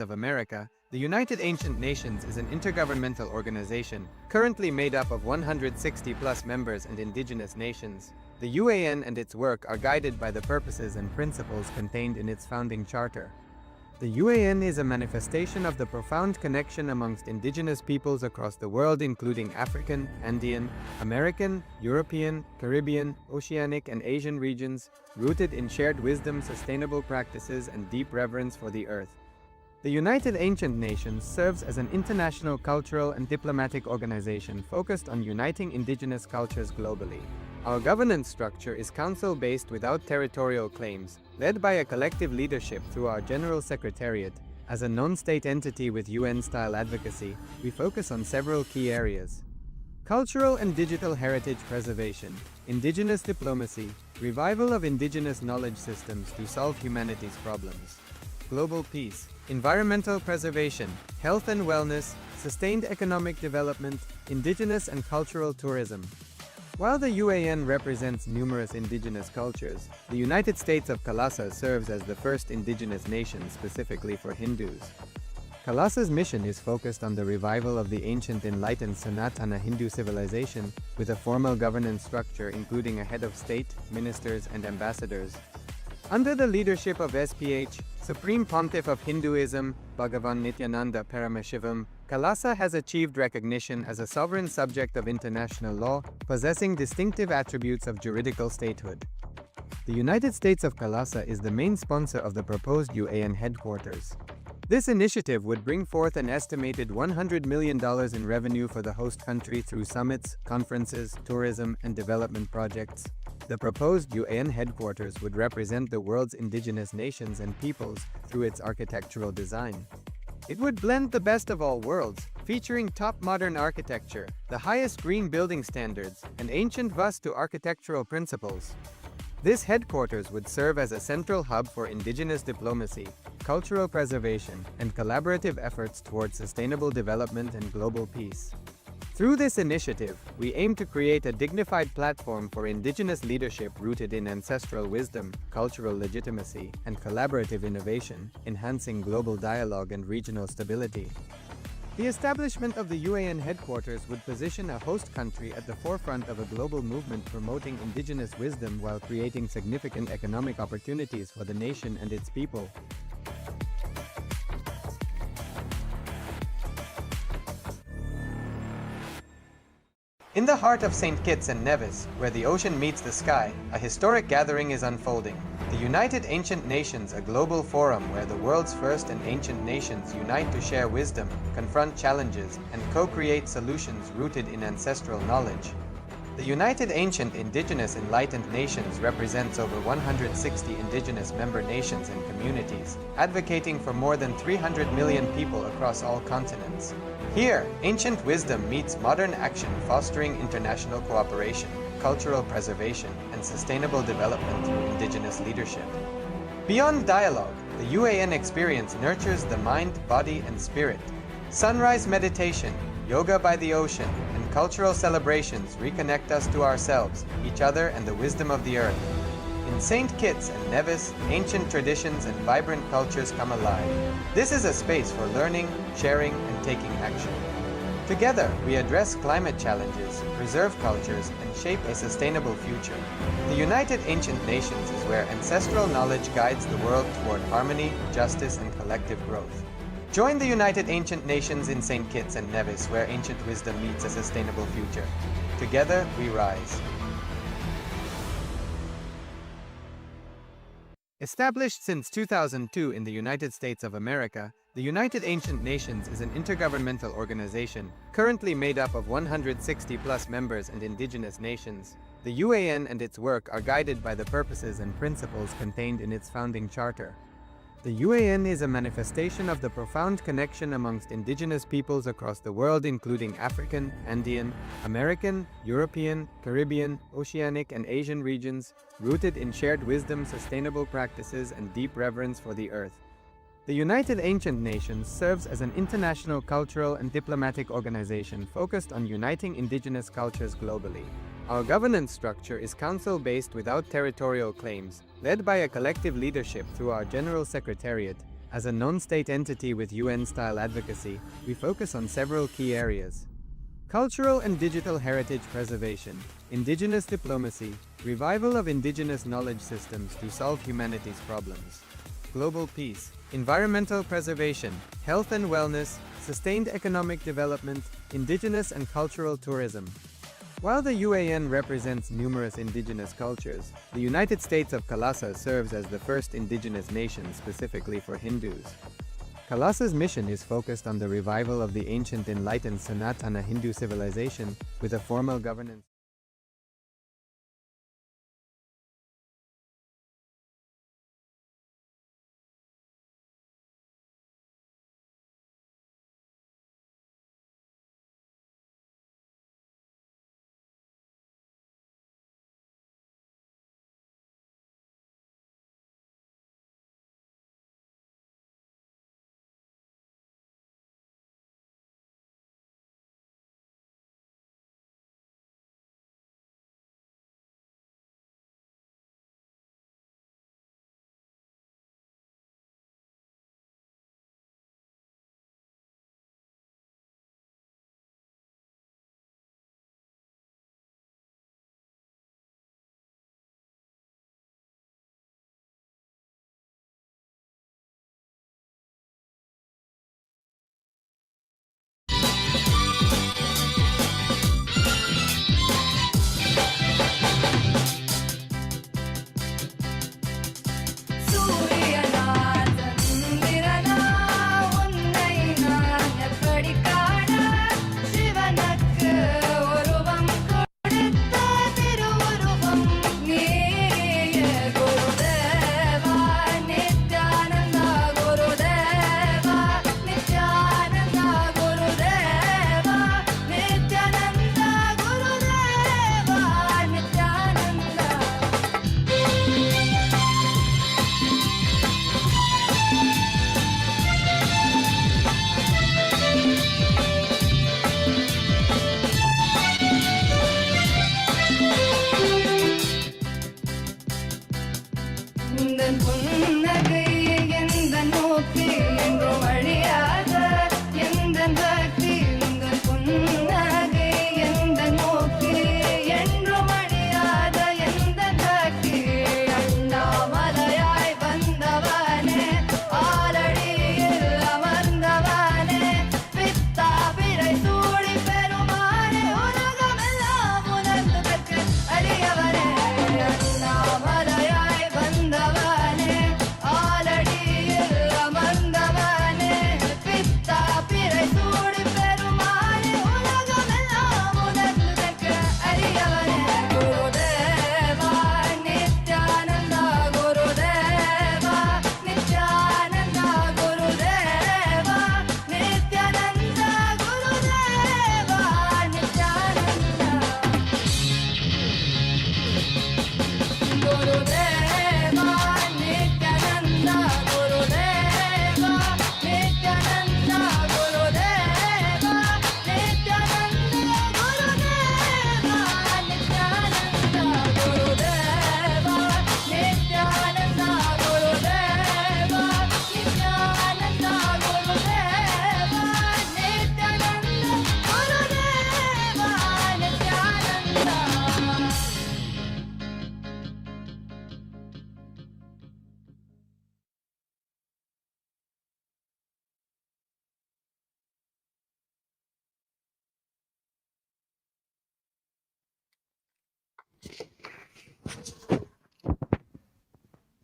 of America, the United Ancient Nations is an intergovernmental organization, currently made up of 160+ members and indigenous nations. The UAN and its work are guided by the purposes and principles contained in its founding charter. The UAN is a manifestation of the profound connection amongst indigenous peoples across the world, including African, Andean, American, European, Caribbean, Oceanic, and Asian regions, rooted in shared wisdom, sustainable practices, and deep reverence for the earth. The United Ancient Nations serves as an international cultural and diplomatic organization focused on uniting indigenous cultures globally. Our governance structure is council-based without territorial claims, led by a collective leadership through our General Secretariat. As a non-state entity with UN-style advocacy, we focus on several key areas: cultural and digital heritage preservation, indigenous diplomacy, revival of indigenous knowledge systems to solve humanity's problems, global peace, environmental preservation, health and wellness, sustained economic development, indigenous and cultural tourism. While the UAN represents numerous indigenous cultures, the United States of KAILASA serves as the first indigenous nation specifically for Hindus. KAILASA's mission is focused on the revival of the ancient enlightened Sanatana Hindu civilization, with a formal governance structure including a head of state, ministers, and ambassadors. Under the leadership of SPH, Supreme Pontiff of Hinduism, Bhagavan Nityananda Paramashivoham, KAILASA has achieved recognition as a sovereign subject of international law, possessing distinctive attributes of juridical statehood. The United States of KAILASA is the main sponsor of the proposed UAN headquarters. This initiative would bring forth an estimated $100 million in revenue for the host country through summits, conferences, tourism, and development projects. The proposed UAN headquarters would represent the world's indigenous nations and peoples through its architectural design. It would blend the best of all worlds, featuring top modern architecture, the highest green building standards, and ancient Vastu architectural principles. This headquarters would serve as a central hub for indigenous diplomacy, cultural preservation, and collaborative efforts towards sustainable development and global peace. Through this initiative, we aim to create a dignified platform for indigenous leadership rooted in ancestral wisdom, cultural legitimacy, and collaborative innovation, enhancing global dialogue and regional stability. The establishment of the UAN headquarters would position a host country at the forefront of a global movement promoting indigenous wisdom while creating significant economic opportunities for the nation and its people. In the heart of St. Kitts and Nevis, where the ocean meets the sky, a historic gathering is unfolding. The United Ancient Nations, a global forum where the world's first and ancient nations unite to share wisdom, confront challenges, and co-create solutions rooted in ancestral knowledge. The United Ancient Indigenous Enlightened Nations represents over 160 indigenous member nations and communities, advocating for more than 300 million people across all continents. Here, ancient wisdom meets modern action, fostering international cooperation, cultural preservation, and sustainable development through indigenous leadership. Beyond dialogue, the UAN experience nurtures the mind, body, and spirit. Sunrise meditation, yoga by the ocean, and cultural celebrations reconnect us to ourselves, each other, and the wisdom of the earth. In St. Kitts and Nevis, ancient traditions and vibrant cultures come alive. This is a space for learning, sharing, and taking action. Together, we address climate challenges, preserve cultures, and shape a sustainable future. The United Ancient Nations is where ancestral knowledge guides the world toward harmony, justice, and collective growth. Join the United Ancient Nations in St. Kitts and Nevis, where ancient wisdom meets a sustainable future. Together, we rise. Established since 2002 in the United States of America, the United Ancient Nations is an intergovernmental organization, currently made up of 160+ members and indigenous nations. The UAN and its work are guided by the purposes and principles contained in its founding charter. The UAN is a manifestation of the profound connection amongst indigenous peoples across the world, including African, Andean, American, European, Caribbean, Oceanic, and Asian regions, rooted in shared wisdom, sustainable practices, and deep reverence for the earth. The United Ancient Nations serves as an international cultural and diplomatic organization focused on uniting indigenous cultures globally. Our governance structure is council-based without territorial claims, led by a collective leadership through our General Secretariat. As a non-state entity with UN-style advocacy, we focus on several key areas: cultural and digital heritage preservation, indigenous diplomacy, revival of indigenous knowledge systems to solve humanity's problems, global peace, environmental preservation, health and wellness, sustained economic development, indigenous and cultural tourism. While the UAN represents numerous indigenous cultures, the United States of KAILASA serves as the first indigenous nation specifically for Hindus. KAILASA's mission is focused on the revival of the ancient enlightened Sanatana Hindu civilization with a formal governance.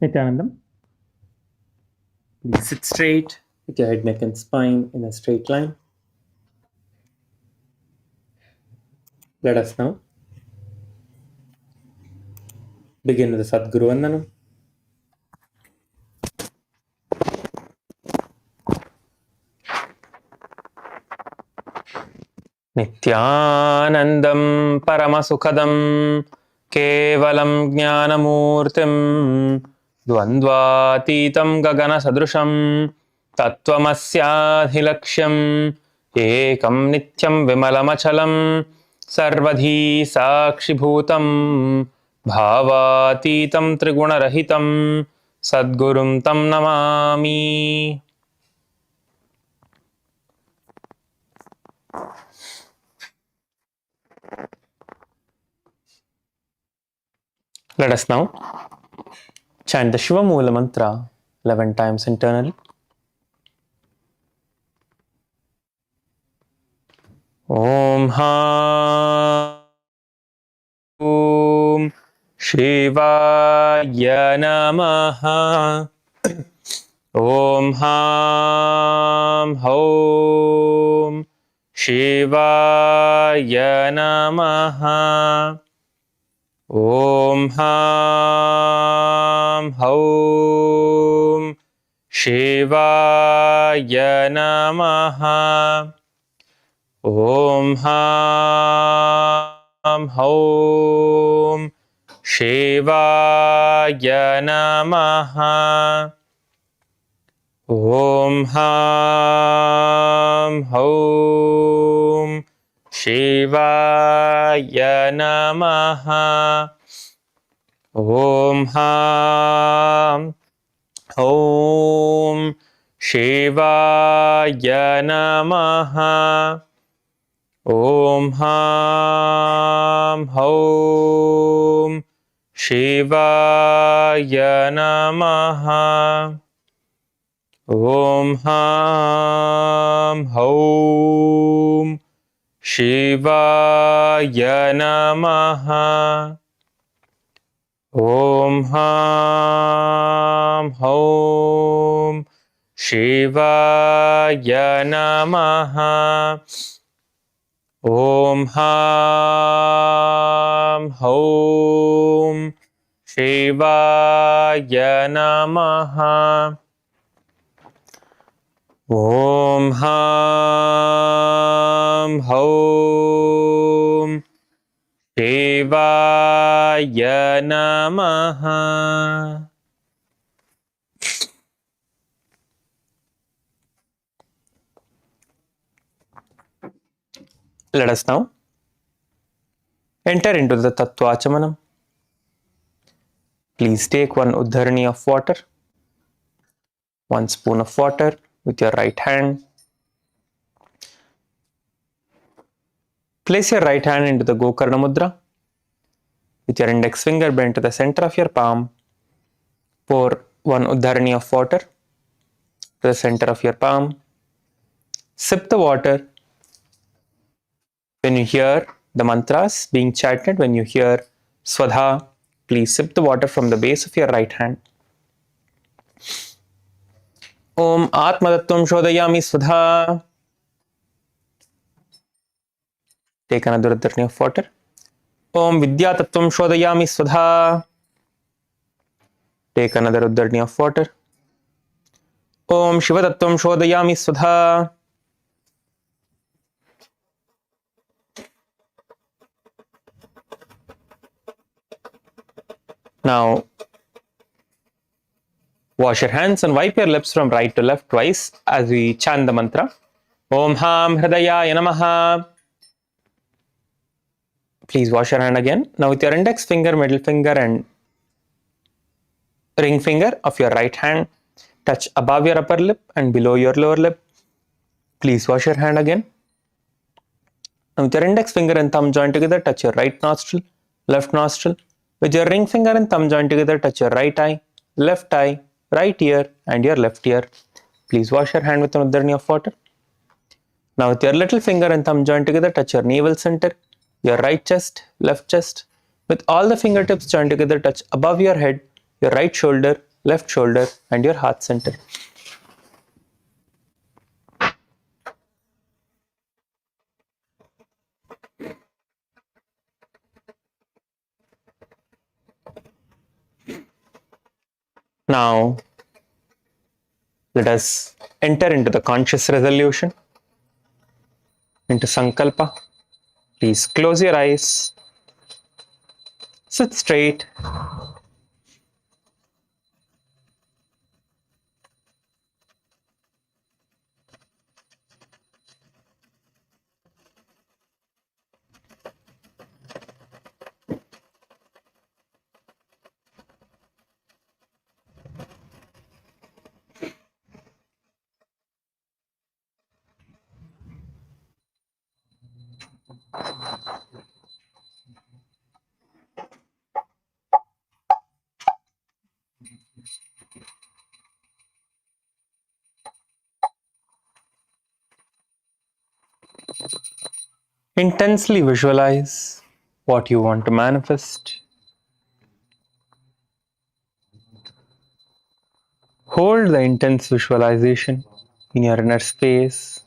Nityanandam. Please sit straight with your head, neck, and spine in a straight line. Let us now begin with the Sadguru Vandanam. Nityanandam Paramasukhadam Kevalam Jnanamurtim Dvandvatitam Gagana Sadrusham Tattvamasyaadhilaksham Ekam Nityam Vimalamachalam Sarvadhi Sakshibhutam Bhavatitam Trigunarahitam Sadgurum tam namami. Let us now chant the Shiva Mula mantra 11 times internally. Om Om Shivaya Namaha. Om Om Shivaya Namaha. Om Om Shivaya Namaha. Om Om Shivaya Namaha. Om Om Shivaya Namaha. Om Om Shivaya Namaha. Om Om Shivaya Namaha. Om Om Shivaya Namaha. Om Om Shivaya Namaha. Om Om Shivaya Namaha. Om Om Shivaya Namaha. Let us now enter into the Tattva Achamanam. Please take one Uddharani of water, 1 spoon of water with your right hand. Place your right hand into the Gokarna Mudra. With your index finger bent to the center of your palm, pour 1 Uddharani of water to the center of your palm. Sip the water. When you hear the mantras being chanted, when you hear Swadha, please sip the water from the base of your right hand. Om Atmatattvam Shodhayami Swadha. Take another Uddharani of water. Om Vidyatattvam Shodhayami Swadha. Take another Uddharani of water. Om Shivatattvam Shodhayami Swadha. Now, wash your hands and wipe your lips from right to left twice as we chant the mantra. Om Ham Hridayaya Namaha. Please wash your hand again. Now with your index finger, middle finger and ring finger of your right hand, touch above your upper lip and below your lower lip. Please wash your hand again. Now with your index finger and thumb joined together, touch your right nostril, left nostril. With your ring finger and thumb joined together, touch your right eye, right ear and your left ear. Please wash your hand with an Uddharani of water. Now with your little finger and thumb joined together, touch your navel center, your right chest, left chest. With all the fingertips joined together, touch above your head, your right shoulder, left shoulder and your heart center. Now, let us enter into the conscious resolution, into Sankalpa. Please close your eyes, sit straight. Intensely visualize what you want to manifest. Hold the intense visualization in your inner space.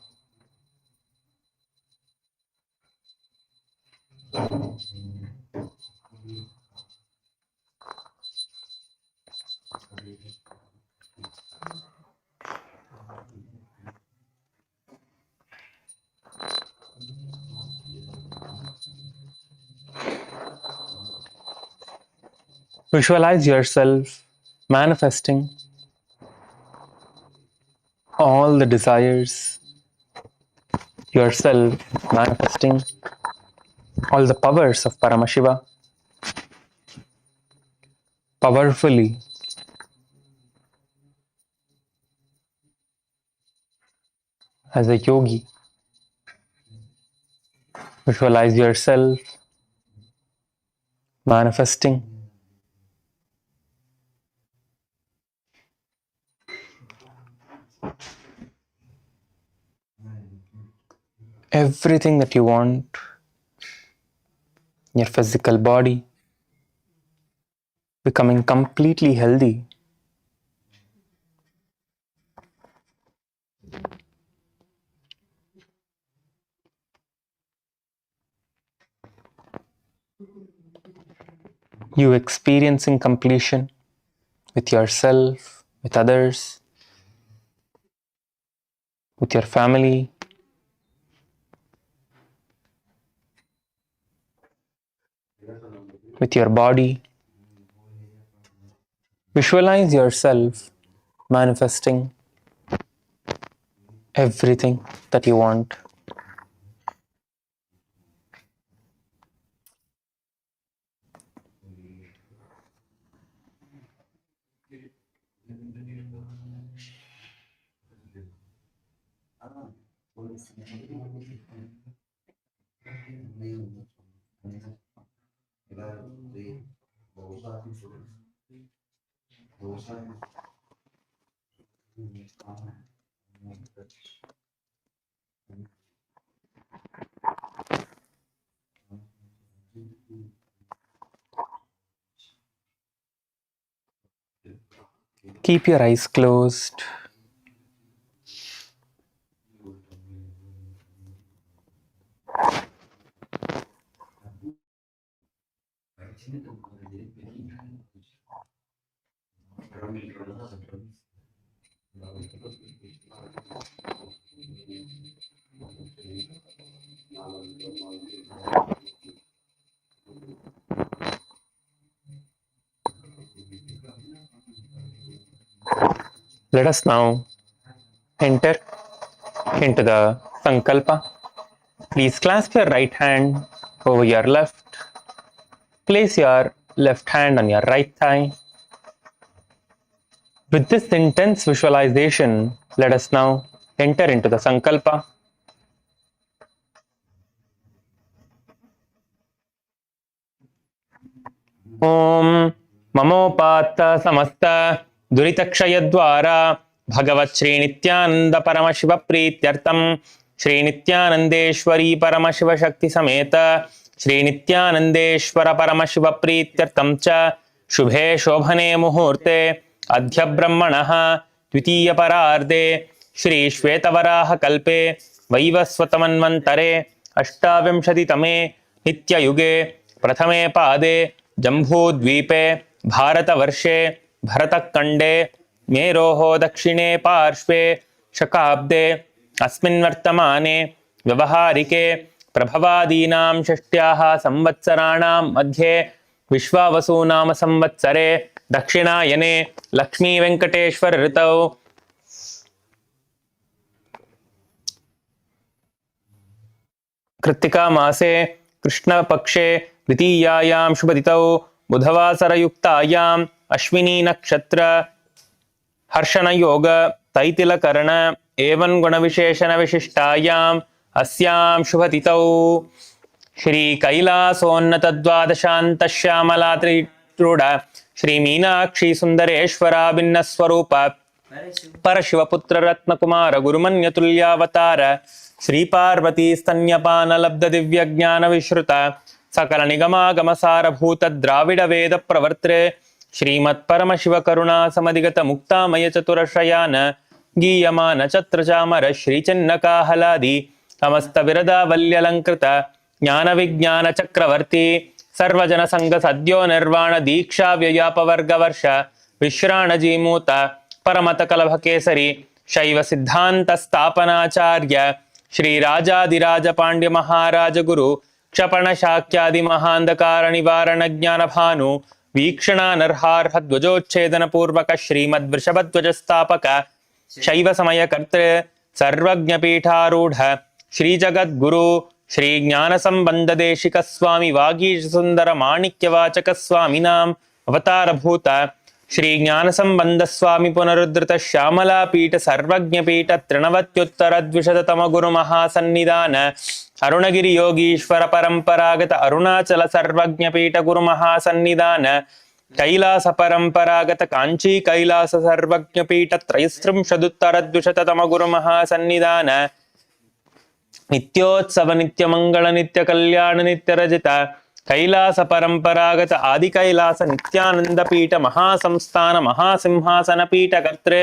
Visualize yourself manifesting all the desires, yourself manifesting all the powers of Paramashiva powerfully. As a yogi, visualize yourself manifesting everything that you want in your physical body, becoming completely healthy. You experiencing completion with yourself, with others, with your family, with your body. Visualize yourself manifesting everything that you want. Keep your eyes closed. Let us now enter into the Sankalpa. Please clasp your right hand over your left. Place your left hand on your right thigh. With this intense visualization, let us now enter into the Sankalpa. Om Mamopata Samasta Duritakshayadvara Bhagavat Shri Nityananda Paramashiva Prityartam Shri Nityanandeshwari Paramashiva Shakti Sameta Shri Nityanandeshwara Paramashiva Prityartam Cha Shubhe Shobhane Muhurte Adhya Brahmanaha Dvitiya Pararde Shri Shvetavaraha Kalpe Vaivasvatamanvantare Ashtavimshaditame Nitya Yuge Prathame Pade जम्बूद्वीपे भारतवर्षे भरतखण्डे मेरोः दक्षिणे पार्श्वे शकाब्दे अस्मिन् वर्तमाने व्यवहारिके प्रभवादीनां षष्ट्याः संवत्सराणां मध्ये विश्वावसुनाम संवत्सरे दक्षिणायने लक्ष्मीवेङ्कटेश्वर ऋतौ कृत्तिका मासे कृष्णपक्षे द्वितीयायां शुभतिथौ बुधवासरयुक्तायाम् अश्विनी नक्षत्र हर्षणयोग तैतिलकर्ण एवं गुणविशेषण विशिष्टायाम् अस्यां शुभतिथौ श्री कैलासोन्नत द्वादशान्त श्यामला त्रिरूढ श्री मीनाक्षी सुंदरेश्वरा भिन्न स्वरूप परशिवपुत्र रत्नकुमार गुरुमन्यतुल्यावतार श्री पार्वती स्तन्यपान लब्ध दिव्य ज्ञान विश्रुत सकल निगमागम सारभूत द्राविड वेद प्रवर्त्रे श्रीमत् परमशिव करुणा समधिगत मुक्तामय चतुरश्रयान गीयमान छत्र चामर श्रीचिन्नकाहलादि समस्त विरदावल्यलंकृत ज्ञान विज्ञान चक्रवर्ती सर्वजन संघ सद्यो निर्वाण दीक्षा व्ययापवर्ग वर्ष विश्राण जीमूत परमत कलभ केसरी शैव सिद्धांत स्थापनाचार्य श्री राजाधिराज पांड्य महाराज गुरु क्षपण शाक्यादि महांधकार निवारण ज्ञान भानु वीक्षण नरहार्ह ध्वजोच्छेदन पूर्वक श्रीमद् वृषभध्वज स्थापक शैव समय कर्तृ सर्वज्ञ पीठारूढ़ श्री जगद्गुरु श्री ज्ञान संबंध देशिक स्वामी वागीश सुंदर माणिक्यवाचक स्वामिनाम अवतार भूत श्री ज्ञान संबंध स्वामी पुनरुद्धृत श्यामला पीठ सर्वज्ञ पीठ त्रिनवत्युत्तर द्विशततम गुरु महासन्निधान अरुणगिरि योगीश्वर परंपरागत अरुणाचल सर्वज्ञ पीठ गुरु महासन्निधान कैलास परंपरागत कांची कैलास सर्वज्ञ पीठ त्रयस्त्रिंशदुत्तर द्विशततम गुरु महासन्निधान नित्योत्सव नित्य मंगल नित्य कल्याण नित्य रजित कैलास परंपरागत आदि कैलास नित्यानंद पीठ महासंस्थान महासिंहासन पीठ कर्त्रे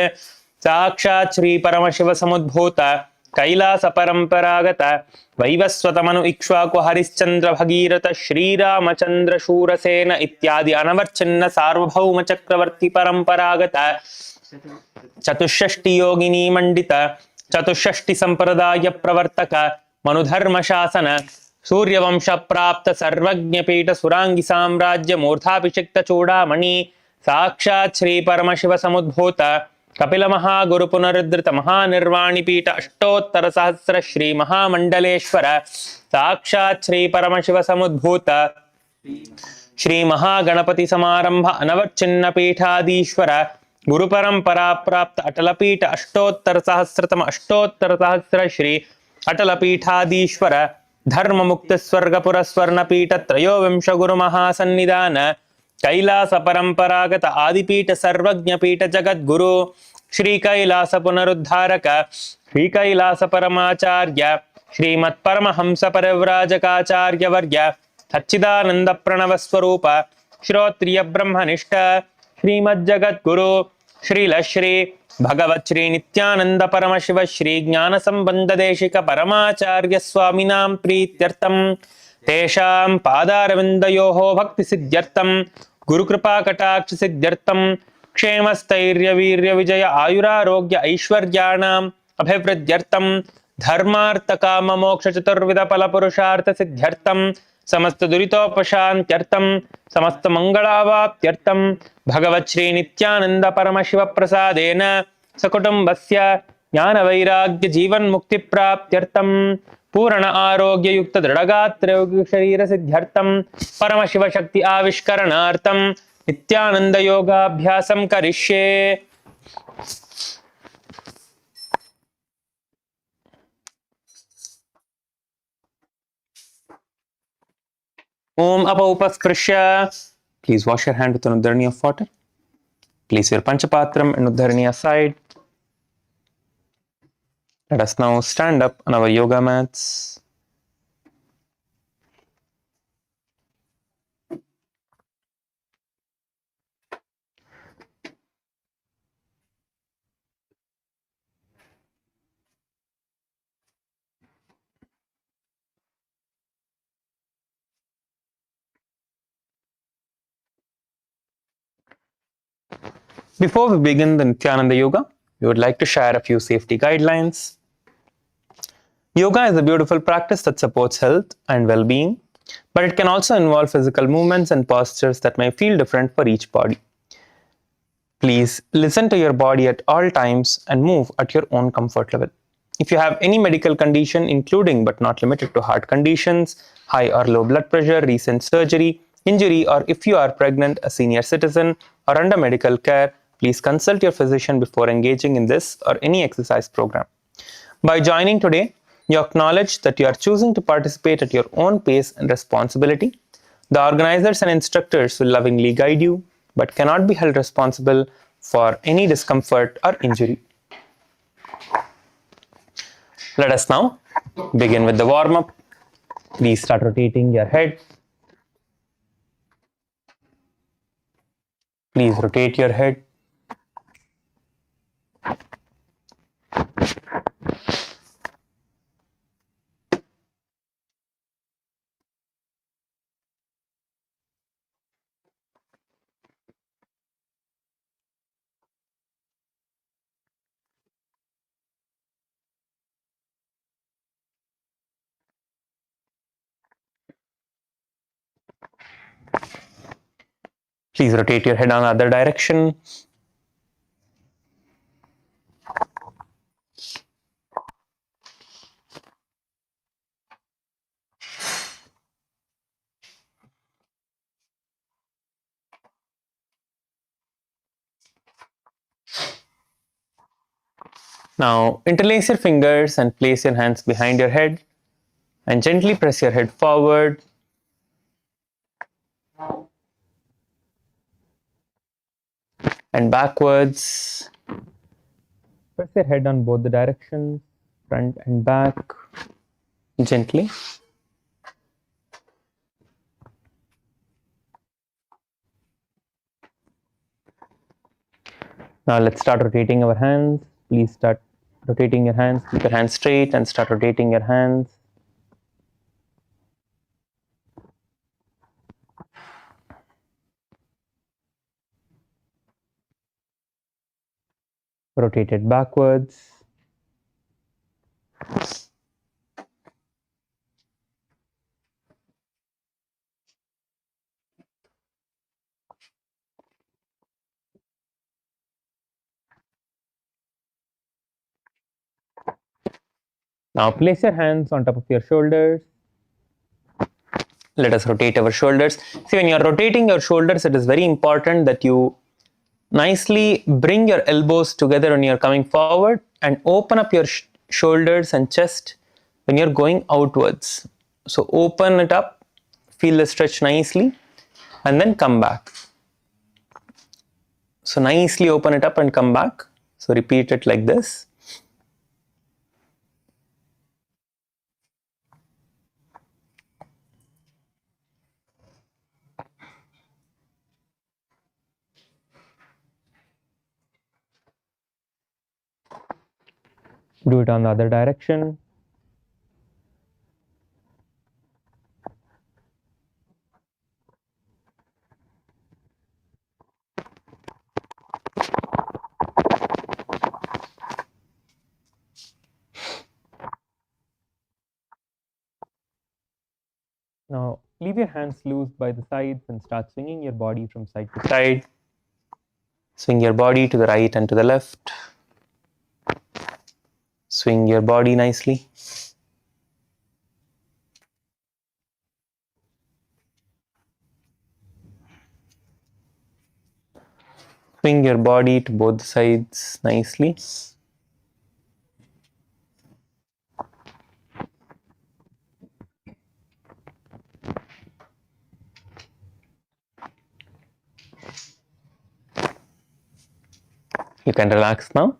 साक्षात् श्री परमशिव समुद्भूत कैलास परंपरागत वैवस्वतमनु इक्ष्वाकु हरिश्चंद्र भगीरथ श्रीरामचंद्र शूरसेन इत्यादि अनवर्चिन्न सार्वभौम चक्रवर्ती परंपरागत चतुष्षष्टि योगिनी मंडित चतुष्षष्टि संप्रदाय प्रवर्तक मनुधर्म शासन सूर्यवंश प्राप्त सर्वज्ञ पीठ सुरांगी साम्राज्य मूर्धाभिषिक्त चूड़ामणि साक्षात् श्री परमशिव समुद्भूत कपिल महागुरु पुनरुद्धृत महानिर्वाणी पीठ अष्टोत्तर सहस्र श्री महामंडलेश्वर साक्षात् श्री परमशिव समुद्भूत श्री महागणपति समारंभ अनवच्छिन्न पीठाधीश्वर गुरु परंपरा प्राप्त अटल पीठ अष्टोत्तर सहस्र श्री अटल पीठाधीश्वर धर्म मुक्त स्वर्गपुर स्वर्ण पीठ त्रयोविंश गुरु महासन्निधान कैलास परंपरागत आदिपीठ सर्वज्ञ पीठ जगद्गुरु श्री कैलास पुनरुद्धारक श्री कैलास परमाचार्य श्रीमत् परमहंस परिव्राजकाचार्य वर्य सच्चिदानंद प्रणव स्वरूप श्रोत्रिय ब्रह्मनिष्ठ श्रीमज्जगद्गुरु श्री भगवत् श्री नित्यानंद परमशिव श्री ज्ञान संबंध देशिक परमाचार्य स्वामिनां प्रीत्यर्थम तेषां पादारविन्दयोः भक्ति सिद्ध्यर्थम गुरुकृपा कटाक्ष सिद्ध्यर्थम क्षेम स्थैर्य वीर्य विजय आयुरारोग्य ऐश्वर्याणाम् अभिवृद्ध्यर्थम धर्मार्थ काम मोक्ष चतुर्विध फल पुरुषार्थ सिद्ध्यर्थम समस्त दुरितोपशांत्यर्थम समस्त मंगलावाप्त्यर्थम भगवत् श्री नित्यानंद परमशिव प्रसादेन सकुटुंबस्य ज्ञान वैराग्य जीवन मुक्ति प्राप्त्यर्थम पूर्ण आरोग्य युक्त दृढ़गात्र योगी शरीर सिद्ध्यर्थम परमशिव शक्ति आविष्करणार्थम नित्यानंद योगाभ्यासम करिष्ये। Om Apaupasprisya. Please wash your hand with an Uddharani of water. Place your Panchapatram and Uddharani aside. Let us now stand up on our yoga mats. Before we begin the Nityananda Yoga, we would like to share a few safety guidelines. Yoga is a beautiful practice that supports health and well-being, but it can also involve physical movements and postures that may feel different for each body. Please listen to your body at all times and move at your own comfort level. If you have any medical condition, including but not limited to heart conditions, high or low blood pressure, recent surgery, injury, or if you are pregnant, a senior citizen, or under medical care, please consult your physician before engaging in this or any exercise program. By joining today, you acknowledge that you are choosing to participate at your own pace and responsibility. The organizers and instructors will lovingly guide you, but cannot be held responsible for any discomfort or injury. Let us now begin with the warm-up. Please start rotating your head. Please rotate your head. Please rotate your head on the other direction. Now interlace your fingers and place your hands behind your head and gently press your head forward. And backwards. Press your head on both the directions, front and back, gently. Now let's start rotating our hands. Please start rotating your hands. Keep your hands straight and start rotating your hands. Rotate it backwards. Now place your hands on top of your shoulders. Let us rotate our shoulders. See, when you are rotating your shoulders, it is very important that you nicely bring your elbows together when you are coming forward and open up your shoulders and chest when you're going outwards. So open it up, feel the stretch nicely, and then come back. So nicely open it up and come back. So repeat it like this. Do it on the other direction. Now leave your hands loose by the sides and start swinging your body from side to side. Swing your body to the right and to the left. Swing your body nicely. Swing your body to both sides nicely. You can relax now.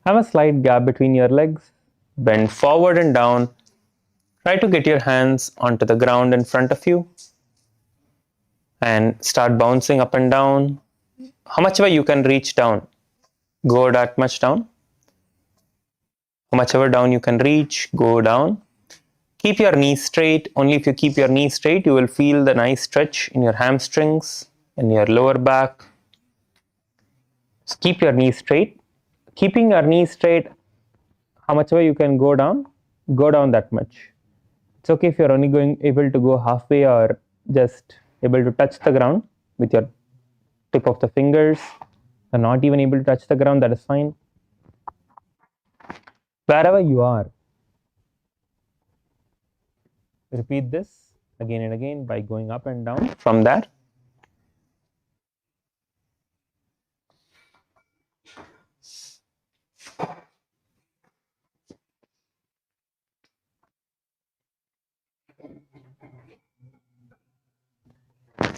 Have a slight gap between your legs. Bend forward and down. Try to get your hands onto the ground in front of you. And start bouncing up and down. How much ever you can reach down, go that much down. How much ever down you can reach, go down. Keep your knees straight. Only if you keep your knees straight, you will feel the nice stretch in your hamstrings and your lower back. So keep your knees straight. Keeping your knees straight, how much ever you can go down that much. It's okay if you're only able to go halfway or just able to touch the ground with your tip of the fingers. You're not even able to touch the ground, that is fine. Wherever you are, repeat this again and again by going up and down from there.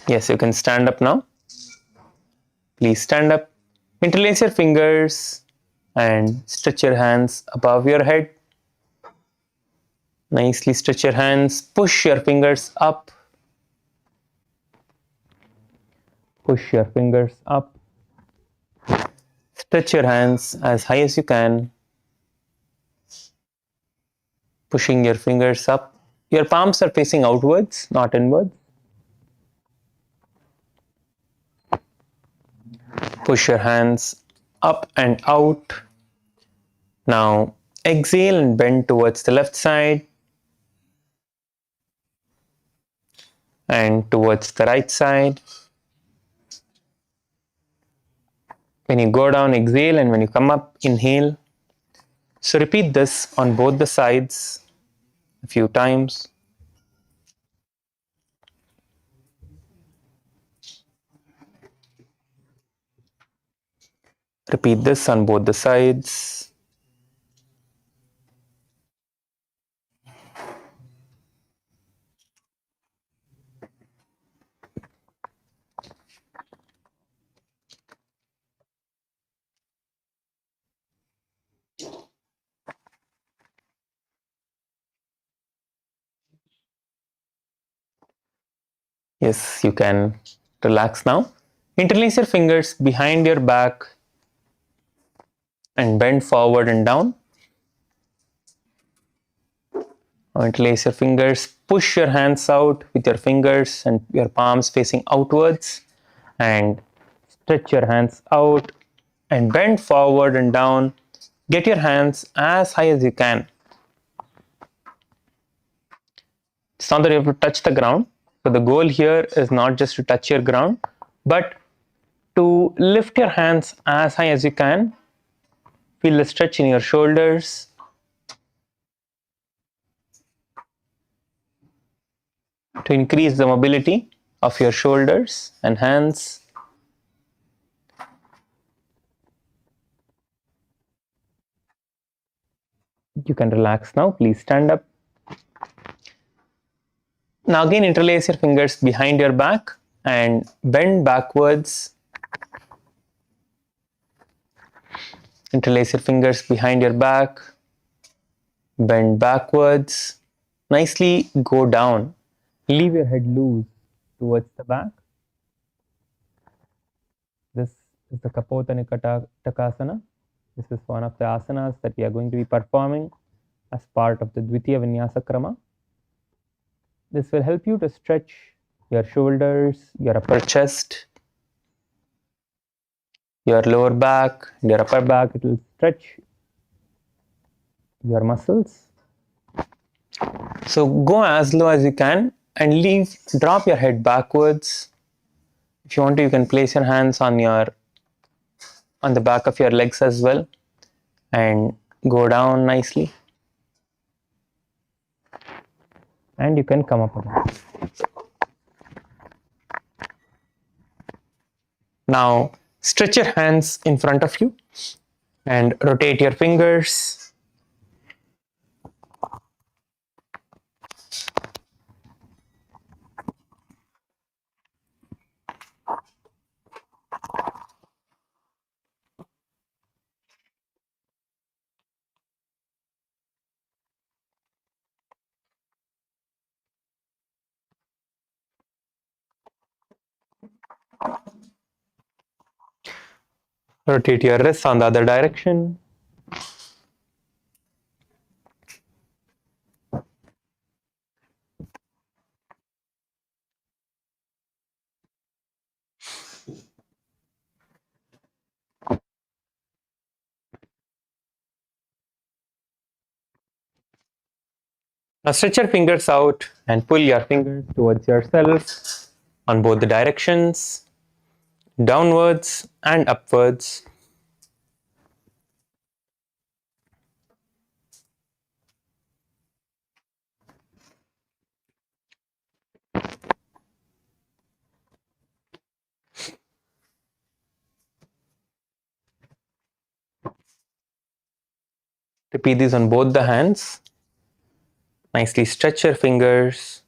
Yes, you can stand up now. Please stand up. Interlace your fingers and stretch your hands above your head. Nicely stretch your hands, push your fingers up. Push your fingers up. Stretch your hands as high as you can. Pushing your fingers up. Your palms are facing outwards, not inwards. Push your hands up and out. Now exhale and bend towards the left side and towards the right side. When you go down, exhale, and when you come up, inhale. So repeat this on both the sides a few times. Repeat this on both the sides. Yes, you can relax now. Interlace your fingers behind your back and bend forward and down. Now interlace your fingers, push your hands out with your fingers and your palms facing outwards, and stretch your hands out and bend forward and down. Get your hands as high as you can. It's not that you have to touch the ground. So the goal here is not just to touch your ground, but to lift your hands as high as you can. Feel the stretch in your shoulders. To increase the mobility of your shoulders and hands. You can relax now. Please stand up. Now again interlace your fingers behind your back and bend backwards. Interlace your fingers behind your back, bend backwards. Nicely go down. Leave your head loose towards the back. This is the Kapothanika Takasana. This is one of the asanas that we are going to be performing as part of the Dvitiya Vinyasa Krama. This will help you to stretch your shoulders, your upper chest, your lower back, your upper back. It will stretch your muscles. So go as low as you can and drop your head backwards. If you want to, you can place your hands on the back of your legs as well and go down nicely. And you can come up again. Now stretch your hands in front of you and rotate your fingers. Rotate your wrists on the other direction. Now stretch your fingers out and pull your fingers towards yourself on both the directions, downwards and upwards. Repeat this on both the hands. Nicely stretch your fingers.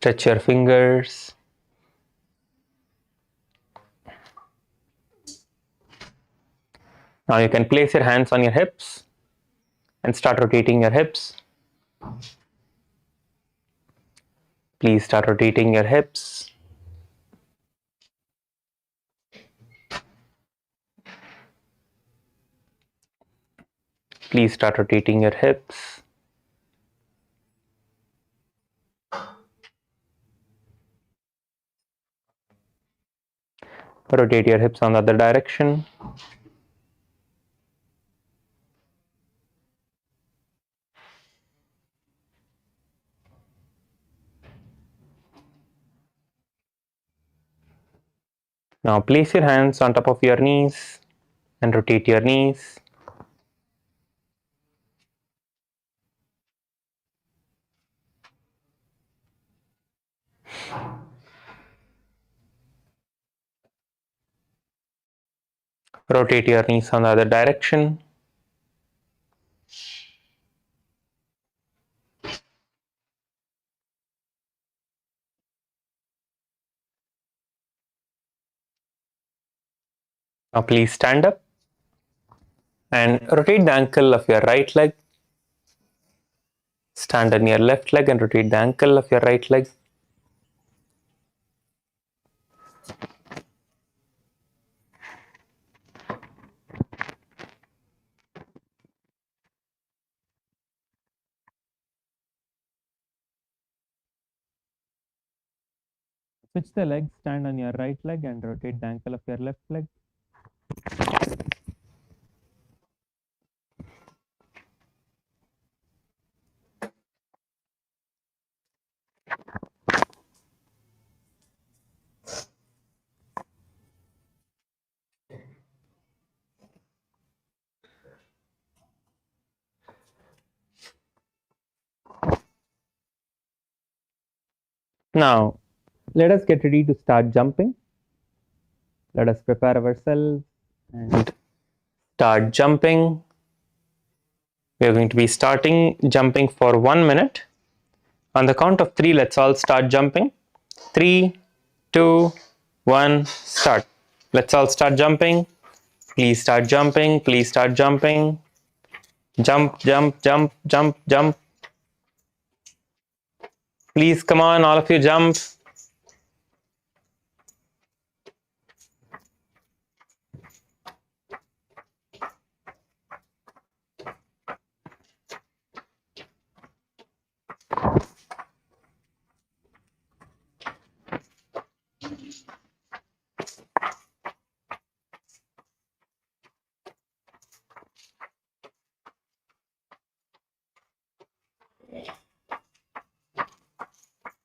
Stretch your fingers. Now you can place your hands on your hips and start rotating your hips. Please start rotating your hips. Please start rotating your hips. Rotate your hips on the other direction. Now place your hands on top of your knees and rotate your knees. Rotate your knees on the other direction. Now please stand up and rotate the ankle of your right leg. Stand on your left leg and rotate the ankle of your right leg. Switch the leg, stand on your right leg and rotate the ankle of your left leg. Now, let us get ready to start jumping. Let us prepare ourselves and start jumping. We are going to be starting jumping for 1 minute. On the count of 3, let's all start jumping. 3, 2, 1, start. Let's all start jumping. Please start jumping. Please start jumping. Jump, jump, jump, jump, jump. Please come on, all of you jump.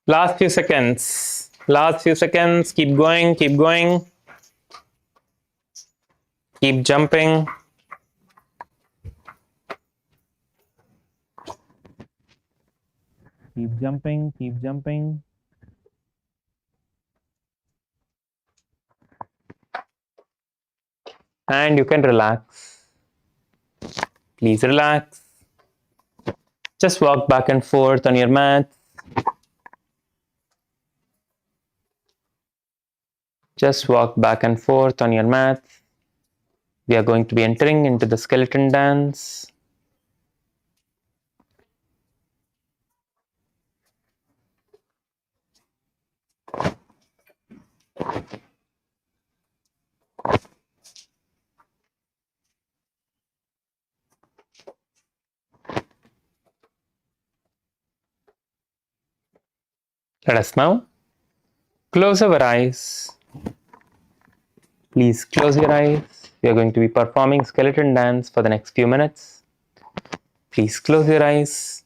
Last few seconds. Last few seconds. Keep going. Keep going. Keep jumping. Keep jumping. Keep jumping. And you can relax. Please relax. Just walk back and forth on your mat. Just walk back and forth on your mat. We are going to be entering into the skeleton dance. Let us now close our eyes. Please close your eyes. We are going to be performing skeleton dance for the next few minutes. Please close your eyes.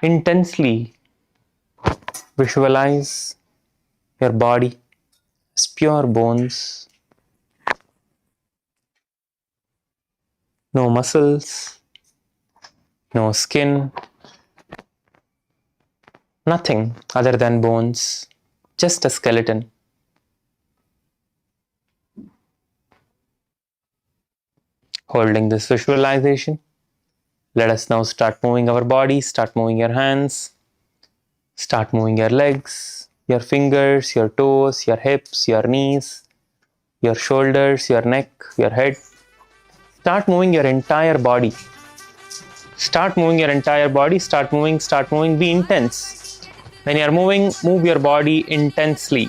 Intensely visualize your body as pure bones. No muscles, no skin, nothing other than bones, just a skeleton. Holding this visualization, let us now start moving our body, start moving your hands, Start moving your legs, your fingers, your toes, your hips, your knees, your shoulders, your neck, your head. Start moving your entire body. Start moving your entire body. Start moving, be intense. When you are moving, move your body intensely.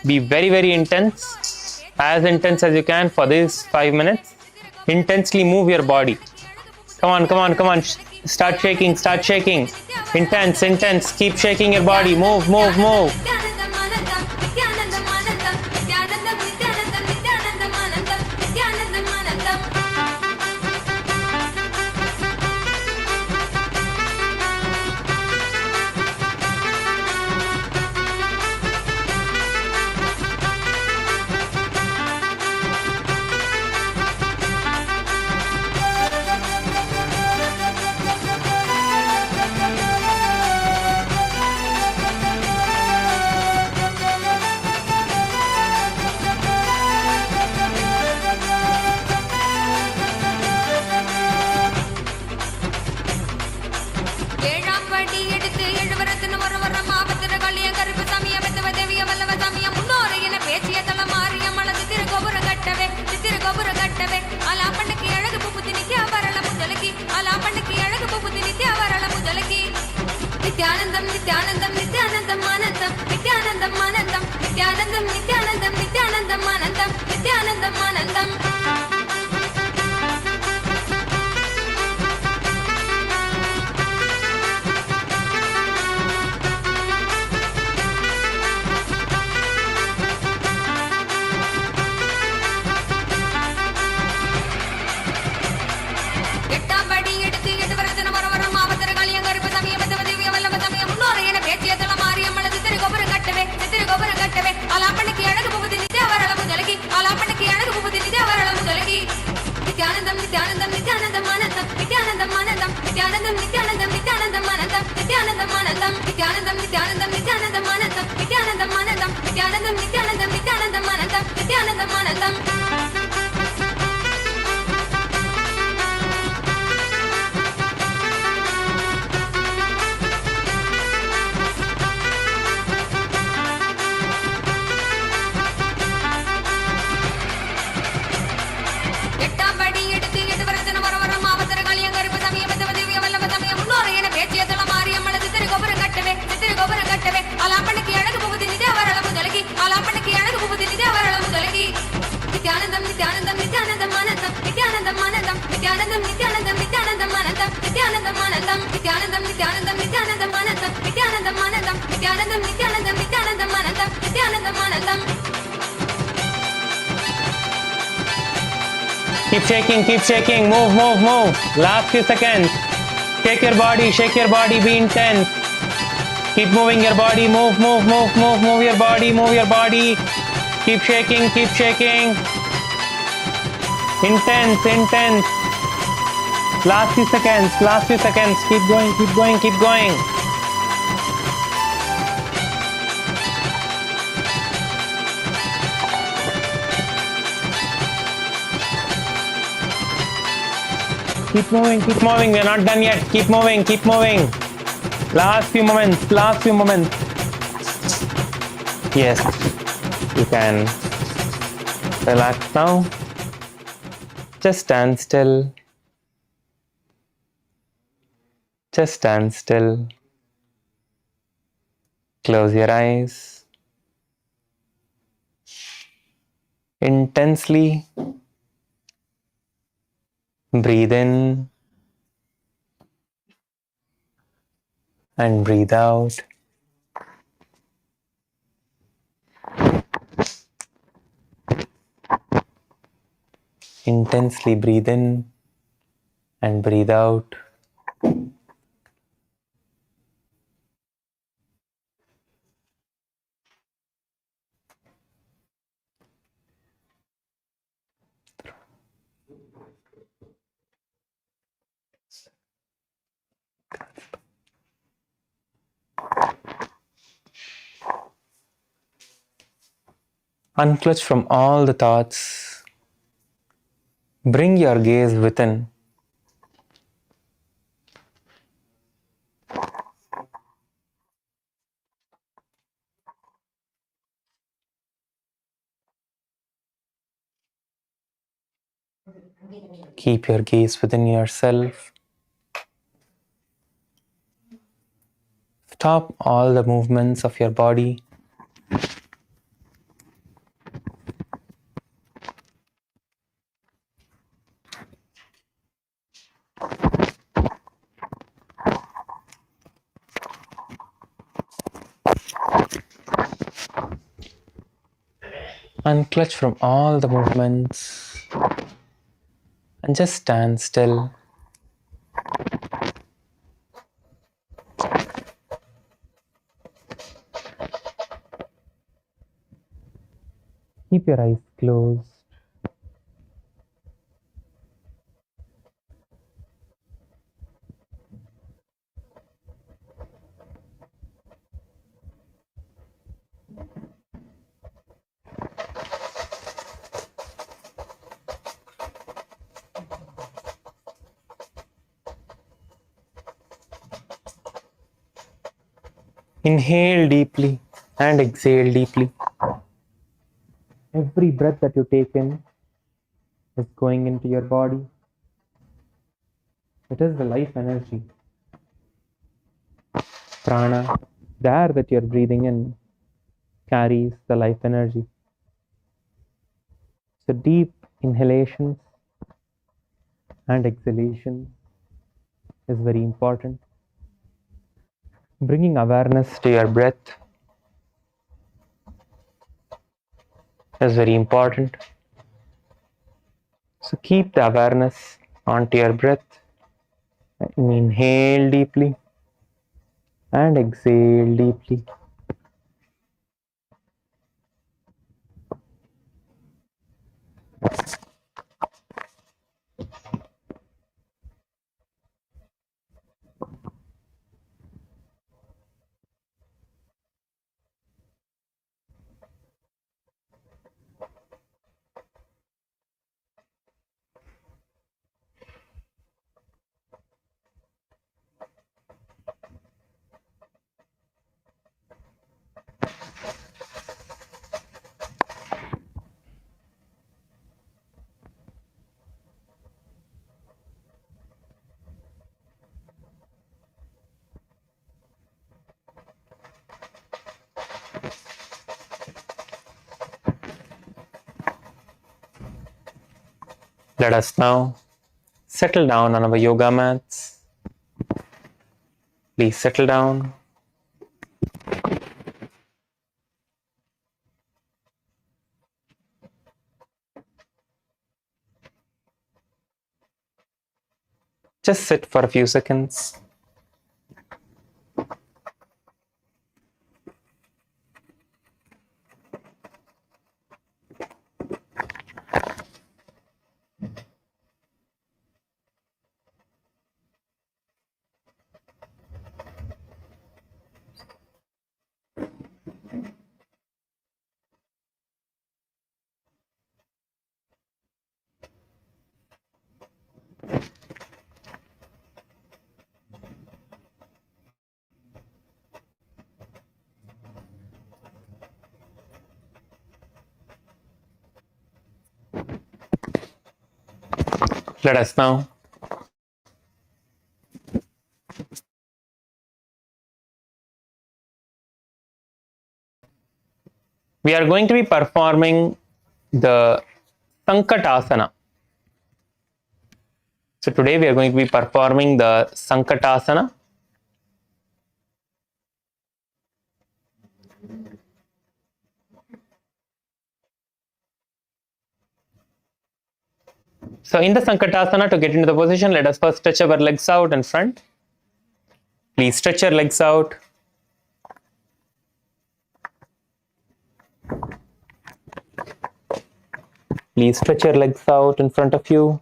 Be very, very intense, as intense as you can for these 5 minutes. Intensely move your body. Come on, come on, come on. Start shaking, start shaking. Intense, intense. Keep shaking your body. Move, move, move. Keep shaking, move, move, move. Last few seconds. Shake your body, be intense. Keep moving your body, move, move, move, move, move your body, move your body. Keep shaking, keep shaking. Intense, intense. Last few seconds, last few seconds. Keep going, keep going, keep going. Keep moving, keep moving. We're not done yet. Keep moving, keep moving. Last few moments, last few moments. Yes, you can relax now. Just stand still. Just stand still. Close your eyes. Intensely breathe in and breathe out. Intensely breathe in and breathe out. Unclutch from all the thoughts. Bring your gaze within. Keep your gaze within yourself. Stop all the movements of your body. Unclutch from all the movements and just stand still. Keep your eyes closed. Inhale deeply and exhale deeply. Every breath that you take in is going into your body. It is the life energy. Prana, the air that you're breathing in, carries the life energy. So deep inhalations and exhalations is very important. Bringing awareness to your breath is very important. So keep the awareness onto your breath. Inhale deeply and exhale deeply. Let us now settle down on our yoga mats. Please settle down. Just sit for a few seconds. Let us now we are going to be performing the Sankatasana. So today we are going to be performing the Sankatasana. So in the Sankatasana, to get into the position, let us first stretch our legs out in front. Please stretch your legs out. Please stretch your legs out in front of you.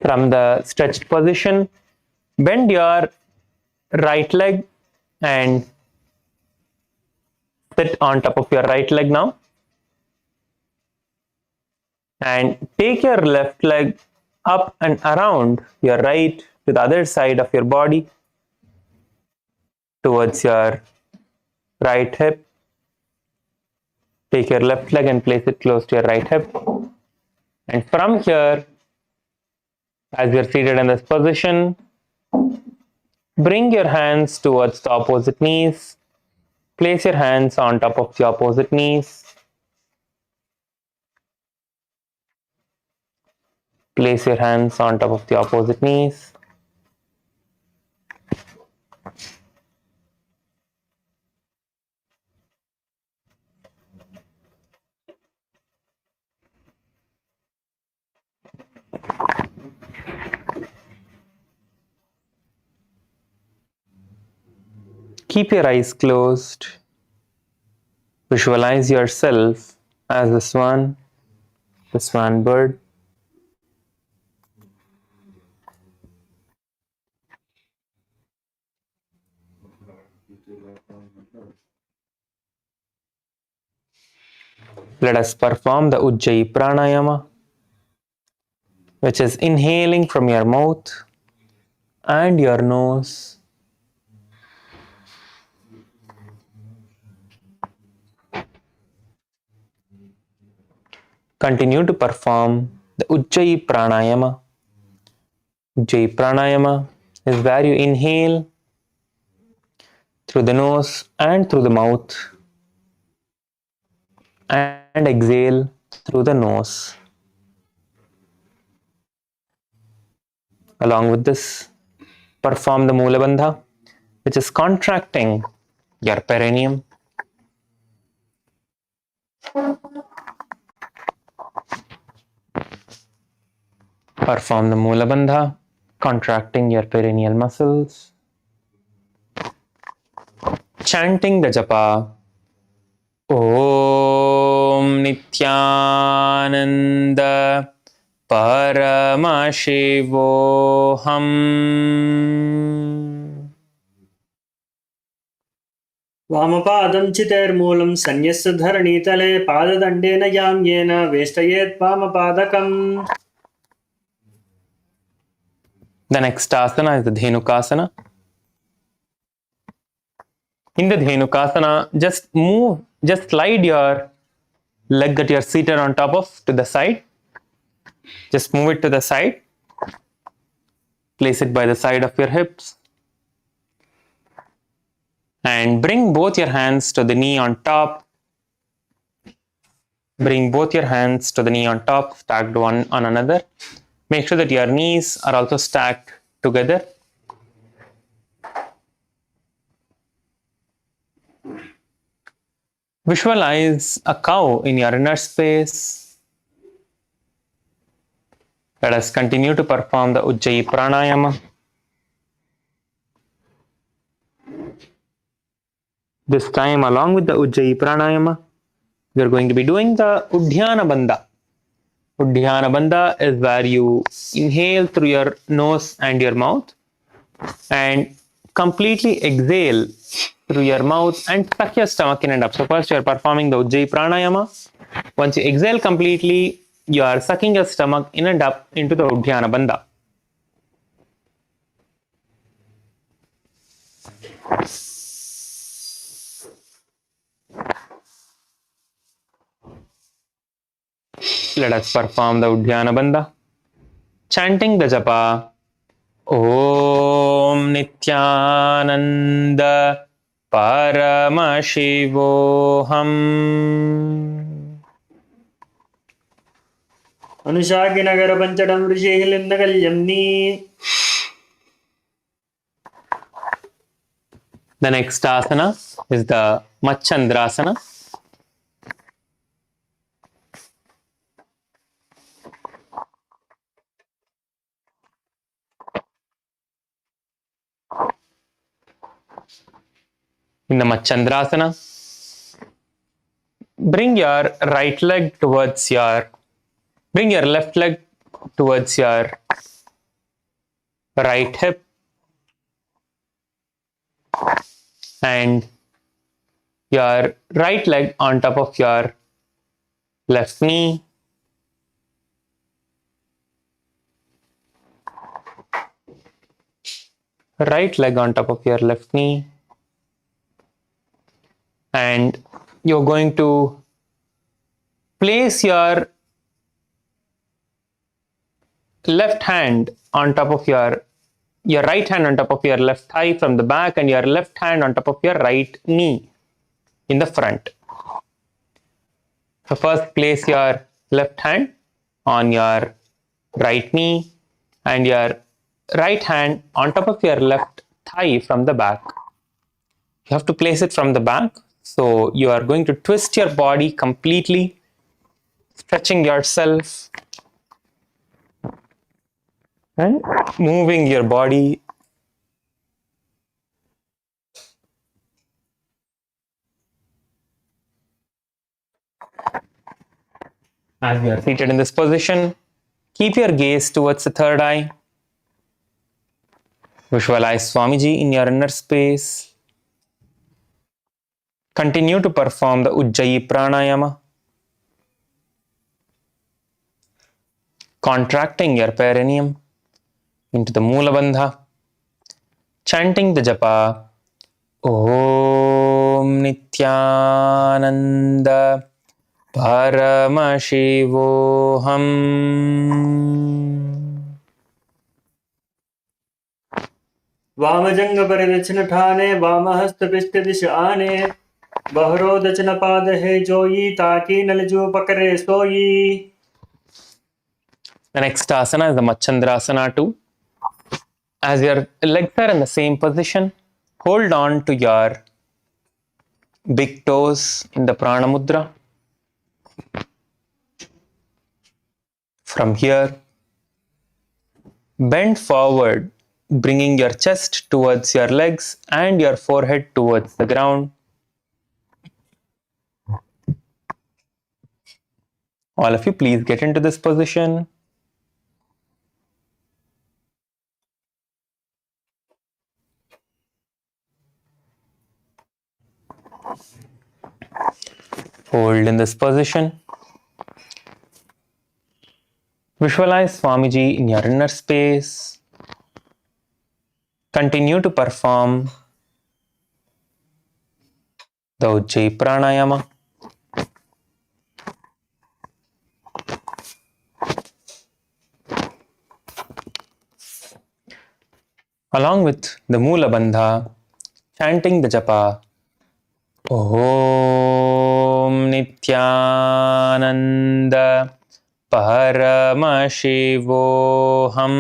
From the stretched position, bend your right leg and sit on top of your right leg now. And take your left leg up and around your right to the other side of your body towards your right hip. Take your left leg and place it close to your right hip. And from here, as you're seated in this position, bring your hands towards the opposite knees. Place your hands on top of the opposite knees. Place your hands on top of the opposite knees. Keep your eyes closed. Visualize yourself as the swan bird. Let us perform the Ujjayi Pranayama, which is inhaling from your mouth and your nose. Continue to perform the Ujjayi Pranayama. Ujjayi Pranayama is where you inhale through the nose and through the mouth and exhale through the nose. Along with this, perform the Mula Bandha, which is contracting your perineum. Perform the Mula Bandha, contracting your perineal muscles. Chanting the japa. Om Nityananda Paramashivoham. वामपादं चितेर्मूलं सन्यस्य धरणीतले पाददण्डेन याम्येन वेष्टयेत् वामपादकम्. The next asana is the Dhenukasana. In the Dhenukasana, just slide your leg that you're seated on top of to the side. Just move it to the side. Place it by the side of your hips. And bring both your hands to the knee on top. Bring both your hands to the knee on top, stacked one on another. Make sure that your knees are also stacked together. Visualize a cow in your inner space. Let us continue to perform the Ujjayi Pranayama. This time, along with the Ujjayi Pranayama, we are going to be doing the Udhyana Bandha. Udhyana Bandha is where you inhale through your nose and your mouth and completely exhale through your mouth and tuck your stomach in and up. So first you are performing the Ujjayi Pranayama. Once you exhale completely, you are sucking your stomach in and up into the Udhyana Bandha. Let us perform the Udhyana Bandha, chanting the japa. Om Nityananda Paramashivoham. अनुशाकिनगर पंचडं ऋषिहिलिन्दकल्यम्नि. The next asana is the Machandrasana. In the Machandrasana, bring your left leg towards your right hip, and your right leg on top of your left knee. Right leg on top of your left knee. And you're going to place your left hand on top of your right hand on top of your left thigh from the back, and your left hand on top of your right knee in the front. So first place your left hand on your right knee and your right hand on top of your left thigh from the back. You have to place it from the back. So you are going to twist your body completely, stretching yourself and moving your body as you are seated in this position. Keep your gaze towards the third eye. Visualize Swamiji in your inner space. Continue to perform the Ujjayi Pranayama, contracting your perineum into the Moola Bandha, chanting the japa Om Nityananda Paramashivoham. वामजंग परिदक्षिण ठाने वामहस्त पिष्ट दिश आने बहरो दक्षिण पाद है जोई ताकि नलजू पकड़े सोई. The next asana is the Machandrasana too. As your legs are in the same position, hold on to your big toes in the Prana Mudra. From here, bend forward, bringing your chest towards your legs and your forehead towards the ground. All of you, please get into this position. Hold in this position. Visualize Swamiji in your inner space. Continue to perform the Ujjayi Pranayama. Along with the Moola Bandha, chanting the japa Om Nityananda Paramashivoham.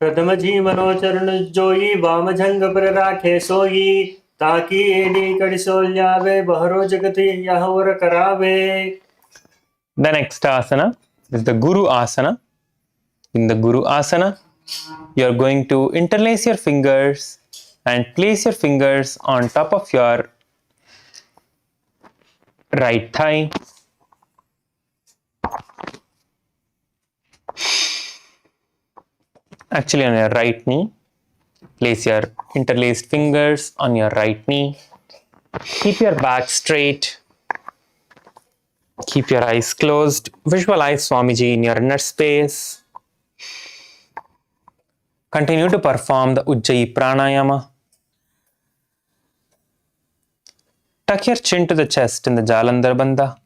प्रथम जी मनोचरण जोई वामजंग पर राखे सोई ताकि AD कड़ी soul जावे बहरो जगति यहवर करावे. The next asana is the Guru Asana. In the Guru Asana, you are going to interlace your fingers and place your fingers on top of your right thigh. Actually, on your right knee. Place your interlaced fingers on your right knee. Keep your back straight. Keep your eyes closed. Visualize Swamiji in your inner space. Continue to perform the Ujjayi Pranayama. Tuck your chin to the chest in the Jalandhar Bandha.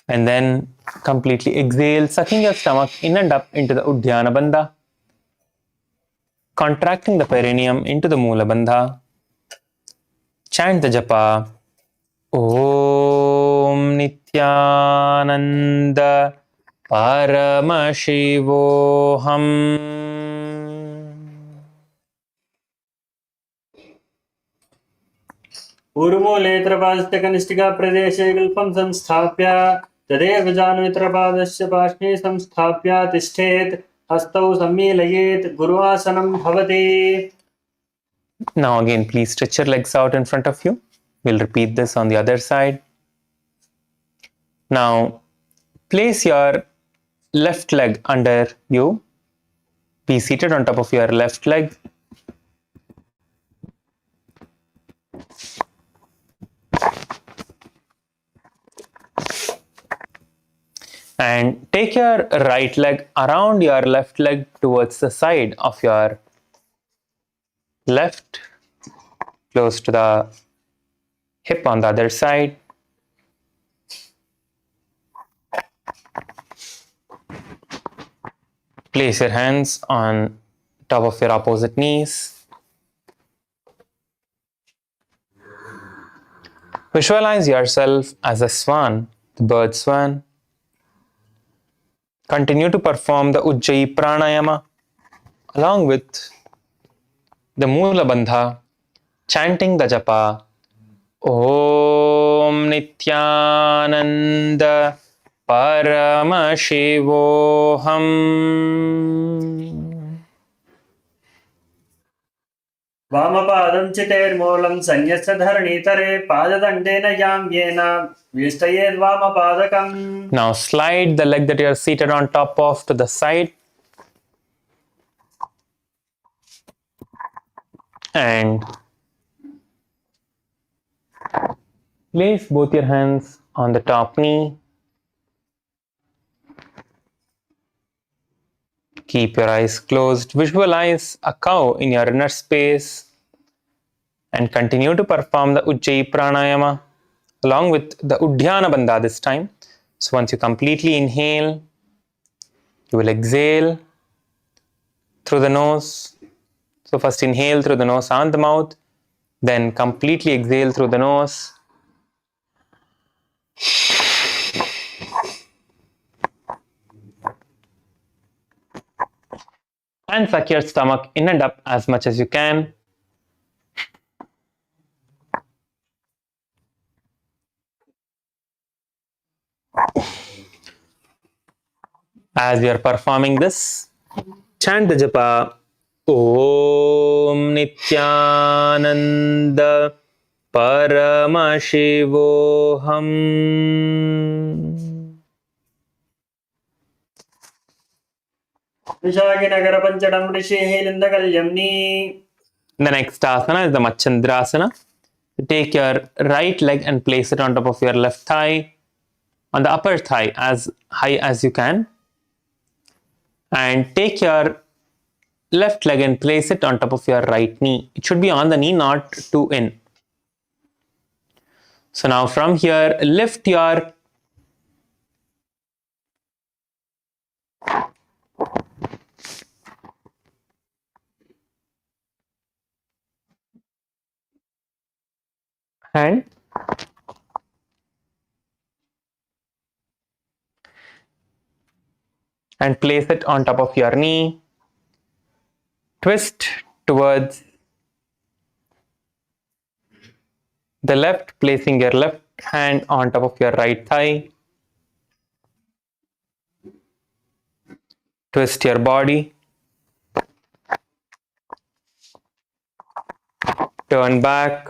And then completely exhale, sucking your stomach in and up into the Udhyana Bandha. Contracting the perineum into the Moola Bandha. Chant the japa Om Nityananda Paramashivoham. ऊर्मूलेत्रपादस्य कनिष्ठिका प्रदेशे कल्पं संस्थाप्य तदेव जान्वित्रपादस्य पार्श्वे संस्थाप्य तिष्ठेत् हस्तौ सम्मीलयेत् गुरुआसनं भवति. Now again, please stretch your legs out in front of you. We'll repeat this on the other side. Now place your left leg under you. Be seated on top of your left leg. And take your right leg around your left leg towards the side of your left, close to the hip on the other side. Place your hands on top of your opposite knees. Visualize yourself as a swan, the bird swan. Continue to perform the Ujjayi Pranayama along with the Mula Bandha, chanting the japa Om Nityananda Paramashivoham. वामपादं चितेर्मूलं संयस्य धरणीतरे पाददण्डेन याम्येन वेष्टयेद्वामपादकम्. Now slide the leg that you are seated on top of to the side and place both your hands on the top knee. Keep your eyes closed. Visualize a cow in your inner space and continue to perform the Ujjayi Pranayama along with the Uddiyana Bandha this time. So once you completely inhale, you will exhale through the nose. So first inhale through the nose and the mouth, then completely exhale through the nose. And suck your stomach in and up as much as you can. As you are performing this, chant the japa Om Nityananda Paramashivoham. विशाखनगरपञ्चडं ऋषिः लिन्दकल्यम्नी. The next asana is the Machandrasana. Take your right leg and place it on top of your left thigh, on the upper thigh as high as you can. And take your left leg and place it on top of your right knee. It should be on the knee, not too in. So now from here, lift your hand and place it on top of your knee. Twist towards the left, placing your left hand on top of your right thigh. Twist your body. Turn back.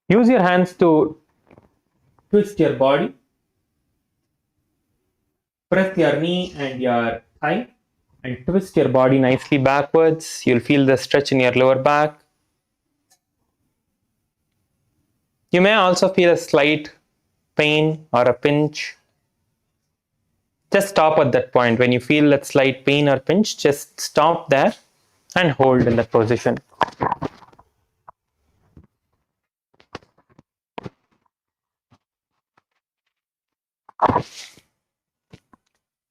Use your hands to twist your body. Press your knee and your thigh and twist your body nicely backwards. You'll feel the stretch in your lower back. You may also feel a slight pain or a pinch. Just stop at that point. When you feel that slight pain or pinch, just stop there and hold in that position.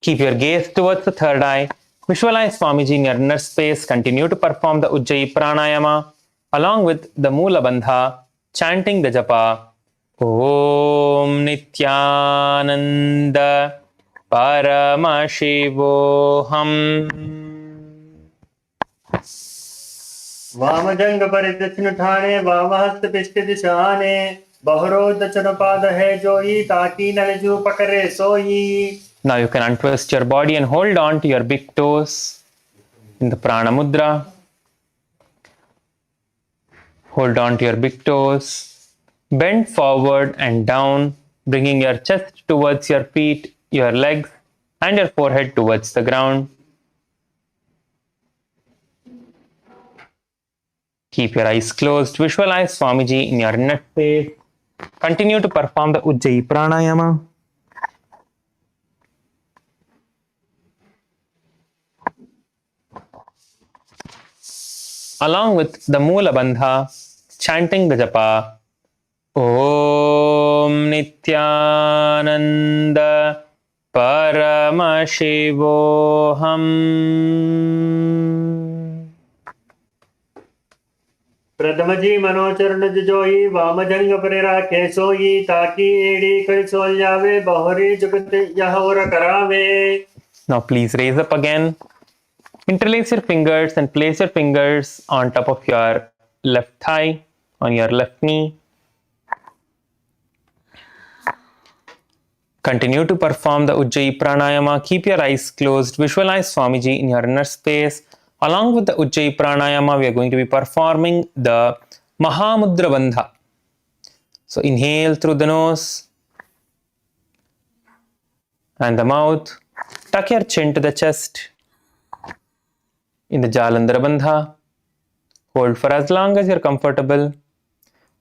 Keep your gaze towards the third eye. Visualize Swamiji in your inner space. Continue to perform the Ujjayi Pranayama along with the Mula Bandha, chanting the japa Om Nityananda Paramashivoham. वामजंग परिदक्षिण Thane वामहस्त पिष्ट दिशाने बहरो दचन पाद है जोई ताकि नलजू पकड़े सोई. Now you can untwist your body and hold on to your big toes in the Prana Mudra. Hold on to your big toes. Bend forward and down, bringing your chest towards your feet, your legs, and your forehead towards the ground. Keep your eyes closed. Visualize Swamiji in your inner space. Continue to perform the Ujjayi Pranayama. Along with the Moola Bandha, chanting the japa. Om Nityananda Paramashivoham. प्रथम जी मनोचरण जोई वाम जंग पर राखे सोई ताकि एड़ी कर सोल जावे बहरी जगत यह और करावे. Now please raise up again. Interlace your fingers and place your fingers on top of your left thigh, on your left knee. Continue to perform the Ujjayi Pranayama. Keep your eyes closed. Visualize Swamiji in your inner space. Along with the Ujjayi Pranayama, we are going to be performing the Mahamudra Bandha. So inhale through the nose and the mouth. Tuck your chin to the chest in the Jalandhara Bandha. Hold for as long as you're comfortable.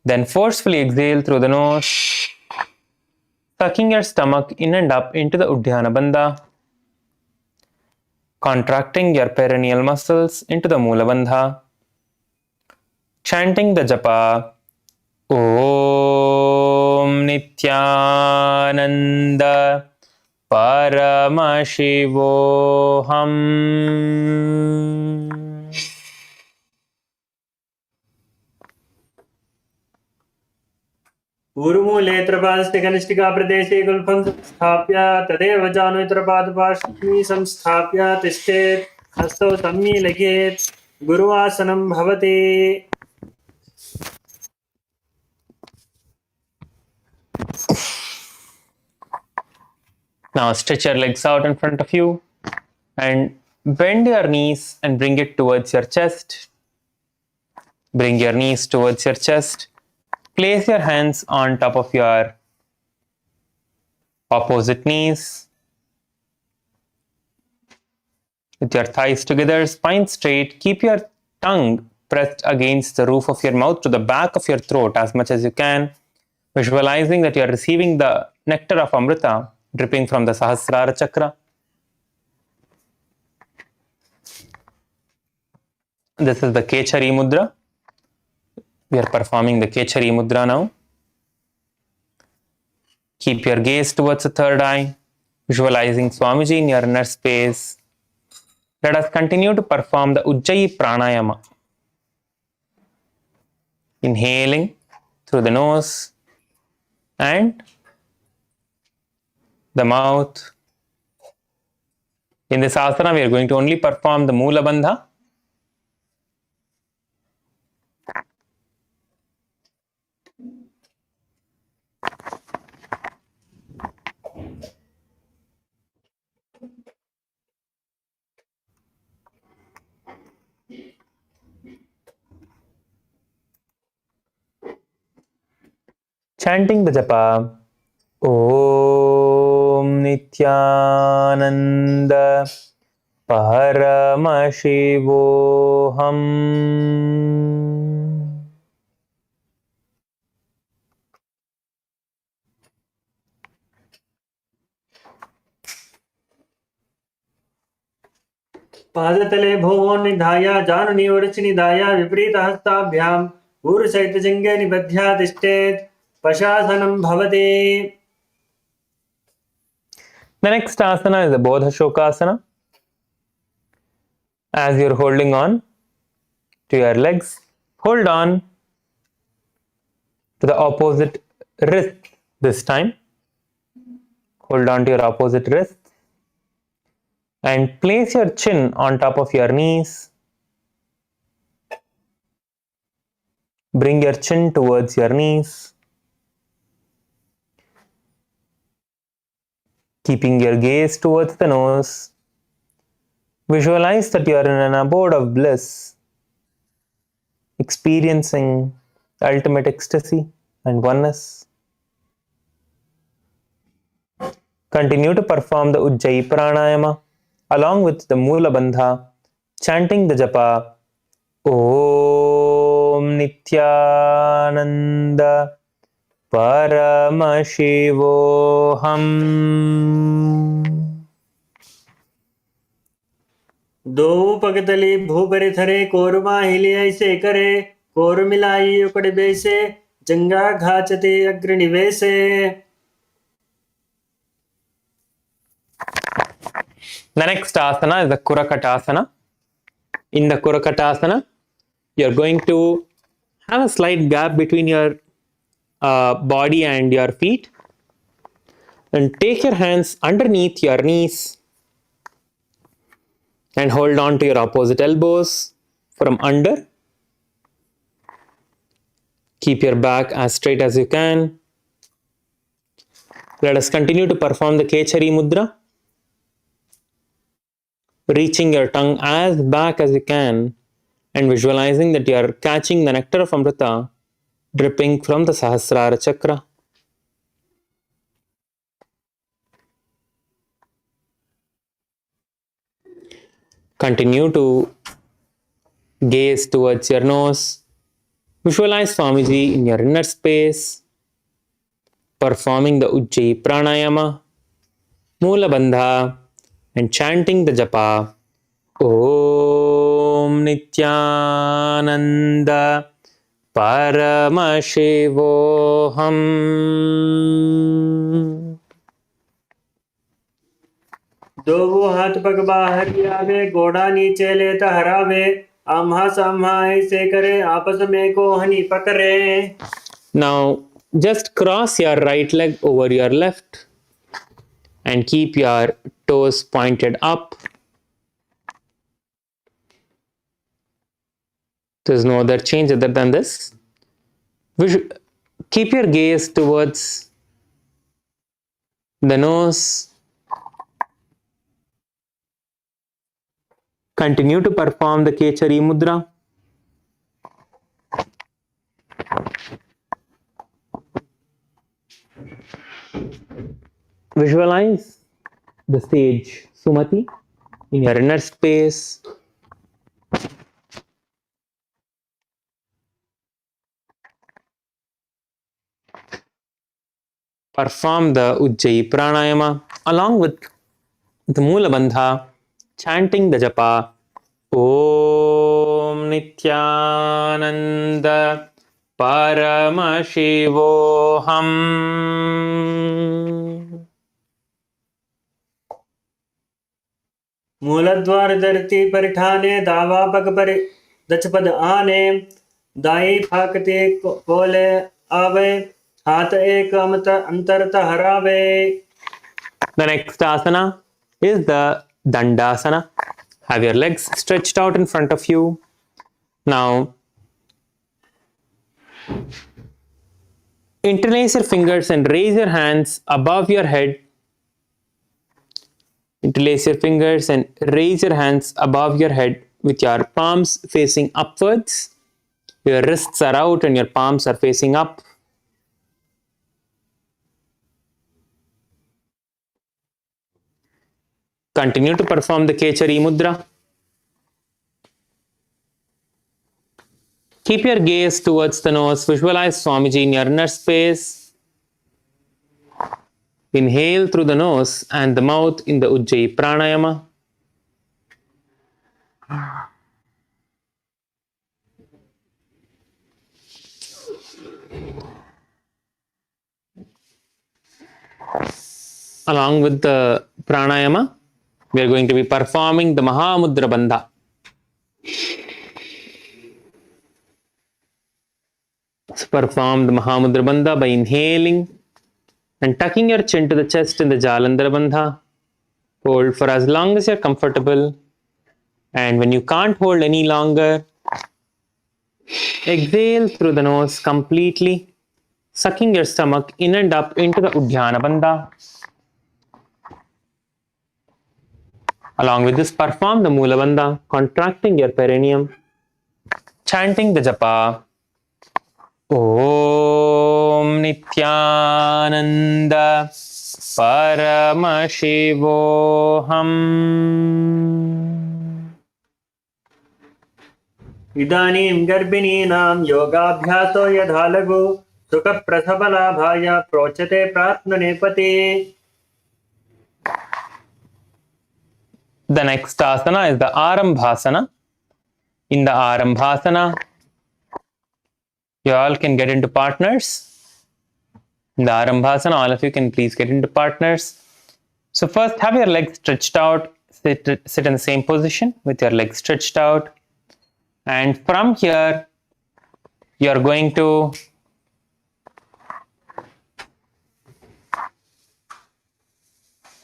Then forcefully exhale through the nose, sucking your stomach in and up into the Uddiyana Bandha. Contracting your perineal muscles into the Moola Bandha. Chanting the japa. Om Nityananda Paramashivoham. ऊर्मूलेत्रपादस्य कनिष्ठिका प्रदेशे गुल्फं संस्थाप्य तदेव जानुत्रपादपार्श्वे संस्थाप्य तिष्ठेत् हस्तौ सम्मीलयेत् गुरुवासनं भवति. Now stretch your legs out in front of you and bend your knees and bring it towards your chest. Bring your knees towards your chest. Place your hands on top of your opposite knees. With your thighs together, spine straight. Keep your tongue pressed against the roof of your mouth to the back of your throat as much as you can. Visualizing that you are receiving the nectar of Amrita dripping from the Sahasrara Chakra. This is the Kechari Mudra. We are performing the Kechari Mudra now. Keep your gaze towards the third eye, visualizing Swamiji in your inner space. Let us continue to perform the Ujjayi Pranayama. Inhaling through the nose and the mouth. In this asana, we are going to only perform the Moola Bandha. Chanting the japa. Om Nityananda Paramashivoham. पादतले भुवोन्निधाय जानुनिवृचिनिधाय विपरीतहस्ताभ्याम् ऊरुसहितजङ्गे निबध्य तिष्ठेत् पशासनं भवति. The next asana is the Bodha Shokasana. As you're holding on to your legs, hold on to the opposite wrist this time. Hold on to your opposite wrist and place your chin on top of your knees. Bring your chin towards your knees. Keeping your gaze towards the nose, visualize that you are in an abode of bliss, experiencing the ultimate ecstasy and oneness. Continue to perform the Ujjayi Pranayama along with the Mula Bandha, chanting the japa Om Nityananda Paramashivoham. दो पगतली भूपरि थरे कोरमा हिले ऐसे करे core मिलाई उकड़ बेसे जंगा घाचते अग्र निवेसे. The next asana is the Kurakatasana. In the Kurakatasana, you're going to have a slight gap between your body and your feet, and take your hands underneath your knees and hold on to your opposite elbows from under. Keep your back as straight as you can. Let us continue to perform the Kechari Mudra, reaching your tongue as back as you can and visualizing that you are catching the nectar of Amrita dripping from the Sahasrara Chakra. Continue to gaze towards your nose. Visualize Swamiji in your inner space, performing the Ujjayi Pranayama, Mula Bandha, and chanting the japa Om Nityananda Paramashivoham. दो वो हाथ पग बाहर आवे घोड़ा नीचे लेता हरावे आम्हा साम्हा ऐसे करे आपस में को हनी पकड़े. Now just cross your right leg over your left and keep your toes pointed up. There's no other change other than this. Keep your gaze towards the nose. Continue to perform the Kechari Mudra. Visualize the sage Sumati in your inner space. Perform the Ujjayi Pranayama along with the Mula Bandha, chanting the japa Om Nityananda Paramashivoham. मूलद्वार धरती परिठाने दावा पग पर दचपद आने दाई फाकते कोले आवे हाथ एक अमत अंतरत हरावे. The next asana is the Dandasana. Have your legs stretched out in front of you. Now, interlace your fingers and raise your hands above your head. Interlace your fingers and raise your hands above your head with your palms facing upwards. Your wrists are out and your palms are facing up. Continue to perform the Kechari Mudra. Keep your gaze towards the nose. Visualize Swamiji in your inner space. Inhale through the nose and the mouth in the Ujjayi Pranayama. Along with the Pranayama, we are going to be performing the Mahamudra Bandha. So perform the Mahamudra Bandha by inhaling and tucking your chin to the chest in the Jalandhara Bandha. Hold for as long as you're comfortable. And when you can't hold any longer, exhale through the nose completely, sucking your stomach in and up into the Udhyana Bandha. Along with this, perform the Mula Bandha, contracting your perineum, chanting the japa Om Nityananda Paramashivoham. इदानीं गर्भिणीनां योगाभ्यासो यथा लघु सुखप्रसवलाभाय प्रोच्यते प्रात्मनेपति. The next asana is the Arambhasana. In the Arambhasana, you all can get into partners. In the Arambhasana, all of you can please get into partners. So first, have your legs stretched out. Sit in the same position with your legs stretched out. And from here, you are going to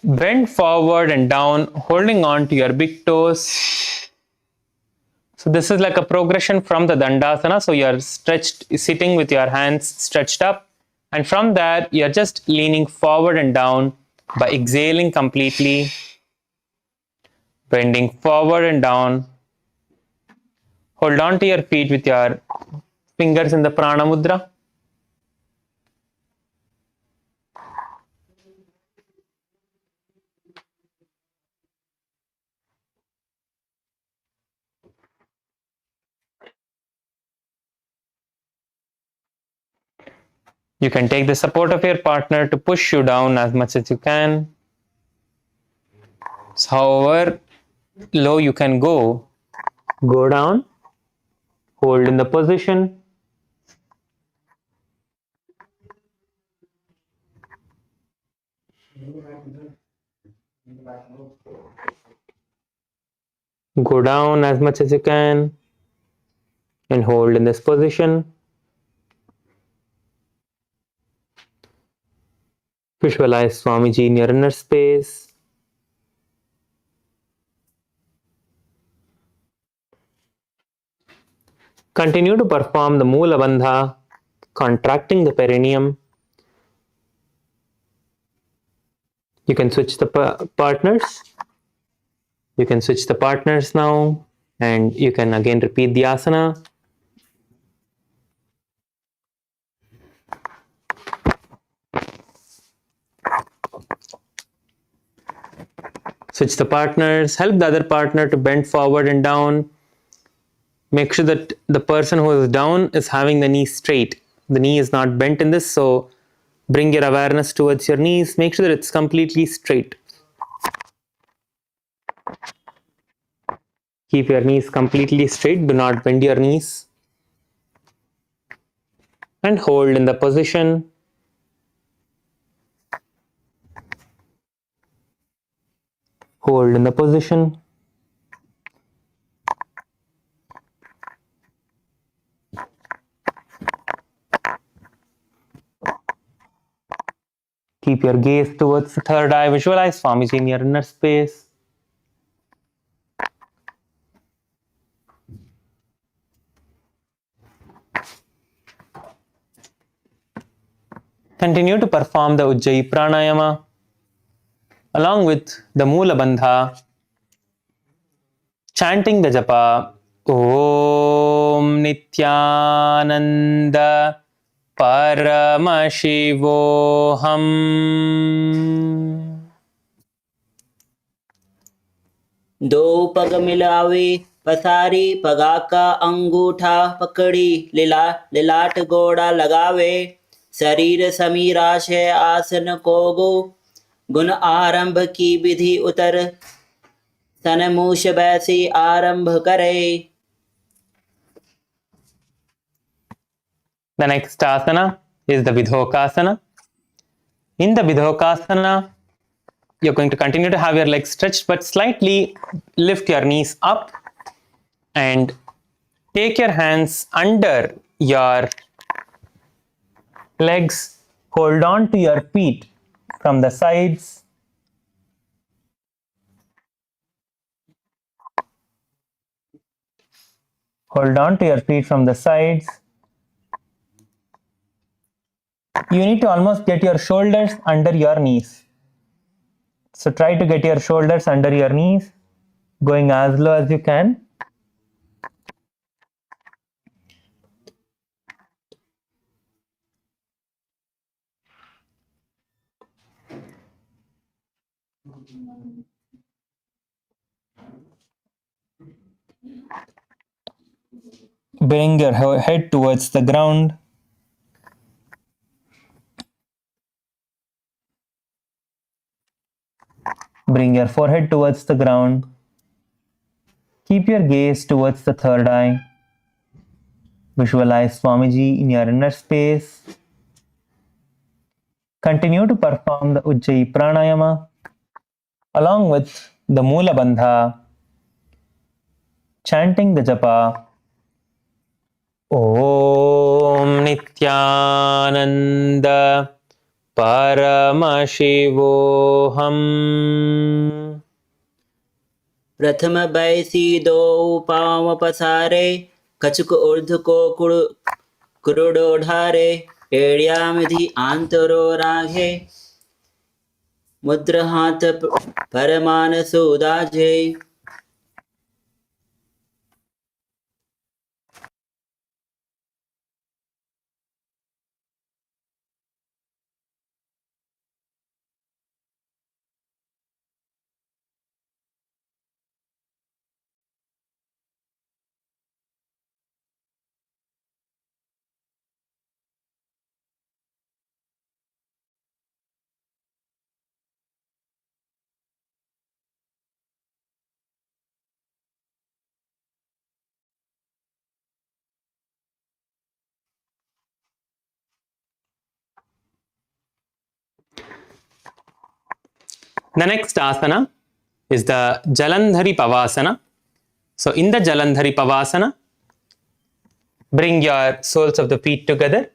bend forward and down, holding on to your big toes. So this is like a progression from the Dandasana. So you are sitting with your hands stretched up. And from there, you are just leaning forward and down by exhaling completely, bending forward and down. Hold on to your feet with your fingers in the Prana Mudra. You can take the support of your partner to push you down as much as you can. So however low you can go down, hold in the position. Go down as much as you can and hold in this position. Visualize Swamiji in your inner space. Continue to perform the Moola Bandha, contracting the perineum. You can switch the partners. You can switch the partners now, and you can again repeat the asana. Switch the partners, help the other partner to bend forward and down. Make sure that the person who is down is having the knee straight. The knee is not bent in this, so bring your awareness towards your knees. Make sure that it's completely straight. Keep your knees completely straight. Do not bend your knees. And hold in the position. Hold in the position. Keep your gaze towards the third eye. Visualize Swamiji in your inner space. Continue to perform the Ujjayi Pranayama along with the Moola Bandha, chanting the japa Om Nityananda Paramashivoham. दो पग मिलावे पसारी पगा का अंगूठा पकड़ी लिलाट गोड़ा लगावे शरीर समीराश है आसन कोगो गुण आरंभ की विधि उतर सनमूष बैसी आरंभ करे. The next asana is the Vidhokasana. In the Vidhokasana, you're going to continue to have your legs stretched, but slightly lift your knees up and take your hands under your legs. Hold on to your feet from the sides. Hold on to your feet from the sides. You need to almost get your shoulders under your knees. So try to get your shoulders under your knees, going as low as you can. Bring your head towards the ground. Bring your forehead towards the ground. Keep your gaze towards the third eye. Visualize Swamiji in your inner space. Continue to perform the Ujjayi Pranayama along with the Mula Bandha, chanting the japa Om Nityananda Paramashivoham. प्रथम बैसी दो पाँव पसारे कछुक ऊर्ध्व को कुरुडो ढारे एड़ियामिधि आंतरो राघे मुद्र हाथ Parman सुदाजे. The next asana is the Jalandhari Pavasana. So in the Jalandhari Pavasana, bring your soles of the feet together.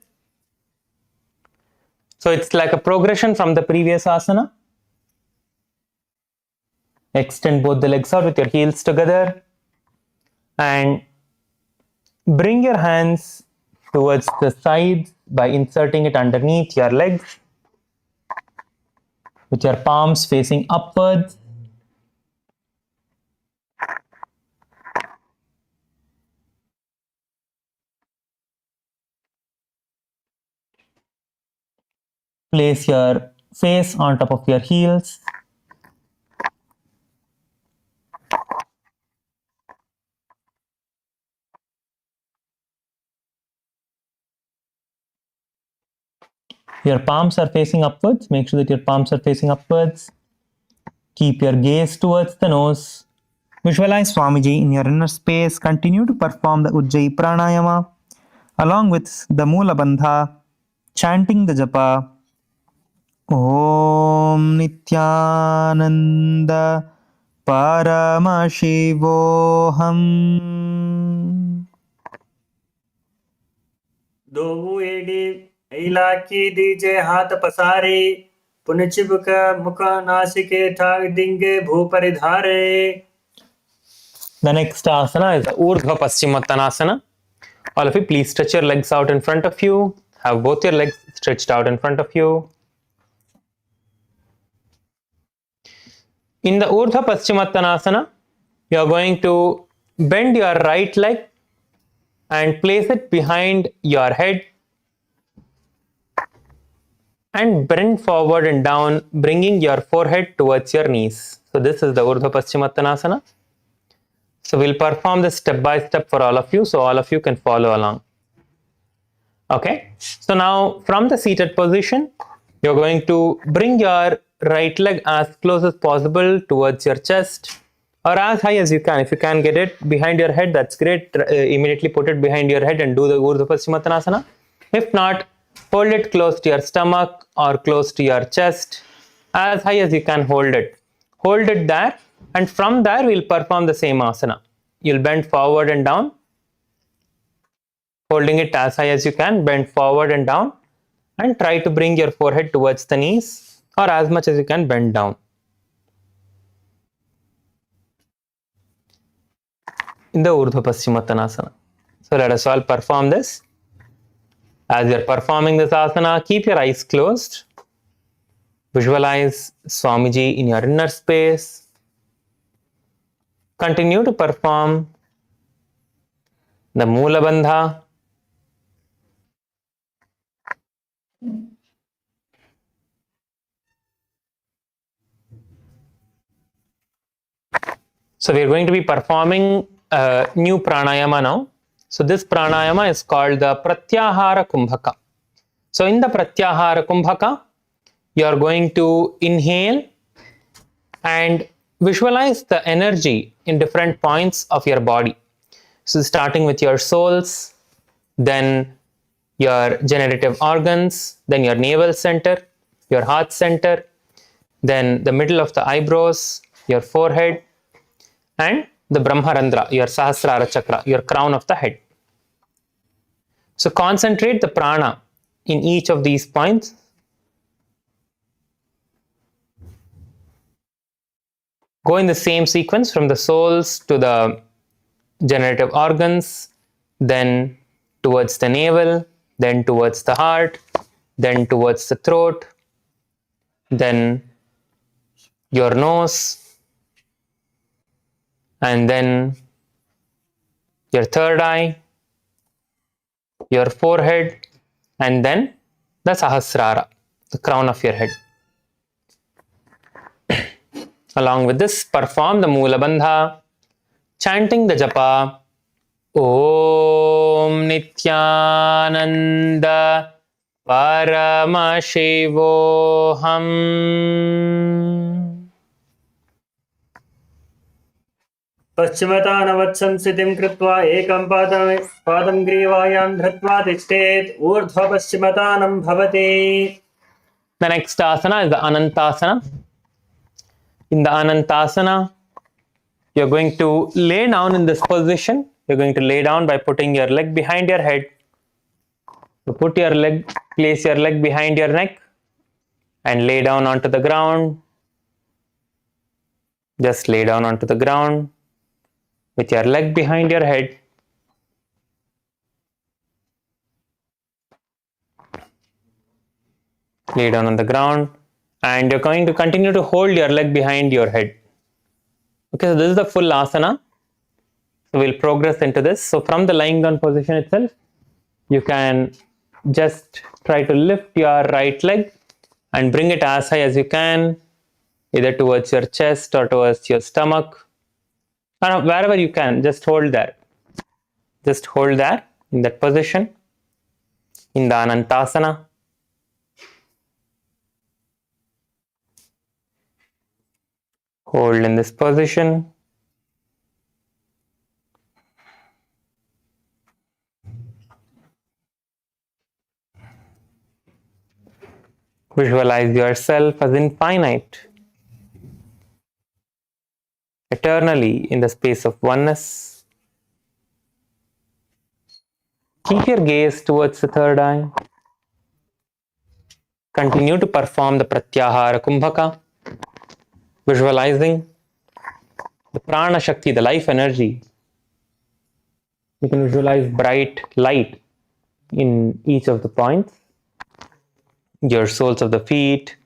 So it's like a progression from the previous asana. Extend both the legs out with your heels together and bring your hands towards the sides by inserting it underneath your legs with your palms facing upwards. Place your face on top of your heels. Your palms are facing upwards. Make sure that your palms are facing upwards. Keep your gaze towards the nose. Visualize Swamiji in your inner space. Continue to perform the Ujjayi Pranayama along with the Mula Bandha, chanting the japa Om Nityananda Paramashivoham. दो एड़ी ऐला की दीजे हाथ पसारे पुन चिपक मुख नासिके ठाक डिंगे भू परिधारे. The next asana is the Urdhva Paschimottanasana. All of you, please stretch your legs out in front of you. Have both your legs stretched out in front of you. In the Urdhva Paschimottanasana, you are going to bend your right leg and place it behind your head and bend forward and down, bringing your forehead towards your knees. So this is the Urdhva Paschimottanasana. So we'll perform this step by step for all of you, so all of you can follow along. Okay, so now from the seated position, you're going to bring your right leg as close as possible towards your chest or as high as you can. If you can get it behind your head, that's great. Immediately put it behind your head and do the Urdhva Paschimottanasana. If not, hold it close to your stomach or close to your chest, as high as you can hold it. Hold it there, and from there we'll perform the same asana. You'll bend forward and down, holding it as high as you can, bend forward and down, and try to bring your forehead towards the knees or as much as you can bend down. In the Urdhva Paschimottanasana. So let us all perform this. As you're performing this asana, keep your eyes closed. Visualize Swamiji in your inner space. Continue to perform the Mula Bandha. So we are going to be performing a new pranayama now. So this pranayama is called the Pratyahara Kumbhaka. So in the Pratyahara Kumbhaka, you are going to inhale and visualize the energy in different points of your body. So starting with your soles, then your generative organs, then your navel center, your heart center, then the middle of the eyebrows, your forehead, and the Brahmarandra, your Sahasrara chakra, your crown of the head. So concentrate the prana in each of these points. Go in the same sequence from the soles to the generative organs, then towards the navel, then towards the heart, then towards the throat, then your nose, and then your third eye, your forehead, and then the Sahasrara, the crown of your head. Along with this, perform the Moola Bandha, chanting the japa, Om Nityananda Paramashivoham. पश्चिमतानवत्सं स्थितिं कृत्वा एकं पादं ग्रीवायां धृत्वा तिष्ठेत् ऊर्ध्वपश्चिमतानं भवति. The next asana is the Anantasana. In the Anantasana, you're going to lay down in this position. You're going to lay down by putting your leg behind your head. So put your leg, place your leg behind your neck and lay down onto the ground. Just lay down onto the ground with your leg behind your head. Lay down on the ground and you're going to continue to hold your leg behind your head. Okay, so this is the full asana. So we'll progress into this. So from the lying down position itself, you can just try to lift your right leg and bring it as high as you can, either towards your chest or towards your stomach, or wherever you can. Just hold there. Just hold there in that position, in the Anantasana. Hold in this position. Visualize yourself as infinite, eternally in the space of oneness. Keep your gaze towards the third eye. Continue to perform the Pratyahara Kumbhaka, visualizing the Prana Shakti, the life energy. You can visualize bright light in each of the points. Your soles of the feet,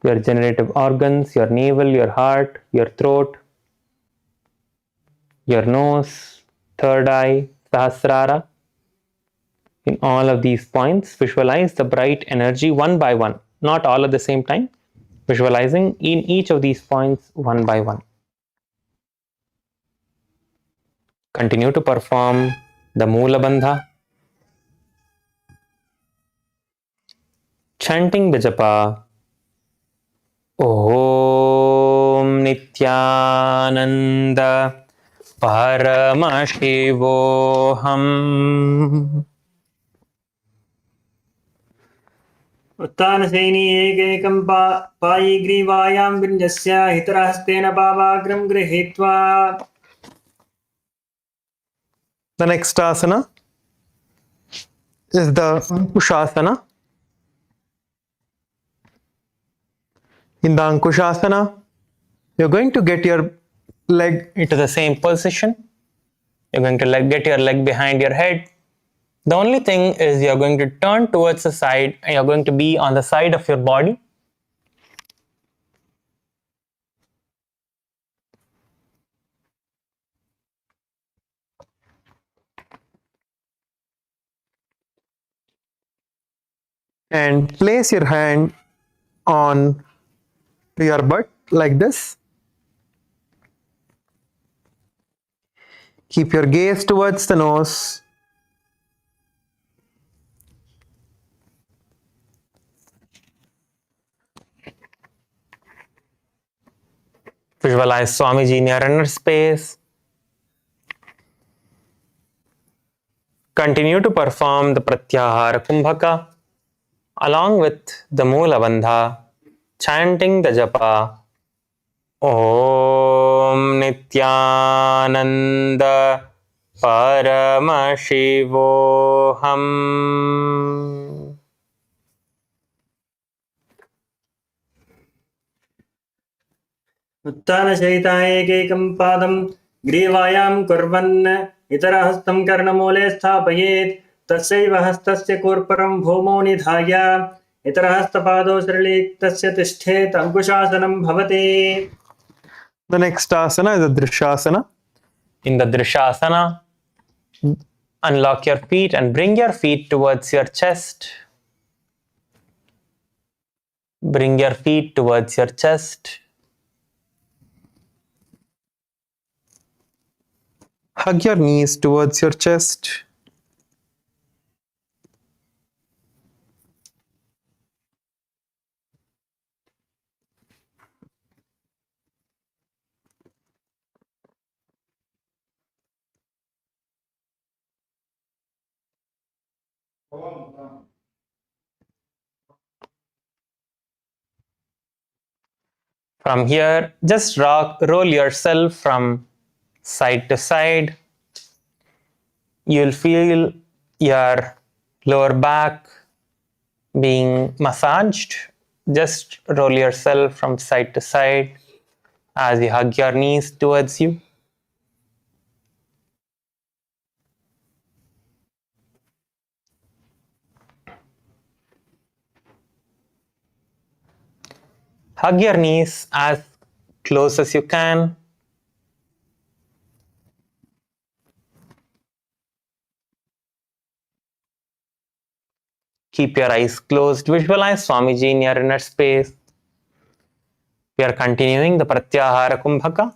your generative organs, your navel, your heart, your throat, your nose, third eye, Sahasrara. In all of these points, visualize the bright energy one by one, not all at the same time, visualizing in each of these points one by one. Continue to perform the Moola Bandha, chanting the japa, Om Nityananda Paramashivoham. उत्तानसेनी एकैकं पायिग्रीवायां विन्यस्य हितरहस्तेन पावाग्रं गृहीत्वा. The next asana is the Ankushasana. In the Ankushasana, you're going to get your leg into the same position. You're going to get your leg behind your head. The only thing is you're going to turn towards the side and you're going to be on the side of your body. And place your hand on to your butt like this. Keep your gaze towards the nose Visualize Swamiji in your inner space. Continue to perform the Pratyahara Kumbhaka along with the Moola Bandha, chanting the japa Om Nityananda Paramashivoham. उत्थानशयिताय एकैकं पादं ग्रीवायां कुर्वन् इतरहस्तं कर्णमूले स्थापयेत् तस्यैव हस्तस्य कूर्परं भूमौ निधाय इतरहस्तपादौ श्रीलिप्तस्य तिष्ठेत् अंकुशासनं भवति. The next asana is a Drishasana. In the Drishasana, unlock your feet and bring your feet towards your chest. Bring your feet towards your chest. Hug your knees towards your chest. From here, just roll yourself from side to side. You'll feel your lower back being massaged. Just roll yourself from side to side as you hug your knees towards you. Hug your knees as close as you can. Keep your eyes closed. Visualize Swamiji in your inner space. We are continuing the Pratyahara Kumbhaka.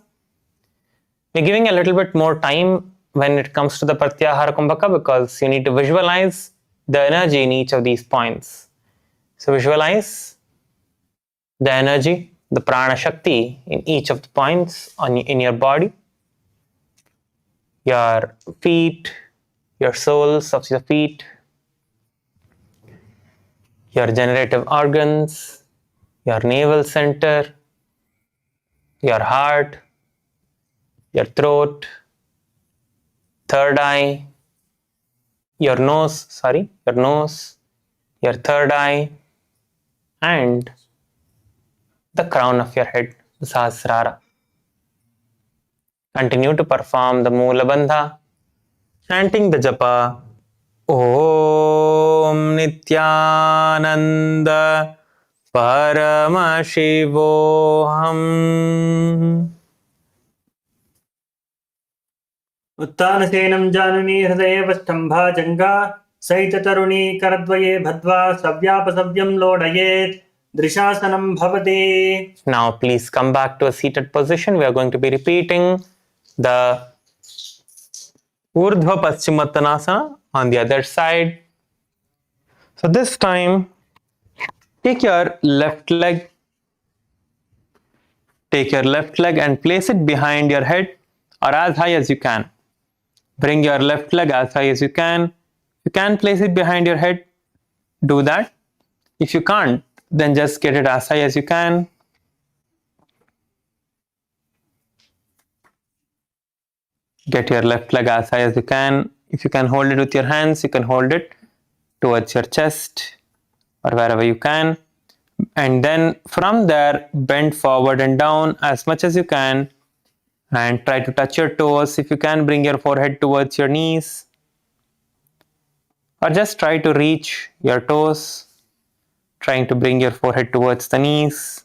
We're giving a little bit more time when it comes to the Pratyahara Kumbhaka because you need to visualize the energy in each of these points. So visualize the energy, the prana shakti in each of the points in your body, your feet, your soles of your feet, your generative organs, your navel center, your heart, your throat, third eye, your nose, your third eye, and the crown of your head, the Sahasrara. Continue to perform the Moola Bandha, chanting the japa Om Nityananda Paramashivoham. उत्थानसेनं जाननी हृदये स्तम्भा जङ्गा सहिततरुणी करद्वये भद्वा सव्यापसव्यं लोडयेत् दृशासनं भवति. Now please come back to a seated position. We are going to be repeating the Urdhva Paschimottanasana on the other side. So this time, take your left leg and place it behind your head or as high as you can. Bring your left leg as high as you can. You can place it behind your head. Do that. If you can't, then just get it as high as you can. Get your left leg as high as you can. If you can hold it with your hands, you can hold it towards your chest or wherever you can. And then from there, bend forward and down as much as you can and try to touch your toes. If you can, bring your forehead towards your knees or just try to reach your toes, trying to bring your forehead towards the knees.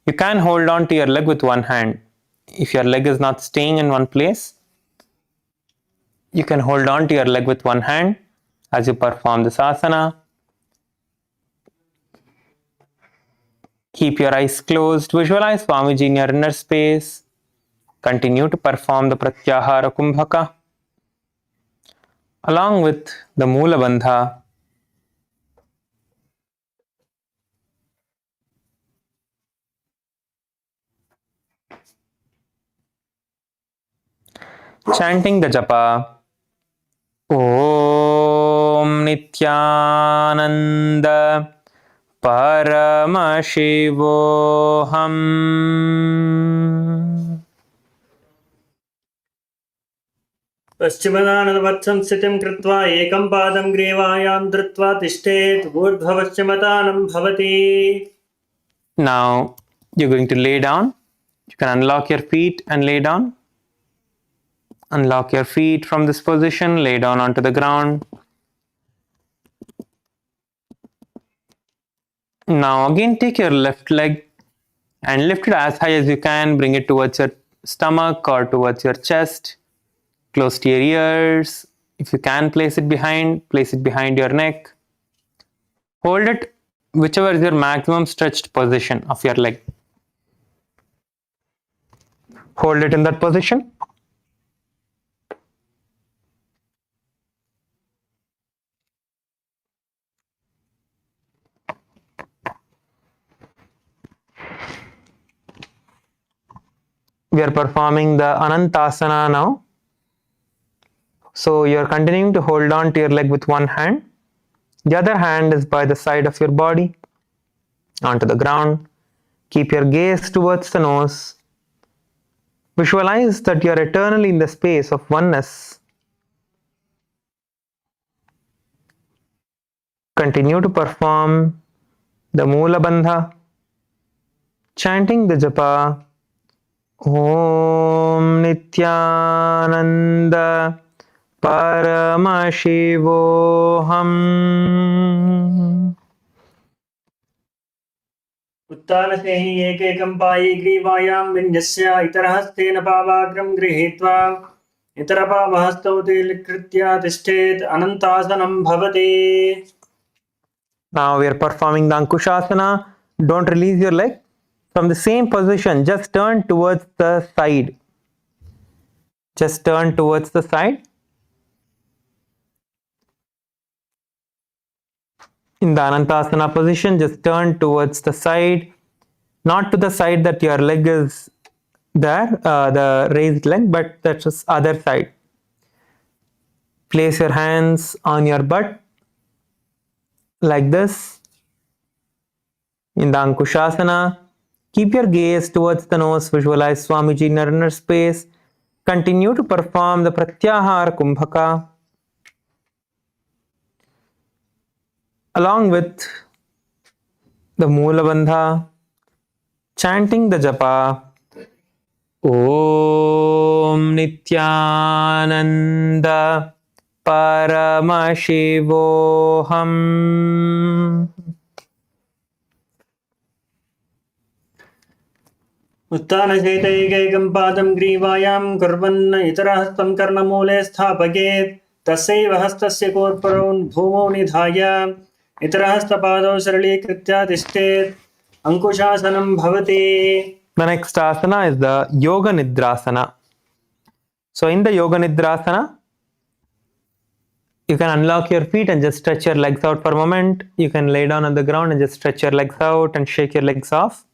You can hold on to your leg with one hand. If your leg is not staying in one place, you can hold on to your leg with one hand as you perform this asana. Keep your eyes closed. Visualize Swamiji in your inner space. Continue to perform the Pratyahara Kumbhaka along with the Moola Bandha. chanting the japa. Om Nityananda Paramashivoham. पश्चिमदानवत्सं स्थितिं कृत्वा एकं पादं ग्रीवायां धृत्वा तिष्ठेत् ऊर्ध्वपश्चिमदानं भवति. Now you're going to lay down. You can unlock your feet and lay down. Unlock your feet from this position, lay down onto the ground. Now again take your left leg and lift it as high as you can. Bring it towards your stomach or towards your chest, close to your ears. If you can place it behind your neck. Hold it whichever is your maximum stretched position of your leg. Hold it in that position. We are performing the Anantasana now. So you are continuing to hold on to your leg with one hand. The other hand is by the side of your body, onto the ground. Keep your gaze towards the nose. Visualize that you are eternally in the space of oneness. Continue to perform the Moola Bandha, chanting the japa. Om Nityananda Paramashivoham. उत्तानसे हि एकैकं पायी ग्रीवायां विन्यस्य इतरहस्तेन पावाग्रं गृहीत्वा इतरपावहस्तौ कृत्य तिष्ठेत् अनन्तासनं भवति. Now we are performing the Ankushasana. Don't release your leg. From the same position, just turn towards the side. Just turn towards the side. In the Anantasana position, just turn towards the side. Not to the side that your leg is there, the raised leg, but that's just other side. Place your hands on your butt like this. In the Ankushasana, keep your gaze towards the nose. Visualize Swamiji in your inner space. Continue to perform the Pratyahara Kumbhaka along with the Moola Bandha, chanting the japa. Om Nityananda Paramashivoham. उत्तानचेत एकैकं पादं ग्रीवायां कुर्वन् इतरहस्तं कर्णमूले स्थापयेत्. तस्यैव हस्तस्य कोर्परौ भूमौ निधाय इतरहस्तपादौ सरलीकृत्य तिष्ठेत्. अंकुशासनं भवति. The next asana is the Yoga Nidrasana. So in the Yoga Nidrasana, you can unlock your feet and just stretch your legs out for a moment. You can lay down on the ground and just stretch your legs out and shake your legs off.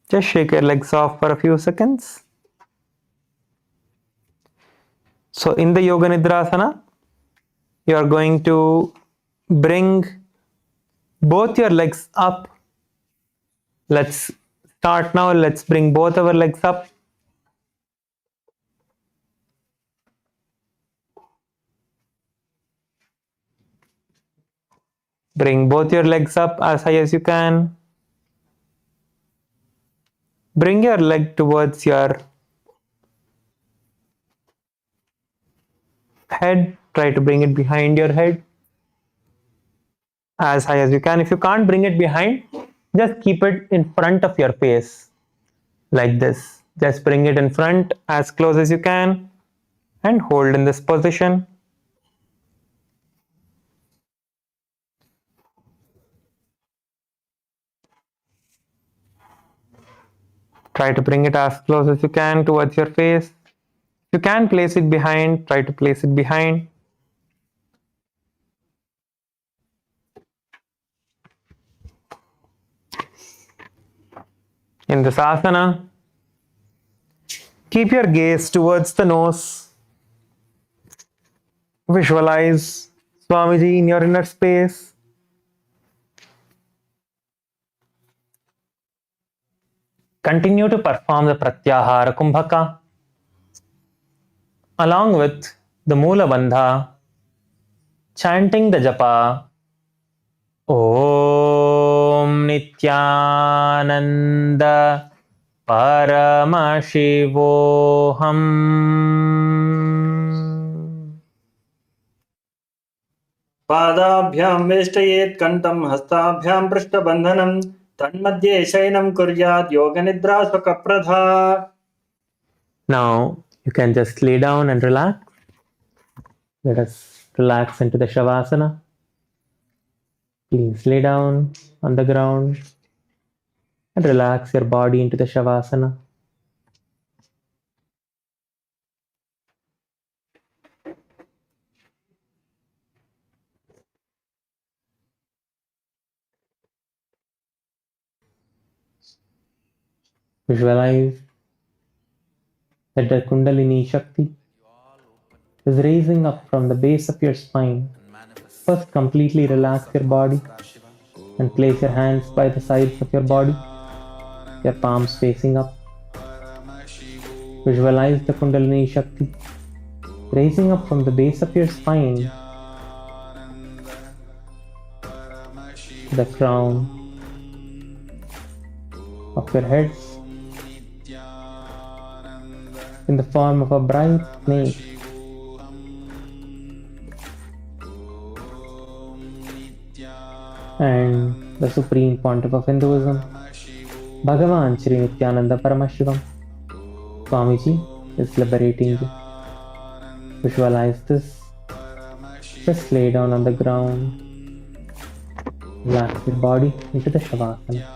Just shake your legs off for a few seconds. So in the Yoga Nidrasana, you are going to bring both your legs up. Let's start now. Let's bring both our legs up. Bring both your legs up as high as you can. Bring your leg towards your head. Try to bring it behind your head as high as you can. If you can't bring it behind, just keep it in front of your face like this. Just bring it in front as close as you can and hold in this position. Try to bring it as close as you can towards your face. If you can place it behind, try to place it behind. In this asana, Keep your gaze towards the nose. Visualize Swamiji in your inner space. Continue to perform the Pratyahara Kumbhaka along with the Moola Bandha, chanting the japa Om Nityananda Paramashivoham. पादाभ्यां वेष्टयेत् कंठं हस्ताभ्यां पृष्ठबन्धनं तन्मध्ये शयनं कुर्यात् योगनिद्रा सुखप्रदा. Now you can just lay down and relax. Let us relax into the Shavasana. Please lay down on the ground and relax your body into the Shavasana. Visualize that the Kundalini Shakti is raising up from the base of your spine. First, completely relax your body and place your hands by the sides of your body, your palms facing up. Visualize the Kundalini Shakti raising up from the base of your spine to the crown of your head in the form of a bright snake. And the Supreme Pontiff of Hinduism, Bhagavan Shri Nityananda Paramashivoham, Swamiji is liberating you. Visualize this. Just lay down on the ground. Relax your body into the Shavasana.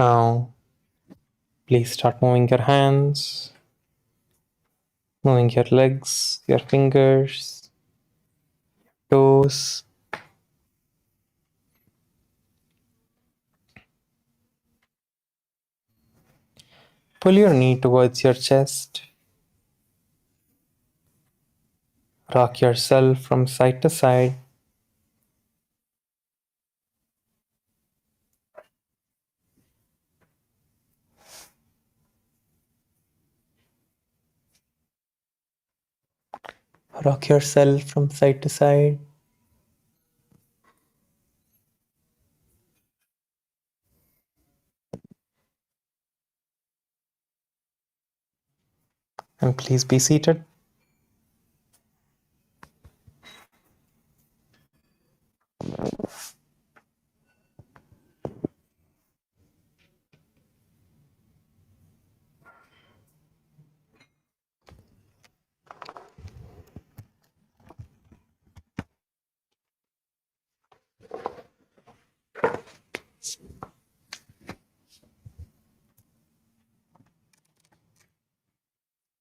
Now, please start moving your hands, moving your legs, your fingers, toes. Pull your knee towards your chest. Rock yourself from side to side. Rock yourself from side to side. And please be seated.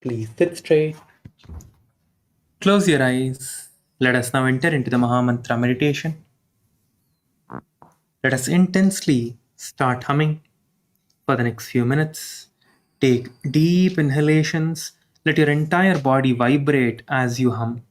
Please sit straight. Close your eyes. Let us now enter into the Mahamantra meditation. Let us intensely start humming for the next few minutes. Take deep inhalations. Let your entire body vibrate as you hum.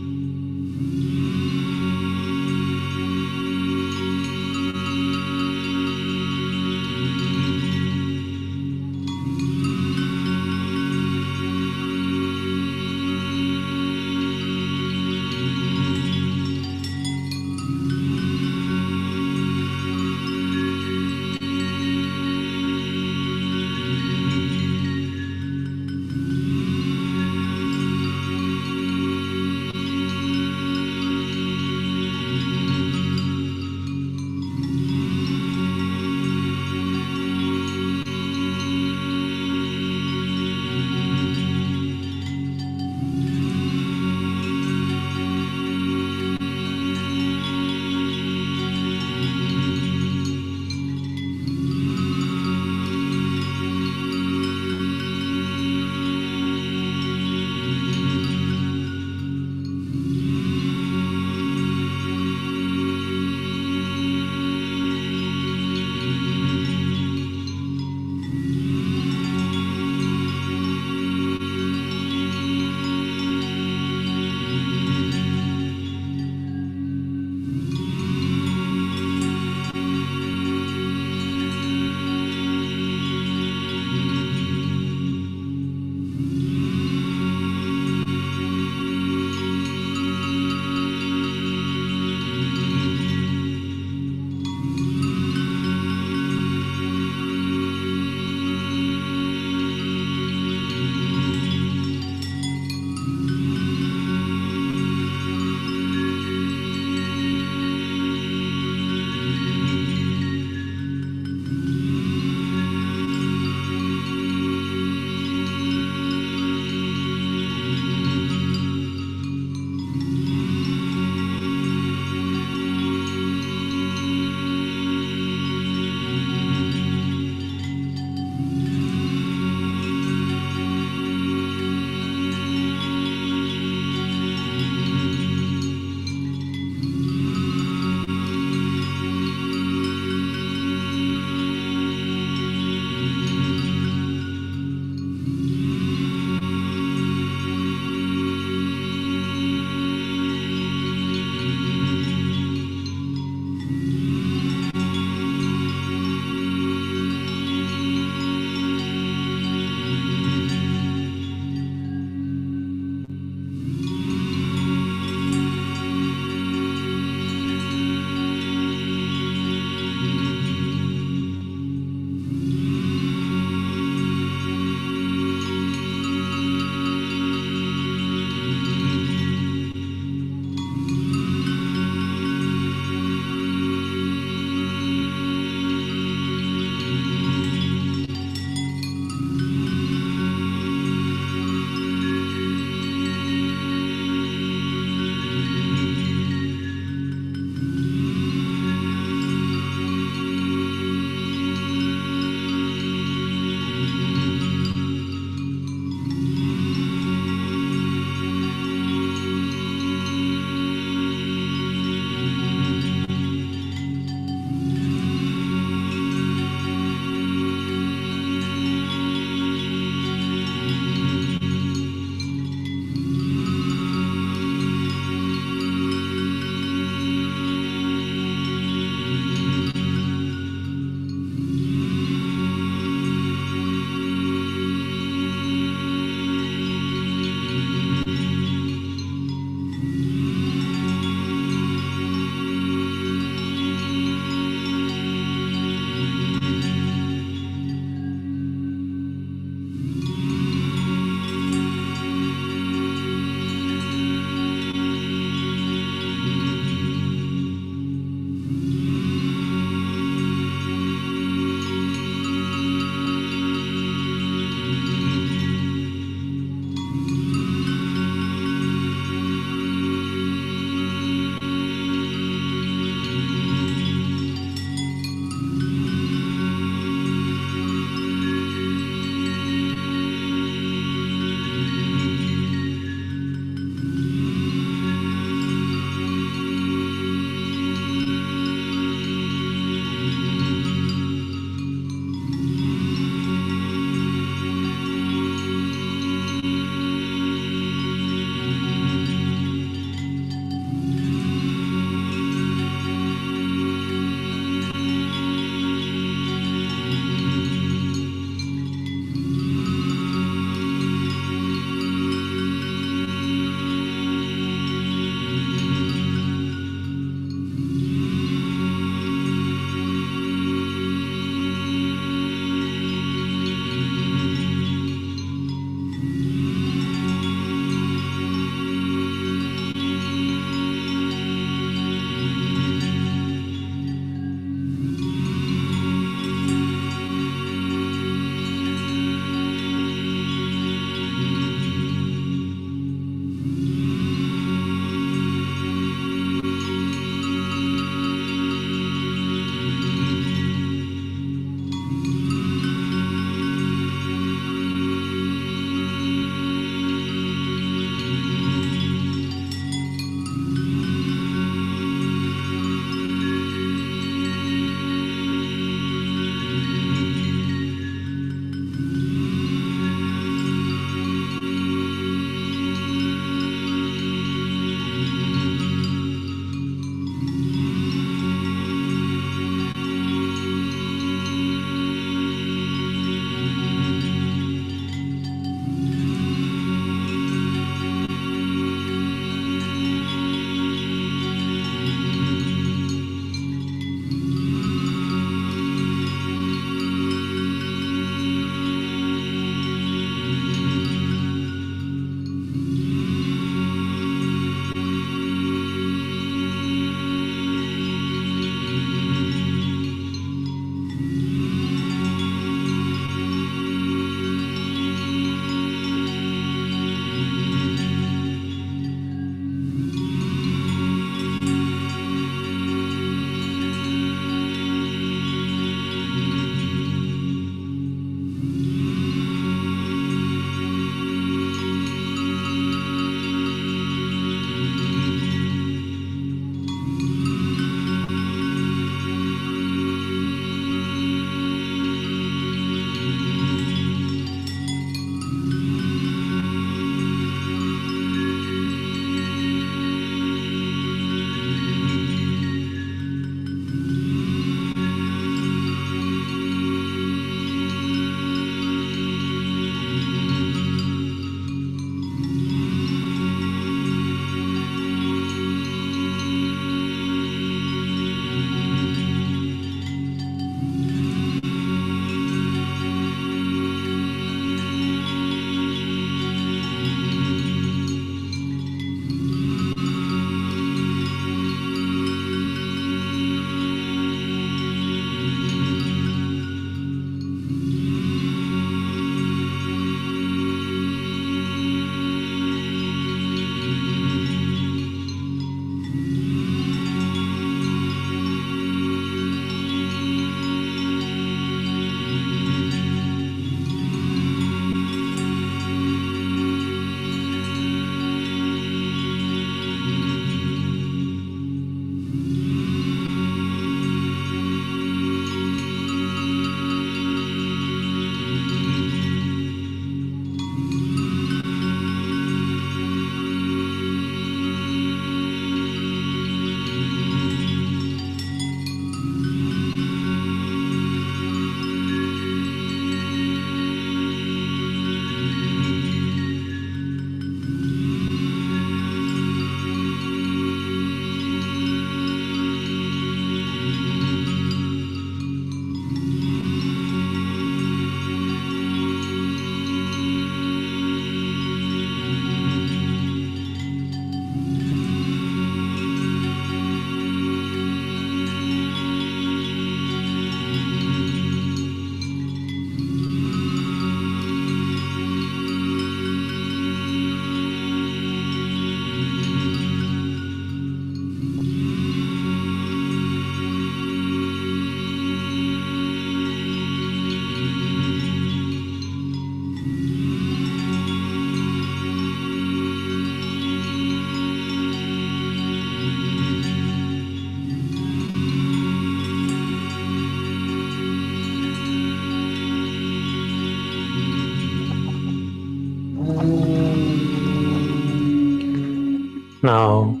Now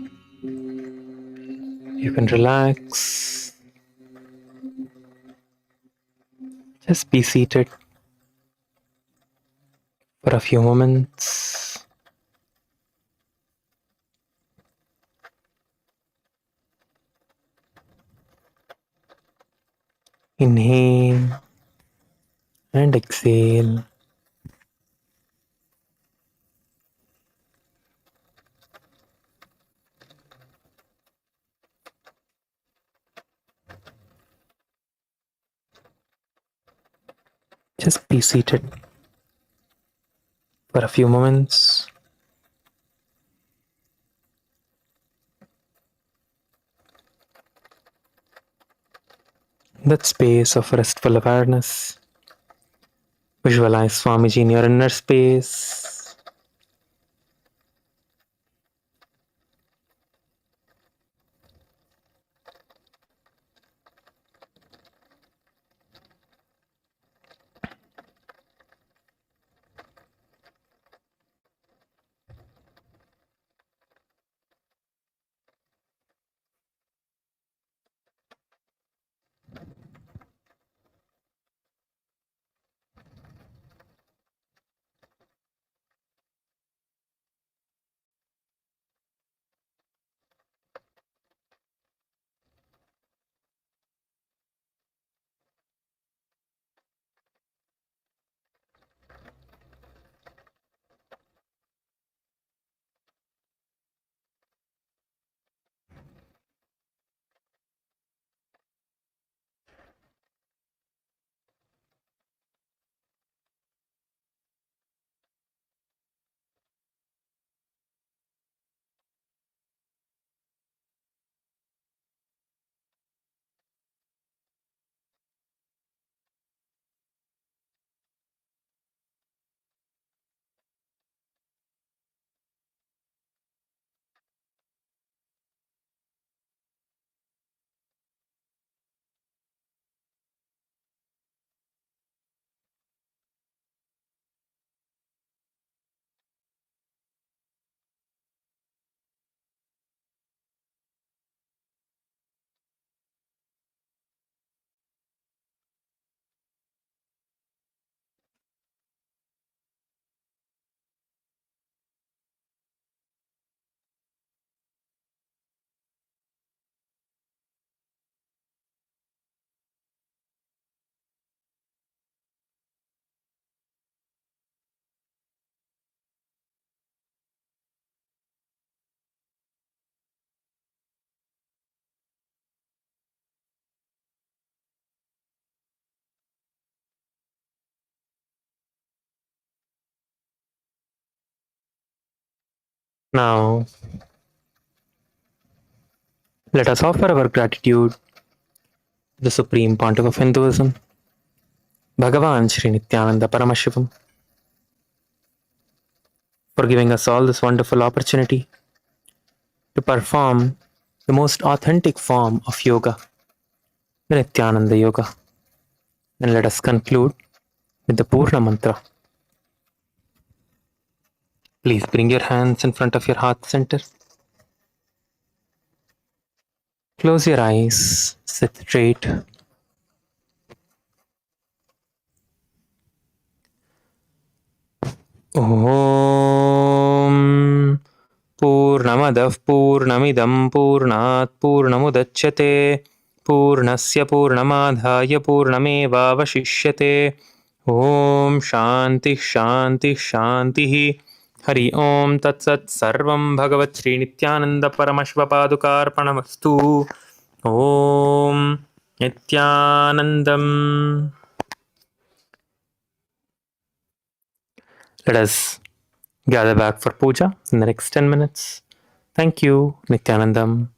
you can relax. Just be seated for a few moments. Inhale and exhale. Just be seated for a few moments. That space of restful awareness. Visualize Swamiji in your inner space. Now, let us offer our gratitude to the Supreme Pontiff of Hinduism, Bhagavan Sri Nityananda Paramashivam, for giving us all this wonderful opportunity to perform the most authentic form of yoga, the Nityananda Yoga. And let us conclude with the Purna Mantra. Please bring your hands in front of your heart center. Close your eyes, sit straight. Om Purnamadah Purnamidam Purnat Purnamudachyate Purnasya Purnamadhaya Purnamevavashishyate. Om Shanti Shanti Shanti. Hari Om Tat Sat Sarvam Bhagavat Sri Nityananda Paramashva Padukarpanamastu. Om Nityanandam. Let us gather back for puja in the next 10 minutes. Thank you, Nityanandam.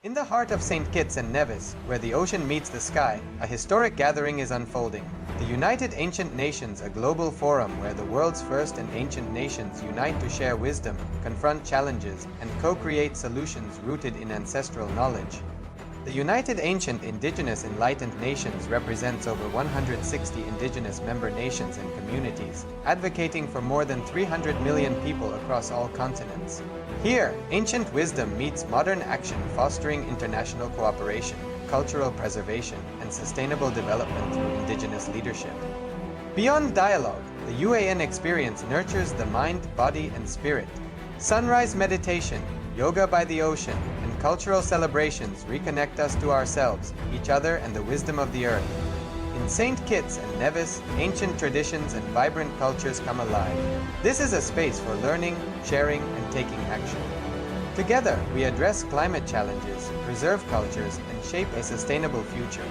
In the heart of St. Kitts and Nevis, where the ocean meets the sky, a historic gathering is unfolding. The United Ancient Nations, a global forum where the world's first and ancient nations unite to share wisdom, confront challenges, and co-create solutions rooted in ancestral knowledge. The United Ancient Indigenous Enlightened Nations represents over 160 indigenous member nations and communities, advocating for more than 300 million people across all continents. Here, ancient wisdom meets modern action, fostering international cooperation, cultural preservation, and sustainable development through indigenous leadership. Beyond dialogue, the UAN experience nurtures the mind, body, and spirit. Sunrise meditation, yoga by the ocean, and cultural celebrations reconnect us to ourselves, each other, and the wisdom of the earth. In St. Kitts and Nevis, ancient traditions and vibrant cultures come alive. This is a space for learning, sharing, and taking action. Together, we address climate challenges, preserve cultures, and shape a sustainable future.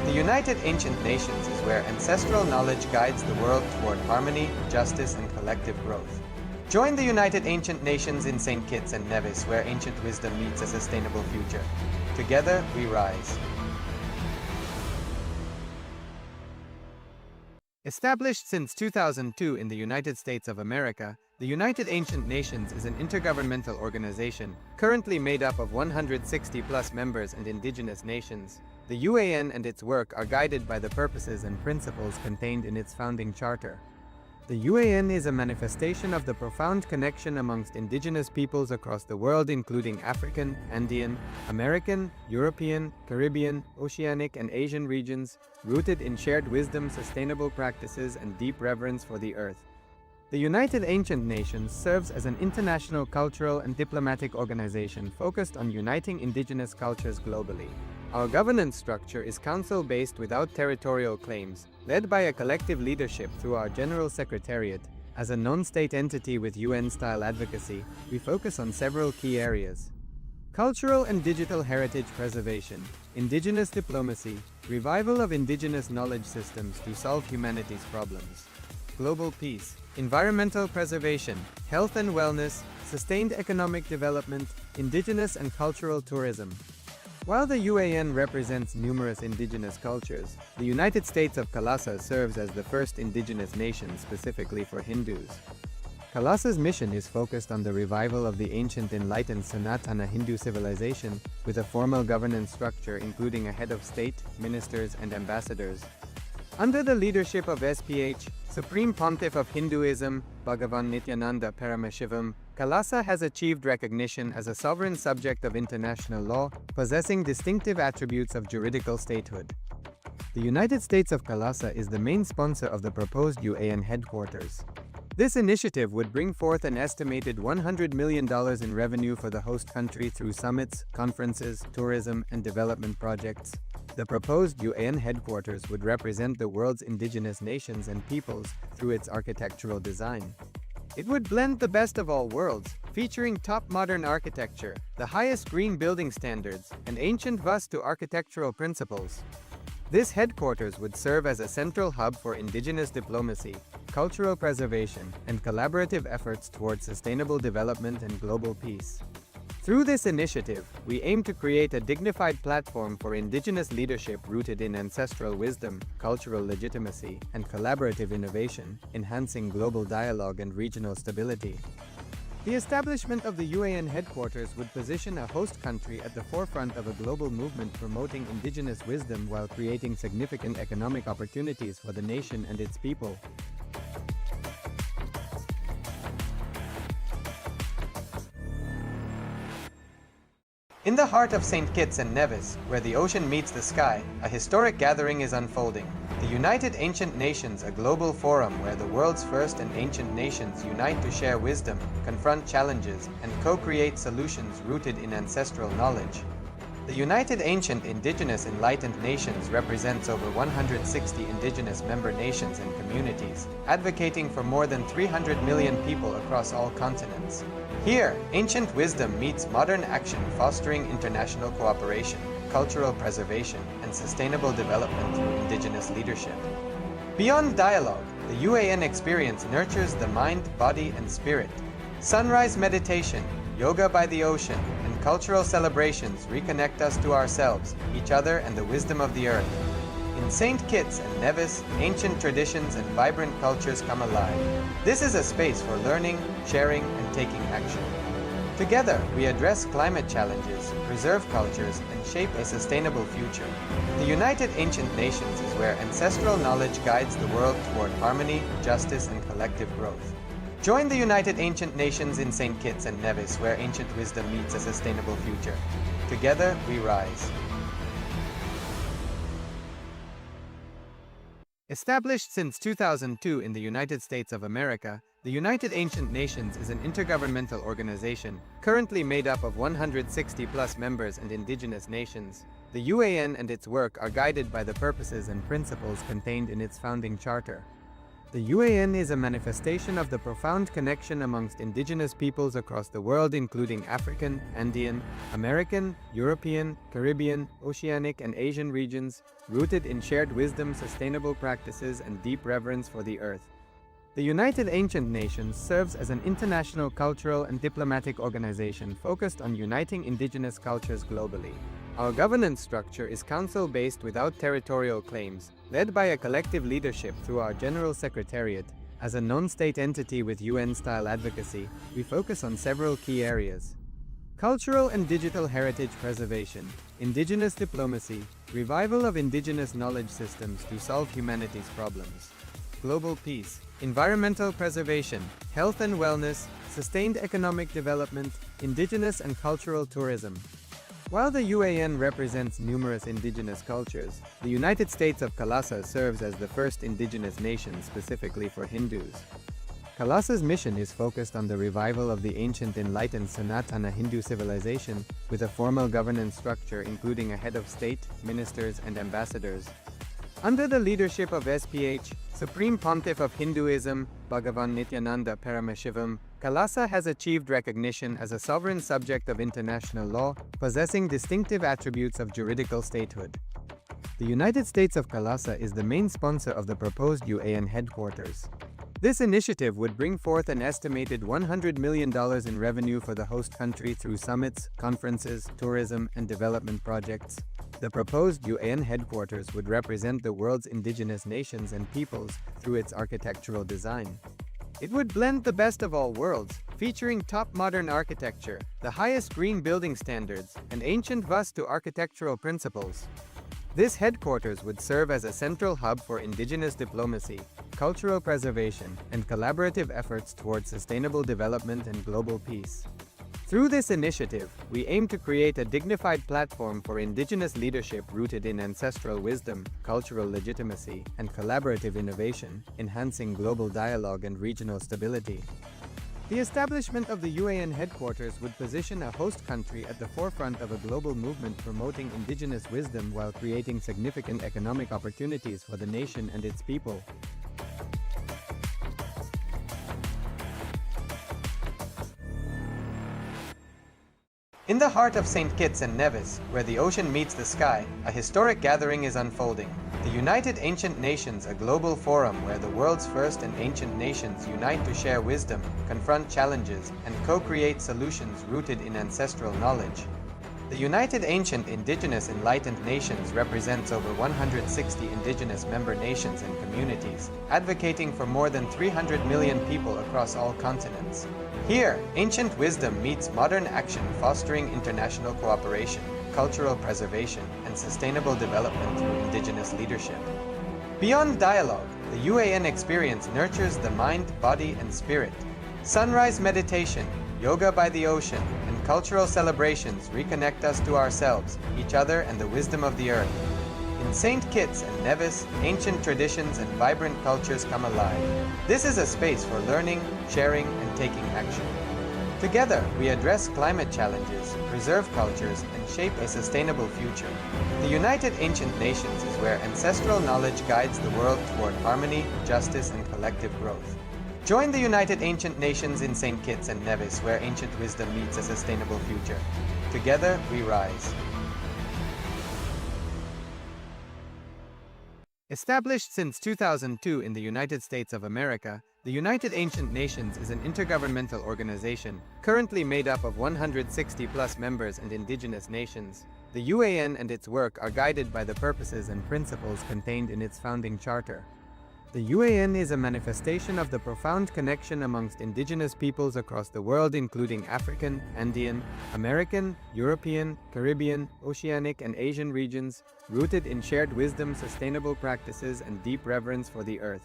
The United Ancient Nations is where ancestral knowledge guides the world toward harmony, justice, and collective growth. Join the United Ancient Nations in St. Kitts and Nevis, where ancient wisdom meets a sustainable future. Together, we rise. Established since 2002 in the United States of America, the United Ancient Nations is an intergovernmental organization currently made up of 160+ members and indigenous nations. The UAN and its work are guided by the purposes and principles contained in its founding charter. The UAN is a manifestation of the profound connection amongst indigenous peoples across the world, including African, Andean, American, European, Caribbean, Oceanic, and Asian regions, rooted in shared wisdom, sustainable practices, and deep reverence for the earth. The United Ancient Nations serves as an international cultural and diplomatic organization focused on uniting indigenous cultures globally. Our governance structure is council-based without territorial claims, led by a collective leadership through our General Secretariat. As a non-state entity with UN-style advocacy, we focus on several key areas: cultural and digital heritage preservation, indigenous diplomacy, revival of indigenous knowledge systems to solve humanity's problems, global peace, environmental preservation, health and wellness, sustained economic development, indigenous and cultural tourism. While the UAN represents numerous indigenous cultures, the United States of KAILASA serves as the first indigenous nation specifically for Hindus. KAILASA's mission is focused on the revival of the ancient enlightened Sanatana Hindu civilization with a formal governance structure including a head of state, ministers, and ambassadors. Under the leadership of SPH, Supreme Pontiff of Hinduism, Bhagavan Nityananda Paramashivoham, KAILASA has achieved recognition as a sovereign subject of international law, possessing distinctive attributes of juridical statehood. The United States of KAILASA is the main sponsor of the proposed UAN headquarters. This initiative would bring forth an estimated $100 million in revenue for the host country through summits, conferences, tourism, and development projects. The proposed UAN headquarters would represent the world's indigenous nations and peoples through its architectural design. It would blend the best of all worlds, featuring top modern architecture, the highest green building standards, and ancient Vastu architectural principles. This headquarters would serve as a central hub for indigenous diplomacy, cultural preservation, and collaborative efforts towards sustainable development and global peace. Through this initiative, we aim to create a dignified platform for indigenous leadership rooted in ancestral wisdom, cultural legitimacy, and collaborative innovation, enhancing global dialogue and regional stability. The establishment of the UAN headquarters would position a host country at the forefront of a global movement promoting indigenous wisdom while creating significant economic opportunities for the nation and its people. In the heart of St. Kitts and Nevis, where the ocean meets the sky, a historic gathering is unfolding. The United Ancient Nations, a global forum where the world's first and ancient nations unite to share wisdom, confront challenges, and co-create solutions rooted in ancestral knowledge. The United Ancient Indigenous Enlightened Nations represents over 160 indigenous member nations and communities, advocating for more than 300 million people across all continents. Here, ancient wisdom meets modern action, fostering international cooperation, cultural preservation, and sustainable development through indigenous leadership. Beyond dialogue, the UAN experience nurtures the mind, body, and spirit. Sunrise meditation, yoga by the ocean, and cultural celebrations reconnect us to ourselves, each other, and the wisdom of the earth. In St. Kitts and Nevis, ancient traditions and vibrant cultures come alive. This is a space for learning, sharing, and taking action. Together, we address climate challenges, preserve cultures, and shape a sustainable future. The United Ancient Nations is where ancestral knowledge guides the world toward harmony, justice, and collective growth. Join the United Ancient Nations in St. Kitts and Nevis, where ancient wisdom meets a sustainable future. Together, we rise. Established since 2002 in the United States of America, the United Ancient Nations is an intergovernmental organization currently made up of 160+ members and indigenous nations. The UAN and its work are guided by the purposes and principles contained in its founding charter. The UAN is a manifestation of the profound connection amongst indigenous peoples across the world, including African, Andean, American, European, Caribbean, Oceanic, and Asian regions, rooted in shared wisdom, sustainable practices, and deep reverence for the earth. The United Ancient Nations serves as an international cultural and diplomatic organization focused on uniting indigenous cultures globally. Our governance structure is council-based without territorial claims, led by a collective leadership through our General Secretariat. As a non-state entity with UN-style advocacy, we focus on several key areas: cultural and digital heritage preservation, indigenous diplomacy, revival of indigenous knowledge systems to solve humanity's problems, global peace, environmental preservation, health and wellness, sustained economic development, indigenous and cultural tourism. While the UAN represents numerous indigenous cultures, the United States of KAILASA serves as the first indigenous nation specifically for Hindus. KAILASA's mission is focused on the revival of the ancient enlightened Sanatana Hindu civilization with a formal governance structure including a head of state, ministers, and ambassadors. Under the leadership of SPH, Supreme Pontiff of Hinduism, Bhagavan Nityananda Paramashivoham, KAILASA has achieved recognition as a sovereign subject of international law, possessing distinctive attributes of juridical statehood. The United States of KAILASA is the main sponsor of the proposed UAN headquarters. This initiative would bring forth an estimated $100 million in revenue for the host country through summits, conferences, tourism, and development projects. The proposed UAN headquarters would represent the world's indigenous nations and peoples through its architectural design. It would blend the best of all worlds, featuring top modern architecture, the highest green building standards, and ancient Vastu architectural principles. This headquarters would serve as a central hub for indigenous diplomacy, cultural preservation, and collaborative efforts towards sustainable development and global peace. Through this initiative, we aim to create a dignified platform for indigenous leadership rooted in ancestral wisdom, cultural legitimacy, and collaborative innovation, enhancing global dialogue and regional stability. The establishment of the UAN headquarters would position a host country at the forefront of a global movement promoting indigenous wisdom while creating significant economic opportunities for the nation and its people. In the heart of St. Kitts and Nevis, where the ocean meets the sky, a historic gathering is unfolding. The United Ancient Nations, a global forum where the world's first and ancient nations unite to share wisdom, confront challenges, and co-create solutions rooted in ancestral knowledge. The United Ancient Indigenous Enlightened Nations represents over 160 indigenous member nations and communities, advocating for more than 300 million people across all continents. Here, ancient wisdom meets modern action, fostering international cooperation, cultural preservation, and sustainable development through indigenous leadership. Beyond dialogue, the UAN experience nurtures the mind, body, and spirit. Sunrise meditation, yoga by the ocean, and cultural celebrations reconnect us to ourselves, each other, and the wisdom of the earth. In St. Kitts and Nevis, ancient traditions and vibrant cultures come alive. This is a space for learning, sharing, and taking action. Together, we address climate challenges, preserve cultures, and shape a sustainable future. The United Ancient Nations is where ancestral knowledge guides the world toward harmony, justice, and collective growth. Join the United Ancient Nations in St. Kitts and Nevis, where ancient wisdom meets a sustainable future. Together, we rise. Established since 2002 in the United States of America, The United Ancient Nations is an intergovernmental organization currently made up of 160 plus members and indigenous nations. The UAN and its work are guided by the purposes and principles contained in its founding charter. The UAN is a manifestation of the profound connection amongst indigenous peoples across the world, including African, Andean, American, European, Caribbean, Oceanic, and Asian regions, rooted in shared wisdom, sustainable practices, and deep reverence for the earth.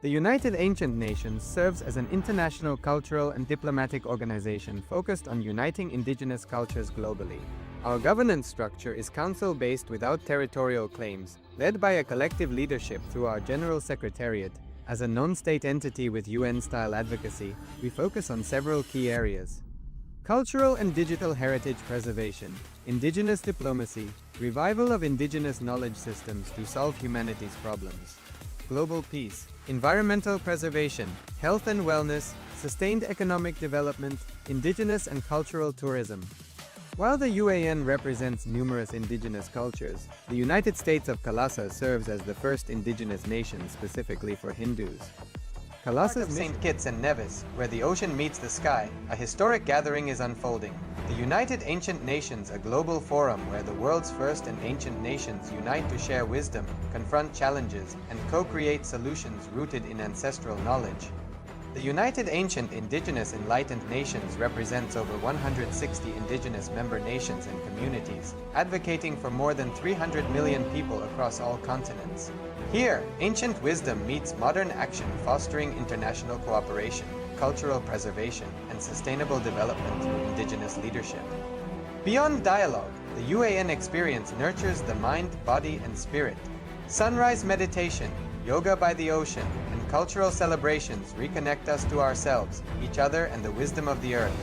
The United Ancient Nations serves as an international cultural and diplomatic organization focused on uniting indigenous cultures globally. Our governance structure is council-based without territorial claims, led by a collective leadership through our General Secretariat. As a non-state entity with UN-style advocacy, we focus on several key areas: cultural and digital heritage preservation, indigenous diplomacy, revival of indigenous knowledge systems to solve humanity's problems, global peace, environmental preservation, health and wellness, sustained economic development, indigenous and cultural tourism. While the UAN represents numerous indigenous cultures, the United States of KAILASA serves as the first indigenous nation specifically for Hindus. KAILASA's St. Kitts and Nevis, where the ocean meets the sky, a historic gathering is unfolding. The United Ancient Nations, a global forum where the world's first and ancient nations unite to share wisdom, confront challenges, and co-create solutions rooted in ancestral knowledge. The United Ancient Indigenous Enlightened Nations represents over 160 indigenous member nations and communities, advocating for more than 300 million people across all continents. Here, ancient wisdom meets modern action, fostering international cooperation, cultural preservation, and sustainable development through indigenous leadership. Beyond dialogue, the UAN experience nurtures the mind, body, and spirit. Sunrise meditation, yoga by the ocean, and cultural celebrations reconnect us to ourselves, each other, and the wisdom of the earth.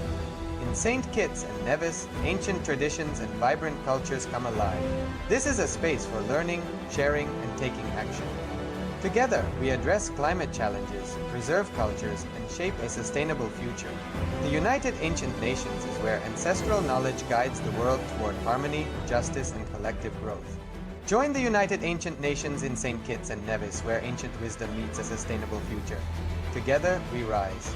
In St. Kitts and Nevis, ancient traditions and vibrant cultures come alive. This is a space for learning, sharing, and taking action. Together, we address climate challenges, preserve cultures, and shape a sustainable future. The United Ancient Nations is where ancestral knowledge guides the world toward harmony, justice, and collective growth. Join the United Ancient Nations in St. Kitts and Nevis, where ancient wisdom meets a sustainable future. Together, we rise.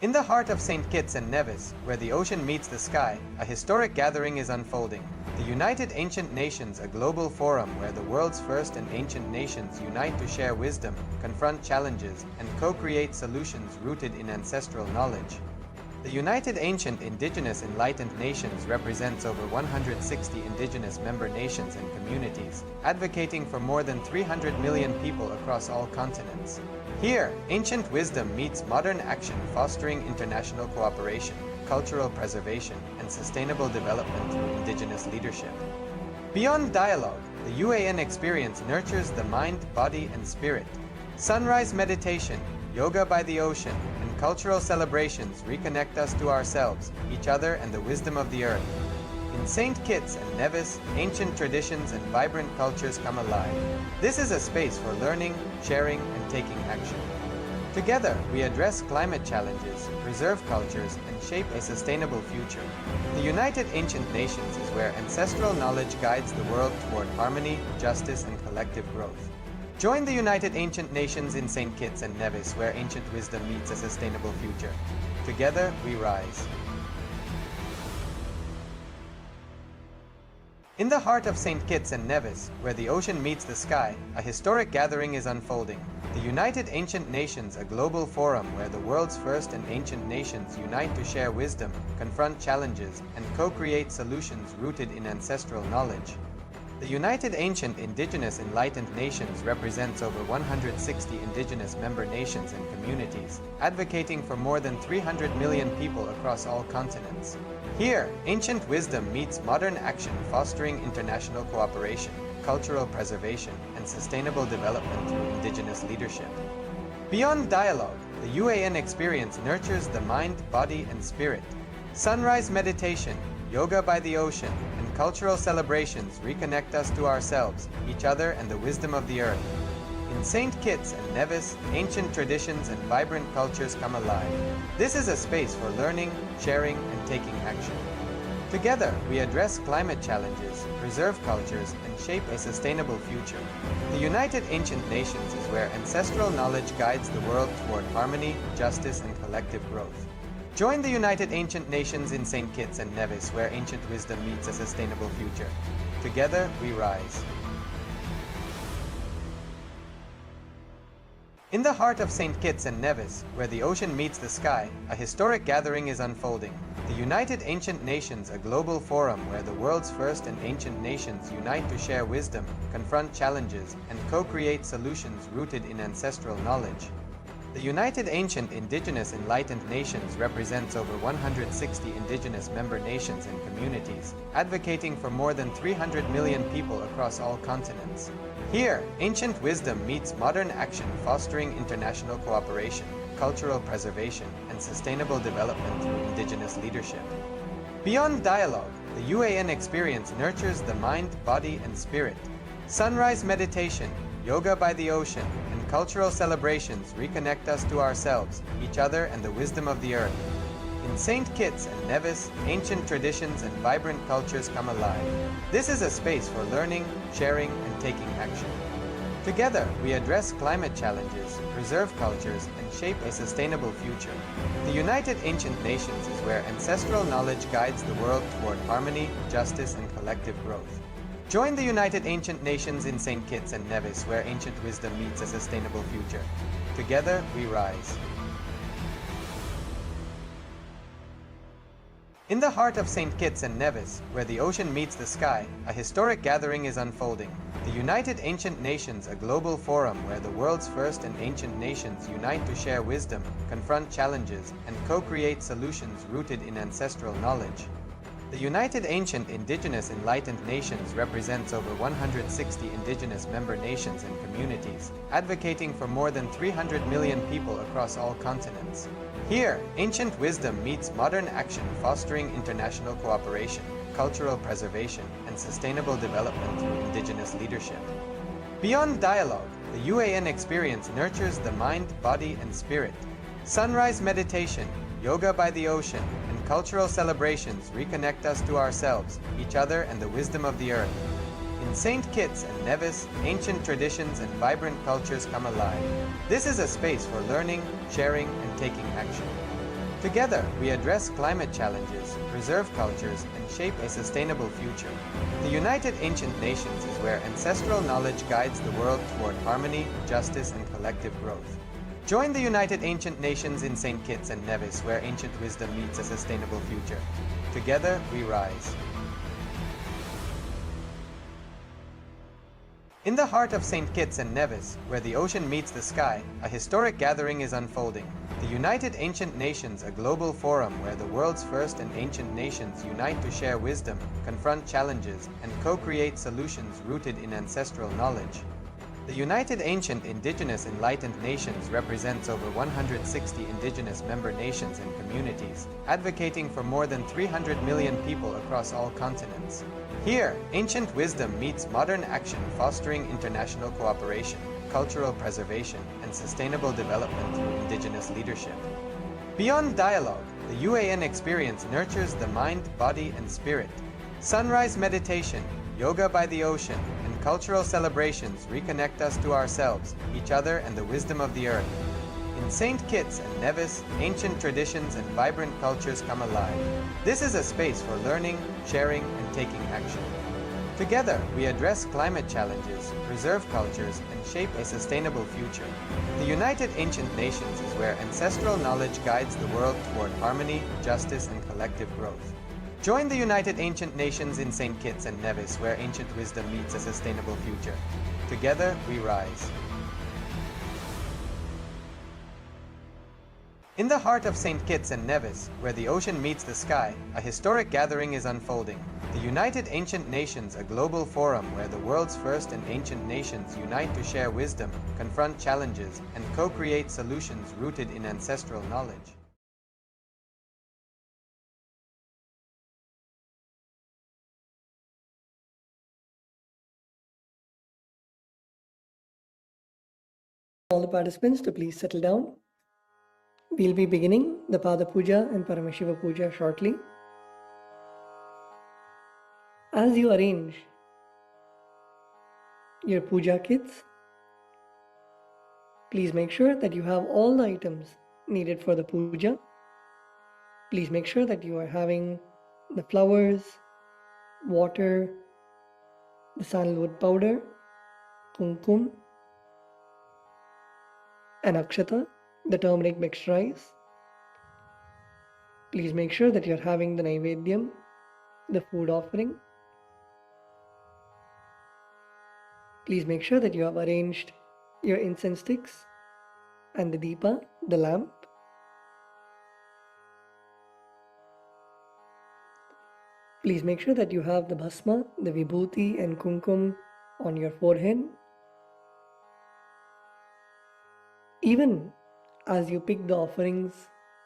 In the heart of St. Kitts and Nevis, where the ocean meets the sky, a historic gathering is unfolding. The United Ancient Nations, a global forum where the world's first and ancient nations unite to share wisdom, confront challenges, and co-create solutions rooted in ancestral knowledge. The United Ancient Indigenous Enlightened Nations represents over 160 indigenous member nations and communities, advocating for more than 300 million people across all continents. Here, ancient wisdom meets modern action, fostering international cooperation, cultural preservation, and sustainable development through indigenous leadership. Beyond dialogue, the UAN experience nurtures the mind, body, and spirit. Sunrise meditation, yoga by the ocean, and cultural celebrations reconnect us to ourselves, each other, and the wisdom of the earth. In St. Kitts and Nevis, ancient traditions and vibrant cultures come alive. This is a space for learning, sharing, and taking action. Together, we address climate challenges, preserve cultures, and shape a sustainable future. The United Ancient Nations is where ancestral knowledge guides the world toward harmony, justice, and collective growth. Join the United Ancient Nations in St. Kitts and Nevis, where ancient wisdom meets a sustainable future. Together, we rise. In the heart of St. Kitts and Nevis, where the ocean meets the sky, a historic gathering is unfolding. The United Ancient Nations, a global forum where the world's first and ancient nations unite to share wisdom, confront challenges, and co-create solutions rooted in ancestral knowledge. The United Ancient Indigenous Enlightened Nations represents over 160 indigenous member nations and communities, advocating for more than 300 million people across all continents. Here, ancient wisdom meets modern action, fostering international cooperation, cultural preservation, and sustainable development through indigenous leadership. Beyond dialogue, the UAN experience nurtures the mind, body, and spirit. Sunrise meditation, yoga by the ocean, and cultural celebrations reconnect us to ourselves, each other, and the wisdom of the earth. In St. Kitts and Nevis, ancient traditions and vibrant cultures come alive. This is a space for learning, sharing, and taking action. Together, we address climate challenges, preserve cultures, and shape a sustainable future. The United Ancient Nations is where ancestral knowledge guides the world toward harmony, justice, and collective growth. Join the United Ancient Nations in St. Kitts and Nevis, where ancient wisdom meets a sustainable future. Together, we rise. In the heart of St. Kitts and Nevis, where the ocean meets the sky, a historic gathering is unfolding. The United Ancient Nations, a global forum where the world's first and ancient nations unite to share wisdom, confront challenges, and co-create solutions rooted in ancestral knowledge. The United Ancient Indigenous Enlightened Nations represents over 160 indigenous member nations and communities, advocating for more than 300 million people across all continents. Here, ancient wisdom meets modern action, fostering international cooperation, cultural preservation, and sustainable development through indigenous leadership. Beyond dialogue, the UAN experience nurtures the mind, body, and spirit. Sunrise meditation, yoga by the ocean, and cultural celebrations reconnect us to ourselves, each other, and the wisdom of the earth. In St. Kitts and Nevis, ancient traditions and vibrant cultures come alive. This is a space for learning, sharing, and taking action. Together, we address climate challenges, preserve cultures, and shape a sustainable future. The United Ancient Nations is where ancestral knowledge guides the world toward harmony, justice, and collective growth. Join the United Ancient Nations in St. Kitts and Nevis, where ancient wisdom meets a sustainable future. Together, we rise. In the heart of St. Kitts and Nevis, where the ocean meets the sky, a historic gathering is unfolding. The United Ancient Nations, a global forum where the world's first and ancient nations unite to share wisdom, confront challenges, and co-create solutions rooted in ancestral knowledge. The United Ancient Indigenous Enlightened Nations represents over 160 indigenous member nations and communities, advocating for more than 300 million people across all continents. Here, ancient wisdom meets modern action, fostering international cooperation, cultural preservation, and sustainable development through indigenous leadership. Beyond dialogue, the UAN experience nurtures the mind, body, and spirit. Sunrise meditation, yoga by the ocean, and cultural celebrations reconnect us to ourselves, each other, and the wisdom of the earth. In St. Kitts and Nevis, ancient traditions and vibrant cultures come alive. This is a space for learning, sharing, and taking action. Together, we address climate challenges, preserve cultures, and shape a sustainable future. The United Ancient Nations is where ancestral knowledge guides the world toward harmony, justice, and collective growth. Join the United Ancient Nations in St. Kitts and Nevis, where ancient wisdom meets a sustainable future. Together, we rise. In the heart of St. Kitts and Nevis, where the ocean meets the sky, a historic gathering is unfolding. The United Ancient Nations, a global forum where the world's first and ancient nations unite to share wisdom, confront challenges, and co-create solutions rooted in ancestral knowledge. The United Ancient Indigenous Enlightened Nations represents over 160 indigenous member nations and communities, advocating for more than 300 million people across all continents. Here, ancient wisdom meets modern action, fostering international cooperation, cultural preservation, and sustainable development through indigenous leadership. Beyond dialogue, the UAN experience nurtures the mind, body, and spirit. Sunrise meditation, yoga by the ocean, and cultural celebrations reconnect us to ourselves, each other, and the wisdom of the earth. In St. Kitts and Nevis, ancient traditions and vibrant cultures come alive. This is a space for learning, sharing, and taking action. Together, we address climate challenges, preserve cultures, and shape a sustainable future. The United Ancient Nations is where ancestral knowledge guides the world toward harmony, justice, and collective growth. Join the United Ancient Nations in St. Kitts and Nevis, where ancient wisdom meets a sustainable future. Together, we rise. In the heart of St. Kitts and Nevis, where the ocean meets the sky, a historic gathering is unfolding. The United Ancient Nations, a global forum where the world's first and ancient nations unite to share wisdom, confront challenges, and co-create solutions rooted in ancestral knowledge. All the participants to please settle down. We'll be beginning the Pada Puja and Paramashiva Puja shortly. As you arrange your puja kits, please make sure that you have all the items needed for the puja. Please make sure that you are having the flowers, water, the sandalwood powder, kumkum, and akshata, the turmeric mixed rice. Please make sure that you're having the naivedyam, the food offering. Please make sure that you have arranged your incense sticks and the deepa, the lamp. Please make sure that you have the bhasma, the vibhuti and kumkum on your forehead. Even as you pick the offerings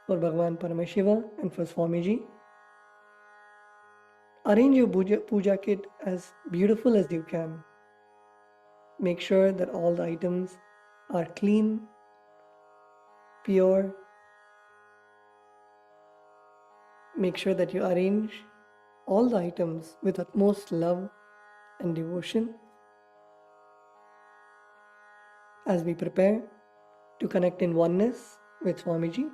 for Bhagavan Paramashiva and for Swamiji, arrange your puja kit as beautiful as you can. Make sure that all the items are clean, pure. Make sure that you arrange all the items with utmost love and devotion as we prepare to connect in oneness with Swamiji.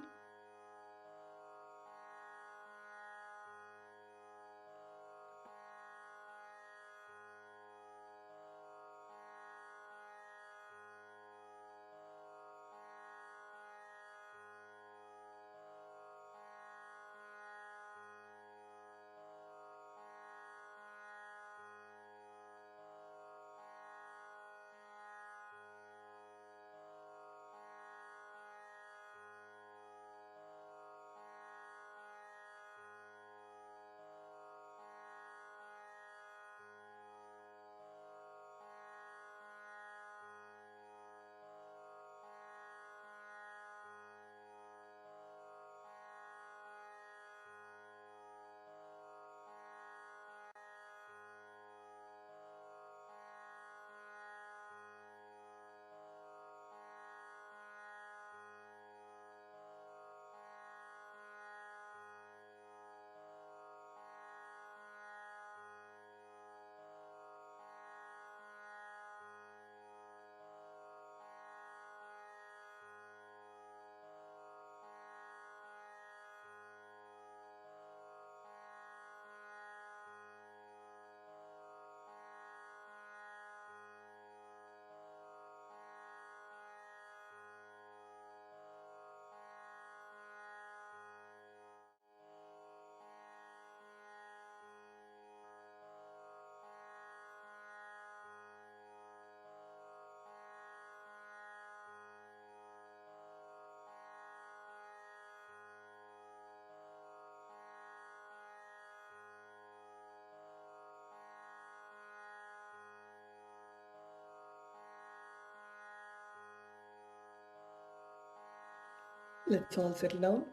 Let's all settle down.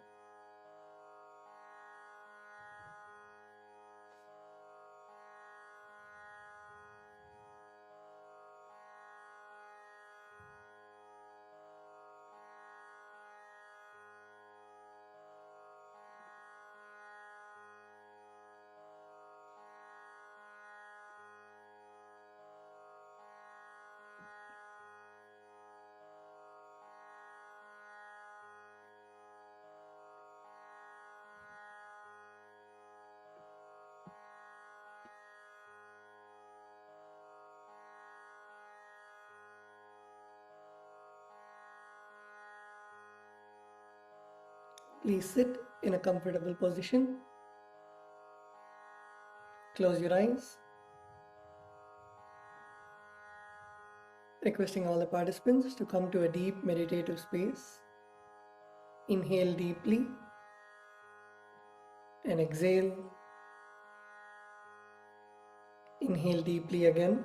Please sit in a comfortable position. Close your eyes. Requesting all the participants to come to a deep meditative space. Inhale deeply and exhale. Inhale deeply again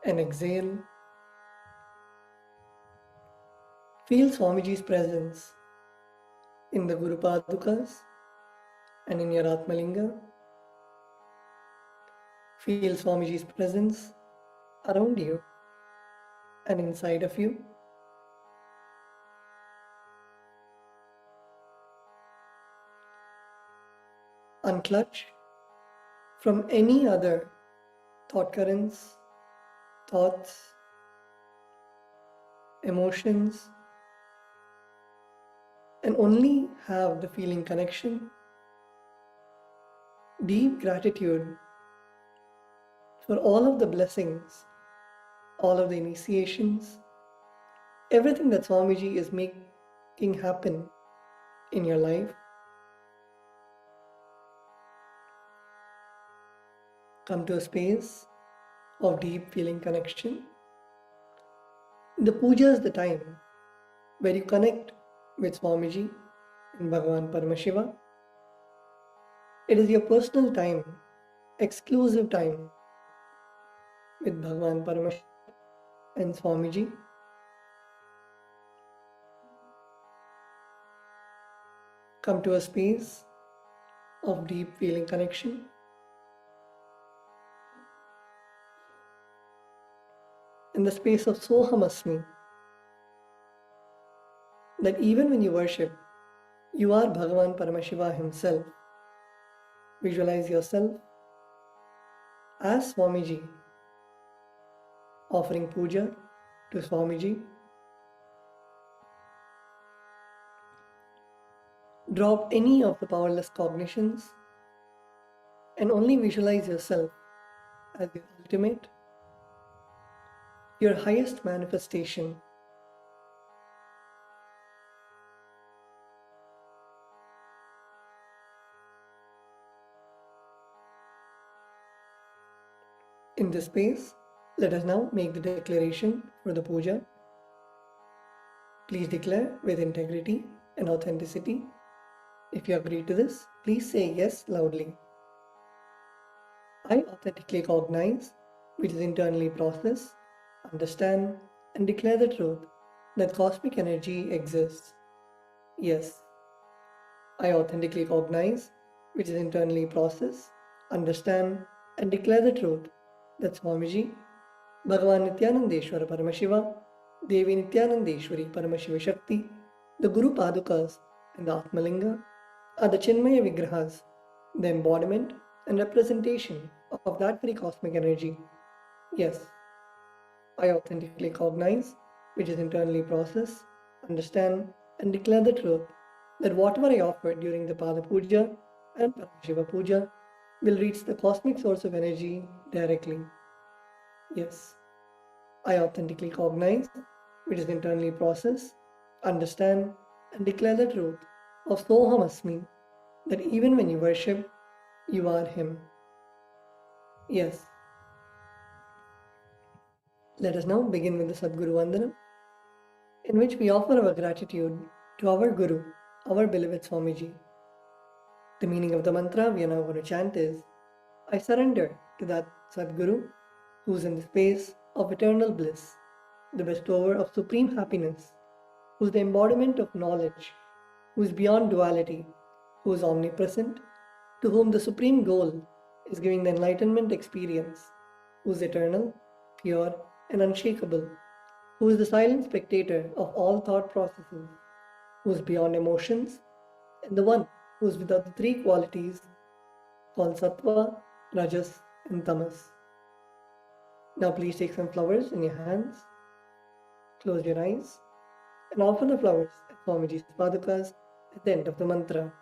and exhale. Feel Swamiji's presence in the Guru Padukas and in your Atmalinga. Feel Swamiji's presence around you and inside of you. Unclutch from any other thought currents, thoughts, emotions, and only have the feeling connection, deep gratitude for all of the blessings, all of the initiations, everything that Swamiji is making happen in your life. Come to a space of deep feeling connection. The puja is the time where you connect with Swamiji and Bhagavan Paramashiva. It is your personal time, exclusive time with Bhagavan Paramashiva and Swamiji. Come to a space of deep feeling connection. In the space of Soham Asmi, that even when you worship, you are Bhagavan Paramashiva himself. Visualize yourself as Swamiji, offering puja to Swamiji. Drop any of the powerless cognitions and only visualize yourself as your ultimate, your highest manifestation. In this space, let us now make the declaration for the puja. Please declare with integrity and authenticity. If you agree to this, please say yes loudly. I authentically cognize, which is internally process, understand, and declare the truth that cosmic energy exists. Yes, I authentically cognize, which is internally process, understand, and declare the truth that Swamiji, Bhagavan Nityanandeshwara Paramashiva, Devi Nityanandeshwari Paramashiva Shakti, the Guru Padukas, and the Atmalinga are the Chinmaya Vigrahas, the embodiment and representation of that very cosmic energy. Yes, I authentically cognize, which is internally process, understand, and declare the truth that whatever I offered during the Pada Puja and Paramashiva Puja will reach the cosmic source of energy directly. Yes, I authentically cognize, which is internally process, understand, and declare the truth of Soham Asmi, that even when you worship, you are Him. Yes. Let us now begin with the Sadguru Vandanam, in which we offer our gratitude to our Guru, our beloved Swamiji. The meaning of the mantra we are now going to chant is, I surrender to that Sadguru who is in the space of eternal bliss, the bestower of supreme happiness, who is the embodiment of knowledge, who is beyond duality, who is omnipresent, to whom the supreme goal is giving the enlightenment experience, who is eternal, pure, and unshakable, who is the silent spectator of all thought processes, who is beyond emotions, and the one who is without the three qualities called Sattva, Rajas, and Tamas. Now please take some flowers in your hands, close your eyes, and offer the flowers at Swamiji's Padukas at the end of the mantra.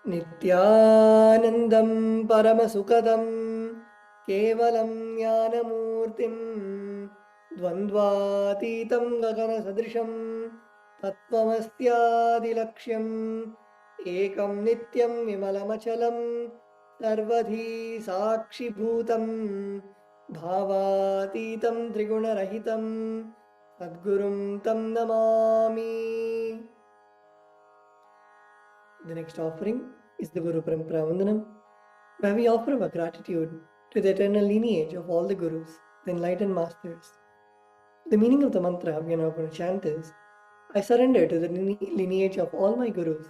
Nityanandam Paramasukadam Kevalam Jnanamurtim Dvandvatitam Gagana Sadrisham Tattvamastyadilaksham Ekam Nityam Vimalamachalam Sarvadhi Sakshi Bhutam Bhavatitam Triguna-rahitam Sadgurum Tam Namami. The next offering is the Guru Parampara Vandanam, where we offer our gratitude to the eternal lineage of all the Gurus, the enlightened masters. The meaning of the mantra we are now going to chant is, I surrender to the lineage of all my Gurus,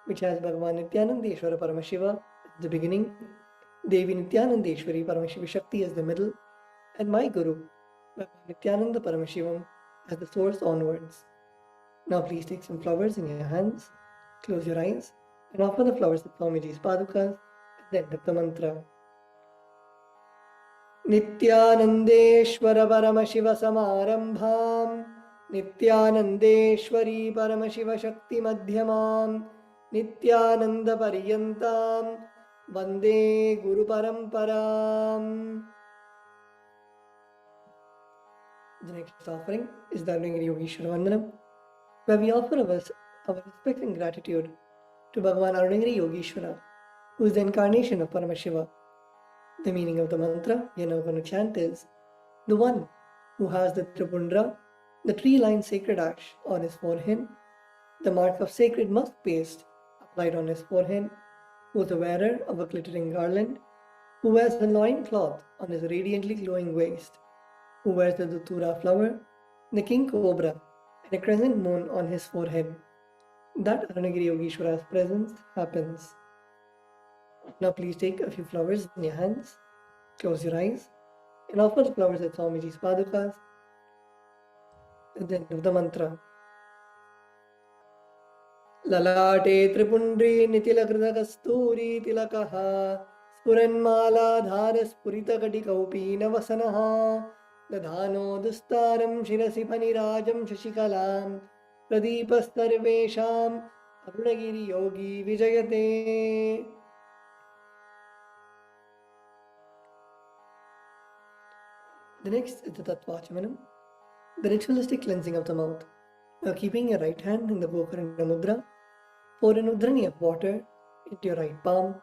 which has Bhagavan Nityanandeshwara Paramashiva at the beginning, Devi Nityanandeshwari Paramashiva Shakti as the middle, and my Guru, Bhagavan Nityananda Paramashivam, as the source onwards. Now please take some flowers in your hands, close your eyes, and offer the flowers at Swamiji's padukas at the end of the mantra. Nityanandeshwara Paramashiva Samarambham Nityanandeshwari Paramashiva Shakti Madhyamam Nityananda Pariyantam Vande Guru Paramparam. The next offering is the Arunagiri Yogeshwara Vandanam, where we offer our respect and gratitude to Bhagavan Arunagiri Yogeshwara, who is the incarnation of Paramashiva. The meaning of the mantra we are now going to chant is: the one who has the Tripundra, the tree-lined sacred ash, on his forehead, the mark of sacred musk paste applied on his forehead, who is the wearer of a glittering garland, who wears a loin cloth on his radiantly glowing waist, who wears the Datura flower, the king cobra, and a crescent moon on his forehead. That Arunagiri Yogeshwara's presence happens. Now please take a few flowers in your hands, close your eyes, and offer the flowers at Swamiji's padukas at the end of the mantra. Lalate Tripundri Nitilakrita Kasturi Tilakaha Spuranmala Spurita Katikaupi Navasanaha Dadhano Dustaram Shirasi Panirajam Shashikalam Pradipastarvesham Arunagiri Yogi Vijayate. The next is the Tattvachamanam, the ritualistic cleansing of the mouth. Now keeping your right hand in the Gokarana Mudra, pour an udrani of water into your right palm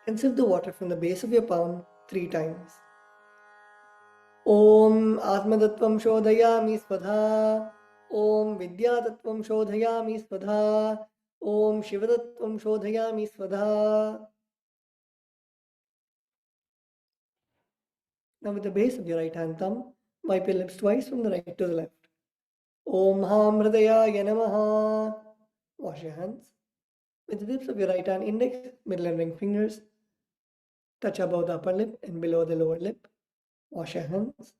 and sip the water from the base of your palm 3 times. Om Atmadattvam Shodhayami Svadha, Om Vidyatattvam Shodhayami Svadha, Om Shivadattvam Shodhayami Svadha. Now with the base of your right hand thumb, wipe your lips twice from the right to the left. Om Ham Hridayaya Namaha. Wash your hands. With the tips of your right hand index, middle and ring fingers, touch above the upper lip and below the lower lip. Wash your hands.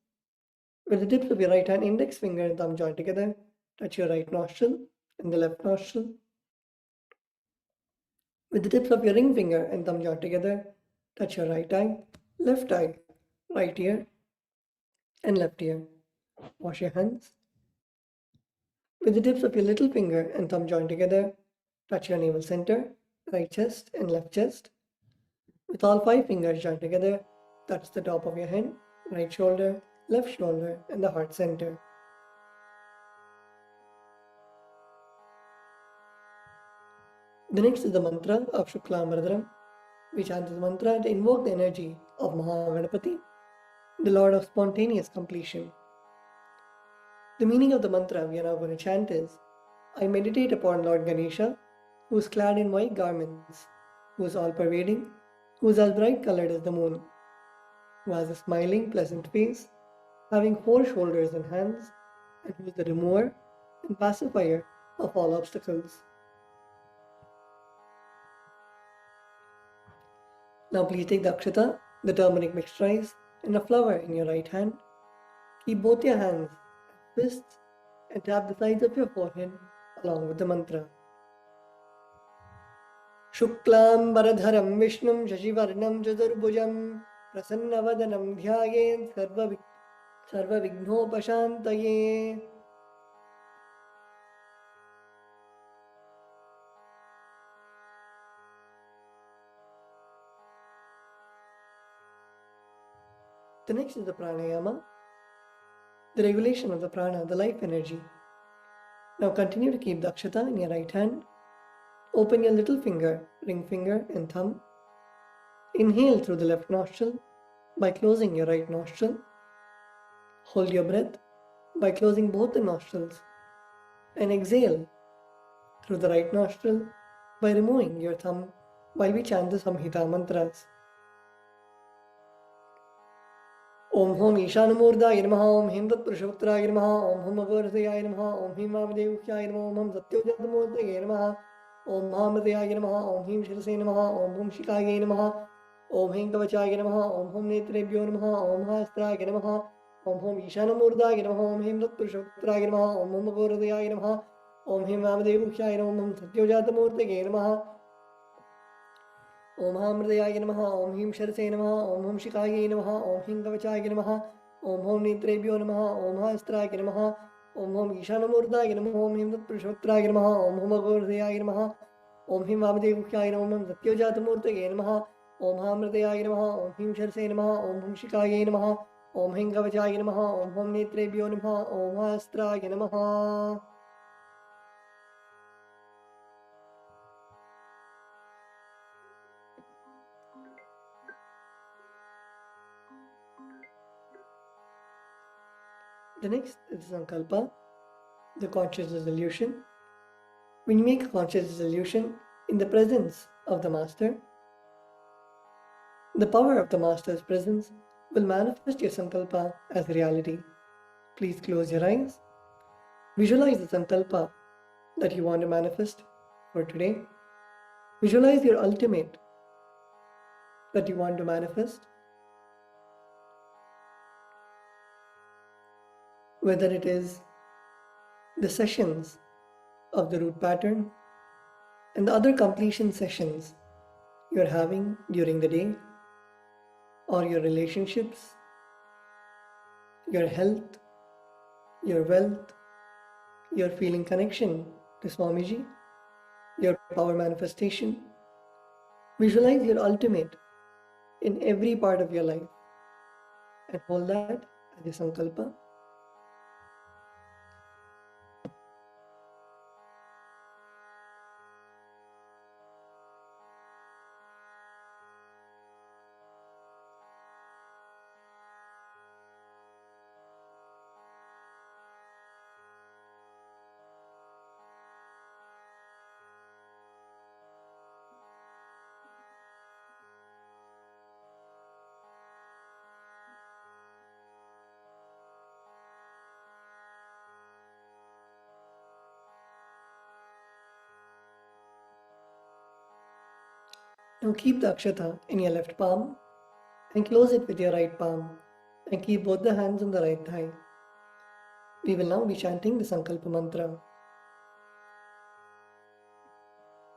With the tips of your right hand index finger and thumb joined together, touch your right nostril and the left nostril. With the tips of your ring finger and thumb joined together, touch your right eye, left eye, right ear and left ear. Wash your hands. With the tips of your little finger and thumb joined together, touch your navel center, right chest and left chest. With all 5 fingers joined together, touch the top of your head, right shoulder, left shoulder and the heart center. The next is the mantra of Shuklam Bharadram. We chant this mantra to invoke the energy of Mahaganapati, the Lord of spontaneous completion. The meaning of the mantra we are now going to chant is: I meditate upon Lord Ganesha, who is clad in white garments, who is all-pervading, who is as bright colored as the moon, who has a smiling, pleasant face, having 4 shoulders and hands, and who is the remover and pacifier of all obstacles. Now please take the akshata, the turmeric mixed rice, and a flower in your right hand. Keep both your hands as fists and tap the sides of your forehead along with the mantra. Shuklam Bharadharam Vishnum Shashivarnam Chaturbhujam Prasannavadanam Dhyayen Sarva Vignopashantaye. The next is the pranayama, the regulation of the prana, the life energy. Now continue to keep the akshata in your right hand. Open your little finger, ring finger and thumb. Inhale through the left nostril by closing your right nostril. Hold your breath by closing both the nostrils. And exhale through the right nostril by removing your thumb while we chant the Samhita mantras. Om Hom Ishanamurdaya Namaha, Om Him Tatpurushottaraya Namaha, Om Hum Aghorasayaya Namaha, Om Him Vamadevukhyaya Namaha, Om Hum Satyojatamurtaya Namaha, Om Mahamridaya Namaha, Om Him Shirase Namaha, Om Hum Shikaya Namaha, Om Him Kavachaya Namaha, Om Hum Netrebhyo Namaha, Om Hastraya Namaha, Om Hum Ishanamurdaya Namaha, Om Him Tatpurushottaraya Namaha, Om Hum Aghorasayaya Namaha, Om Him Vamadevukhyaya Namaha, Om Hum Satyojatamurtaya Namaha, ॐ हामृदयाय नमः, ॐ ह्रीं शरसे नमः, ॐ हुं शिखायै नमः, ॐ ह्रीं कवचाय नमः, ॐ हौं नेत्रेभ्यो नमः, ॐ हस्त्राय नमः, ॐ हौं ईशानमूर्धाय नमः, ॐ ह्रीं तत्पुरुषोत्तराय नमः, ॐ हुं अघोरधयाय नमः, ॐ ह्रीं वामदेवमुख्याय नमः, ॐ सत्योजातमूर्तये नमः, ॐ हामृदयाय नमः, ॐ ह्रीं शरसे नमः, ॐ हुं शिखायै नमः, ॐ ह्रीं कवचाय नमः, ॐ हौं नेत्रेभ्यो नमः, ॐ हस्त्राय नमः. The next is Sankalpa, the conscious resolution. When you make a conscious resolution in the presence of the Master, the power of the Master's presence will manifest your Sankalpa as reality. Please close your eyes. Visualize the Sankalpa that you want to manifest for today. Visualize your ultimate that you want to manifest. Whether it is the sessions of the root pattern and the other completion sessions you're having during the day, or your relationships, your health, your wealth, your feeling connection to Swamiji, your power manifestation. Visualize your ultimate in every part of your life and hold that as a Sankalpa. Now keep the Akshata in your left palm and close it with your right palm and keep both the hands on the right thigh. We will now be chanting the Sankalpa mantra.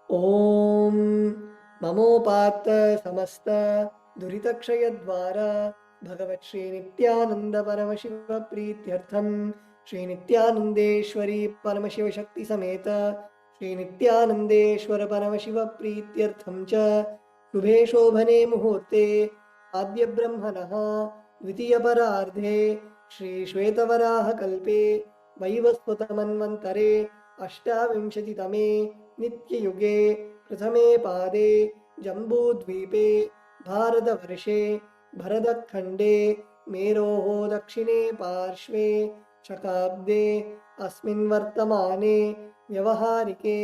Om Mamopata Samasta Duritakshayadvara Bhagavat Shri Nityananda Paramashiva Prityartham Shri Nityanandeshwari Paramashiva Shakti Sameta Shri Nityanandeshwara Paramashiva Prityartham Cha Shubhe Shobhane Muhurte Adya Brahmanaha Dvitiya Parardhe Shri Shvetavaraha Kalpe Vaivasvatamanvantare Ashtavimshatitame नित्ययुगे प्रथमे पादे जम्बूद्वीपे भारतवर्षे भरतखण्डे मेरोः दक्षिणे पार्श्वे शकाब्दे अस्मिन् वर्तमाने व्यवहारिके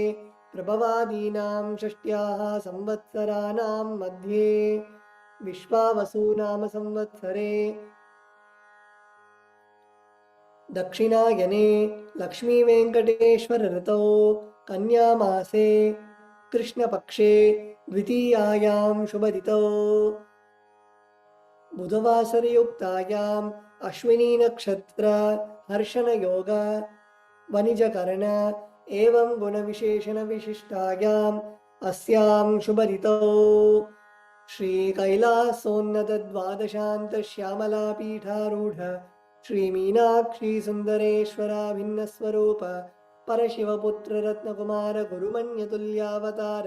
प्रभवादीनां षष्ट्याः संवत्सराणां मध्ये विश्वावसुनाम संवत्सरे दक्षिणायने लक्ष्मीवेङ्कटेश्वर ऋतौ कन्यामासे कृष्णपक्षे द्वितीयायां शुभतिथौ बुधवासरयुक्तायाम् अश्विनी नक्षत्र हर्षणयोग वनिजकरण एवं गुणविशेषण विशिष्टायाम् अस्यां शुभतिथौ श्री कैलासोन्नत द्वादशान्त श्यामला पीठारूढ़ श्री मीनाक्षी सुंदरेश्वरा भिन्न स्वरूप परशिवपुत्र रत्नकुमार गुरुमन्यतुल्यावतार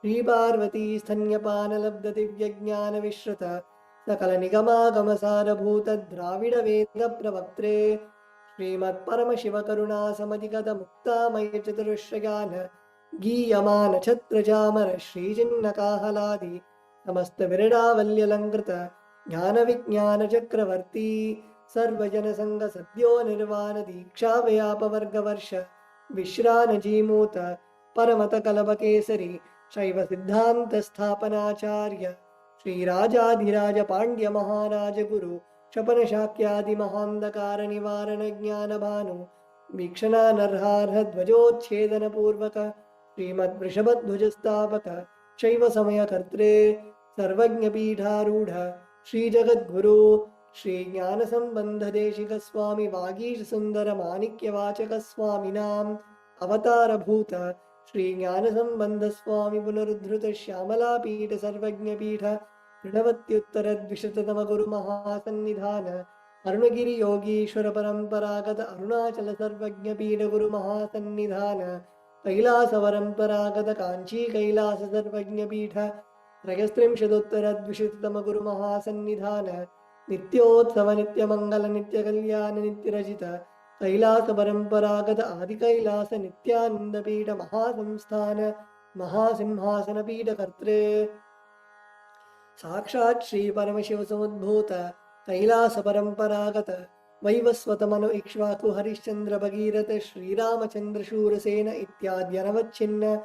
श्री पार्वती स्तन्यपान लब्ध दिव्य ज्ञान विश्रुत सकल निगमागमसारभूत द्राविड वेद प्रवक्त्रे श्रीमत् परमशिव करुणा समधिगत मुक्तामय चतुरुश्रयान गीयमान छत्र चामर श्रीचिन्ह काहलादि समस्त विरडावल्यलंकृत ज्ञान विज्ञान चक्रवर्ती सर्वजन संग सद्यो निर्वाण दीक्षा व्यापवर्ग वर्ष विश्रान जीमूत परमत कलभ केसरी शैव सिद्धांत स्थापनाचार्य श्री राजाधिराज पांड्य महाराज गुरु शपन शाक्यादि महांधकार निवारण ज्ञान भानु वीक्षणा नरहार्ह ध्वजोच्छेदन पूर्वक श्रीमद् वृषभध्वज स्थापक शैव समय कर्त्रे सर्वज्ञ पीठारूढ़ श्री जगद्गुरु श्री ज्ञान संबंध देशिक स्वामी वागीश सुंदर माणिक्य वाचक स्वामिनाम अवतार भूत Shri Jnanasambandha Swami Punaruddhrita Shyamala Peetha Sarvajna Peetha Pranavatyuttara Dvishatatama Guru Mahasannidhana Arunagiri Yogishwara Paramparagata Arunachala Sarvajna Peetha Guru Mahasannidhana Kailasa Paramparagata Kanchi Kailasa Sarvajna Peetha Trayastrimshaduttara Dvishatatama Guru Mahasannidhana Nityotsava Nityamangala Nityakalyan Nityarajita Kailash परंपरागत आदि कैलास नित्यानंद पीठ महासंस्थान महासिंहासन पीठ कर्त्रे साक्षात् श्री परमशिव समुद्भूत कैलास परंपरागत वैवस्वत मनु इक्ष्वाकु हरिश्चंद्र भगीरथ श्रीरामचंद्र शूरसेन इत्यादि अनवच्छिन्न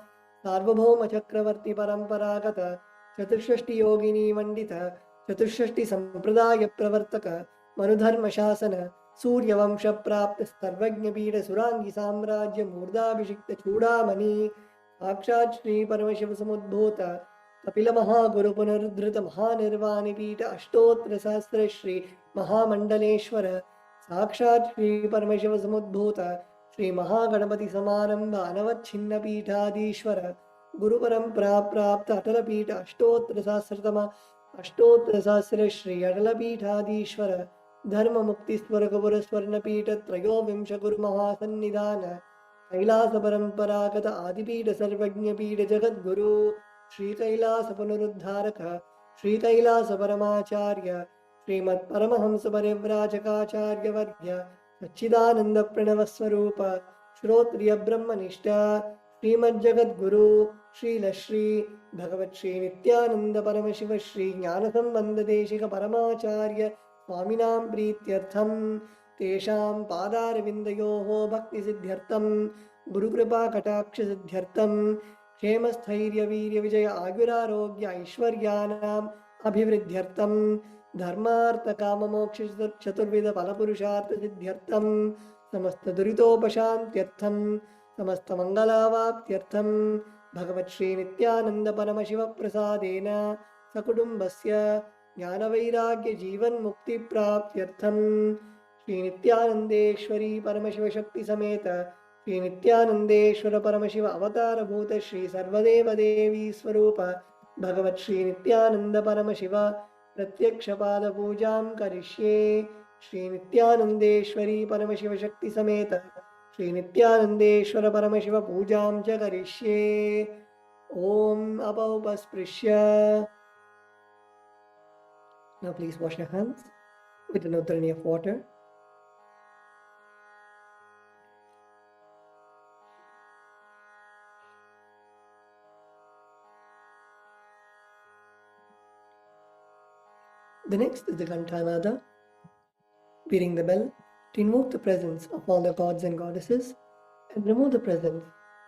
सार्वभौम चक्रवर्ती परंपरागत चतुष्षष्टि योगिनी मंडित चतुष्षष्टि संप्रदाय प्रवर्तक मनुधर्म शासन सूर्यवंश प्राप्त सर्वज्ञ पीठ सुरांगी साम्राज्य मूर्धाभिषिक्त चूड़ामणि साक्षात् श्री परमशिव समुद्भूत कपिल महागुरु पुनरुद्धृत महानिर्वाणि पीठ अष्टोत्तर सहस्र श्री महामंडलेश्वर साक्षात् श्री परमशिव समुद्भूत श्री महागणपति समारंभ अनवच्छिन्न पीठाधीश्वर गुरु परंपरा प्राप्त अटल पीठ अष्टोत्तर सहस्र श्री अटल पीठाधीश्वर धर्म मुक्ति स्वर्ग स्वर्ण पीठ त्रयोविंश गुरु महासन्निधान कैलास परंपरागत आदिपीठ सर्वज्ञ पीठ जगत गुरु श्री कैलास पुनरुद्धारक श्री कैलास परमाचार्य श्रीमत् परमहंस परिव्राजकाचार्य वर्य सच्चिदानंद प्रणव स्वरूप श्रोत्रिय ब्रह्मनिष्ठ श्रीमज्जगद्गुरु श्रीलश्री भगवत श्री नित्यानंद परमशिव श्री ज्ञान संबंध देशिक परमाचार्य स्वामिनां प्रीत्यर्थं तेषां पादारविन्दयोः भक्तिसिद्ध्यर्थं गुरुकृपा कटाक्षसिद्ध्यर्थं क्षेमस्थैर्यवीर्यविजय आयुरारोग्य ऐश्वर्याणाम् अभिवृद्ध्यर्थं धर्मार्थकाममोक्ष चतुर्विध फलपुरुषार्थसिद्ध्यर्थं समस्तदुरितोपशान्त्यर्थं समस्तमङ्गलावाप्त्यर्थं भगवत् श्रीनित्यानन्द परमशिवप्रसादेन सकुटुम्बस्य ज्ञानवैराग्य जीवन मुक्ति प्राप्त्यर्थम श्री नित्यानंदेश्वरी परमशिव शक्ति समेत श्री नित्यानंदेश्वर परमशिव अवतार भूत श्री सर्वदेव देवी स्वरूप भगवत श्री नित्यानंद परमशिव प्रत्यक्ष पाद पूजां करिष्ये श्री नित्यानंदेश्वरी परमशिव शक्ति समेत श्री नित्यानंदेश्वर परमशिव पूजां च करिष्ये ओम अपौपस्पृश्य. Now please wash your hands with an uttani of water. The next is the Ghantanada. We ring the bell to invoke the presence of all the gods and goddesses and remove the presence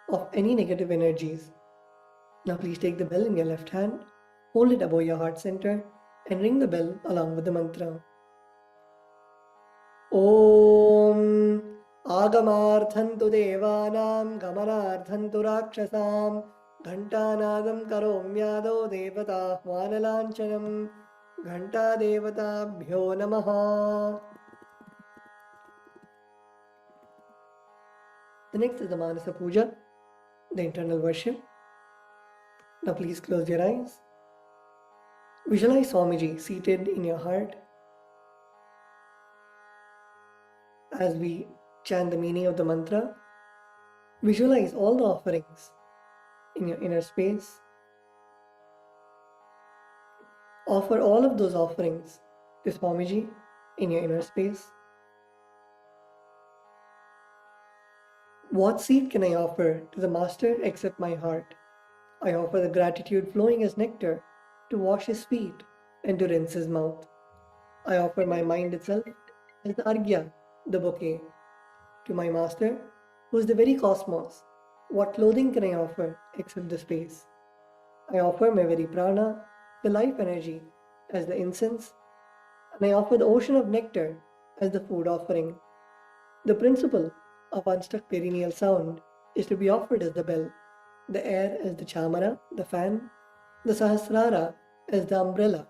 of any negative energies. Now please take the bell in your left hand, hold it above your heart center and ring the bell along with the mantra. Om Agamarthantu Devanam Gamanarthantu Rakshasam Ghantanadam Karomyado Devata Hvanalanchanam Ghanta Devatabhyo Namaha. The next is the Manasa Puja, the internal worship. Now please close your eyes. Visualize Swamiji seated in your heart. As we chant the meaning of the mantra, visualize all the offerings in your inner space. Offer all of those offerings to Swamiji in your inner space. What seed can I offer to the Master except my heart? I offer the gratitude flowing as nectar to wash his feet and to rinse his mouth. I offer my mind itself as the arghya, the bouquet. To my Master, who is the very cosmos, what clothing can I offer except the space? I offer my very prana, the life energy, as the incense, and I offer the ocean of nectar as the food offering. The principle of unstruck perennial sound is to be offered as the bell, the air as the chamara, the fan, the sahasrara as the umbrella.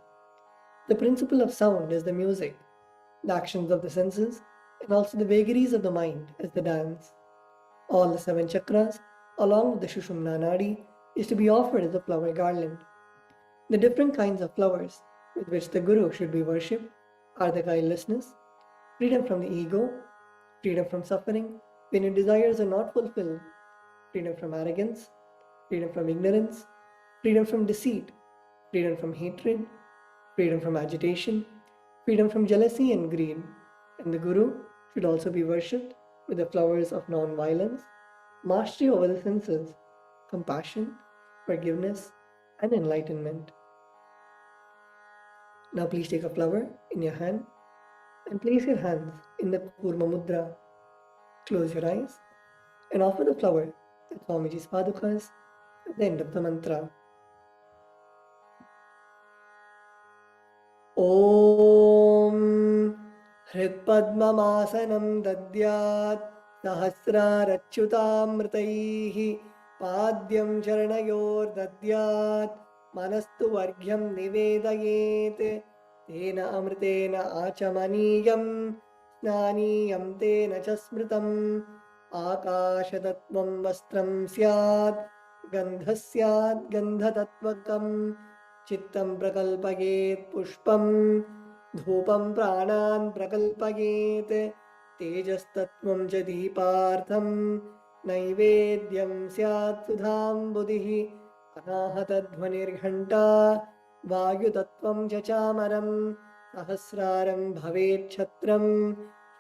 The principle of sound as the music, the actions of the senses, and also the vagaries of the mind as the dance. All the 7 chakras along with the Shushumna Nadi, is to be offered as a flower garland. The different kinds of flowers with which the Guru should be worshipped are the guilelessness, freedom from the ego, freedom from suffering when your desires are not fulfilled, freedom from arrogance, freedom from ignorance, freedom from deceit, freedom from hatred, freedom from agitation, freedom from jealousy and greed. And the Guru should also be worshipped with the flowers of non-violence, mastery over the senses, compassion, forgiveness, and enlightenment. Now please take a flower in your hand and place your hands in the Kurma Mudra. Close your eyes and offer the flower at Swamiji's Padukas at the end of the mantra. Om Hritpadmamasanam Dadyat Sahasrarachyutamritaihi Padyam Charanayor Dadyat Manastu Vargyam Nivedayet Tena Amritena Achamaniyam Snaniyam Tena Chasmritam Akashatattvam Vastram Syat Gandhasyat Gandhatatvakam Chittam prakalpayet pushpam dhupam pranan prakalpayet tejastattvam cha deepartham naivedyam syat sudham buddhi anahatadhvanirghanta vayutattvam cha chamaram sahasraram bhavet chatram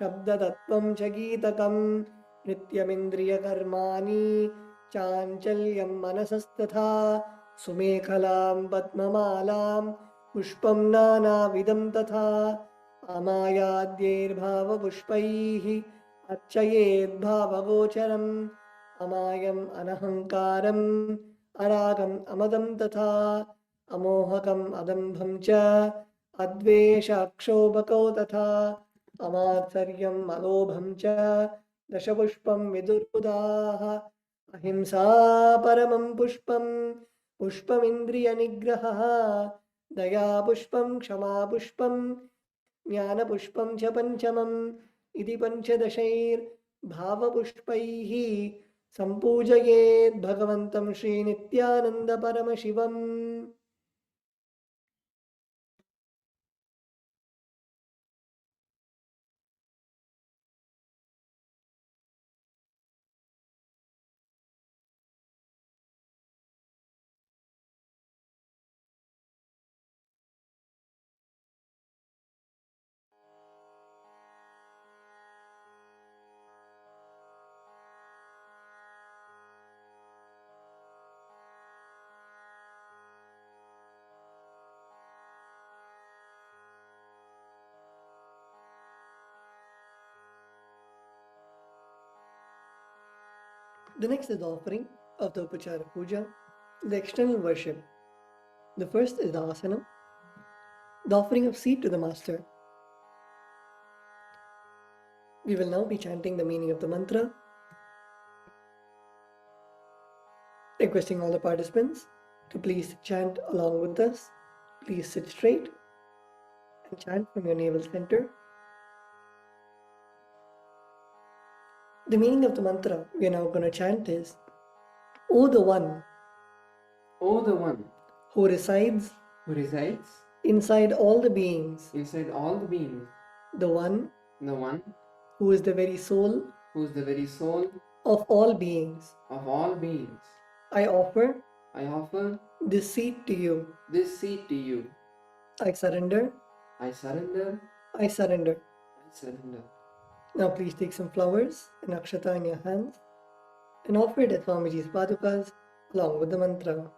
shabdatattvam cha geetakam nityamindriya karmani chanchalyam manasastatha Sumekhalam Padmamalam Pushpam Nana Vidam Tatha Amayadyer Bhava Pushpaihi Archayed Bhava Gocharam Amayam Anahankaram Aragam Amadam Tatha Amohakam Adambham Cha Advesha Akshobhakau Tatha Amatsaryam Alobham Cha Dashapushpam Vidurbudaha Ahimsa Paramam Pushpam Pushpamindriya Nigraha Daya Pushpam Kshama Pushpam Jnana Pushpam Cha Panchamam Iti Panchadashair Bhava Pushpaihi Sampujayet Bhagavantam Shri Nityananda Paramashivam. The next is the offering of the Upachara Puja, the external worship. The first is the asana, the offering of seat to the master. We will now be chanting the meaning of the mantra, requesting all the participants to please chant along with us. Please sit straight and chant from your navel center. The meaning of the mantra we are now going to chant is, O the One O the One who resides who resides inside all the beings, inside all the beings, the One the One who is the very soul who is the very soul of all beings, of all beings, I offer I offer this seat to you. this seat to you. I surrender, I surrender, I surrender. I surrender. Now please take some flowers and akshata in your hands and offer it at Swamiji's Padukas along with the mantra.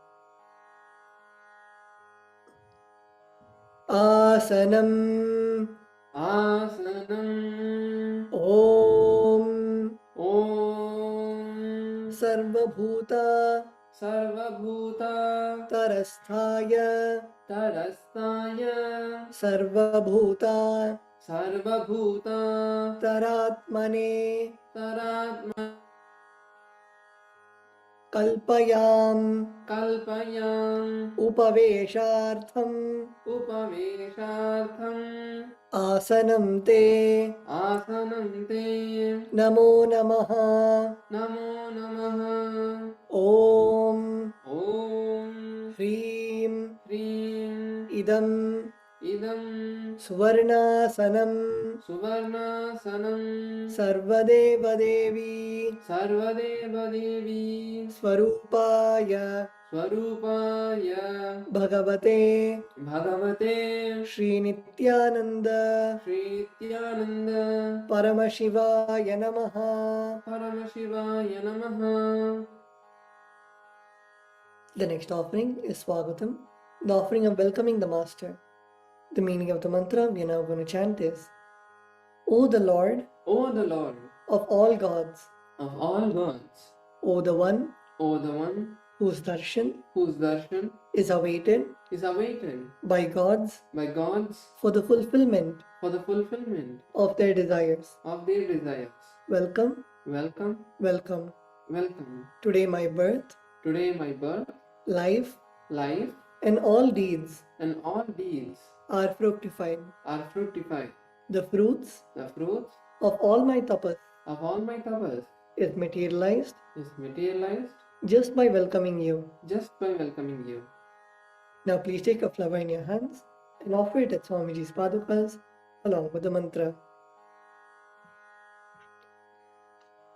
Asanam Asanam Om Om Sarvabhuta Sarvabhuta Tarasthaya Tarasthaya Sarvabhuta Sarvabhuta Taratmane Taratma Kalpayam Kalpayam Upaveshartham Upaveshartham आसनं ते आसनं ते नमो नमः नमो नमः ॐ ॐ ह्रीं ह्रीं इदं इदं सुवर्णासनं सुवर्णासनं सर्वदेवदेवी सर्वदेवदेवी स्वरूपाय स्वरूपाय भगवते भगवते श्रीनित्यानन्द श्रीत्यानन्द परमशिवाय नमः परमशिवाय नमः. The next offering is Swagatam, the offering of welcoming the Master. The meaning of the mantra we are now going to chant is: O the Lord O the Lord of all gods, of all gods, O the one O the one whose darshan whose darshan is awaited is awaited by gods by gods for the fulfillment for the fulfillment of their desires. of their desires. Welcome, Welcome, welcome. welcome. Today my birth, Today my birth, life, life, and all deeds and all deeds are fructified. are fructified. The fruits The fruits of all my tapas of all my tapas is materialized is materialized just by welcoming you. just by welcoming you. Now please take a flower in your hands and offer it at Swamiji's padukas along with the mantra.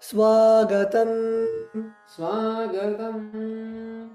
Swagatam Swagatam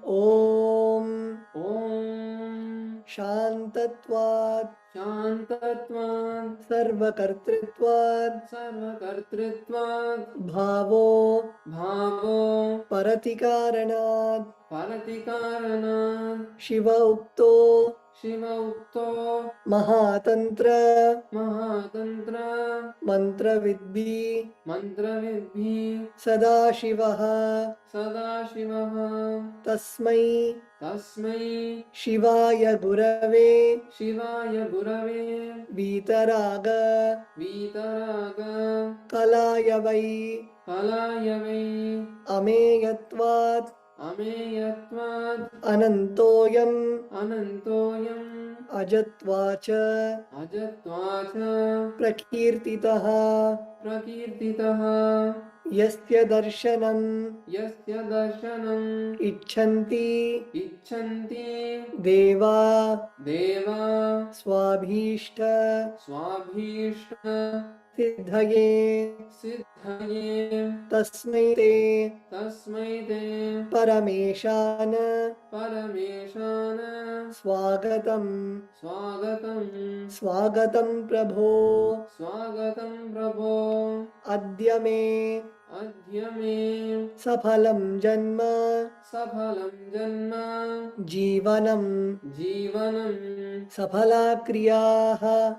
Om Om Shantatvat Shantatvat Sarvakartritvat Sarvakartritvat Bhavo Bhavo Paratikaranat Paratikaranat Shiva Ukto Shiva Ukto Mahatantra Mahatantra Mantra Vidbhi Mantravidbhi Sadashivaha Sadashivaha Tasmai Tasmai Shivaya Gurave Shivaya Gurave Vitaraga Vitaraga Kalayavai Kalayavai Ameyatvat Ameyatvat Anantoyam Anantoyam Ajatvacha Ajatvacha Prakirtitaha Prakirtitaha Yasya Darshanam Yasya Darshanam Icchanti Icchanti Deva Deva Swabhishta Swabhishta Siddhaye Siddhaye Tasmai Te Tasmai Te Parameshana Parameshana Swagatam Swagatam Swagatam Prabho Swagatam Prabho Adya me Adya me Saphalam Janma Saphalam Janma Jivanam Jivanam Saphala Kriyaha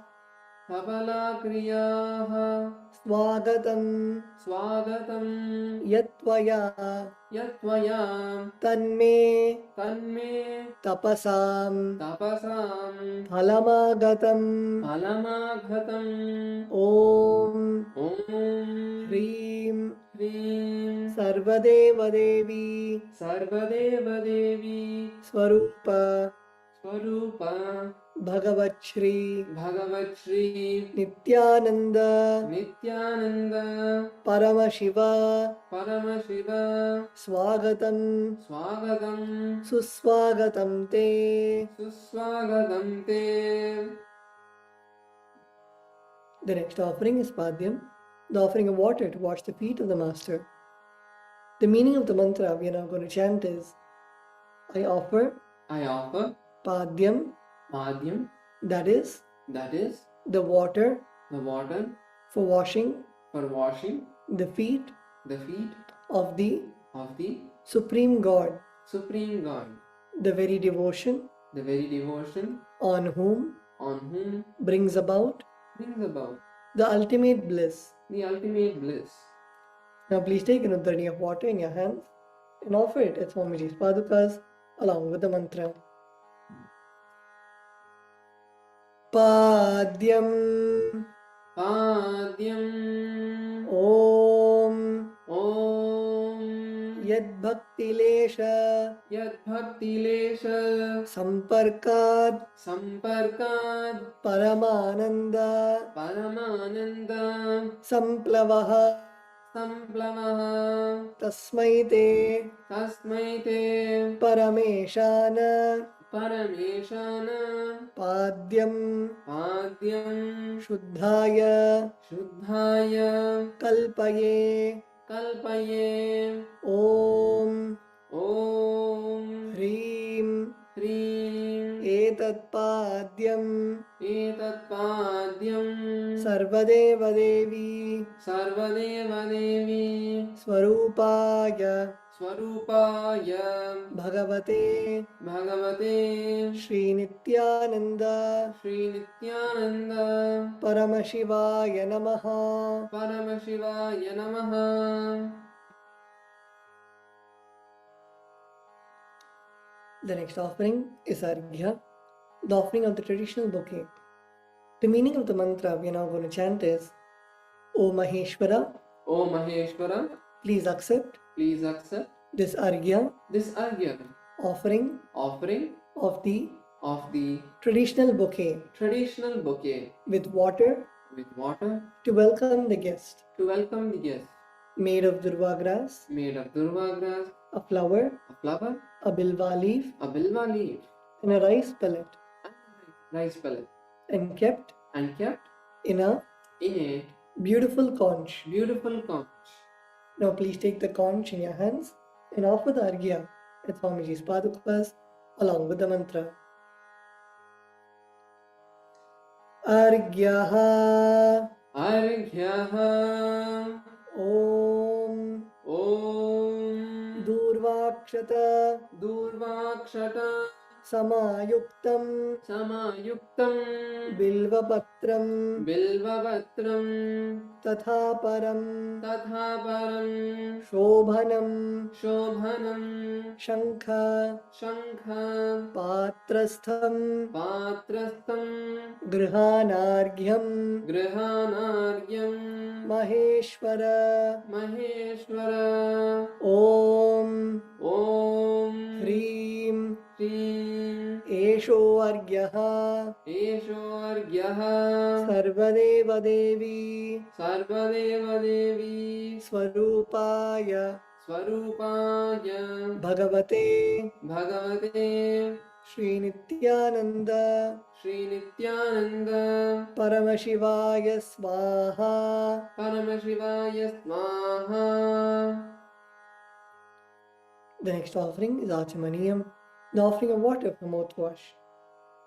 Saphala Kriyaha Swagatam Swagatam Yatvaya Yatvaya Tanme Tanme Tapasam Tapasam Phalamagatam Phalamaghatam Om Om Hrim Hrim Sarvadevadevi Sarvadeva Devi Swarupa Swarupa Bhagavat Shri Bhagavat Shri Nityananda Nityananda Paramashiva Paramashiva Swagatam Swagatam Suswagatam Te. Suswagatam Te. The next offering is Padyam, the offering of water to wash the feet of the Master. The meaning of the mantra we are now going to chant is: I offer I offer Padyam, Madhyam, that is, that is, the water the water for washing for washing the feet the feet of the of the Supreme God, Supreme God, the very devotion the very devotion on whom on whom brings about brings about the ultimate bliss. the ultimate bliss. Now please take an uddarni of water in your hands and offer it at Swamiji's padukas along with the mantra. Padyam Padyam Om Om यद्भक्तिलेश यद्भक्तिलेश संपर्कात् संपर्कात् परमानंद परमानन्द संप्लवः संप्लवः तस्मै ते परमेशान परमेशान पाद्यं पाद्यं शुद्धाय शुद्धाय कल्पये कल्पये ॐ ॐ ह्रीं ह्रीं एतत्पाद्यं एतत्पाद्यं सर्वदेवदेवी सर्वदेवदेवी स्वरूपाय स्वरूपाय भगवते भगवते श्रीनित्यानन्द श्रीनित्यानन्द परमशिवाय नमः परमशिवाय नमः The next offering is Arghya, the offering of the traditional bouquet. The meaning of the mantra we are now going to chant is, O Maheshwara, O Maheshwara, please accept please accept this Arghya this Arghya offering offering of the of the traditional bouquet traditional bouquet with water with water to welcome the guest, to welcome the guest, made of durva grass, made of durva grass, a flower, a flower, a bilva leaf, a bilva leaf, and a rice pellet, and rice pellet, and kept and kept in a in a beautiful conch. beautiful conch. Now please take the conch in your hands and offer the Arghya at Swamiji's Padukas along with the mantra. Arghyaha Arghyaha Om Om Durvakshata Durvakshata Samayuktam Samayuktam Bilvapatram Bilvavatram Tatha Param Tatha Param Shobhanam Shobhanam Shankha Shankha Patrastham Patrastham Grihanarghyam Grihanaryam Maheshwara Maheshwara Om Om Hreem Shrim Esho Argyaha Esho Argyaha Sarvadeva Devi Sarvadeva Devi Swarupaya Swarupaya Bhagavate Bhagavate Srinityananda Srinityananda Paramashivaya Swaha. Paramashivaya Swaha. The next offering is Achamaniyam, the offering of water for mouthwash.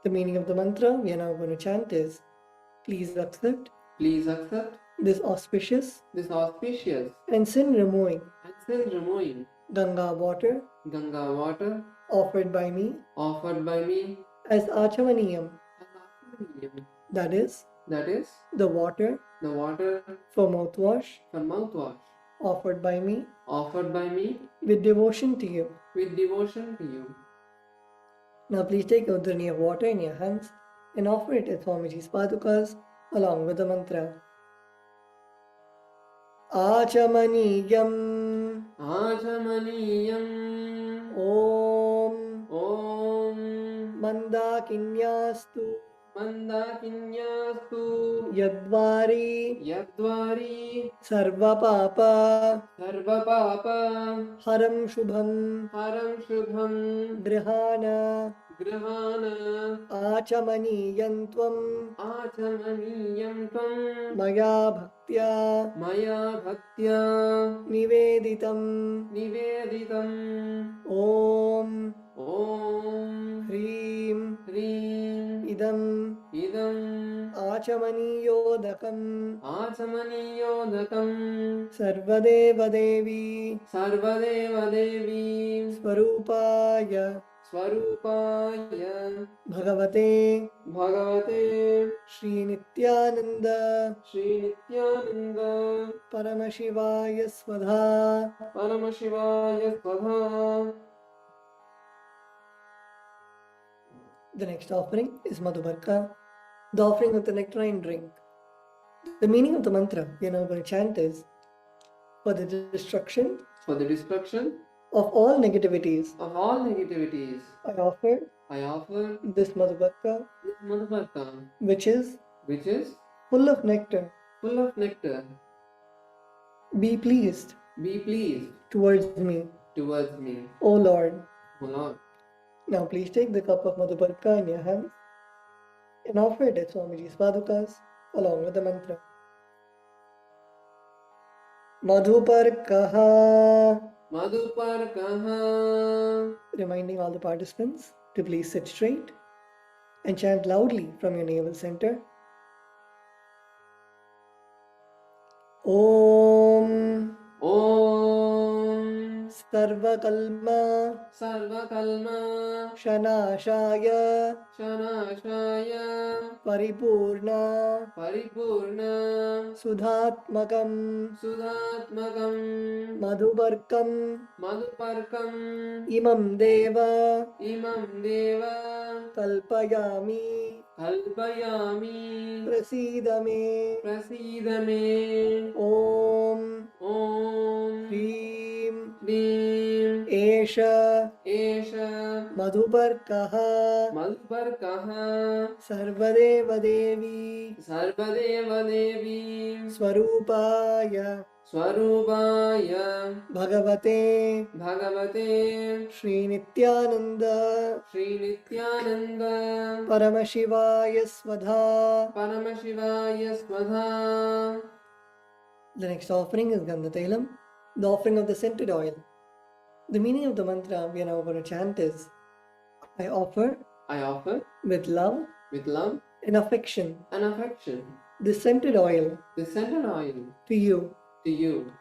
The meaning of the mantra we are now going to chant is, please accept Please accept this auspicious this auspicious and sin removing and sin removing Ganga water Ganga water offered by me offered by me as Achamaniyam, as Achamaniyam. that is, That is the water the water for mouthwash for mouthwash offered by me offered by me with devotion to you. with devotion to you. Now please take a udhrani of water in your hands and offer it at Swamiji's Padukas along with the mantra. Achamaniyam Achamaniyam Om Om Mandakinyastu Mandakinyastu Yadvari Yadvari Sarvapapa Sarvapapa Haram Shubham Haram Shubham Grihana Grihana Achamaniyantvam Achamaniyam Tvam Maya Bhaktya Maya Bhaktya Niveditam Niveditam Om Om Hreem Hreem Idam Idam Achamaniyodakam Achamaniyodakam Sarvadeva Devi Sarvadeva Devi Swarupaya Swarupaya Bhagavate Bhagavate Srinityananda Srinityananda Paramashivaya Swadha. Paramashivaya Swadha. The next offering is Madhubarka, the offering of the nectarine drink. The meaning of the mantra we are now going to chant is, for the destruction For the destruction of all negativities. of all negativities. I offer I offer this Madhubaka, this Madhubaka, which is which is full of nectar. full of nectar. Be pleased Be pleased towards me, towards me, O Lord. O Lord. Now please take the cup of Madhubaka in your hands and offer it at Swamiji's Padukas along with the mantra. Madhuparkaha. Madhuparkaha. Reminding all the participants to please sit straight and chant loudly from your navel center. Om Om Sarvakalma Sarvakalma Shanashaya Shanashaya Paripurna Paripurna Sudhatmakam Sudhatmakam Madhubarkam Madhuparkam Imam Deva Imam Deva Kalpayami Kalpayami Prasidame Prasidame Om Om Hrim Hrim Esha Esha Madhuparkaha Madhuparkaha Sarvadeva Devi Sarvadeva Devi Swarupaya Swarupaya Bhagavate Bhagavate Shri Nityananda Shri Nityananda Paramashivaya Svadha. Paramashivaya Swadha. The next offering is Gandha Tailam, the offering of the scented oil. The meaning of the mantra we are now going to chant is: I offer I offer with love with love and affection and affection this scented oil the scented oil to you, to you,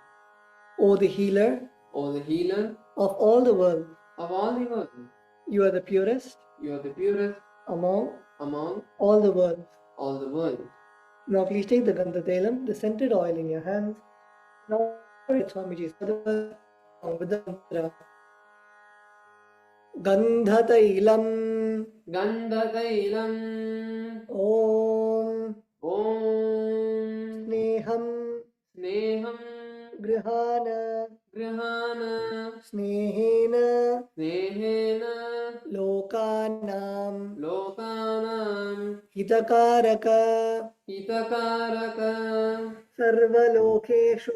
O the healer O the healer of all the world. of all the world. You are the purest You are the purest among among all the worlds. all the world. Now please take the Gandha Tailam, the scented oil in your hands. Now offer it to Swamiji's Padukas along with the mantra. Gandha Tailam Gandhatailam Om Om Sneham Sneham Grihana Grihana Snehena Snehena Lokanam Lokanam Hitakaraka Hitakaraka Sarvalokeshu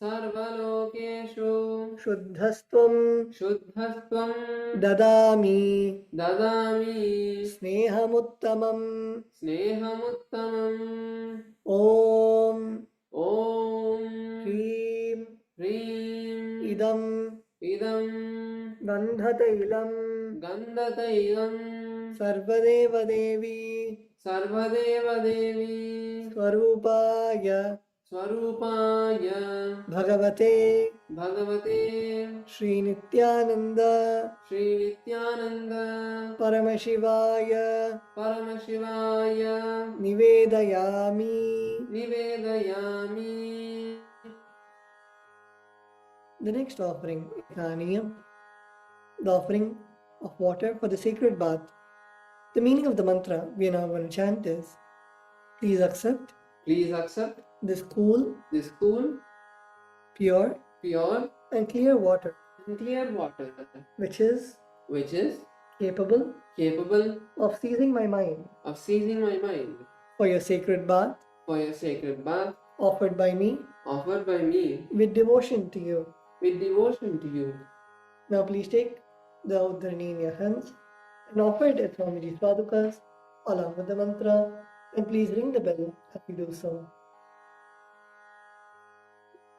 Sarvalokeshu Shuddhastvam Shuddhastvam Dadami Dadami Snehamuttamam Snehamuttamam Om Om Hrim Hrim Idam Idam Gandhatailam Gandhatailam Sarvadeva Devi Sarvadeva Devi Swarupaya Swarupaya Bhagavate Bhagavate Shri Nityananda Shri Nityananda Paramashivaya Paramashivaya Nivedayami. Nivedayami. The next offering is Aniyam, the offering of water for the sacred bath. The meaning of the mantra we are now going to chant is: Please accept Please accept this cool, this cool, pure, pure, and clear water, and clear water, which is which is capable capable of seizing my mind of seizing my mind for your sacred bath for your sacred bath offered by me offered by me with devotion to you. with devotion to you. Now please take the Uddharani in your hands and offer it at Swamiji's Padukas along with the mantra, and please ring the bell as you do so.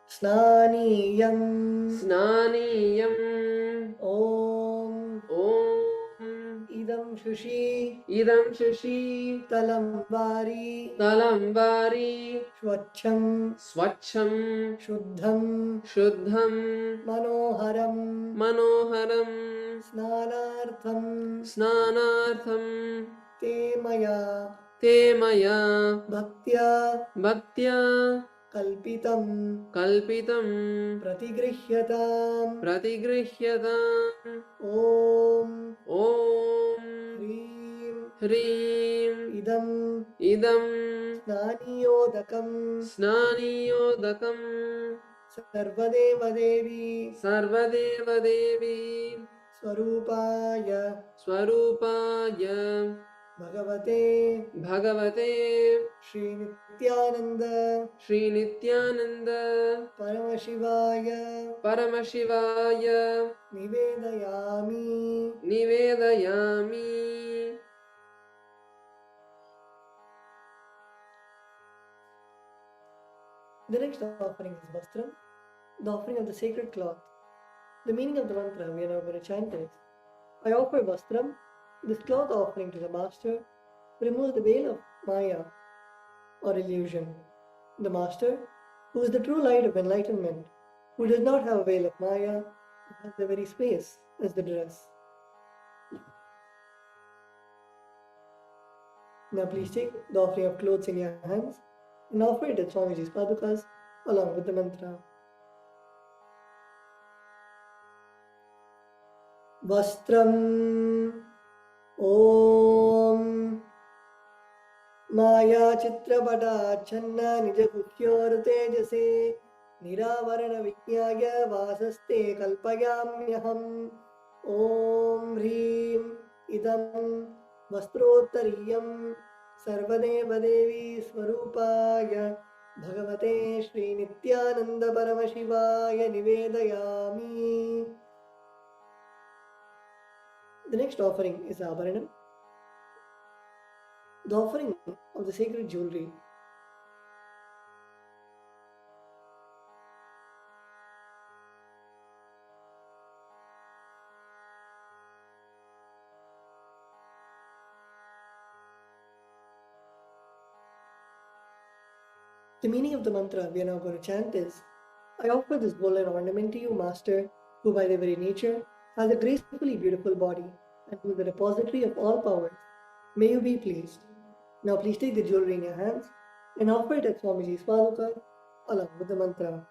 Snaniyam Snaniyam Om Om Idam Shushi Idam Shashi Talambari Talambari Swachham Swachham Shuddham Shuddham Manoharam Manoharam Snanartham Snanartham Te Maya Te Maya Bhaktya Bhaktya Kalpitam Kalpitam Pratigrihyatam Pratigrihyatam Om Om Hrim Hrim Idam Idam Snaniyodakam Snaniyodakam Sarvadevadevi Sarvadevadevi Swarupaya Swarupaya Bhagavate Bhagavate Shri Nityananda Shri Nityananda Paramashivaya Paramashivaya Nivedayami. Nivedayami. The next offering is Vastram, the offering of the sacred cloth. The meaning of the mantra we are now going to chant is: I offer Vastram, this cloth offering to the Master, who removes the veil of Maya or illusion. The Master, who is the true light of enlightenment, who does not have a veil of Maya, who has the very space as the dress. Now please take the offering of clothes in your hands and offer it at Swamiji's padukas along with the mantra. Vastram Om Maya Chitrapata Channa Nijakuhyor Tejase Niravarana Vijnaya Vasaste Kalpayamyaham Om Hrim Idam Vastrottariyam Sarvadeva Devi Swarupaya Bhagavate Shri Nityananda Paramashivaya Nivedayami. The next offering is Abharanam, the offering of the sacred jewelry. The meaning of the mantra we are now going to chant is: I offer this golden ornament to you, Master, who by their very nature has a gracefully beautiful body and who is the repository of all powers. May you be pleased. Now please take the jewelry in your hands and offer it at Swamiji's paduka along with the mantra.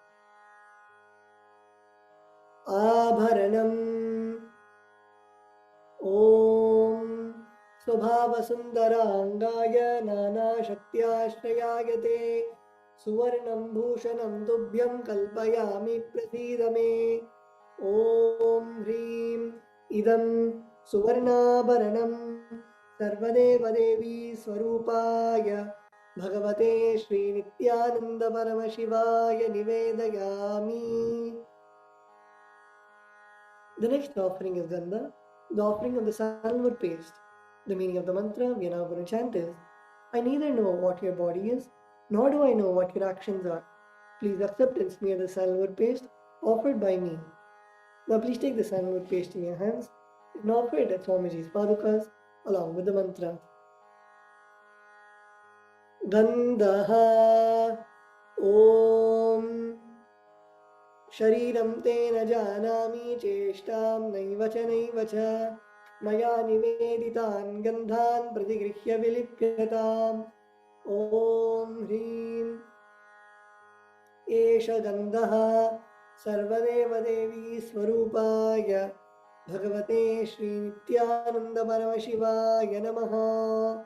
Abharanam Om Swabhava-sundarangaya Nana-shaktyashrayayate Suvarnam Bhushanam Tubhyam Kalpayami Prasidame. Om Hrim Idam Suvarnabharanam Sarvadeva Devi Swarupaya Bhagavate Shri Nityananda Paramashivaya Nivedayami. The next offering is Gandha, the offering of the sandalwood paste. The meaning of the mantra we are now going to chant is: I neither know what your body is, nor do I know what your actions are. Please accept and smear the sandalwood paste offered by me. Now please take the sandalwood paste in your hands and offer it at Swamiji's padukas along with the mantra. Gandha Om Shariram Tena Janami Cheshtam Naiva Cha Maya Niveditan Gandhan Pratigrihya Vilipyatam. Om Hrim Esha Gandha Sarvadeva Devi Swarupaya Bhagavate Shri Nityananda Paramashivaya Namaha.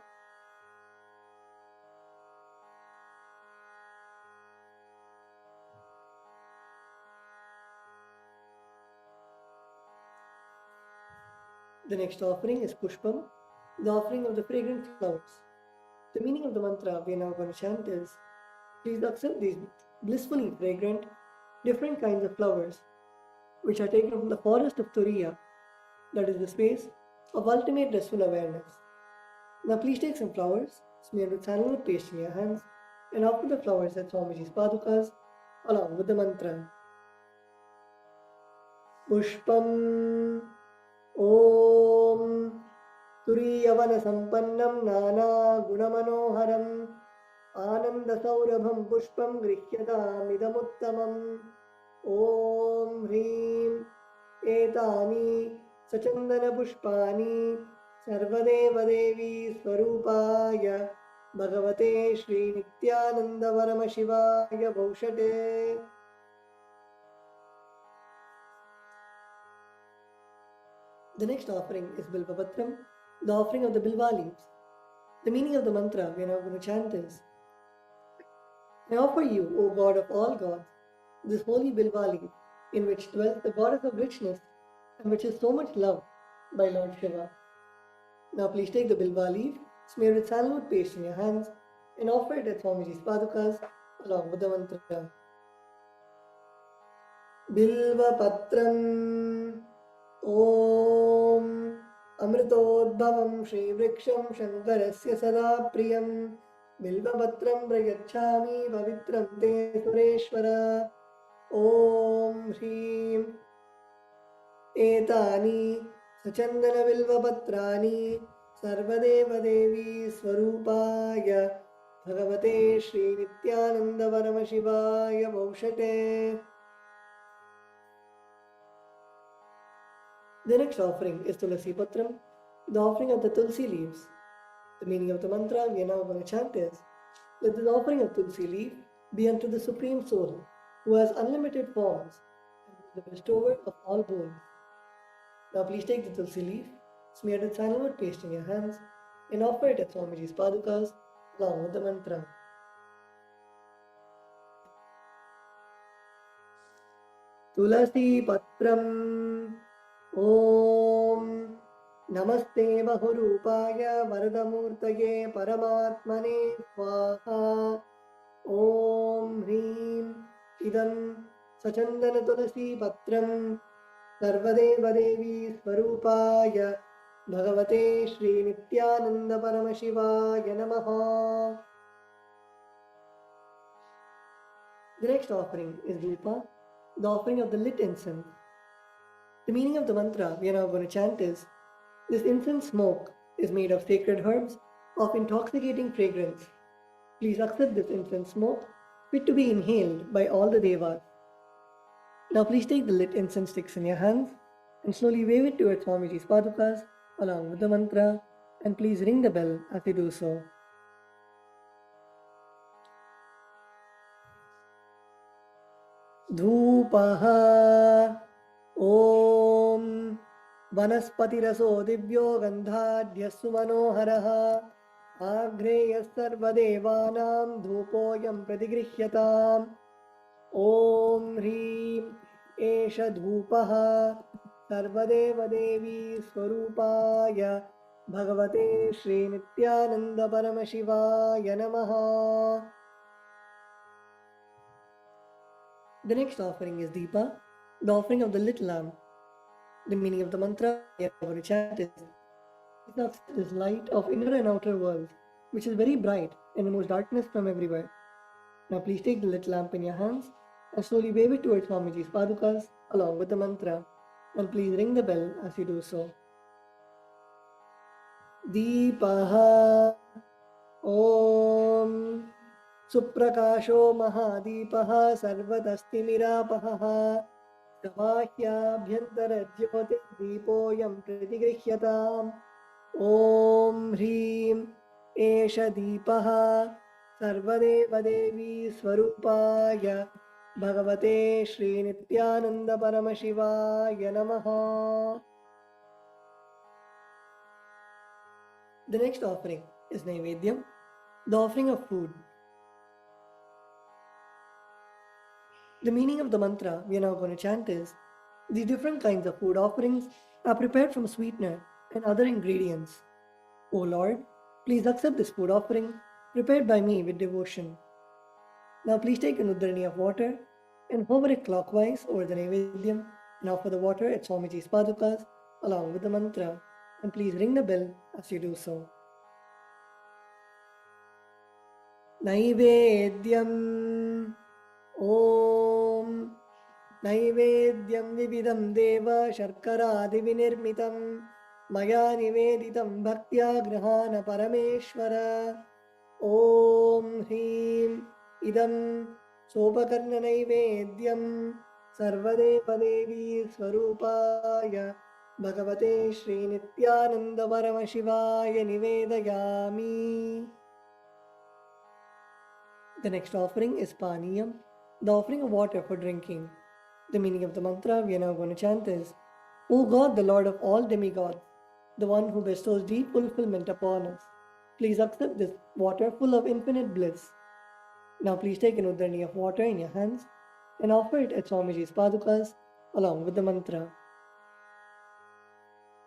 The next offering is Pushpam, the offering of the fragrant flowers. The meaning of the mantra we are now going to chant is: please accept these blissfully fragrant, different kinds of flowers, which are taken from the forest of Turiya, that is the space of ultimate restful awareness. Now please take some flowers, smeared with sandalwood paste in your hands, and offer the flowers at Swamiji's padukas along with the mantra. Pushpam Om Turiyavana Sampannam Nana Gunamanoharam Ananda Saurabham Pushpam Grihyatam Idamuttamam. Om Hrim Etani Sachandana Pushpani Sarvadeva Devi Swarupaya Bhagavate Shri Nityananda Paramashivaya Bhaushate. The next offering is Bilvapatram, the offering of the Bilva leaves. The meaning of the mantra we are now going to chant is: I offer you, O God of all gods, this holy bilva leaf, in which dwells the goddess of richness and which is so much loved by Lord Shiva. Now please take the bilva leaf, smear with sandalwood paste in your hands, and offer it at Swamiji's padukas along with the mantra. Bilva patram Om Amritodbhavam Shri Vriksham Shankarasya Sada Priyam Bilva patram Prayachami Pavitram Te Sureshwara Om Shrim Etani Sachandana Bilva Patrani Sarvadeva Devi Swarupaya Bhagavate Shri Nityananda Paramashivaya Vaushate. The next offering is Tulasi Patram, the offering of the Tulsi leaves. The meaning of the mantra we are now going to chant is, let this offering of Tulsi leaf be unto the Supreme Soul, who has unlimited forms and who is the bestower of all boons. Now please take the Tulsi leaf, smear it with sandalwood paste in your hands, and offer it at Swamiji's padukas along with the mantra. Tulasi Patram Om Namaste Bahurupaya Varadamurtaye Paramatmane Swaha Om Hrim Idam Sachandana Tulasi Patram Sarvadeva Devi Swarupaya Bhagavate Shri Nityananda Paramashivaya Namaha. The next offering is Dhupa, the offering of the lit incense. The meaning of the mantra we are now going to chant is, this incense smoke is made of sacred herbs of intoxicating fragrance. Please accept this incense smoke, fit to be inhaled by all the devas. Now please take the lit incense sticks in your hands and slowly wave it towards Swamiji's padukas along with the mantra, and please ring the bell as you do so. Dhupaha Om Vanaspatiraso Divyo Gandhadhyasu Manoharaha Agreyas Sarvadevanam Dhupoyam Pratigrihyatam Om Hrim Esha Dhupaha Sarvadeva Devi Swarupaya Bhagavate Shri Nityananda Paramashivaya Namaha. The next offering is Deepa, the offering of the lit lamp. The meaning of the mantra we are going to chant is, this light of inner and outer worlds, which is very bright and removes darkness from everywhere. Now please take the lit lamp in your hands and slowly wave it towards Swamiji's padukas along with the mantra, and please ring the bell as you do so. Deepaha Om Suprakasho Mahadipaha Sarvatasti Mirapaha Samahya Jyoti Deepoyam Pratigrihyatam Om Hrim Esha Deepaha Sarvadeva Devi Swarupaya Bhagavate Shri Nityananda Paramashivaya Namaha. The next offering is Naivedyam, the offering of food. The meaning of the mantra we are now going to chant is, these different kinds of food offerings are prepared from sweetener and other ingredients. O Lord, please accept this food offering prepared by me with devotion. Now please take an uddharani of water and hover it clockwise over the Naivedyam and offer the water at Swamiji's padukas along with the mantra, and please ring the bell as you do so. Naivedyam Om Naivedyam Vividam Deva Sharkaradi Vinirmitam Maya Niveditam Bhaktya Grahana Parameshwara Om Hrim Idam Sopakarna Naivedyam Sarvadeva Devi Swarupaya Bhagavate Shri Nityananda Paramashivaya Nivedayami. The next offering is Paniyam, the offering of water for drinking. The meaning of the mantra we are now going to chant is, O God, the Lord of all demigods, the one who bestows deep fulfillment upon us, please accept this water full of infinite bliss. Now please take an uddharani of water in your hands and offer it at Swamiji's padukas along with the mantra.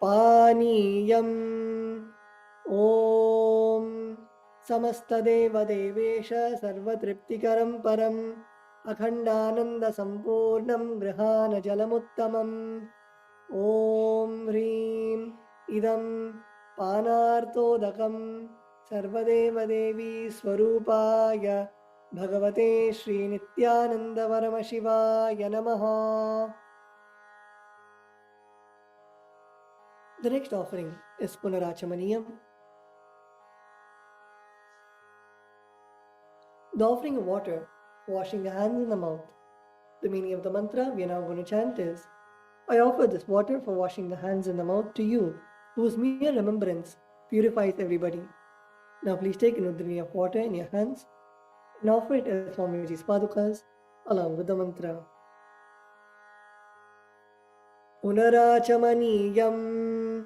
Paniyam Om Samastadeva Devesha Sarvatriptikaram Param Akhandananda Sampurnam Grihana Jalamuttamam Om Hrim Idam Panartodakam Sarvadeva Devi Swarupaya Bhagavate Shri Nityananda Paramashivaya Namaha. The next offering is Punarachamaniyam. The offering of water, washing the hands and the mouth. The meaning of the mantra we are now going to chant is, I offer this water for washing the hands and the mouth to you, whose mere remembrance purifies everybody. Now please take an udrini of water in your hands and offer it as Swamiji's padukas along with the mantra. Punarachamaniyam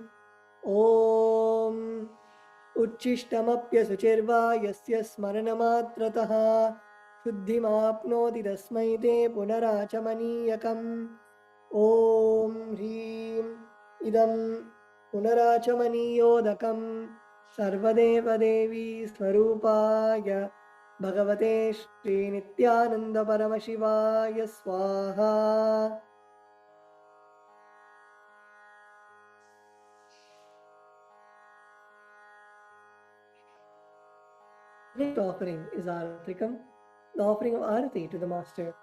Om Uchishtamapya Suchirva Yasya Smaranamatrataha Shuddhimapnoti Tasmai Te Punarachamaniyakam Om Hrim Idam Punarachamaniyodakam Sarvadeva Devi Swarupaya Bhagavate Shri Nityananda Paramashivaya Swaha. The next offering is Aratrikam, the offering of Arati to the Master.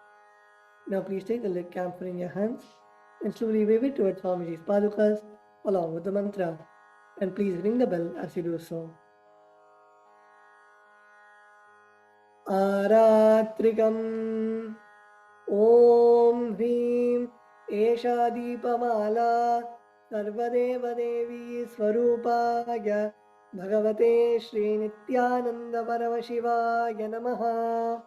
Now please take the lit camphor in your hands and slowly wave it towards Swamiji's padukas along with the mantra, and please ring the bell as you do so. Aratrikam Om Hrim Esha Deepamala Sarvadeva Devi Swarupaya Bhagavate Shri Nityananda Paramashivaya Namaha.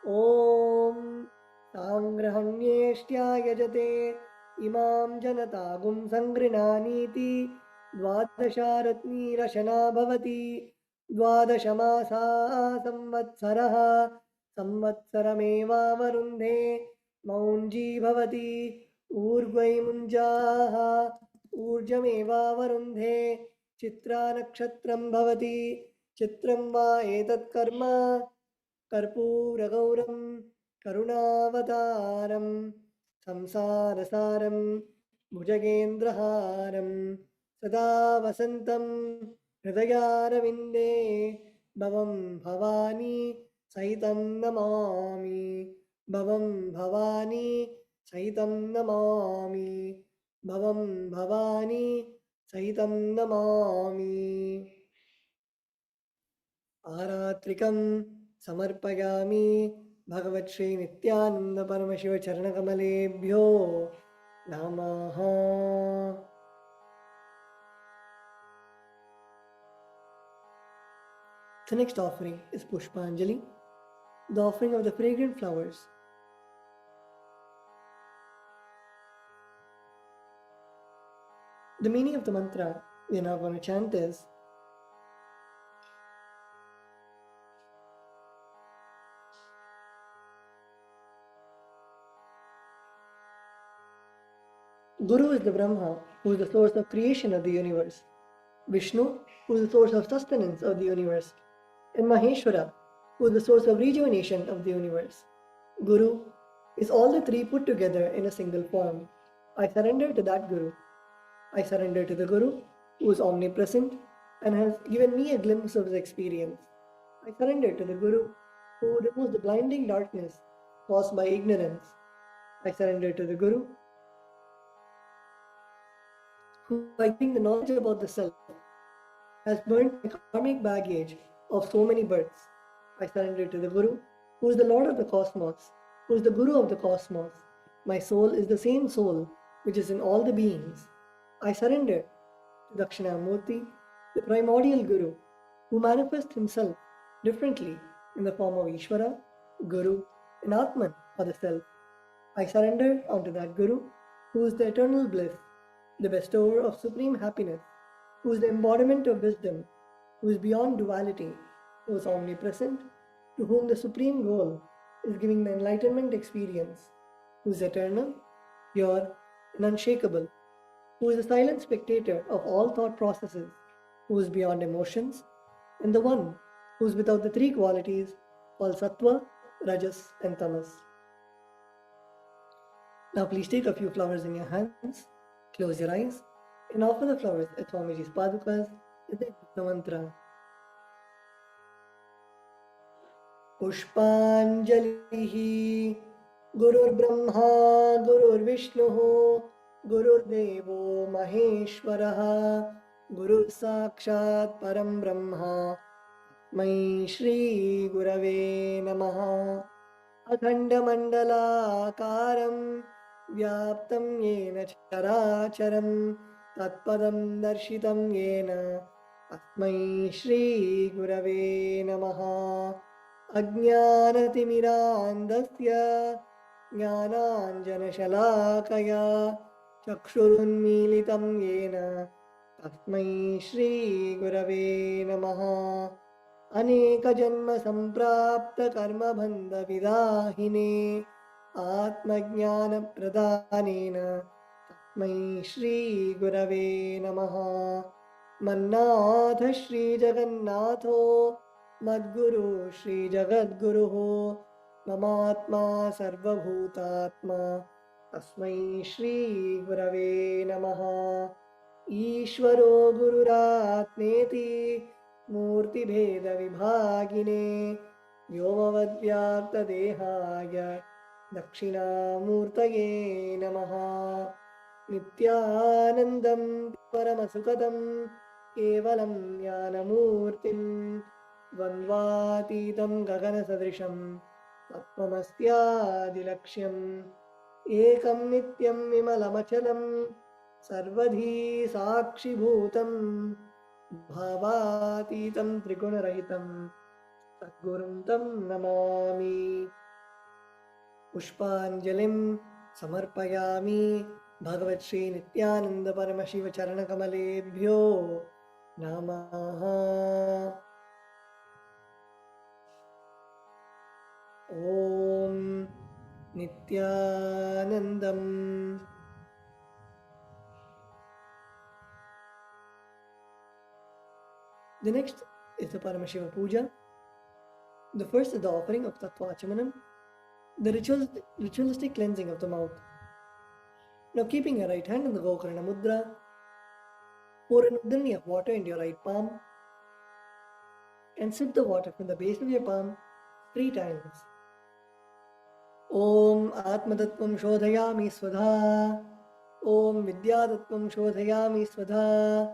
Om Sangrahanyeshtya Yajate Imam Janatagum Sangrinaniti Dvadasharatni Rashana Bhavati Dvadashamasa Samvatsaraha Samvatsarameva Varundhe Maunji Bhavati Urgvai Munjaha Urjameva Varundhe Chitra Nakshatram Bhavati Chitram Va Etat Karma Karpura Gauram Karunavataram Samsarasaram Bhujagendraharam Sada Vasantam Hridayaravinде Bhavam Bhavani Saitam Namami Bhavam Bhavani Saitam Namami Bhavam Bhavani Saitam Namami. Aratrikam Samarpayami Bhagavat Shri Nityananda Paramashiva Charanakamaleebhyo Namaha. The next offering is Pushpanjali, the offering of the fragrant flowers. The meaning of the mantra we are now going to chant is, Guru is the Brahma, who is the source of creation of the universe, Vishnu, who is the source of sustenance of the universe, and Maheshwara, who is the source of rejuvenation of the universe. Guru is all the three put together in a single form. I surrender to that Guru. I surrender to the Guru, who is omnipresent and has given me a glimpse of his experience. I surrender to the Guru, who removes the blinding darkness caused by ignorance. I surrender to the Guru, who, by giving the knowledge about the self, has burnt the karmic baggage of so many births. I surrender to the Guru, who is the Lord of the cosmos, who is the Guru of the cosmos. My soul is the same soul which is in all the beings. I surrender to Dakshinamurti, the primordial Guru, who manifests himself differently in the form of Ishvara, Guru, and Atman, or the Self. I surrender unto that Guru, who is the eternal bliss, the bestower of supreme happiness, who is the embodiment of wisdom, who is beyond duality, who is omnipresent, to whom the supreme goal is giving the enlightenment experience, who is eternal, pure, and unshakable, who is a silent spectator of all thought processes, who is beyond emotions, and the one who is without the three qualities called Sattva, Rajas, and Tamas. Now please take a few flowers in your hands, close your eyes, and offer the flowers at Swamiji's Padukas with the mantra. Pushpanjalihi Gurur Brahma Gurur Vishnu Gurur Devo Maheshwaraha Gurur Sakshat Param Brahma Mai Shri Gurave Namaha Akhanda Mandala Akaram Vyaptam Yena Characharam Tatpadam Darshitam Yena Asmai Shri Gurave Namaha अज्ञानतिमिरान्धस्य ज्ञानाञ्जनशलाकया चक्षुरुन्मीलितं येन तस्मै श्रीगुरवे नमः अनेकजन्मसम्प्राप्तकर्मबन्धविदाहिने आत्मज्ञानप्रदानेन तस्मै श्रीगुरवे नमः मन्नाथ श्रीजगन्नाथो मद्गुरु श्री जगद्गुरुः ममात्मा सर्वभूतात्मा तस्मै श्री गुरवे नमः ईश्वरो गुरुरात्मेति मूर्तिभेदविभागिने व्योमवद्व्याप्तदेहाय दक्षिणामूर्तये नमः नित्यानन्दं परमसुखदं केवलं ज्ञानमूर्तिं द्वन्द्वातीतं गगनसदृशं तत्त्वमस्यादिलक्ष्यम् एकं नित्यं विमलमचलं सर्वधी साक्षिभूतं भावातीतं त्रिगुणरहितं सद्गुरुं तं नमामि पुष्पाञ्जलिं समर्पयामि भगवत्श्री नित्यानन्द परमशिव चरणकमलेभ्यो नमः ॐ नित्यानन्दम् The next is the Paramashiva Puja. The first is the offering of Tattva-achamanam, the ritualistic cleansing of the mouth. Now keeping your right hand in the Gokarna Mudra, pour an udani of water into your right palm and sip the water from the base of your palm 3 times. Om Atmatattvam Shodhayami Svadha, Om Vidyatattvam Shodhayami Svadha,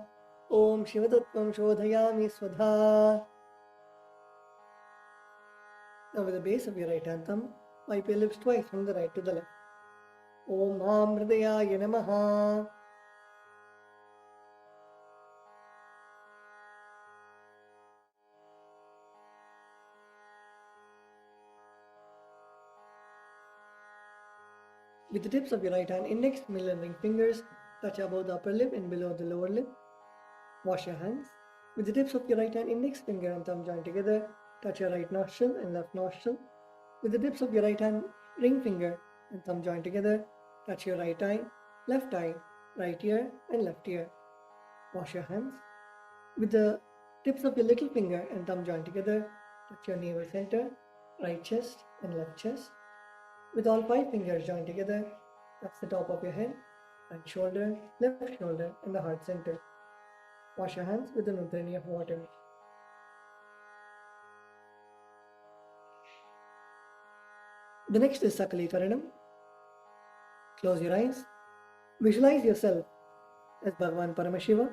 Om Shivatattvam Shodhayami Svadha. Now with the base of your right hand thumb, wipe your lips twice from the right to the left. Om Ham Hridayaya Namaha. With the tips of your right hand index, middle and ring fingers touch above the upper lip and below the lower lip. Wash your hands. With the tips of your right hand index finger and thumb joined together, touch your right nostril and left nostril. With the tips of your right hand ring finger and thumb joined together, touch your right eye, right ear and left ear. Wash your hands. With the tips of your little finger and thumb joined together, touch your navel center, right chest and left chest. With all 5 fingers joined together, touch the top of your head, right shoulder, left shoulder and the heart center. Wash your hands with an udani of water. The next is Sakalikaranam. Close your eyes. Visualize yourself as Bhagavan Paramashiva.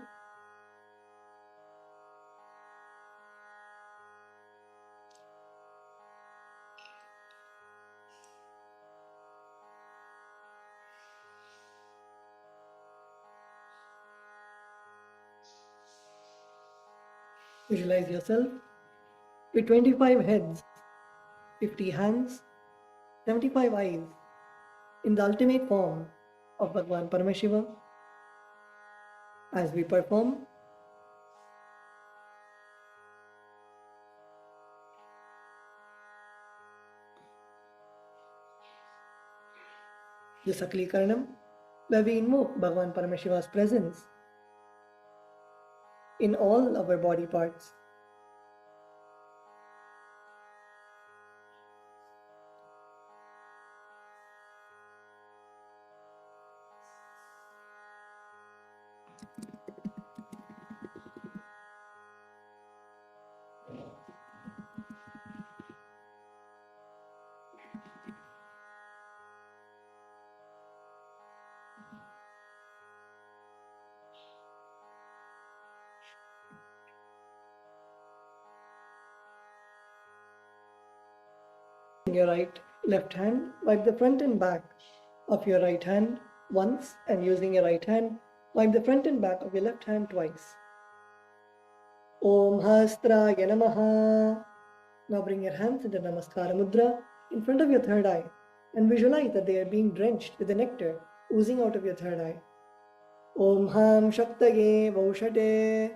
Visualize yourself with 25 heads, 50 hands, 75 eyes in the ultimate form of Bhagavan Paramashiva. As we perform, the Saklikaranam, where we invoke Bhagavan Paramashiva's presence in all our body parts. Your left hand, wipe the front and back of your right hand once, and using your right hand, wipe the front and back of your left hand twice. Om Hastraya Namaha. Now bring your hands into Namaskara Mudra in front of your third eye and visualize that they are being drenched with the nectar oozing out of your third eye. Om Ham Shaktaye Vaushate.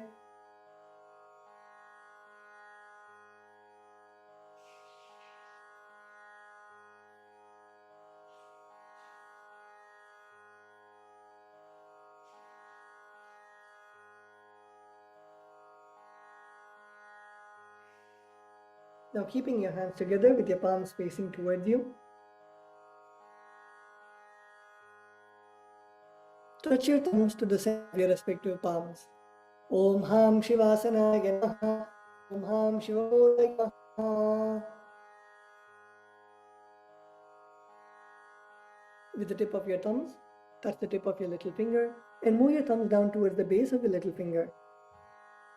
Now keeping your hands together with your palms facing towards you, touch your thumbs to the center of your respective palms. Om Ham Shivasanaya Namaha. Om Ham Shivoham Level. With the tip of your thumbs, touch the tip of your little finger and move your thumbs down towards the base of your little finger.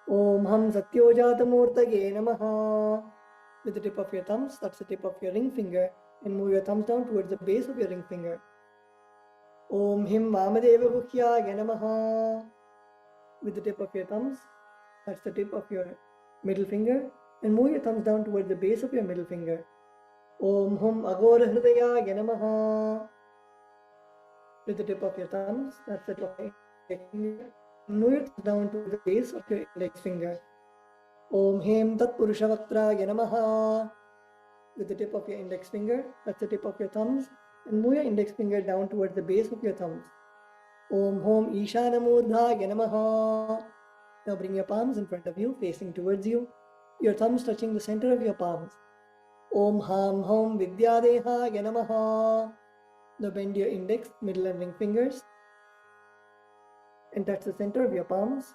Om Ham Satyojatamurtaye Namaha. With the tip of your thumbs, touch the tip of your ring finger and move your thumbs down towards the base of your ring finger. Om Him Vamadeva Guhyaya Namaha. With the tip of your thumbs, touch the tip of your middle finger and move your thumbs down towards the base of your middle finger. Om Hum Agora Hridayaya Namaha. With the tip of your thumbs, touch the tip of your index finger and move your thumbs down towards the base of your index finger. Om Hem Tat Purushavatraya Namaha. With the tip of your index finger, touch the tip of your thumbs and move your index finger down towards the base of your thumbs. Om Hom Ishanamurdhaya Namaha. Now bring your palms in front of you, facing towards you, your thumbs touching the center of your palms. Om Ham Hom Vidyadehaya Namaha. Now bend your index, middle and ring fingers and touch the center of your palms.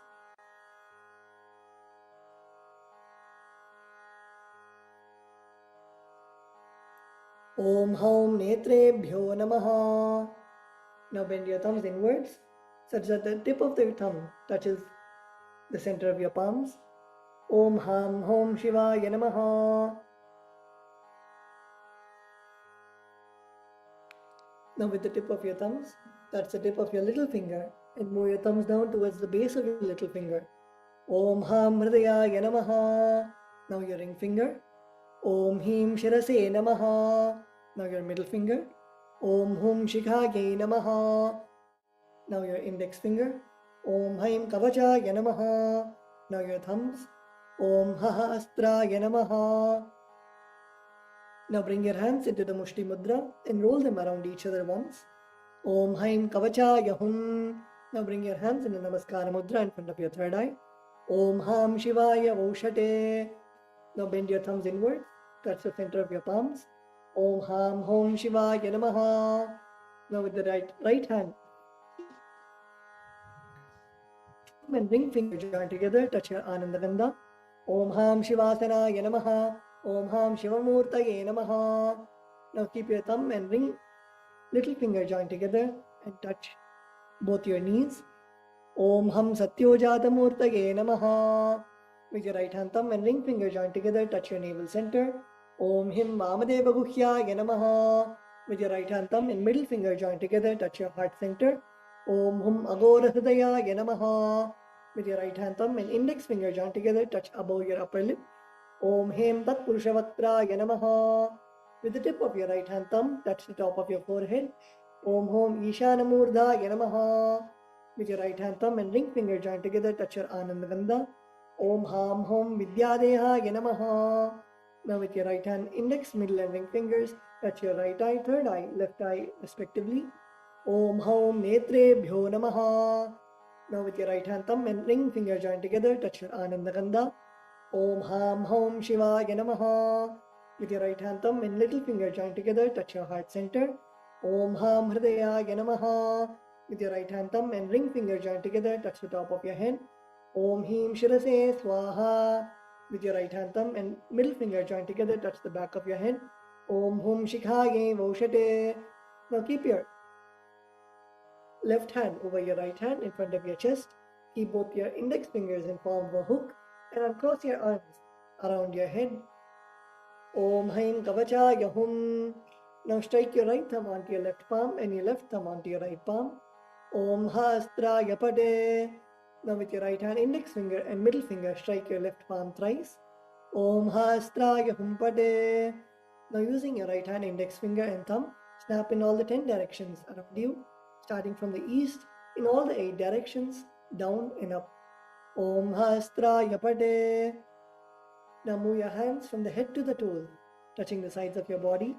Om Haum Netrebhyo Namaha. Now bend your thumbs inwards such that the tip of the thumb touches the center of your palms. Om Ham Hom Shivaya Namaha. Now with the tip of your thumbs, touch the tip of your little finger and move your thumbs down towards the base of your little finger. Om Ham Hridayaya Namaha. Now your ring finger. Om Him Shirase Namaha. Now your middle finger. Om Hum Shikhage Namaha. Now your index finger. Om Haim Kavachaya Namaha. Now your thumbs. Om Hahastraya Namaha. Now bring your hands into the Mushti Mudra and roll them around each other once. Om Haim Kavachaya Hum. Now bring your hands in the Namaskara Mudra in front of your third eye. Om Ham Shivaya Vaushate. Now bend your thumbs inward. Touch the center of your palms. Om Ham Hom Shivaya Namaha. Now with the right hand and ring finger join together, touch your Anandagandha. Om Ham Shivasanaya Namaha. Om Ham Shivamurtaye Namaha. Now keep your thumb and ring little finger join together and touch both your knees. Om Ham Satyojatamurtaye Namaha. With your right hand thumb and ring finger join together, touch your navel center. Om Him Vamadeva Guhyaya Namaha. With your right hand thumb and middle finger join together, touch your heart center. Om Hum Agora Hridayaya Namaha. With your right hand thumb and index finger join together, touch above your upper lip. Om Hem Tat Purushavatraya Namaha. With the tip of your right hand thumb, touch the top of your forehead. Om Hom Ishanamurdhaya Namaha. With your right hand thumb and ring finger join together, touch your Anandagandha. Om Ham Hom Vidyadehaya Namaha. Now with your right hand index, middle and ring fingers, touch your right eye, third eye, left eye respectively. Om Haum Netrebhyo Namaha. Now with your right hand thumb and ring finger joined together, touch your Ananda Gandha. Om Ham Haum Shivaya Namaha. With your right hand thumb and little finger joined together, touch your heart center. Om Ham Hridayaya Namaha. With your right hand thumb and ring finger joined together, touch the top of your head. Om Him Shirase Swaha. With your right hand thumb and middle finger joined together, touch the back of your head. Om Hum Shikhaye Voshate. Now keep your left hand over your right hand in front of your chest. Keep both your index fingers in form of a hook and uncross your arms around your head. Om Haim Kavachaya Hum. Now strike your right thumb onto your left palm and your left thumb onto your right palm. Om Hastraya Pade. Now with your right hand index finger and middle finger, strike your left palm thrice. Om Hastraya Hum Pade. Now using your right hand index finger and thumb, snap in all the 10 directions around you, starting from the east in all the 8 directions, down and up. Om Hastraya Pade. Now move your hands from the head to the toes, touching the sides of your body.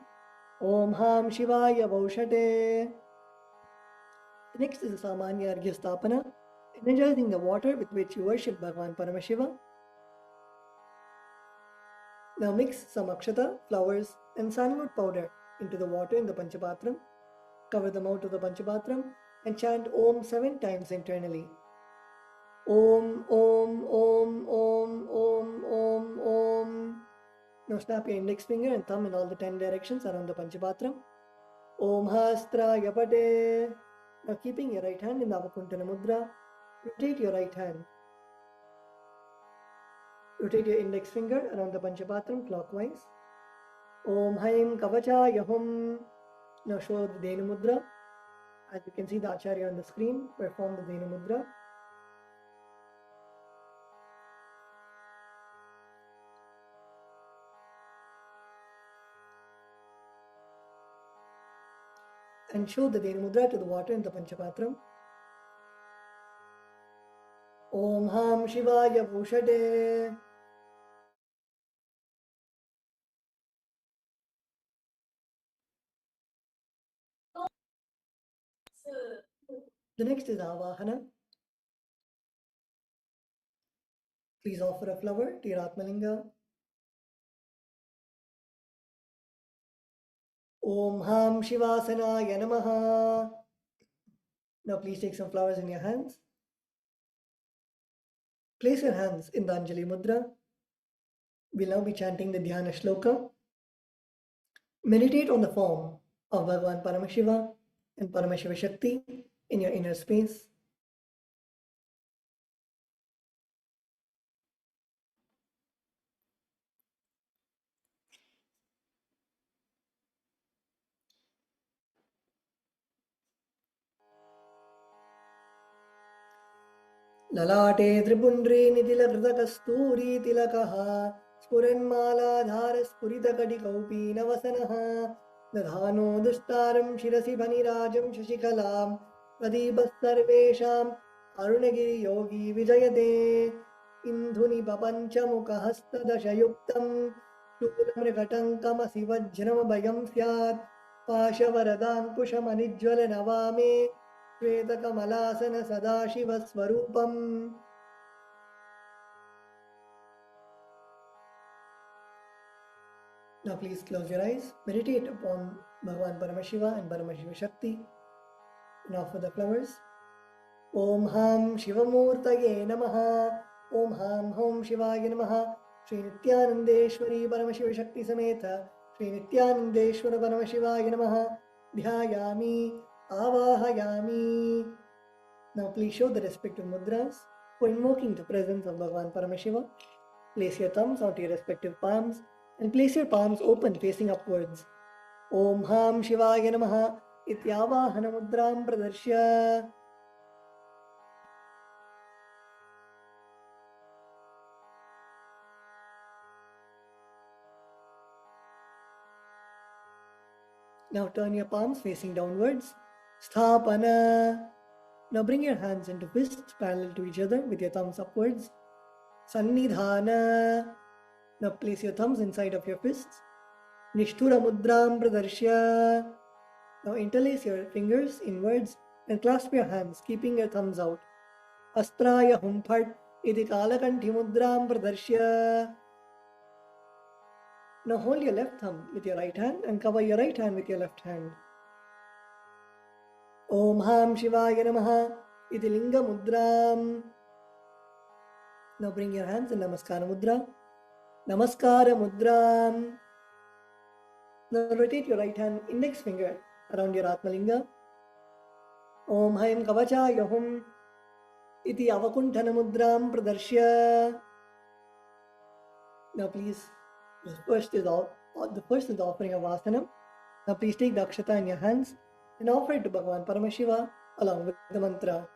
Om Ham Shivaya Voshate. Next is the Samanya Arghya Stapana, energizing the water with which you worship Bhagavan Paramashiva. Now mix some akshata, flowers and sandalwood powder into the water in the Panchapatram. Cover the mouth of the Panchapatram and chant Om 7 times internally. Om, Om, Om, Om, Om, Om, Om. Now snap your index finger and thumb in all the 10 directions around the Panchapatram. Om Hastraya Pade. Now keeping your right hand in the Avakuntana Mudra, rotate your right hand. Rotate your index finger around the Panchapatram clockwise. Om Haim Kavachaya Hum. Now show the Dhenu Mudra. As you can see the Acharya on the screen, perform the Dhenu Mudra. And show the Dhenu Mudra to the water in the Panchapatram. Om Ham Shivaya Bhushate. The next is Avahana. Please offer a flower to your Atmalinga. Om Ham Shivasanaya Namaha. Now please take some flowers in your hands. Place your hands in the Anjali Mudra. We'll now be chanting the Dhyana Shloka. Meditate on the form of Bhagavan Paramashiva and Paramashiva Shakti in your inner space. ललाटे त्रिपुण्ड्रे नितिलकृतकस्तूरी तिलकः स्फुरन्मालाधार स्फुरितकटिकौपीनवसनः दधानो दुस्तारं शिरसि फणिराजं शशिकलां प्रदीपः सर्वेषाम् अरुणगिरियोगी विजयते इन्धुनि पपञ्चमुखहस्तदशयुक्तं शूलमृगटङ्कमसि वज्रमभयं स्यात् पाशवरदाङ्कुशमनिज्ज्वलनवामे श्वेतकमलासन सदाशिवस्वरूपम्. Now please close your eyes, meditate upon Bhagavan Paramashiva and Paramashiva Shakti and offer the flowers. Om Ham Shivamurtaye Namaha. Om Ham Hom Shivaya Namaha. Shri Nityanandeshwari Paramashiva Shakti Sameta Shri Nityanandeshwara Paramashivaya Namaha. Dhyayami Avahayami. Now please show the respective mudras for invoking the presence of Bhagavan Paramashiva. Place your thumbs onto your respective palms and place your palms open facing upwards. Om Ham Shivaya Namaha Ityavahana Mudram Pradarshya. Now turn your palms facing downwards. Sthapana. Now bring your hands into fists parallel to each other with your thumbs upwards. Sannidhana. Now place your thumbs inside of your fists. Nishthura Mudram Pradarshya. Now interlace your fingers inwards and clasp your hands, keeping your thumbs out. Astraya humphat iti kalakanthi mudram pradarshya. Now hold your left thumb with your right hand and cover your right hand with your left hand. Om Ham Shivaya Namaha iti linga mudram. Now bring your hands in Namaskara Mudra. Namaskara Mudram. Now rotate your right hand index finger around your Atmalinga. Om Haim Kavachaya Hum iti avakunthana mudram pradarshya. Now please, the first is the offering of Vasanam. Now please take the Akshata in your hands and offer it to Bhagavan Paramashiva along with the mantra.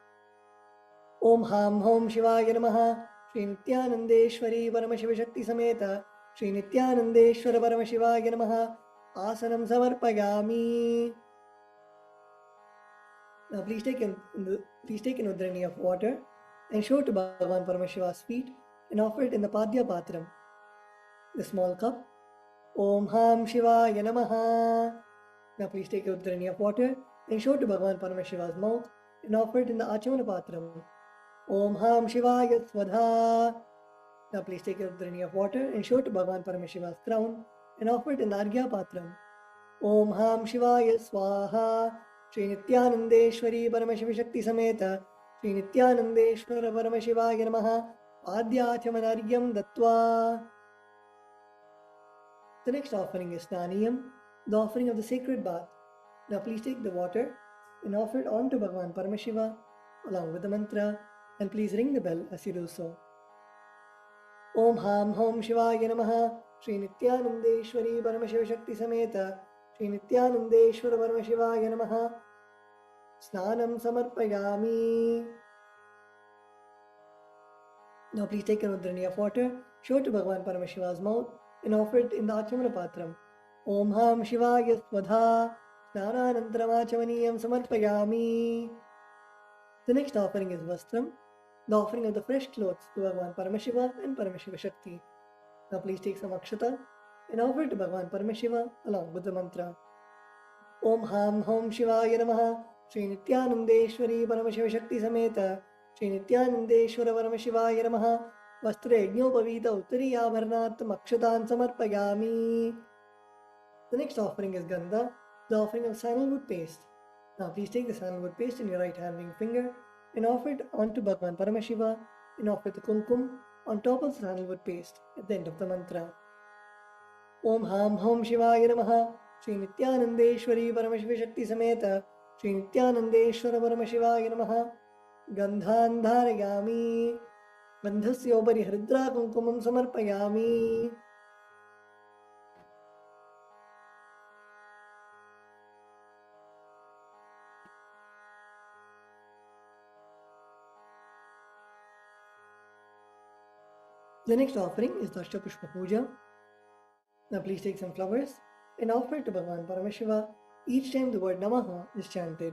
Om Ham Hom Shivaya Namaha Shri Nityanandeshwari Paramashiva Shakti Sameta Shri Nityanandeshwara Paramashivaya Namaha Asanam Samarpayami. Now please take an udhrani of water and show to Bhagavan Paramashiva's feet and offer it in the Padya Patram, the small cup. Om Ham Shivaya Namaha. Now please take a udhrani of water and show to Bhagavan Paramashiva's mouth and offer it in the Achamana Patram. Om Ham Shivaya Swadha. Now please take a udhrani of water and show to Bhagavan Paramashiva's crown and offer it in the Arghya Patram. Om Ham Shivaya Swaha. Shri Nityanandeshwari Paramashiva Shakti Sameta Shri Nityanandeshwara Paramashivaya Namaha Adhyachamanargyam Dattva. The next offering is Snaniyam, the offering of the sacred bath. Now please take the water and offer it on to Bhagavan Paramashiva along with the mantra, and please ring the bell as you do so. Om Ham Hom Shivaya Namaha Shri Nityanandeshwari Paramashiva Shakti Sameta Shri Nityanandeshwara Paramashivaya Namaha Snanam Samarpayami. Now please take an udhrani of water, show to Bhagavan Paramashiva's mouth and offer it in the Achamana Patram. Om Ham Shivaya Swadha Snananantaram Achamaniyam Samarpayami. The next offering is Vastram, the offering of the fresh clothes to Bhagavan Paramashiva and Paramashiva Shakti. Now please take some Akshata and offer it to Bhagavan Paramashiva along with the mantra. Om Ham Hom Shivaya Namaha Shri Nityanandeshwari Paramashiva Shakti Sameta Shri Nityanandeshwara Paramashivaya Namaha Vastre Yajnopavita Uttariyabharanatam Akshatan Samarpayami. The next offering is Gandha, the offering of sandalwood paste. Now please take the sandalwood paste in your right hand ring finger and offer it onto Bhagavan Paramashiva and offer the kumkum on top of the sandalwood paste at the end of the mantra. Om Ham Hom Shivaya Namaha Shri Nityanandeshwari Paramashiva Shakti Sameta Shri Nityanandeshwara Paramashivaya Namaha Gandhan Dharayami Gandhasya Upari Hridra Kumkumam Samarpayami. The next offering is the Ashtapushpa Puja. Now please take some flowers and offer it to Bhagavan Paramashiva each time the word Namaha is chanted.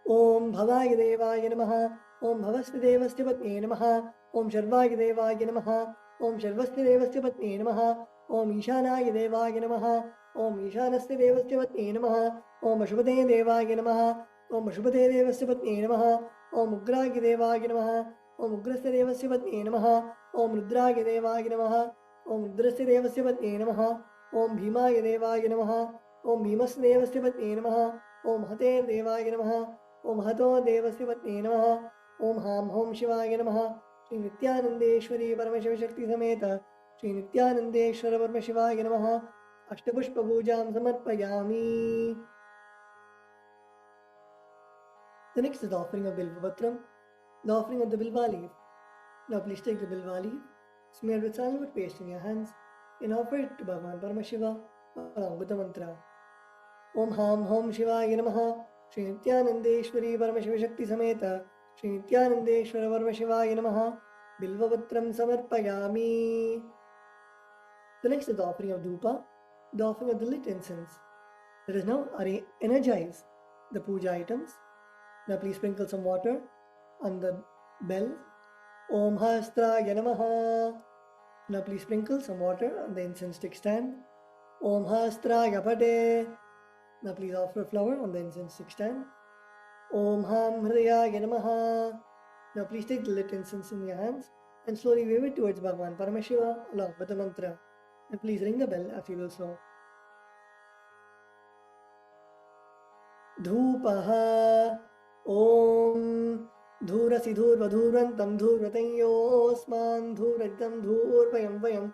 Om Bhavaya Devaya Namaha Om Bhavasya Devasya Patne Namaha Om Sharvaya Devaya Namaha Om Sharvasya Devasya Patne Namaha Om Ishanaya Devaya Namaha Om Ishanasya Devasya Patne Namaha Om Ashupate Devaya Namaha Om Ashupate Devasya Patne Namaha Om Ugraya Devaya Namaha Om Ugrasya Devasya Patne Namaha Om Rudraya Devaya Namaha Om Rudrasya Devasya Patne Namaha Om Bhimaya Devaya Namaha Om Bhimasya Devasya Patne Namaha Om Hate Devaya Namaha Om Hato Devasya Patne Namaha Om Ham Hom Shivaya Namaha Shri Nityanandeshwari Paramashiva Shakti Sameta Shri Nityanandeshwara Paramashivaya Namaha Ashtapushpa Pujam Samarpayami. The next is the offering of Bilvavatram, the offering of the Bilva leaf. Now please take the Bilva leaf, smeared with sandalwood paste in your hands, and offer it to Bhagavan Paramashiva along with the mantra. Om Ham Hom Shivaya Namaha Shri Nityanandeshwari Paramashiva Shakti Sameta Shri Nityanandeshwara Paramashivaya Namaha Bilvavatram Samarpayami. The next is the offering of Dhupa, the offering of the lit incense. Let us now energize the puja items. Now please sprinkle some water on the bell. Om Hastraya Namaha. Now please sprinkle some water on the incense stick stand. Om Hastraya Pate. Now please offer a flower on the incense stick stand. Om Ham Hridayaya Namaha. Now please take the lit incense in your hands and slowly wave it towards Bhagavan Paramashiva along with the mantra. And please ring the bell as you do so. Dhupaha Om Dhurasi Dhurvadhurantam Dhurvatayosman Dhuraditam Dhurvayam Vayam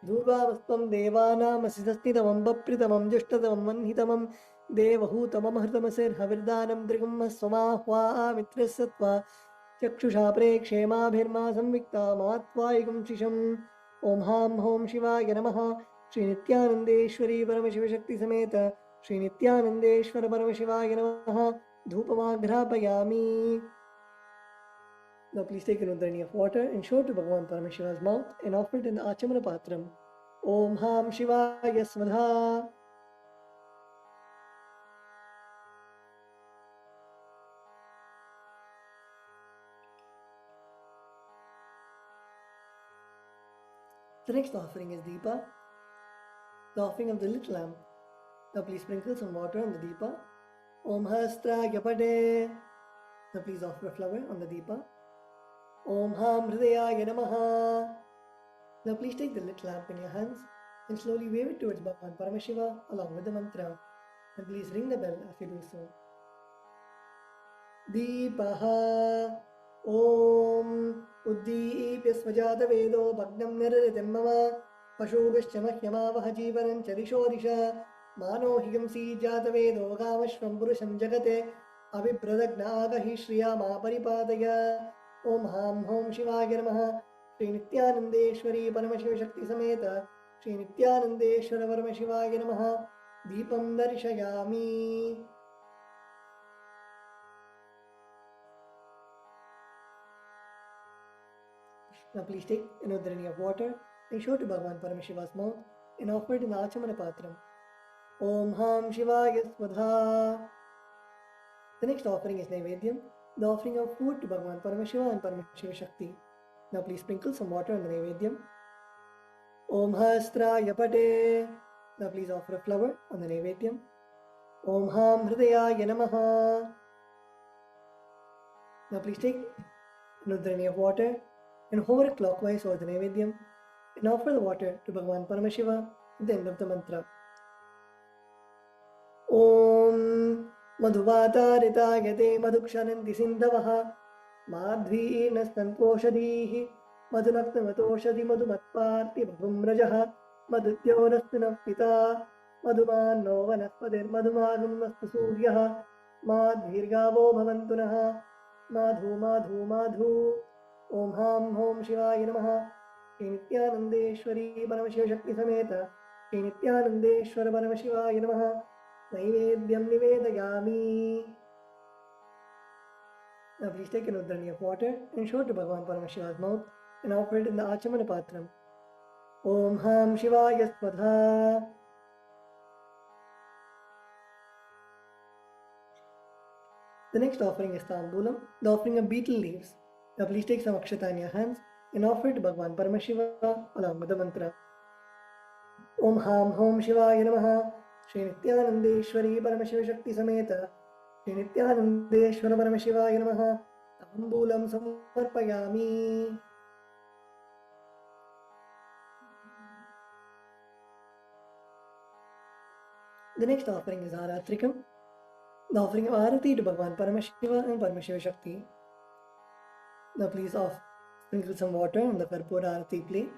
Dhurvavastam Devanam Asisastidamam Bapritamam Jushtatamam Manhitamam Devahutamam Hritamasir Havirdanam Drigam Swamahwa Mitrasatva Chakshusha Prekshema Samvikta Matvayikam Shisham Om Ham Hom Shivaya Namaha Shri Nityanandeshwari Paramashiva Shakti Sameta Shri Nityanandeshwara Paramashivaya Namaha Dhupamagrapayami. Now please take an udrani of water and show it to Bhagavan Paramashiva's mouth and offer it in the Achamana Patram. Om Ham Shivaya Swadha. The next offering is Deepa, the offering of the lit lamp. Now please sprinkle some water on the Deepa. Om Hastra Yapade. Now please offer a flower on the Deepa. Om Ham Hridayaya Namaha. Now please take the lit lamp in your hands and slowly wave it towards Bhagavan Paramashiva along with the mantra. And please ring the bell as you do so. Deepaha Om Uddipya Svajata Vedo Bhagnam Nirritim Mama Pashubhishcha Mahyamavaha Jivanam Charisho Disha Mano Higamsi Jata Vedo Kamashvam Purusham Jagate Abhipradagnaagahi Shriyama Paripadaya. Om Ham Hom Shivaya Namaha Shri Nityanandeshwari Paramashiva Shakti Sameta Shri Nityanandeshwara Paramashivaya Namaha Deepam Darshayami. Now please take an udrani of water and show to Bhagavan Paramashiva's mouth and offer it in the Achamana Patram. Om Ham Shivaya Swadha. The next offering is Naivedyam, the offering of food to Bhagavan Paramashiva and Paramashiva Shakti. Now please sprinkle some water on the Naivedyam. Om Hastra Yapate. Now please offer a flower on the Naivedyam. Om Ham Hridayaya Namaha. Now please take an udrani of water and hover it clockwise over the Naivedyam and offer the water to Bhagavan Paramashiva at the end of the mantra. Om Madhuvatarita Madhukshananti Sindavaha Madhvina Santoshadhihi Madhunaktamatoshadhi Madhumatparti Bhavumrajaha Madhutyorastina Pita Madhumanno Vanaspadir Madhumagam Nastu Suryaha Madhirgavo Bhavantunaha Madhu Madhu Madhu. Om Ham Hom Shivaya Namaha Shri Nityanandeshwari Paramashiva Shakti Sameta Shri Nityanandeshwara Paramashivaya Namaha Naivedyam Nivedayami. Now please take an udrani of water and show it to Bhagavan Paramashiva's mouth and offer it in the Achamana Patram. Om Ham Shivaya Swadha. The next offering is Tambulam, the offering of betel leaves. Now please take some akshata in your hands and offer it to Bhagavan Paramashiva along with the mantra. Om Ham Hom Shivaya Namaha Shri Nityanandeshwari Paramashiva Shakti Sameta Shri Nityanandeshwara Paramashivaya Namaha Tambulam Samarpayami. The next offering is Aratrikam, the offering of Arati to Bhagavan Paramashiva and Paramashiva Shakti. Now please sprinkle some water on the Karpura Arati plate.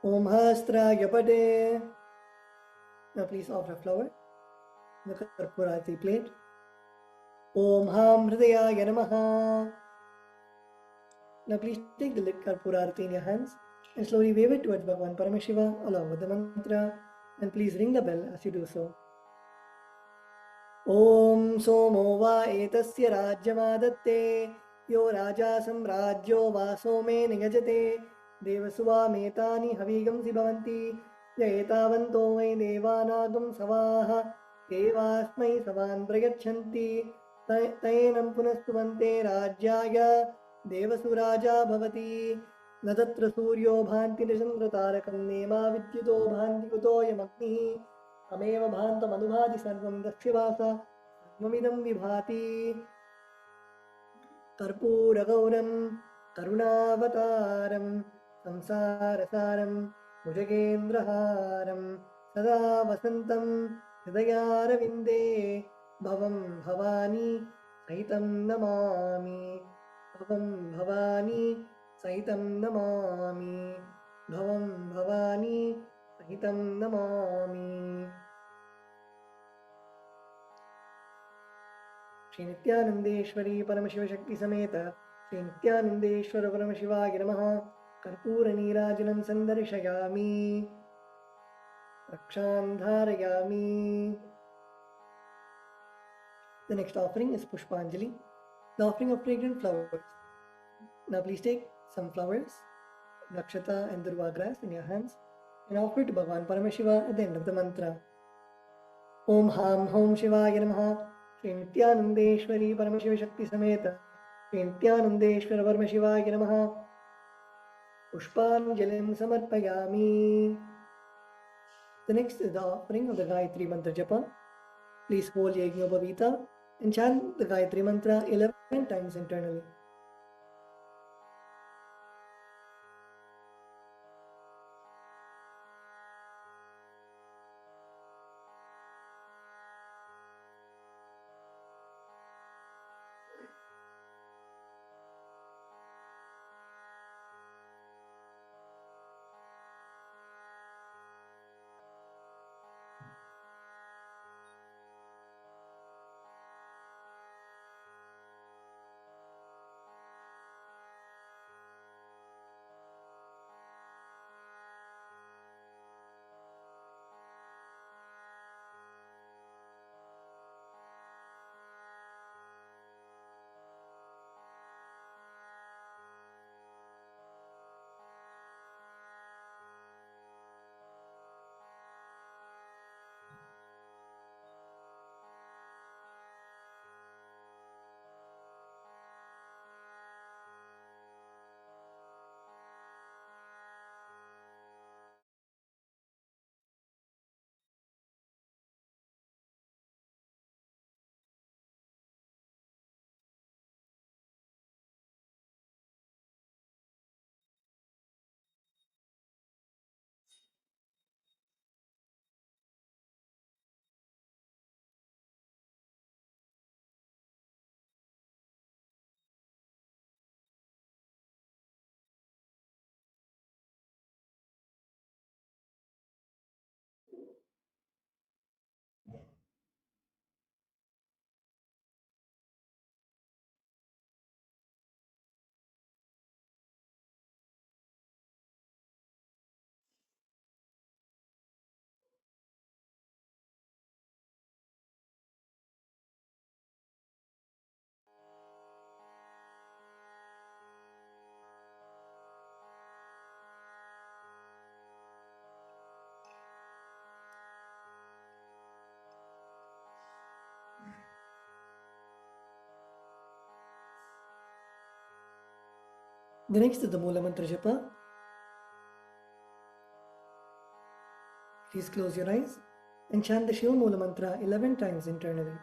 Om Hastra Yapate. Now please offer a flower on the Karpura Arati plate. Om Ham Hridayaya Namaha. Now please take the lit Karpura Arati in your hands and slowly wave it towards Bhagavan Paramashiva along with the mantra, and please ring the bell as you do so. Om Somo Va Etasya Rajyamadatte Yo Raja Samrajyo Va Some Nigajate Devasuva Metani Havigamsi Bhavanti Yaetavanto Vai Devanagam Savaha Devasmai Savan Pragachanti Tainam Punastuvante Rajyaya Devasuraja Bhavati Natatra Suryo Bhanti Nishandra Tarakam Nema Vidyuto Bhanti Kuto Yamakni अमेव भान्तमनुभाति सर्वं दस्यवास सर्वमिदं विभाति कर्पूरगौरं करुणावतारं संसारसारं भुजगेन्द्रहारं सदा वसन्तं हृदयारविन्दे भवं भवानी सहितं नमामि भवं भवानी सहितं नमामि भवं भवानी सहितं नमामि। श्री नित्यानंदेश्वरी परमशिव शक्ति समेत श्री नित्यानंदेश्वर परमशिवाय नमः। कर्पूर नीराजनं संदर्शयामि रक्षां धारयामि। The next offering is Pushpanjali, the offering of fragrant flowers. Now please take some flowers, Nakshata and Durva grass in your hands and offer it to Bhagavan Paramashiva at the end of the mantra. Om Ham Hom Shivaya Namaha. Shri Nityanandeshwari Paramashiva Shakti Sameta Shri Nityanandeshwara Paramashiva Namaha. Pushpanjalim Samarpayami. The next is the offering of the Gayatri Mantra Japa. Please hold your Yajnopavita and chant the Gayatri Mantra 11 times internally. The next is the Mula Mantra Japa. Please close your eyes and chant the Shiva Mula Mantra 11 times internally.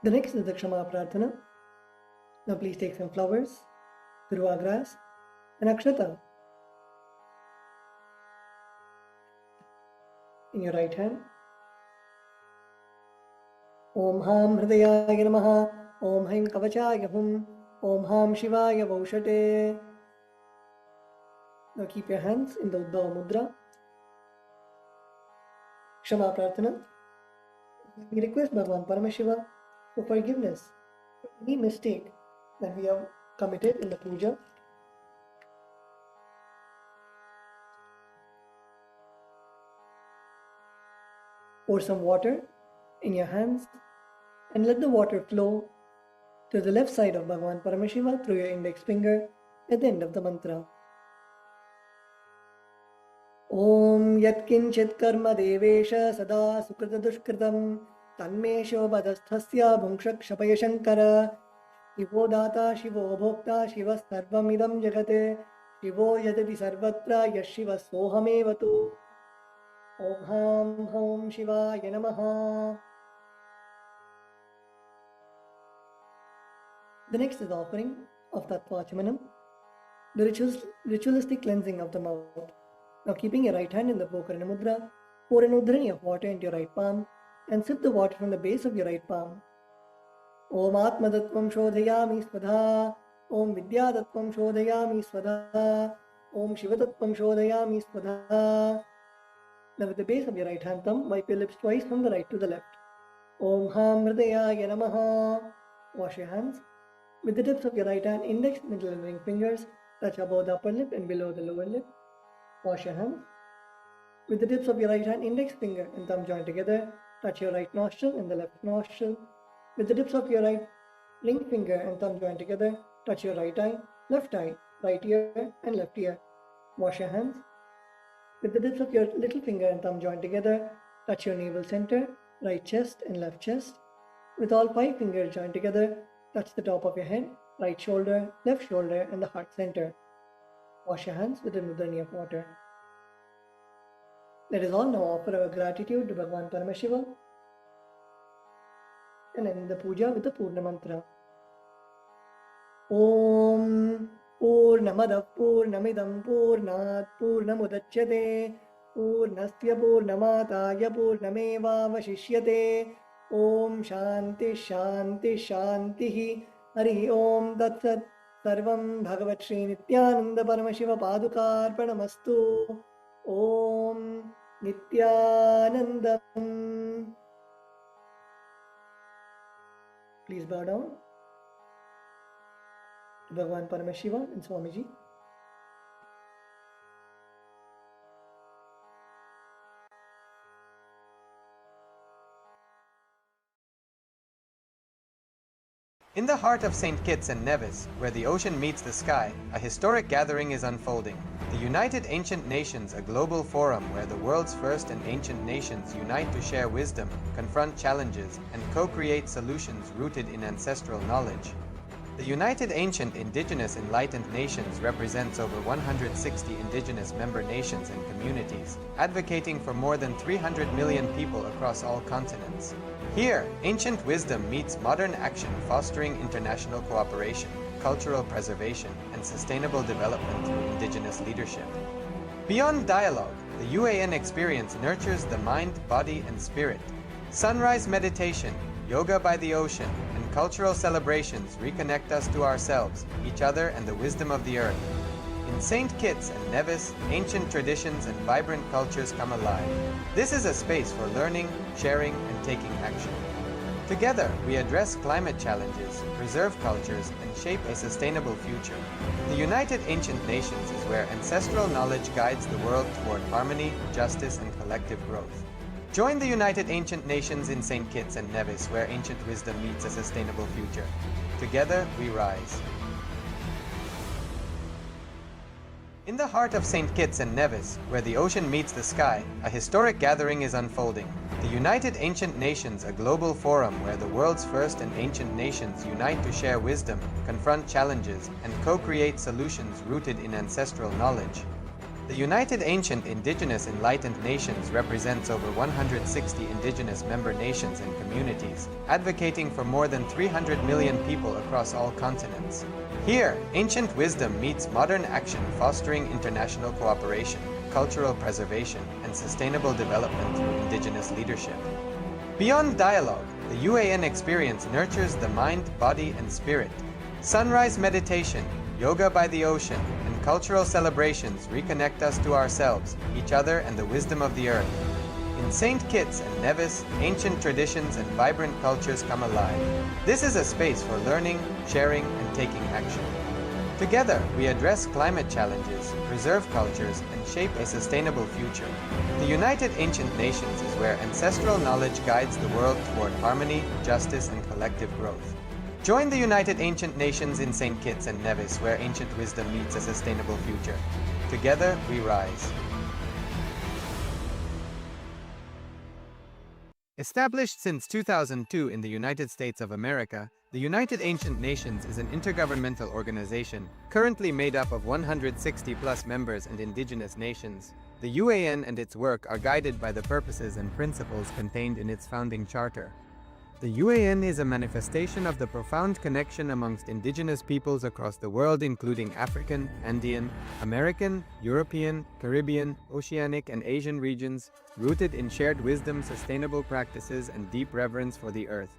The next is the Kshama Prarthana. Now please take some flowers, Durva grass and Akshata in your right hand. Om Ham Hridayaya Namaha. Om Haim Kavachaya Hum. Om Ham Shivaya Vaushate. Now keep your hands in the Uddhava Mudra. Kshama Prarthana. We request Bhagavan Paramashiva for forgiveness for any mistake that we have committed in the puja. Pour some water in your hands and let the water flow to the left side of Bhagavan Paramashiva through your index finger at the end of the mantra. Om yatkinchit karma devesha sada sukrita dushkritam tanme shobhadasthasya bhungshak shapaya shankara shivo data shivo bhokta shivas sarvamidam jagate shivo yadati sarvatra yashiva sohamevatu. Om Ham Hom Shivaya Namaha. The next is the offering of Tattvachamanam, the ritualistic cleansing of the mouth. Now keeping your right hand in the Pokarana Mudra, pour an udhrani of water into your right palm and sip the water from the base of your right palm. Om Atmadattvam Shodhayami Svadha. Om Vidyadattvam Shodhayami Svadha. Om Shivatattvam Shodhayami Svadha. Now with the base of your right hand thumb, wipe your lips twice from the right to the left. Om Ham Hridayaya Namaha. Wash your hands. With the tips of your right hand, index, middle and ring fingers touch above the upper lip and below the lower lip. Wash your hands. With the tips of your right hand, index finger and thumb joined together, touch your right nostril and the left nostril. With the tips of your right ring finger and thumb joined together, touch your right eye, right ear and left ear. Wash your hands. With the tips of your little finger and thumb joined together, touch your navel center, right chest and left chest. With all 5 fingers joined together, touch the top of your head, right shoulder, left shoulder and the heart center. Wash your hands with a mudhrani of water. Let us all now offer our gratitude to Bhagavan Paramashiva and end the puja with the Purna Mantra. Om Purnamadav Purnamidam Purnat Purnamudachyate Purnasya Purnamataya Purnameva Vashishyate. Om Shanti Shanti Shanti Hari Om Tat Sat Sarvam Bhagavat Shri Nityananda Paramashiva Padukarpanamastu. Om Nityanandam. Please bow down to Bhagavan Paramashiva and Swamiji. In the heart of St. Kitts and Nevis, where the ocean meets the sky, a historic gathering is unfolding. The United Ancient Nations, a global forum where the world's first and ancient nations unite to share wisdom, confront challenges, and co-create solutions rooted in ancestral knowledge. The United Ancient Indigenous Enlightened Nations represents over 160 indigenous member nations and communities, advocating for more than 300 million people across all continents. Here, ancient wisdom meets modern action, fostering international cooperation, cultural preservation, and sustainable development through indigenous leadership. Beyond dialogue, the UAN experience nurtures the mind, body, and spirit. Sunrise meditation, yoga by the ocean, and cultural celebrations reconnect us to ourselves, each other, and the wisdom of the earth. In St. Kitts and Nevis, ancient traditions and vibrant cultures come alive. This is a space for learning, sharing, and taking action. Together, we address climate challenges, preserve cultures, and shape a sustainable future. The United Ancient Nations is where ancestral knowledge guides the world toward harmony, justice, and collective growth. Join the United Ancient Nations in St. Kitts and Nevis, where ancient wisdom meets a sustainable future. Together, we rise. In the heart of St. Kitts and Nevis, where the ocean meets the sky, a historic gathering is unfolding. The United Ancient Nations, a global forum where the world's first and ancient nations unite to share wisdom, confront challenges, and co-create solutions rooted in ancestral knowledge. The United Ancient Indigenous Enlightened Nations represents over 160 indigenous member nations and communities, advocating for more than 300 million people across all continents. Here, ancient wisdom meets modern action, fostering international cooperation, cultural preservation, and sustainable development through indigenous leadership. Beyond dialogue, the UAN experience nurtures the mind, body, and spirit. Sunrise meditation, yoga by the ocean, and and cultural celebrations reconnect us to ourselves, each other, and the wisdom of the earth. In St. Kitts and Nevis, ancient traditions and vibrant cultures come alive. This is a space for learning, sharing, and taking action. Together, we address climate challenges, preserve cultures, and shape a sustainable future. The United Ancient Nations is where ancestral knowledge guides the world toward harmony, justice, and collective growth. Join the United Ancient Nations in St. Kitts and Nevis, where ancient wisdom meets a sustainable future. Together, we rise. Established since 2002 in the United States of America, the United Ancient Nations is an intergovernmental organization, currently made up of 160+ members and indigenous nations. The UAN and its work are guided by the purposes and principles contained in its founding charter. The UAN is a manifestation of the profound connection amongst indigenous peoples across the world, including African, Andean, American, European, Caribbean, Oceanic, and Asian regions, rooted in shared wisdom, sustainable practices, and deep reverence for the earth.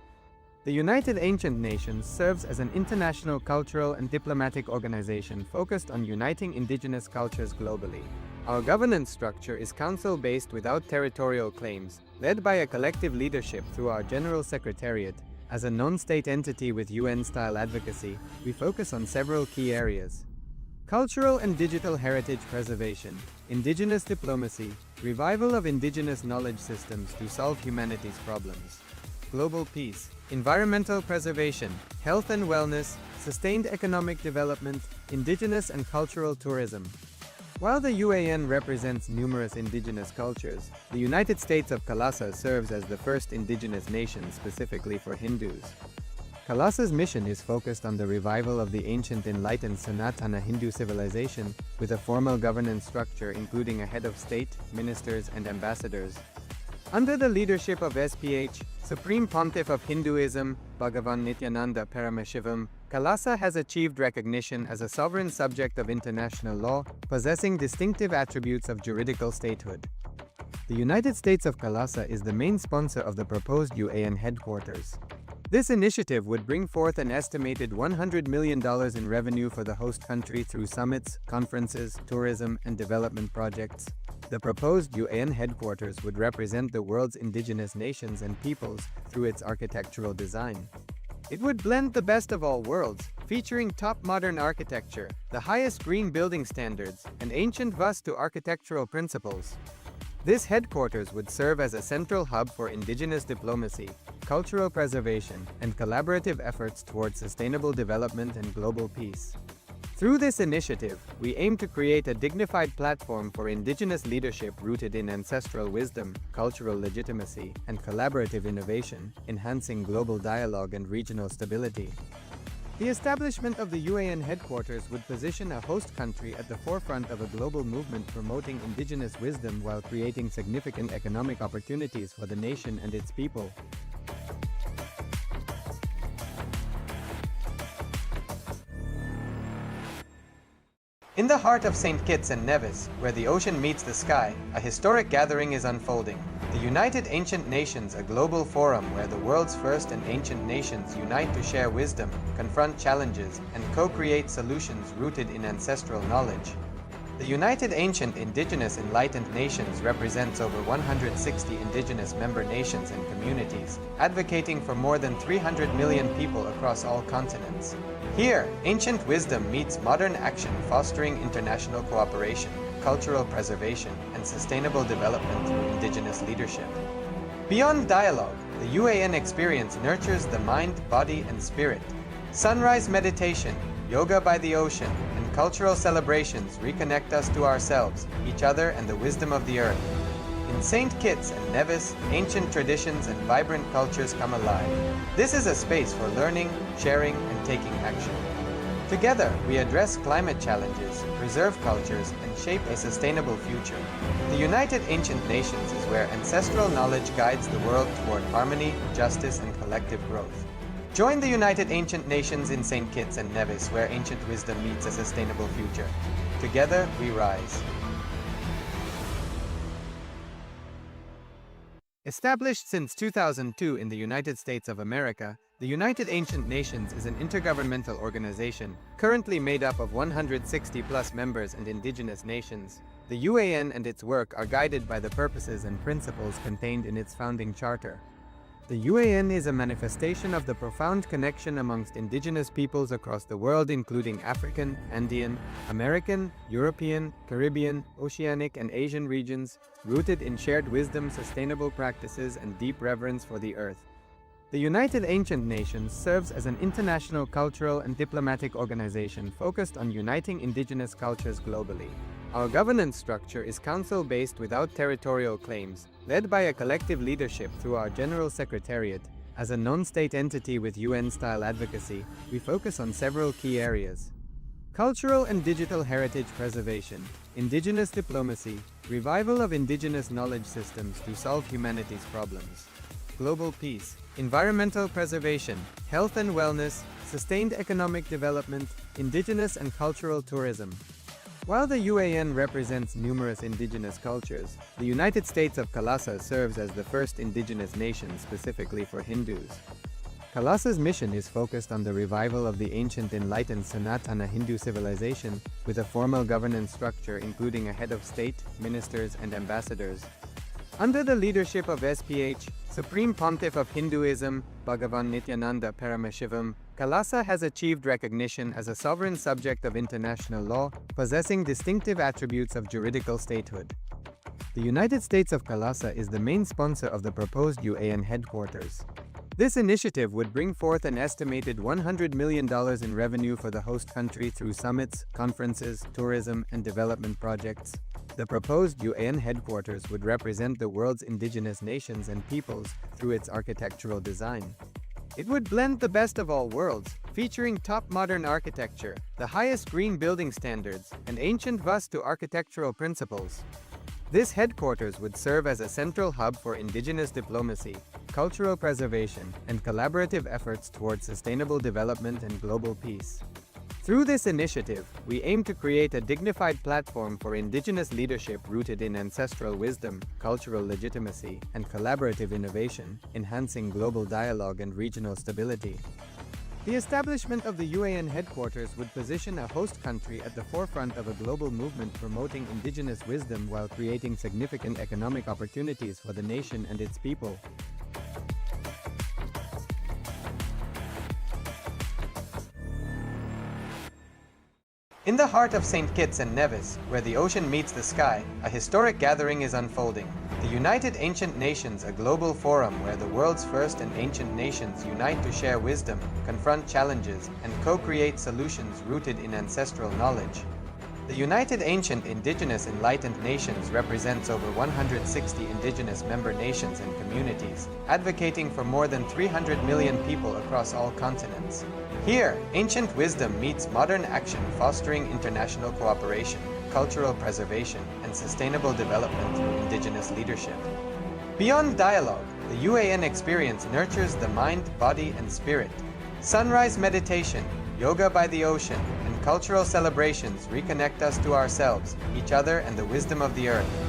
The United Ancient Nations serves as an international cultural and diplomatic organization focused on uniting indigenous cultures globally. Our governance structure is council-based without territorial claims, led by a collective leadership through our General Secretariat. As a non-state entity with UN-style advocacy, we focus on several key areas: cultural and digital heritage preservation, indigenous diplomacy, revival of indigenous knowledge systems to solve humanity's problems, global peace, environmental preservation, health and wellness, sustained economic development, indigenous and cultural tourism. While the UAN represents numerous indigenous cultures, the United States of KAILASA serves as the first indigenous nation specifically for Hindus. KAILASA's mission is focused on the revival of the ancient enlightened Sanatana Hindu civilization, with a formal governance structure including a head of state, ministers, and ambassadors. Under the leadership of SPH, Supreme Pontiff of Hinduism, Bhagavan Nityananda Paramashivoham, KAILASA has achieved recognition as a sovereign subject of international law, possessing distinctive attributes of juridical statehood. The United States of KAILASA is the main sponsor of the proposed UAN headquarters. This initiative would bring forth an estimated $100 million in revenue for the host country through summits, conferences, tourism, and development projects. The proposed UAN headquarters would represent the world's indigenous nations and peoples through its architectural design. It would blend the best of all worlds, featuring top modern architecture, the highest green building standards, and ancient Vastu architectural principles. This headquarters would serve as a central hub for indigenous diplomacy, cultural preservation, and collaborative efforts towards sustainable development and global peace. Through this initiative, we aim to create a dignified platform for indigenous leadership rooted in ancestral wisdom, cultural legitimacy, and collaborative innovation, enhancing global dialogue and regional stability. The establishment of the UAN headquarters would position a host country at the forefront of a global movement promoting indigenous wisdom while creating significant economic opportunities for the nation and its people. In the heart of St. Kitts and Nevis, where the ocean meets the sky, a historic gathering is unfolding. The United Ancient Nations, a global forum where the world's first and ancient nations unite to share wisdom, confront challenges, and co-create solutions rooted in ancestral knowledge. The United Ancient Indigenous Enlightened Nations represents over 160 indigenous member nations and communities, advocating for more than 300 million people across all continents. Here, ancient wisdom meets modern action, fostering international cooperation, cultural preservation, and sustainable development through indigenous leadership. Beyond dialogue, the UAN experience nurtures the mind, body, and spirit. Sunrise meditation, yoga by the ocean, and cultural celebrations reconnect us to ourselves, each other, and the wisdom of the earth. In St. Kitts and Nevis, ancient traditions and vibrant cultures come alive. This is a space for learning, sharing, and taking action. Together, we address climate challenges, preserve cultures, and shape a sustainable future. The United Ancient Nations is where ancestral knowledge guides the world toward harmony, justice, and collective growth. Join the United Ancient Nations in St. Kitts and Nevis, where ancient wisdom meets a sustainable future. Together, we rise. Established since 2002 in the United States of America, The United Ancient Nations is an intergovernmental organization, currently made up of 160 plus members and indigenous nations. The UAN and its work are guided by the purposes and principles contained in its founding charter. The UAN is a manifestation of the profound connection amongst indigenous peoples across the world, including African, Andean, American, European, Caribbean, Oceanic, and Asian regions, rooted in shared wisdom, sustainable practices, and deep reverence for the earth. The United Ancient Nations serves as an international cultural and diplomatic organization focused on uniting indigenous cultures globally. Our governance structure is council-based without territorial claims, led by a collective leadership through our General Secretariat. As a non-state entity with UN-style advocacy, we focus on several key areas: cultural and digital heritage preservation, indigenous diplomacy, revival of indigenous knowledge systems to solve humanity's problems, global peace, environmental preservation, health and wellness, sustained economic development, indigenous and cultural tourism. While the UAN represents numerous indigenous cultures, the United States of KAILASA serves as the first indigenous nation specifically for Hindus. KAILASA's mission is focused on the revival of the ancient enlightened Sanatana Hindu civilization, with a formal governance structure including a head of state, ministers, and ambassadors. Under the leadership of SPH, Supreme Pontiff of Hinduism, Bhagavan Nityananda Paramashivoham, KAILASA has achieved recognition as a sovereign subject of international law, possessing distinctive attributes of juridical statehood. The United States of KAILASA is the main sponsor of the proposed UAN headquarters. This initiative would bring forth an estimated $100 million in revenue for the host country through summits, conferences, tourism, and development projects. The proposed UAN headquarters would represent the world's indigenous nations and peoples through its architectural design. It would blend the best of all worlds, featuring top modern architecture, the highest green building standards, and ancient Vastu architectural principles. This headquarters would serve as a central hub for indigenous diplomacy, cultural preservation, and collaborative efforts towards sustainable development and global peace. Through this initiative, we aim to create a dignified platform for indigenous leadership rooted in ancestral wisdom, cultural legitimacy, and collaborative innovation, enhancing global dialogue and regional stability. The establishment of the UAN headquarters would position a host country at the forefront of a global movement promoting indigenous wisdom while creating significant economic opportunities for the nation and its people. In the heart of St. Kitts and Nevis, where the ocean meets the sky, a historic gathering is unfolding. The United Ancient Nations, a global forum where the world's first and ancient nations unite to share wisdom, confront challenges, and co-create solutions rooted in ancestral knowledge. The United Ancient Indigenous Enlightened Nations represents over 160 indigenous member nations and communities, advocating for more than 300 million people across all continents. Here, ancient wisdom meets modern action, fostering international cooperation, cultural preservation, and sustainable development through indigenous leadership. Beyond dialogue, the UAN experience nurtures the mind, body, and spirit. Sunrise meditation, yoga by the ocean, and cultural celebrations reconnect us to ourselves, each other, and the wisdom of the earth.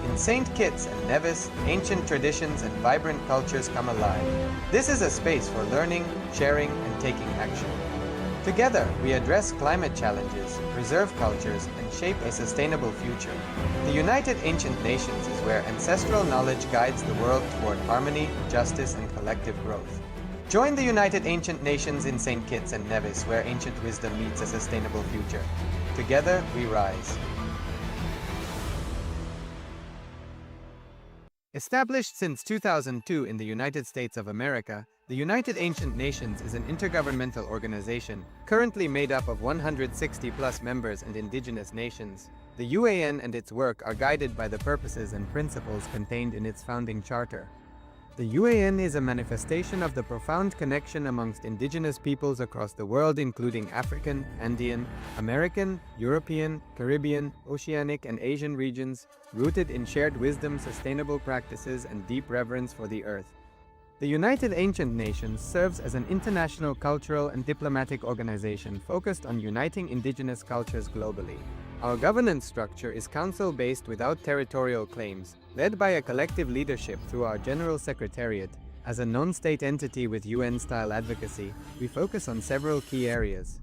In St. Kitts and Nevis, ancient traditions and vibrant cultures come alive. This is a space for learning, sharing, and taking action. Together, we address climate challenges, preserve cultures, and shape a sustainable future. The United Ancient Nations is where ancestral knowledge guides the world toward harmony, justice, and collective growth. Join the United Ancient Nations in St. Kitts and Nevis, where ancient wisdom meets a sustainable future. Together, we rise. Established since 2002 in the United States of America, the United Ancient Nations is an intergovernmental organization, currently made up of 160 plus members and indigenous nations. The UAN and its work are guided by the purposes and principles contained in its founding charter. The UAN is a manifestation of the profound connection amongst indigenous peoples across the world, including African, Andean, American, European, Caribbean, Oceanic, and Asian regions, rooted in shared wisdom, sustainable practices, and deep reverence for the earth. The United Ancient Nations serves as an international cultural and diplomatic organization focused on uniting indigenous cultures globally. Our governance structure is council-based without territorial claims, led by a collective leadership through our General Secretariat. As a non-state entity with UN-style advocacy, we focus on several key areas: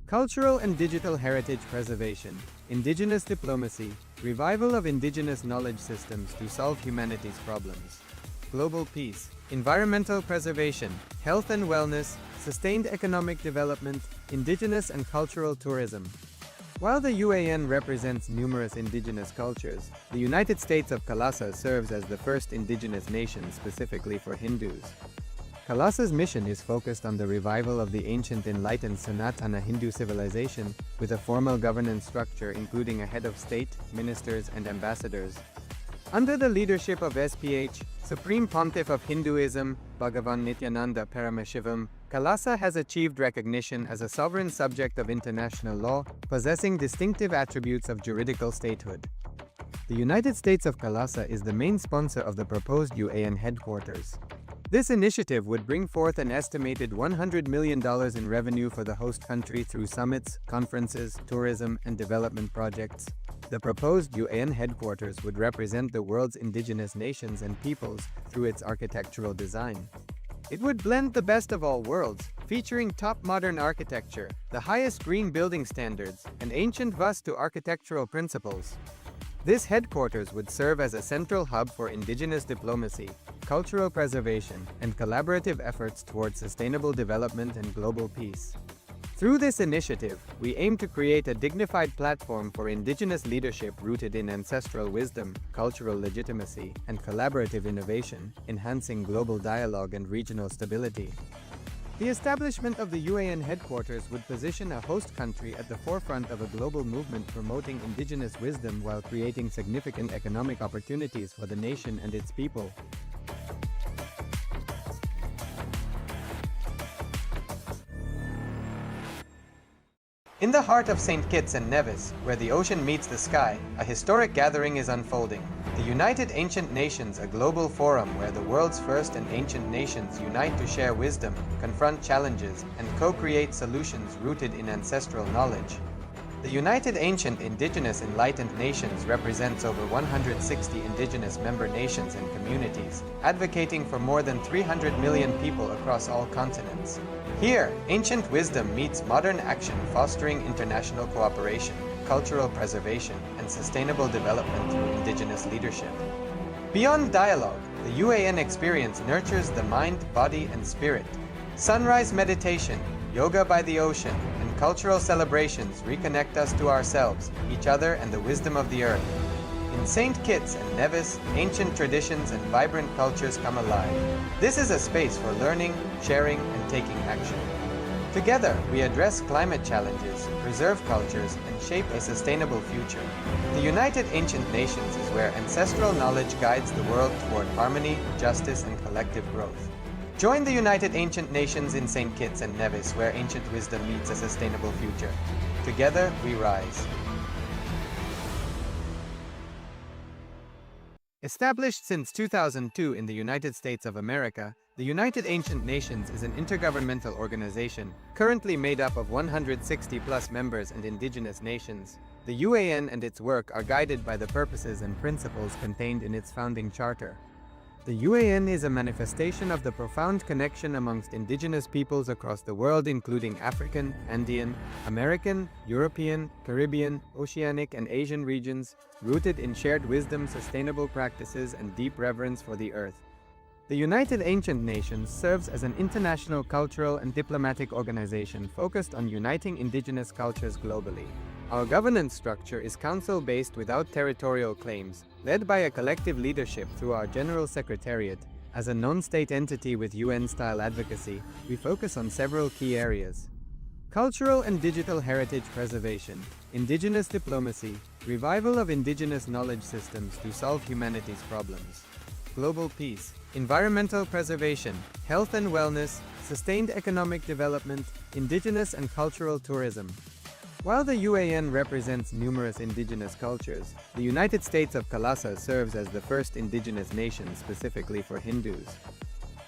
cultural and digital heritage preservation, indigenous diplomacy, revival of indigenous knowledge systems to solve humanity's problems, global peace, environmental preservation, health and wellness, sustained economic development, indigenous and cultural tourism. While the UAN represents numerous indigenous cultures, the United States of KAILASA serves as the first indigenous nation specifically for Hindus. KAILASA's mission is focused on the revival of the ancient enlightened Sanatana Hindu civilization with a formal governance structure including a head of state, ministers, and ambassadors. Under the leadership of SPH, Supreme Pontiff of Hinduism, Bhagavan Nityananda Paramashivoham, KAILASA has achieved recognition as a sovereign subject of international law, possessing distinctive attributes of juridical statehood. The United States of KAILASA is the main sponsor of the proposed UAN headquarters. This initiative would bring forth an estimated $100 million in revenue for the host country through summits, conferences, tourism, and development projects. The proposed UAN headquarters would represent the world's indigenous nations and peoples through its architectural design. It would blend the best of all worlds, featuring top modern architecture, the highest green building standards, and ancient Vastu architectural principles. This headquarters would serve as a central hub for indigenous diplomacy, cultural preservation, and collaborative efforts towards sustainable development and global peace. Through this initiative, we aim to create a dignified platform for indigenous leadership rooted in ancestral wisdom, cultural legitimacy, and collaborative innovation, enhancing global dialogue and regional stability. The establishment of the UAN headquarters would position a host country at the forefront of a global movement promoting indigenous wisdom while creating significant economic opportunities for the nation and its people. In the heart of St. Kitts and Nevis, where the ocean meets the sky, a historic gathering is unfolding. The United Ancient Nations, a global forum where the world's first and ancient nations unite to share wisdom, confront challenges, and co-create solutions rooted in ancestral knowledge. The United Ancient Indigenous Enlightened Nations represents over 160 indigenous member nations and communities, advocating for more than 300 million people across all continents. Here, ancient wisdom meets modern action, fostering international cooperation, cultural preservation, and sustainable development through indigenous leadership. Beyond dialogue, the UAN experience nurtures the mind, body, and spirit. Sunrise meditation, yoga by the ocean, and cultural celebrations reconnect us to ourselves, each other, and the wisdom of the earth. In St. Kitts and Nevis, ancient traditions and vibrant cultures come alive. This is a space for learning, sharing, and taking action. Together, we address climate challenges, preserve cultures, and shape a sustainable future. The United Ancient Nations is where ancestral knowledge guides the world toward harmony, justice, and collective growth. Join the United Ancient Nations in St. Kitts and Nevis, where ancient wisdom meets a sustainable future. Together, we rise. Established since 2002 in the United States of America, the United Ancient Nations is an intergovernmental organization, currently made up of 160+ members and indigenous nations. The UAN and its work are guided by the purposes and principles contained in its founding charter. The UAN is a manifestation of the profound connection amongst indigenous peoples across the world, including African, Andean, American, European, Caribbean, Oceanic, and Asian regions, rooted in shared wisdom, sustainable practices, and deep reverence for the earth. The United Ancient Nations serves as an international cultural and diplomatic organization focused on uniting indigenous cultures globally. Our governance structure is council-based without territorial claims, led by a collective leadership through our General Secretariat. As a non-state entity with UN-style advocacy, we focus on several key areas: cultural and digital heritage preservation, indigenous diplomacy, revival of indigenous knowledge systems to solve humanity's problems, global peace, environmental preservation, health and wellness, sustained economic development, indigenous and cultural tourism. While the UAN represents numerous indigenous cultures, the United States of KAILASA serves as the first indigenous nation specifically for Hindus.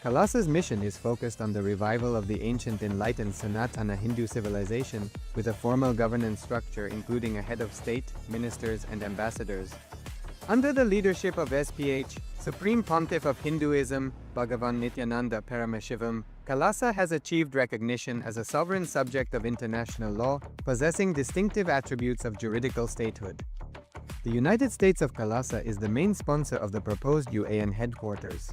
KAILASA's mission is focused on the revival of the ancient enlightened Sanatana Hindu civilization with a formal governance structure including a head of state, ministers, and ambassadors. Under the leadership of SPH, Supreme Pontiff of Hinduism, Bhagavan Nityananda Paramashivoham, KAILASA has achieved recognition as a sovereign subject of international law, possessing distinctive attributes of juridical statehood. The United States of KAILASA is the main sponsor of the proposed UAN headquarters.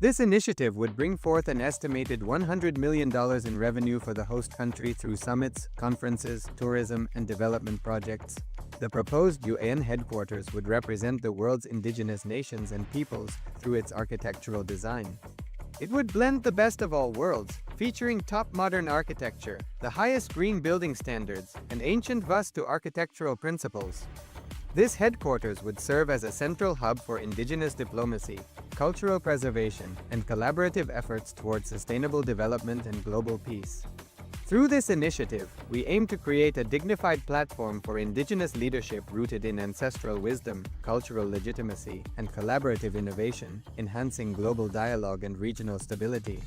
This initiative would bring forth an estimated $100 million in revenue for the host country through summits, conferences, tourism, and development projects. The proposed UAN headquarters would represent the world's indigenous nations and peoples through its architectural design. It would blend the best of all worlds, featuring top modern architecture, the highest green building standards, and ancient Vastu architectural principles. This headquarters would serve as a central hub for indigenous diplomacy, cultural preservation, and collaborative efforts towards sustainable development and global peace. Through this initiative, we aim to create a dignified platform for indigenous leadership rooted in ancestral wisdom, cultural legitimacy, and collaborative innovation, enhancing global dialogue and regional stability.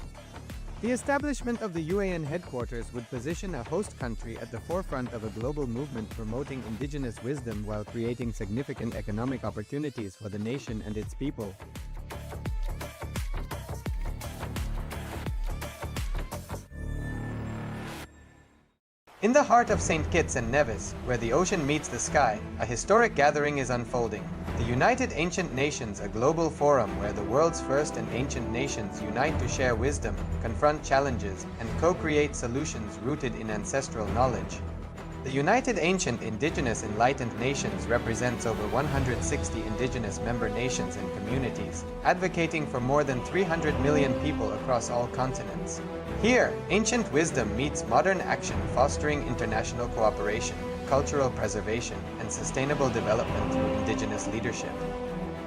The establishment of the UAN headquarters would position a host country at the forefront of a global movement promoting indigenous wisdom while creating significant economic opportunities for the nation and its people. In the heart of St. Kitts and Nevis, where the ocean meets the sky, a historic gathering is unfolding. The United Ancient Nations, a global forum where the world's first and ancient nations unite to share wisdom, confront challenges, and co-create solutions rooted in ancestral knowledge. The United Ancient Indigenous Enlightened Nations represents over 160 indigenous member nations and communities, advocating for more than 300 million people across all continents. Here, ancient wisdom meets modern action, fostering international cooperation, cultural preservation, and sustainable development through indigenous leadership.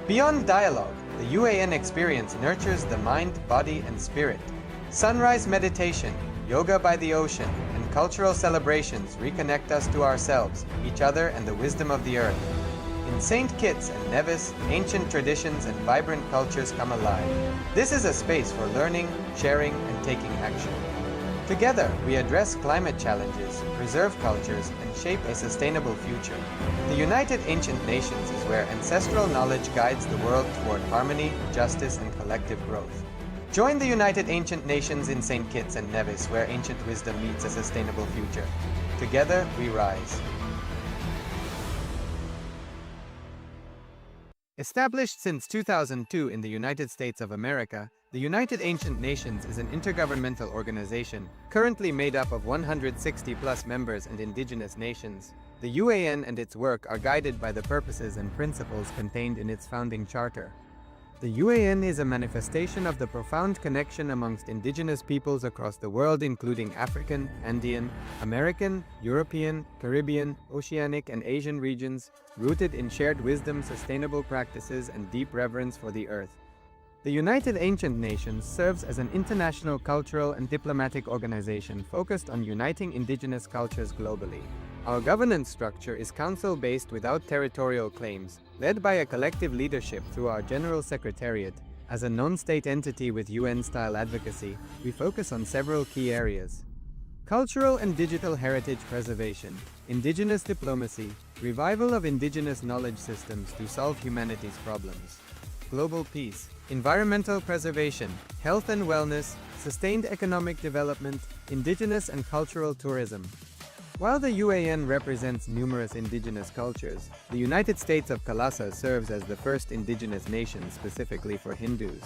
Beyond dialogue, the UAN experience nurtures the mind, body, and spirit. Sunrise meditation, yoga by the ocean, and cultural celebrations reconnect us to ourselves, each other, and the wisdom of the earth. In St. Kitts and Nevis, ancient traditions and vibrant cultures come alive. This is a space for learning, sharing, and taking action. Together, we address climate challenges, preserve cultures, and shape a sustainable future. The United Ancient Nations is where ancestral knowledge guides the world toward harmony, justice, and collective growth. Join the United Ancient Nations in St. Kitts and Nevis, where ancient wisdom meets a sustainable future. Together, we rise. Established since 2002 in the United States of America, the United Ancient Nations is an intergovernmental organization currently made up of 160+ members and indigenous nations. The UAN and its work are guided by the purposes and principles contained in its founding charter. The UAN is a manifestation of the profound connection amongst indigenous peoples across the world, including African, Andean, American, European, Caribbean, Oceanic, and Asian regions, rooted in shared wisdom, sustainable practices, and deep reverence for the earth. The United Ancient Nations serves as an international cultural and diplomatic organization focused on uniting indigenous cultures globally. Our governance structure is council-based without territorial claims, led by a collective leadership through our General Secretariat. As a non-state entity with UN-style advocacy, we focus on several key areas: cultural and digital heritage preservation, indigenous diplomacy, revival of indigenous knowledge systems to solve humanity's problems, global peace, environmental preservation, health and wellness, sustained economic development, indigenous and cultural tourism. While the UAN represents numerous indigenous cultures, the United States of KAILASA serves as the first indigenous nation specifically for Hindus.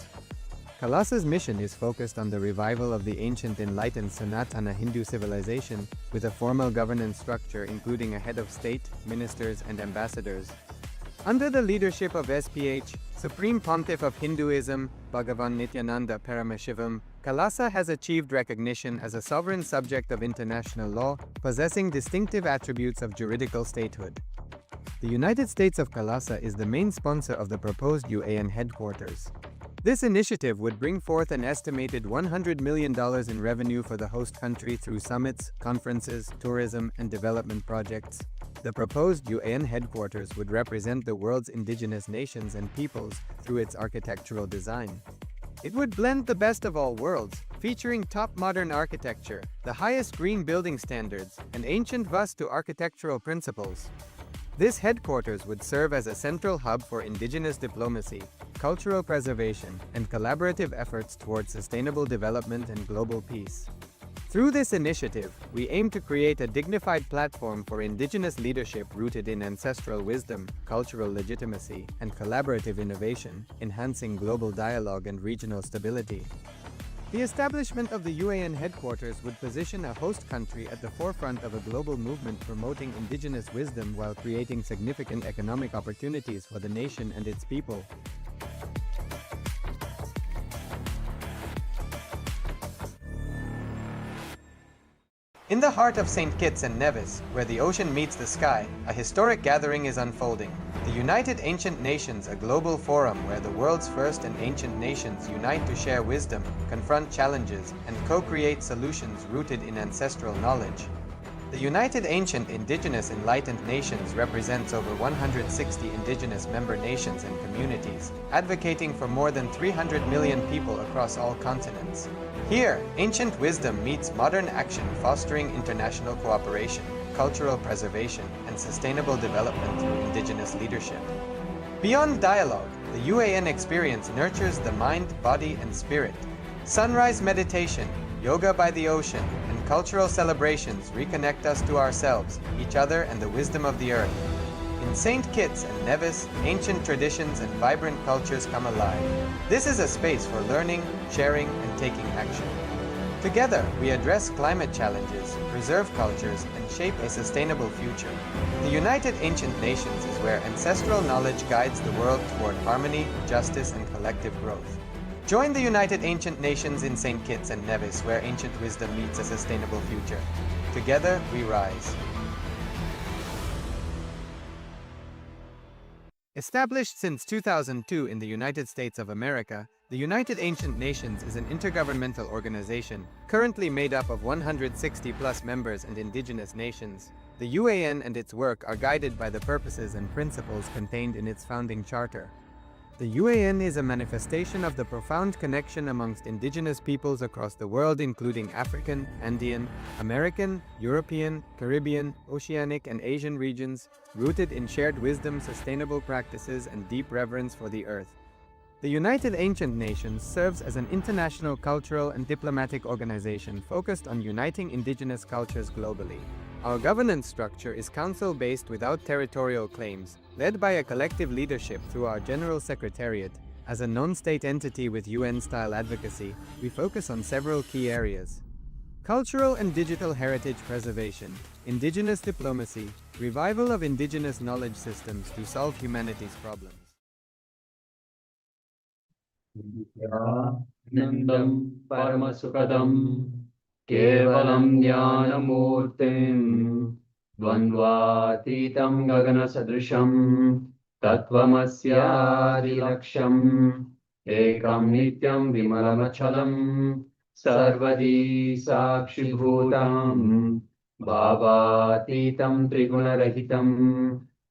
KAILASA's mission is focused on the revival of the ancient enlightened Sanatana Hindu civilization with a formal governance structure including a head of state, ministers, and ambassadors. Under the leadership of SPH, Supreme Pontiff of Hinduism, Bhagavan Nityananda Paramashivoham, KAILASA has achieved recognition as a sovereign subject of international law, possessing distinctive attributes of juridical statehood. The United States of KAILASA is the main sponsor of the proposed UAN headquarters. This initiative would bring forth an estimated $100 million in revenue for the host country through summits, conferences, tourism, and development projects. The proposed UAN headquarters would represent the world's indigenous nations and peoples through its architectural design. It would blend the best of all worlds, featuring top modern architecture, the highest green building standards, and ancient Vastu architectural principles. This headquarters would serve as a central hub for indigenous diplomacy, cultural preservation, and collaborative efforts towards sustainable development and global peace. Through this initiative, we aim to create a dignified platform for indigenous leadership rooted in ancestral wisdom, cultural legitimacy, and collaborative innovation, enhancing global dialogue and regional stability. The establishment of the UAN headquarters would position a host country at the forefront of a global movement promoting indigenous wisdom while creating significant economic opportunities for the nation and its people. In the heart of St. Kitts and Nevis, where the ocean meets the sky, a historic gathering is unfolding. The United Ancient Nations, a global forum where the world's first and ancient nations unite to share wisdom, confront challenges, and co-create solutions rooted in ancestral knowledge. The United Ancient Indigenous Enlightened Nations represents over 160 indigenous member nations and communities, advocating for more than 300 million people across all continents. Here, ancient wisdom meets modern action, fostering international cooperation, cultural preservation, and sustainable development through indigenous leadership. Beyond dialogue, the UAN experience nurtures the mind, body, and spirit. Sunrise meditation, yoga by the ocean, and cultural celebrations reconnect us to ourselves, each other, and the wisdom of the earth. In St. Kitts and Nevis, ancient traditions and vibrant cultures come alive. This is a space for learning, sharing, and taking action. Together, we address climate challenges, preserve cultures, and shape a sustainable future. The United Ancient Nations is where ancestral knowledge guides the world toward harmony, justice, and collective growth. Join the United Ancient Nations in St. Kitts and Nevis, where ancient wisdom meets a sustainable future. Together, we rise. Established since 2002 in the United States of America, the United Ancient Nations is an intergovernmental organization, currently made up of 160+ members and indigenous nations. The UAN and its work are guided by the purposes and principles contained in its founding charter. The UAN is a manifestation of the profound connection amongst indigenous peoples across the world, including African, Andean, American, European, Caribbean, Oceanic, and Asian regions, rooted in shared wisdom, sustainable practices, and deep reverence for the earth. The United Ancient Nations serves as an international cultural and diplomatic organization focused on uniting indigenous cultures globally. Our governance structure is council-based without territorial claims, led by a collective leadership through our General Secretariat. As a non-state entity with UN-style advocacy, we focus on several key areas: cultural and digital heritage preservation, indigenous diplomacy, revival of indigenous knowledge systems to solve humanity's problems. Nandam Paramasukadam Kevalam Jnanamurtim Dvandvatitam Gagana Sadrisham Tattvamasyadilaksham Ekam Nityam Vimalamachalam Sarvadi Sakshibhutam Bhavatitam Trigunarahitam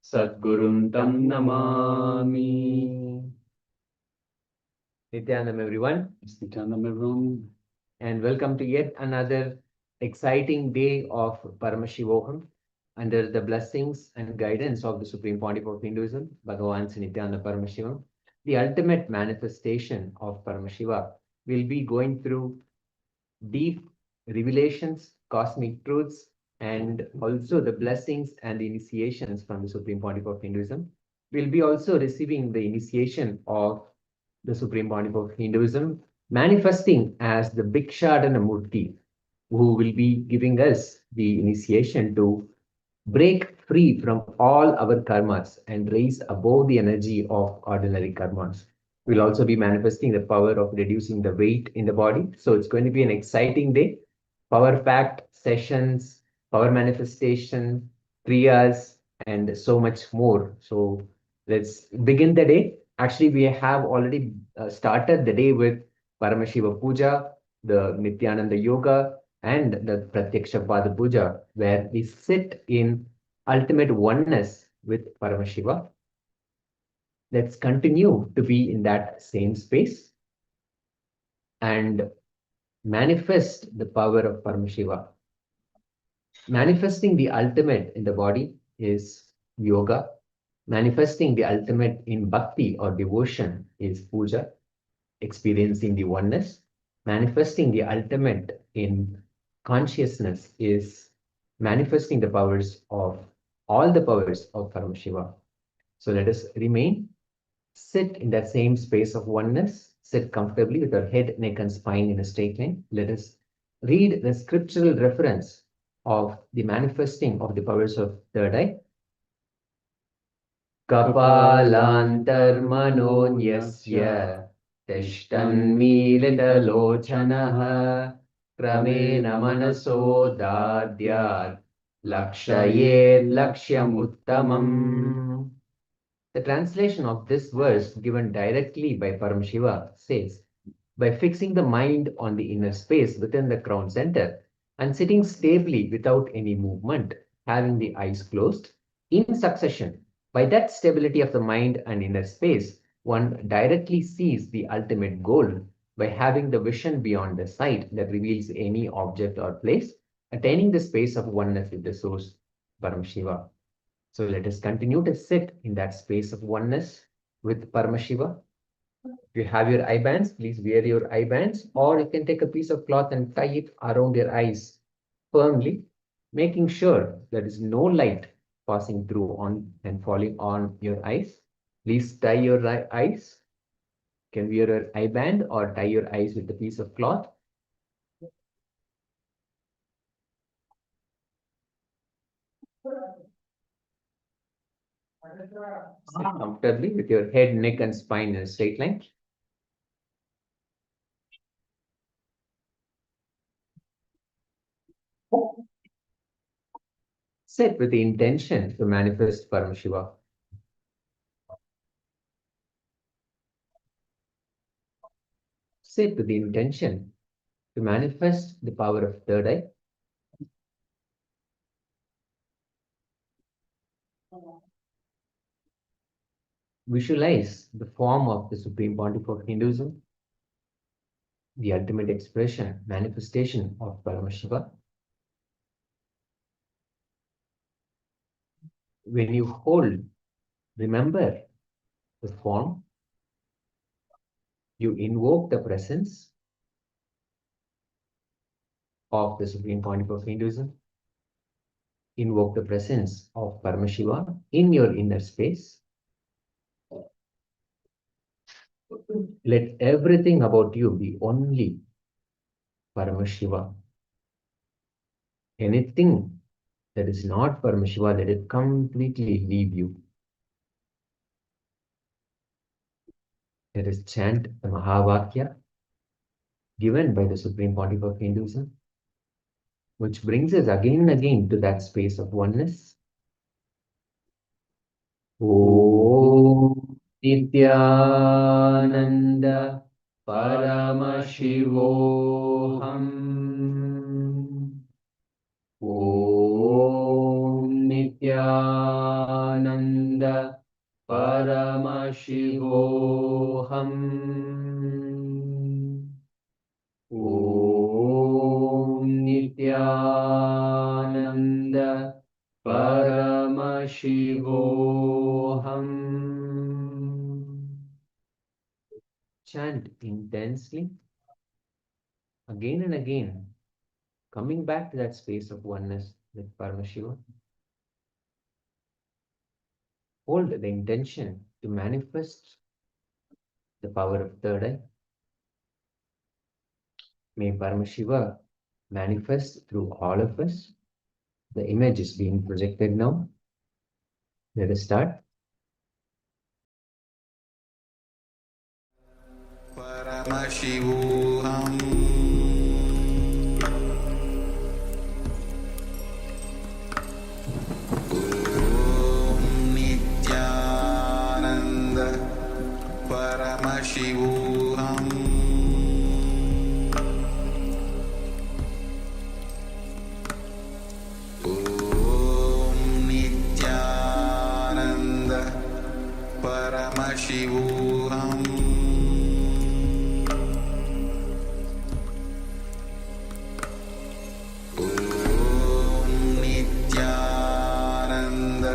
Sadguruntam Namami. Nityanam everyone, Nityanam everyone, and welcome to yet another exciting day of Paramashivoham under the blessings and guidance of the Supreme Pontiff of Hinduism, Bhagavan Nityananda Paramashivam. The ultimate manifestation of Paramashiva will be going through deep revelations, cosmic truths, and also the blessings and the initiations from the Supreme Pontiff of Hinduism. We'll be also receiving the initiation of the Supreme Pontiff of Hinduism, manifesting as the Bhikshadana Murti, who will be giving us the initiation to break free from all our karmas and raise above the energy of ordinary karmas. We'll also be manifesting the power of reducing the weight in the body. So it's going to be an exciting day. Power-packed sessions, power manifestation, kriyas, and so much more. So let's begin the day. Actually, we have already started the day with Paramashiva Puja, the Nityananda Yoga, and the Pratyaksha Pada Puja, where we sit in ultimate oneness with Paramashiva. Let's continue to be in that same space and manifest the power of Paramashiva. Manifesting the ultimate in the body is yoga. Manifesting the ultimate in bhakti or devotion is puja, experiencing the oneness. Manifesting the ultimate in consciousness is manifesting the powers of all the powers of Paramashiva. So let us remain, sit in that same space of oneness, sit comfortably with our head, neck, and spine in a straight line. Let us read the scriptural reference of the manifesting of the powers of third eye. Kapalantarmanonyasya Tishtanmilitalochanaha Kramena manaso dadyat Lakshayet lakshyamutamam. The translation of this verse given directly by Paramashiva says, by fixing the mind on the inner space within the crown center and sitting stably without any movement, having the eyes closed, in succession, by that stability of the mind and inner space, one directly sees the ultimate goal by having the vision beyond the sight that reveals any object or place, attaining the space of oneness with the source, Paramashiva. So let us continue to sit in that space of oneness with Paramashiva. If you have your eye bands, please wear your eye bands, or you can take a piece of cloth and tie it around your eyes firmly, making sure there is no light passing through on and falling on your eyes. Please tie your eyes. You can wear your eye band or tie your eyes with a piece of cloth. Sit comfortably with your head, neck, and spine in a straight line. Sit with the intention to manifest Paramashiva. Sit with the intention to manifest the power of third eye. Visualize the form of the Supreme Pontiff of Hinduism, the ultimate expression, manifestation of Paramashiva. When you hold, remember the form, you invoke the presence of the Supreme Pontiff of Hinduism, invoke the presence of Paramashiva in your inner space. Let everything about you be only Paramashiva. Anything that is not Paramashiva, let it completely leave you. Let us chant the Mahavakya given by the Supreme Pontiff of Hinduism, which brings us again and again to that space of oneness. Om Nityananda Paramashivoham. Om Nityananda Paramashivoham. Om Nityananda Paramashivoham. Chant intensely, again and again, coming back to that space of oneness with Paramashiva. Hold the intention to manifest the power of third eye. May Paramashiva manifest through all of us. The image is being projected now. Let us start. Paramashivoham. Om Nityananda Paramashivoham. Om Nityananda Paramashivoham. Om Nityananda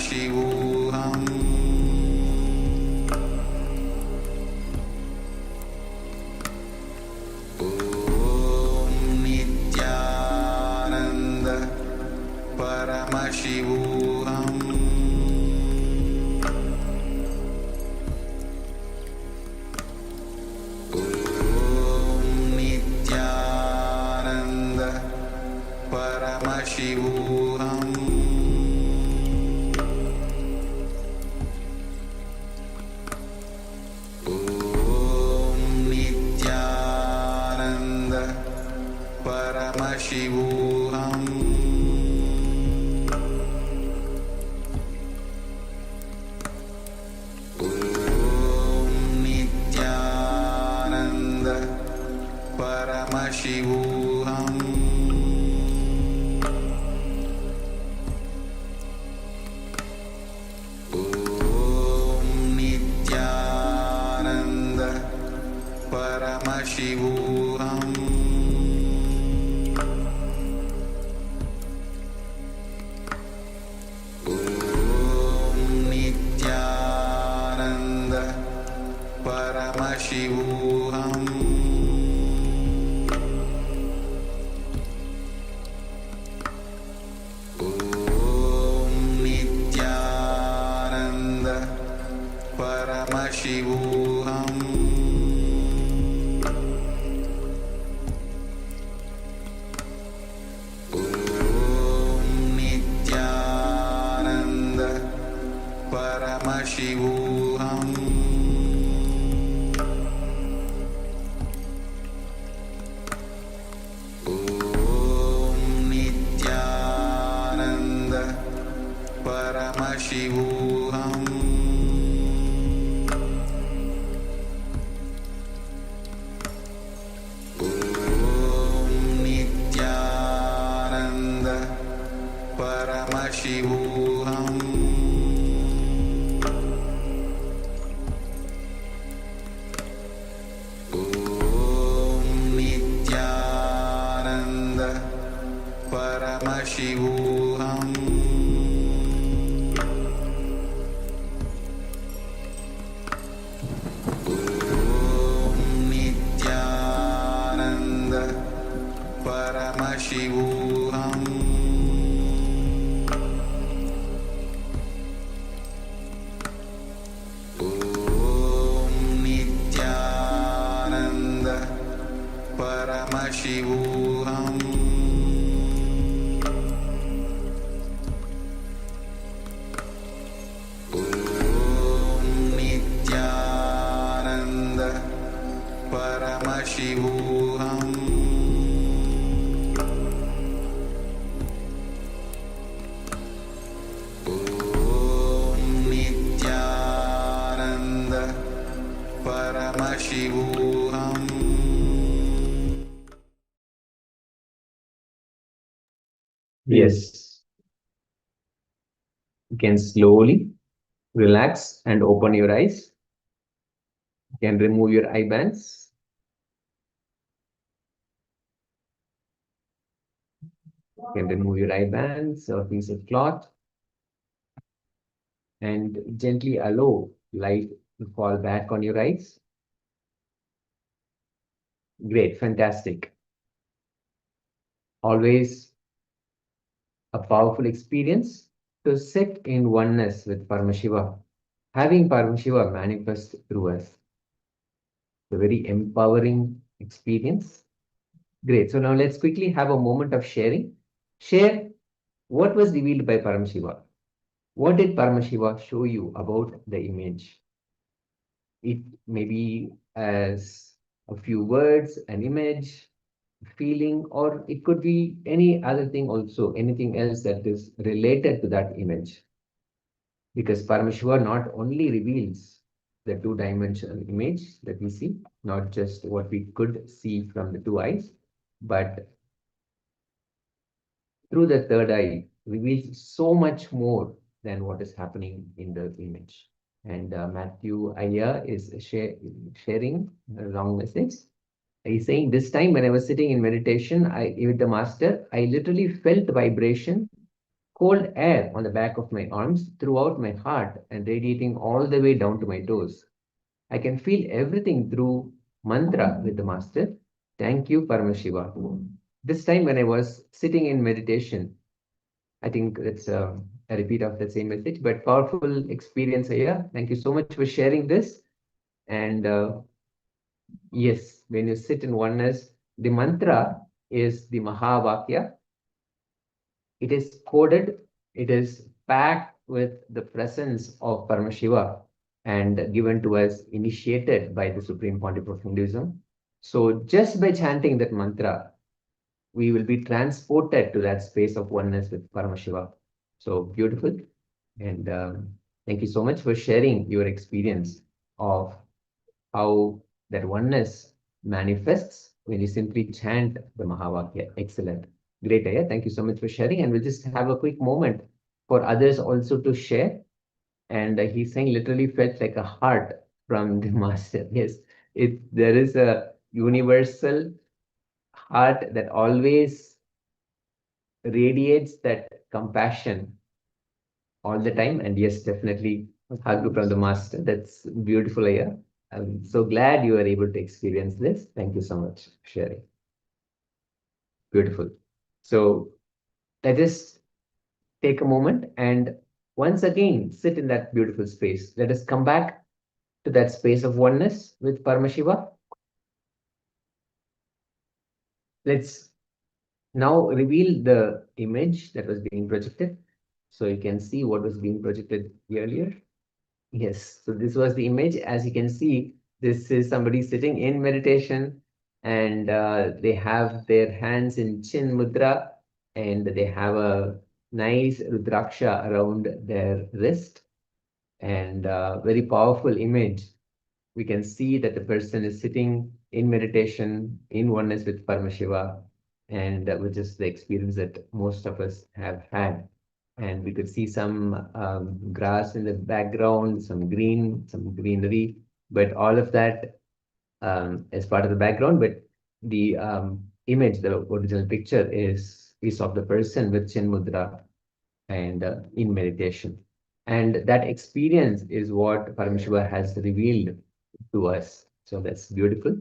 Paramashivoham Om Nityananda Paramashivoham Om Nityananda Paramashivoham Om Nityananda Paramashivoham Om Nityananda Paramashivoham Om Nityananda Paramashivoham Om Nityananda Paramashivoham Om Nityananda Paramashivoham Om Nityananda Paramashivoham Om Nityananda Paramashivoham Om Nityananda Paramashivoham Om Nityananda Paramashivoham Om Nityananda Paramashivoham Om Nityananda Paramashivoham Om Nityananda Paramashivoham Om Nityananda Paramashivoham Yes. You can slowly relax and open your eyes. You can remove your eye bands. You can remove your eye bands or piece of cloth and gently allow light to fall back on your eyes. Great, fantastic. Always a powerful experience to sit in oneness with Paramashiva, having Paramashiva manifest through us. It's a very empowering experience. Great. So now let's quickly have a moment of sharing. Share what was revealed by Paramashiva. What did Paramashiva show you about the image? It may be as a few words, an image, feeling, or it could be any other thing also, anything else that is related to that image. Because Paramashiva not only reveals the two-dimensional image that we see, not just what we could see from the two eyes, but through the third eye reveals so much more than what is happening in the image. And Matthew Aya is sharing a long message. He's saying, this time when I was sitting in meditation with the master, I literally felt vibration cold air on the back of my arms throughout my heart and radiating all the way down to my toes. I can feel everything through mantra with the master. Thank you, Paramashiva. This time when I was sitting in meditation, I think it's a repeat of the same message, but powerful experience here. Thank you so much for sharing this. And yes, when you sit in oneness, the mantra is the Mahavakya. It is coded, it is packed with the presence of Paramashiva and given to us, initiated by the Supreme Pontiff of Hinduism. So just by chanting that mantra, we will be transported to that space of oneness with Paramashiva. So beautiful. And thank you so much for sharing your experience of how that oneness manifests when you simply chant the Mahavakya. Excellent. Great, Aya. Thank you so much for sharing. And we'll just have a quick moment for others also to share. And he's saying literally felt like a heart from the master. Yes, there is a universal heart that always radiates that compassion all the time. And yes, definitely hug from the master. That's beautiful, Aya. I'm so glad you were able to experience this. Thank you so much for sharing. Beautiful. So let us take a moment and once again sit in that beautiful space. Let us come back to that space of oneness with Paramashiva. Let's now reveal the image that was being projected. So you can see what was being projected earlier. Yes, so this was the image. As you can see, this is somebody sitting in meditation and they have their hands in Chin Mudra and they have a nice Rudraksha around their wrist and very powerful image. We can see that the person is sitting in meditation in oneness with Paramashiva and which is the experience that most of us have had. And we could see some grass in the background, some greenery, but all of that is part of the background. But the image, the original picture is of the person with Chin Mudra and in meditation. And that experience is what Paramashiva has revealed to us. So that's beautiful,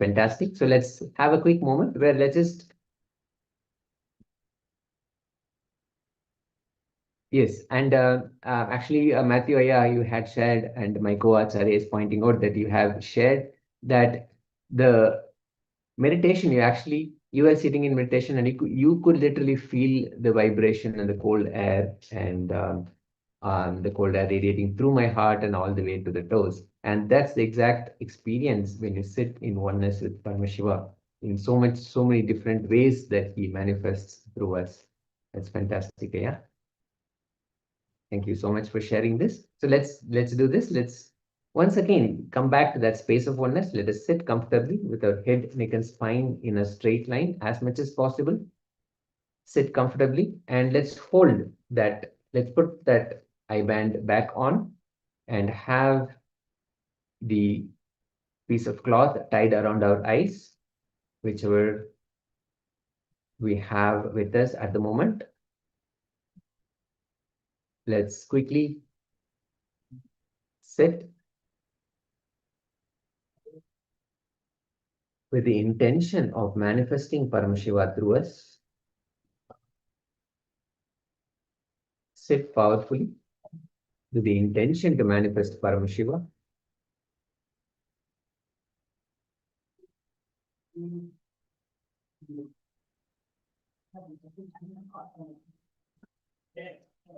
fantastic. So let's have a quick moment where let's just yes, and actually, Matthew, yeah, you had shared, and my co-acharya is pointing out that you have shared that the meditation, you were sitting in meditation and you could literally feel the vibration and the cold air and the cold air radiating through my heart and all the way to the toes. And that's the exact experience when you sit in oneness with Paramashiva in so many different ways that he manifests through us. That's fantastic, yeah. Thank you so much for sharing this. So let's do this. Let's once again come back to that space of oneness. Let us sit comfortably with our head, neck, and spine in a straight line as much as possible. Sit comfortably and let's hold that. Let's put that eye band back on and have the piece of cloth tied around our eyes, whichever we have with us at the moment. Let's quickly sit with the intention of manifesting Paramashiva through us. Sit powerfully with the intention to manifest Paramashiva.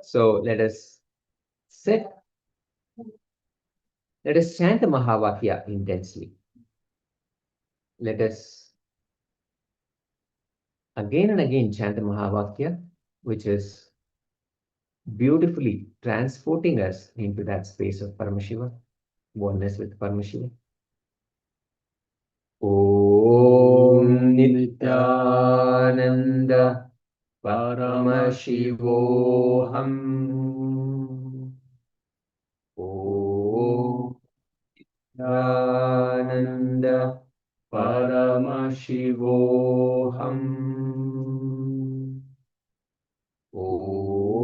So let us sit. Let us chant the Mahavakya intensely. Let us again and again chant the Mahavakya, which is beautifully transporting us into that space of Paramashiva, oneness with Paramashiva. Om Nityananda Paramashivoham. Om Nityananda Paramashivoham. Om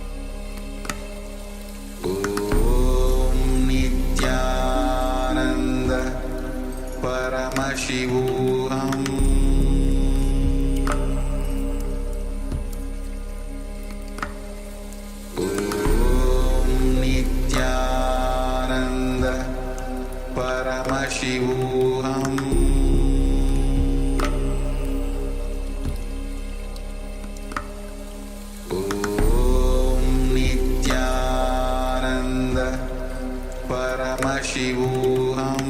Nityanand परमशिवोऽहम् नित्यानन्द परमशिवोऽहम् नित्यानन्द परमशिवोऽहम्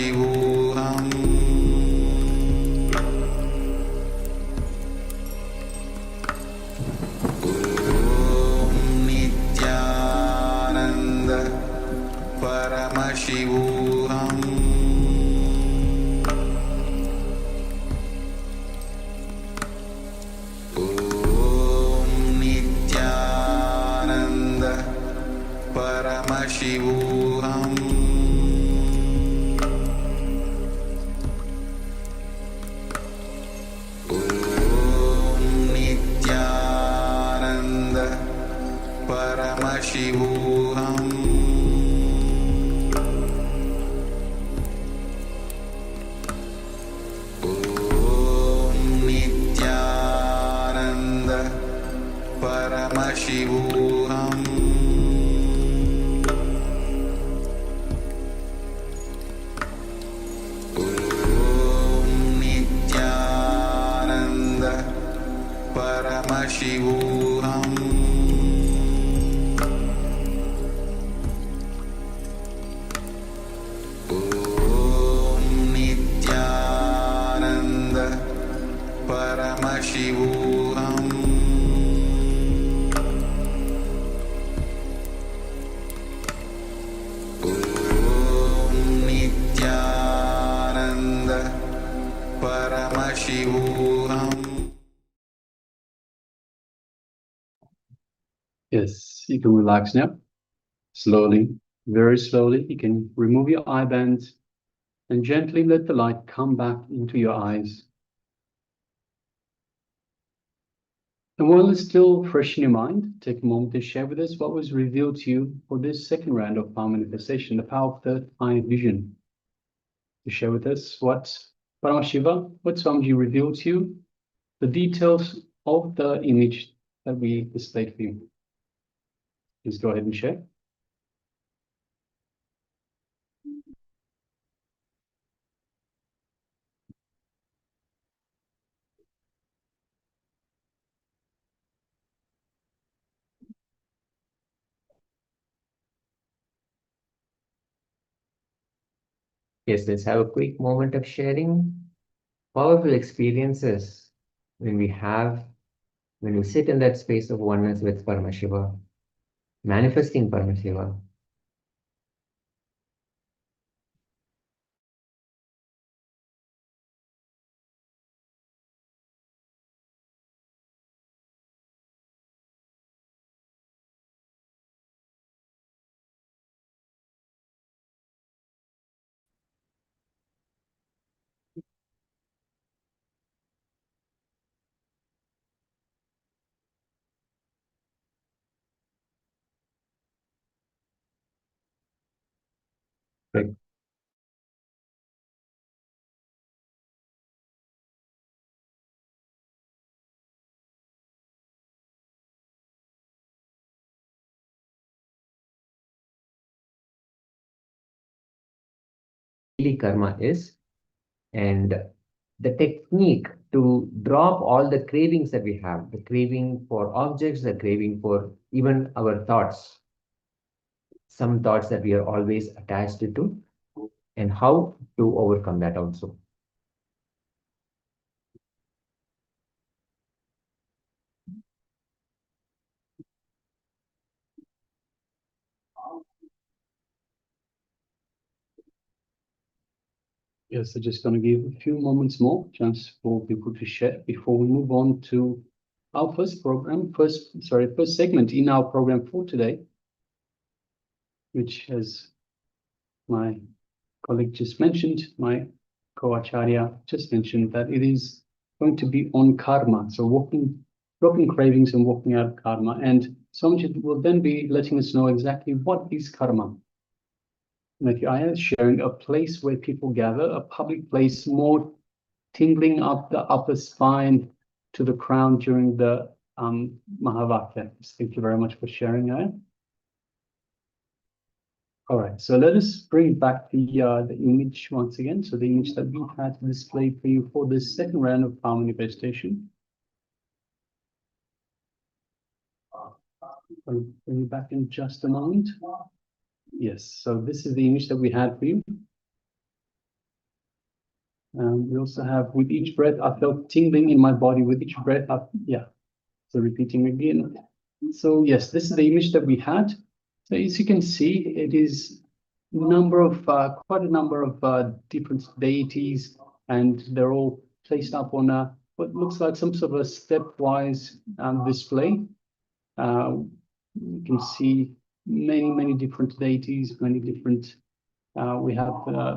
Paramashivoham Om Nityananda Paramashivoham Om Nityananda Paramashivoham Om Nityananda Paramashivoham Om Nityananda Paramashivoham Om Nityananda Paramashivoham Om Nityananda Paramashivoham Om Nityananda Paramashivoham. Yes, you can relax now. Slowly, very slowly, you can remove your eye bands and gently let the light come back into your eyes. And while it's still fresh in your mind, take a moment to share with us what was revealed to you for this second round of power manifestation, the power of third eye vision. To share with us what Paramashiva, what Swamiji revealed to you, the details of the image that we displayed for you. Please go ahead and share. Yes, let's have a quick moment of sharing powerful experiences when we sit in that space of oneness with Paramashiva, manifesting Paramashiva. Right. Really karma is, and the technique to drop all the cravings that we have, the craving for objects, the craving for even our thoughts, some thoughts that we are always attached to, and how to overcome that also. Yes, I'm just going to give a few moments more chance for people to share before we move on to our first segment in our program for today, which, as my colleague just mentioned, my co-acharya just mentioned, that it is going to be on karma. So dropping cravings and walking out of karma. And Swamiji will then be letting us know exactly what is karma. Like I am sharing a place where people gather, a public place, more tingling up the upper spine to the crown during the Mahavakya. Thank you very much for sharing that. All right, so let us bring back the image once again. So the image that we had displayed for you for this second round of power manifestation. I'll bring you back in just a moment. Yes, so this is the image that we had for you. We also have, with each breath, I felt tingling in my body. With each breath, so repeating again. So yes, this is the image that we had. So as you can see, it is quite a number of different deities, and they're all placed up on what looks like some sort of a stepwise display. You can see many different deities, many different. We have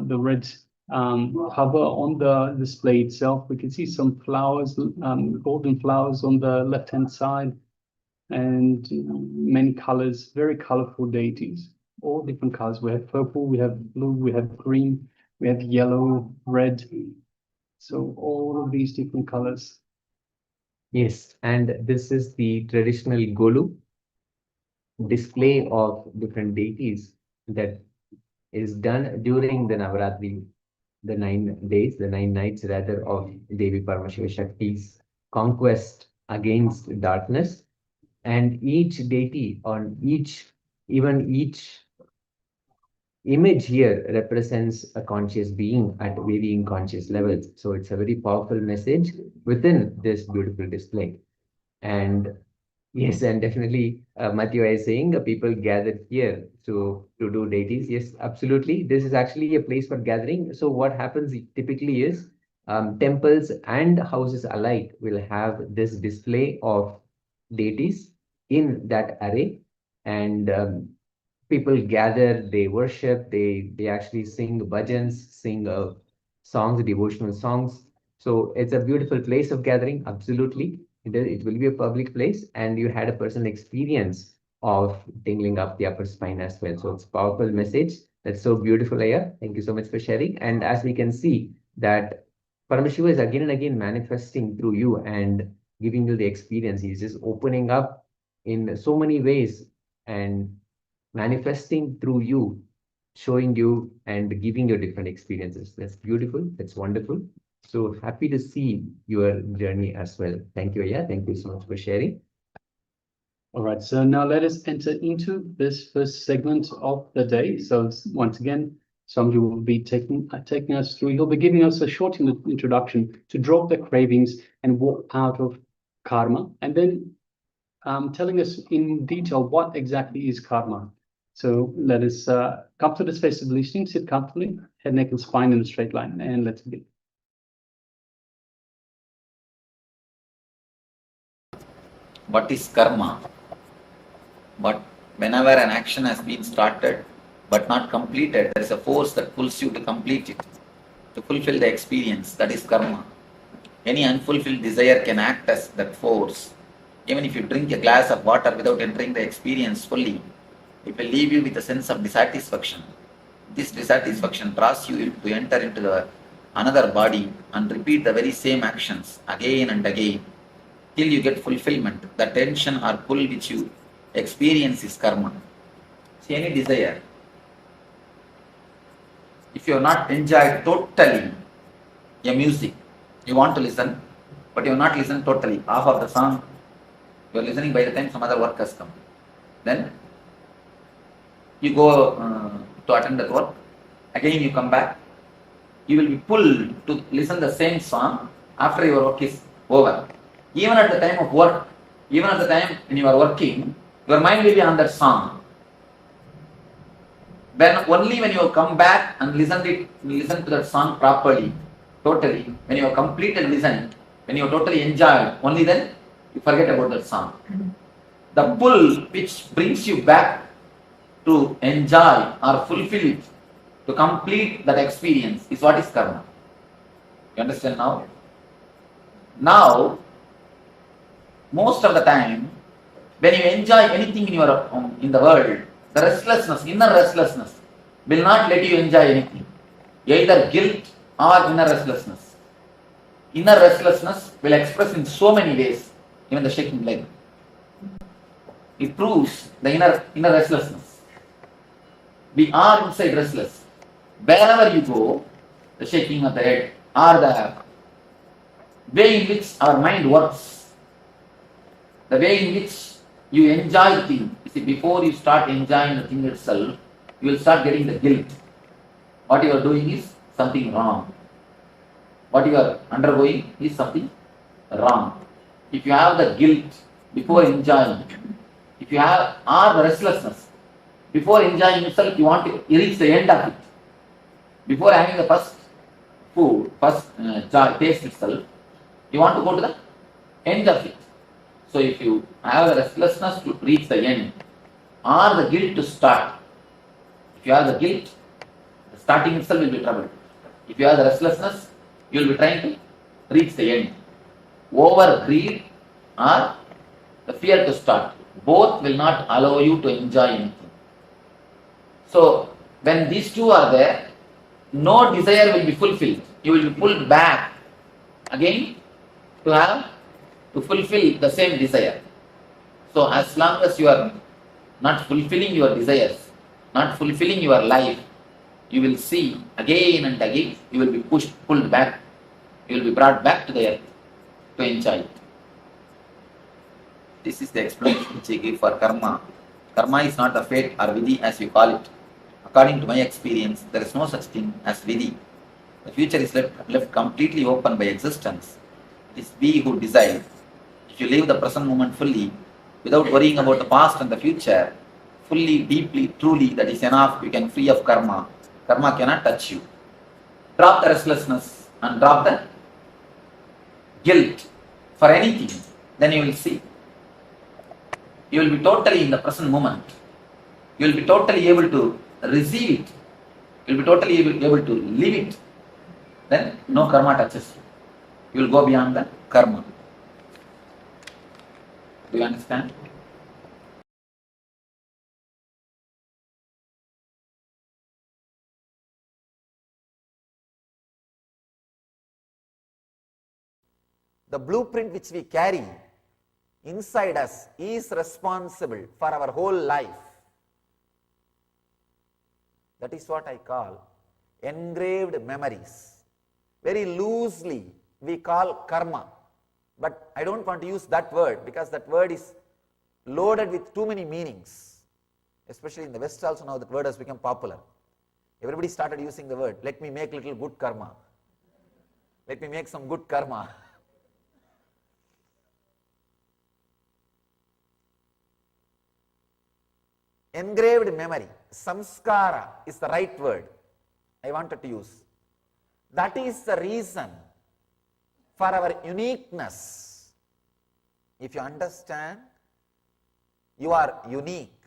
the red cover on the display itself. We can see some flowers, golden flowers on the left-hand side, and many colors, very colorful deities, all different colors. We have purple, we have blue, we have green, we have yellow, red. So all of these different colors. Yes, and this is the traditional Golu display of different deities that is done during the Navaratri, the 9 days, the 9 nights rather, of Devi Paramashiva Shakti's conquest against darkness. And each deity even each image here represents a conscious being at varying conscious levels. So it's a very powerful message within this beautiful display. And yes, and definitely, Matthew is saying people gathered here to do deities. Yes, absolutely. This is actually a place for gathering. So what happens typically is temples and houses alike will have this display of deities in that array, and people gather, they worship, they actually sing bhajans, sing songs, devotional songs. So it's a beautiful place of gathering, absolutely. It will be a public place, and you had a personal experience of tingling up the upper spine as well. So it's a powerful message. That's so beautiful, Aya. Thank you so much for sharing. And as we can see that Paramashiva is again and again manifesting through you and giving you the experience. He's just opening up in so many ways and manifesting through you, showing you and giving you different experiences. That's beautiful. That's wonderful. So happy to see your journey as well. Thank you, Aya. Thank you so much for sharing. All right, so now let us enter into this first segment of the day. So once again, Swamiji will be taking us through. He'll be giving us a short introduction to drop the cravings and walk out of karma, and then telling us in detail what exactly is karma. So let us come to the space of listening, sit comfortably, head, neck, and spine in a straight line, and let's begin. What is karma? But whenever an action has been started but not completed, there is a force that pulls you to complete it, to fulfill the experience. That is karma. Any unfulfilled desire can act as that force. Even if you drink a glass of water without entering the experience fully, it will leave you with a sense of dissatisfaction. This dissatisfaction draws you to enter into another body and repeat the very same actions again and again till you get fulfillment. The tension or pull which you experience is karma. See, any desire, if you have not enjoyed totally a music, you want to listen, but you have not listened totally, half of the song, you are listening by the time some other work has come. Then you go to attend that work, again you come back, you will be pulled to listen the same song after your work is over. Even at the time of work, even at the time when you are working, your mind will be on that song. Only when you come back and listen to that song properly, totally, when you have completed listening, when you have totally enjoyed, only then you forget about that song. The pull which brings you back to enjoy or fulfill it, to complete that experience, is what is karma. You understand now? Now, most of the time, when you enjoy anything in the world, the restlessness, inner restlessness, will not let you enjoy anything. Either guilt or inner restlessness. Inner restlessness will express in so many ways, even the shaking leg. It proves the inner restlessness. We are inside restless. Wherever you go, the shaking of the head or the way in which our mind works, the way in which you enjoy the thing. You see, before you start enjoying the thing itself, you will start getting the guilt. What you are doing is something wrong. what you are undergoing is something wrong. If you have the guilt before enjoying, if you have or the restlessness before enjoying itself, you want to reach the end of it. Before having the first food, first taste itself, you want to go to the end of it. So if you have the restlessness to reach the end or the guilt to start, if you have the guilt, the starting itself will be trouble. If you have the restlessness, you will be trying to reach the end. Over greed or the fear to start, both will not allow you to enjoy anything. So when these two are there, no desire will be fulfilled. You will be pulled back again to fulfill the same desire. So as long as you are not fulfilling your desires, not fulfilling your life, you will see again and again, you will be pulled back, you will be brought back to the earth to enjoy it. This is the explanation which I give for karma. Karma is not a fate or vidhi as you call it. According to my experience, there is no such thing as vidhi. The future is left completely open by existence. It is we who decide. If you live the present moment fully, without worrying about the past and the future, fully, deeply, truly, that is enough. You can free of karma. Karma cannot touch you. Drop the restlessness and drop the guilt for anything. Then you will see. You will be totally in the present moment. You will be totally able to receive it. You will be totally able to live it. Then no karma touches you. You will go beyond the karma. Do you understand? The blueprint which we carry inside us is responsible for our whole life. That is what I call engraved memories. Very loosely we call karma. But I don't want to use that word because that word is loaded with too many meanings. Especially in the West also now that word has become popular. Everybody started using the word, let me make little good karma. Let me make some good karma. Engraved memory, samskara is the right word I wanted to use. That is the reason for our uniqueness. If you understand you are unique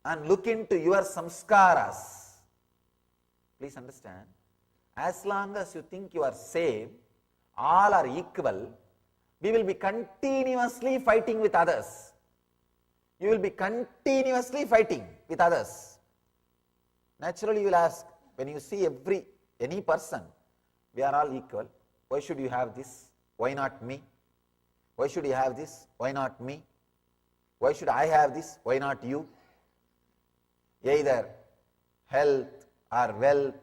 and look into your samskaras, please understand, as long as you think you are same, all are equal, we will be continuously fighting with others. You will be continuously fighting with others. Naturally you will ask, when you see any person, we are all equal. Why should you have this? Why not me? Why should you have this? Why not me? Why should I have this? Why not you? Either health or wealth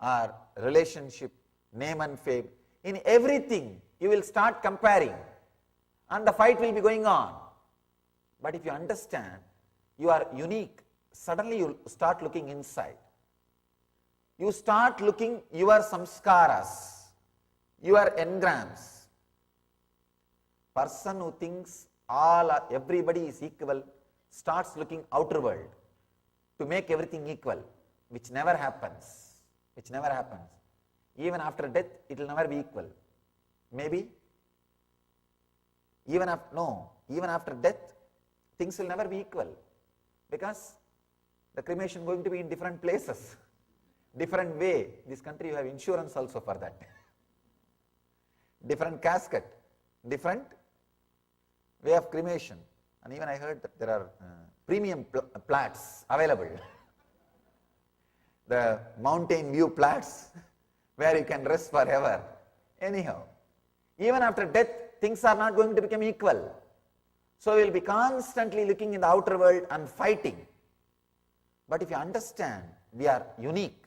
or relationship, name and fame, in everything you will start comparing and the fight will be going on. But if you understand you are unique, suddenly you start looking inside. You start looking your samskaras, your engrams. Person who thinks everybody is equal starts looking outer world to make everything equal, which never happens. Which never happens. Even after death, it will never be equal. Maybe even after death, things will never be equal because the cremation is going to be in different places, different way. This country you have insurance also for that. Different casket, different way of cremation. And even I heard that there are premium plats available. The mountain view plats where you can rest forever. Anyhow, even after death, things are not going to become equal. So we will be constantly looking in the outer world and fighting. But if you understand we are unique,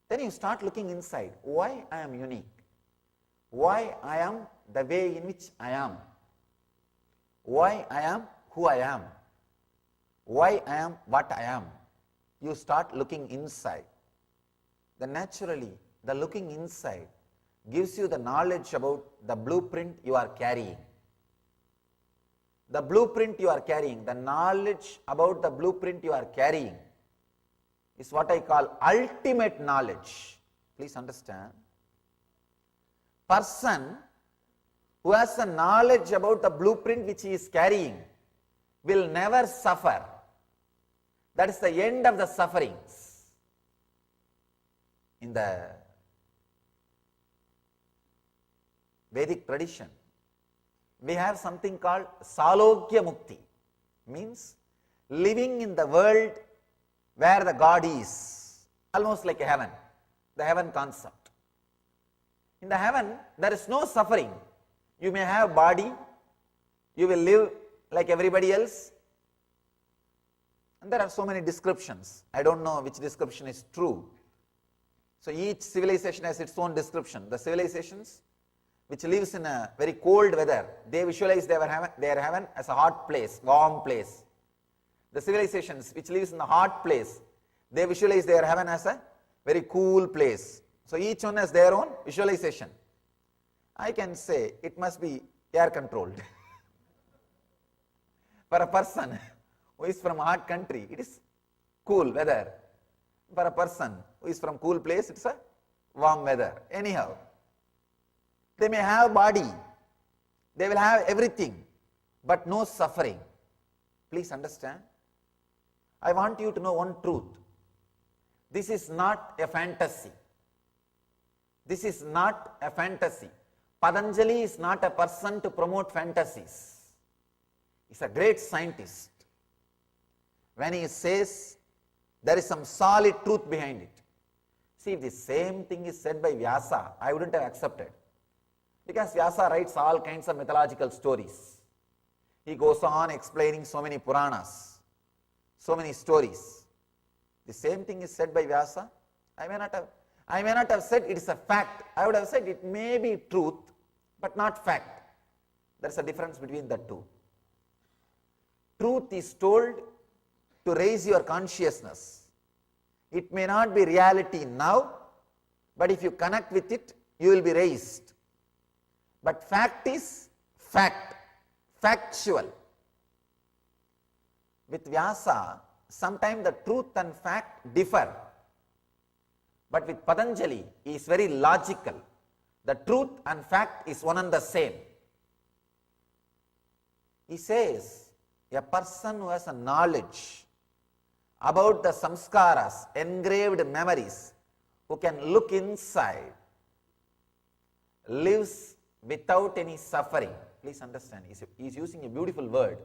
then you start looking inside. Why I am unique? Why I am the way in which I am? Why I am who I am? Why I am what I am? You start looking inside. Then naturally, the looking inside gives you the knowledge about the blueprint you are carrying. The blueprint you are carrying, the knowledge about the blueprint you are carrying is what I call ultimate knowledge. Please understand. Person who has a knowledge about the blueprint which he is carrying will never suffer. That is the end of the sufferings. In the Vedic tradition, we have something called Salokya Mukti, means living in the world where the God is, almost like a heaven, the heaven concept. In the heaven, there is no suffering. You may have body, you will live like everybody else. And there are so many descriptions. I don't know which description is true. So each civilization has its own description. The civilizations which lives in a very cold weather, they visualize their heaven as a hot place, warm place. The civilizations which lives in the hot place, they visualize their heaven as a very cool place. So each one has their own visualization. I can say it must be air controlled. For a person who is from a hot country, it is cool weather. For a person who is from cool place, it's a warm weather. Anyhow, they may have body, they will have everything, but no suffering. Please understand. I want you to know one truth. This is not a fantasy. This is not a fantasy. Patanjali is not a person to promote fantasies. He's a great scientist. When he says there is some solid truth behind it. See, if the same thing is said by Vyasa, I wouldn't have accepted. Because Vyasa writes all kinds of mythological stories. He goes on explaining so many Puranas, so many stories. The same thing is said by Vyasa. I may not have said it is a fact. I would have said it may be truth, but not fact. There is a difference between the two. Truth is told to raise your consciousness. It may not be reality now, but if you connect with it, you will be raised. But fact is fact, factual. With Vyasa, sometimes the truth and fact differ. But with Patanjali, he is very logical. The truth and fact is one and the same. He says, a person who has a knowledge about the samskaras, engraved memories, who can look inside, lives without any suffering. Please understand, he is using a beautiful word.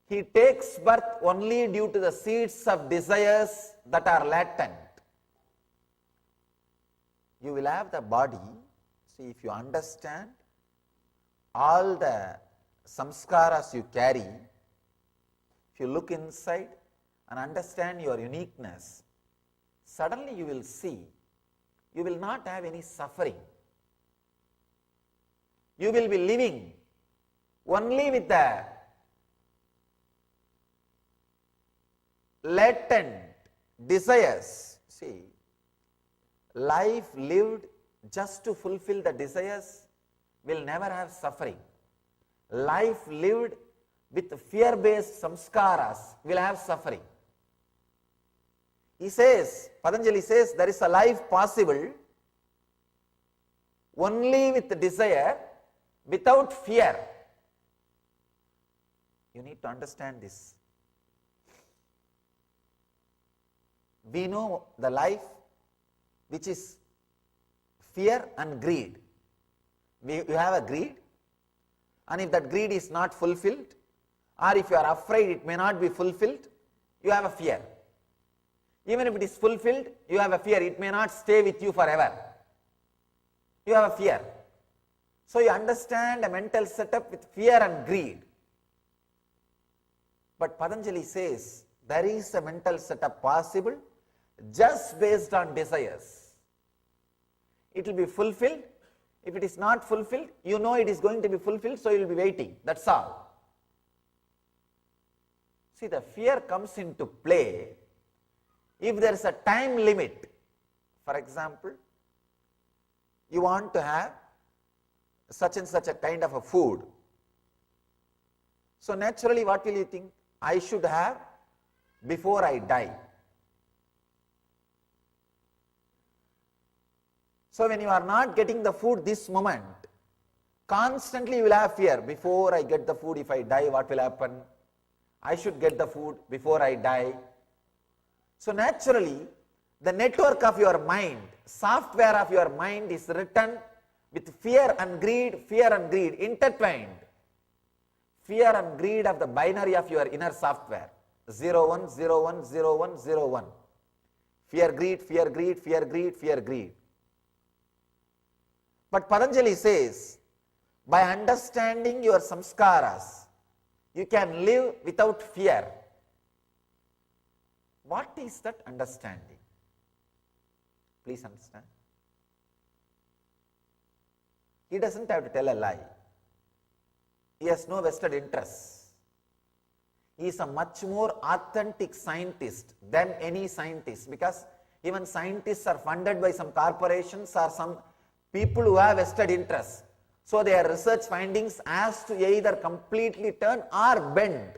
He takes birth only due to the seeds of desires that are latent. You will have the body. See, if you understand all the samskaras you carry, if you look inside and understand your uniqueness, suddenly you will see you will not have any suffering. You will be living only with the latent desires. See, life lived just to fulfill the desires will never have suffering. Life lived with fear-based samskaras will have suffering. He says, Patanjali says, there is a life possible only with desire, without fear. You need to understand this. We know the life which is fear and greed. You have a greed, and if that greed is not fulfilled, or if you are afraid it may not be fulfilled, you have a fear. Even if it is fulfilled, you have a fear. It may not stay with you forever. You have a fear. So you understand a mental setup with fear and greed. But Patanjali says there is a mental setup possible just based on desires. It will be fulfilled. If it is not fulfilled, you know it is going to be fulfilled, so you will be waiting. That's all. See, the fear comes into play if there is a time limit. For example, you want to have such and such a kind of a food. So naturally, what will you think? I should have before I die. So when you are not getting the food this moment, constantly you will have fear. Before I get the food, if I die, what will happen? I should get the food before I die. So naturally, the network of your mind, software of your mind is written with fear and greed intertwined. Fear and greed of the binary of your inner software. 0, 1, 0, 1, 0, 1, 0, 1. Fear, greed, fear, greed, fear, greed, fear, greed. But Patanjali says, by understanding your samskaras, you can live without fear. What is that understanding? Please understand. He doesn't have to tell a lie. He has no vested interest. He is a much more authentic scientist than any scientist, because even scientists are funded by some corporations or some people who have vested interest. So their research findings has to either completely turn or bend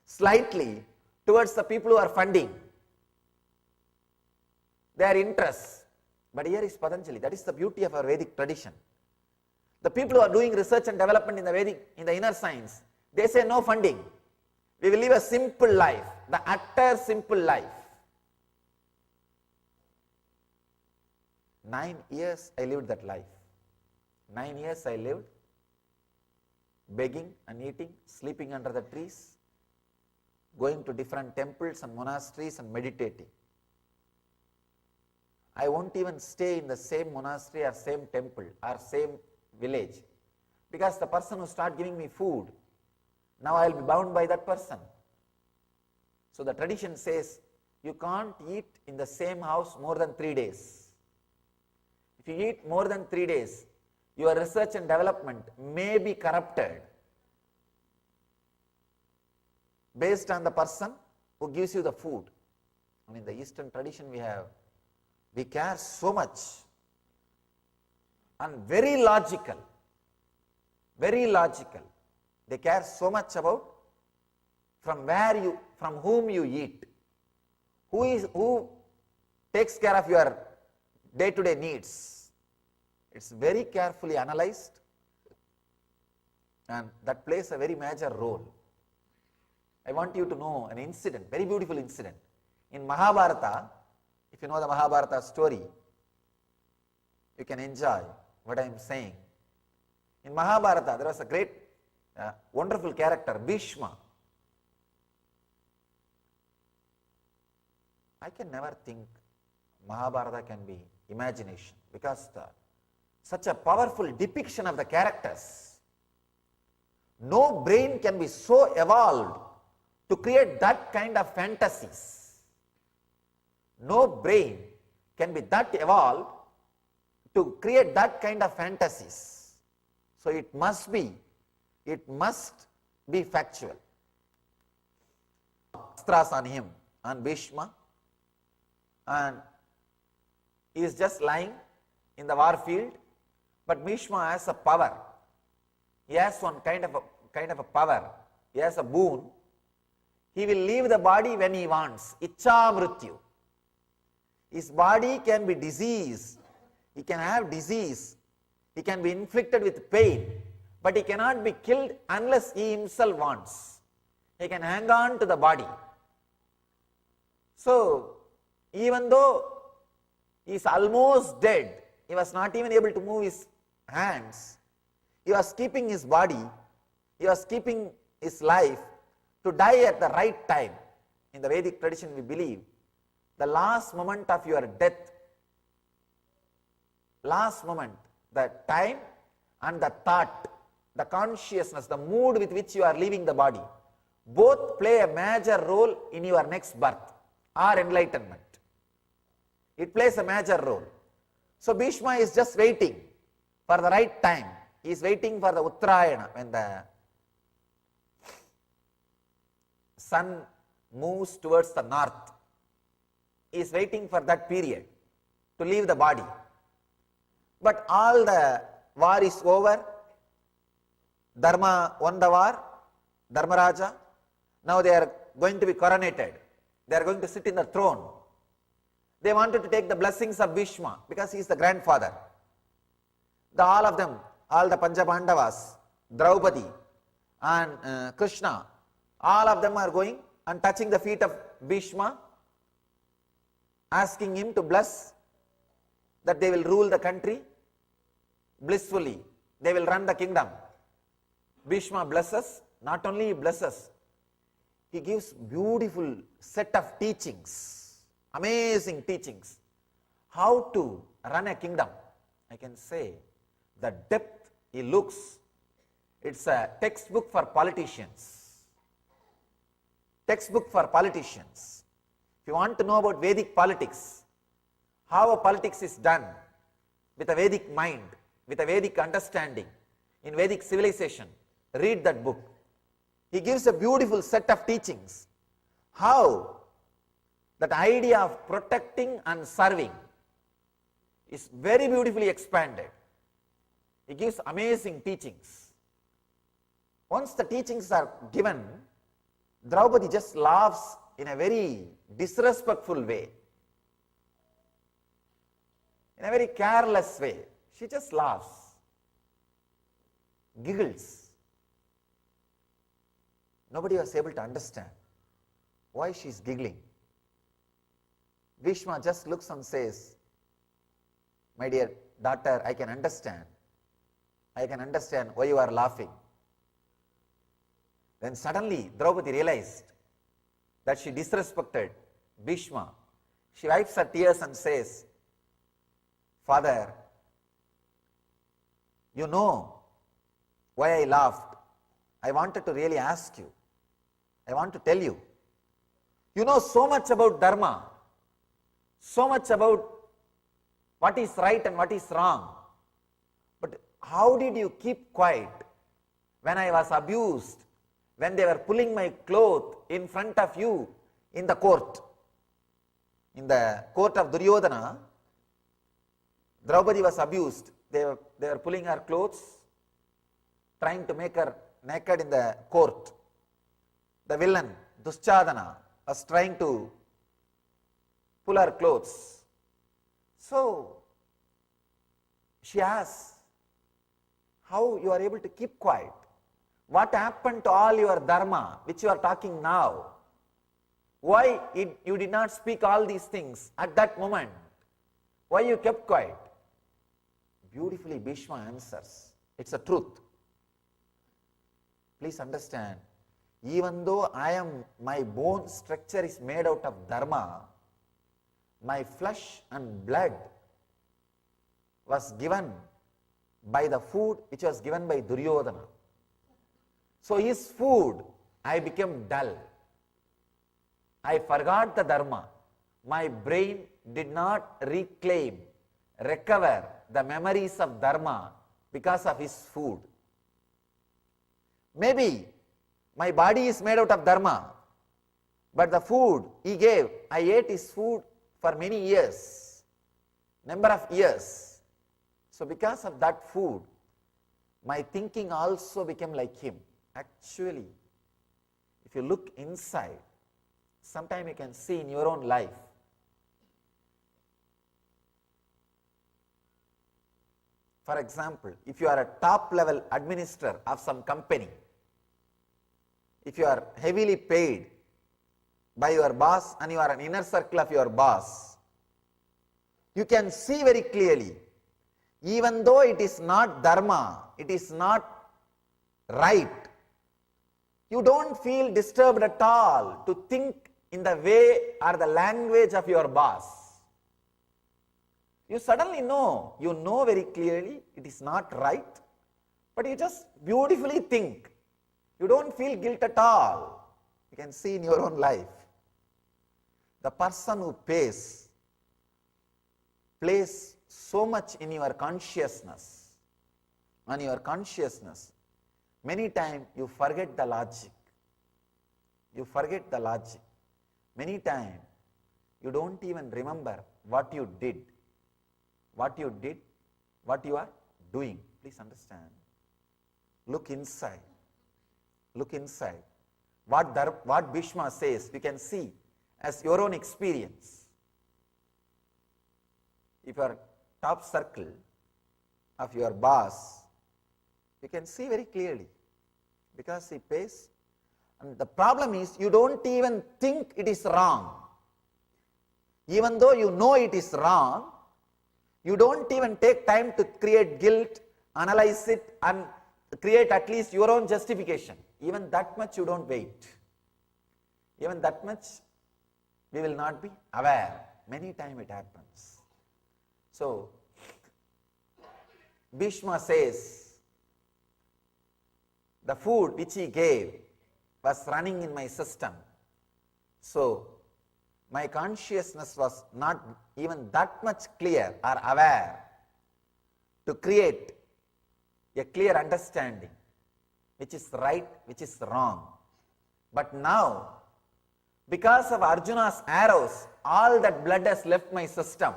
slightly towards the people who are funding their interests. But here is Patanjali. That is the beauty of our Vedic tradition. The people who are doing research and development in the Vedic, in the inner science, they say no funding. We will live a simple life, the utter simple life. 9 years I lived that life. 9 years I lived begging and eating, sleeping under the trees, going to different temples and monasteries and meditating. I won't even stay in the same monastery or same temple or same village, because the person who start giving me food, now I will be bound by that person. So the tradition says you can't eat in the same house more than 3 days. If you eat more than 3 days, your research and development may be corrupted based on the person who gives you the food. I mean, the Eastern tradition we care so much, and very logical. They care so much about from whom you eat, who takes care of your day-to-day needs. It's very carefully analyzed, and that plays a very major role. I want you to know an incident, very beautiful incident. In Mahabharata, if you know the Mahabharata story, you can enjoy what I am saying. In Mahabharata, there was a great, wonderful character, Bhishma. I can never think Mahabharata can be imagination, because such a powerful depiction of the characters. No brain can be so evolved to create that kind of fantasies. No brain can be that evolved to create that kind of fantasies. So it must be factual. Astras on him, on Bhishma, and he is just lying in the war field, but Bhishma has a power. He has one kind of a power. He has a boon. He will leave the body when he wants. Ichcha mrityu. His body can be diseased. He can have disease. He can be inflicted with pain, but he cannot be killed unless he himself wants. He can hang on to the body. So, even though he is almost dead, he was not even able to move his hands, he was keeping his body, he was keeping his life to die at the right time. In the Vedic tradition, we believe the last moment of your death, last moment, the time and the thought, the consciousness, the mood with which you are leaving the body, both play a major role in your next birth or enlightenment. It plays a major role. So Bhishma is just waiting for the right time. He is waiting for the Uttarayana, when the sun moves towards the north. He is waiting for that period to leave the body. But all the war is over. Dharma won the war, Dharmaraja. Now they are going to be coronated. They are going to sit in the throne. They wanted to take the blessings of Bhishma because he is the grandfather. All of them, all the Panchabandavas, Draupadi and Krishna, all of them are going and touching the feet of Bhishma, asking him to bless that they will rule the country blissfully. They will run the kingdom. Bhishma blesses. Not only he blesses, he gives beautiful set of teachings, amazing teachings. How to run a kingdom. I can say the depth he looks, it's a textbook for politicians. Textbook for politicians. If you want to know about Vedic politics, how a politics is done with a Vedic mind, with a Vedic understanding, in Vedic civilization, read that book. He gives a beautiful set of teachings. How that idea of protecting and serving is very beautifully expanded. He gives amazing teachings. Once the teachings are given, Draupadi just laughs in a very disrespectful way, in a very careless way. She just laughs, giggles. Nobody was able to understand why she is giggling. Bhishma just looks and says, "My dear daughter, I can understand. I can understand why you are laughing." Then suddenly Draupadi realized that she disrespected Bhishma. She wipes her tears and says, "Father, you know why I laughed. I wanted to really ask you. I want to tell you. You know so much about Dharma, so much about what is right and what is wrong. But how did you keep quiet when I was abused, when they were pulling my cloth in front of you in the court?" In the court of Duryodhana, Draupadi was abused. They were pulling her clothes, trying to make her naked in the court. The villain, Duschadana, was trying to pull her clothes. So she asks, "How you are able to keep quiet? What happened to all your dharma which you are talking now? Why you did not speak all these things at that moment? Why you kept quiet?" Beautifully Bhishma answers, "It's a truth. Please understand, even though my bone structure is made out of dharma, my flesh and blood was given by the food which was given by Duryodhana. So his food, I became dull. I forgot the dharma. My brain did not recover the memories of dharma because of his food. Maybe my body is made out of dharma, but the food he gave, I ate his food for many years, number of years. So because of that food, my thinking also became like him." Actually, if you look inside, sometime you can see in your own life. For example, if you are a top level administrator of some company, if you are heavily paid by your boss and you are an inner circle of your boss, you can see very clearly, even though it is not dharma, it is not right, you don't feel disturbed at all to think in the way or the language of your boss. You suddenly know, you know very clearly it is not right, but you just beautifully think. You don't feel guilt at all. You can see in your own life. The person who plays so much in your consciousness, on your consciousness, many times you forget the logic. You forget the logic. Many times you don't even remember what you did, what what you are doing. Please understand. Look inside. Look inside. What Bhishma says, you can see as your own experience. If you are top circle of your boss, you can see very clearly because he pays. And the problem is you don't even think it is wrong. Even though you know it is wrong, you don't even take time to create guilt, analyze it, and create at least your own justification. Even that much you don't wait. Even that much we will not be aware. Many times it happens. So, Bhishma says, the food which he gave was running in my system. So, my consciousness was not even that much clear or aware to create a clear understanding which is right, which is wrong. But now, because of Arjuna's arrows, all that blood has left my system.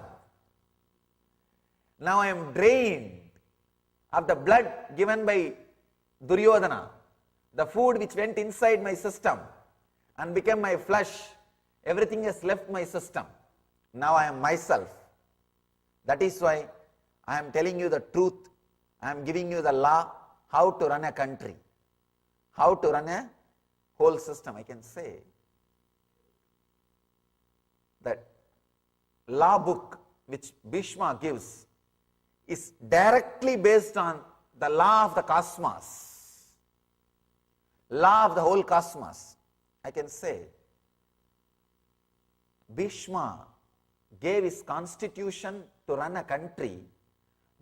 Now I am drained of the blood given by Duryodhana, the food which went inside my system and became my flesh. Everything has left my system. Now I am myself. That is why I am telling you the truth. I am giving you the law, how to run a country, how to run a whole system. I can say that law book which Bhishma gives is directly based on the law of the cosmos, law of the whole cosmos. I can say Bhishma gave his constitution to run a country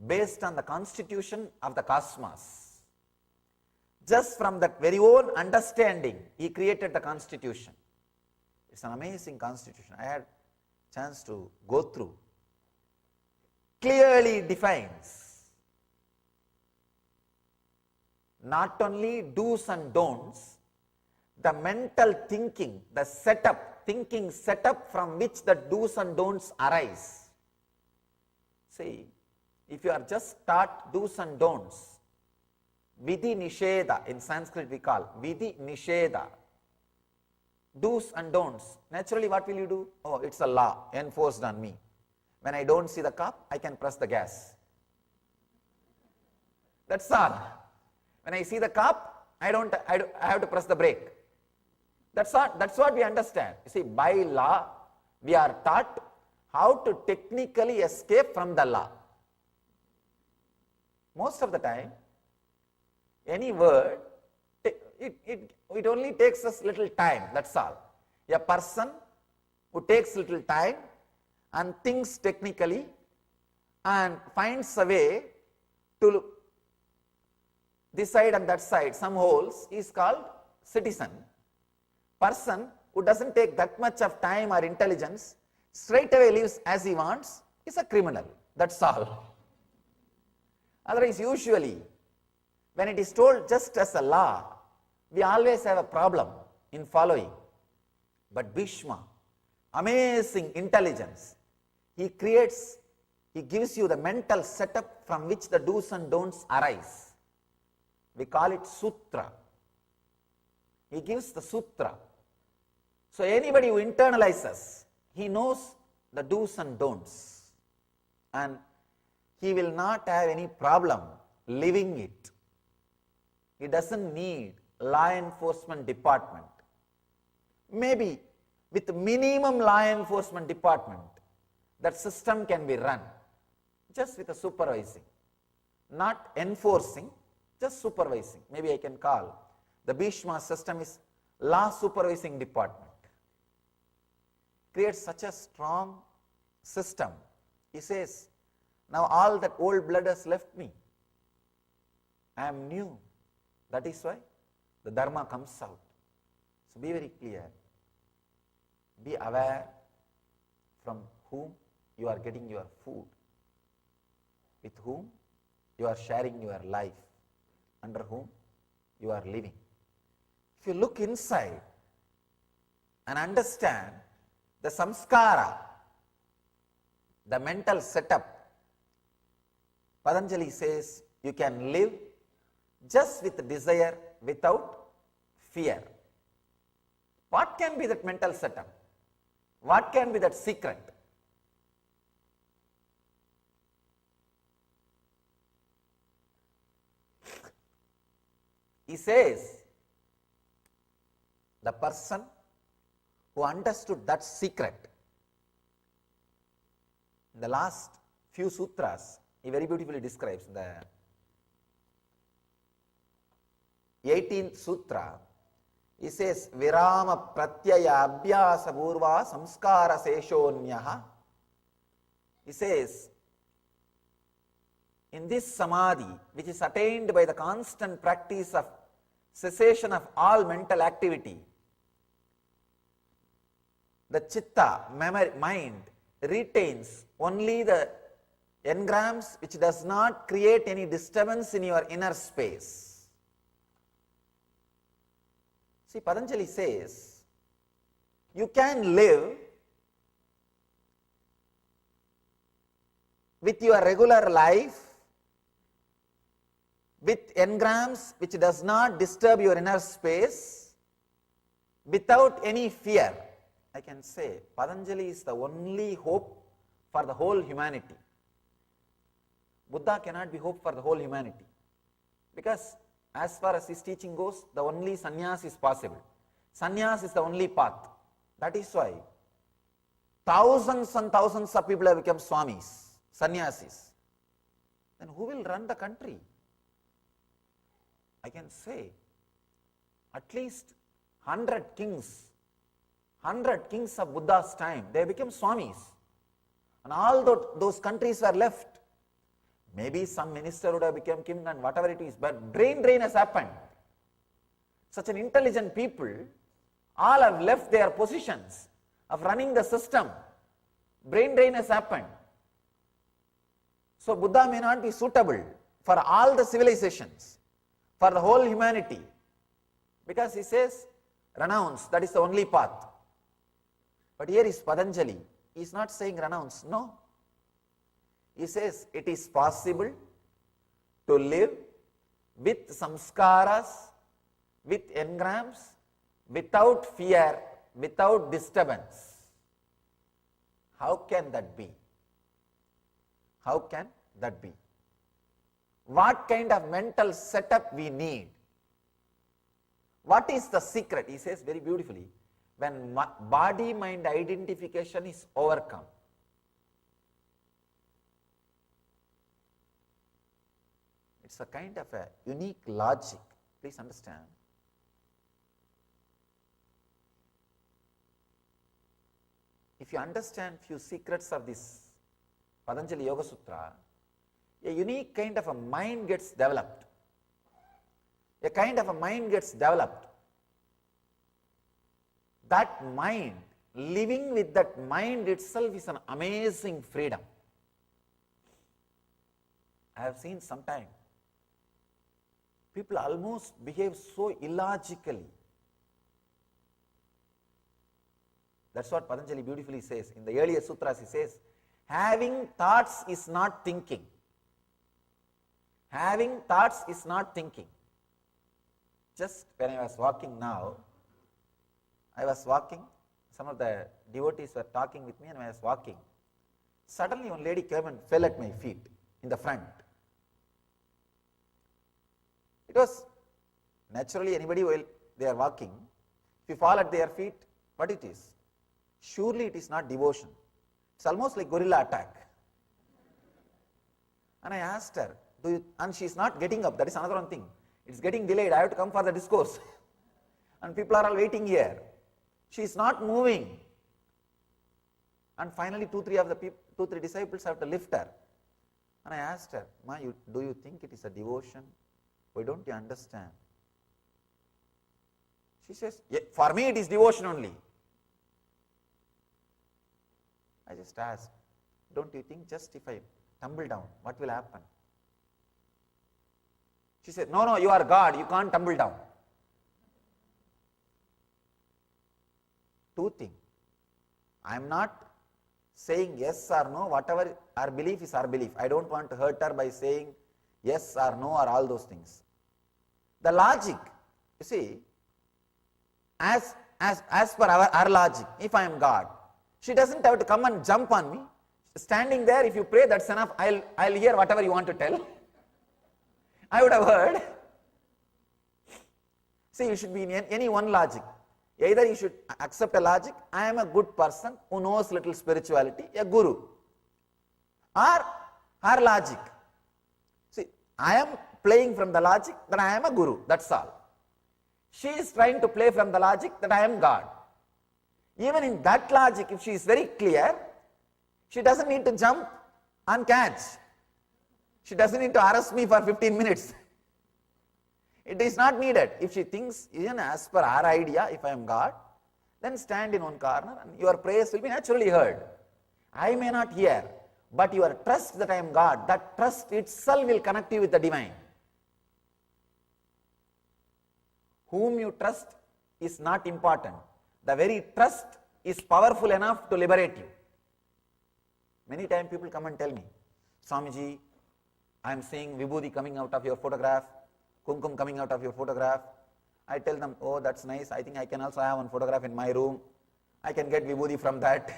based on the constitution of the cosmos. Just from that very own understanding, he created the constitution. It's an amazing constitution. I had chance to go through. Clearly defines not only do's and don'ts, the mental thinking, the setup, thinking setup from which the do's and don'ts arise. See, if you are just taught do's and don'ts, vidhi nisheda, in Sanskrit we call vidhi nisheda, do's and don'ts, naturally what will you do? Oh, it's a law enforced on me. When I don't see the cop, I can press the gas. That's all. When I see the cop, I have to press the brake. That's what we understand. You see, by law, we are taught how to technically escape from the law. Most of the time, any word, it only takes us little time, that's all. A person who takes little time and thinks technically and finds a way to this side and that side, some holes, is called citizen. Person who doesn't take that much of time or intelligence, straight away lives as he wants, is a criminal. That's all. Otherwise, usually, when it is told just as a law, we always have a problem in following. But Bhishma, amazing intelligence, he gives you the mental setup from which the do's and don'ts arise. We call it sutra. He gives the sutra. So anybody who internalizes, he knows the do's and don'ts, and he will not have any problem living it. He doesn't need law enforcement department. Maybe with minimum law enforcement department, that system can be run just with a supervising, not enforcing, just supervising. Maybe I can call the Bhishma system is law supervising department. Creates such a strong system. He says, now all that old blood has left me. I am new. That is why the dharma comes out. So be very clear. Be aware from whom you are getting your food, with whom you are sharing your life, under whom you are living. If you look inside and understand the samskara, the mental setup Patanjali says you can live just with desire without fear. What can be that mental setup? What can be that secret? He says the person who understood that secret, in the last few sutras, he very beautifully describes the 18th sutra. He says, Virama pratyaya abhyasa purva samskara seshonyaha. He says, in this samadhi, which is attained by the constant practice of cessation of all mental activity, the chitta, mind, retains only the engrams which does not create any disturbance in your inner space. See, Patanjali says, you can live with your regular life with engrams which does not disturb your inner space without any fear. I can say Patanjali is the only hope for the whole humanity. Buddha cannot be hope for the whole humanity, because as far as his teaching goes, the only sannyas is possible. Sannyas is the only path. That is why thousands and thousands of people have become swamis, sannyasis. Then who will run the country? I can say at least 100 kings of Buddha's time, they became swamis. And all those countries were left. Maybe some minister would have become king and whatever it is, but brain drain has happened. Such an intelligent people, all have left their positions of running the system. Brain drain has happened. So Buddha may not be suitable for all the civilizations, for the whole humanity, because he says, renounce, that is the only path. But here is Patanjali, he is not saying renounce, no. He says it is possible to live with samskaras, with engrams, without fear, without disturbance. How can that be? How can that be? What kind of mental setup we need? What is the secret? He says very beautifully, when body-mind identification is overcome, it's a kind of a unique logic. Please understand. If you understand few secrets of this Patanjali Yoga Sutra, a unique kind of a mind gets developed. A kind of a mind gets developed. That mind, living with that mind itself is an amazing freedom. I have seen sometime people almost behave so illogically. That's what Patanjali beautifully says. In the earlier sutras he says, having thoughts is not thinking. Having thoughts is not thinking. Just when I was walking now, some of the devotees were talking with me and I was walking. Suddenly one lady came and fell at my feet in the front. It was naturally anybody while they are walking, if you fall at their feet, what it is? Surely it is not devotion. It's almost like gorilla attack. And I asked her, and she is not getting up, that is another one thing. It's getting delayed, I have to come for the discourse. And people are all waiting here. She is not moving. And finally 2-3 disciples have to lift her. And I asked her, Ma, do you think it is a devotion? Why don't you understand? She says, yeah, for me it is devotion only. I just asked, don't you think just if I tumble down, what will happen? She said, no, you are God, you can't tumble down. Two things. I am not saying yes or no, whatever our belief is our belief. I don't want to hurt her by saying yes or no or all those things. The logic, you see, as per our logic, if I am God, she doesn't have to come and jump on me. Standing there, if you pray, that's enough. I'll hear whatever you want to tell. I would have heard. See, you should be in any one logic. Either you should accept a logic, I am a good person who knows little spirituality, a guru. Or her logic. See, I am playing from the logic that I am a guru, that's all. She is trying to play from the logic that I am God. Even in that logic, if she is very clear, she doesn't need to jump and catch. She doesn't need to arrest me for 15 minutes. It is not needed. If she thinks, even as per our idea, if I am God, then stand in one corner and your prayers will be naturally heard. I may not hear, but your trust that I am God, that trust itself will connect you with the divine. Whom you trust is not important. The very trust is powerful enough to liberate you. Many times people come and tell me, Swamiji, I am seeing Vibhuti coming out of your photograph, Kumkum coming out of your photograph. I tell them, oh, that's nice. I think I can also have one photograph in my room. I can get Vibhuti from that.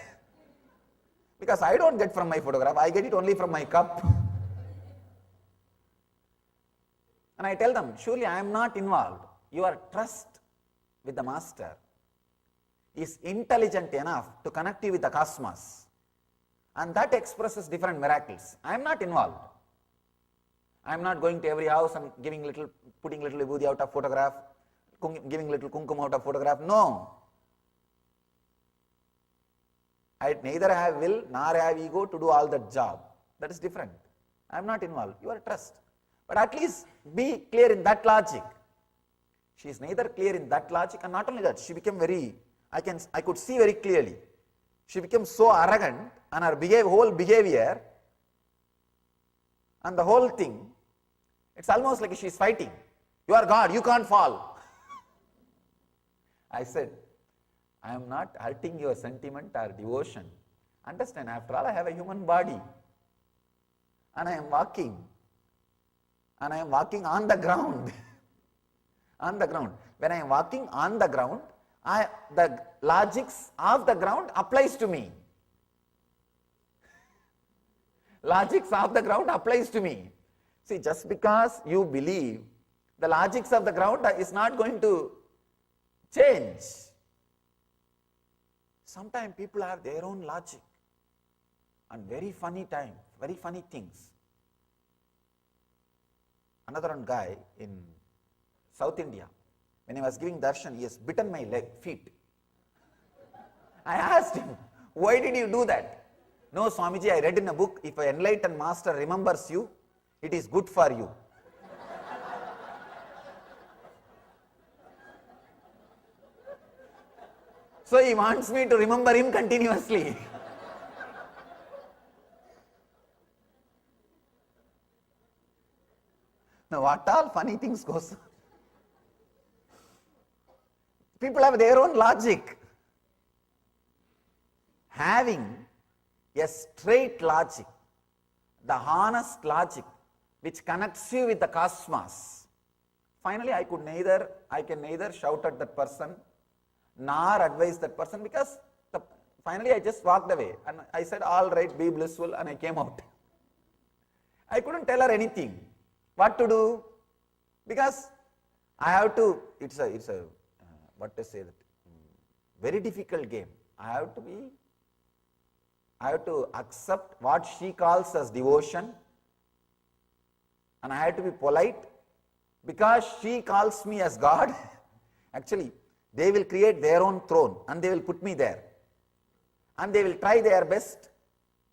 Because I don't get from my photograph, I get it only from my cup. And I tell them, surely I am not involved. Your trust with the Master is intelligent enough to connect you with the cosmos. And that expresses different miracles. I am not involved. I am not going to every house and putting little vibhuti out of photograph, giving little kumkum out of photograph. No. I neither have will nor have ego to do all that job. That is different. I am not involved. You are trust. But at least be clear in that logic. She is neither clear in that logic, and not only that, she became very, I could see very clearly. She became so arrogant, and her whole behavior and the whole thing, it's almost like she is fighting. You are God, you can't fall. I said, I am not hurting your sentiment or devotion. Understand, after all, I have a human body. And I am walking. And I am walking on the ground. On the ground. When I am walking on the ground, the logics of the ground applies to me. Logics of the ground applies to me. See, just because you believe, the logics of the ground is not going to change. Sometimes people have their own logic and very funny things. Another one guy in South India, when I was giving darshan, he has bitten my feet. I asked him, why did you do that? No, Swamiji, I read in a book, if an enlightened master remembers you, it is good for you. So he wants me to remember him continuously. Now what all funny things goes on? People have their own logic. Having a straight logic, the honest logic, which connects you with the cosmos. Finally, I can neither shout at that person nor advise that person, because finally I just walked away and I said, all right, be blissful, and I came out. I couldn't tell her anything. What to do? Because I have to, it's a what to say that, very difficult game. I have to accept what she calls as devotion, and I have to be polite because she calls me as God. Actually, they will create their own throne and they will put me there, and they will try their best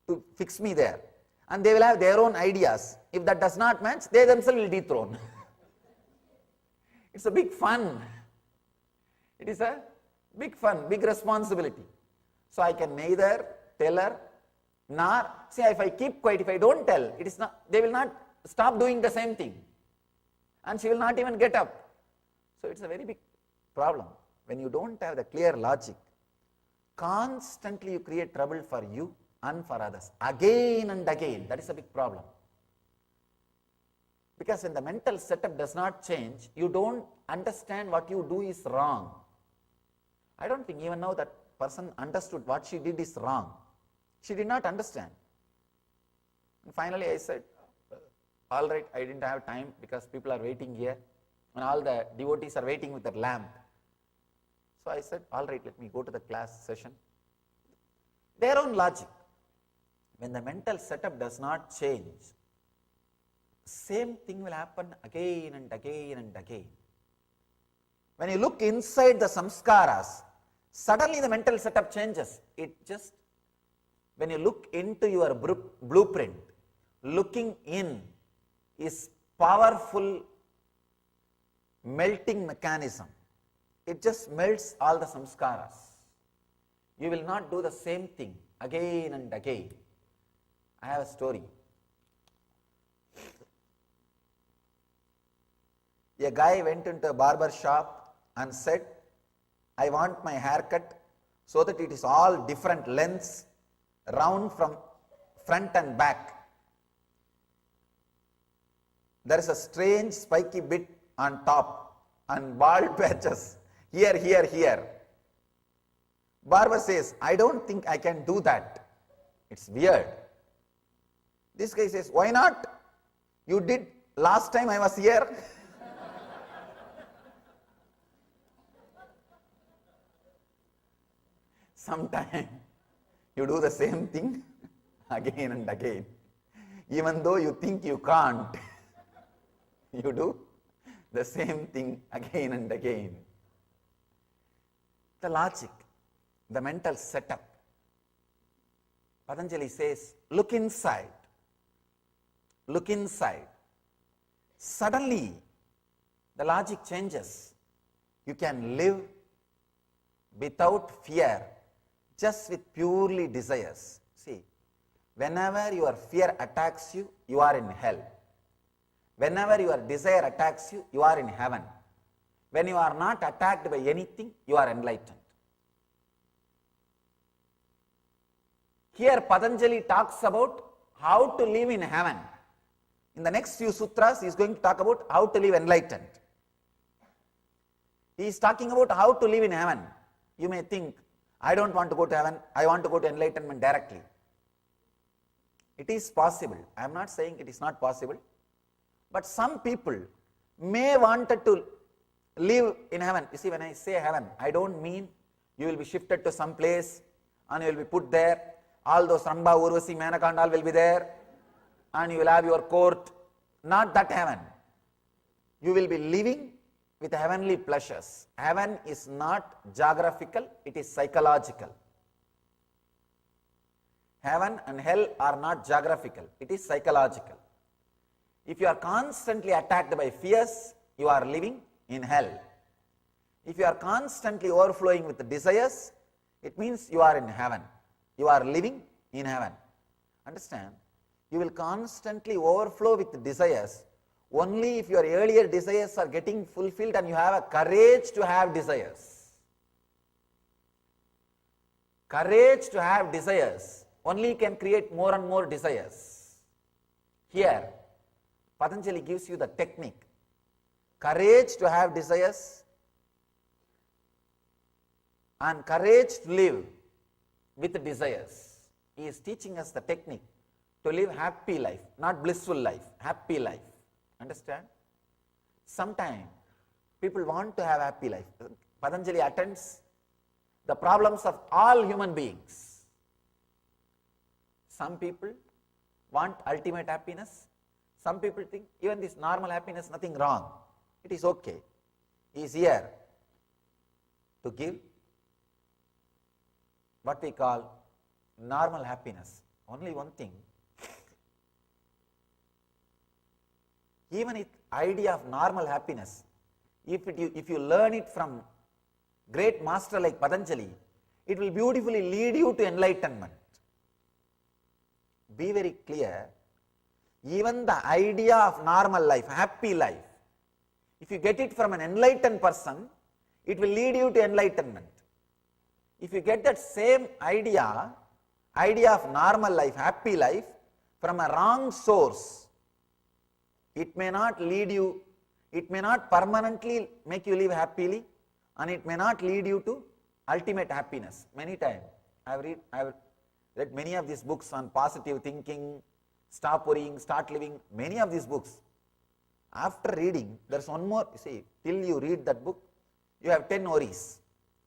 to fix me there, and they will have their own ideas. If that does not match, they themselves will dethrone. It's a big fun. It is a big fun, big responsibility. So I can neither tell her nor, see, if I keep quiet, if I don't tell, they will not stop doing the same thing, and she will not even get up. So it's a very big problem. When you don't have the clear logic, constantly you create trouble for you and for others. Again and again. That is a big problem. Because when the mental setup does not change, you don't understand what you do is wrong. I don't think even now that person understood what she did is wrong. She did not understand. And finally I said, all right, I didn't have time because people are waiting here and all the devotees are waiting with their lamp. So I said, all right, let me go to the class session. Their own logic. When the mental setup does not change, same thing will happen again and again and again. When you look inside the samskaras, suddenly the mental setup changes. When you look into your blueprint, looking in is powerful melting mechanism. It just melts all the samskaras. You will not do the same thing again and again. I have a story. A guy went into a barber shop and said, I want my haircut so that it is all different lengths, round from front and back. There is a strange spiky bit on top and bald patches here, here, here. Barber says, I don't think I can do that. It's weird. This guy says, why not? You did last time I was here. Sometime you do the same thing again and again. Even though you think you can't, you do the same thing again and again. The logic, the mental setup. Patanjali says, look inside. Look inside. Suddenly, the logic changes. You can live without fear, just with purely desires. See, whenever your fear attacks you, you are in hell. Whenever your desire attacks you, you are in heaven. When you are not attacked by anything, you are enlightened. Here Patanjali talks about how to live in heaven. In the next few sutras, he is going to talk about how to live enlightened. He is talking about how to live in heaven. You may think, I don't want to go to heaven, I want to go to enlightenment directly. It is possible. I am not saying it is not possible. But some people may want to live in heaven. You see, when I say heaven, I don't mean you will be shifted to some place and you will be put there. All those Ramba, Urvasi, Menaka and all will be there. And you will have your court. Not that heaven. You will be living with heavenly pleasures. Heaven is not geographical, it is psychological. Heaven and hell are not geographical, it is psychological. If you are constantly attacked by fears, you are living in hell. If you are constantly overflowing with desires, it means you are in heaven. You are living in heaven. Understand? You will constantly overflow with desires only if your earlier desires are getting fulfilled and you have a courage to have desires. Courage to have desires only can create more and more desires. Here, Patanjali gives you the technique. Courage to have desires and courage to live with desires. He is teaching us the technique to live happy life, not blissful life, happy life. Understand? Sometimes people want to have happy life. Patanjali attends the problems of all human beings. Some people want ultimate happiness. Some people think even this normal happiness, nothing wrong. It is okay. He is here to give what we call normal happiness. Only one thing. Even the idea of normal happiness, if you learn it from great master like Patanjali, it will beautifully lead you to enlightenment. Be very clear, even the idea of normal life, happy life, if you get it from an enlightened person, it will lead you to enlightenment. If you get that same idea idea of normal life, happy life, from a wrong source, it may not lead you, it may not permanently make you live happily, and it may not lead you to ultimate happiness. Many times I have read many of these books on positive thinking, stop worrying, start living, many of these books. After reading, there's one more, see, till you read that book, you have 10 worries.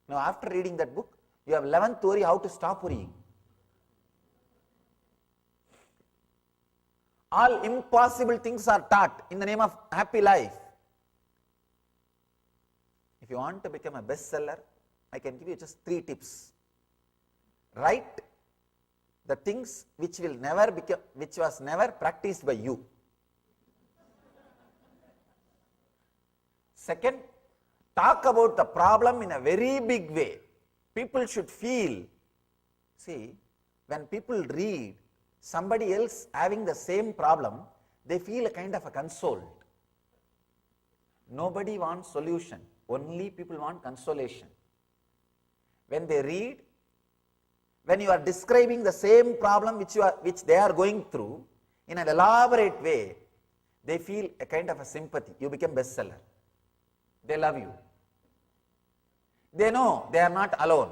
Now after reading that book, you have 11th worry, how to stop worrying. All impossible things are taught in the name of happy life. If you want to become a bestseller, I can give you just 3 tips. Write the things which will never become, which was never practiced by you. Second, talk about the problem in a very big way. People should feel. See, when people read somebody else having the same problem, they feel a kind of a consoled. Nobody wants solution. Only people want consolation. When they read, when you are describing the same problem which they are going through in an elaborate way, they feel a kind of a sympathy. You become bestseller. They love you. They know they are not alone.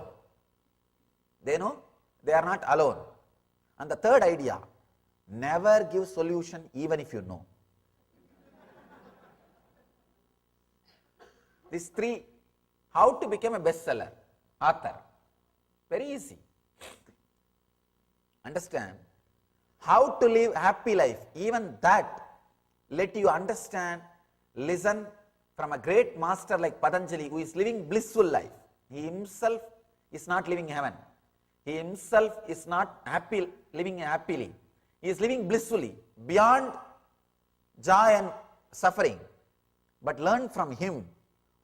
They know they are not alone. And the third idea, never give solution even if you know. These 3, how to become a bestseller author. Very easy. Understand? How to live happy life. Even that, let you understand, listen from a great master like Patanjali, who is living blissful life. He himself is not living heaven. He himself is not happy, living happily. He is living blissfully, beyond joy and suffering. But learn from him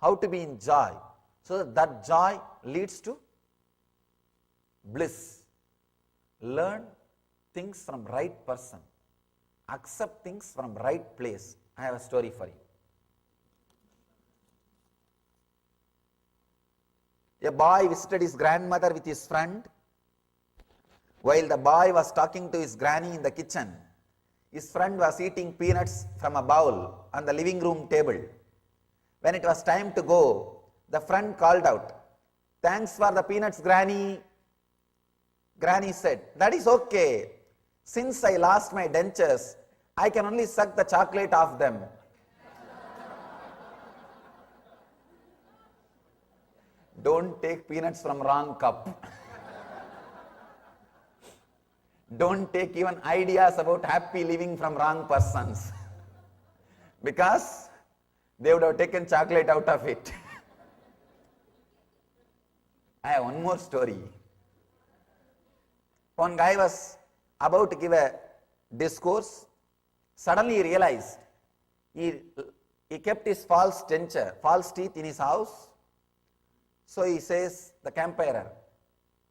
how to be in joy, so that joy leads to bliss. Learn things from right person. Accept things from right place. I have a story for you. A boy visited his grandmother with his friend. While the boy was talking to his granny in the kitchen, his friend was eating peanuts from a bowl on the living room table. When it was time to go, the friend called out, "Thanks for the peanuts, Granny." Granny said, "That is okay. Since I lost my dentures, I can only suck the chocolate off them." Don't take peanuts from wrong cup. Don't take even ideas about happy living from wrong persons. Because they would have taken chocolate out of it. I have one more story. One guy was about to give a discourse. Suddenly he realized he kept his false teeth in his house. So he says, the campaigner,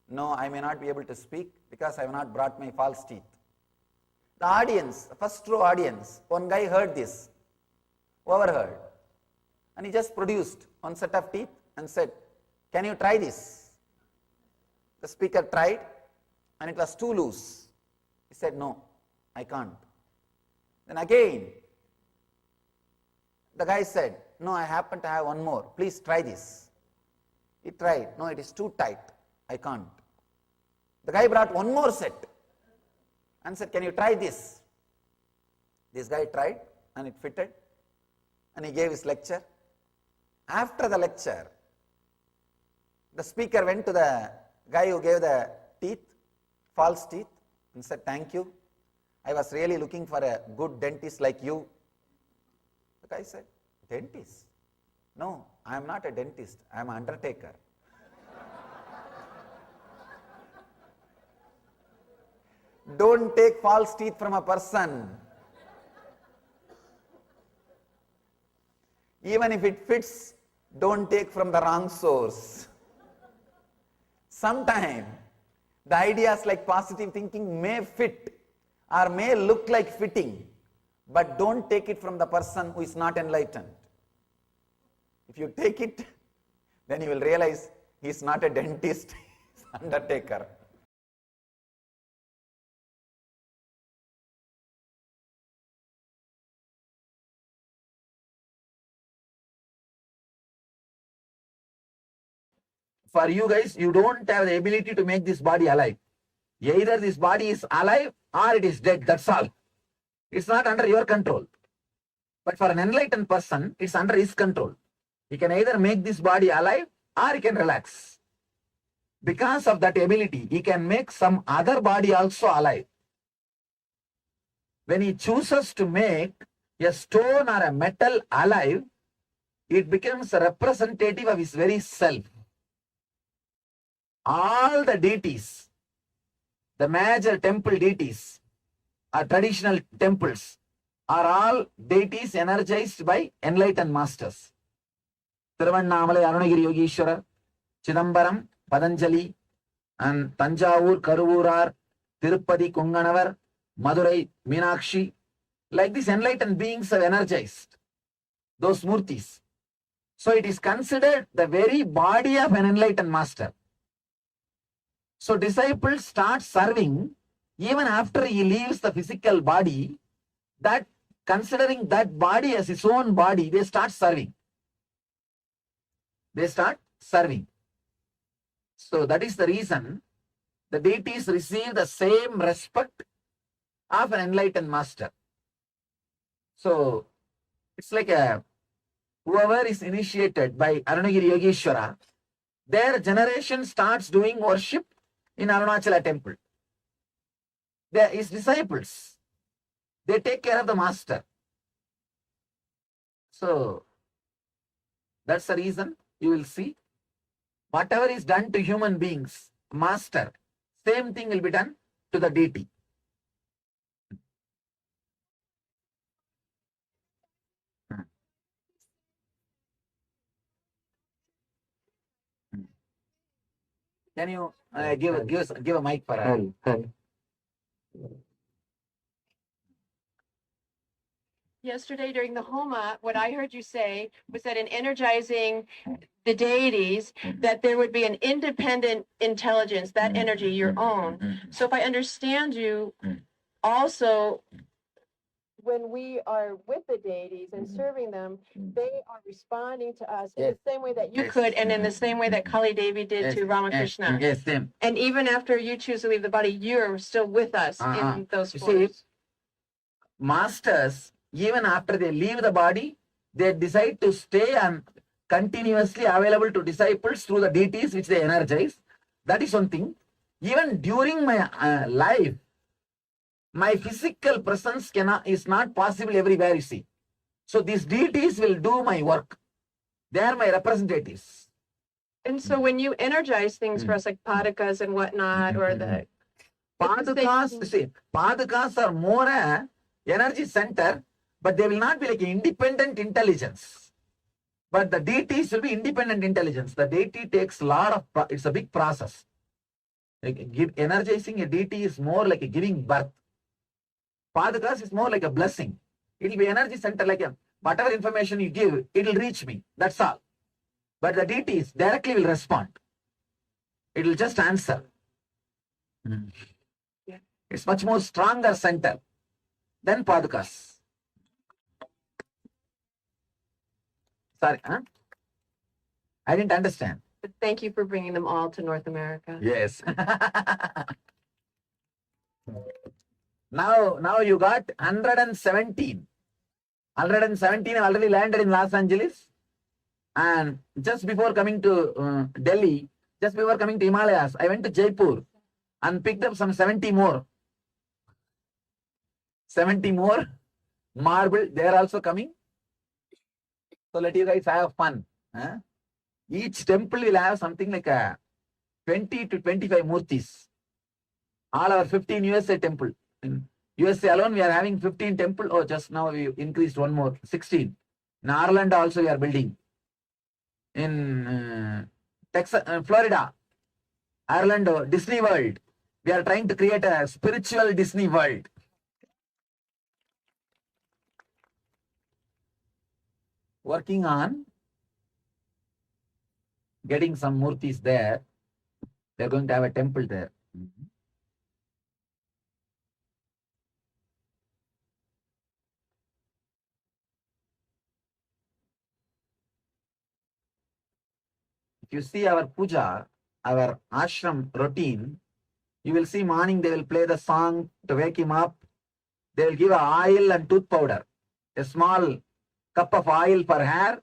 "No, I may not be able to speak because I have not brought my false teeth." The audience, the first row audience, one guy heard this, overheard, and he just produced one set of teeth and said, "Can you try this?" The speaker tried, and it was too loose. He said, "No, I can't." Then again, the guy said, "No, I happen to have one more. Please try this." He tried. "No, it is too tight. I can't." The guy brought one more set and said, "Can you try this?" This guy tried, and it fitted, and he gave his lecture. After the lecture, the speaker went to the guy who gave the teeth, false teeth, and said, "Thank you. I was really looking for a good dentist like you." The guy said, "Dentist? No, I am not a dentist. I am an undertaker." Don't take false teeth from a person. Even if it fits, don't take from the wrong source. Sometimes the ideas like positive thinking may fit or may look like fitting, but don't take it from the person who is not enlightened. If you take it, then you will realize he is not a dentist, he is an undertaker. for you guys, you don't have the ability to make this body alive. Either this body is alive or it is dead. That's all. It's not under your control. But for an enlightened person, it's under his control. He can either make this body alive or he can relax. Because of that ability, he can make some other body also alive. When he chooses to make a stone or a metal alive, it becomes a representative of his very self. All the deities, the major temple deities, or traditional temples, are all deities energized by enlightened masters. Tiruvannamalai Arunagiri Yogeshwarar, Chidambaram, Patanjali, and Tanjavur, Karuvurar, Tirupati, Kunganavar, Madurai, Meenakshi. Like these enlightened beings have energized those murtis. So it is considered the very body of an enlightened master. So disciples start serving even after he leaves the physical body, that considering that body as his own body, they start serving. They start serving. So that is the reason the deities receive the same respect of an enlightened master. So it's like whoever is initiated by Arunagiri Yogeshwara, their generation starts doing worship in Arunachala temple. They are his disciples. They take care of the master. So that's the reason you will see whatever is done to human beings, master, same thing will be done to the deity. Can you give a mic for her? Yesterday during the Homa, what I heard you say was that in energizing the deities, that there would be an independent intelligence, that energy, your own. So if I understand you, also, when we are with the deities and serving them, they are responding to us in the same way that you could, and in the same way that Kali Devi did to Ramakrishna. Yes, same. And even after you choose to leave the body, you're still with us in those forms. Masters, even after they leave the body, they decide to stay and continuously available to disciples through the deities which they energize. That is one thing. Even during my life, my physical presence is not possible everywhere, you see. So these deities will do my work. They are my representatives. And so when you energize things for us, like padakas and whatnot, or the Padakas are more a energy center, but they will not be like an independent intelligence. But the deities will be independent intelligence. The deity takes a lot of, it's a big process. Energizing a deity is more like a giving birth. Padakas is more like a blessing. It will be energy center, like whatever information you give, it will reach me. That's all. But the deities directly will respond. It will just answer. Yeah. It's much more stronger center than Padakas. Sorry, huh? I didn't understand. But thank you for bringing them all to North America. Yes. Now you got 117. 117 have already landed in Los Angeles. And just before coming to Delhi, just before coming to Himalayas, I went to Jaipur and picked up some 70 more. 70 more marble, they are also coming. So let you guys have fun. Huh? Each temple will have something like 20 to 25 murtis. All our 15 USA temple. In USA alone, we are having 15 temple. Oh, just now we increased one more, 16. In Ireland also we are building. In Texas, Florida, Orlando, Disney World. We are trying to create a spiritual Disney World. Working on getting some murtis there. They're going to have a temple there. If you see our puja, our ashram routine, you will see morning they will play the song to wake him up. They will give a oil and tooth powder, a small cup of oil for hair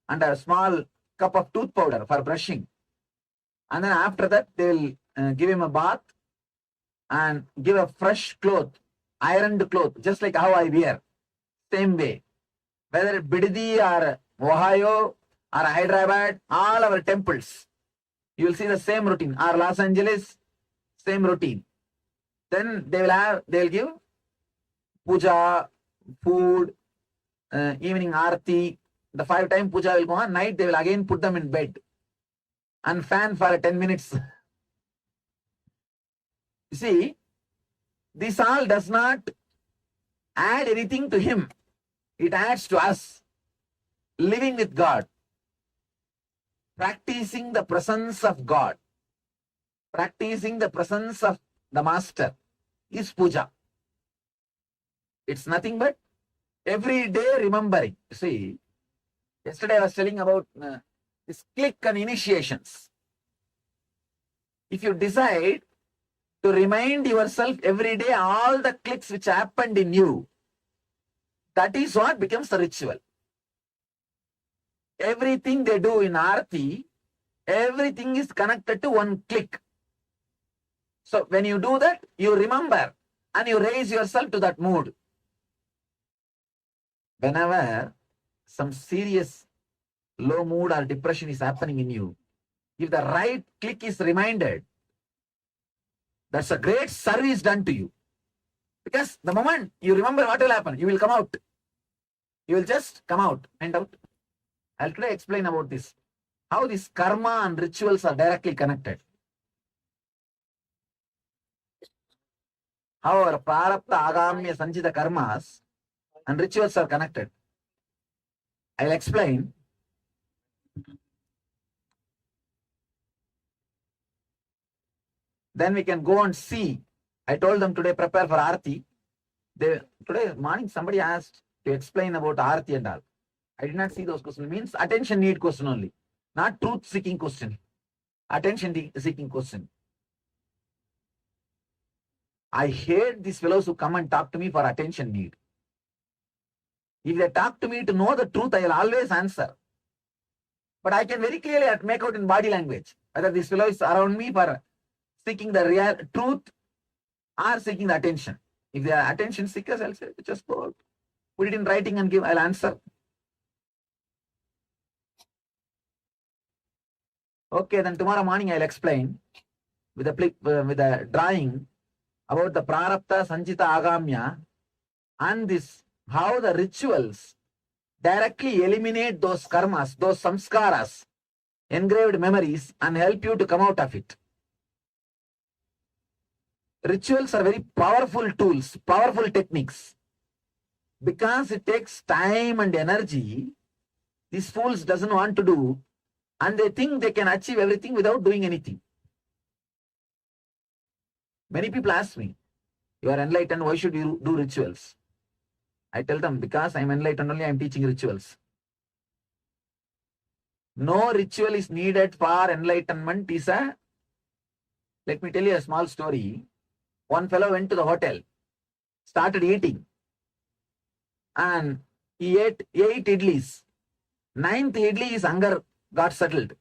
and a small cup of tooth powder for brushing. And then after that, they will give him a bath and give a fresh cloth, ironed cloth, just like how I wear. Same way. Whether Bididi or Ohio or Hyderabad, all our temples, you will see the same routine. Or Los Angeles, same routine. Then they will give puja, food, evening aarti. The 5-time puja will go on. Night they will again put them in bed and fan for 10 minutes. You see, this all does not add anything to him. It adds to us. Living with God, practicing the presence of God, practicing the presence of the Master is puja. It's nothing but every day remembering. See, yesterday I was telling about this click and initiations. If you decide to remind yourself every day all the clicks which happened in you, that is what becomes the ritual. Everything they do in Aarti, everything is connected to one click. So when you do that, you remember and you raise yourself to that mood. Whenever some serious low mood or depression is happening in you, if the right click is reminded, that's a great service done to you. Because the moment you remember what will happen, you will come out. You will just come out and out. I'll today explain about this. How this karma and rituals are directly connected. How our prarabdha, agamya, sanchita karmas and rituals are connected. I'll explain. Then we can go and see. I told them today prepare for Aarti. Today morning somebody asked to explain about Aarti and all. I did not see those questions. It means attention need question only. Not truth seeking question. Attention seeking question. I hate these fellows who come and talk to me for attention need. If they talk to me to know the truth, I will always answer. But I can very clearly make out in body language whether these fellows around me for seeking the real truth or seeking the attention. If they are attention seekers, I'll say, just go out. Put it in writing and give, I'll answer. Okay, then tomorrow morning I'll explain with a drawing about the prarabdha, sanchita, agamya and this, how the rituals directly eliminate those karmas, those samskaras, engraved memories and help you to come out of it. Rituals are very powerful tools, powerful techniques. Because it takes time and energy, these fools doesn't want to do, and they think they can achieve everything without doing anything. Many people ask me, you are enlightened, why should you do rituals? I tell them, because I am enlightened only, I am teaching rituals. No ritual is needed for enlightenment. Let me tell you a small story. One fellow went to the hotel, started eating, and he ate 8 idlis. 9th idli, his hunger got settled.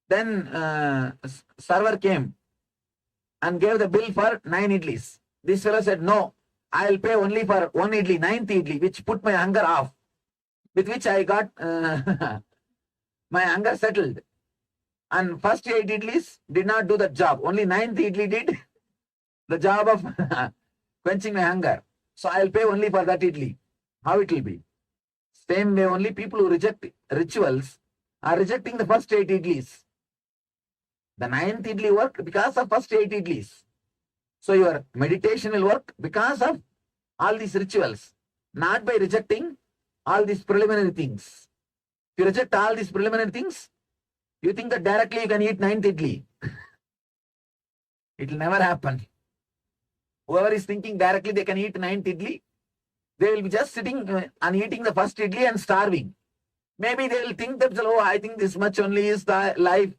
Then server came and gave the bill for 9 idlis. This fellow said, no, I will pay only for 1 idli, 9th idli, which put my hunger off, with which I got my hunger settled. And first 8 idlis did not do that job. Only 9th idli did the job of quenching my hunger. So I will pay only for that idli. How it will be? Same way only people who reject rituals are rejecting the first 8 idlis. The 9th idli worked because of first 8 idlis. So your meditation will work because of all these rituals, not by rejecting all these preliminary things. If you reject all these preliminary things, you think that directly you can eat 9th idli. It will never happen. Whoever is thinking directly they can eat 9th idli, they will be just sitting and eating the first idli and starving. Maybe they will think that, oh, I think this much only is the life.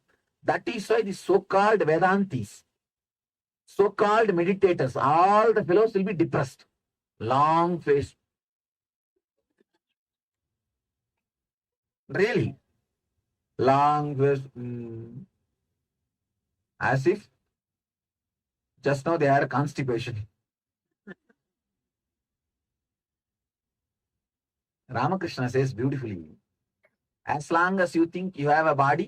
That is why the so-called Vedantis, so-called meditators, all the fellows will be depressed. Long face. Really. Long face. As if just now they had constipation. Ramakrishna says beautifully, as long as you think you have a body,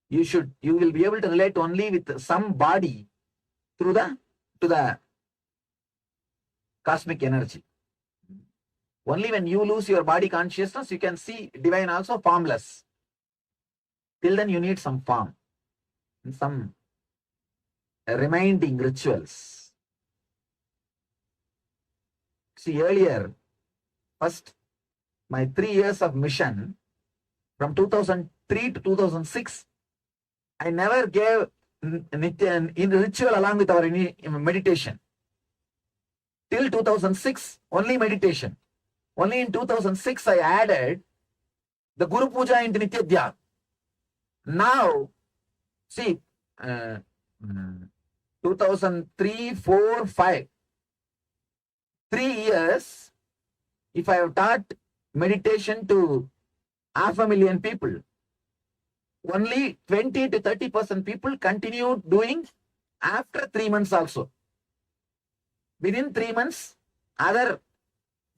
you will be able to relate only with some body through to the cosmic energy. Only when you lose your body consciousness, you can see divine also formless. Till then you need some form, some reminding rituals. See, earlier, first, my 3 years of mission, from 2003 to 2006, I never gave in ritual along with our meditation. Till 2006, only meditation. Only in 2006, I added the Guru Puja into Nitya Dhyan. Now, see, 2003, 4, 5, 3 years, if I have taught meditation to 500,000 people, only 20 to 30% people continue doing after 3 months also. Within 3 months, other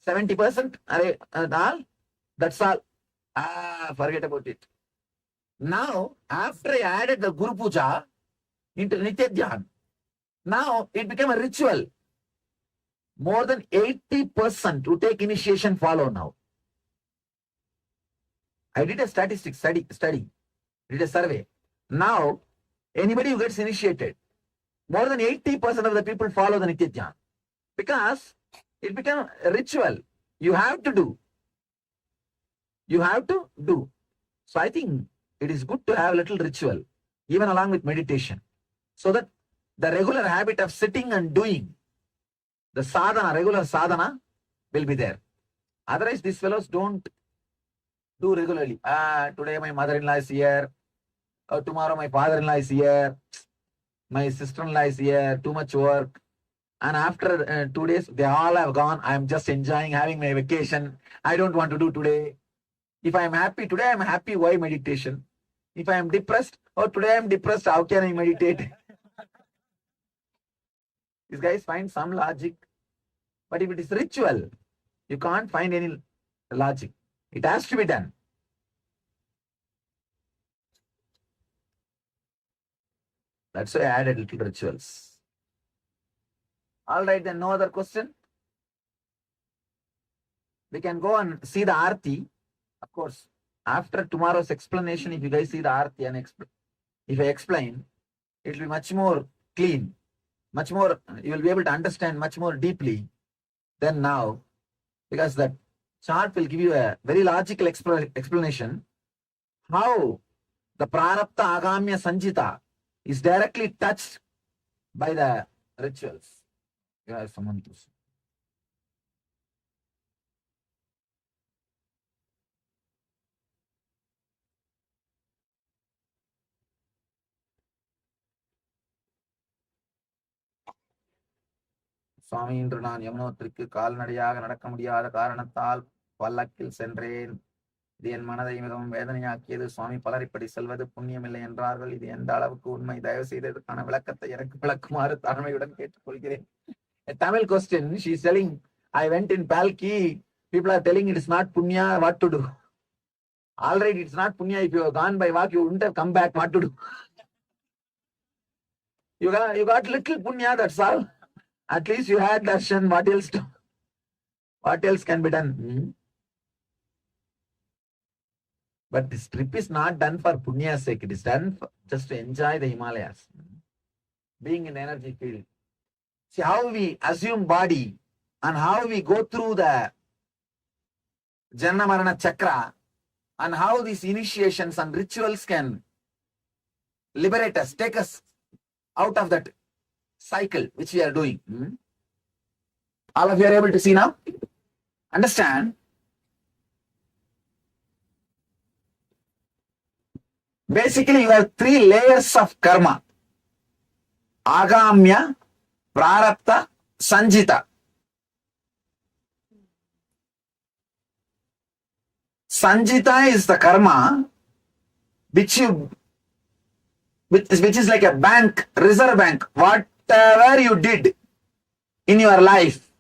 70% all, that's all. Forget about it. Now, after I added the Guru Puja into Nitya Dhyan, now it became a ritual. More than 80% who take initiation follow now. I did a statistics study, did a survey. Now, anybody who gets initiated, more than 80% of the people follow the Nitya Dhyan. Because it became a ritual. You have to do. You have to do. So I think it is good to have a little ritual, even along with meditation, so that the regular habit of sitting and doing, the sadhana, regular sadhana, will be there. Otherwise, these fellows don't do regularly. Today my mother-in-law is here. Tomorrow my father-in-law is here. My sister-in-law is here. Too much work. And after 2 days, they all have gone. I am just enjoying having my vacation. I don't want to do today. If I am happy today, I am happy. Why meditation? If I am depressed, today I am depressed. How can I meditate? These guys find some logic. But if it is ritual, you can't find any logic. It has to be done. That's why I added little rituals. All right, then no other question? We can go and see the Aarti. Of course, after tomorrow's explanation, if you guys see the Aarti and if I explain, it will be much more clean, much more, you will be able to understand much more deeply than now, because that chart will give you a very logical explanation how the Prarabdha Agamya Sanjita is directly touched by the rituals. You have someone to say. சுவாமி, இன்று நான் யமுனோத்திரிக்கு கால்நடையாக நடக்க முடியாத காரணத்தால் பல்லக்கில் சென்றேன். இது என் மனதை மிகவும் வேதனையாக்கியது. சுவாமி, பலர் இப்படி செல்வது புண்ணியமில்லை என்றார்கள். இது எந்த அளவுக்கு உண்மை? தயவு செய்து இதற்கான விளக்கத்தை எனக்கு விளக்குமாறு தாழ்மையுடன் கேட்டுக்கொள்கிறேன். A Tamil question, she is telling, I went in Palki, people are telling it is not punya, what to do? All right, it's not punya. If you have gone by walk, you wouldn't have come back, what to do? You got little punya, that's all. At least you had darshan. What else can be done? But this trip is not done for punya's sake. It is done just to enjoy the Himalayas. Being in the energy field. See how we assume body and how we go through the Janna Marana Chakra, and how these initiations and rituals can liberate us, take us out of that cycle which we are doing. All of you are able to see now? Understand? Basically, you have 3 layers of karma. Agamya, Prarabdha, Sanjita. Sanjita is the karma which is like a bank, reserve bank. Whatever you did in your life,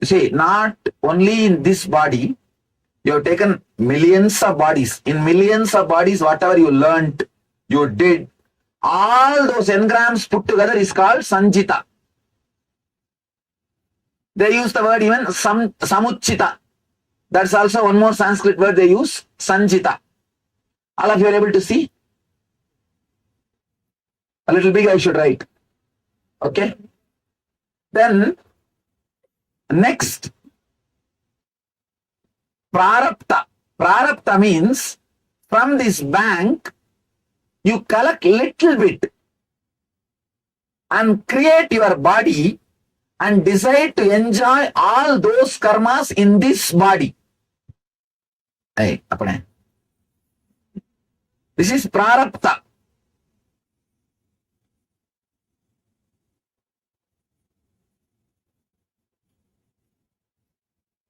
you see, not only in this body, you have taken millions of bodies. In millions of bodies, whatever you learned, you did, all those engrams put together is called Sanjita. They use the word even Samuchita. That's also one more Sanskrit word they use, Sanjita. All of you are able to see? A little big I should write. Okay? Then, next, Prarabdha. Prarabdha means from this bank, you collect little bit and create your body and decide to enjoy all those karmas in this body. Hey, apne. This is Prarabdha.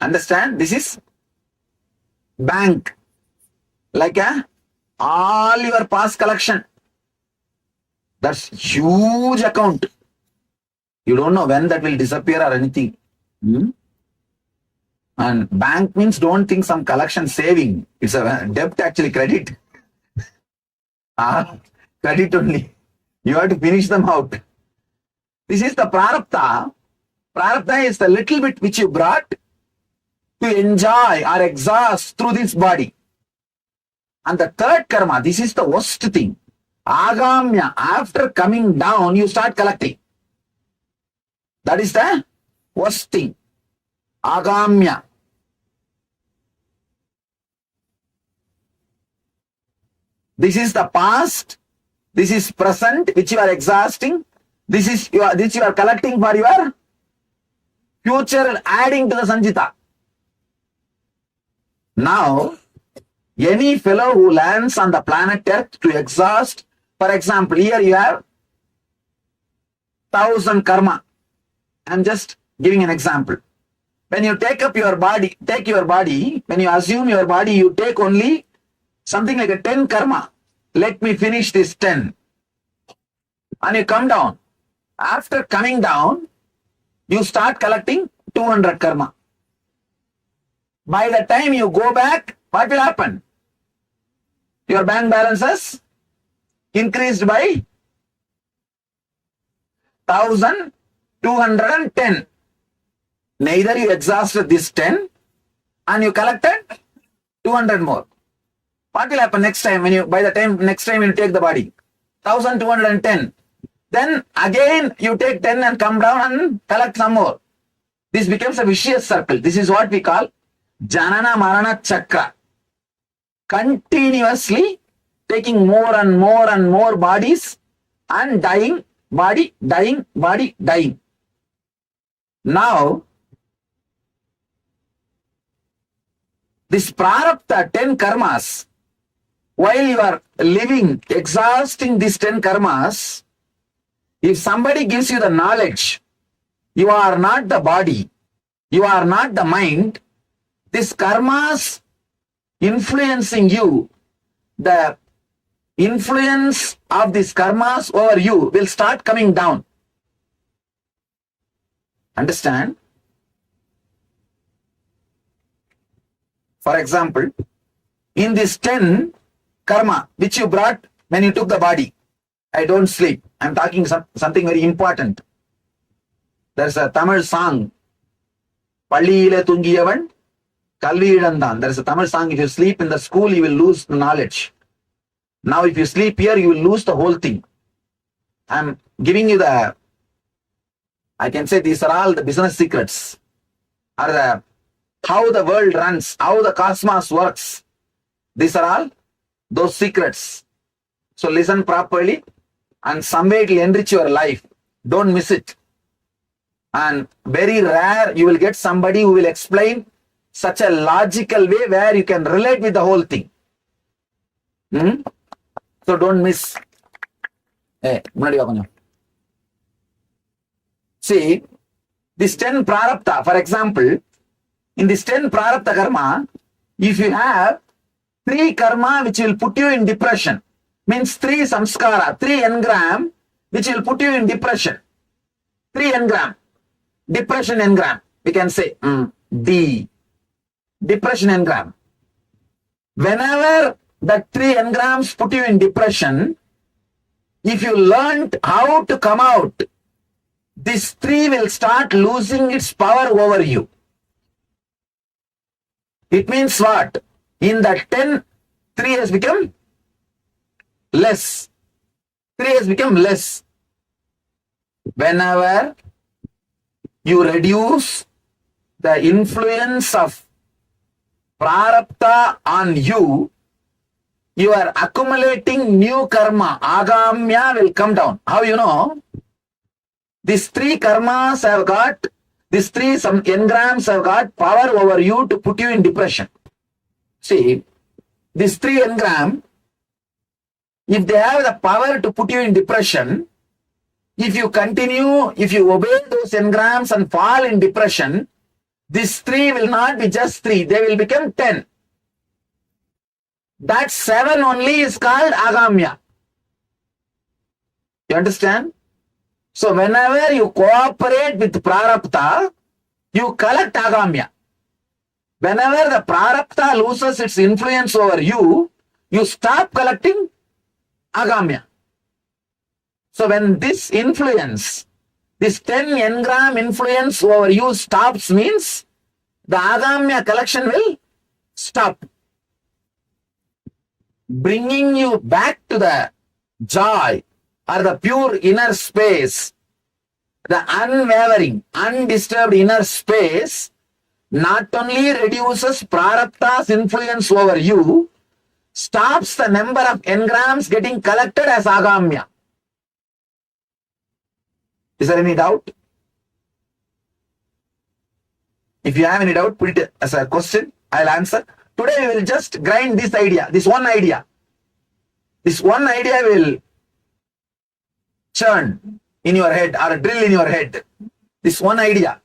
Understand? This is bank. Like all your past collection. That's huge account. You don't know when that will disappear or anything. And bank means don't think some collection saving. It's a debt actually, credit. Credit only. You have to finish them out. This is the Prarabdha. Prarabdha is the little bit which you brought to enjoy or exhaust through this body. And the third karma, this is the worst thing. Agamya, after coming down, you start collecting. That is the worst thing. Agamya. This is the past. This is present, which you are exhausting. This you are collecting for your future, adding to the Sanjita. Now, any fellow who lands on the planet Earth to exhaust, for example, here you have 1,000 karma. I'm just giving an example. When you take your body, when you assume your body, you take only something like a 10 karma. Let me finish this 10. And you come down. After coming down, you start collecting 200 karma. By the time you go back, what will happen? Your bank balances increased by 1,210. Neither you exhausted this 10 and you collected 200 more. What will happen next time by the time next time you take the body? 1,210. Then again you take 10 and come down and collect some more. This becomes a vicious circle. This is what we call Janana Marana Chakra. Continuously taking more and more and more bodies and dying, body, dying, body, dying. Now, this Prarabdha 10 karmas, while you are living, exhausting these 10 karmas, if somebody gives you the knowledge, you are not the body, you are not the mind, this karmas influencing you, the influence of these karmas over you will start coming down. Understand? For example, in this 10 karma which you brought when you took the body, I don't sleep. I'm talking something very important. There's a Tamil song, Palliyile Tungiyavan, Kalvi Ilandan. There's a Tamil song, if you sleep in the school, you will lose knowledge. Now, if you sleep here, you will lose the whole thing. I'm giving you I can say these are all the business secrets, or how the world runs, how the cosmos works. These are all those secrets. So listen properly, and some way it will enrich your life. Don't miss it. And very rare you will get somebody who will explain such a logical way where you can relate with the whole thing. So don't miss. முன்னாடி வா கொஞ்சம். See, this 10 prarabdha, for example, in this 10 prarabdha karma, if you have 3 karma which will put you in depression, means 3 samskara, 3 engram which will put you in depression. 3 engram, depression engram, we can say D, depression engram. Whenever the 3 engrams put you in depression, if you learned how to come out, this 3 will start losing its power over you. It means what? In that 10, 3 has become less. 3 has become less. Whenever you reduce the influence of prarabdha on you, you are accumulating new karma. Agamya will come down. How you know? These 3 karmas have got, these 3 some engrams have got power over you to put you in depression. See, these 3 engram, if they have the power to put you in depression, if you continue, if you obey those engrams and fall in depression, these 3 will not be just 3, they will become 10. That 7 only is called agamya. You understand? So whenever you cooperate with prarabdha, you collect agamya. Whenever the prarabdha loses its influence over you, you stop collecting agamya. So when this influence, this 10 engram influence over you stops, means the agamya collection will stop. Bringing you back to the joy or the pure inner space, the unwavering, undisturbed inner space, not only reduces prarabdha's influence over you, stops the number of engrams getting collected as agamya. Is there any doubt? If you have any doubt, put it as a question. I'll answer. Today we will just grind this idea, this one idea. This one idea will churn in your head or drill in your head. This one idea.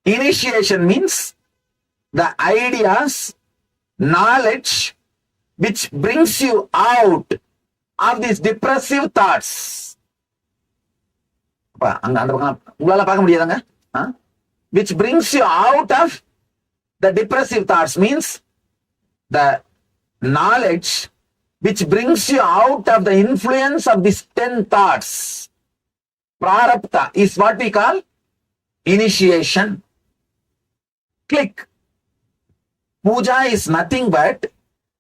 Initiation means the ideas, knowledge which brings you out of these depressive thoughts. Which brings you out of the depressive thoughts, means the knowledge which brings you out of the influence of these 10 thoughts. Prarabdha is what we call initiation. Click. Puja is nothing but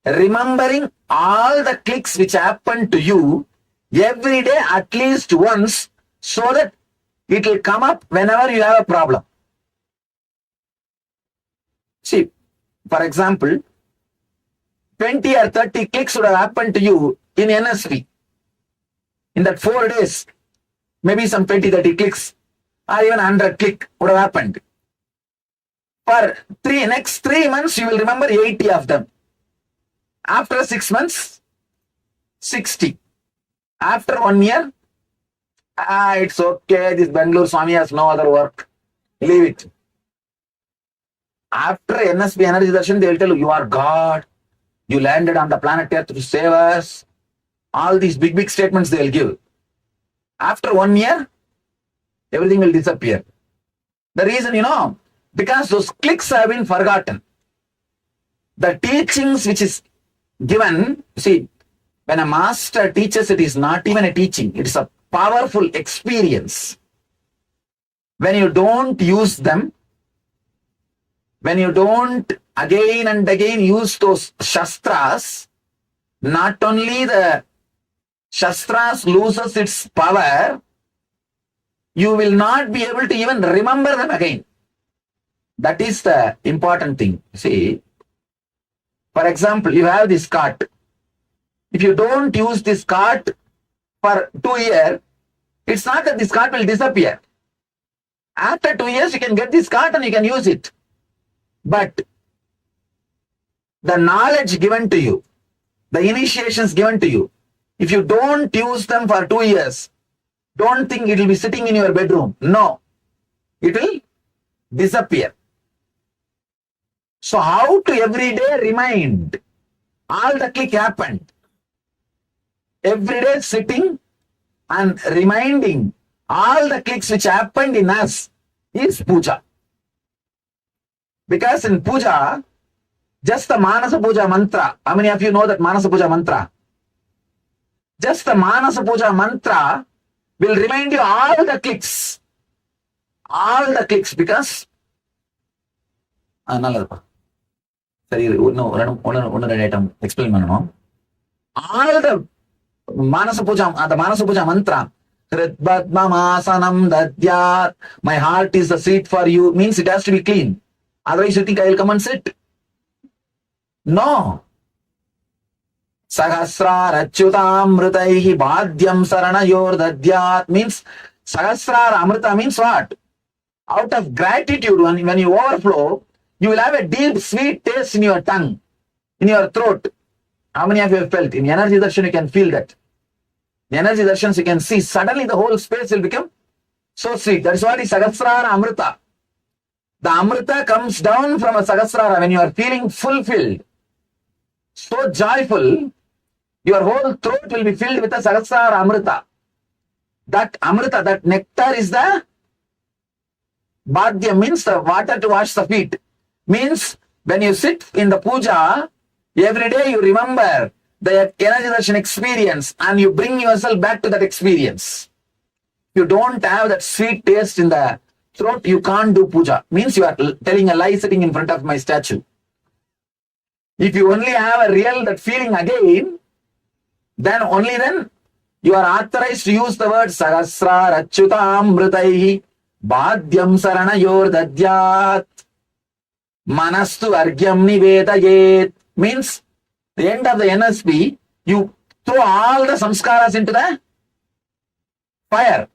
remembering all the clicks which happen to you every day at least once, so that it will come up whenever you have a problem. See, for example, 20 or 30 clicks would have happened to you in NSV. In that 4 days, maybe some 20, 30 clicks or even 100 click would have happened. For next 3 months, you will remember 80 of them. After 6 months, 60. After 1 year, it's okay, this Bangalore Swami has no other work. Leave it. After NSB Energy Darshan, they will tell you, you are God. You landed on the planet Earth to save us. All these big, big statements they will give. After 1 year, everything will disappear. The reason, because those clicks have been forgotten. The teachings which is given, see, when a master teaches, it is not even a teaching. It is a powerful experience. When you don't use them, when you don't again and again use those shastras, not only the shastras loses its power, you will not be able to even remember them again. That is the important thing. See, for example, you have this cart. If you don't use this cart for 2 years, it's not that this cart will disappear. After 2 years, you can get this cart and you can use it. But the knowledge given to you, the initiations given to you, if you don't use them for 2 years, don't think it will be sitting in your bedroom. No, it will disappear. So how to every day remind? All the click happened. Every day sitting and reminding all the clicks which happened in us is puja. Because in puja, just the Manasa Puja mantra, how many of you know that Manasa Puja mantra? Just the Manasa Puja mantra will remind you all the clicks. All the clicks, because sorry, one item explain pannom. All the Manasa Puja mantra, Hridbadmamasanam dadyat, my heart is the seat for you, means it has to be clean. Otherwise you think I will come and sit. No. Sahasrar achyutamritaihi bhadyam saranayor dadyat, means Sahasrar amrita means what? Out of gratitude, when you overflow, you will have a deep sweet taste in your tongue, in your throat. How many of you have felt? In energy darshan you can feel that. In energy darshans you can see suddenly the whole space will become so sweet. That is what is Sahasrara Amrita. The Amrita comes down from a Sahasrara when you are feeling fulfilled, so joyful, your whole throat will be filled with a Sahasrara Amrita. That Amrita, that nectar is the Bhadya, means the water to wash the feet. Means when you sit in the puja, every day you remember the energy darshan experience and you bring yourself back to that experience. You don't have that sweet taste in the throat, you can't do puja. Means you are telling a lie sitting in front of my statue. If you only have a real that feeling again, then only then you are authorized to use the word Sahasrar achyutamritaihi bhadyam saranayor dadyat manastu argyam nivedayet, means the end of the NSP, you throw all the samskaras into the fire.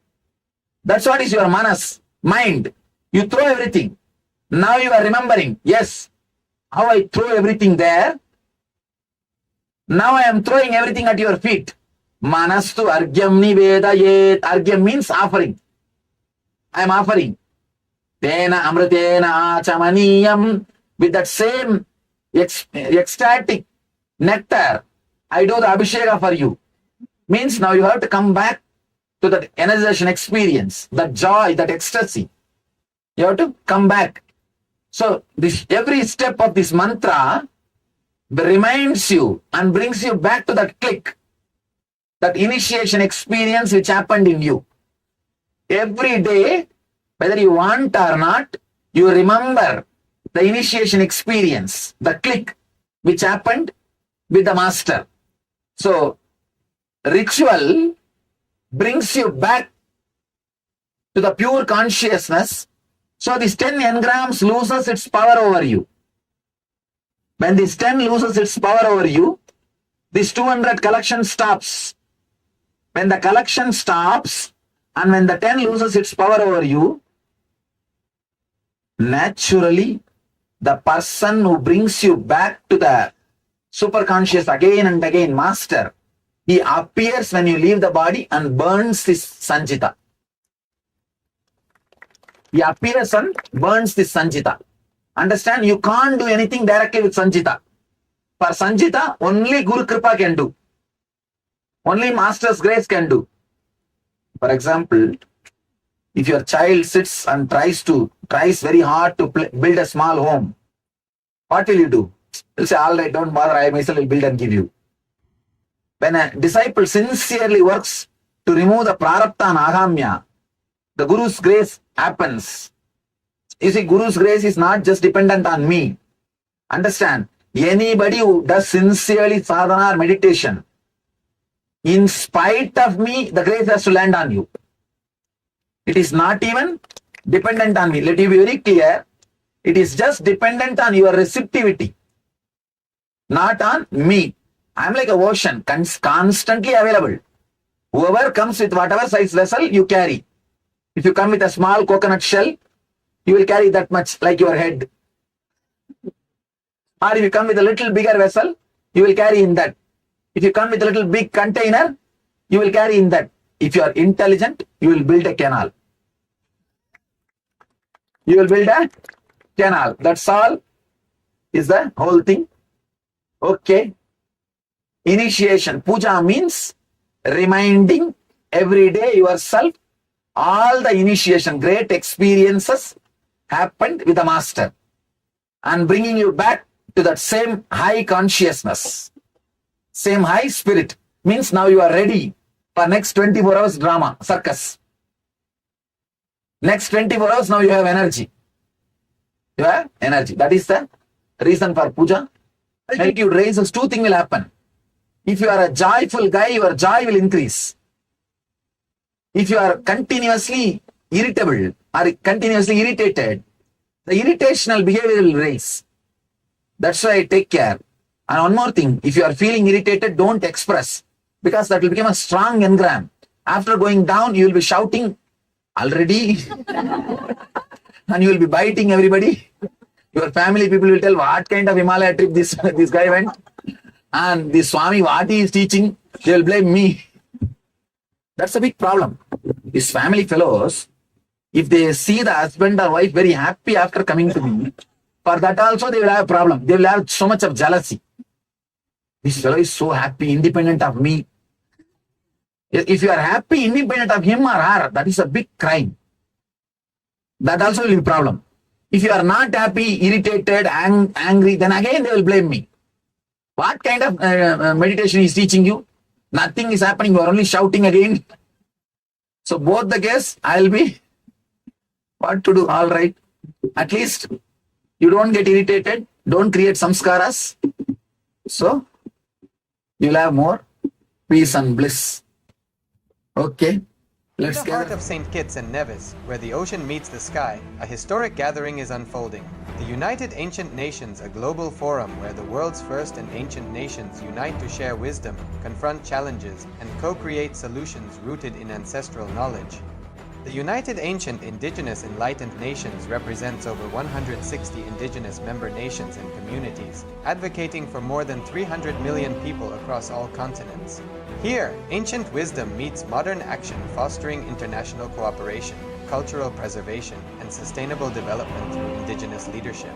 That's what is your manas, mind. You throw everything. Now you are remembering, yes, how I throw everything there. Now I am throwing everything at your feet. Manastu argyam nivedayet. Argyam means offering. I am offering. Tena amritena achamaniyam. With that same ecstatic nectar, I do the abhisheka for you. Means now you have to come back to that energization experience, that joy, that ecstasy. You have to come back. So this every step of this mantra reminds you and brings you back to that click, that initiation experience which happened in you. Every day, whether you want or not, you remember the initiation experience, the click which happened with the master. So ritual brings you back to the pure consciousness. So this 10 engrams loses its power over you. When this 10 loses its power over you, this 200 collection stops. When the collection stops and when the 10 loses its power over you, naturally the person who brings you back to the superconscious again and again, master, he appears when you leave the body and burns this Sanjita. He appears and burns this Sanjita. Understand? You can't do anything directly with Sanjita. For Sanjita, only Guru Kripa can do. Only Master's grace can do. For example, if your child sits and tries very hard to build a small home, what will you do? You'll say, all right, don't bother, I myself will build and give you. When a disciple sincerely works to remove the prarabdha and agamya, the Guru's grace happens. You see, Guru's grace is not just dependent on me. Understand? Anybody who does sincerely sadhana or meditation, in spite of me, the grace has to land on you. It is not even dependent on me. Let me be very clear. It is just dependent on your receptivity, not on me. I am like a ocean, constantly available. Whoever comes with whatever size vessel, you carry. If you come with a small coconut shell, you will carry that much, like your head. Or if you come with a little bigger vessel, you will carry in that. If you come with a little big container, you will carry in that. If you are intelligent, you will build a canal. You will build a canal. That's all is the whole thing. Okay. Initiation. Puja means reminding every day yourself all the initiation, great experiences happened with the master and bringing you back to that same high consciousness, same high spirit. Means now you are ready for next 24 hours drama, circus. Next 24 hours, now you have energy. You have energy. That is the reason for puja. Altitude raises, two things will happen. If you are a joyful guy, your joy will increase. If you are continuously irritable or continuously irritated, the irritational behavior will raise. That's why take care. And one more thing, if you are feeling irritated, don't express, because that will become a strong engram. After going down, you will be shouting already and you will be biting everybody. Your family people will tell what kind of Himalaya trip this guy went. And the Swami, what he is teaching, they will blame me. That's a big problem. These family fellows, if they see the husband or wife very happy after coming to me, for that also they will have a problem. They will have so much of jealousy. This fellow is so happy, independent of me. If you are happy, independent of him or her, that is a big crime. That also will be a problem. If you are not happy, irritated, angry, then again they will blame me. What kind of meditation is teaching you? Nothing is happening. You are only shouting again. So both the case, I will be what to do. All right. At least you don't get irritated. Don't create samskaras. So you'll have more peace and bliss. Okay. In the heart of St. Kitts and Nevis, where the ocean meets the sky, a historic gathering is unfolding. The United Ancient Nations, a global forum where the world's first and ancient nations unite to share wisdom, confront challenges, and co-create solutions rooted in ancestral knowledge. The United Ancient Indigenous Enlightened Nations represents over 160 indigenous member nations and communities, advocating for more than 300 million people across all continents. Here, ancient wisdom meets modern action, fostering international cooperation, cultural preservation, and sustainable development through indigenous leadership.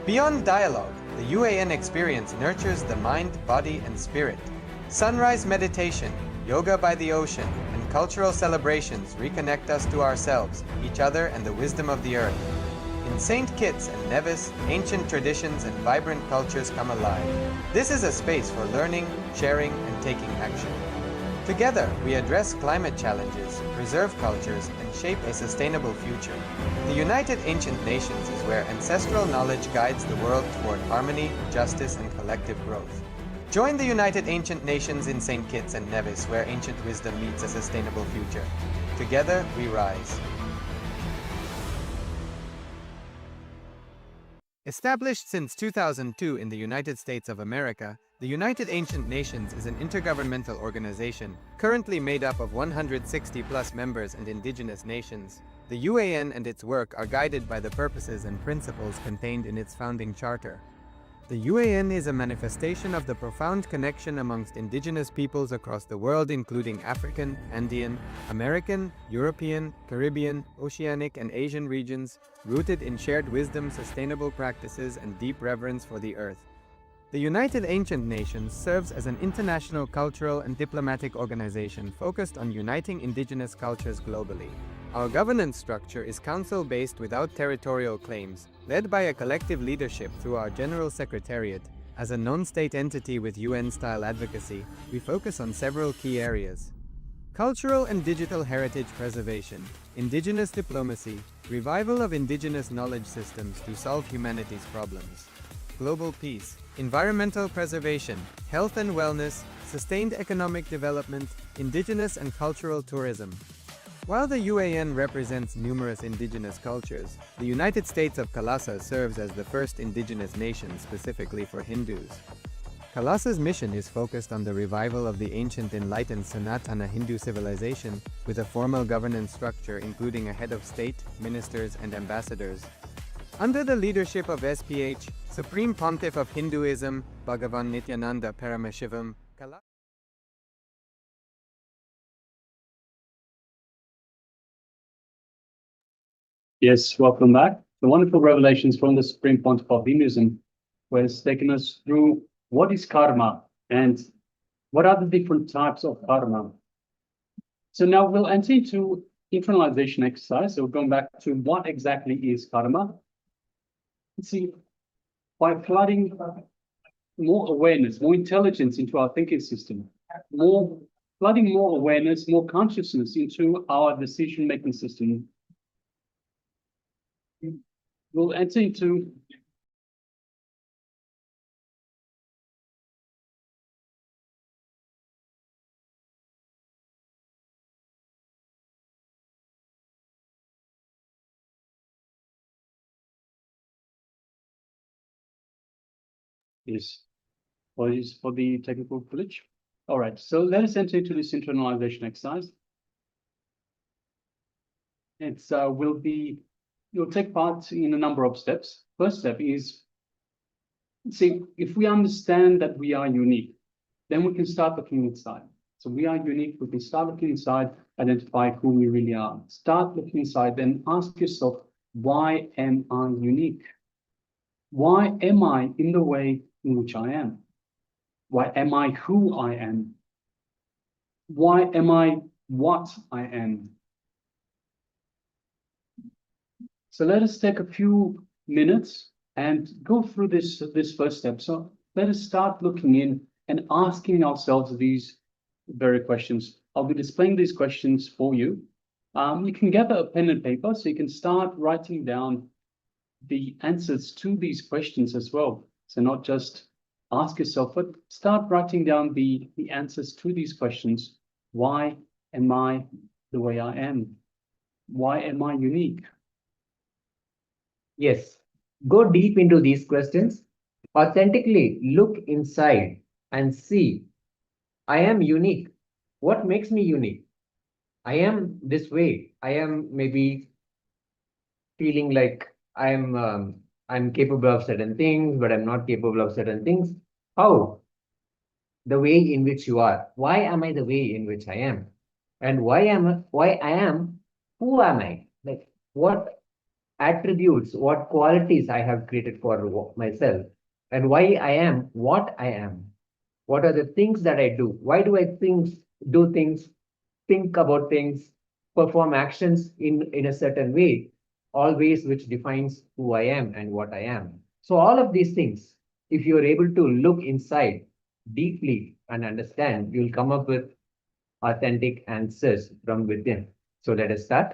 Beyond dialogue, the UAN experience nurtures the mind, body, and spirit. Sunrise meditation, yoga by the ocean, and cultural celebrations reconnect us to ourselves, each other, and the wisdom of the earth. In St. Kitts and Nevis, ancient traditions and vibrant cultures come alive. This is a space for learning, sharing, and taking action. Together, we address climate challenges, preserve cultures, and shape a sustainable future. The United Ancient Nations is where ancestral knowledge guides the world toward harmony, justice, and collective growth. Join the United Ancient Nations in St. Kitts and Nevis, where ancient wisdom meets a sustainable future. Together, we rise. Established since 2002 in the United States of America, the United Ancient Nations is an intergovernmental organization currently made up of 160+ members and indigenous nations. The UAN and its work are guided by the purposes and principles contained in its founding charter. The UAN is a manifestation of the profound connection amongst indigenous peoples across the world, including African, Andean, American, European, Caribbean, Oceanic, and Asian regions, rooted in shared wisdom, sustainable practices, and deep reverence for the earth. The United Ancient Nations serves as an international cultural and diplomatic organization focused on uniting indigenous cultures globally. Our governance structure is council-based without territorial claims, led by a collective leadership through our General Secretariat. As a non-state entity with UN-style advocacy, we focus on several key areas: cultural and digital heritage preservation, indigenous diplomacy, revival of indigenous knowledge systems to solve humanity's problems, global peace, environmental preservation, health and wellness, sustained economic development, indigenous and cultural tourism. While the UAN represents numerous indigenous cultures, the United States of KAILASA serves as the first indigenous nation specifically for Hindus. KAILASA's mission is focused on the revival of the ancient enlightened Sanatana Hindu civilization with a formal governance structure including a head of state, ministers, and ambassadors. Under the leadership of SPH, Supreme Pontiff of Hinduism, Bhagavan Nityananda Paramashivoham Level. Yes, welcome back. The wonderful revelations from the Supreme Pontiff of Hinduism was taking us through what is karma and what are the different types of karma. So now we'll enter into internalization exercise. So we're going back to what exactly is karma. Let's see, by flooding more awareness, more intelligence into our thinking system, flooding more awareness, more consciousness into our decision-making system, we'll enter into apologies for the technical glitch. All right, so let us enter into this internalization exercise. You'll take part in a number of steps. First step is, see, if we understand that we are unique, then we can start looking inside. So we are unique, we can start looking inside, identify who we really are. Start looking inside, then ask yourself, why am I unique? Why am I in the way in which I am? Why am I who I am? Why am I what I am? So let us take a few minutes and go through this first step. So let us start looking in and asking ourselves these very questions. I'll be displaying these questions for you. You can gather a pen and paper so you can start writing down the answers to these questions as well. So not just ask yourself, but start writing down the answers to these questions. Why am I the way I am? Why am I unique? Yes, go deep into these questions. Authentically look inside and see, I am unique. What makes me unique? I am this way. I am maybe feeling like I'm capable of certain things, but I'm not capable of certain things. How? The way in which you are. Why am I the way in which I am? And why I am, who am I? Like what attributes, what qualities I have created for myself, and why I am what I am. What are the things that I do? Why do I do things, think about things, perform actions in a certain way, always which defines who I am and what I am. So all of these things, if you are able to look inside deeply and understand, you'll come up with authentic answers from within. So let us start.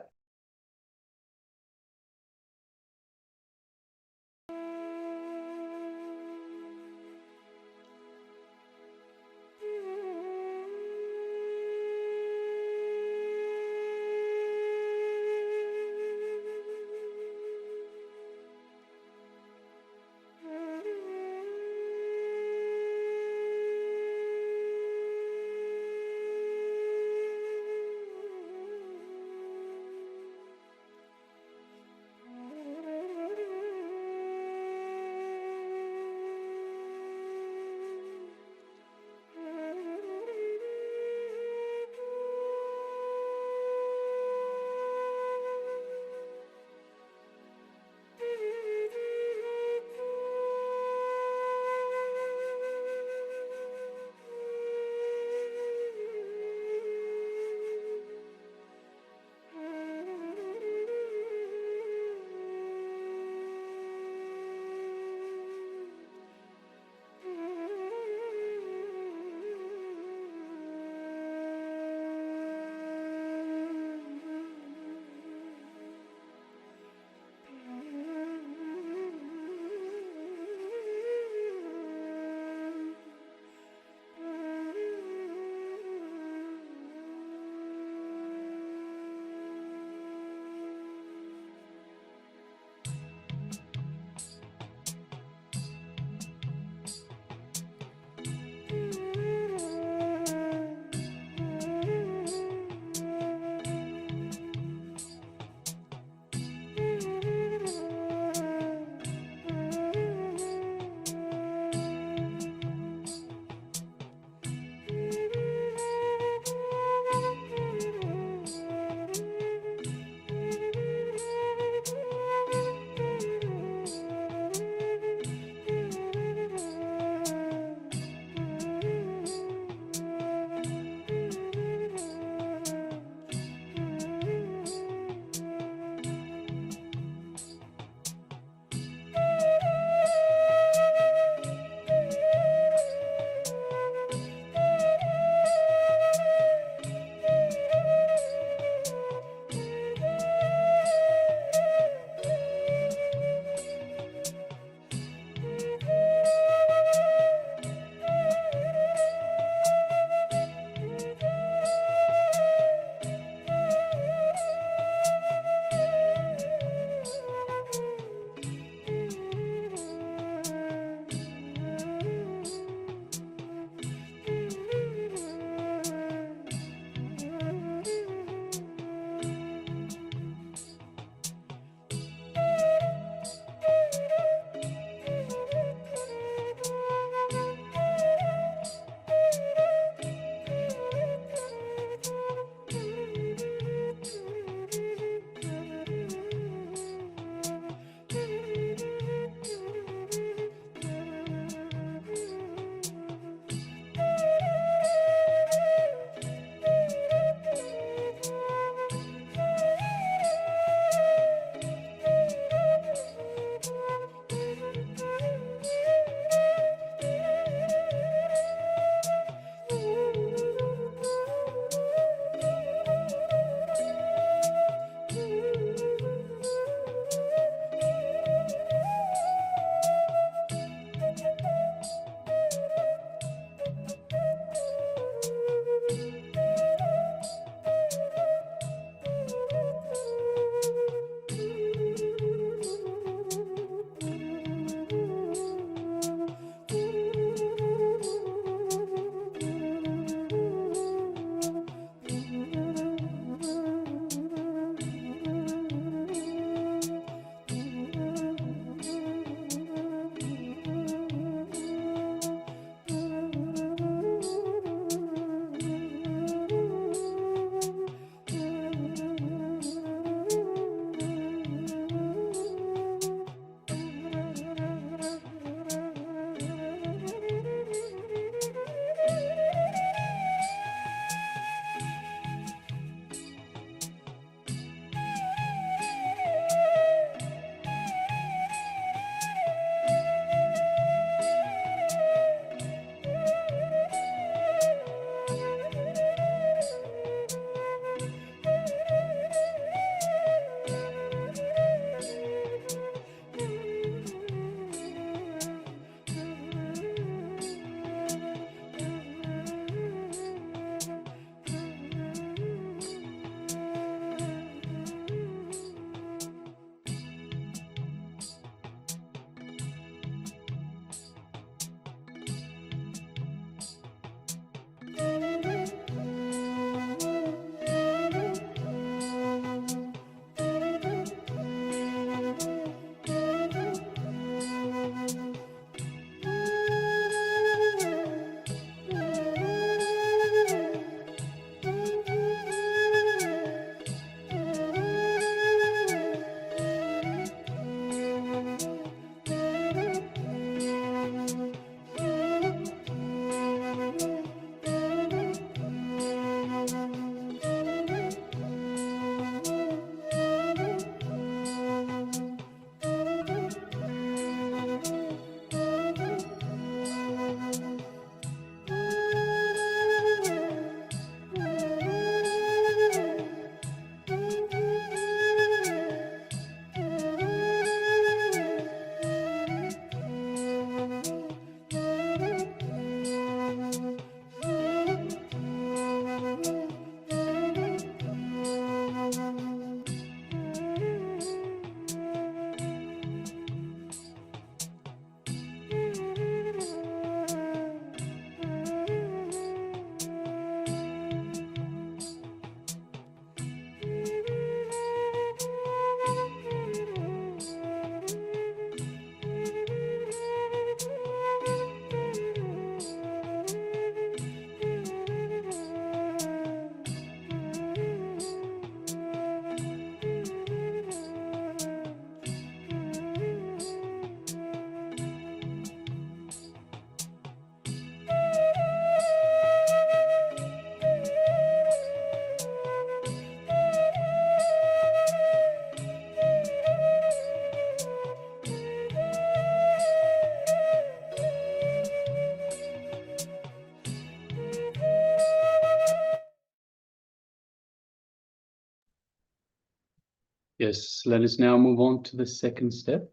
Yes, let us now move on to the second step.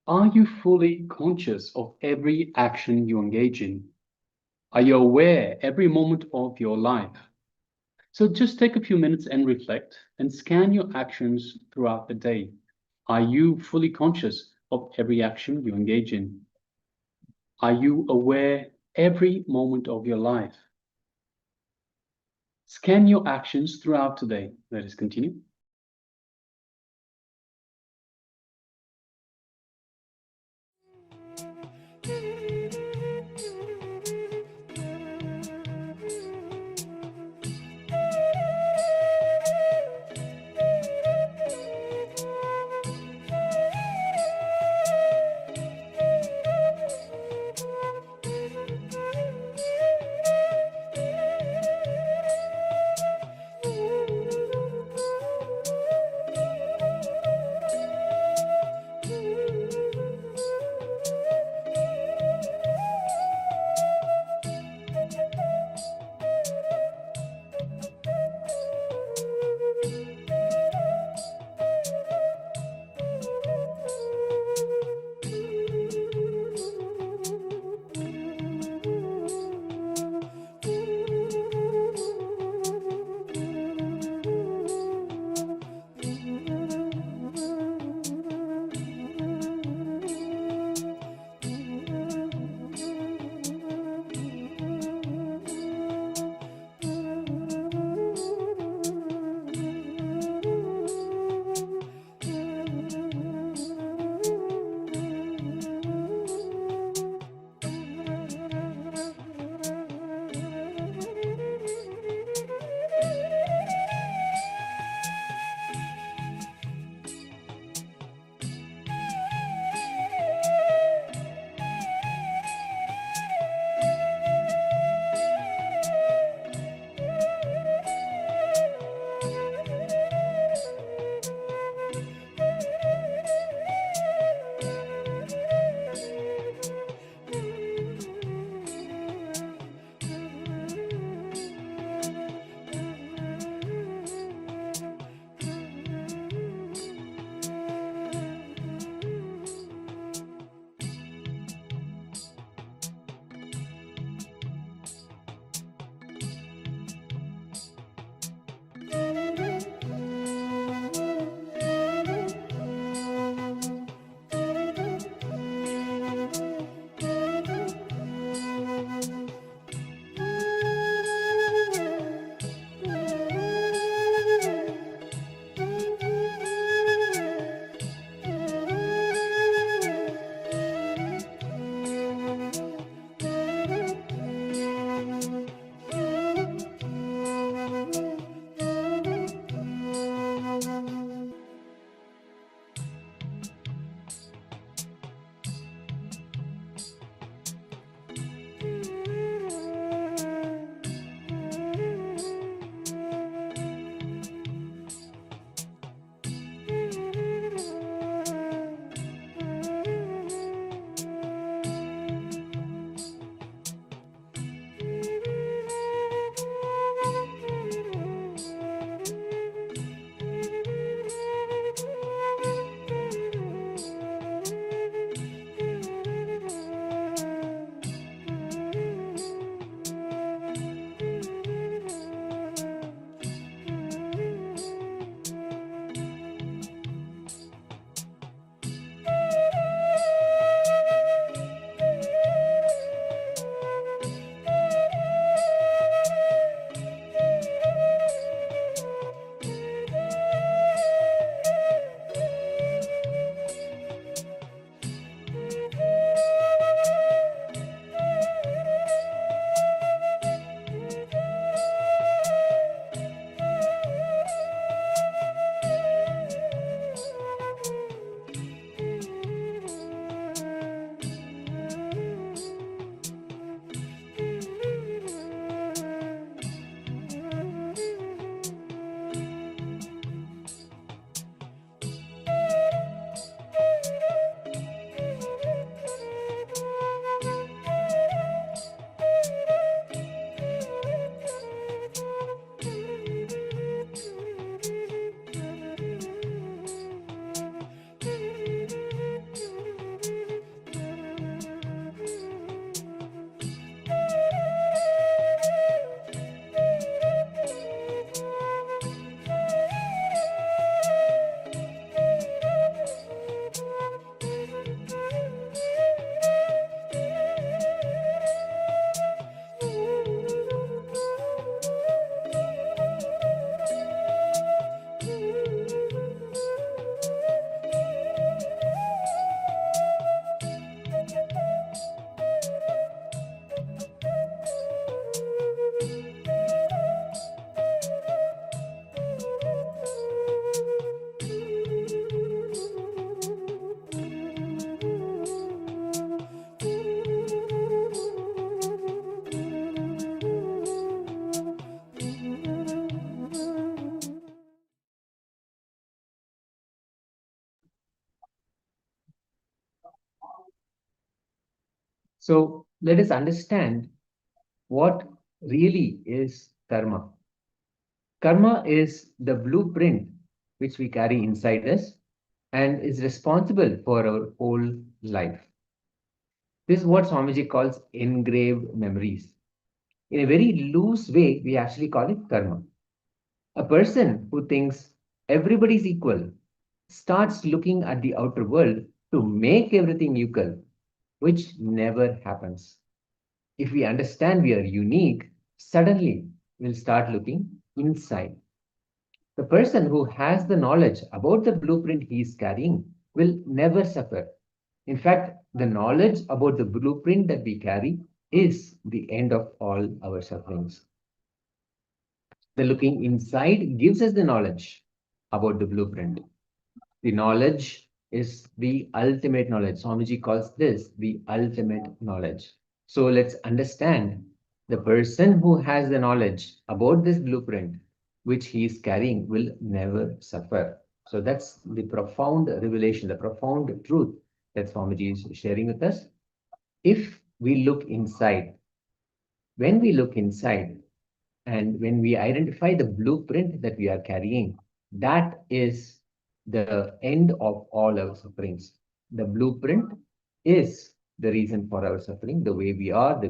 Are you fully conscious of every action you engage in? Are you aware every moment of your life? So just take a few minutes and reflect and scan your actions throughout the day. Are you fully conscious of every action you engage in? Are you aware every moment of your life? Scan your actions throughout today. Let us continue. So let us understand what really is karma. Karma is the blueprint which we carry inside us and is responsible for our whole life. This is what Swamiji calls engraved memories. In a very loose way, we actually call it karma. A person who thinks everybody's equal starts looking at the outer world to make everything equal, which never happens. If we understand we are unique, suddenly we'll start looking inside. The person who has the knowledge about the blueprint he is carrying will never suffer. In fact, the knowledge about the blueprint that we carry is the end of all our sufferings. The looking inside gives us the knowledge about the blueprint. The knowledge is the ultimate knowledge. Swamiji calls this the ultimate knowledge. So let's understand the person who has the knowledge about this blueprint, which he is carrying, will never suffer. So that's the profound revelation, the profound truth that Swamiji is sharing with us. If we look inside, when we look inside, and when we identify the blueprint that we are carrying, that is the end of all our sufferings. The blueprint is the reason for our suffering, the way we are,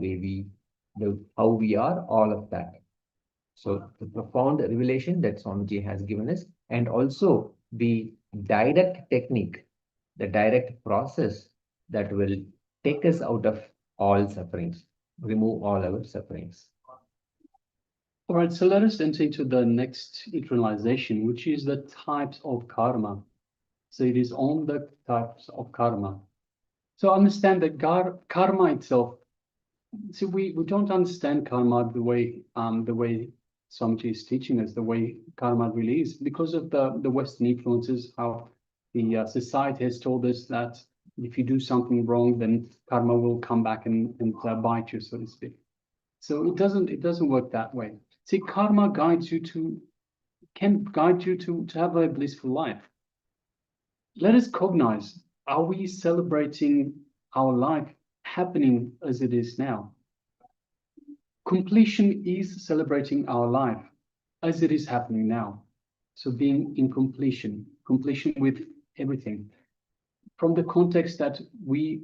how we are, all of that. So the profound revelation that Swamiji has given us, and also the direct technique, the direct process that will take us out of all sufferings, remove all our sufferings. All right, so let us enter into the next internalization, which is the types of karma. So it is on the types of karma. So understand that karma itself. So we don't understand karma the way Swamiji is teaching us, the way karma really is, because of the Western influences, how the society has told us that if you do something wrong, then karma will come back and bite you, so to speak. So it doesn't work that way. See, karma can guide you to have a blissful life. Let us cognize, are we celebrating our life happening as it is now? Completion is celebrating our life as it is happening now. So being in completion with everything. From the context that we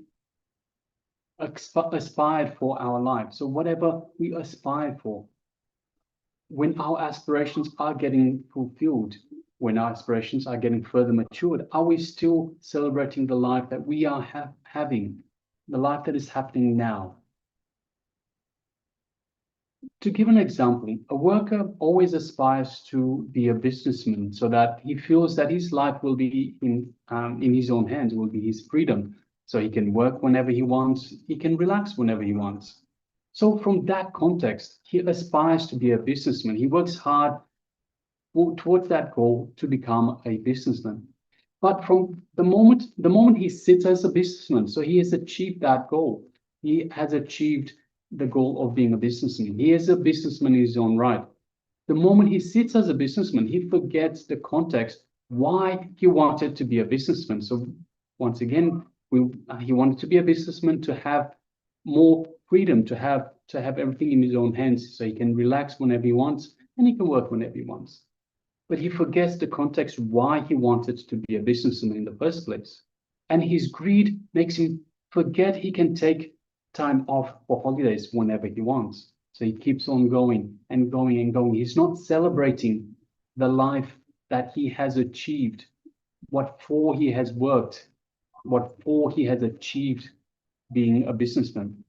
aspired for our life. So whatever we aspire for, when our aspirations are getting fulfilled, when our aspirations are getting further matured, are we still celebrating the life that we are having, the life that is happening now? To give an example, a worker always aspires to be a businessman so that he feels that his life will be in his own hands, will be his freedom. So he can work whenever he wants, he can relax whenever he wants. So from that context, he aspires to be a businessman. He works hard towards that goal to become a businessman. But from the moment he sits as a businessman, so he has achieved that goal. He has achieved the goal of being a businessman. He is a businessman in his own right. The moment he sits as a businessman, he forgets the context why he wanted to be a businessman. So once again, he wanted to be a businessman to have more freedom, to have everything in his own hands, so he can relax whenever he wants and he can work whenever he wants. But he forgets the context why he wanted to be a businessman in the first place. And his greed makes him forget he can take time off for holidays whenever he wants. So he keeps on going and going and going. He's not celebrating the life that he has achieved, what for he has worked, what for he has achieved being a businessman.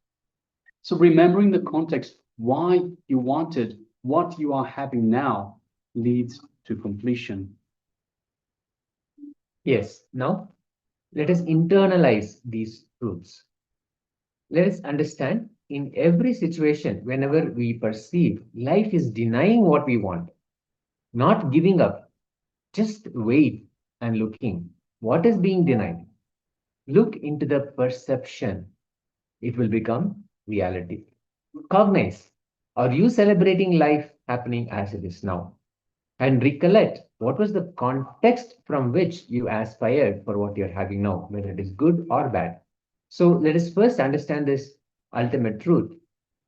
So remembering the context, why you wanted what you are having now leads to completion. Yes, now let us internalize these truths. Let us understand, in every situation, whenever we perceive life is denying what we want, not giving up, just wait and looking. What is being denied? Look into the perception. It will become reality. Cognize. Are you celebrating life happening as it is now? And recollect, what was the context from which you aspired for what you're having now, whether it is good or bad. So let us first understand this ultimate truth.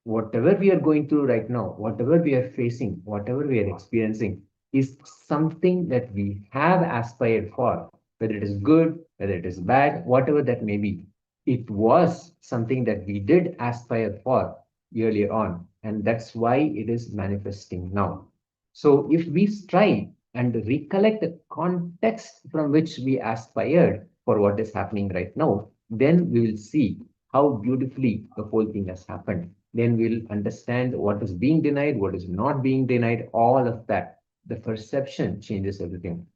Whatever we are going through right now, whatever we are facing, whatever we are experiencing is something that we have aspired for, whether it is good, whether it is bad, whatever that may be. It was something that we did aspire for earlier on, and that's why it is manifesting now. So if we strive and recollect the context from which we aspired for what is happening right now, then we will see how beautifully the whole thing has happened. Then we'll understand what is being denied, what is not being denied, all of that. The perception changes everything.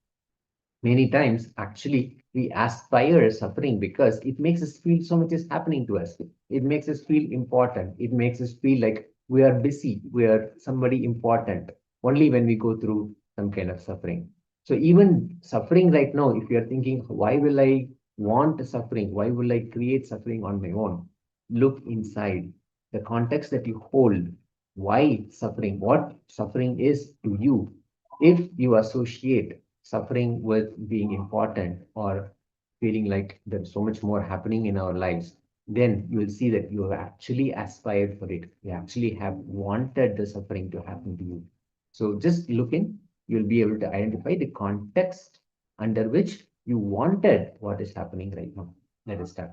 Many times, actually, we aspire suffering because it makes us feel so much is happening to us. It makes us feel important. It makes us feel like we are busy, we are somebody important, only when we go through some kind of suffering. So even suffering right now, if you're thinking, why will I want suffering? Why will I create suffering on my own? Look inside the context that you hold. Why suffering? What suffering is to you? If you associate suffering with being important or feeling like there's so much more happening in our lives, then you will see that you have actually aspired for it. You actually have wanted the suffering to happen to you. So just look in, you'll be able to identify the context under which you wanted what is happening right now. Let us start.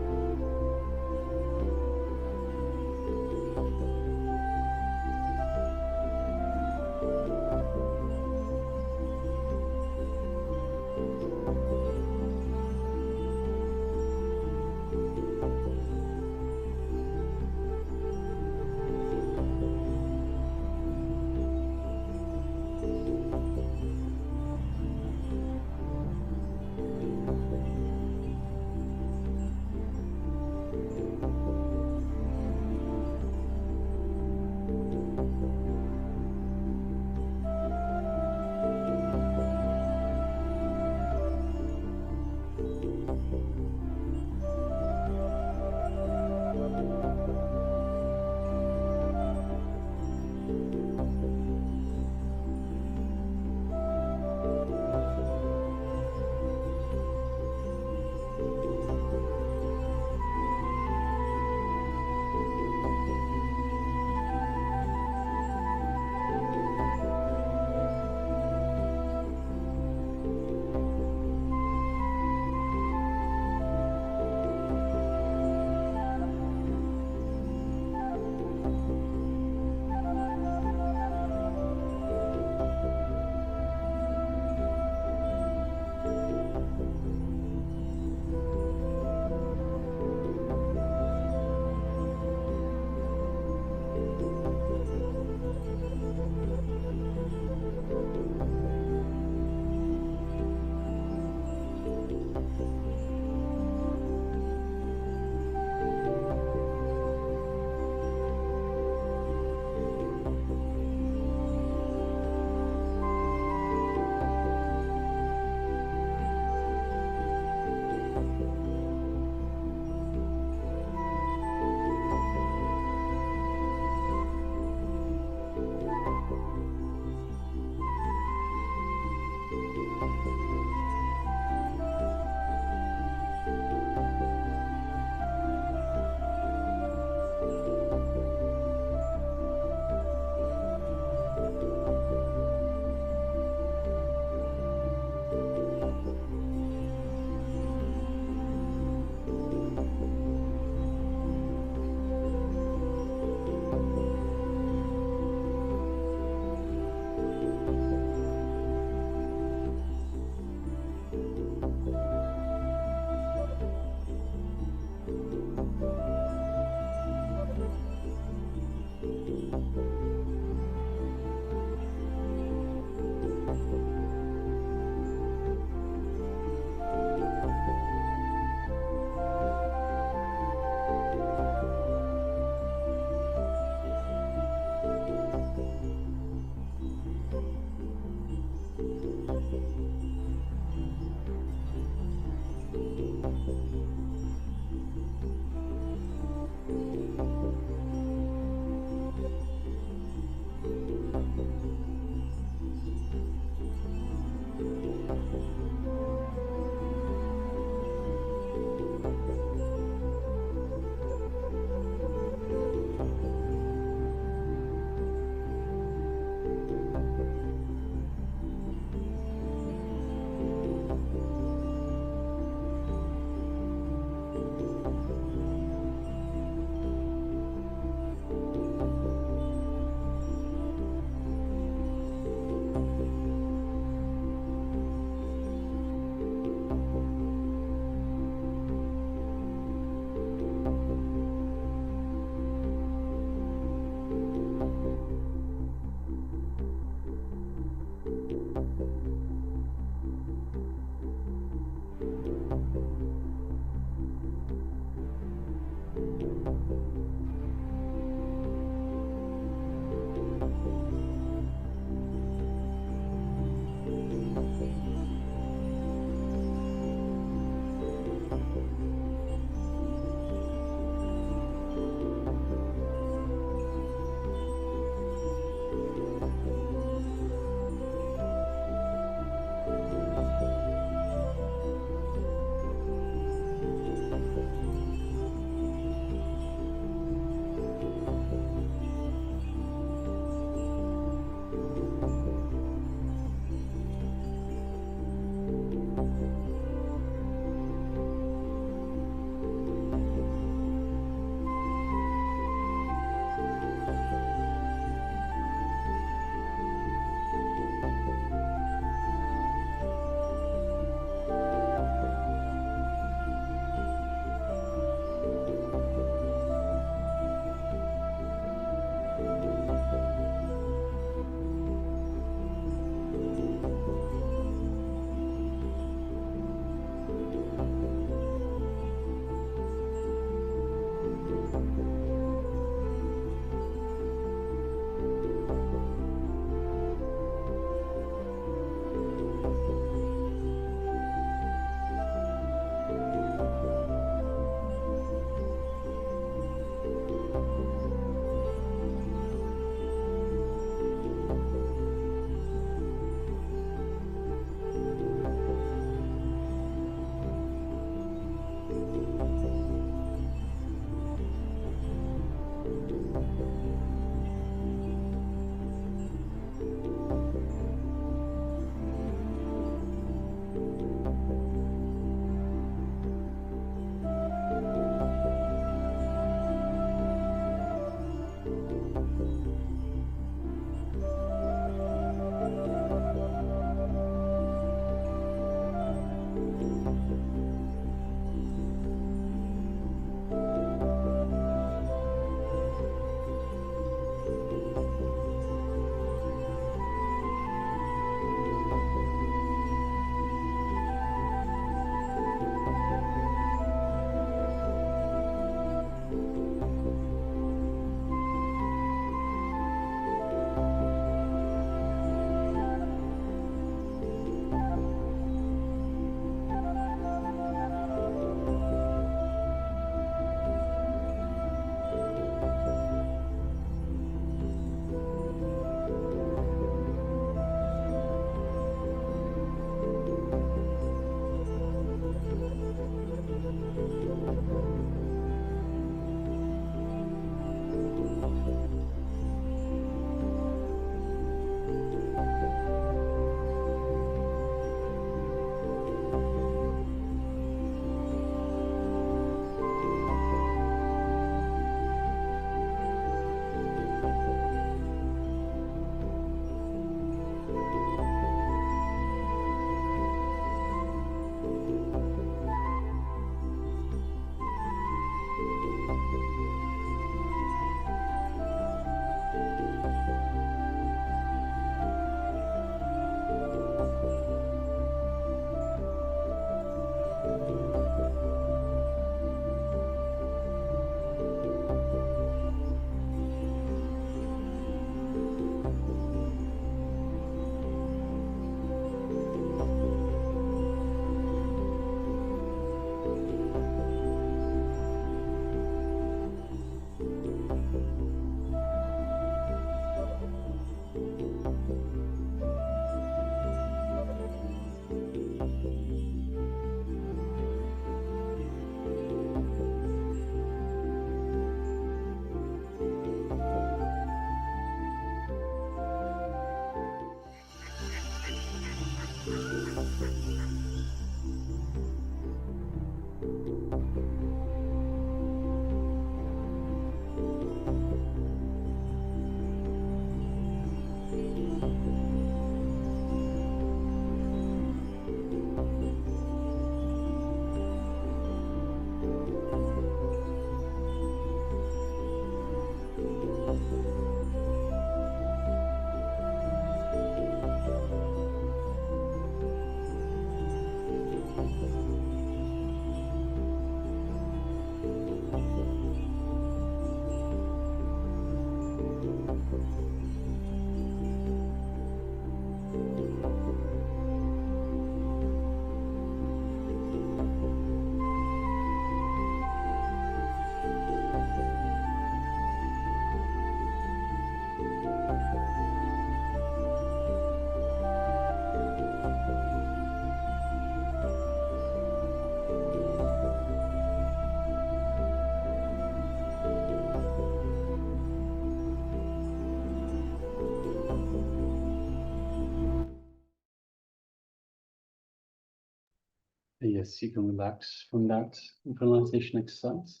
Yes, you can relax from that visualization exercise.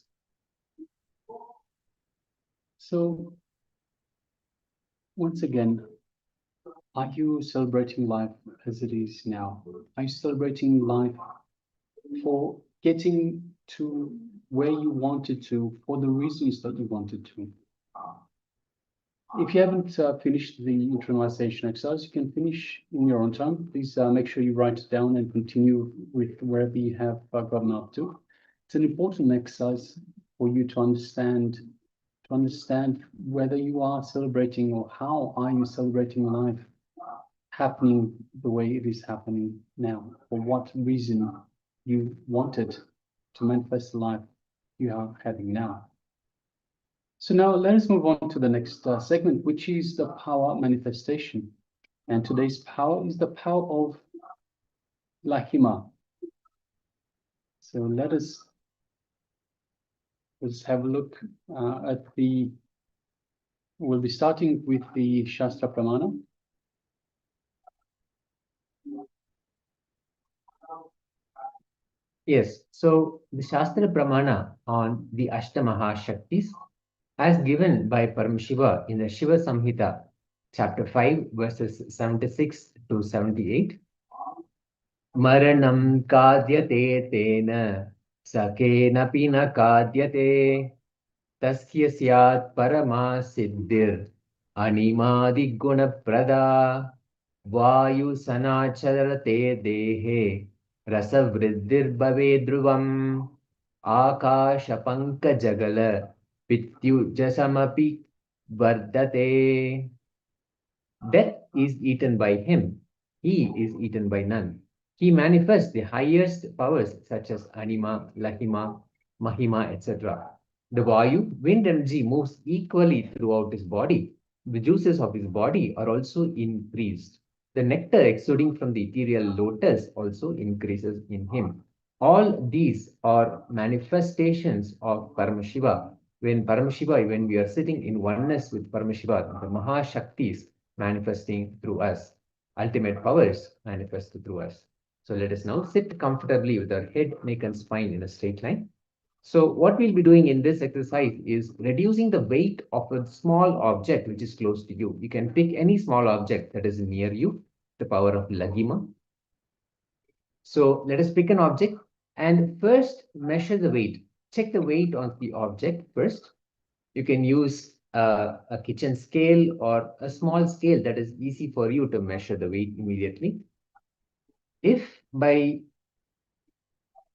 So, once again, are you celebrating life as it is now? Are you celebrating life for getting to where you wanted to, for the reasons that you wanted to? If you haven't finished the internalization exercise, you can finish in your own time. Please make sure you write it down and continue with wherever you have gotten up to. It's an important exercise for you to understand whether you are celebrating or how are you celebrating life happening the way it is happening now, for what reason you wanted to manifest the life you are having now. So now let us move on to the next segment, which is the power manifestation. And today's power is the power of Lahima. So let's have a look at we'll be starting with the Shastra Pramana. Yes, so the Shastra Pramana on the Ashtamaha Shaktis, as given by Paramashiva in the Shiva Samhita, chapter 5, verses 76 to 78. Maranam kadyate tena sakena pina kadyate tasya syat parama siddhir animadi guna prada vayu sanacharate dehe rasa vriddhir bhave dhruvam akasha panka jagala pityujasamapi vardate. Death is eaten by him. He is eaten by none. He manifests the highest powers such as Anima, Lahima, Mahima, etc. The Vayu, wind energy, moves equally throughout his body. The juices of his body are also increased. The nectar exuding from the ethereal lotus also increases in him. All these are manifestations of Paramashiva. When we are sitting in oneness with Paramashiva, the Mahashaktis manifesting through us, ultimate powers manifest through us. So let us now sit comfortably with our head, neck, and spine in a straight line. So what we'll be doing in this exercise is reducing the weight of a small object which is close to you. You can pick any small object that is near you, the power of Lagima. So let us pick an object and first measure the weight. Check the weight on the object first. You can use a kitchen scale or a small scale that is easy for you to measure the weight immediately. If by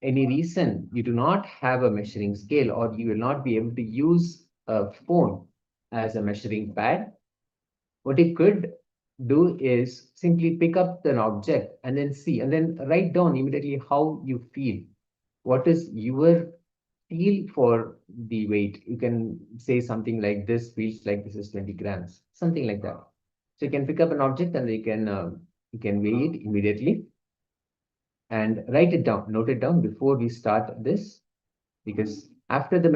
any reason you do not have a measuring scale or you will not be able to use a phone as a measuring pad, what you could do is simply pick up an object and then see and then write down immediately how you feel. What is your feel for the weight? You can say something like this feels like this is 20 grams, something like that. So you can pick up an object and you can weigh it immediately and write it down, note it down before we start this, because after the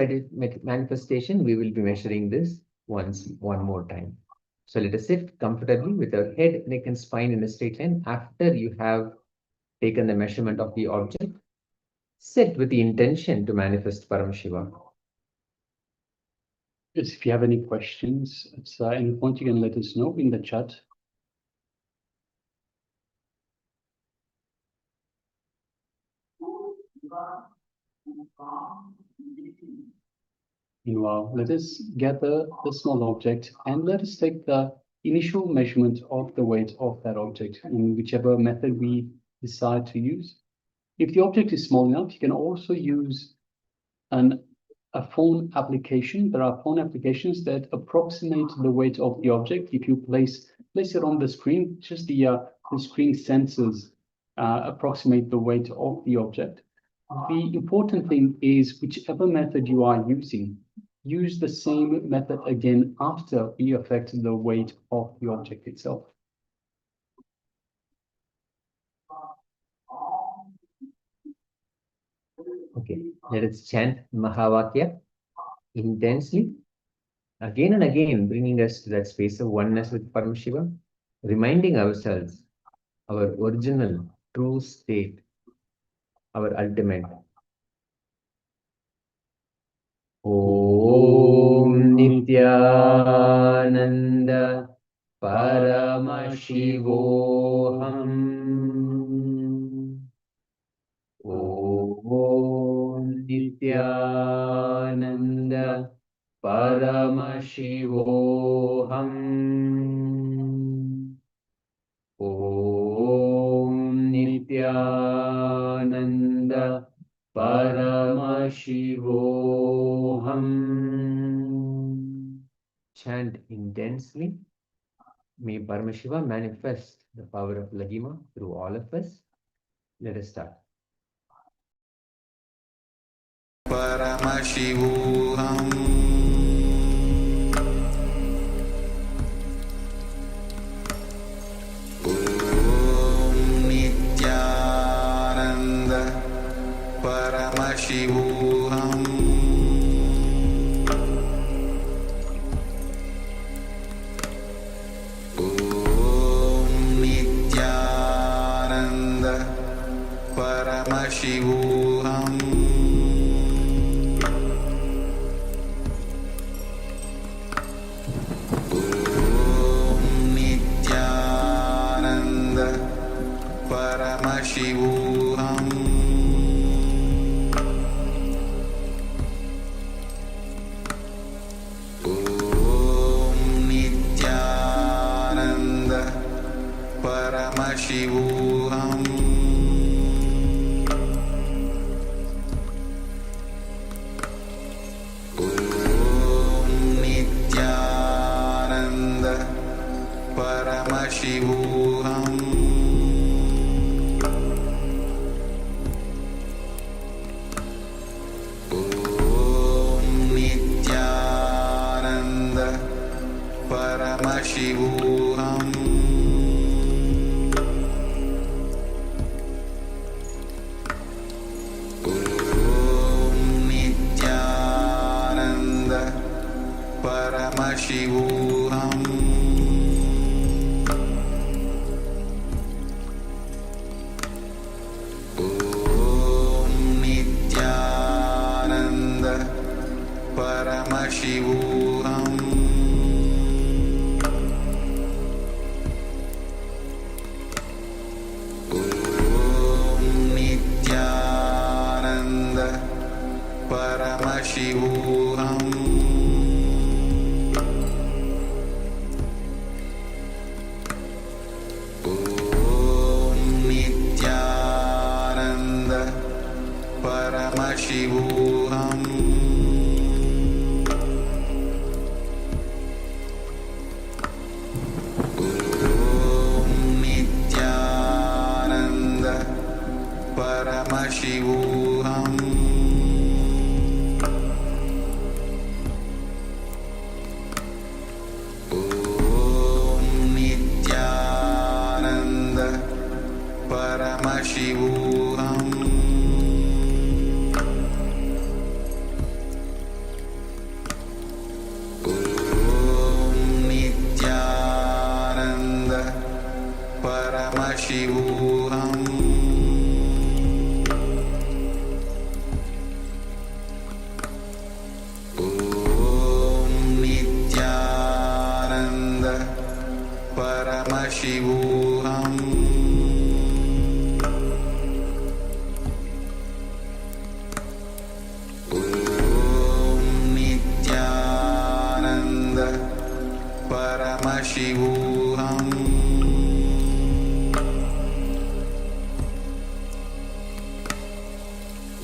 manifestation, we will be measuring this one more time. So let us sit comfortably with our head, neck, and spine in a straight line. After you have taken the measurement of the object, sit with the intention to manifest Paramashiva. Yes, if you have any questions at any point, you can let us know in the chat. Meanwhile, let us gather the small object and let us take the initial measurement of the weight of that object in whichever method we decide to use. If the object is small enough, you can also use a a phone application. There are phone applications that approximate the weight of the object. If you place it on the screen, just the screen sensors approximate the weight of the object. The important thing is whichever method you are using, use the same method again after you affect the weight of the object itself. Okay, let us chant Mahavakya intensely, again and again, bringing us to that space of oneness with Paramashiva, reminding ourselves our original true state, our ultimate. Om Nityananda Paramashivoham. Om Nityananda Paramashivoham. Om Nityananda Paramashivoham. Chant intensely. May Paramashiva manifest the power of Laghima through all of us. Let us start. Paramashivoham. Om Nityananda Paramashivoham. Om Nityananda Paramashivoham. Paramashivoham. Om Nityananda Paramashivoham. Om Nityananda Paramashivoham. Paramashivoham. Om Nityananda Paramashivoham. Om Nityananda Paramashivoham. Paramashivoham. Om Nityananda Paramashivoham. Om Nityananda Paramashivoham. Paramashivoham. Om Nityananda Paramashivoham. Om Nityananda Paramashivoham. Paramashivoham.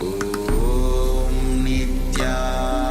Om Nityananda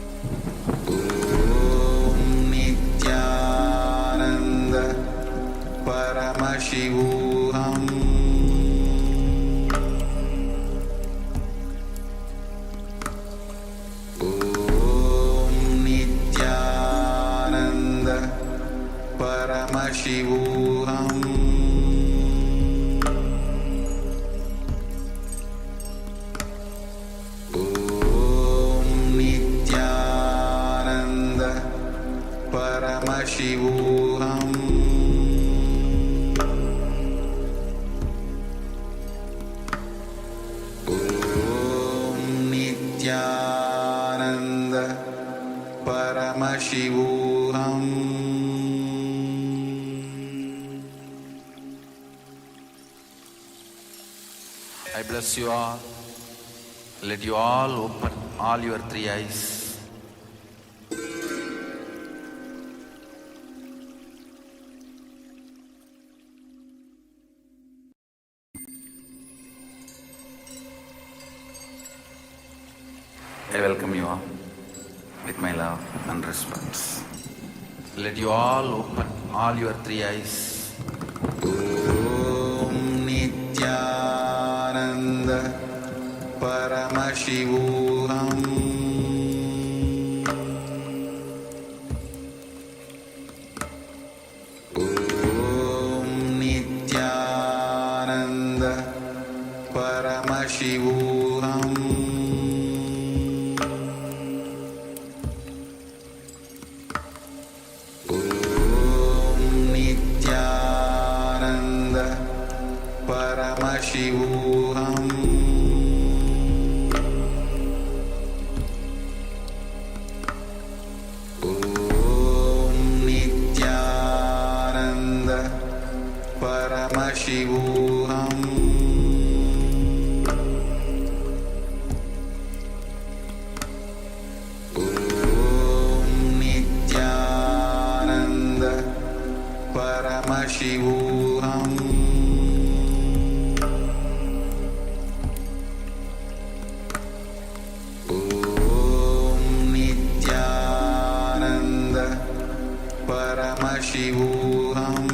Paramashivoham Om Nityananda Paramashivoham. I bless you all. Let you all open all your three eyes. I welcome you all with my love and respect. Let you all open all your three eyes. Om Nityananda Paramashivoham Om Nityananda Paramashivoham Om Nityananda Paramashivoham Om Nityananda Paramashivoham Om Nityananda Paramashivoham Om Nityananda Paramashivoham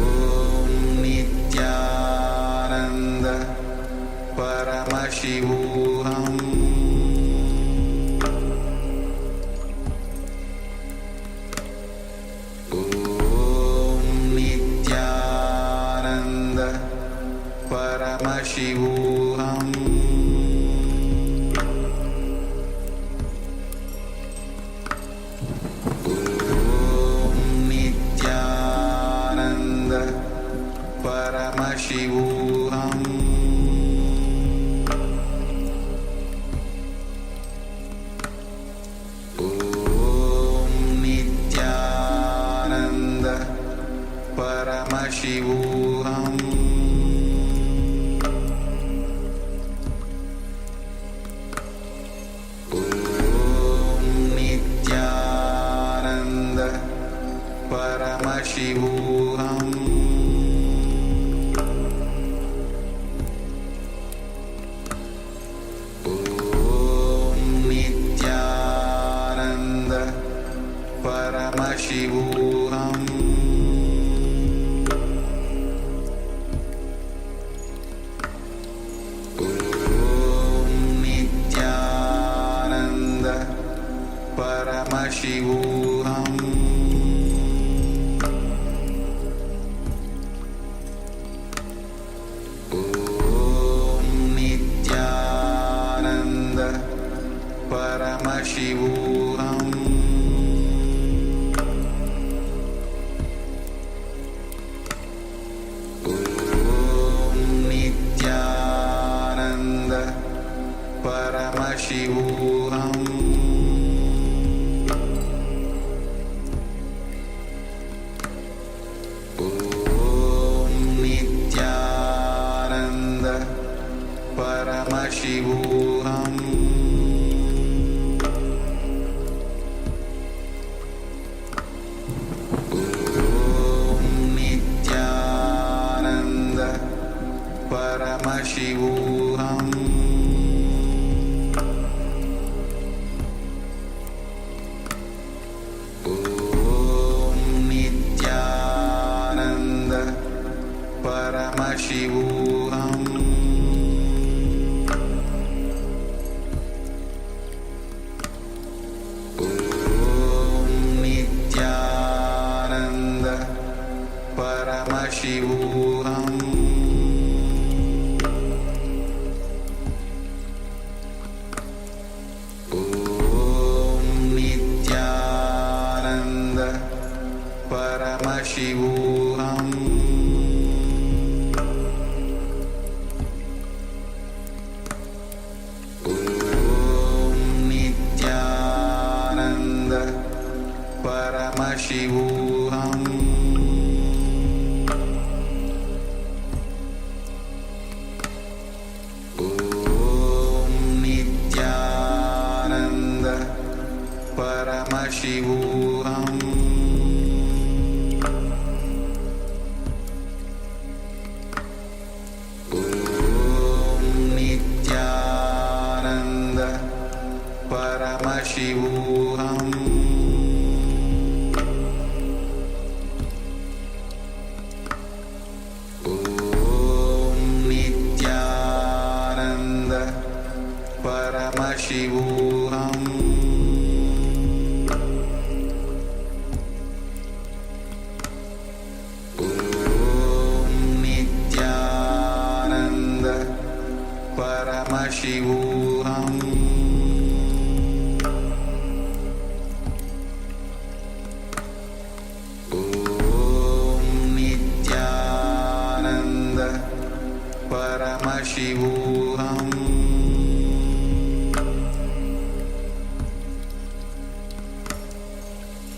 Om Nityananda Paramashivoham Om Nityananda Paramashivoham Om Nityananda Paramashivoham Om Nityananda Paramashivoham Om Nityananda Paramashivoham Om Nityananda Paramashivoham Om Nityananda Paramashivoham Om Nityananda Paramashivoham Om Nityananda Paramashivoham Om Nityananda Paramashivoham Om Nityananda Paramashivoham Om Nityananda Paramashivoham Om Nityananda Paramashivoham Paramashivoham Om Nityananda Paramashivoham Om Nityananda Paramashivoham Om Nityananda Paramashivoham Om Nityananda Paramashivoham Om Nityananda Paramashivoham Om Nityananda Paramashivoham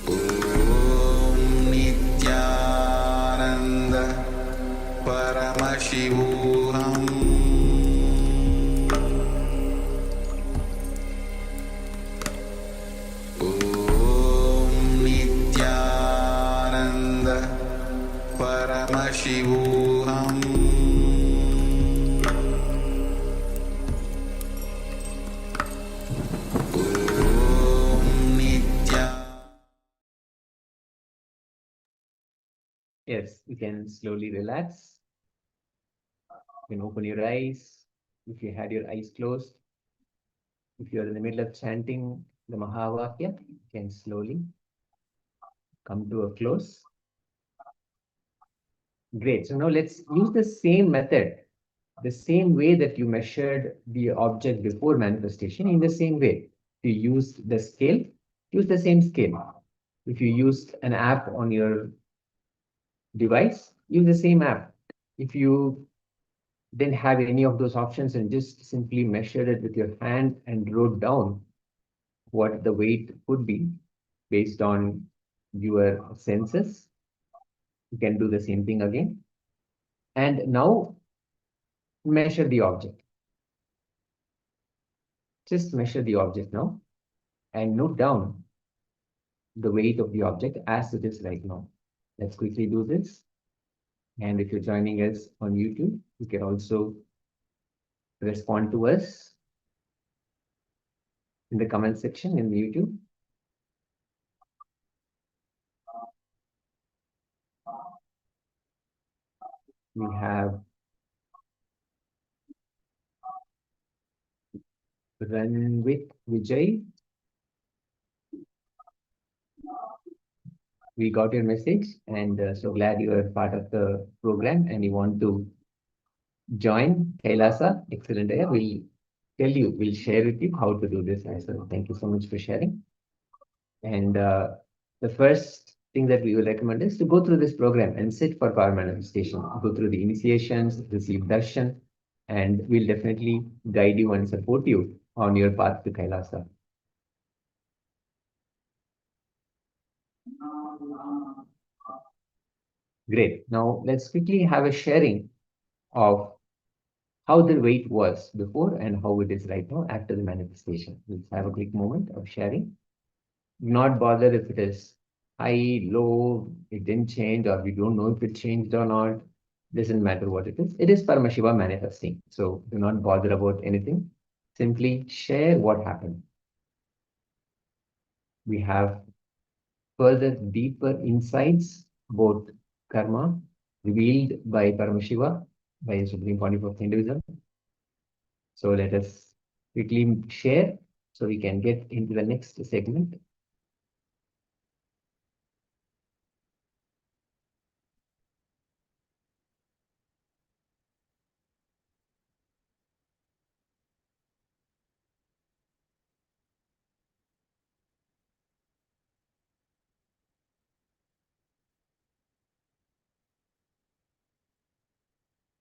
Om Nityananda Paramashivoham Om Nityananda Paramashivoham Om Nityananda Yes, you can slowly relax. You can open your eyes. If you had your eyes closed, if you're in the middle of chanting the Mahavakya, you can slowly come to a close. Great. So now let's use the same method, the same way that you measured the object before manifestation. In the same way, if you use the scale, use the same scale. If you used an app on your device, use the same app. If you didn't have any of those options and just simply measured it with your hand and wrote down what the weight would be based on your senses, you can do the same thing again. And now measure the object. Just measure the object now and note down the weight of the object as it is right now. Let's quickly do this. And if you're joining us on YouTube, you can also respond to us in the comment section in YouTube. We have Run with Vijay. We got your message and so glad you are part of the program and you want to join KAILASA. Excellent. We'll tell you, we'll share with you how to do this as well. Thank you so much for sharing. And the first thing that we will recommend is to go through this program and sit for power manifestation. Go through the initiations, receive darshan, and we'll definitely guide you and support you on your path to KAILASA. Great. Now let's quickly have a sharing of how the weight was before and how it is right now after the manifestation. Let's have a quick moment of sharing. Not bother if it is high, low, it didn't change, or we don't know if it changed or not. Doesn't matter what it is. It is Paramashiva manifesting. So do not bother about anything. Simply share what happened. We have further deeper insights about karma revealed by Paramashiva, by Supreme Pontiff of Hinduism. So let us quickly share so we can get into the next segment.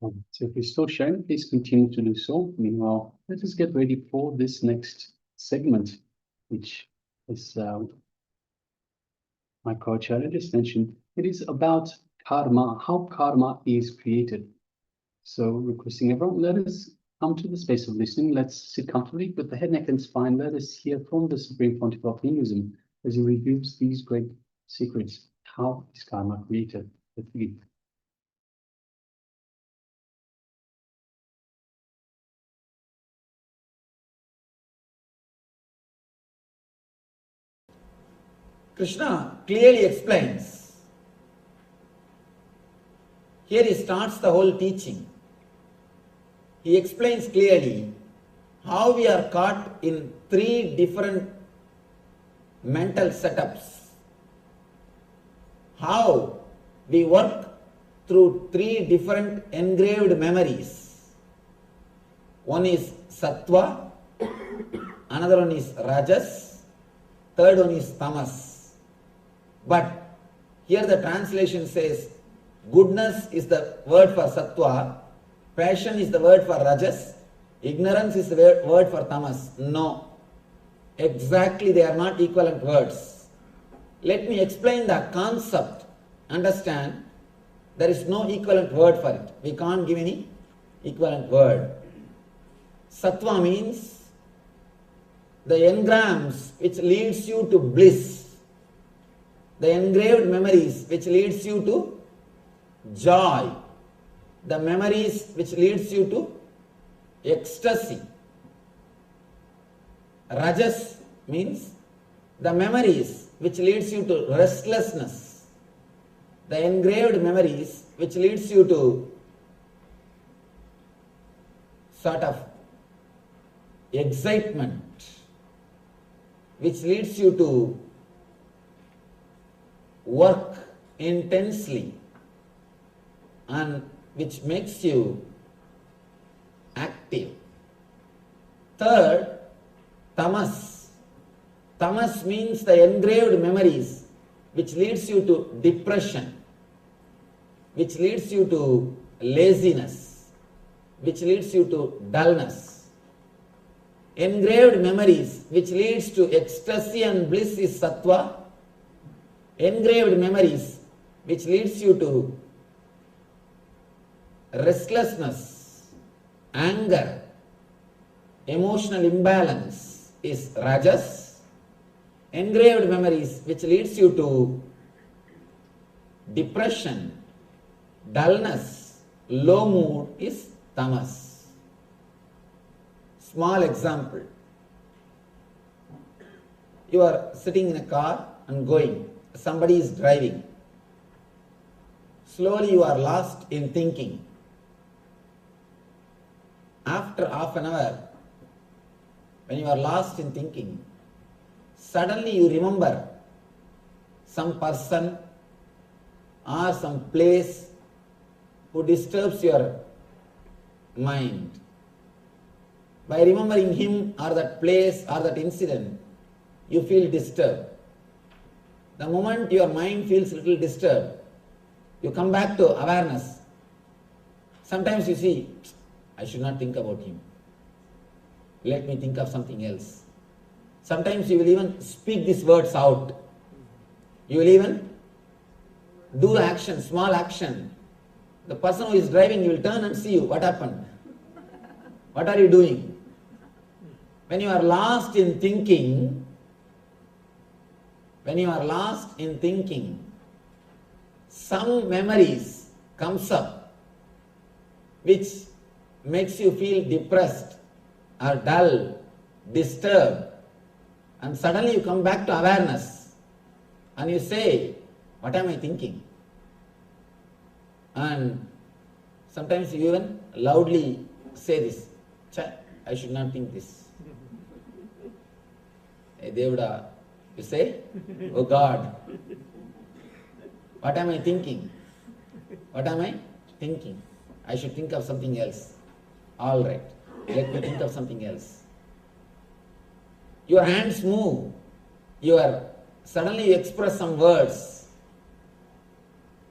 So if you're still sharing, please continue to do so. Meanwhile, let us get ready for this next segment, which is my co-chair just mentioned. It is about karma, how karma is created. So requesting everyone, let us come to the space of listening. Let's sit comfortably with the head, neck, and spine. Let us hear from the Supreme Pontiff of Hinduism as he reveals these great secrets. How is karma created? Let's begin. Krishna clearly explains. Here he starts the whole teaching. He explains clearly how we are caught in three different mental setups. How we work through three different engraved memories. One is sattva, another one is rajas, third one is tamas. But here the translation says goodness is the word for sattva, passion is the word for rajas, ignorance is the word for tamas. No, exactly they are not equivalent words. Let me explain the concept. Understand, there is no equivalent word for it. We can't give any equivalent word. Sattva means the engrams which leads you to bliss. The engraved memories which leads you to joy. The memories which leads you to ecstasy. Rajas means the memories which leads you to restlessness. The engraved memories which leads you to sort of excitement, which leads you to work intensely and which makes you active. Third, tamas. Tamas means the engraved memories which leads you to depression, which leads you to laziness, which leads you to dullness. Engraved memories which leads to ecstasy and bliss is sattva. Engraved memories which leads you to restlessness, anger, emotional imbalance is rajas. Engraved memories which leads you to depression, dullness, low mood is tamas. Small example. You are sitting in a car and going. Somebody is driving. Slowly you are lost in thinking. After half an hour, when you are lost in thinking, suddenly you remember some person or some place who disturbs your mind. By remembering him or that place or that incident, you feel disturbed. The moment your mind feels a little disturbed, you come back to awareness. Sometimes you see, I should not think about him. Let me think of something else. Sometimes you will even speak these words out. You will even do action, small action. The person who is driving, you will turn and see you. What happened? What are you doing? When you are lost in thinking, some memories comes up which makes you feel depressed or dull, disturbed, and suddenly you come back to awareness and you say, what am I thinking? And sometimes you even loudly say this, I should not think this. Hey Devda, you say, oh God, what am I thinking? What am I thinking? I should think of something else. All right, let me think of something else. Your hands move. Suddenly you express some words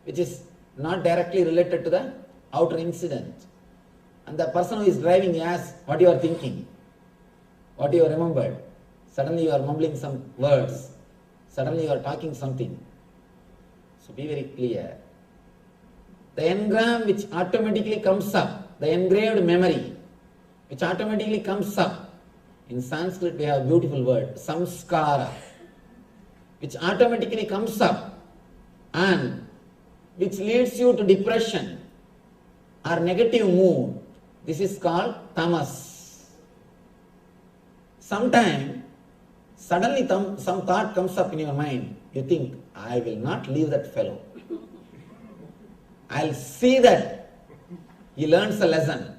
which is not directly related to the outer incident, and the person who is driving asks what you are thinking, what you remembered. Suddenly you are mumbling some words, suddenly you are talking something. So be very clear. The engram which automatically comes up, the engraved memory which automatically comes up, in Sanskrit we have a beautiful word, samskara, which automatically comes up and which leads you to depression or negative mood. This is called tamas. Sometime, suddenly some thought comes up in your mind. You think, I will not leave that fellow. I'll see that he learns a lesson.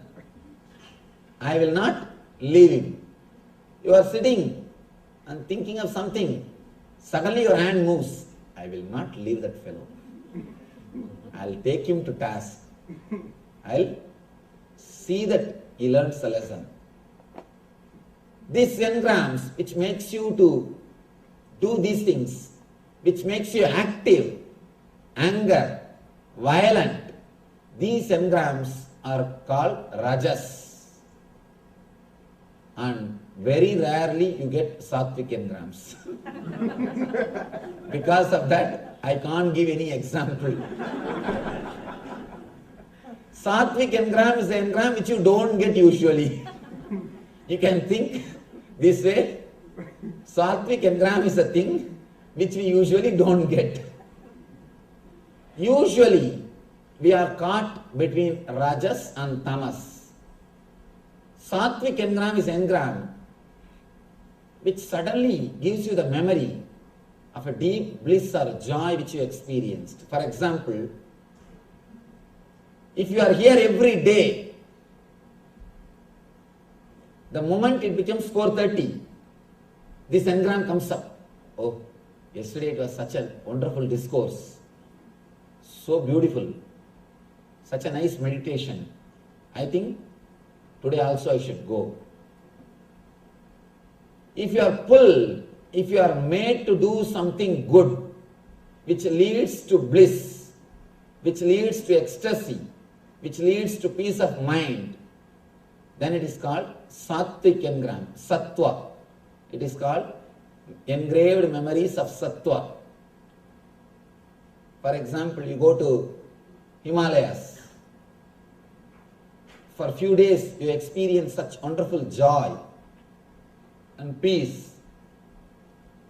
I will not leave him. You are sitting and thinking of something. Suddenly your hand moves. I will not leave that fellow. I'll take him to task. I'll see that he learns a lesson. These engrams which makes you to do these things, which makes you active, anger, violent, these engrams are called rajas. And very rarely you get sattvic engrams. Because of that, I can't give any example. Sattvic engram is the engram which you don't get usually. You can think this way. Sattvic engram is a thing which we usually don't get. Usually, we are caught between rajas and tamas. Sattvic engram is engram which suddenly gives you the memory of a deep bliss or joy which you experienced. For example, if you are here every day, the moment it becomes 4:30, this engram comes up. Oh, yesterday it was such a wonderful discourse, so beautiful, such a nice meditation. I think today also I should go. If you are pulled, if you are made to do something good, which leads to bliss, which leads to ecstasy, which leads to peace of mind, then it is called sattvic engram, sattva. It is called engraved memories of sattva. For example, you go to Himalayas. For a few days you experience such wonderful joy and peace.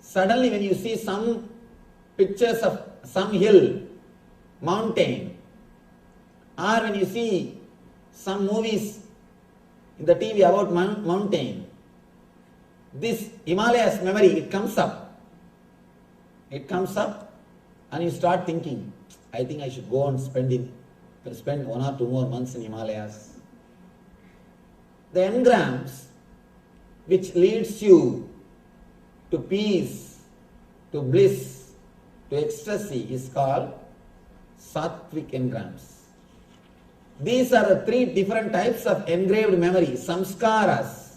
Suddenly when you see some pictures of some hill, mountain, or when you see some movies in the TV about mountain, this Himalayas memory, it comes up. It comes up and you start thinking, I think I should go and spend 1 or 2 more months in Himalayas. The engrams which leads you to peace, to bliss, to ecstasy is called sattvic engrams. These are the 3 different types of engraved memory, samskaras,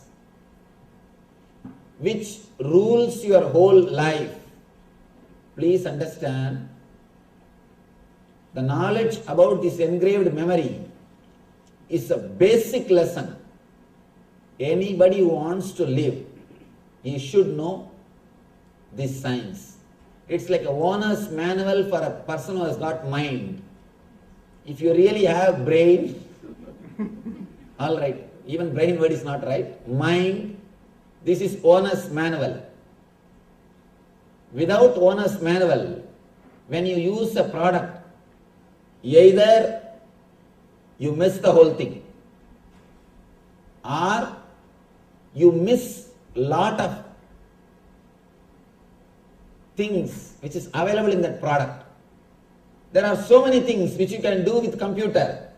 which rules your whole life. Please understand, the knowledge about this engraved memory is a basic lesson. Anybody who wants to live, he should know this science. It's like a owner's manual for a person who has got mind. If you really have brain, all right, even brain word is not right, mind, this is owner's manual. Without owner's manual, when you use a product, either you miss the whole thing, or you miss lot of things which is available in that product. There are so many things which you can do with computer.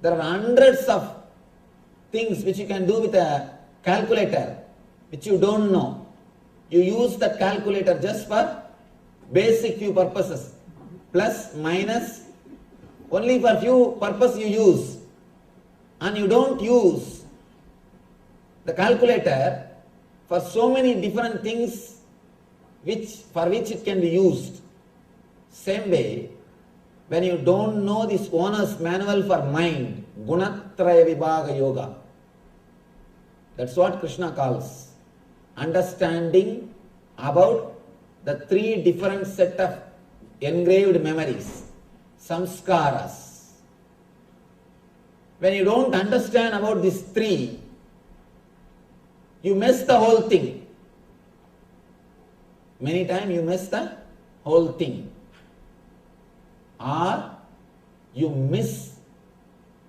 There are hundreds of things which you can do with a calculator which you don't know. You use that calculator just for basic few purposes. Plus, minus, only for few purposes you use. And you don't use the calculator for so many different things for which it can be used. Same way, when you don't know this owner's manual for mind, Gunatraya Vibhaga Yoga. That's what Krishna calls understanding about the three different set of engraved memories, samskaras. When you don't understand about these three, you miss the whole thing. Many times you miss the whole thing. Or you miss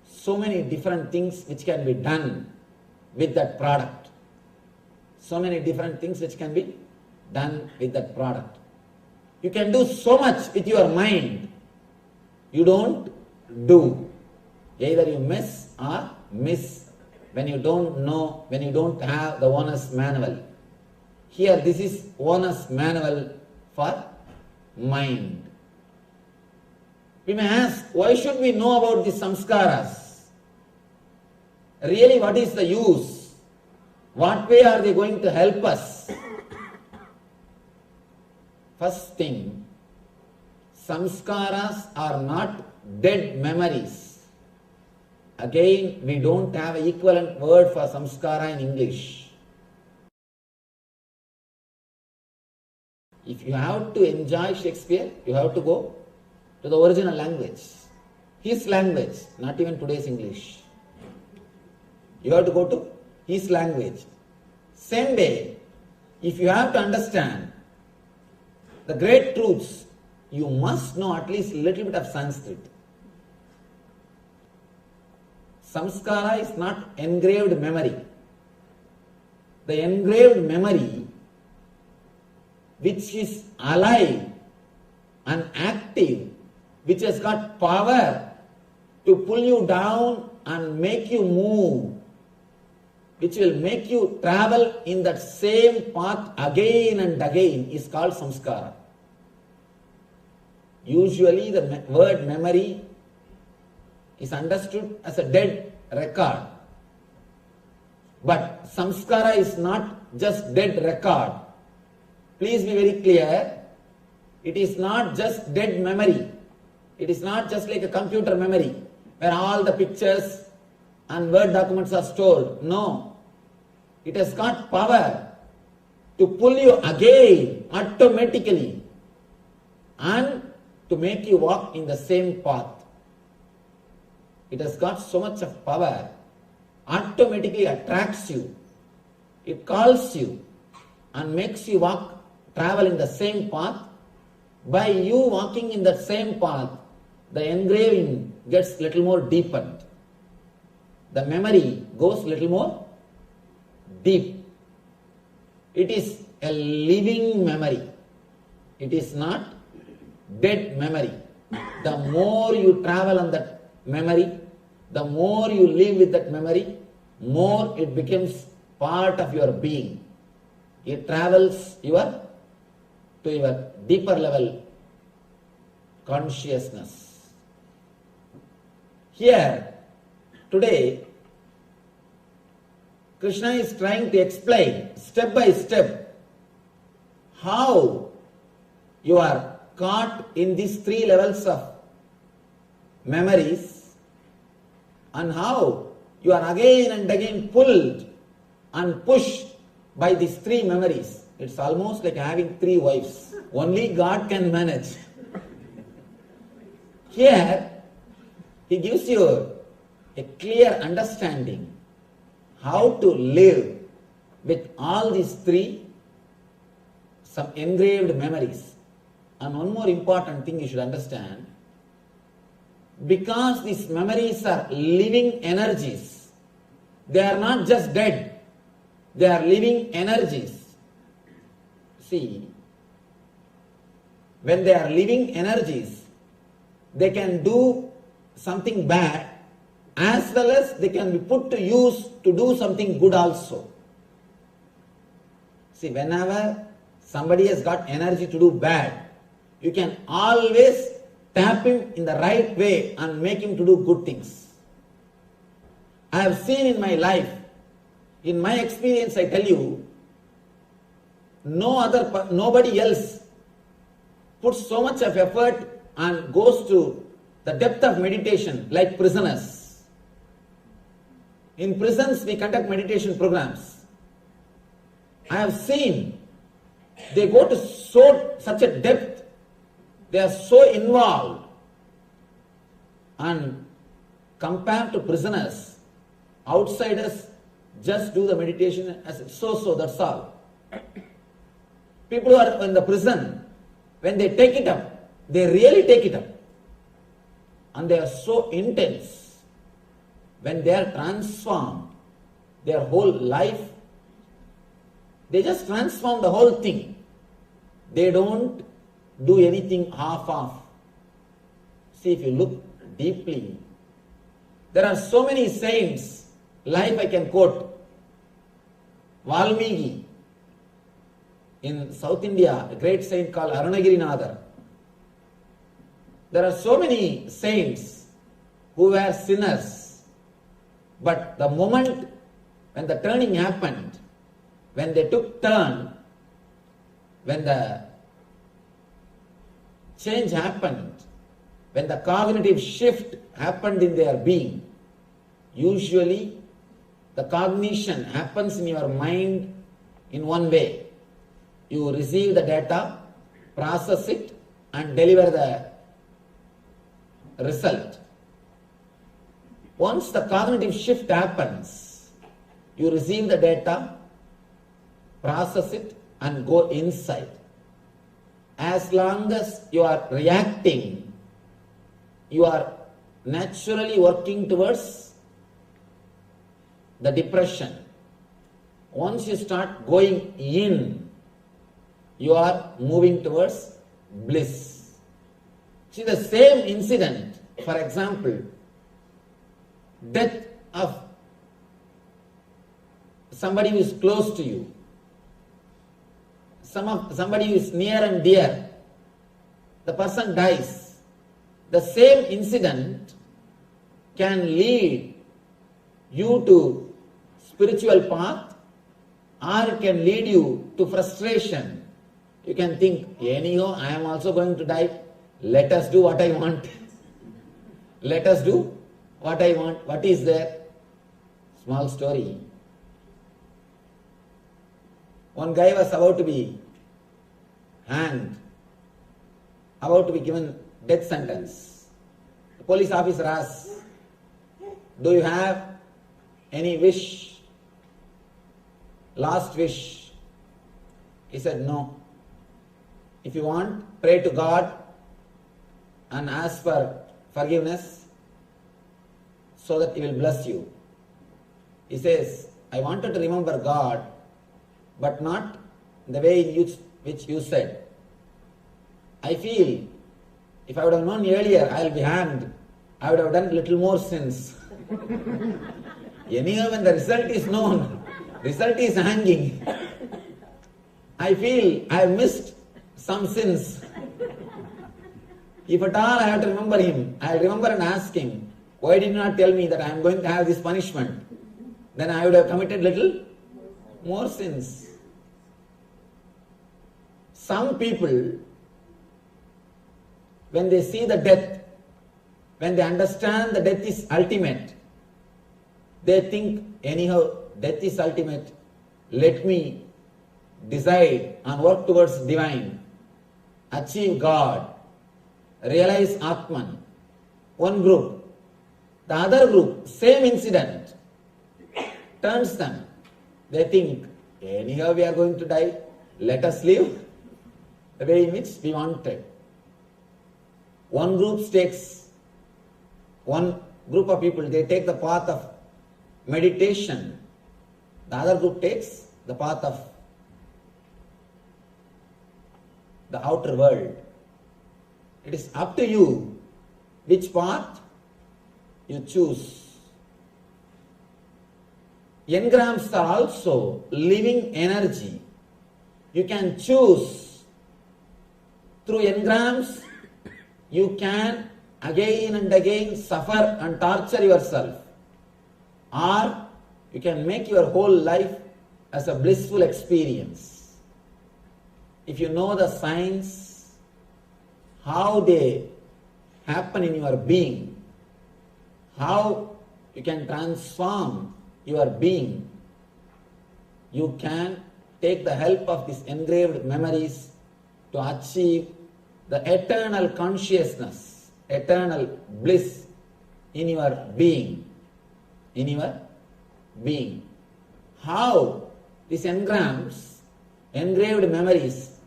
so many different things which can be done with that product. So many different things which can be done with that product. You can do so much with your mind. You don't do. Either you miss or miss when you don't know, when you don't have the owner's manual. Here this is owner's manual for mind. We may ask, why should we know about the samskaras? Really, what is the use? What way are they going to help us? First thing, samskaras are not dead memories. Again, we don't have an equivalent word for samskara in English. If you have to enjoy Shakespeare, you have to go to the original language. His language, not even today's English. You have to go to his language. Same way, if you have to understand the great truths, you must know at least a little bit of Sanskrit. Samskara is not engraved memory. The engraved memory which is alive and active, which has got power to pull you down and make you move, which will make you travel in that same path again and again, is called samskara. Usually the word memory is understood as a dead record. But samskara is not just dead record. Please be very clear. It is not just dead memory. It is not just like a computer memory where all the pictures and Word documents are stored. No. It has got power to pull you again automatically and to make you walk in the same path. It has got so much of power, automatically attracts you. It calls you and makes you travel in the same path. By you walking in that same path, the engraving gets little more deepened. The memory goes little more deep. It is a living memory. It is not dead memory. The more you travel on that memory, the more you live with that memory, more it becomes part of your being. It travels to your deeper level consciousness. Here, today, Krishna is trying to explain step by step how you are caught in these three levels of memories and how you are again and again pulled and pushed by these three memories. It's almost like having three wives. Only God can manage. Here, he gives you a clear understanding how to live with all these three, some engraved memories. And one more important thing you should understand, because these memories are living energies, they are not just dead, they are living energies. See, when they are living energies, they can do something bad as well as they can be put to use to do something good also. See, whenever somebody has got energy to do bad, you can always tap him in the right way and make him to do good things. I have seen in my life, in my experience I tell you, nobody else puts so much of effort and goes to the depth of meditation, like prisoners. In prisons, we conduct meditation programs. I have seen they go to such a depth, they are so involved. And compared to prisoners, outsiders just do the meditation as so, that's all. People who are in the prison, when they take it up, they really take it up. And they are so intense. When they are transformed, their whole life, they just transform the whole thing. They don't do anything half-off. See, if you look deeply, there are so many saints, like I can quote Valmiki in South India, a great saint called Arunagirinadar. There are so many saints who were sinners, but the moment when the turning happened, when they took turn, when the change happened, when the cognitive shift happened in their being, usually the cognition happens in your mind in one way. You receive the data, process it, and deliver the result. Once the cognitive shift happens, you receive the data, process it, and go inside. As long as you are reacting, you are naturally working towards the depression. Once you start going in, you are moving towards bliss. See, the same incident, for example, death of somebody who is close to you, somebody who is near and dear, the person dies. The same incident can lead you to spiritual path, or it can lead you to frustration. You can think, anyhow, I am also going to die. Let us do what I want. Let us do what I want. What is there? Small story. One guy was about to be hanged, about to be given death sentence. The police officer asks, do you have any wish? Last wish? He said, no. If you want, pray to God and ask for forgiveness so that He will bless you. He says, I wanted to remember God, but not the way in which you said. I feel if I would have known earlier I will be hanged, I would have done little more sins. Anyhow, when the result is known, result is hanging, I feel I have missed some sins. If at all I have to remember him, I will remember and ask him, why did you not tell me that I am going to have this punishment? Then I would have committed little more sins. Some people, when they see the death, when they understand the death is ultimate, they think, anyhow, death is ultimate. Let me decide and work towards divine, achieve God, realize Atman. One group. The other group, same incident, turns them. They think, anyhow we are going to die, let us live the way in which we wanted. One group takes, one group of people, they take the path of meditation. The other group takes the path of the outer world. It is up to you which path you choose. Engrams are also living energy. You can choose. Through engrams, you can again and again suffer and torture yourself. Or you can make your whole life as a blissful experience. If you know the science, how they happen in your being, how you can transform your being. You can take the help of these engraved memories to achieve the eternal consciousness, eternal bliss in your being. In your being. How these engrams, engraved memories,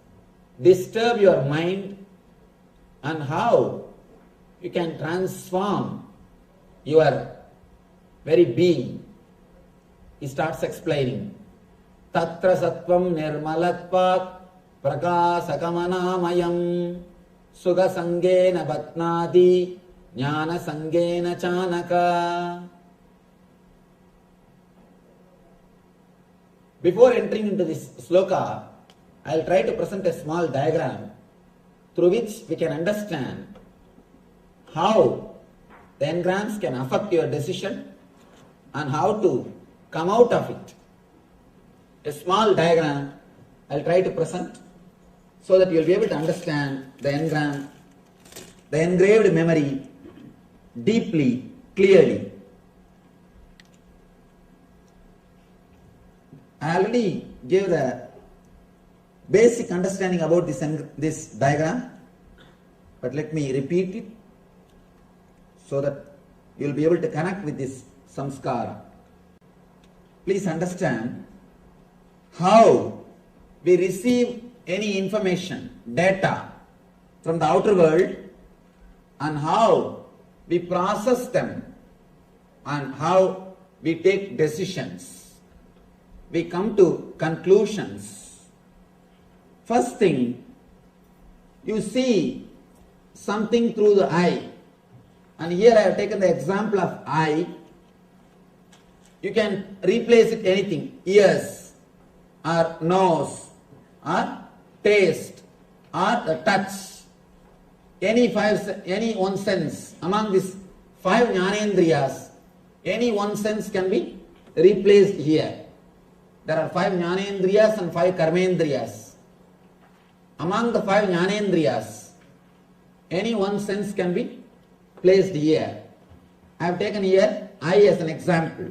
disturb your mind, and how you can transform your very being. He starts explaining. Tatra sattvam nirmalatvat prakasakamanāmayam suga sangena batnādi jnana sangena chanaka. Before entering into this sloka, I will try to present a small diagram through which we can understand how the engrams can affect your decision and how to come out of it. A small diagram I will try to present so that you will be able to understand the engram, the engraved memory deeply, clearly. I already gave the basic understanding about this diagram, but let me repeat it so that you will be able to connect with this samskara. Please understand how we receive any information, data from the outer world, and how we process them and how we take decisions. We come to conclusions. First thing, you see something through the eye. And here I have taken the example of eye. You can replace it anything, ears, or nose, or taste, or the touch. Any one sense. Among these 5 jnanendriyas, any one sense can be replaced here. There are 5 jnanendriyas and 5 karmendriyas. Among the 5 jnanendriyas, any one sense can be placed here. I have taken here eye as an example.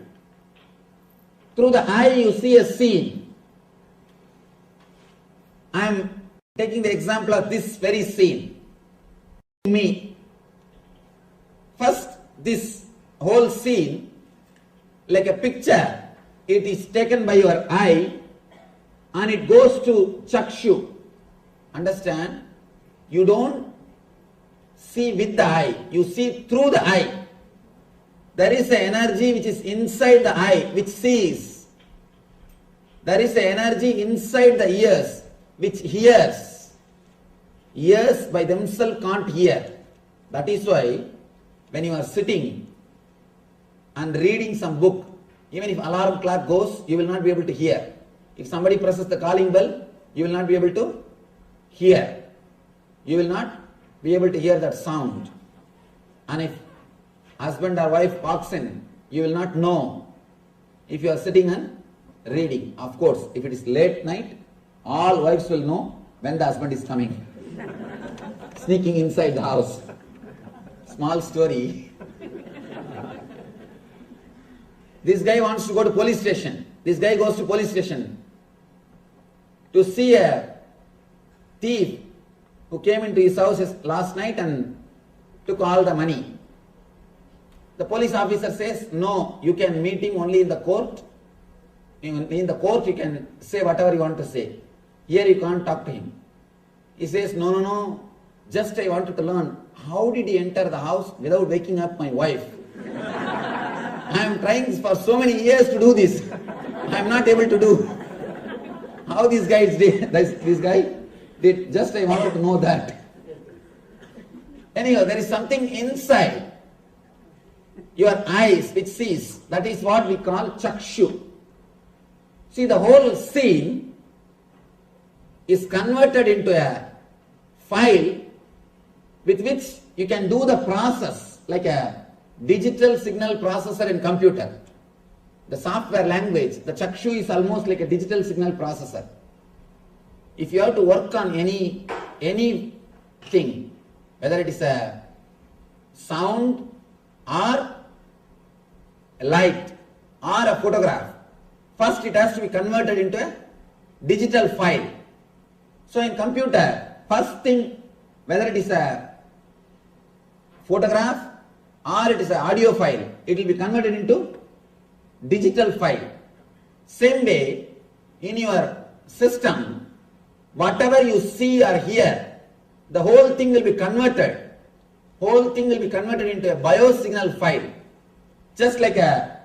Through the eye you see a scene. I am taking the example of this very scene. Me. First, this whole scene, like a picture, it is taken by your eye and it goes to chakshu. Understand? You don't see with the eye, you see through the eye. There is an energy which is inside the eye which sees. There is an energy inside the ears which hears. Ears by themselves can't hear. That is why when you are sitting and reading some book, even if alarm clock goes, you will not be able to hear. If somebody presses the calling bell, you will not be able to hear. You will not be able to hear that sound. And if husband or wife walks in, you will not know if you are sitting and reading. Of course, if it is late night, all wives will know when the husband is coming. Sneaking inside the house. Small story. This guy wants to go to police station. This guy goes to police station to see a thief who came into his house last night and took all the money. The police officer says, no, you can meet him only in the court. In the court you can say whatever you want to say. Here you can't talk to him. He says, no, just I wanted to learn, how did he enter the house without waking up my wife? I am trying for so many years to do this. I am not able to do. How this guy did, just I wanted to know that. Anyhow, there is something inside your eyes which sees. That is what we call chakshu. See, the whole scene is converted into a file with which you can do the process like a digital signal processor in computer. The software language, the chakshu is almost like a digital signal processor. If you have to work on anything, whether it is a sound or light or a photograph, first it has to be converted into a digital file. So in computer, first thing, whether it is a photograph or it is an audio file, it will be converted into digital file. Same way, in your system, whatever you see or hear, the whole thing will be converted. Whole thing will be converted into a biosignal file. Just like a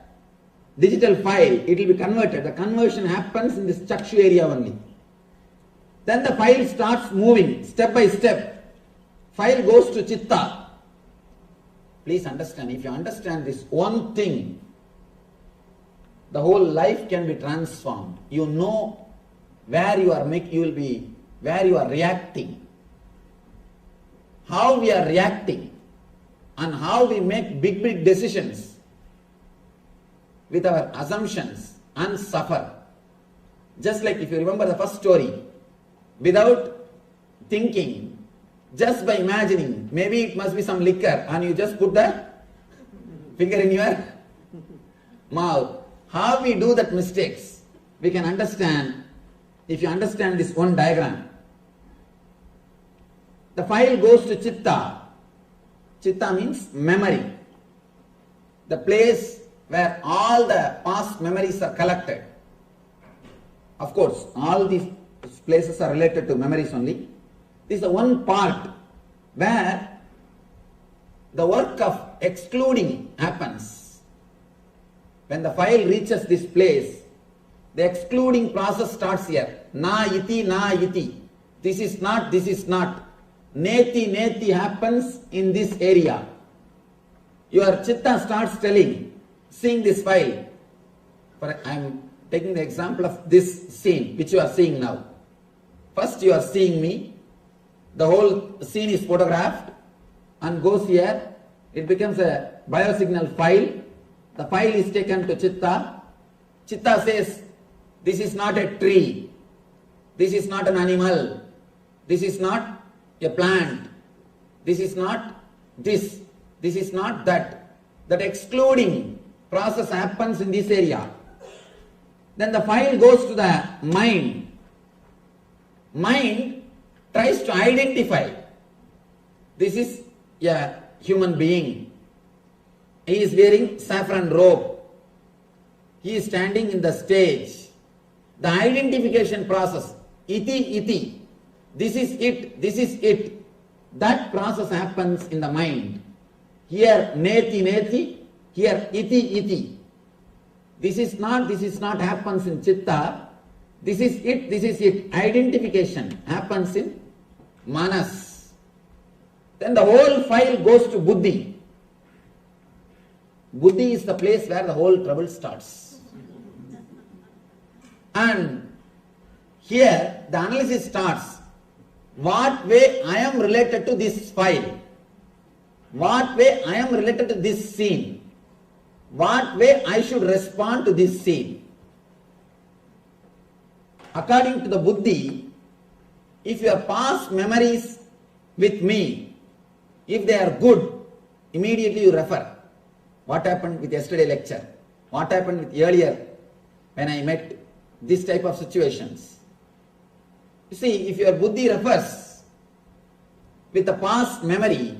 digital file, it will be converted. The conversion happens in this chakshu area only. Then the file starts moving step by step. File goes to chitta. Please understand, if you understand this one thing, the whole life can be transformed. You know where you are where you are reacting, how we are reacting, and how we make big decisions with our assumptions and suffer. Just like if you remember the first story, without thinking, just by imagining, maybe it must be some liquor, and you just put the finger in your mouth. How we do that mistakes, we can understand if you understand this one diagram. The file goes to chitta. Chitta means memory. The place where all the past memories are collected. Of course, all these places are related to memories only. This is the one part where the work of excluding happens. When the file reaches this place, the excluding process starts here. Na iti, na iti. This is not, this is not. Neti, neti happens in this area. Your chitta starts telling, seeing this file. I am taking the example of this scene which you are seeing now. First you are seeing me. The whole scene is photographed and goes here. It becomes a biosignal file. The file is taken to chitta. Chitta says, this is not a tree. This is not an animal. This is not a plant. This is not this. This is not that. That excluding process happens in this area. Then the file goes to the mind. Mind tries to identify. This is a human being. He is wearing saffron robe. He is standing in the stage. The identification process, iti, iti, this is it, this is it. That process happens in the mind. Here neti, neti, here iti, iti. This is not happens in chitta. This is it. Identification happens in manas. Then the whole file goes to buddhi. Buddhi is the place where the whole trouble starts. And here the analysis starts. What way I am related to this file? What way I am related to this scene? What way I should respond to this scene? According to the buddhi, if your past memories with me, if they are good, immediately you refer. What happened with yesterday lecture? What happened with earlier when I met this type of situations? You see, if your buddhi refers with the past memory,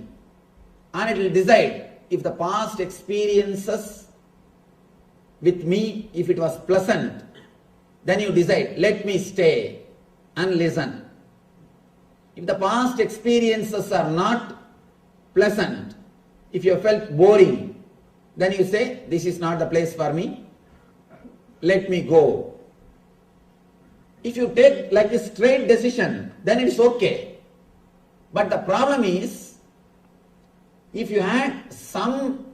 and it will decide if the past experiences with me, if it was pleasant, then you decide, let me stay and listen. If the past experiences are not pleasant, if you felt boring, then you say, this is not the place for me, let me go. If you take like a straight decision, then it's okay. But the problem is, if you had some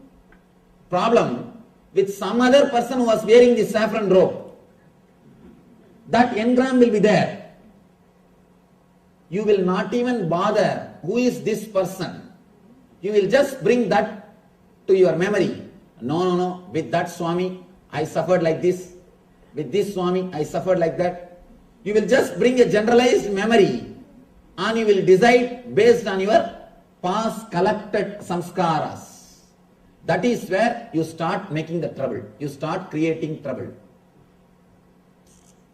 problem with some other person who was wearing the saffron robe, that engram will be there. You will not even bother who is this person. You will just bring that to your memory. No, with that Swami I suffered like this. With this Swami I suffered like that. You will just bring a generalized memory and you will decide based on your past collected samskaras. That is where you start making the trouble. You start creating trouble.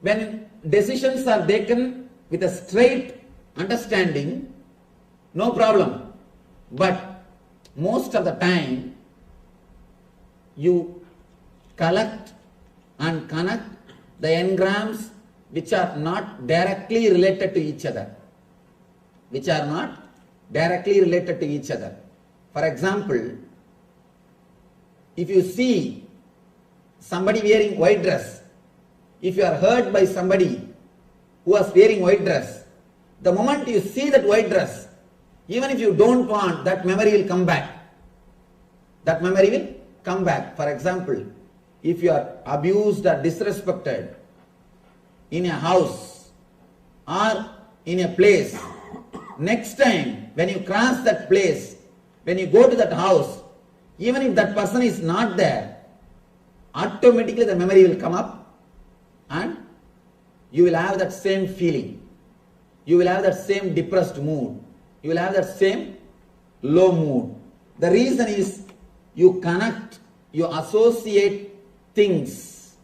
When decisions are taken with a straight understanding, no problem. But most of the time, you collect and connect the engrams which are not directly related to each other. Which are not directly related to each other. For example, if you see somebody wearing white dress, if you are hurt by somebody who was wearing white dress, the moment you see that white dress, even if you don't want, that memory will come back. That memory will come back. For example, if you are abused or disrespected in a house or in a place, next time when you cross that place, when you go to that house, even if that person is not there, automatically the memory will come up and you will have that same feeling. You will have that same depressed mood. You will have that same low mood. The reason is you connect, you associate things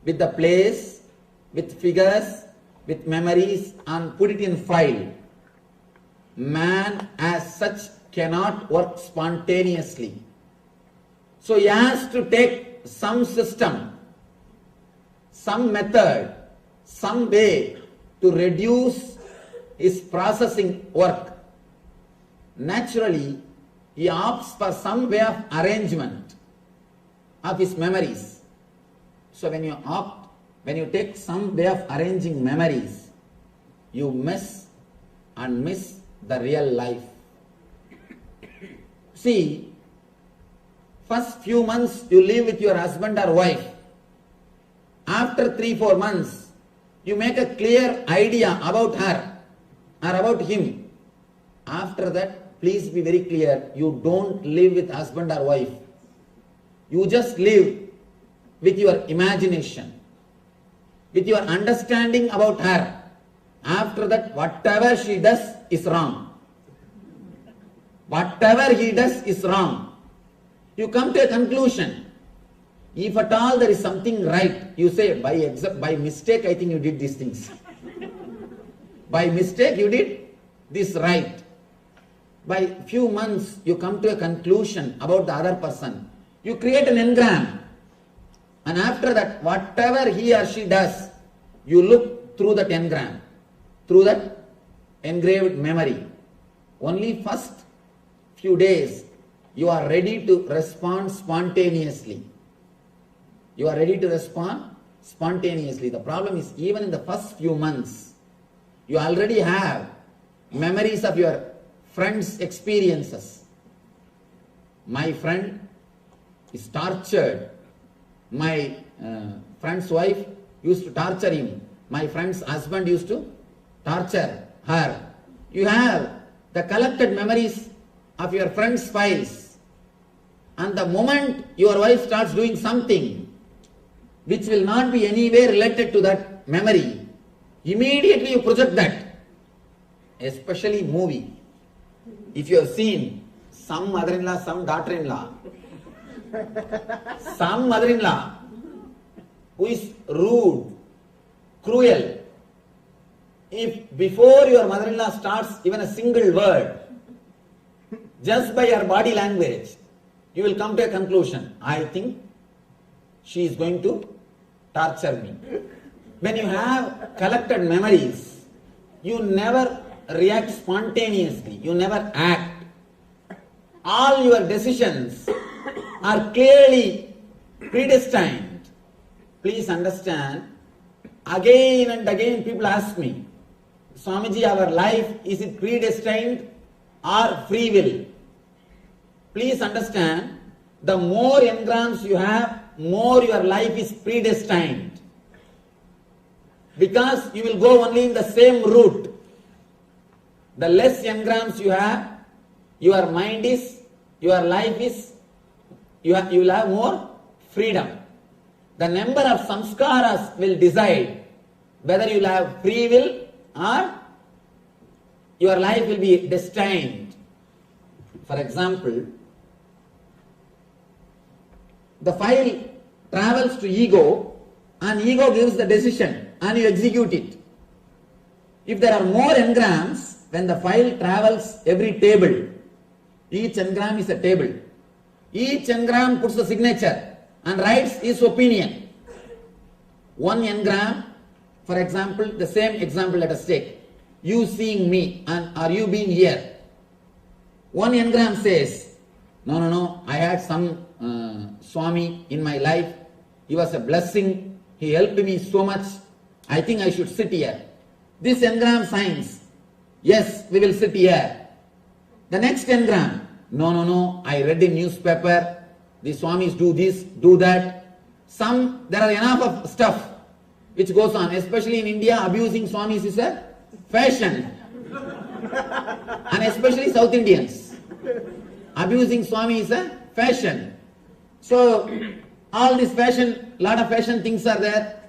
with the place, with figures, with memories and put it in file. Man as such cannot work spontaneously. So he has to take some system, some method, some way to reduce his processing work. Naturally, he opts for some way of arrangement of his memories. So when you take some way of arranging memories, you miss the real life. See, first few months you live with your husband or wife. After 3-4 months, you make a clear idea about her or about him. After that, please be very clear, you don't live with husband or wife. You just live with your imagination, with your understanding about her. After that, whatever she does is wrong. Whatever he does is wrong. You come to a conclusion. If at all there is something right, you say, by mistake I think you did these things. By mistake you did this right. By few months you come to a conclusion about the other person. You create an engram. And after that, whatever he or she does, you look through that engram, through that engraved memory. Only first few days you are ready to respond spontaneously. You are ready to respond spontaneously. The problem is, even in the first few months, you already have memories of your friends' experiences. My friend is tortured. My friend's wife used to torture him. My friend's husband used to torture her. You have the collected memories of your friend's files. And the moment your wife starts doing something which will not be anywhere related to that memory, immediately you project that. Especially movie. If you have seen some mother-in-law, some daughter-in-law, some mother-in-law who is rude, cruel, if before your mother-in-law starts even a single word, just by her body language, you will come to a conclusion. I think she is going to torture me. When you have collected memories, you never react spontaneously. You never act. All your decisions are clearly predestined. Please understand, again and again people ask me, Swamiji, our life, is it predestined or free will? Please understand, the more engrams you have, more your life is predestined. Because you will go only in the same route. The less engrams you have, your mind is, your life is, you will have more freedom. The number of samskaras will decide whether you will have free will or your life will be destined. For example, the file travels to ego and ego gives the decision and you execute it. If there are more engrams, when the file travels every table, each engram is a table. Each engram puts the signature and writes his opinion. One engram, for example, the same example let us take. You seeing me and are you being here? One engram says, no, I had some Swami in my life. He was a blessing. He helped me so much. I think I should sit here. This engram signs, yes, we will sit here. The next engram, no, I read in newspaper, the Swamis do this, do that. There are enough of stuff which goes on, especially in India, abusing Swamis is a fashion. And especially South Indians. Abusing Swami is a fashion. So, all this fashion, lot of fashion things are there.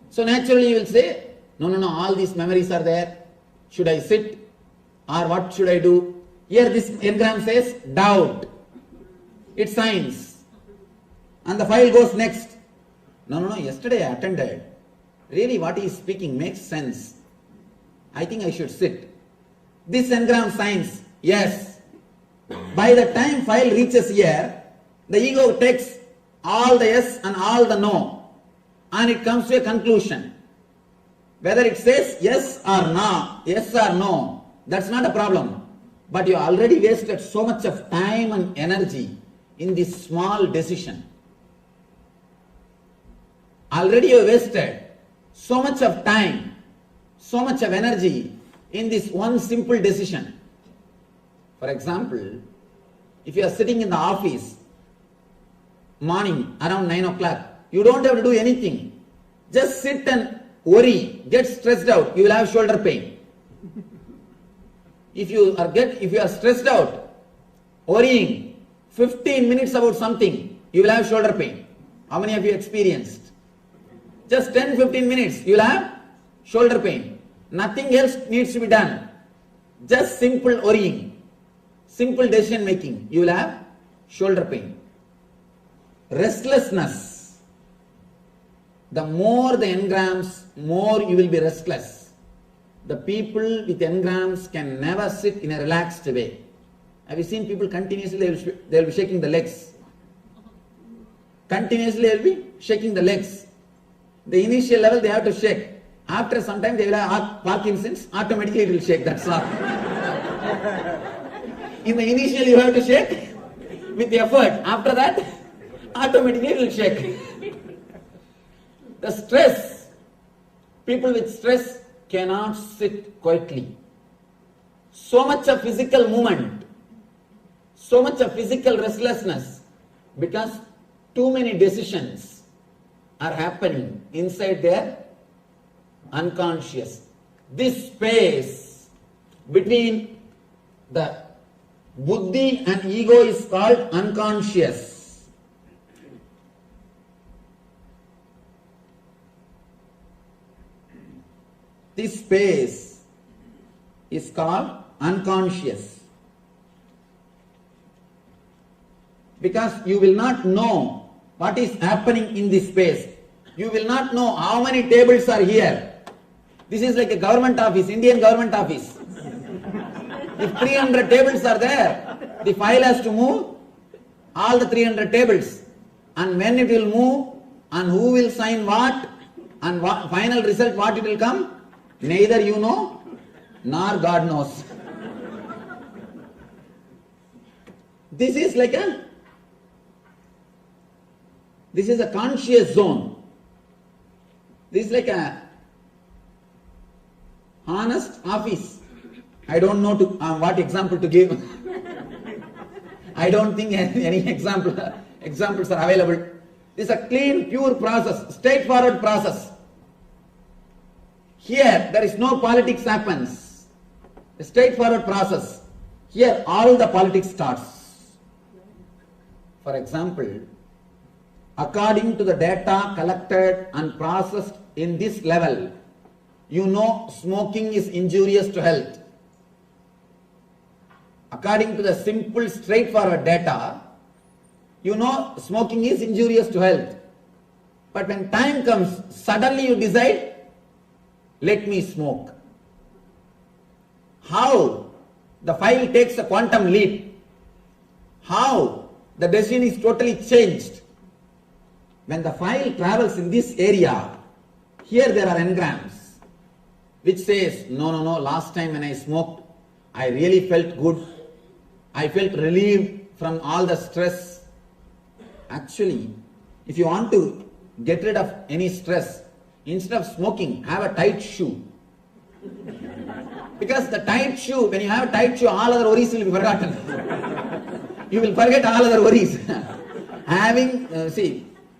So naturally you will say, no, all these memories are there. Should I sit? Or what should I do? Here this engram says, doubt. It signs. And the file goes next. No, yesterday I attended. Really what he is speaking makes sense. I think I should sit. This engram signs, yes. By the time file reaches here, the ego takes all the yes and all the no, and it comes to a conclusion. Whether it says yes or no, that's not a problem. But you already wasted so much of time and energy in this small decision. Already you wasted so much of time, so much of energy in this one simple decision. For example, if you are sitting in the office, morning around 9 o'clock, you don't have to do anything. Just sit and worry, get stressed out, you will have shoulder pain. If you are stressed out, worrying 15 minutes about something, you will have shoulder pain. How many of you experienced? Just 10-15 minutes, you will have shoulder pain. Nothing else needs to be done. Just simple worrying, simple decision making, you will have shoulder pain. Restlessness. The more the engrams, more you will be restless. The people with engrams can never sit in a relaxed way. Have you seen people continuously, they will be shaking the legs. Continuously they will be shaking the legs. The initial level they have to shake. After some time they will have Parkinson's, automatically it will shake, that's all. In the initial you have to shake with effort. After that, automatically it will shake. The stress, people with stress cannot sit quietly. So much of physical movement, so much of physical restlessness, because too many decisions are happening inside their unconscious. This space between the buddhi and ego is called unconscious. This space is called unconscious. Because you will not know what is happening in this space. You will not know how many tables are here. This is like a government office, Indian government office. If 300 tables are there, the file has to move all the 300 tables. And when it will move, and who will sign what, and final result what it will come, neither you know, nor God knows. This is a conscious zone. This is like a honest office. I don't know what example to give. I don't think any examples are available. This is a clean, pure process, straightforward process. Here, there is no politics happens. A straightforward process. Here, all the politics starts. For example, according to the data collected and processed in this level, you know smoking is injurious to health. according to the simple, straightforward data, you know smoking is injurious to health. But when time comes, suddenly you decide, let me smoke. How the file takes a quantum leap. How the decision is totally changed. When the file travels in this area, here there are engrams which says, no, last time when I smoked, I really felt good. I felt relieved from all the stress. Actually, if you want to get rid of any stress, instead of smoking, have a tight shoe. Because the tight shoe, when you have a tight shoe, all other worries will be forgotten. You will forget all other worries.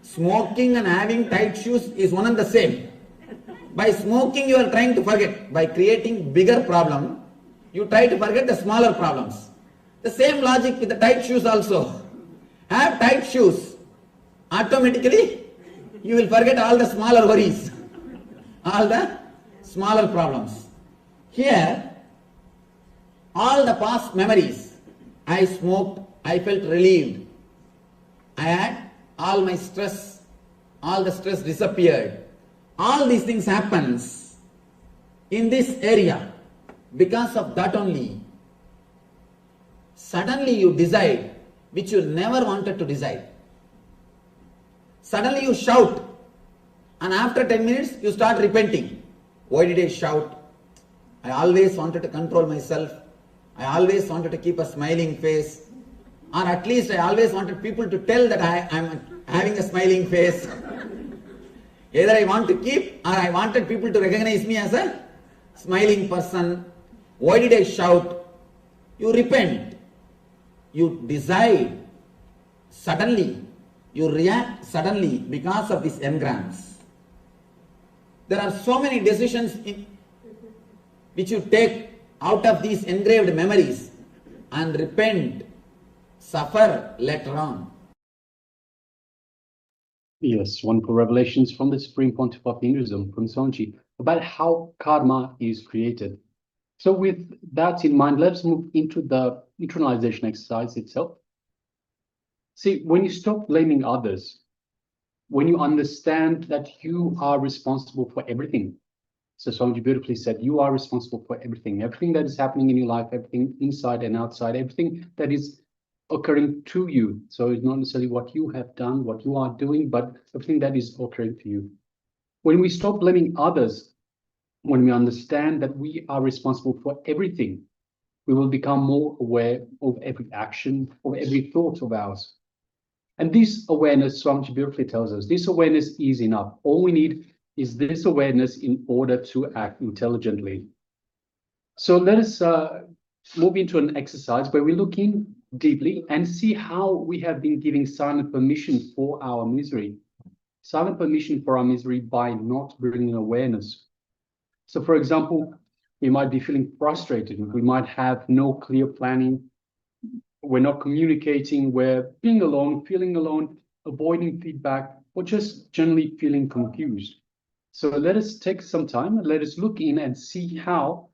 Smoking and having tight shoes is one and the same. By smoking, you are trying to forget. By creating bigger problem, you try to forget the smaller problems. The same logic with the tight shoes also. Have tight shoes. Automatically, you will forget all the smaller worries, all the smaller problems. Here, all the past memories, I smoked, I felt relieved. I had all my stress, all the stress disappeared. All these things happens in this area. Because of that only, suddenly you decide which you never wanted to decide. Suddenly you shout, and after 10 minutes you start repenting. Why did I shout? I always wanted to control myself. I always wanted to keep a smiling face. Or at least I always wanted people to tell that I am having a smiling face. Either I want to keep, or I wanted people to recognize me as a smiling person. Why did I shout? You repent. You decide. Suddenly, you react suddenly because of these engrams. There are so many decisions which you take out of these engraved memories and repent, suffer later on. Yes, wonderful revelations from the Supreme Pontiff of Hinduism, from Swamiji, about how karma is created. So with that in mind, let's move into the internalization exercise itself. See, when you stop blaming others, when you understand that you are responsible for everything. So Swamiji beautifully said, you are responsible for everything that is happening in your life, everything inside and outside, everything that is occurring to you. So it's not necessarily what you have done, what you are doing, but everything that is occurring to you. When we stop blaming others, when we understand that we are responsible for everything, we will become more aware of every action, of every thought of ours. And this awareness, Swamiji beautifully tells us, this awareness is enough. All we need is this awareness in order to act intelligently. So let us move into an exercise where we look in deeply and see how we have been giving silent permission for our misery. Silent permission for our misery by not bringing awareness. So for example, we might be feeling frustrated. We might have no clear planning. We're not communicating. We're being alone, feeling alone, avoiding feedback, or just generally feeling confused. So let us take some time and let us look in and see how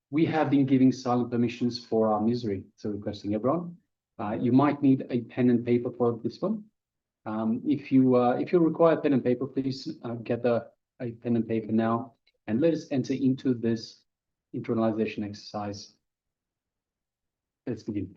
we have been giving silent permissions for our misery. So requesting everyone, you might need a pen and paper for this one. If you require pen and paper, please get a pen and paper now, and let us enter into this internalization exercise. Let's begin.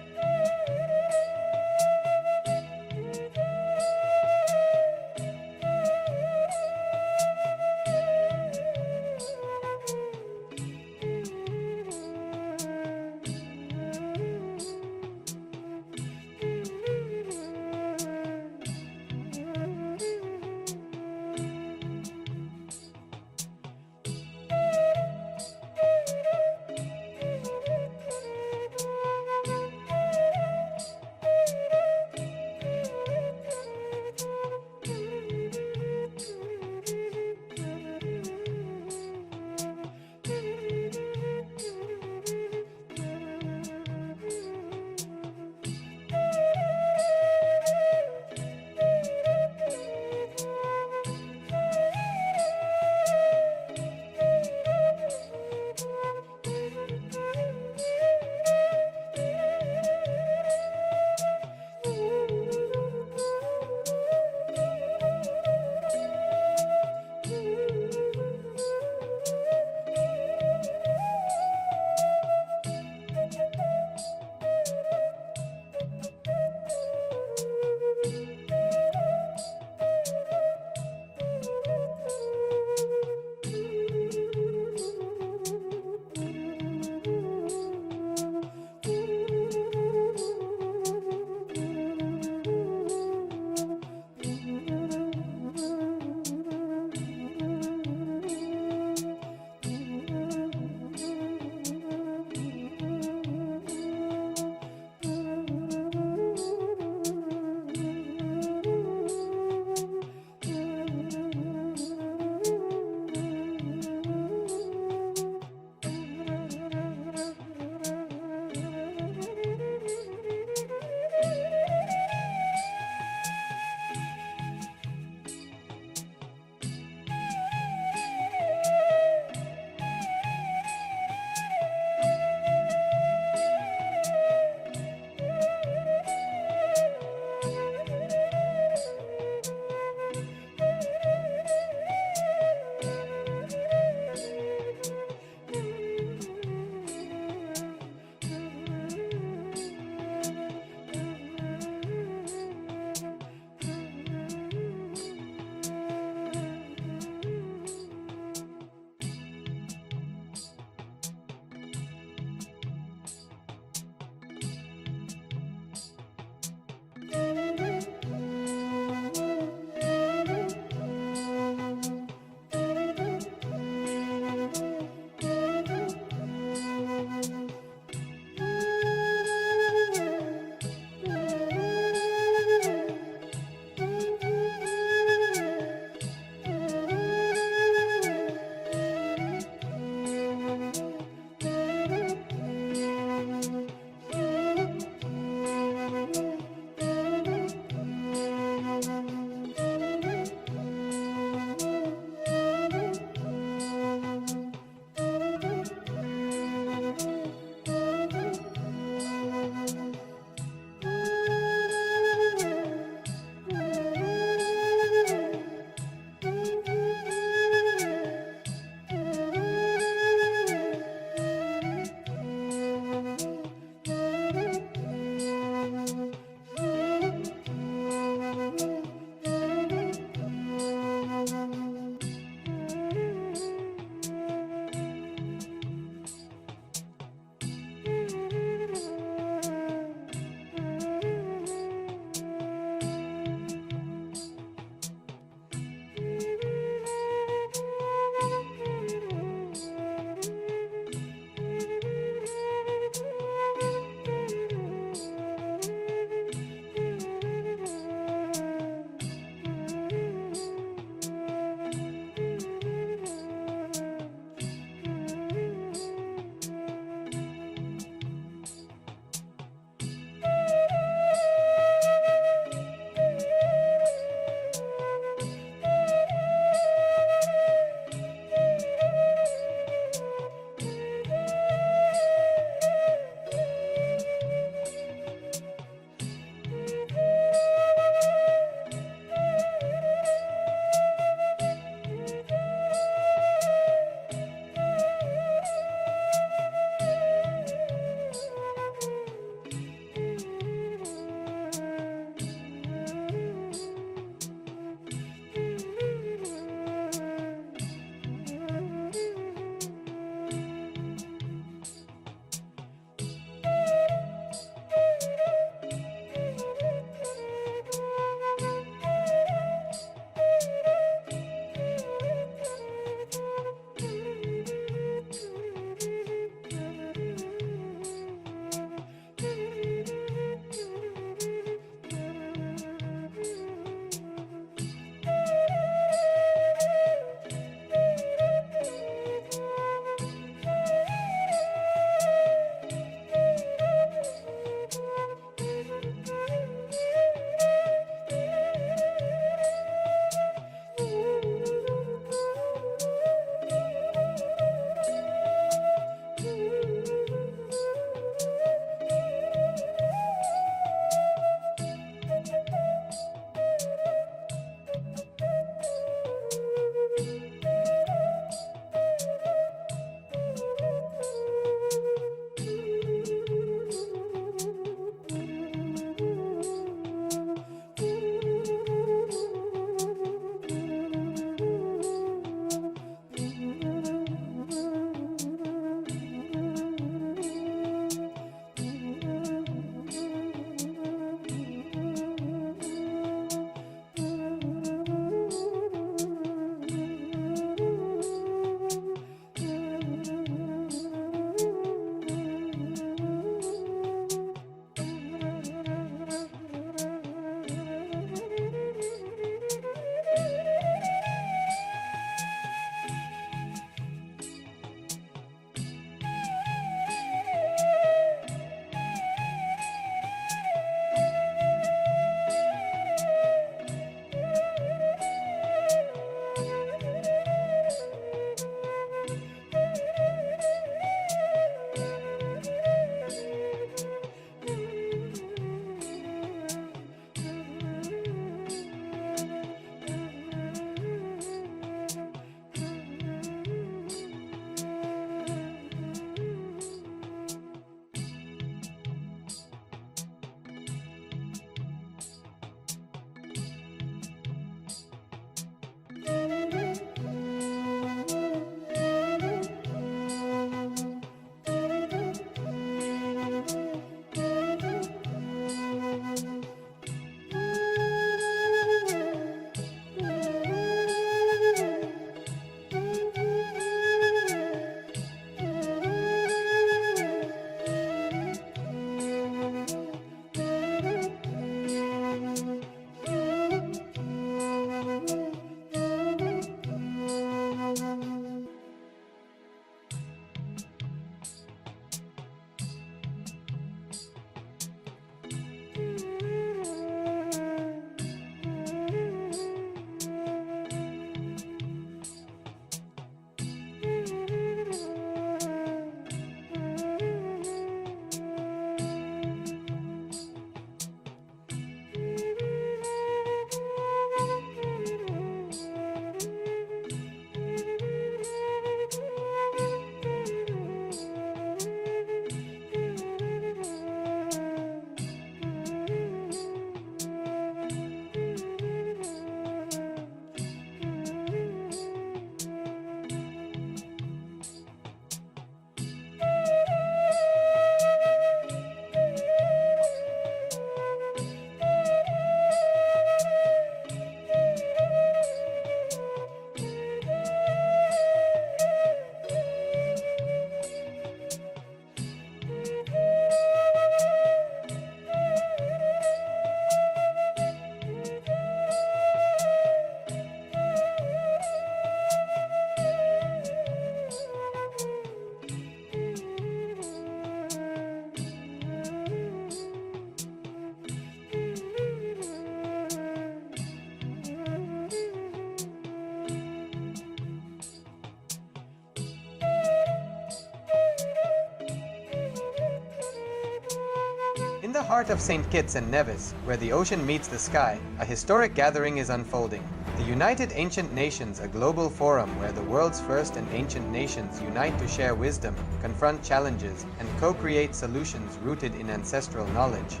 the heart of St. Kitts and Nevis, where the ocean meets the sky, a historic gathering is unfolding. The United Ancient Nations, a global forum where the world's first and ancient nations unite to share wisdom, confront challenges, and co-create solutions rooted in ancestral knowledge.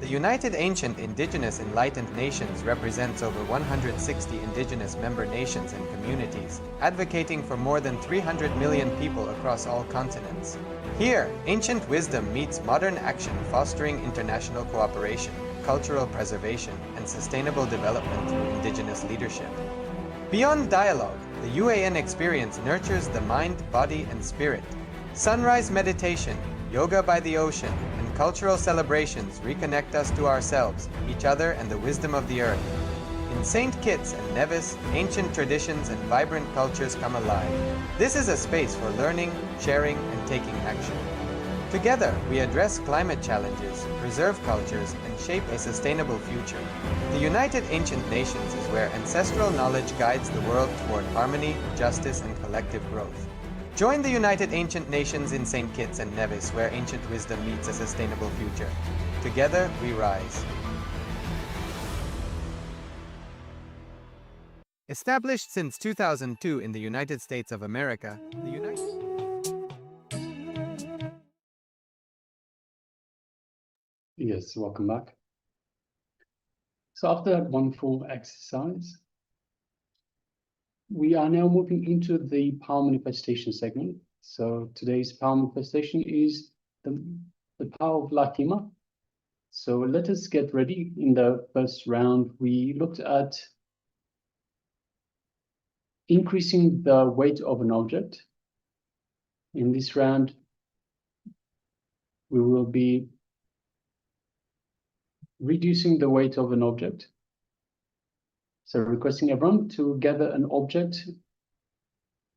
The United Ancient Indigenous Enlightened Nations represents over 160 indigenous member nations and communities, advocating for more than 300 million people across all continents. Here, ancient wisdom meets modern action, fostering international cooperation, cultural preservation, and sustainable development through indigenous leadership. Beyond dialogue, the UAN experience nurtures the mind, body, and spirit. Sunrise meditation, yoga by the ocean, and cultural celebrations reconnect us to ourselves, each other, and the wisdom of the earth. In St. Kitts and Nevis, ancient traditions and vibrant cultures come alive. This is a space for learning, sharing, and taking action. Together, we address climate challenges, preserve cultures, and shape a sustainable future. The United Ancient Nations is where ancestral knowledge guides the world toward harmony, justice, and collective growth. Join the United Ancient Nations in St. Kitts and Nevis, where ancient wisdom meets a sustainable future. Together, we rise. Established since 2002 in the United States of America, the Yes, welcome back. So after that wonderful exercise, we are now moving into the power manifestation segment. So today's power manifestation is the power of Lakima. So let us get ready. In the first round, we looked at increasing the weight of an object. In this round, we will be reducing the weight of an object. So requesting everyone to gather an object.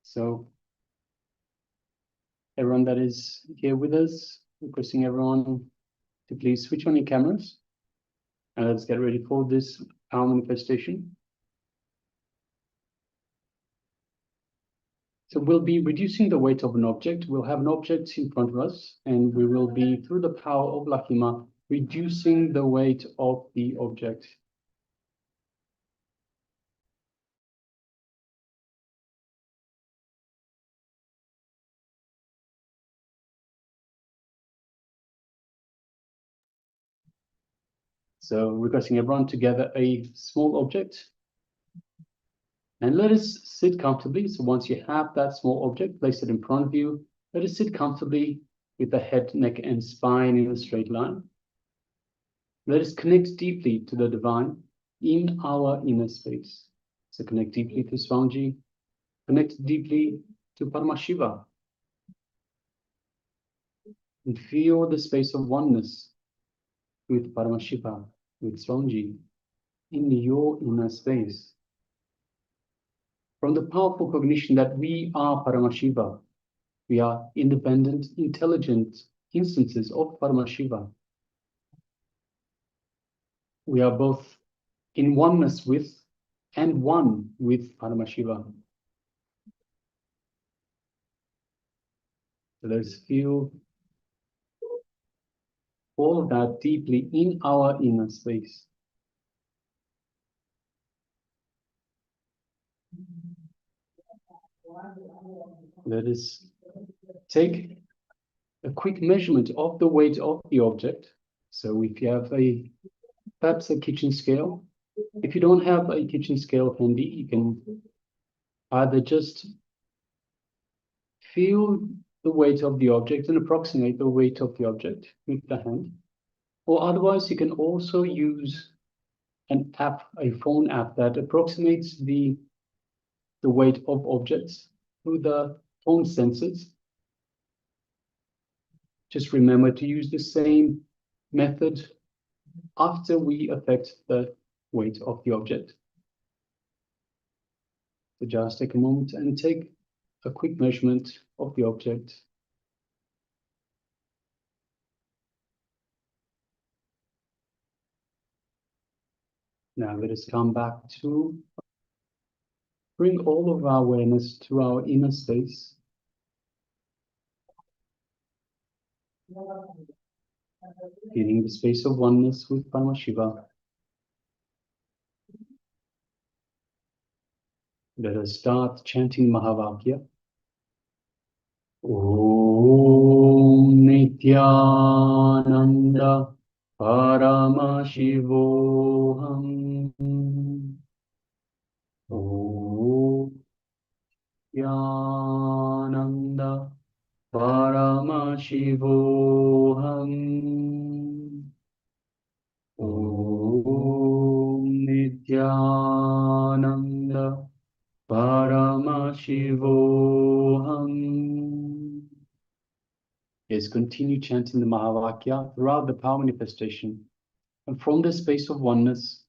So everyone that is here with us, requesting everyone to please switch on your cameras. And let's get ready for this power manifestation. So we'll be reducing the weight of an object. We'll have an object in front of us, and we will be, through the power of Lakima, reducing the weight of the object. So requesting everyone to gather a small object. And let us sit comfortably. So once you have that small object, place it in front of you. Let us sit comfortably with the head, neck, and spine in a straight line. Let us connect deeply to the divine in our inner space. So connect deeply to Swamiji. Connect deeply to Paramashiva. And feel the space of oneness with Paramashiva, with Swamiji, in your inner space. From the powerful cognition that we are Paramashiva, we are independent, intelligent instances of Paramashiva. We are both in oneness with and one with Paramashiva. So let's feel all of that deeply in our inner space. Let us take a quick measurement of the weight of the object. So if you have perhaps a kitchen scale, if you don't have a kitchen scale handy, you can either just feel the weight of the object and approximate the weight of the object with the hand. Or otherwise, you can also use an app, a phone app that approximates the weight of objects through the phone sensors. Just remember to use the same method after we affect the weight of the object. So just take a moment and take a quick measurement of the object. Now let us come back to bring all of our awareness to our inner space. Feeling the space of oneness with Paramashiva. Let us start chanting Mahavakya. Om Nityananda Paramashivoham. Om Nityananda Paramashivoham. Om Nityananda Paramashivoham. Yes, continue chanting the Mahavakya throughout the power manifestation. And from the space of oneness,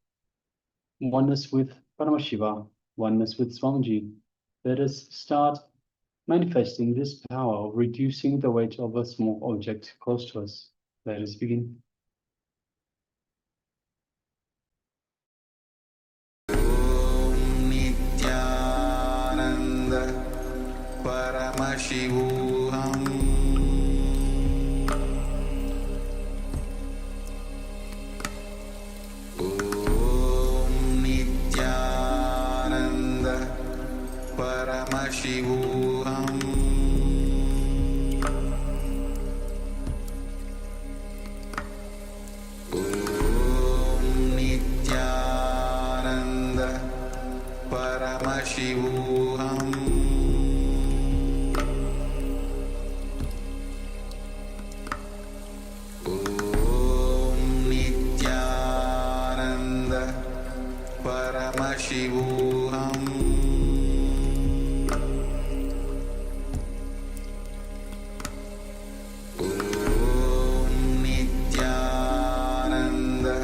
oneness with Paramashiva, oneness with Swamiji, let us start manifesting this power of reducing the weight of a small object close to us. Let us begin. Paramashivoham. Om Nityananda Paramashivoham. Om Nityananda Paramashivoham. Paramashivoham. Om Nityananda Paramashivoham. Om Nityananda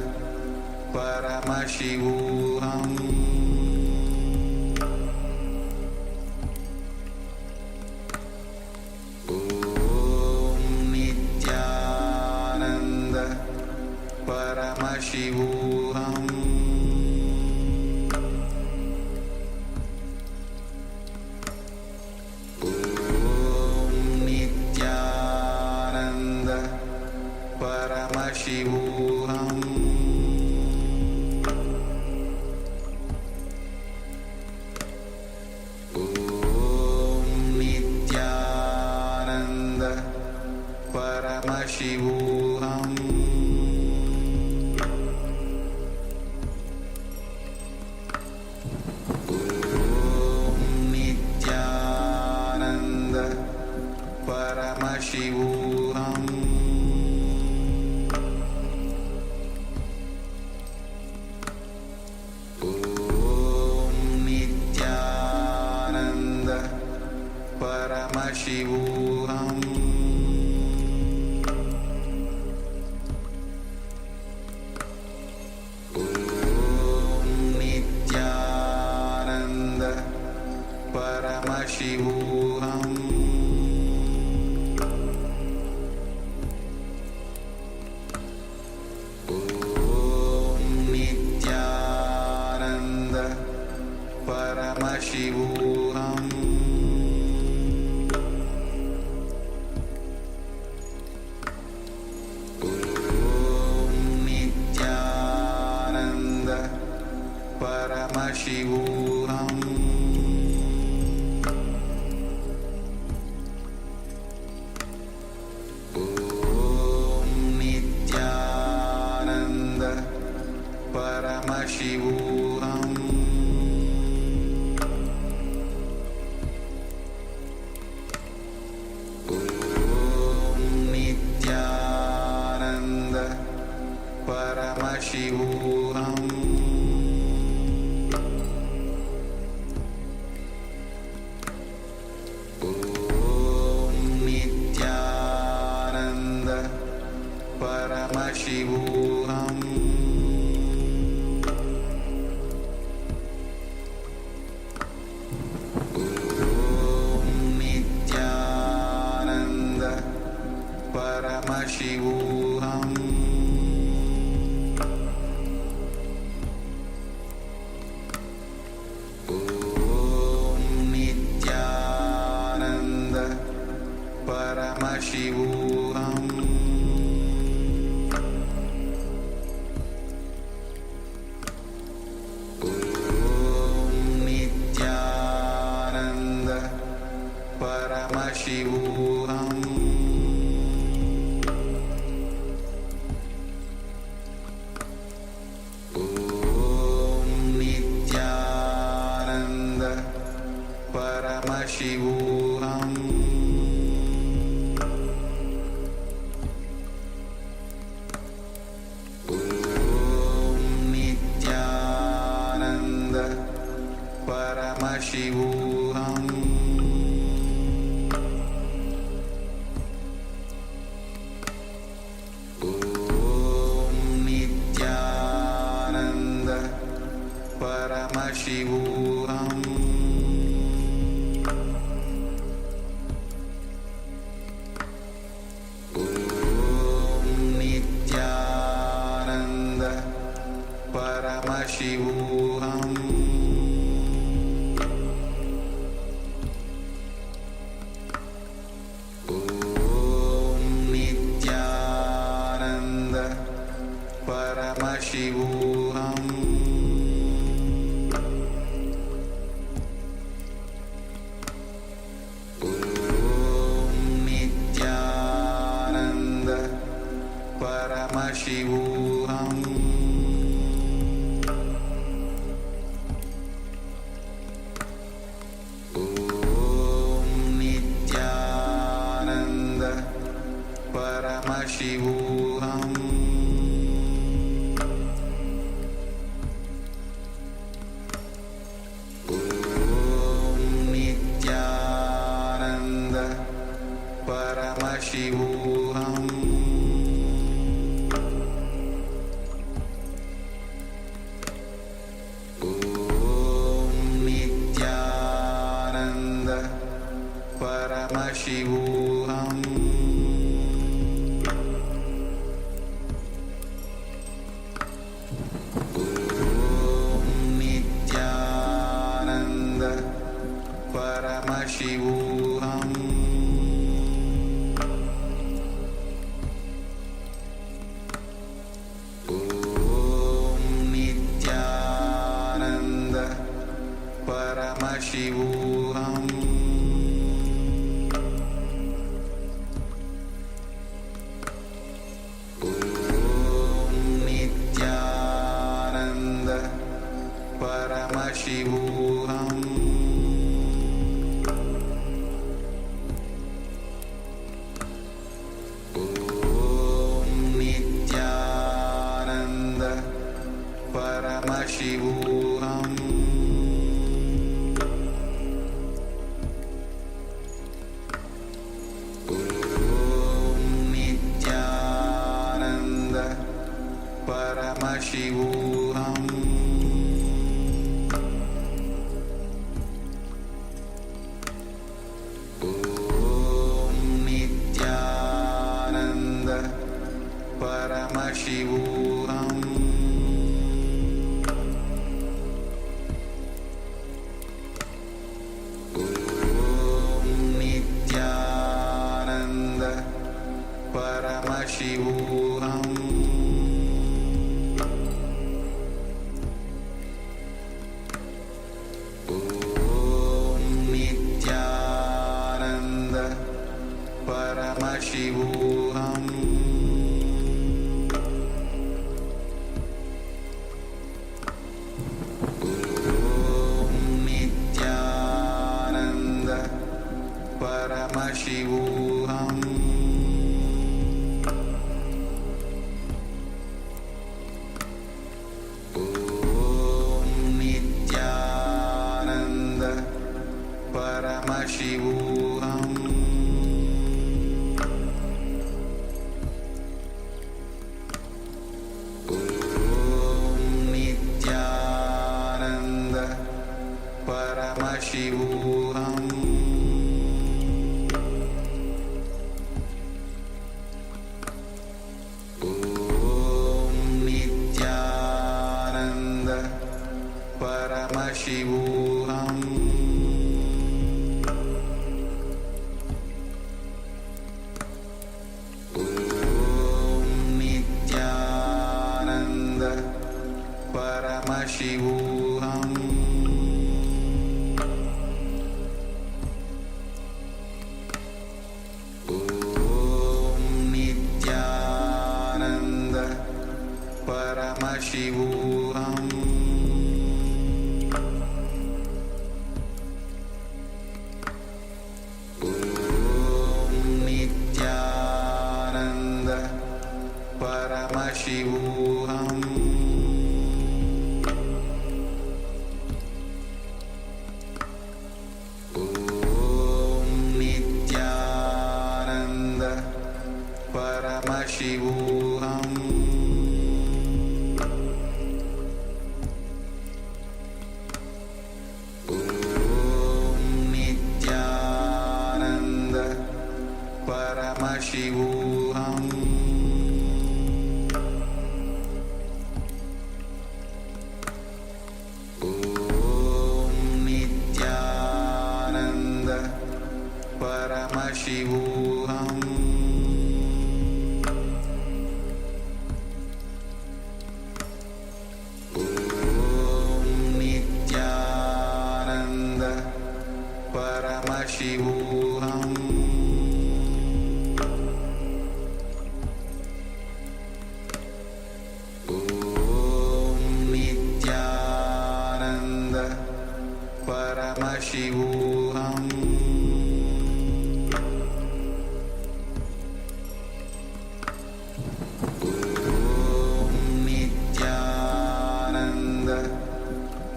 Paramashivoham. Paramashivoham. Om Nityananda Paramashivoham. Om Nityananda Paramashivoham. Paramashivoham. Om Nityananda Paramashivoham. Om Nityananda Paramashivoham. Paramashivoham. Om Nityananda Paramashivoham. Om Nityananda Paramashivoham. Paramashivoham. Om Nityananda Paramashivoham. Om Nityananda Paramashivoham. Paramashivoham Om Nityananda Paramashivoham Om Nityananda Paramashivoham Paramashivoham Om Nityananda Paramashivoham Om Nityananda Paramashivoham Paramashivoham Om Nityananda Paramashivoham Om Nityananda Paramashivoham Paramashivoham Om Nityananda Paramashivoham Om Nityananda Paramashivoham Paramashivoham Om Nityananda Paramashivoham Om Nityananda Paramashivoham Paramashivoham Om Nityananda Paramashivoham Om Nityananda Paramashivoham Paramashivoham Om Nityananda Paramashivoham Om Nityananda Paramashivoham Paramashivoham Paramashivoham Om Nityananda Paramashivoham Om Nityananda Paramashivoham Om Nityananda Paramashivoham Om Nityananda Paramashivoham Om Nityananda Paramashivoham Om Nityananda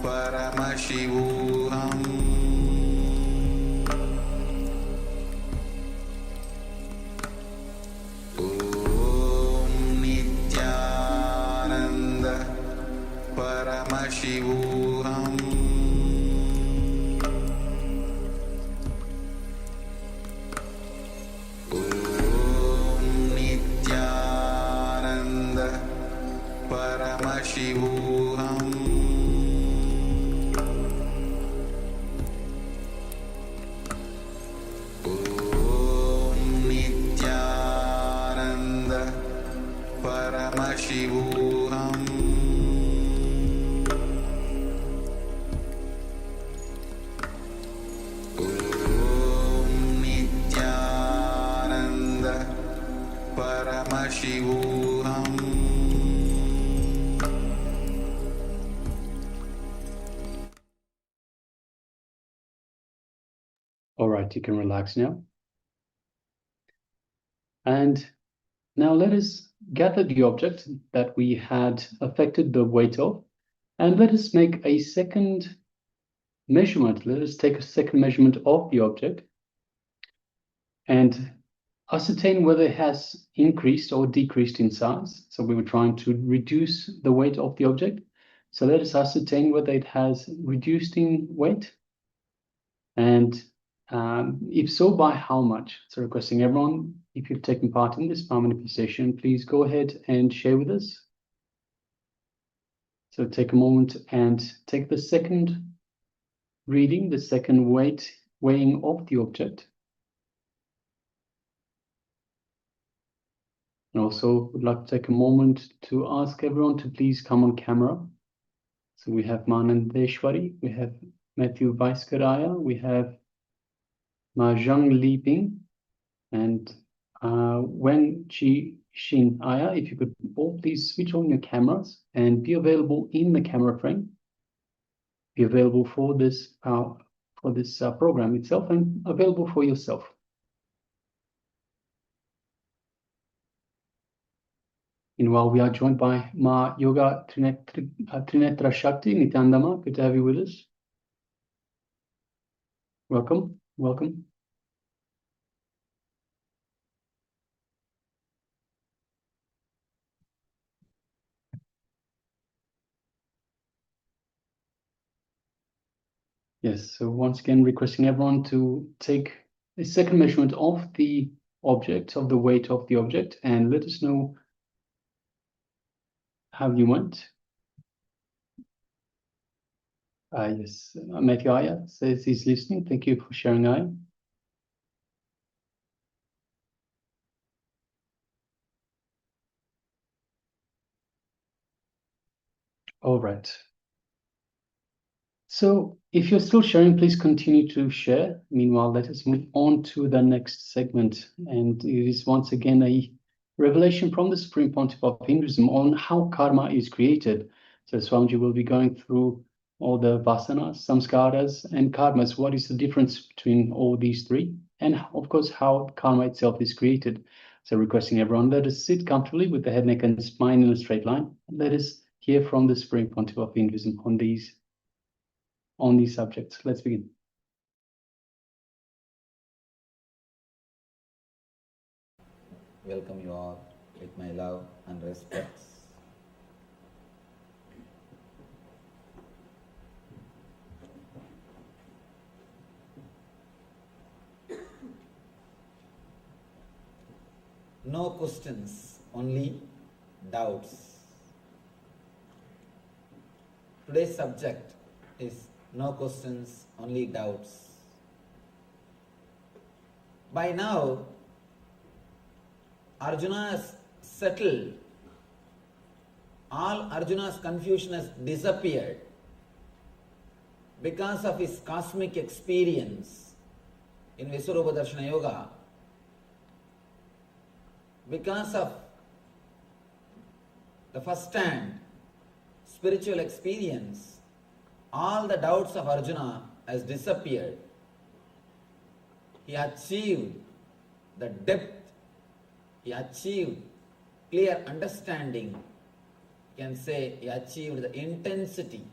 Paramashivoham Om Nityananda Paramashivoham Om Nityananda Paramashivoham Om Nityananda Paramashivoham Om Nityananda Paramashivoham All right, you can relax now. And now let us gather the object that we had affected the weight of, and let us make a second measurement. Let us take a second measurement of the object and ascertain whether it has increased or decreased in size. So we were trying to reduce the weight of the object. So let us ascertain whether it has reduced in weight, and if so, by how much. So requesting everyone, if you've taken part in this power manifestation, please go ahead and share with us. So take a moment and take the second reading, the second weighing of the object. And also would like to take a moment to ask everyone to please come on camera. So we have Manandeshwari, we have Matthew Vaiskaraya, we have Mahjong Leaping, and Wen Chi Shin Aya. If you could all please switch on your cameras and be available in the camera frame. Be available for this program itself and available for yourself. Meanwhile, we are joined by Ma Yoga Trinetra Shakti Nityanandama. Good to have you with us. Welcome, welcome. Yes, so once again, requesting everyone to take a second measurement of the object, of the weight of the object, and let us know how you went. Yes, Matthew Aya says he's listening. Thank you for sharing, Aya. All right. So if you're still sharing, please continue to share. Meanwhile, let us move on to the next segment. And it is once again a revelation from the Supreme Pontiff of Hinduism on how karma is created. So Swamiji will be going through all the vasanas, samskaras, and karmas. What is the difference between all these three? And of course, how karma itself is created. So requesting everyone, let us sit comfortably with the head, neck, and spine in a straight line. Let us hear from the Supreme Pontiff of Hinduism on these subjects. Let's begin. Welcome you all with my love and respects. No questions, only doubts. Today's subject is no questions, only doubts. By now, Arjuna has settled. All Arjuna's confusion has disappeared because of his cosmic experience in Visurupa Darshana Yoga. Because of the first-hand spiritual experience, all the doubts of Arjuna has disappeared. He achieved the depth, he achieved clear understanding. You can say he achieved the intensity.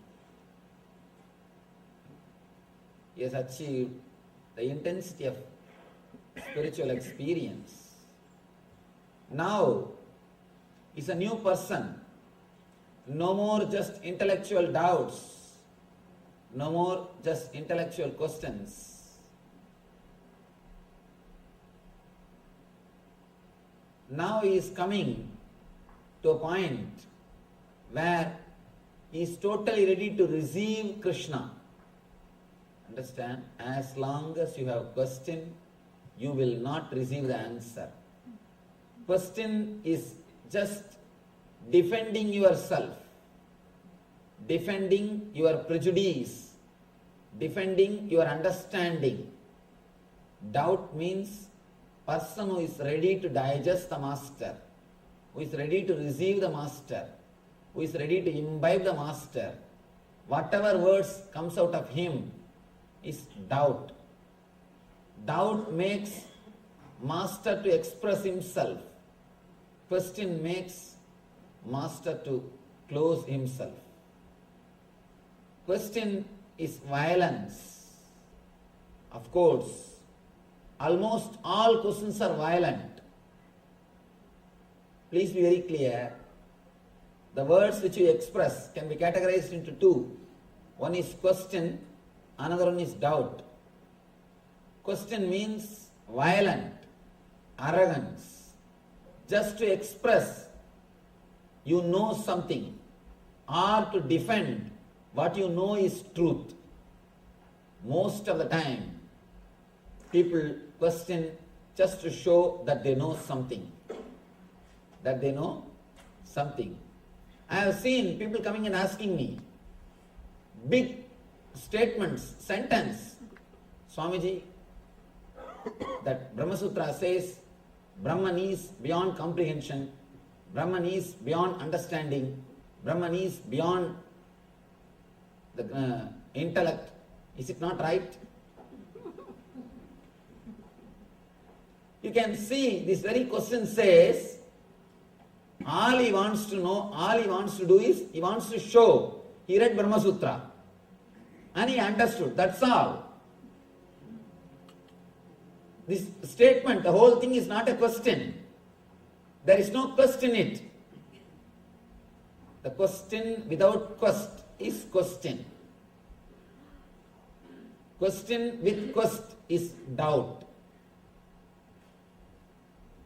He has achieved the intensity of spiritual experience. Now, he's a new person. No more just intellectual doubts. No more just intellectual questions. Now he is coming to a point where he is totally ready to receive Krishna. Understand? As long as you have question, you will not receive the answer. Question is just defending yourself, defending your prejudice, defending your understanding. Doubt means person who is ready to digest the master, who is ready to receive the master, who is ready to imbibe the master. Whatever words comes out of him is doubt. Doubt makes master to express himself. Question makes master to close himself. Question is violence. Of course, almost all questions are violent. Please be very clear. The words which you express can be categorized into two. One is question, another one is doubt. Question means violent, arrogance. Just to express you know something or to defend what you know is truth. Most of the time, people question just to show that they know something. That they know something. I have seen people coming and asking me big statements, sentence. Swamiji, that Brahma Sutra says Brahman is beyond comprehension, Brahman is beyond understanding, Brahman is beyond the intellect. Is it not right? You can see this very question says, all he wants to know, all he wants to do is, he wants to show. He read Brahma Sutra and he understood, that's all. This statement, the whole thing is not a question. There is no question in it. The question without quest is question. Question with quest is doubt.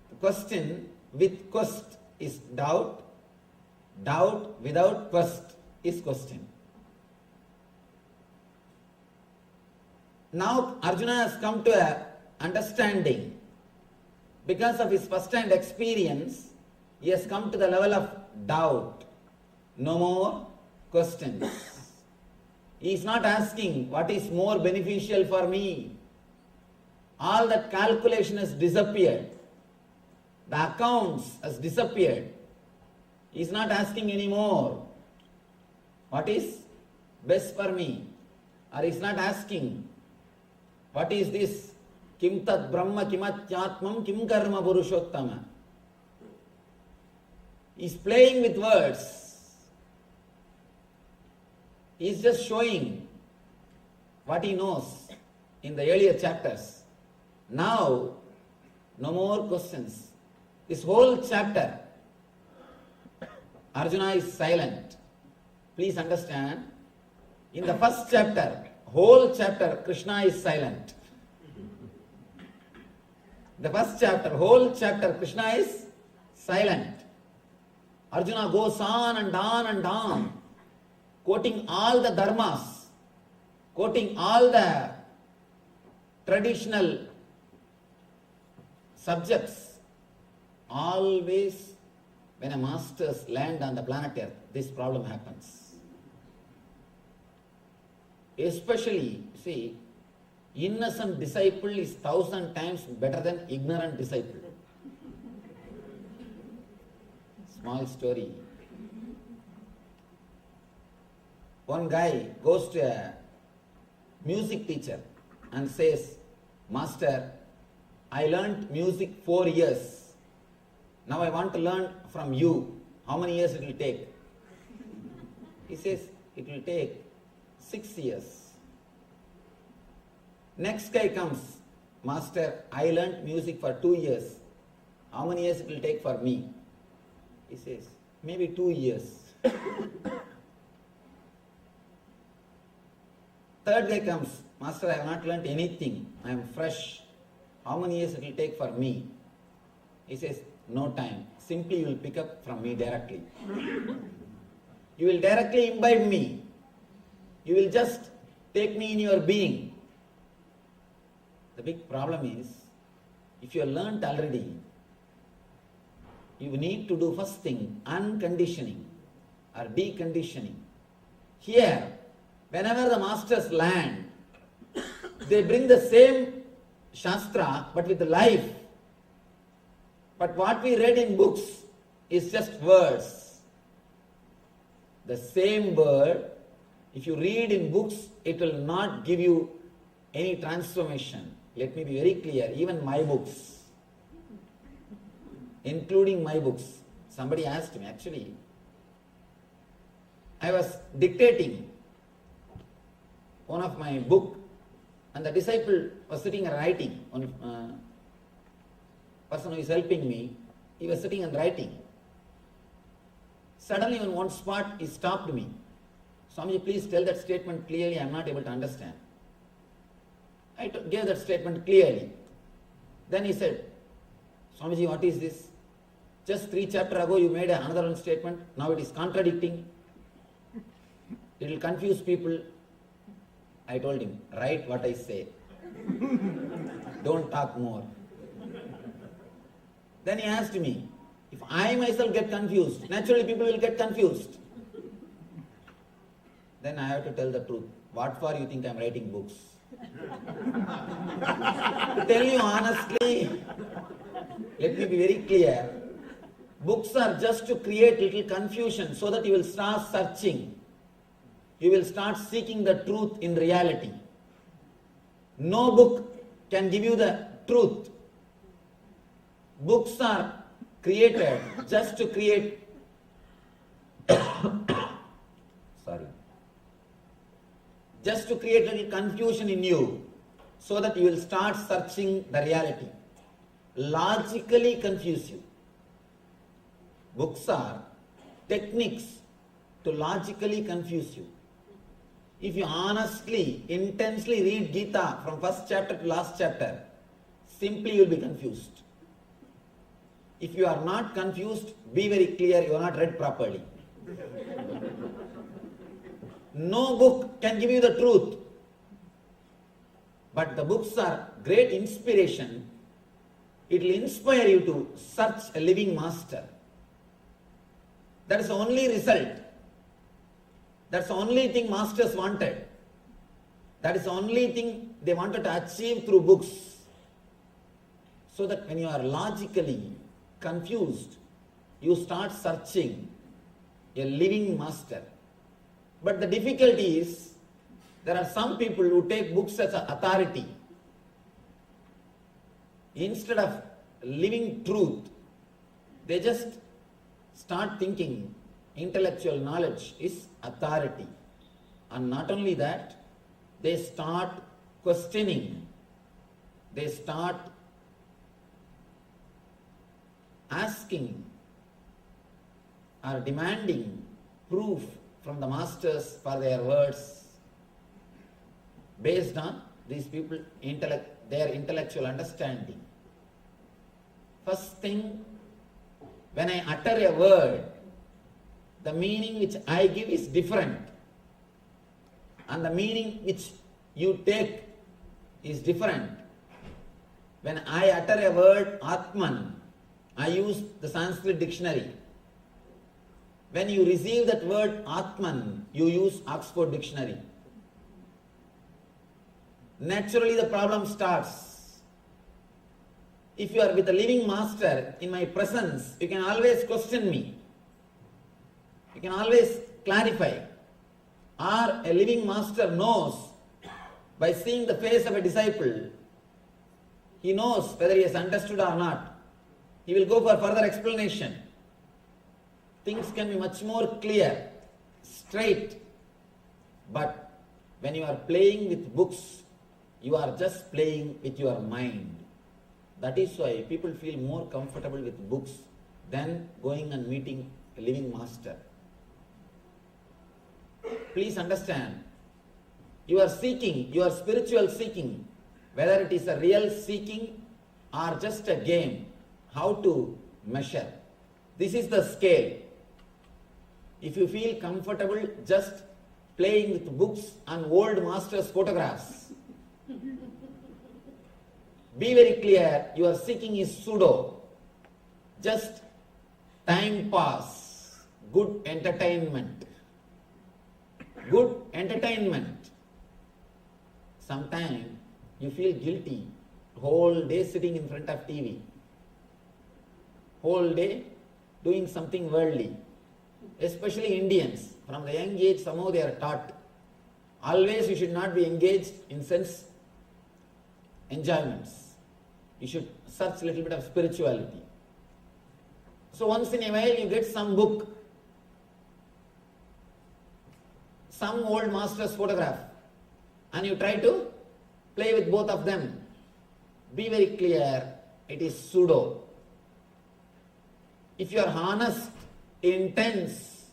The question with quest is doubt. Doubt without quest is question. Now Arjuna has come to a understanding. Because of his first-hand experience, he has come to the level of doubt. No more questions. He is not asking what is more beneficial for me. All that calculation has disappeared. The accounts has disappeared. He is not asking anymore what is best for me. Or he is not asking what is this Kim tat brahma kimatyatmam kim karma purushottama. He's playing with words. He's just showing what he knows in the earlier chapters. Now, no more questions. This whole chapter, Arjuna is silent. Please understand, in the first chapter, whole chapter, Krishna is silent. The first chapter, whole chapter, Krishna is silent. Arjuna goes on and on and on, quoting all the dharmas, quoting all the traditional subjects. Always, when a masters land on the planet Earth, this problem happens. Especially, see, innocent disciple is 1,000 times better than ignorant disciple. Small story. One guy goes to a music teacher and says, Master, I learnt music 4 years. Now I want to learn from you. How many years it will take? He says, it will take 6 years. Next guy comes, Master, I learnt music for 2 years. How many years it will take for me? He says, maybe 2 years. Third guy comes, Master, I have not learnt anything. I am fresh. How many years it will take for me? He says, no time. Simply you will pick up from me directly. You will directly imbibe me. You will just take me in your being. The big problem is, if you have learnt already, you need to do first thing, unconditioning or deconditioning. Here, whenever the masters land, they bring the same Shastra but with life. But what we read in books is just words. The same word, if you read in books, it will not give you any transformation. Let me be very clear, even my books, including my books. Somebody asked me, actually, I was dictating one of my book and the disciple was sitting and writing. One person who is helping me, he was sitting and writing. Suddenly on one spot he stopped me. Swamiji, please tell that statement clearly, I am not able to understand. I gave that statement clearly. Then he said, Swamiji, what is this? Just 3 chapters ago you made another one statement, now it is contradicting. It will confuse people. I told him, write what I say. Don't talk more. Then he asked me, if I myself get confused, naturally people will get confused. Then I have to tell the truth. What for you think I am writing books? To tell you honestly, let me be very clear. Books are just to create little confusion so that you will start searching. You will start seeking the truth in reality. No book can give you the truth. Books are created just to create just to create a little confusion in you so that you will start searching the reality. Logically confuse you. Books are techniques to logically confuse you. If you honestly, intensely read Gita from first chapter to last chapter, simply you will be confused. If you are not confused, be very clear, you are not read properly. No book can give you the truth. But the books are great inspiration. It will inspire you to search a living master. That is the only result. That's the only thing masters wanted. That is the only thing they wanted to achieve through books. So that when you are logically confused, you start searching a living master. But the difficulty is, there are some people who take books as an authority. Instead of living truth, they just start thinking intellectual knowledge is authority. And not only that, they start questioning, they start asking or demanding proof from the masters for their words based on these people their intellectual understanding. First thing, when I utter a word, the meaning which I give is different, and the meaning which you take is different. When I utter a word Atman, I use the Sanskrit dictionary. When you receive that word Atman, you use Oxford dictionary. Naturally the problem starts. If you are with a living master in my presence, you can always question me. You can always clarify. Or a living master knows by seeing the face of a disciple, he knows whether he has understood or not. He will go for further explanation. Things can be much more clear, straight. But when you are playing with books, you are just playing with your mind. That is why people feel more comfortable with books than going and meeting a living master. Please understand, you are seeking, your spiritual seeking, whether it is a real seeking or just a game, how to measure. This is the scale. If you feel comfortable just playing with books and old masters' photographs, be very clear, your seeking is pseudo, just time pass, good entertainment. Good entertainment. Sometimes you feel guilty, whole day sitting in front of TV, whole day doing something worldly. Especially Indians, from the young age somehow they are taught, always you should not be engaged in sense enjoyments. You should search a little bit of spirituality. So once in a while you get some book, some old master's photograph, and you try to play with both of them. Be very clear, it is pseudo. If you are honest, intense,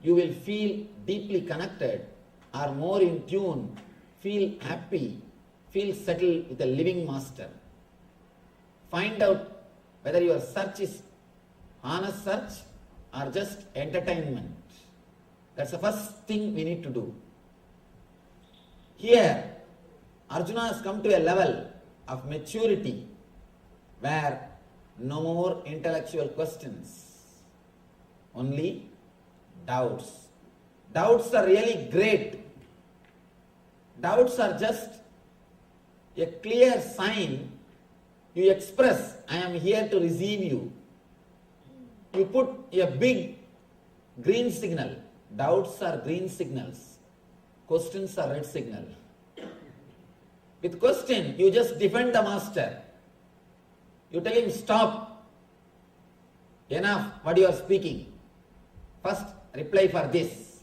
you will feel deeply connected or more in tune, feel happy, feel settled with a living master. Find out whether your search is honest search or just entertainment. That's the first thing we need to do. Here, Arjuna has come to a level of maturity where no more intellectual questions, only doubts. Doubts are really great. Doubts are just a clear sign. You express, I am here to receive you. You put a big green signal. Doubts are green signals. Questions are red signal. With question, you just defend the master. You tell him, stop. Enough what you are speaking. First, reply for this.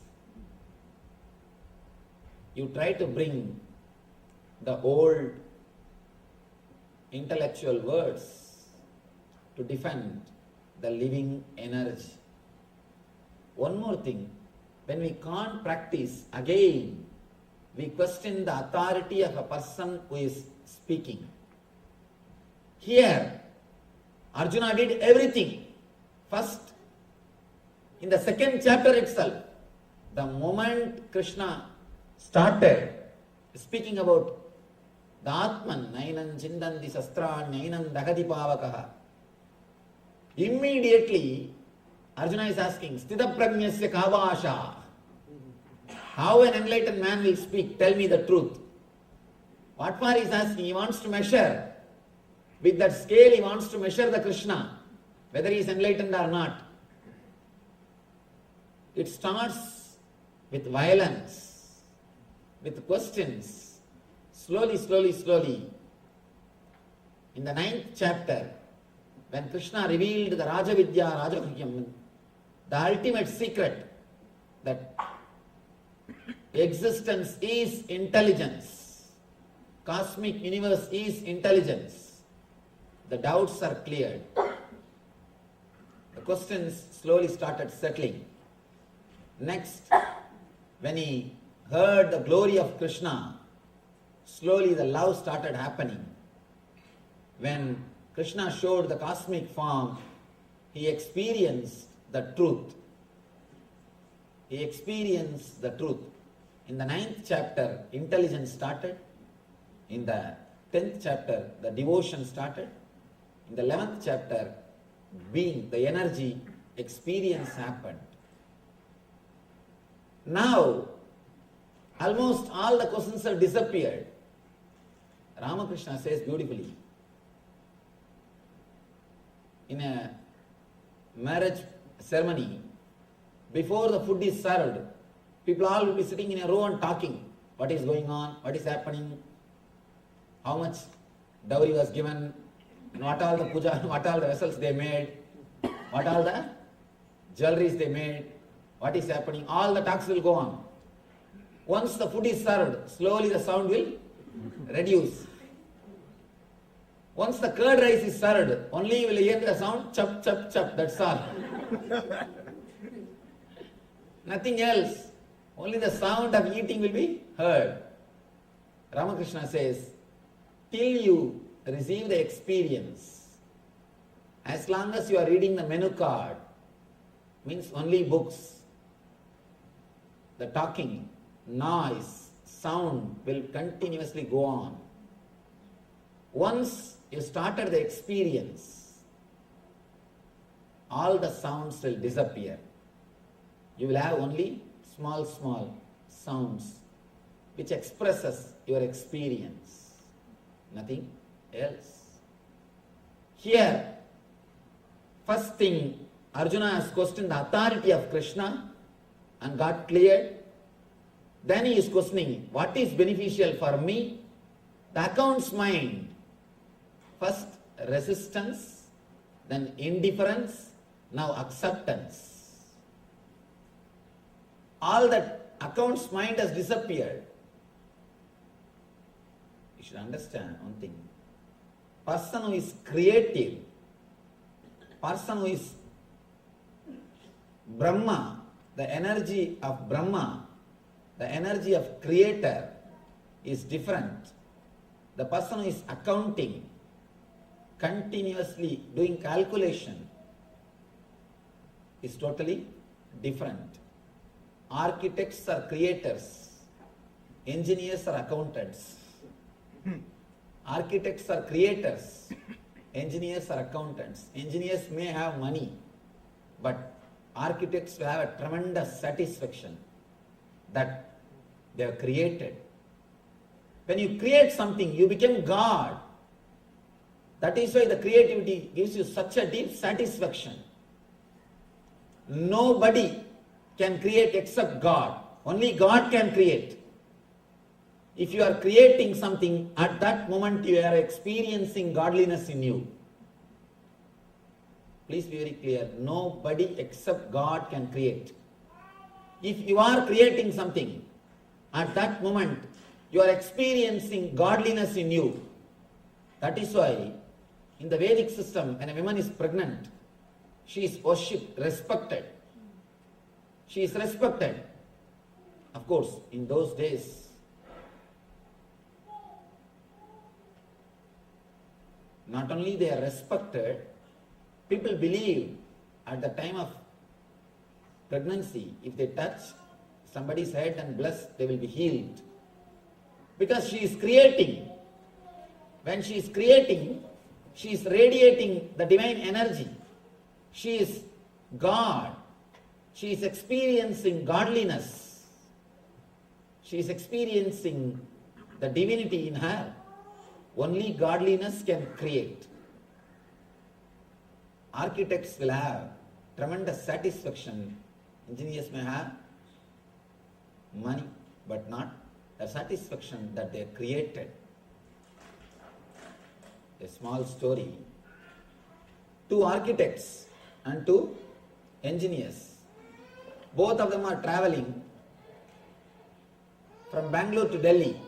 You try to bring the old intellectual words to defend the living energy. One more thing, when we can't practice, again, we question the authority of a person who is speaking. Here, Arjuna did everything. First, in the second chapter itself, the moment Krishna started speaking about the Atman, Nainam Chindanti Sastran, Nainam Dagati Pavakaha, immediately Arjuna is asking, Sthita Prajnasya Kavasha. How an enlightened man will speak? Tell me the truth. What for he is asking? He wants to measure. With that scale, he wants to measure the Krishna, whether he is enlightened or not. It starts with violence, with questions. Slowly, slowly, slowly. In the 9th chapter, when Krishna revealed the Rajavidya, Rajaguhyam, the ultimate secret that existence is intelligence, cosmic universe is intelligence, the doubts are cleared. The questions slowly started settling. Next, when he heard the glory of Krishna, slowly the love started happening. When Krishna showed the cosmic form, he experienced the truth. He experienced the truth. In the 9th chapter, intelligence started. In the 10th chapter, the devotion started. In the 11th chapter, being, the energy, experience happened. Now, almost all the questions have disappeared. Ramakrishna says beautifully, in a marriage ceremony, before the food is served, people all will be sitting in a row and talking. What is going on? What is happening? How much dowry was given? What all the puja, what all the vessels they made? What all the jewelries they made? What is happening? All the talks will go on. Once the food is served, slowly the sound will reduce. Once the curd rice is served, only you will hear the sound chup, chup, chup, that's all. Nothing else. Only the sound of eating will be heard. Ramakrishna says, till you receive the experience, as long as you are reading the menu card, means only books, the talking, noise, sound will continuously go on. Once you started the experience, all the sounds will disappear. You will have only small, small sounds which expresses your experience. Nothing else. Here, first thing, Arjuna has questioned the authority of Krishna and got cleared. Then he is questioning, what is beneficial for me? The accounts mind. First resistance, then indifference, now acceptance. All that accounts mind has disappeared. You should understand one thing. Person who is creative, person who is Brahma, the energy of Brahma, the energy of creator is different. The person who is accounting, continuously doing calculation is totally different. Architects are creators, engineers are accountants. Architects are creators, engineers are accountants. Engineers may have money, but architects will have a tremendous satisfaction that they have created. When you create something, you become God. That is why the creativity gives you such a deep satisfaction. Nobody can create except God. Only God can create. If you are creating something, at that moment you are experiencing godliness in you. Please be very clear. Nobody except God can create. If you are creating something, at that moment you are experiencing godliness in you. That is why in the Vedic system, when a woman is pregnant, she is worshipped, respected. She is respected. Of course, in those days, not only they are respected, people believe at the time of pregnancy, if they touch somebody's head and bless, they will be healed. Because she is creating. When she is creating, she is radiating the divine energy. She is God. She is experiencing godliness. She is experiencing the divinity in her. Only godliness can create. Architects will have tremendous satisfaction. Engineers may have money, but not the satisfaction that they created. A small story. Two architects and two engineers. Both of them are traveling from Bangalore to Delhi.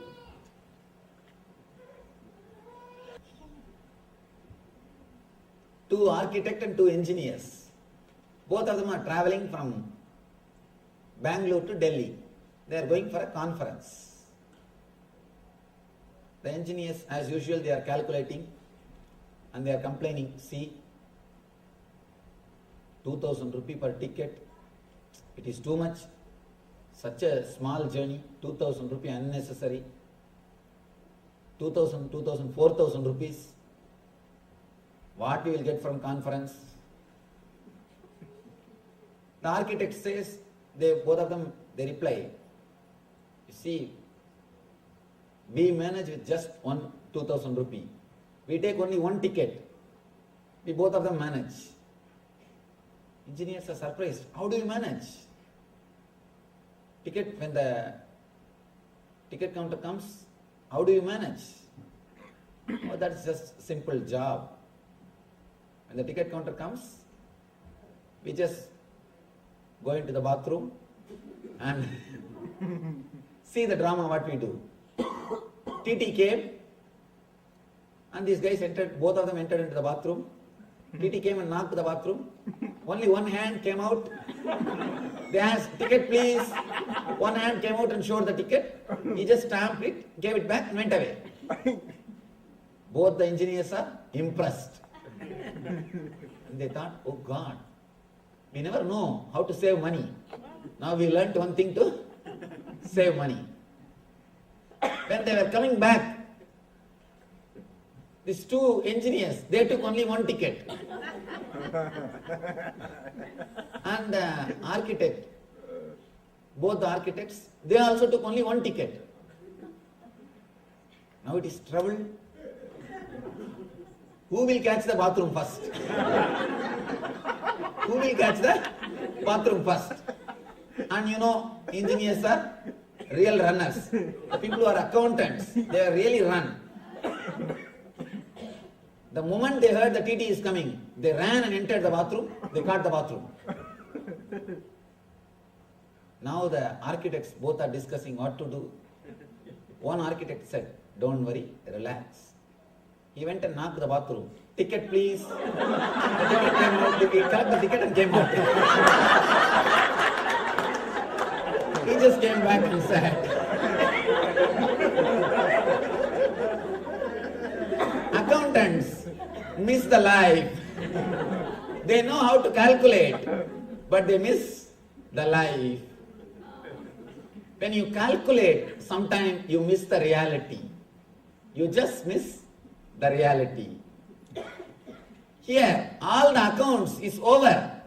Two architects and two engineers. Both of them are traveling from Bangalore to Delhi. They are going for a conference. The engineers, as usual, they are calculating and they are complaining, see, 2,000 rupee per ticket, it is too much. Such a small journey, 2,000 rupee unnecessary. 2,000, 4,000 rupees. What we will get from conference? The architect says, both of them, they reply, you see, we manage with just 2,000 rupee. We take only one ticket. We both of them manage. Engineers are surprised. How do you manage? When the ticket counter comes, how do you manage? Oh, that's just a simple job. When the ticket counter comes, we just go into the bathroom and see the drama what we do. TT came and these guys entered, both of them entered into the bathroom. TT came and knocked the bathroom. Only one hand came out. They asked, ticket please. One hand came out and showed the ticket. He just stamped it, gave it back and went away. Both the engineers are impressed. And they thought, oh God, we never know how to save money. Now we learnt one thing to save money. When they were coming back, these two engineers, they took only one ticket. And the architect, both the architects, they also took only one ticket. Now it is trouble. Who will catch the bathroom first? Who will catch the bathroom first? And you know, engineers are real runners. The people who are accountants, they are really run. The moment they heard the TT is coming, they ran and entered the bathroom, they caught the bathroom. Now the architects both are discussing what to do. One architect said, don't worry, relax. He went and knocked the bathroom. Ticket please. The ticket came out, he collected the ticket and came back. He just came back and sat. Accountants miss the life. They know how to calculate, but they miss the life. When you calculate, sometimes you miss the reality. You just miss the reality. Here, all the accounts is over.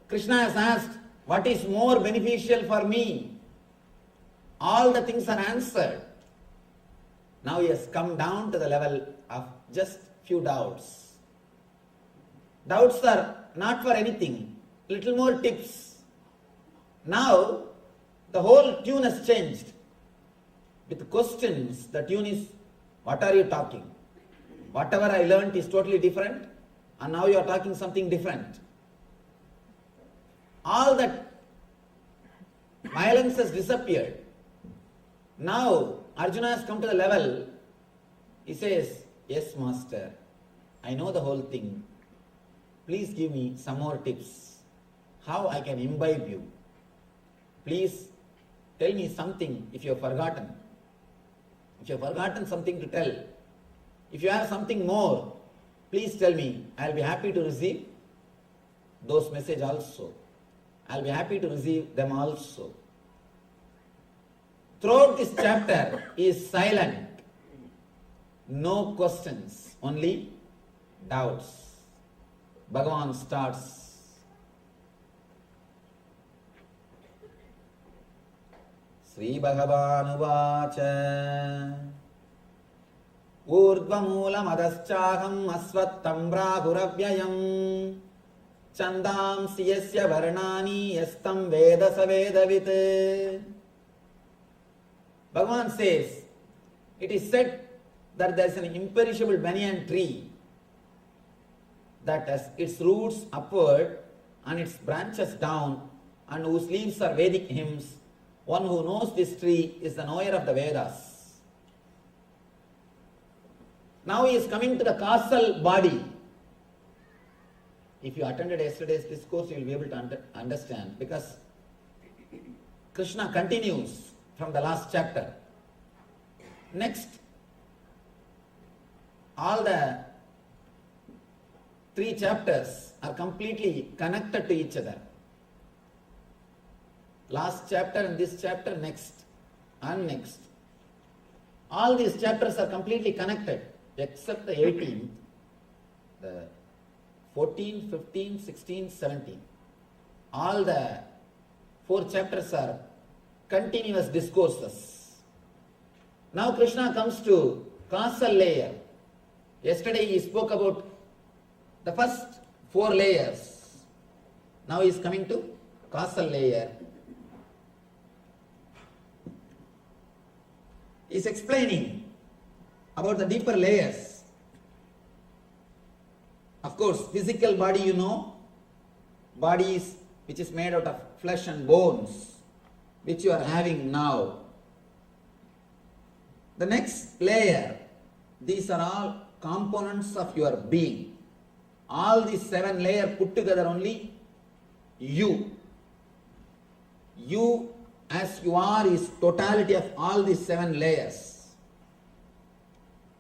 Krishna has asked, what is more beneficial for me? All the things are answered. Now he has come down to the level of just few doubts. Doubts are not for anything. Little more tips. Now, the whole tune has changed. With questions, the tune is, what are you talking? Whatever I learnt is totally different, and now you are talking something different. All that violence has disappeared. Now, Arjuna has come to the level, he says, yes, master, I know the whole thing. Please give me some more tips. How I can imbibe you. Please tell me something if you have forgotten. If you have forgotten something to tell, if you have something more, please tell me. I will be happy to receive those messages also. I will be happy to receive them also. Throughout this chapter is silent. No questions, only doubts. Bhagavan starts. Sri Bhagavan Uvacha Urdvamulam Adaschaham Asvattam Brahuravyayam Chandam Siyasya Varnani Yastam Veda Savedavit. Bhagavan says, it is said that there is an imperishable banyan tree that has its roots upward and its branches down, and whose leaves are Vedic hymns. One who knows this tree is the knower of the Vedas. Now he is coming to the causal body. If you attended yesterday's discourse, you will be able to understand, because Krishna continues from the last chapter. Next, all the 3 chapters are completely connected to each other. Last chapter and this chapter, next and next. All these chapters are completely connected except the 18th, the 14, 15, 16, 17. All the 4 chapters are continuous discourses. Now Krishna comes to causal layer. Yesterday he spoke about the first 4 layers. Now he is coming to causal layer. He is explaining about the deeper layers. Of course, physical body, you know, body which is made out of flesh and bones, which you are having now. The next layer, these are all components of your being. All these 7 layers put together only you. You as you are is totality of all these 7 layers.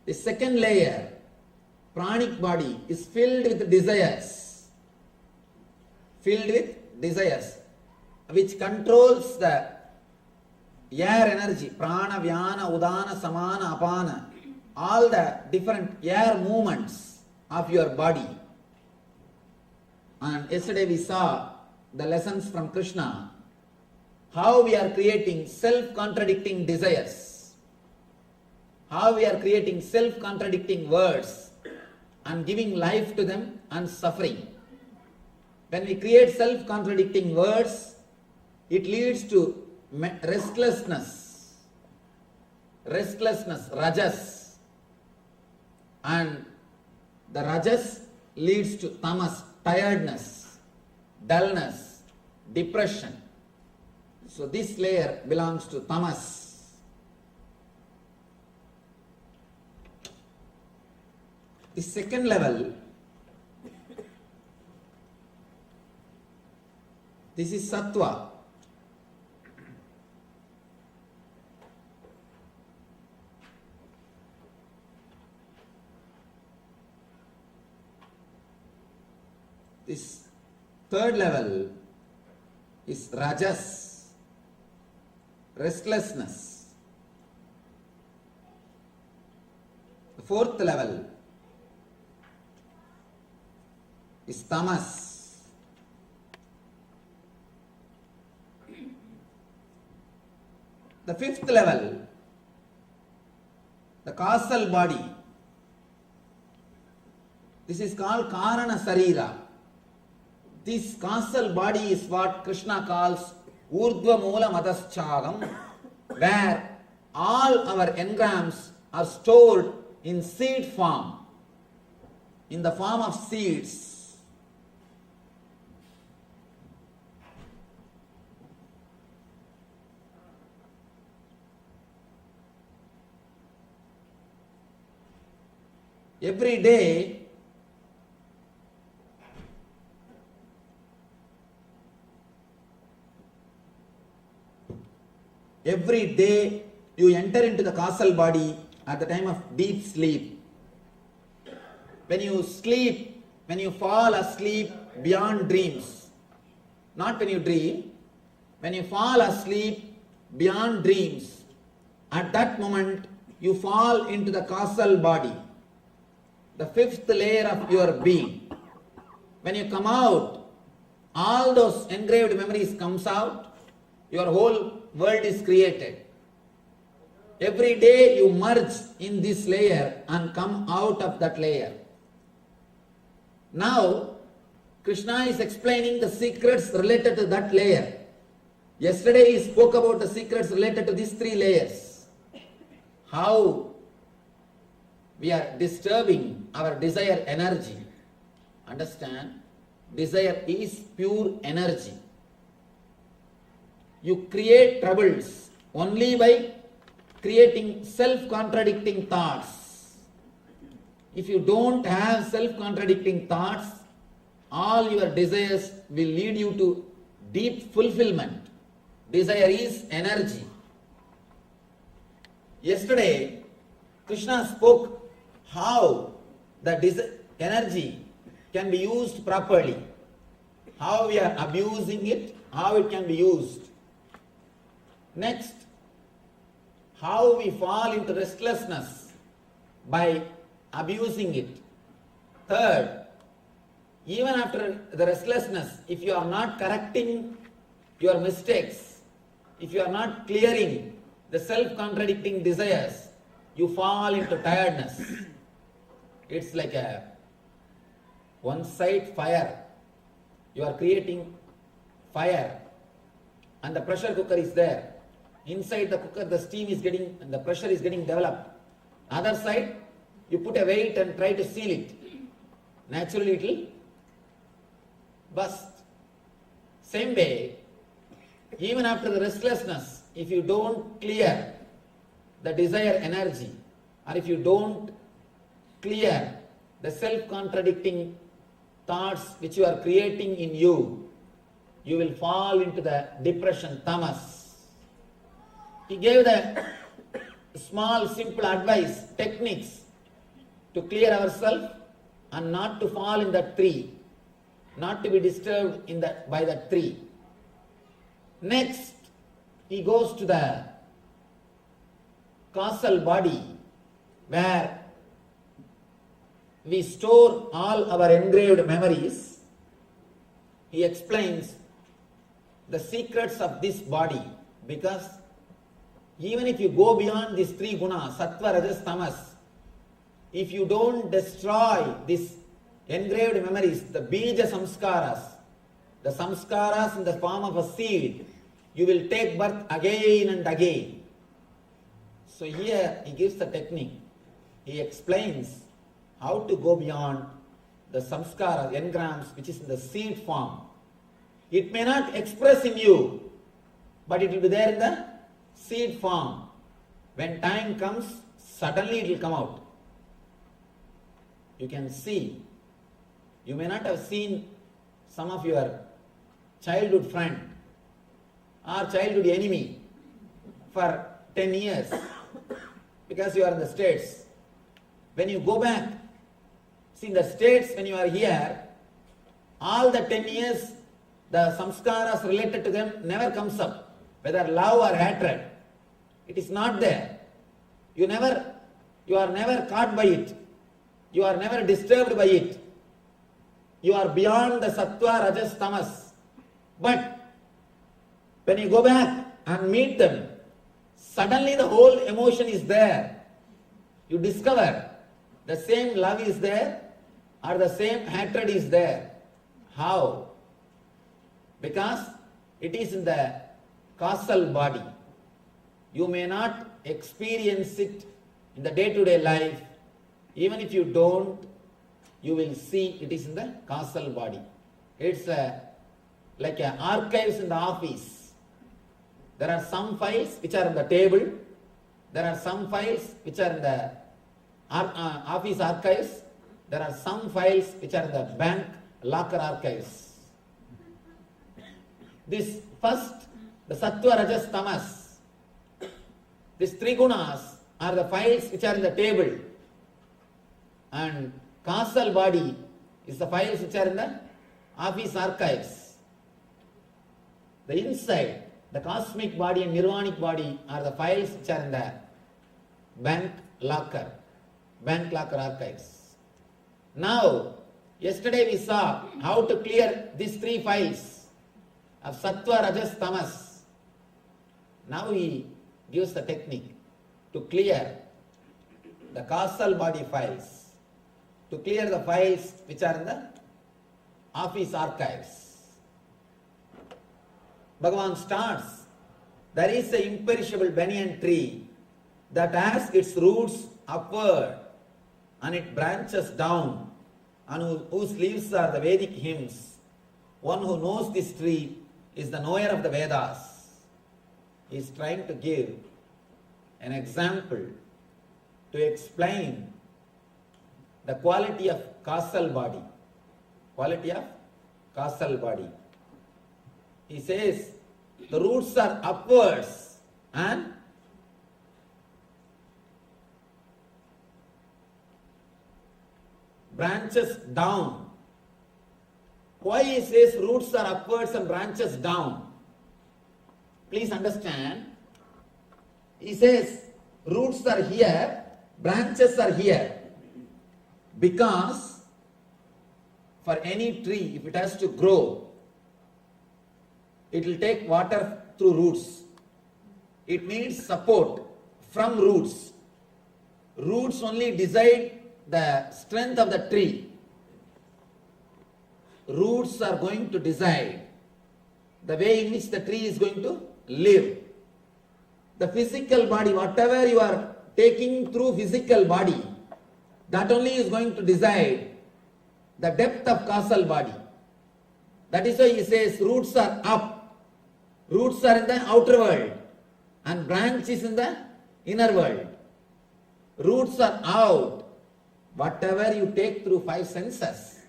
The second layer, pranic body, is filled with desires. Filled with desires, which controls the air energy, prana, vyana, udana, samana, apana, all the different air movements of your body. And yesterday we saw the lessons from Krishna, how we are creating self-contradicting desires, how we are creating self-contradicting words and giving life to them and suffering. When we create self-contradicting words, it leads to restlessness, rajas, and the rajas leads to tamas, tiredness, dullness, depression. So this layer belongs to tamas. The second level, this is sattva. This third level is rajas, restlessness. The fourth level is tamas. The fifth level, the causal body. This is called Karana Sarira. This causal body is what Krishna calls Urdhva Moola Mataschagam, where all our engrams are stored in seed form, in the form of seeds. Every day, you enter into the causal body at the time of deep sleep. When you sleep, when you fall asleep beyond dreams, not when you dream, when you fall asleep beyond dreams, at that moment you fall into the causal body, the fifth layer of your being. When you come out, all those engraved memories comes out, your whole world is created. Every day you merge in this layer and come out of that layer. Now, Krishna is explaining the secrets related to that layer. Yesterday he spoke about the secrets related to these 3 layers. How we are disturbing our desire energy. Understand? Desire is pure energy. You create troubles only by creating self-contradicting thoughts. If you don't have self-contradicting thoughts, all your desires will lead you to deep fulfillment. Desire is energy. Yesterday, Krishna spoke how the energy can be used properly, how we are abusing it, how it can be used. Next, how we fall into restlessness by abusing it. Third, even after the restlessness, if you are not correcting your mistakes, if you are not clearing the self-contradicting desires, you fall into tiredness. It's like a one-side fire. You are creating fire and the pressure cooker is there. Inside the cooker, the steam is getting, and the pressure is getting developed. Other side, you put a weight and try to seal it. Naturally, it will bust. Same way, even after the restlessness, if you don't clear the desire energy, or if you don't clear the self-contradicting thoughts which you are creating in you, you will fall into the depression, tamas. He gave the small, simple advice, techniques to clear ourselves and not to fall in that tree, not to be disturbed by that tree. Next, he goes to the causal body where we store all our engraved memories. He explains the secrets of this body, because even if you go beyond these three gunas, sattva, rajas, tamas, if you don't destroy these engraved memories, the bija samskaras, the samskaras in the form of a seed, you will take birth again and again. So here he gives the technique. He explains how to go beyond the samskara, engrams, which is in the seed form. It may not express in you, but it will be there in the seed form. When time comes, suddenly it will come out. You can see. You may not have seen some of your childhood friend or childhood enemy for 10 years because you are in the States. When you go back, see in the States when you are here, all the 10 years, the samskaras related to them never comes up, whether love or hatred. It is not there. You are never caught by it. You are never disturbed by it. You are beyond the sattva, rajas, tamas. But when you go back and meet them, suddenly the whole emotion is there. You discover the same love is there or the same hatred is there. How? Because it is in the causal body. You may not experience it in the day-to-day life. Even if you don't, you will see it is in the causal body. It's like archives in the office. There are some files which are on the table. There are some files which are in the office archives. There are some files which are in the bank locker archives. This first, the sattva, rajas, tamas. These three gunas are the files which are in the table. And causal body is the files which are in the office archives. The inside, the cosmic body and nirvanic body are the files which are in the bank locker archives. Now, yesterday we saw how to clear these three files of sattva, rajas, tamas. Now he gives the technique to clear the causal body files, to clear the files which are in the office archives. Bhagavan starts, there is an imperishable banyan tree that has its roots upward and it branches down, and whose leaves are the Vedic hymns. One who knows this tree is the knower of the Vedas. is trying to give an example to explain the quality of causal body. Quality of causal body. He says the roots are upwards and branches down. Why he says roots are upwards and branches down? Please understand. He says roots are here, branches are here. Because for any tree, if it has to grow, it will take water through roots. It needs support from roots. Roots only decide the strength of the tree. Roots are going to decide the way in which the tree is going to live. The physical body, whatever you are taking through physical body, that only is going to decide the depth of causal body. That is why he says roots are up, roots are in the outer world, and branch is in the inner world. Roots are out. Whatever you take through five senses,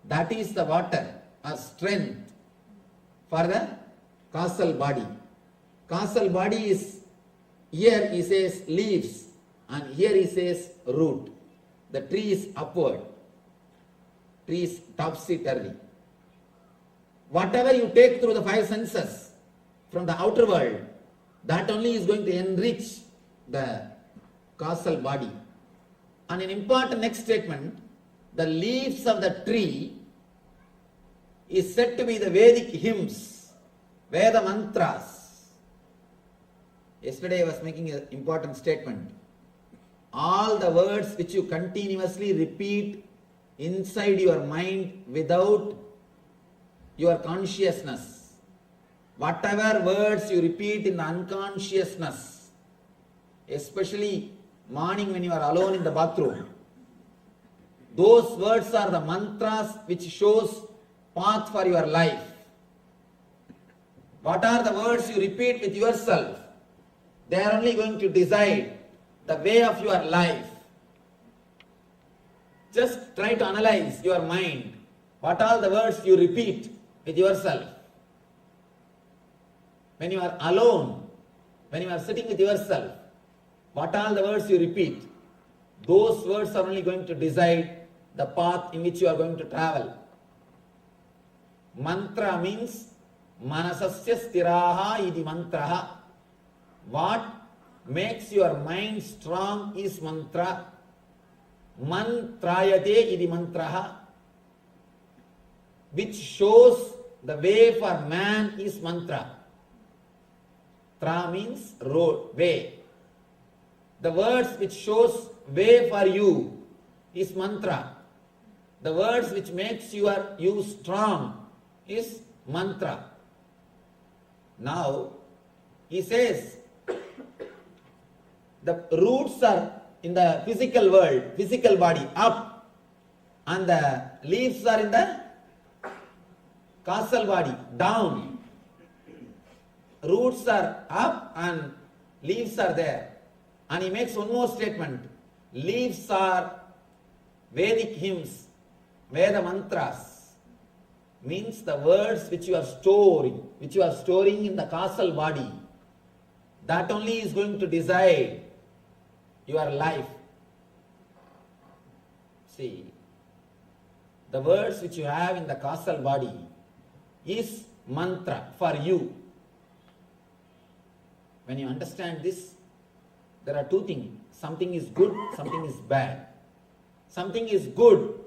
that is the water or strength for the causal body. Causal body is, here he says leaves, and here he says root. The tree is upward, tree is topsy-turvy. Whatever you take through the five senses from the outer world, that only is going to enrich the causal body. And an important next statement, the leaves of the tree is said to be the Vedic hymns, Veda mantras. Yesterday I was making an important statement. All the words which you continuously repeat inside your mind without your consciousness, whatever words you repeat in the unconsciousness, especially morning when you are alone in the bathroom, those words are the mantras which shows path for your life. What are the words you repeat with yourself? They are only going to decide the way of your life. Just try to analyze your mind. What are the words you repeat with yourself? When you are alone, when you are sitting with yourself, what are the words you repeat? Those words are only going to decide the path in which you are going to travel. Mantra means manasasya stiraha idi mantraha. What makes your mind strong is mantra. Mantrayate idi mantraha. Which shows the way for man is mantra. Tra means road, way. The words which shows way for you is mantra. The words which makes you strong is mantra. Now, he says, the roots are in the physical world, physical body, up, and the leaves are in the causal body, down. Roots are up and leaves are there. And he makes one more statement. Leaves are Vedic hymns, Veda mantras. Means the words which you are storing in the causal body. That only is going to decide your life. See, the words which you have in the causal body is mantra for you. When you understand this, there are two things. Something is good, something is bad. Something is good,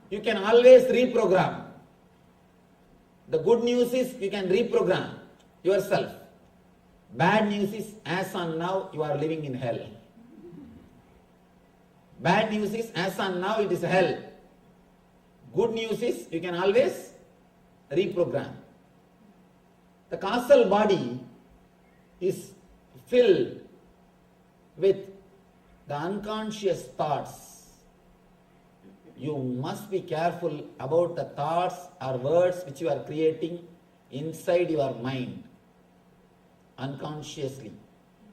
you can always reprogram. The good news is you can reprogram yourself. Bad news is as on now you are living in hell. Bad news is as on now it is hell. Good news is you can always reprogram. The causal body is filled with the unconscious thoughts. You must be careful about the thoughts or words which you are creating inside your mind. unconsciously.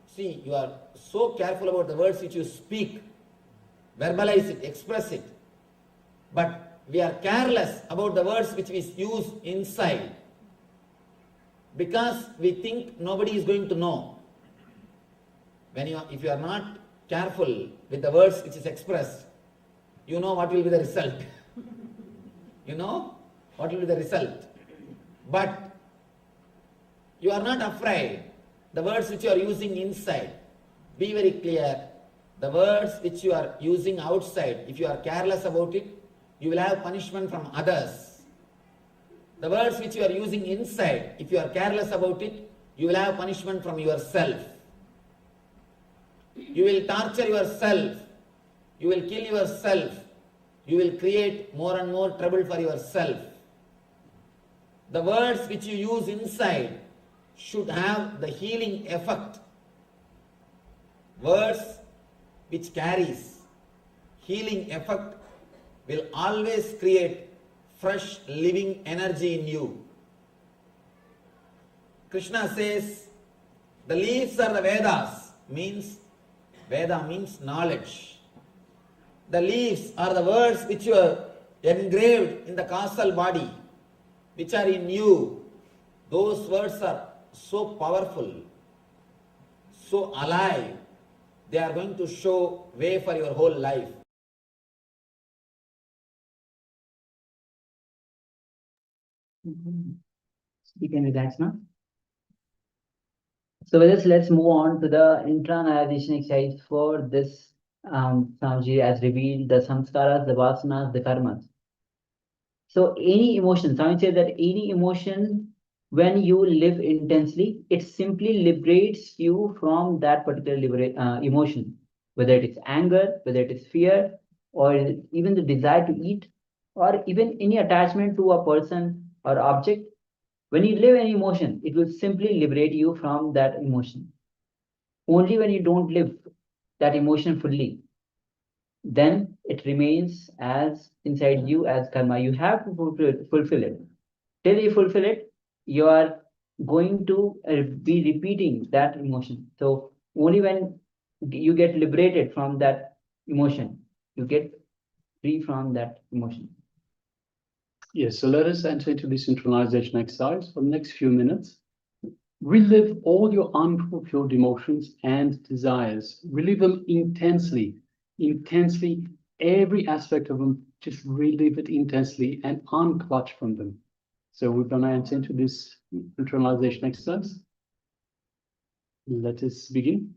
See, you are so careful about the words which you speak, verbalize it, express it. But we are careless about the words which we use inside, because we think nobody is going to know. If you are not careful with the words which is expressed, you know what will be the result. You know what will be the result. But you are not afraid. The words which you are using inside, be very clear. The words which you are using outside, if you are careless about it, you will have punishment from others. The words which you are using inside, if you are careless about it, you will have punishment from yourself. You will torture yourself. You will kill yourself. You will create more and more trouble for yourself. The words which you use inside should have the healing effect. Words which carries healing effect will always create fresh living energy in you. Krishna says, the leaves are the Vedas, Veda means knowledge. The leaves are the words which were engraved in the causal body, which are in you. Those words are so powerful, so alive. They are going to show way for your whole life. You can relax now. So with this, let's move on to the internalization exercise for this Swamiji as revealed the samskaras, the vasanas, the karmas. So any emotion, Swamiji said that any emotion, when you live intensely, it simply liberates you from that particular emotion, whether it is anger, whether it is fear, or even the desire to eat, or even any attachment to a person or object. When you live an emotion, it will simply liberate you from that emotion. Only when you don't live that emotion fully, then it remains as inside you as karma. You have to fulfill it. Till you fulfill it, you are going to be repeating that emotion. So only when you get liberated from that emotion, you get free from that emotion. Yes, so let us enter into this internalization exercise for the next few minutes. Relive all your unfulfilled emotions and desires. Relive them intensely, every aspect of them, just relive it intensely and unclutch from them. So we're going to enter into this internalization exercise. Let us begin.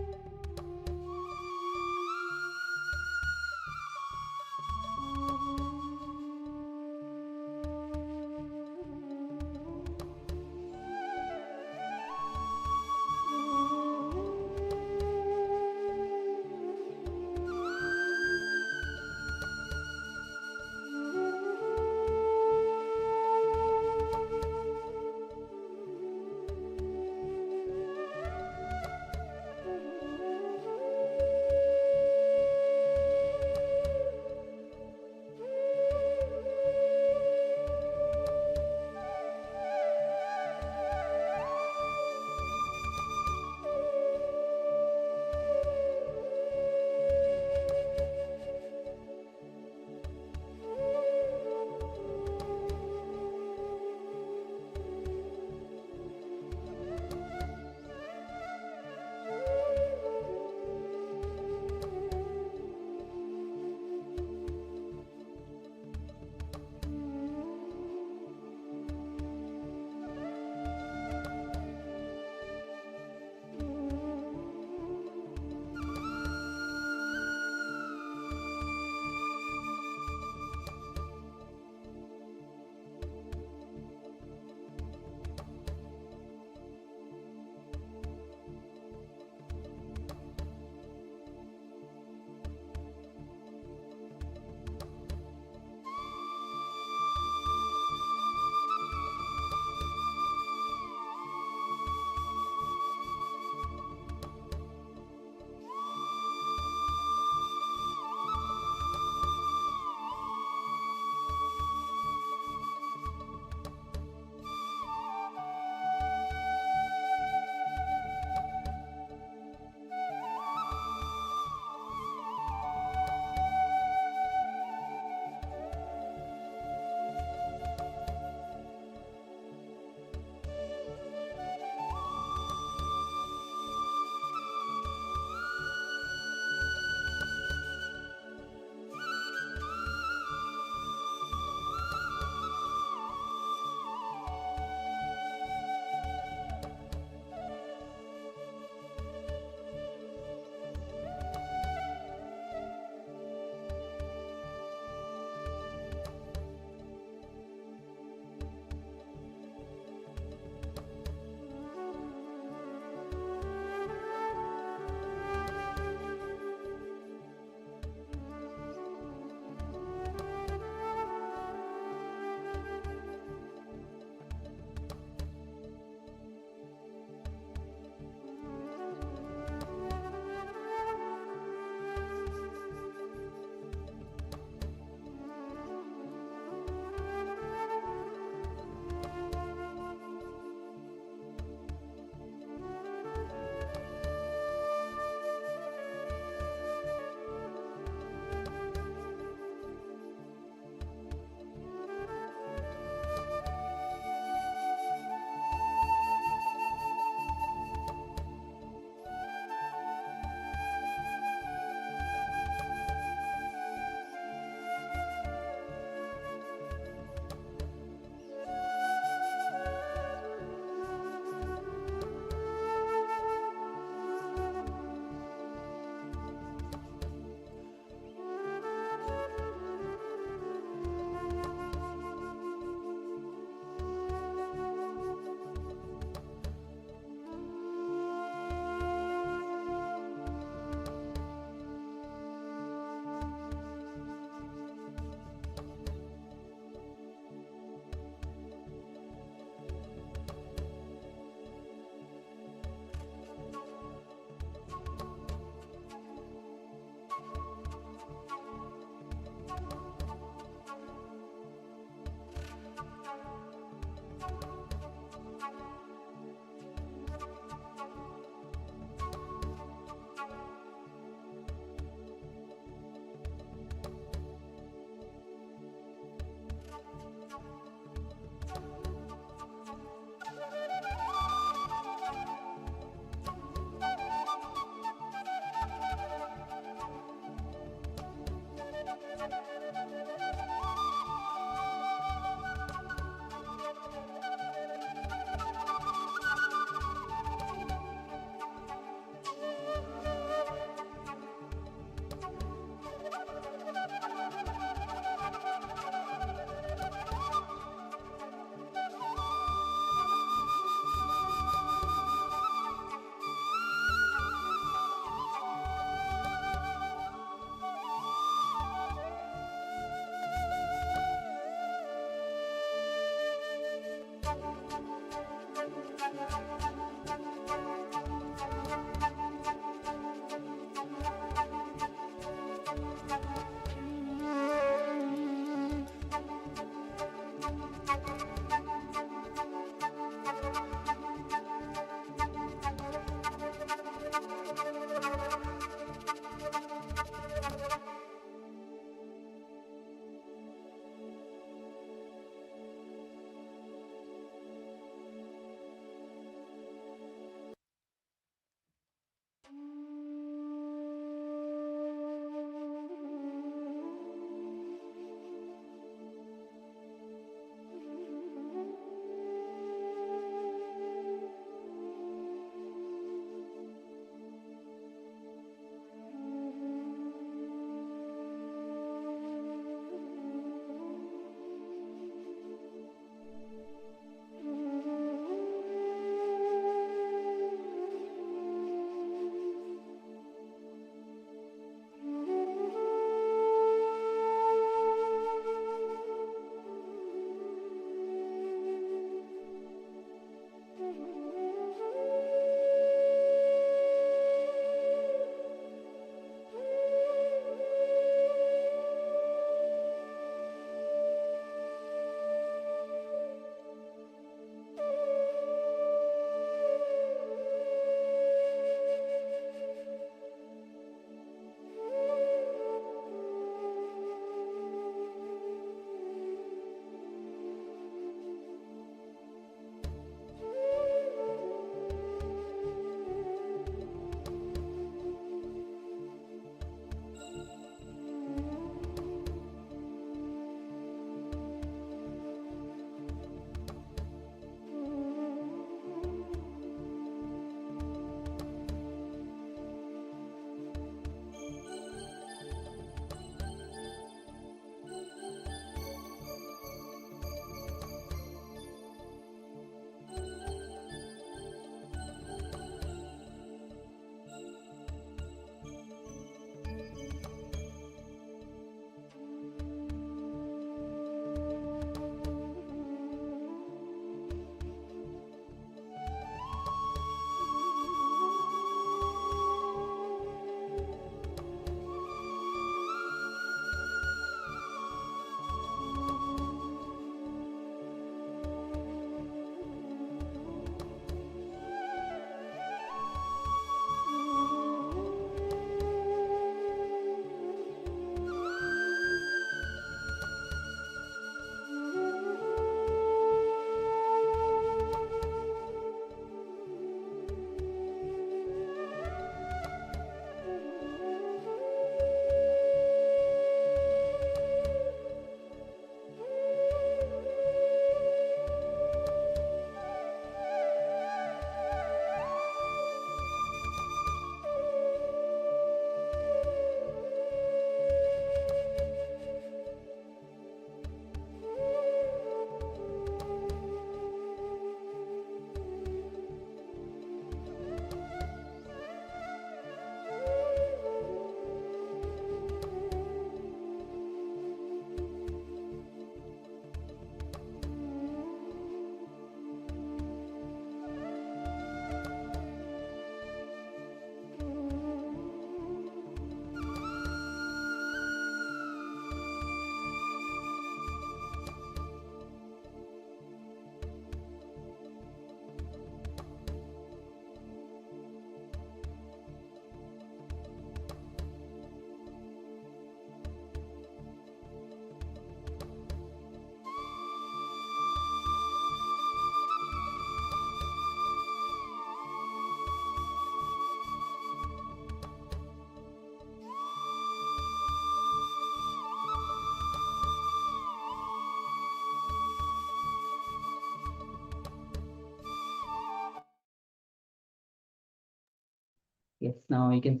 Yes, now you can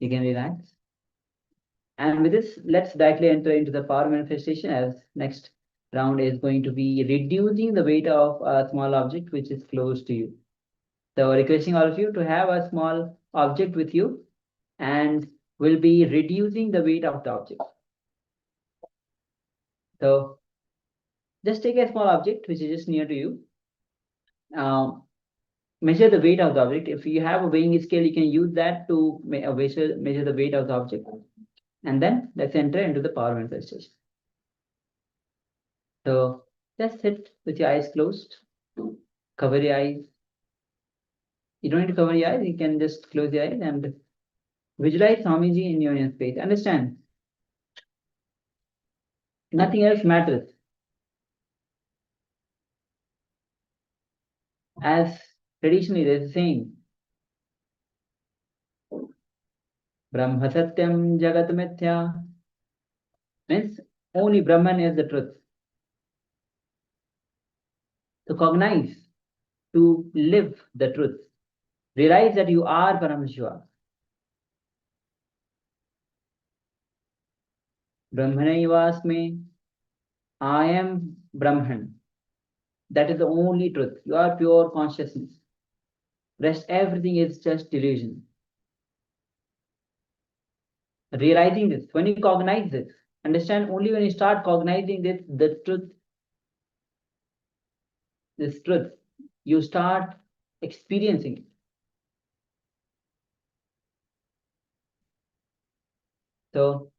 relax. And with this, let's directly enter into the power manifestation, as next round is going to be reducing the weight of a small object which is close to you. So requesting all of you to have a small object with you, and we'll be reducing the weight of the object. So just take a small object which is just near to you. Measure the weight of the object. If you have a weighing scale, you can use that to measure the weight of the object. And then let's enter into the power manifestation. So just sit with your eyes closed. Cover your eyes. You don't need to cover your eyes. You can just close your eyes and visualize Swamiji in your inner space. Understand? Nothing else matters. As traditionally there's a saying, Brahma Satyam Jagat Mithya, means only Brahman is the truth. To cognize, to live the truth. Realize that you are Paramashiva. Brahmanaivasme, I am Brahman. That is the only truth. You are pure consciousness. Rest everything is just delusion. Realizing this, when you cognize this, understand, only when you start cognizing this, this truth, you start experiencing it. So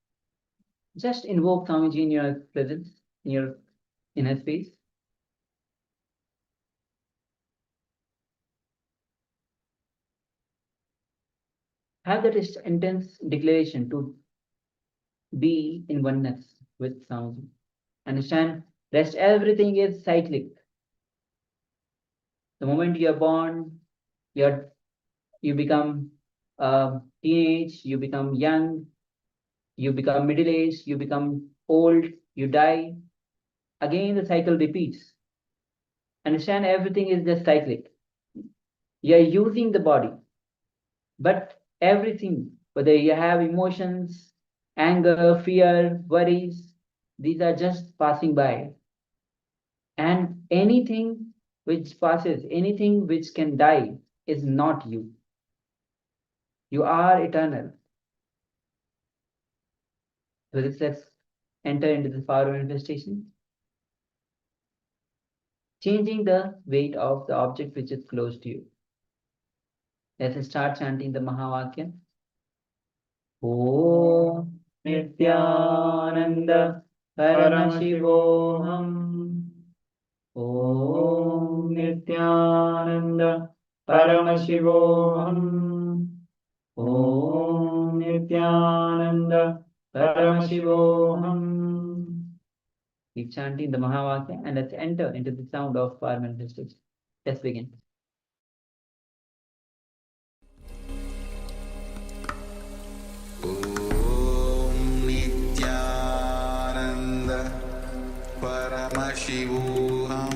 just invoke Swamiji in your presence, in your inner space. Have that intense declaration to be in oneness with Swamiji. Understand, rest everything is cyclic. The moment you are born, you become teenage, you become young, you become middle-aged, you become old, you die. Again, the cycle repeats. Understand, everything is just cyclic. You are using the body, but everything, whether you have emotions, anger, fear, worries, these are just passing by. And anything which passes, anything which can die, is not you. You are eternal. So let's enter into the power manifestation. Changing the weight of the object which is close to you. Let's start chanting the Mahavakya. Om Nityananda Paramashivoham. Om Nityananda Paramashivoham. Om Nityananda Paramashivoham. Keep chanting the Mahavakya and let's enter into the sound of power manifestation. Let's begin. Paramashivoham.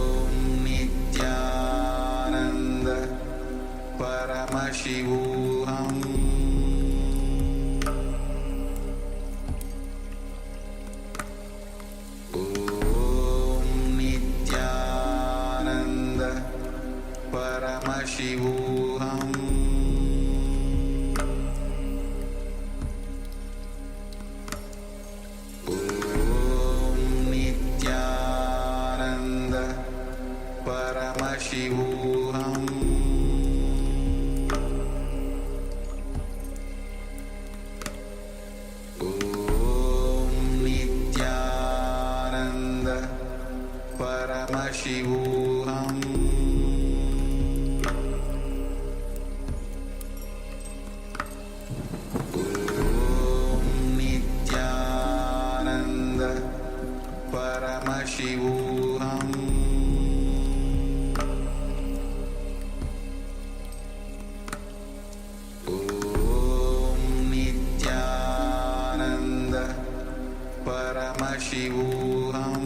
Om Nityananda Paramashivoham. Om Nityananda Paramashivoham. Paramashivoham. Om Nityananda Paramashivoham. Om Nityananda Paramashivoham. Paramashivoham.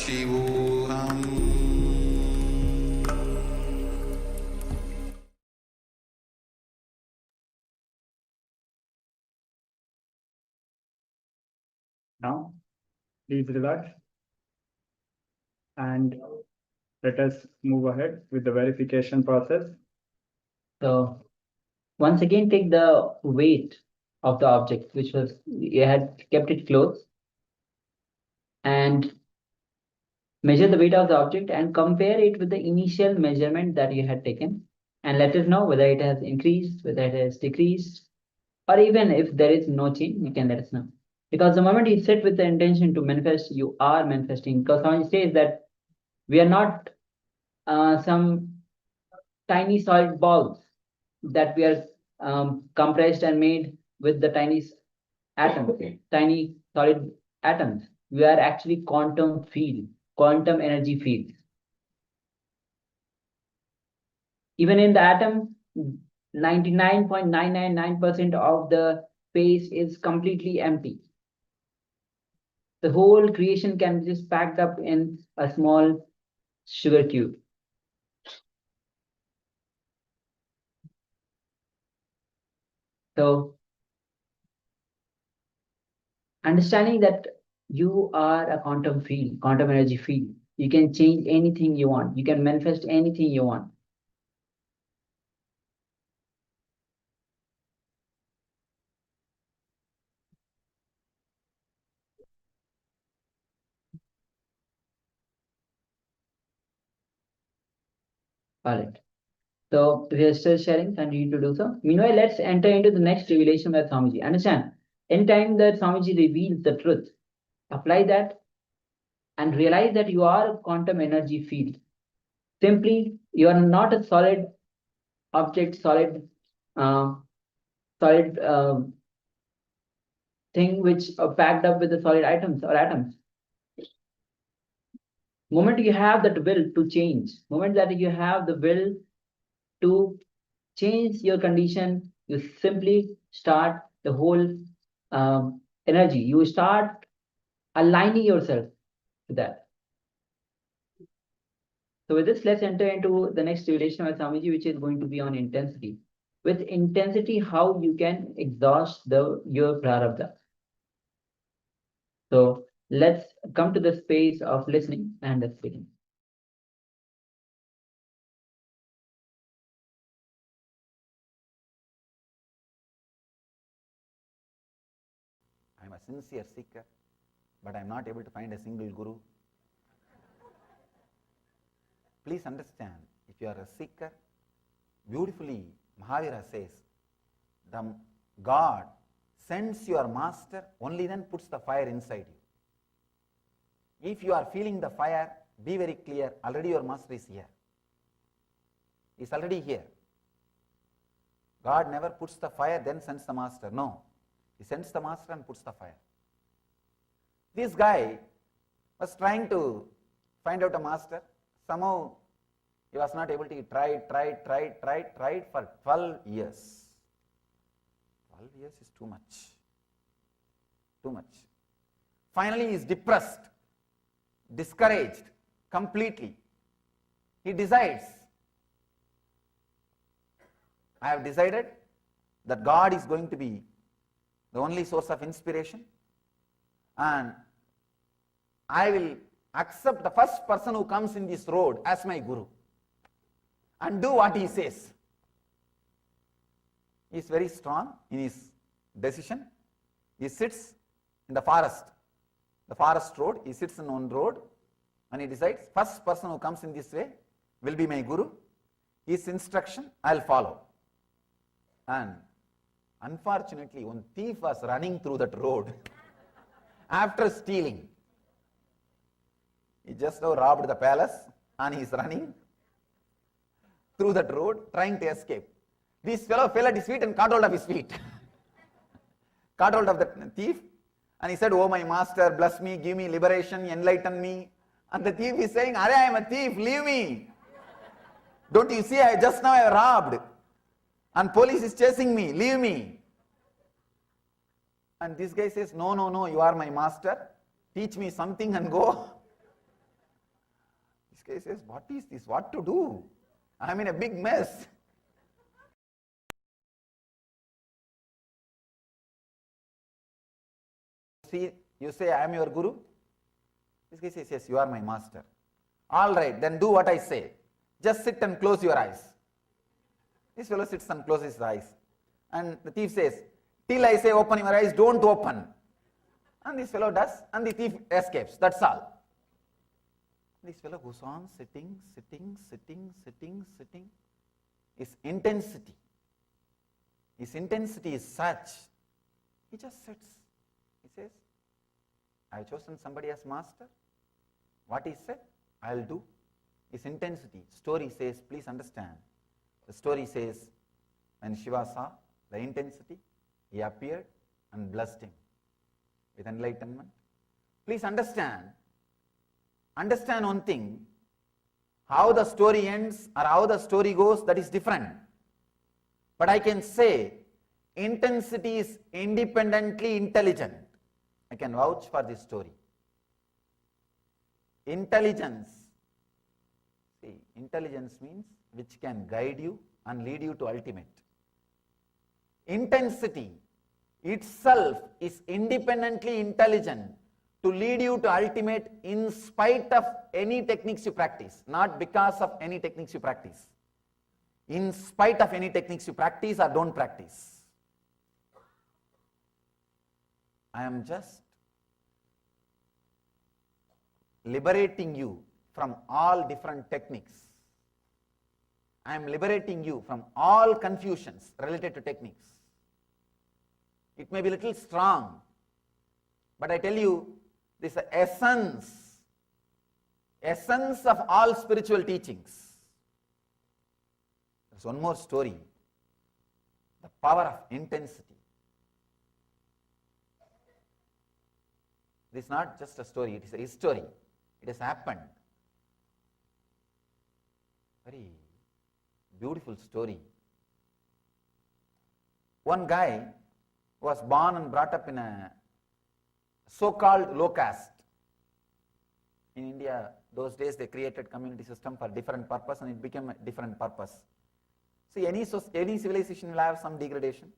Paramashivoham. Now, please relax and let us move ahead with the verification process. So once again, take the weight of the object, which was, you had kept it close, and measure the weight of the object and compare it with the initial measurement that you had taken, and let us know whether it has increased, whether it has decreased, or even if there is no change, you can let us know. Because the moment you sit with the intention to manifest, you are manifesting. Because someone says that we are not some tiny solid balls that we are compressed and made with the tiny atoms, tiny solid atoms. We are actually quantum field, quantum energy fields. Even in the atom, 99.999% of the space is completely empty. The whole creation can be just packed up in a small sugar cube. So, understanding that you are a quantum field, quantum energy field, you can change anything you want. You can manifest anything you want. All right. So we are still sharing, continue to do so. Meanwhile, let's enter into the next revelation by Swamiji. Understand, anytime that Swamiji reveals the truth, apply that and realize that you are a quantum energy field. Simply, you are not a solid object, solid thing which are packed up with the solid items or atoms. Moment you have that will to change, moment that you have the will to change your condition, you simply start the whole energy. You start aligning yourself to that. So with this, let's enter into the next revelation by Swamiji, which is going to be on intensity. With intensity, how you can exhaust your prarabdha. So let's come to the space of listening and let's begin. I am a sincere seeker, but I am not able to find a single guru. Please understand, if you are a seeker, beautifully Mahavira says, the God sends your master, only then puts the fire inside you. If you are feeling the fire, be very clear, already your master is here. He is already here. God never puts the fire, then sends the master. No. He sends the master and puts the fire. This guy was trying to find out a master. Somehow he was not able to. He tried for 12 years. 12 years is too much. Too much. Finally he is depressed, discouraged completely. He decides, I have decided that God is going to be the only source of inspiration, and I will accept the first person who comes in this road as my guru and do what he says. He is very strong in his decision. He sits in the forest road. He sits in one road and he decides, first person who comes in this way will be my guru. His instruction I will follow. And unfortunately, one thief was running through that road after stealing. He just now robbed the palace and he is running through that road trying to escape. This fellow fell at his feet and caught hold of his feet. Caught hold of the thief and he said, oh my master, bless me, give me liberation, enlighten me. And the thief is saying, I am a thief, leave me. Don't you see, just now I robbed. And police is chasing me, leave me. And this guy says, no, you are my master. Teach me something and go. This guy says, what is this? What to do? I'm in a big mess. See, you say, I am your guru. This guy says, yes, you are my master. All right, then do what I say. Just sit and close your eyes. This fellow sits and closes his eyes. And the thief says, till I say open your eyes, don't open. And this fellow does, and the thief escapes. That's all. This fellow goes on sitting. His intensity is such, he just sits. He says, I have chosen somebody as master. What he said, I'll do. His intensity. Story says, please understand. The story says, when Shiva saw the intensity, he appeared and blessed him with enlightenment. Please understand one thing, how the story ends or how the story goes, that is different. But I can say, intensity is independently intelligent. I can vouch for this story. Intelligence means which can guide you and lead you to ultimate. Intensity itself is independently intelligent to lead you to ultimate in spite of any techniques you practice, not because of any techniques you practice. In spite of any techniques you practice or don't practice. I am just liberating you from all different techniques. I am liberating you from all confusions related to techniques. It may be a little strong, but I tell you, this is the essence of all spiritual teachings. There's one more story, the power of intensity. This is not just a story, it is a history. It has happened. Very beautiful story. One guy was born and brought up in a so-called low caste. In India, those days they created community system for different purpose and it became a different purpose. See, any civilization will have some degradation.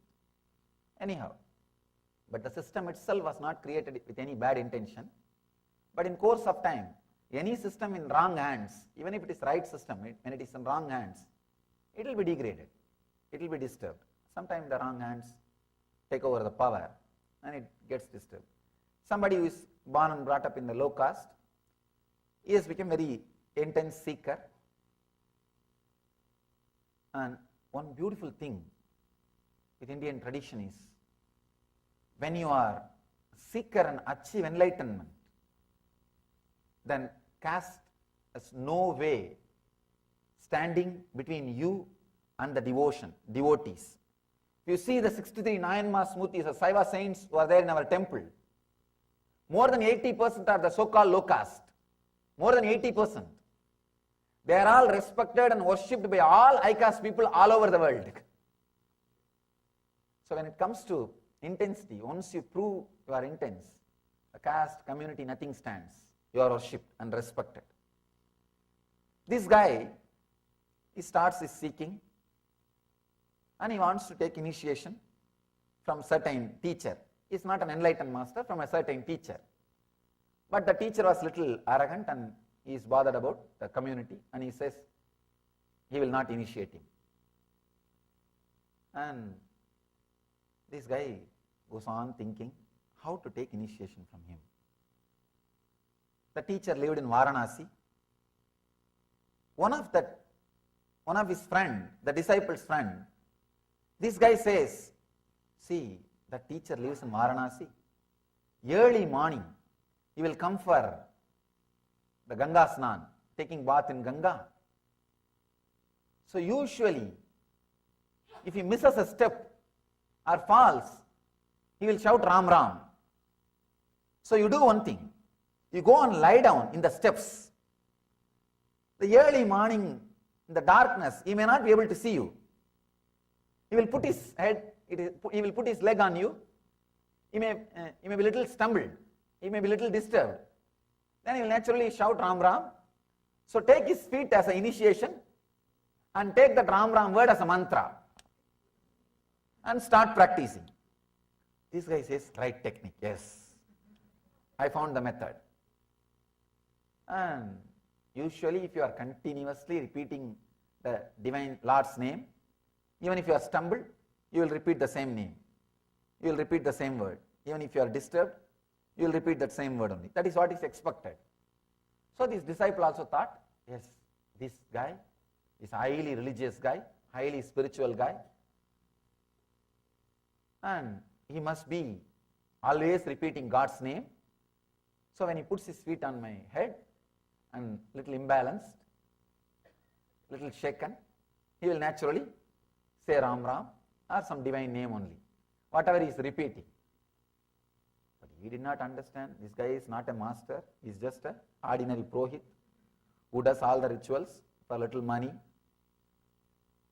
Anyhow. But the system itself was not created with any bad intention. But in course of time, any system in wrong hands, even if it is right system, when it is in wrong hands, it will be degraded, it will be disturbed. Sometimes the wrong hands take over the power and it gets disturbed. Somebody who is born and brought up in the low caste, he has become very intense seeker. And one beautiful thing with Indian tradition is, when you are seeker and achieve enlightenment, then caste has no way standing between you and the devotees. If you see the 63 Nayanma Smoothis, the Saiva saints who are there in our temple, more than 80% are the so-called low caste. More than 80%. They are all respected and worshipped by all high caste people all over the world. So when it comes to intensity, once you prove you are intense, the caste, community, nothing stands. You are worshipped and respected. This guy, he starts his seeking and he wants to take initiation from certain teacher. He is not an enlightened master, from a certain teacher. But the teacher was little arrogant and he is bothered about the community and he says he will not initiate him. And this guy goes on thinking how to take initiation from him. The teacher lived in Varanasi. One of his friend, the disciple's friend, this guy says, see, the teacher lives in Varanasi. Early morning, he will come for the Ganga Snan, taking bath in Ganga. So usually, if he misses a step or falls, he will shout Ram Ram. So you do one thing. You go and lie down in the steps. The early morning, in the darkness, he may not be able to see you. He will put his he will put his leg on you. He may be a little stumbled. He may be a little disturbed. Then he will naturally shout Ram Ram. So take his feet as an initiation and take the Ram Ram word as a mantra and start practicing. This guy says, right technique, yes. I found the method. And usually if you are continuously repeating the Divine Lord's name, even if you are stumbled, you will repeat the same name. You will repeat the same word. Even if you are disturbed, you will repeat that same word only. That is what is expected. So this disciple also thought, yes, this guy is a highly religious guy, highly spiritual guy, and he must be always repeating God's name. So when he puts his feet on my head and little imbalanced, little shaken, he will naturally say Ram Ram or some divine name only, whatever he is repeating. But he did not understand, this guy is not a master, he is just an ordinary Purohit who does all the rituals for little money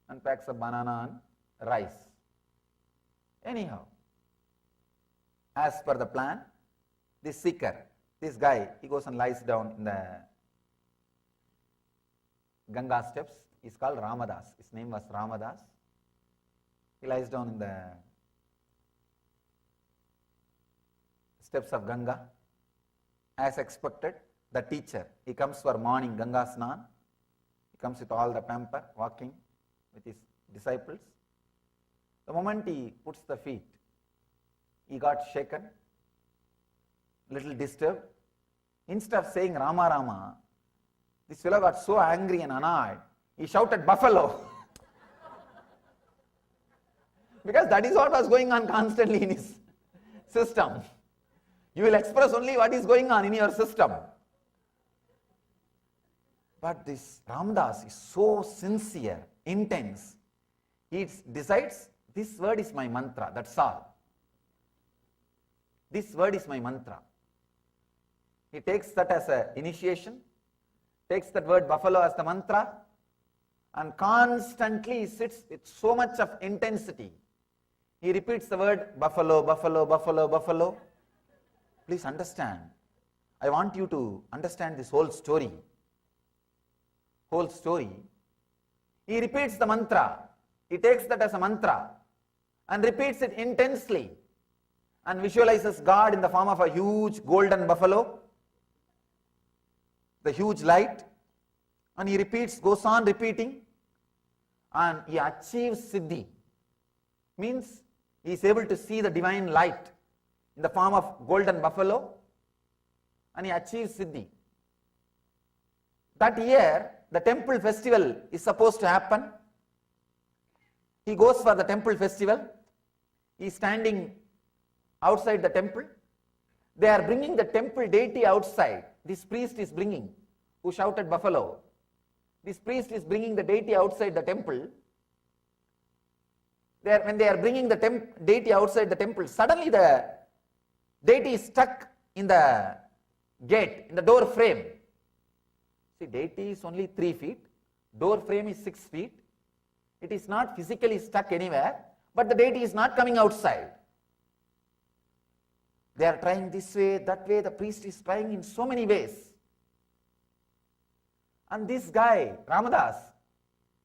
and packs a banana and rice. Anyhow, as per the plan, this seeker, this guy, he goes and lies down in the Ganga steps. He's called Ramadas. His name was Ramadas. He lies down in the steps of Ganga. As expected, the teacher, he comes for morning Ganga Snan. He comes with all the pamper, walking with his disciples. The moment he puts the feet, he got shaken, little disturbed. Instead of saying Rama Rama, this fellow got so angry and annoyed, he shouted buffalo. Because that is what was going on constantly in his system. You will express only what is going on in your system. But this Ramdas is so sincere, intense. He decides, this word is my mantra, that's all. This word is my mantra. He takes that as an initiation, takes that word buffalo as the mantra, and constantly sits with so much of intensity. He repeats the word buffalo, buffalo, buffalo, buffalo. Please understand. I want you to understand this whole story. Whole story. He repeats the mantra. He takes that as a mantra and repeats it intensely and visualizes God in the form of a huge golden buffalo, the huge light, and he repeats, goes on repeating, and he achieves siddhi. Means he is able to see the divine light in the form of golden buffalo, and he achieves siddhi. That year, the temple festival is supposed to happen. He goes for the temple festival. He is standing outside the temple. They are bringing the temple deity outside. This priest is bringing, who shouted buffalo. This priest is bringing the deity outside the temple. When they are bringing the deity outside the temple, suddenly the deity is stuck in the gate, in the door frame. See, deity is only 3 feet, door frame is 6 feet. It is not physically stuck anywhere, but the deity is not coming outside. They are trying this way, that way, the priest is trying in so many ways. And this guy, Ramadas,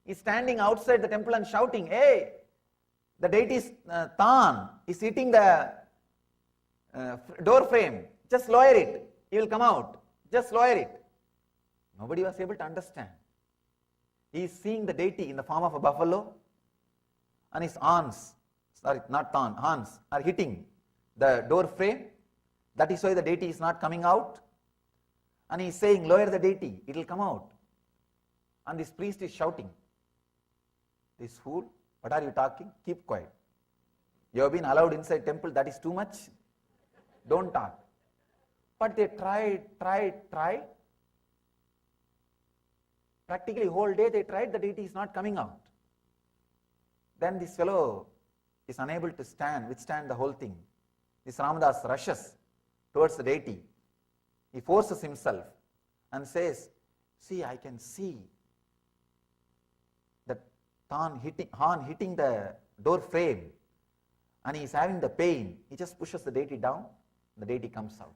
is standing outside the temple and shouting, hey, the deity's Tan is hitting the door frame, just lower it, he will come out, just lower it. Nobody was able to understand. He is seeing the deity in the form of a buffalo, and his horns, sorry, not Tan, horns are hitting the door frame. That is why the deity is not coming out. And he is saying, lower the deity, it will come out. And this priest is shouting, this fool, what are you talking? Keep quiet. You have been allowed inside temple, that is too much. Don't talk. But they tried. Practically whole day they tried, the deity is not coming out. Then this fellow is unable to withstand the whole thing. This Ramadas rushes towards the deity. He forces himself and says, see, I can see the horn hitting the door frame, and he is having the pain. He just pushes the deity down, the deity comes out.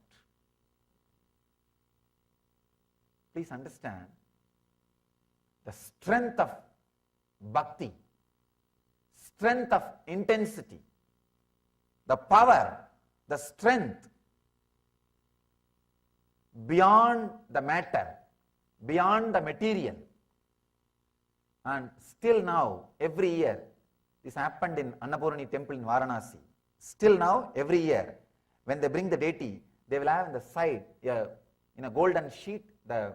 Please understand, the strength of bhakti, strength of intensity, the power, the strength beyond the matter, beyond the material. And still now, every year, this happened in Annapurni temple in Varanasi. Still now, every year, when they bring the deity, they will have on the side, in a golden sheet, the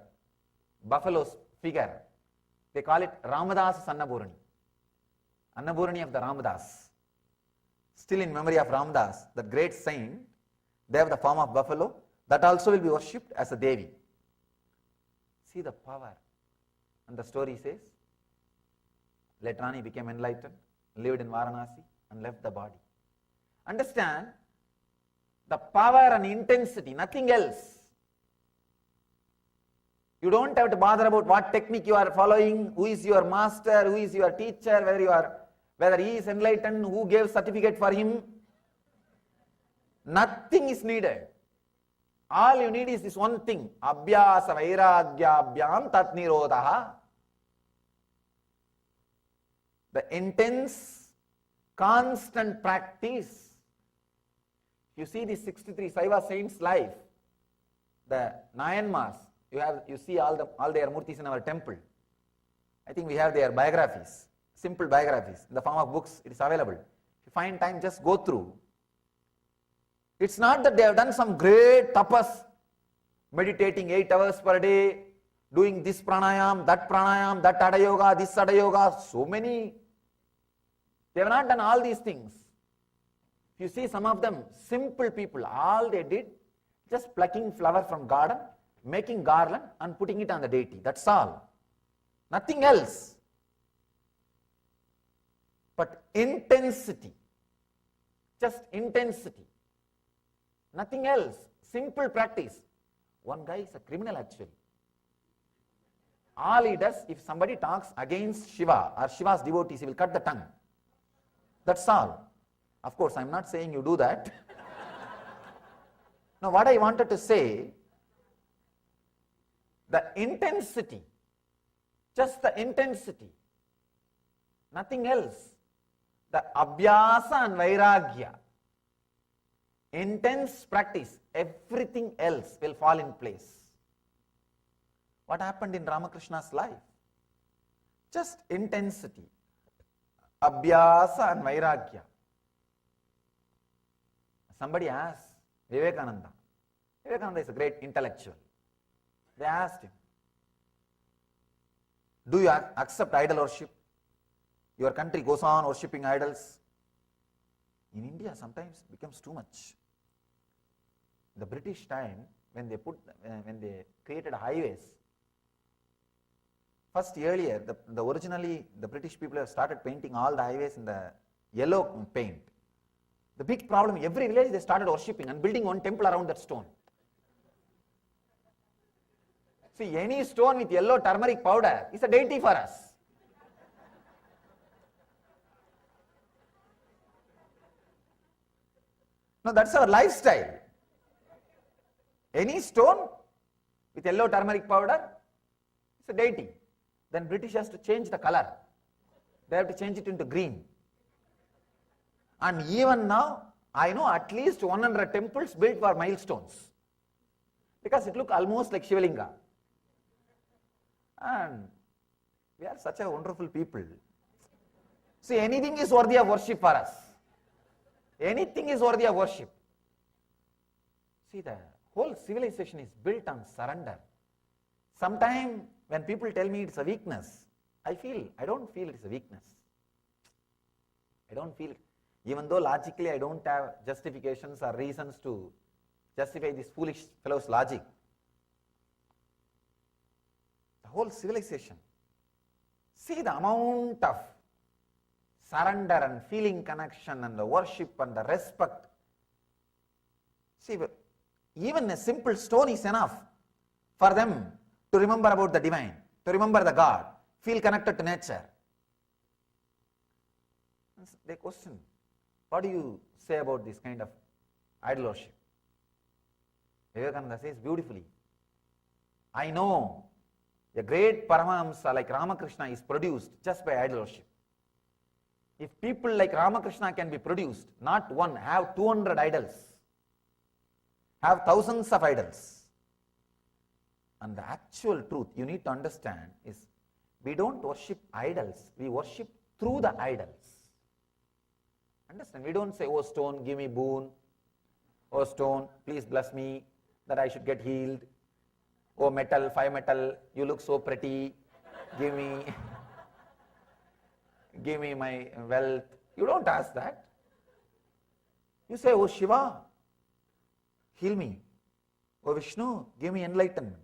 buffalo's figure. They call it Ramadas Annapurni. Annapurni of the Ramadas. Still in memory of Ramadas, that great saint, they have the form of buffalo. That also will be worshipped as a Devi. See the power. And the story says, later on he became enlightened, lived in Varanasi and left the body. Understand the power and intensity, nothing else. You don't have to bother about what technique you are following, who is your master, who is your teacher, whether he is enlightened, who gave certificate for him. Nothing is needed. All you need is this one thing, abhyasa vairagyabhyam tat nirodha. The intense, constant practice. You see the 63 Saiva saints' life, the Nayanmars, you see all their murtis in our temple. I think we have their biographies, simple biographies, in the form of books. It is available. If you find time, just go through. It's not that they have done some great tapas, meditating 8 hours per day, doing this pranayam, that Ada Yoga, this Ada Yoga, so many. They have not done all these things. If you see some of them, simple people, all they did, just plucking flower from garden, making garland and putting it on the deity. That's all. Nothing else. But intensity, just intensity. Nothing else. Simple practice. One guy is a criminal actually. All he does, if somebody talks against Shiva or Shiva's devotees, he will cut the tongue. That's all. Of course, I am not saying you do that. Now, what I wanted to say, the intensity, just the intensity, nothing else. The abhyasa and vairagya, intense practice, everything else will fall in place. What happened in Ramakrishna's life? Just intensity, abhyasa and vairagya. Somebody asked Vivekananda. Vivekananda is a great intellectual. They asked him, do you accept idol worship? Your country goes on worshipping idols. In India, sometimes it becomes too much. The British time, when they created highways, first earlier, originally the British people have started painting all the highways in the yellow paint. The big problem, every village they started worshipping and building one temple around that stone. See, any stone with yellow turmeric powder is a deity for us. No, that's our lifestyle. Any stone with yellow turmeric powder is a deity. Then British has to change the color. They have to change it into green. And even now, I know at least 100 temples built for milestones. Because it looks almost like Shivalinga. And we are such a wonderful people. See, anything is worthy of worship for us. Anything is worthy of worship. See, the whole civilization is built on surrender. Sometimes when people tell me it's a weakness, I don't feel it's a weakness. I don't feel it. Even though logically I don't have justifications or reasons to justify this foolish fellow's logic. The whole civilization. See the amount of surrender and feeling connection and the worship and the respect. See, even a simple stone is enough for them to remember about the divine, to remember the God, feel connected to nature. They question, what do you say about this kind of idol worship? Vivekananda says beautifully, I know A great Paramahamsa like Ramakrishna is produced just by idol worship. If people like Ramakrishna can be produced, not one, have 200 idols, have thousands of idols. And the actual truth you need to understand is, we don't worship idols, we worship through the idols. Understand? We don't say, oh stone, give me boon. Oh stone, please bless me that I should get healed. Oh metal, 5 metal, you look so pretty, give me my wealth. You don't ask that. You say, oh Shiva, heal me. Oh Vishnu, give me enlightenment.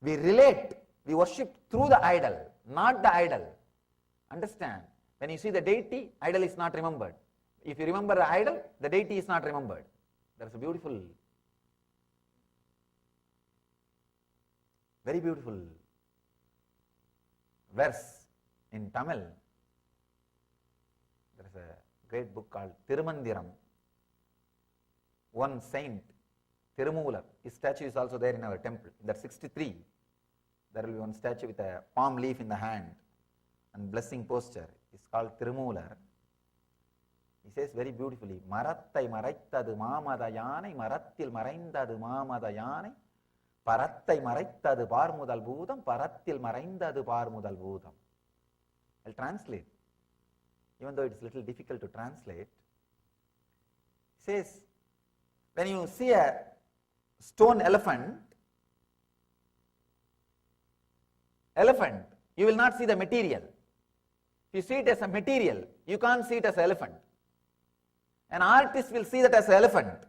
We relate, we worship through the idol, not the idol. Understand? When you see the deity, idol is not remembered. If you remember the idol, the deity is not remembered. That's a beautiful, very beautiful verse in Tamil. There is a great book called Tirumandiram. One saint, Tirumular, his statue is also there in our temple. In that 63, there will be one statue with a palm leaf in the hand and blessing posture. It's called Tirumular. He says very beautifully, Marattai maraitadu maamada yanai, Marattil maraindadu maamada yanai, Parattai maraitadu paarmudal bhoodam, Parattil maraindadu paarmudal bhoodam. I'll translate, even though it's a little difficult to translate. He says, when you see a stone elephant, you will not see the material. If you see it as a material, you can't see it as an elephant. An artist will see that as an elephant,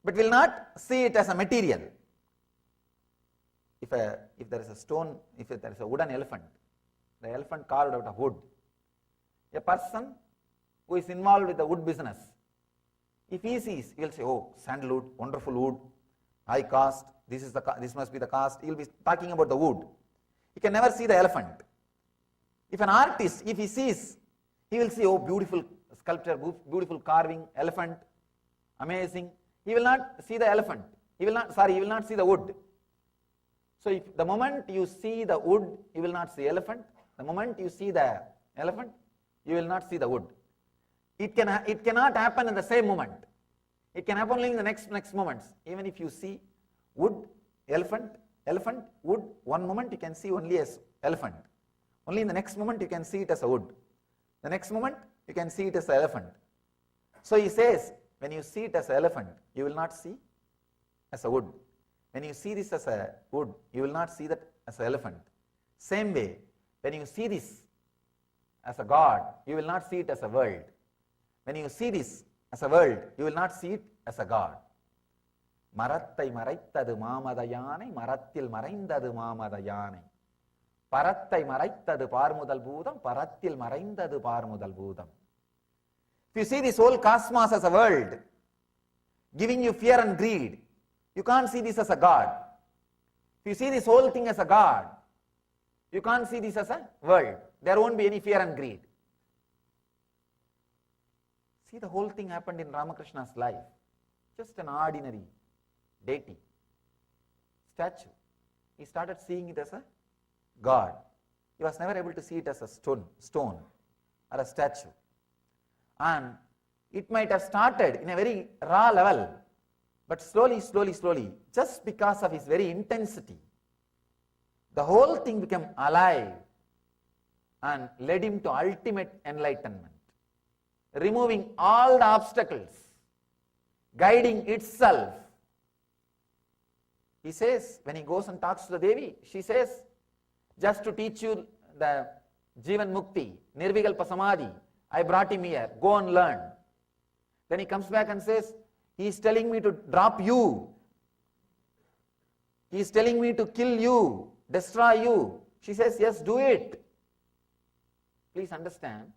but will not see it as a material. If there is a stone, if there is a wooden elephant, the elephant carved out of wood, a person who is involved with the wood business, if he sees, he will say, oh, sandalwood, wonderful wood, high cost, this must be the cost. He will be talking about the wood. He can never see the elephant. If an artist, if he sees, he will see, oh, beautiful sculpture, beautiful carving, elephant, amazing. He will not see the elephant. He will not see the wood. So if the moment you see the wood, you will not see elephant. The moment you see the elephant, you will not see the wood. It cannot happen in the same moment. It can happen only in the next moments. Even if you see wood, elephant, wood, one moment you can see only as elephant. Only in the next moment you can see it as a wood. The next moment you can see it as an elephant. So he says, when you see it as an elephant, you will not see as a wood. When you see this as a wood, you will not see that as an elephant. Same way, when you see this as a God, you will not see it as a world. When you see this as a world, you will not see it as a God. Marattai maraitadu maamada yanai, Marattil maraindadu maamada yanai. Parattai maraitadu paarmudal bhoodam, Parattil maraindadu paarmudal bhoodam. If you see this whole cosmos as a world, giving you fear and greed, you can't see this as a God. If you see this whole thing as a God, you can't see this as a world. There won't be any fear and greed. See, the whole thing happened in Ramakrishna's life. Just an ordinary deity, statue. He started seeing it as a God. He was never able to see it as a stone or a statue. And it might have started in a very raw level, but slowly, just because of his very intensity, the whole thing became alive and led him to ultimate enlightenment, removing all the obstacles, guiding itself. He says, when he goes and talks to the Devi, she says, just to teach you the Jivan Mukti, Nirvikalpa Samadhi, I brought him here, go and learn. Then he comes back and says, he is telling me to drop you. He is telling me to kill you, destroy you. She says, yes, do it. Please understand,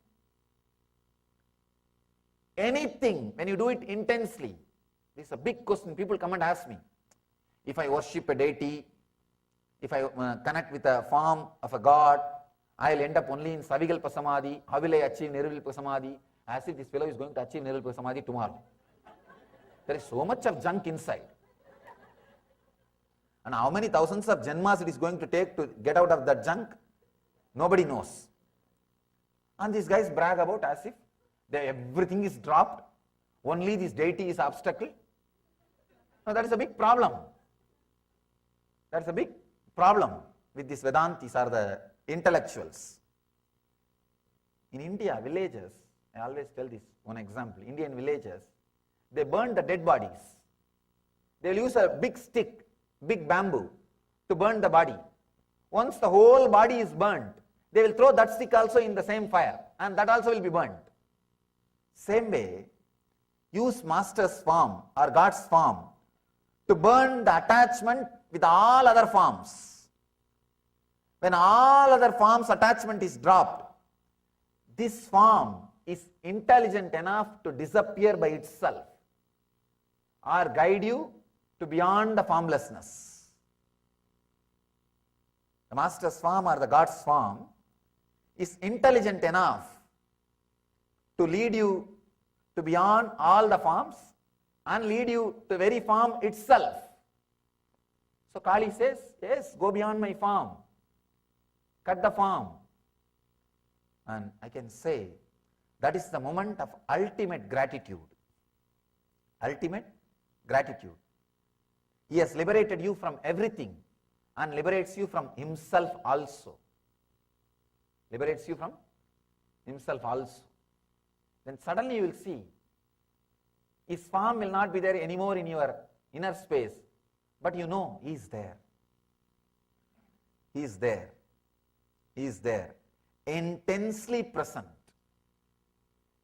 anything, when you do it intensely, this is a big question. People come and ask me, if I worship a deity, if I connect with a form of a god, I will end up only in Savikalpa Samadhi. How will I achieve Nirvikalpa Samadhi? As if this fellow is going to achieve Nirvikalpa Samadhi tomorrow. There is so much of junk inside. And how many thousands of janmas it is going to take to get out of that junk, nobody knows. And these guys brag about as if everything is dropped, only this deity is obstacle. Now that is a big problem. That's a big problem with these Vedantis or the intellectuals. In India, villages, I always tell this one example, Indian villages, they burn the dead bodies. They will use a big stick, big bamboo to burn the body. Once the whole body is burnt, they will throw that stick also in the same fire and that also will be burnt. Same way, use master's form or God's form to burn the attachment with all other forms. When all other forms attachment is dropped, this form is intelligent enough to disappear by itself or guide you to beyond the formlessness. The master's form or the God's form is intelligent enough to lead you to beyond all the forms and lead you to the very form itself. So Kali says, yes, go beyond my form, cut the form. And I can say that is the moment of ultimate gratitude. Ultimate gratitude. He has liberated you from everything and liberates you from himself also. Liberates you from himself also. Then suddenly you will see his form will not be there anymore in your inner space, but you know he is there. He is there. He is there. Intensely present.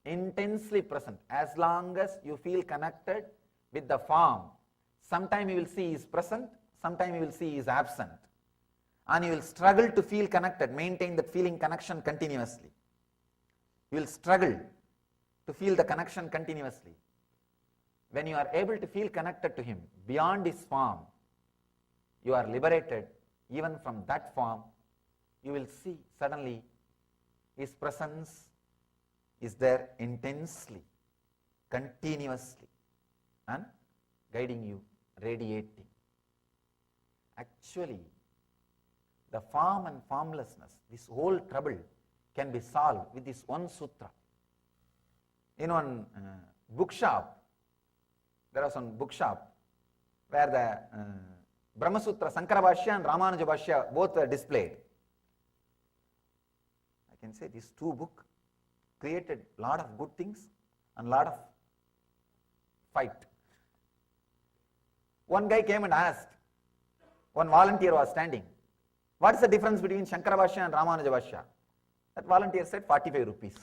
Intensely present. As long as you feel connected with the form, sometime you will see he is present, sometime you will see he is absent. And you will struggle to feel connected, maintain that feeling connection continuously. You will struggle to feel the connection continuously. When you are able to feel connected to him beyond his form, you are liberated even from that form. You will see suddenly his presence is there intensely, continuously, and guiding you, radiating. Actually, the form and formlessness, this whole trouble can be solved with this one sutra. In one bookshop, there was one bookshop where the Brahma Sutra, Sankara Bhashya and Ramanuja Bhashya both were displayed. I can say these two books created a lot of good things and a lot of fight. One guy came and asked, one volunteer was standing, what is the difference between Shankara Bhashya and Ramanuja Bhashya? That volunteer said 45 rupees.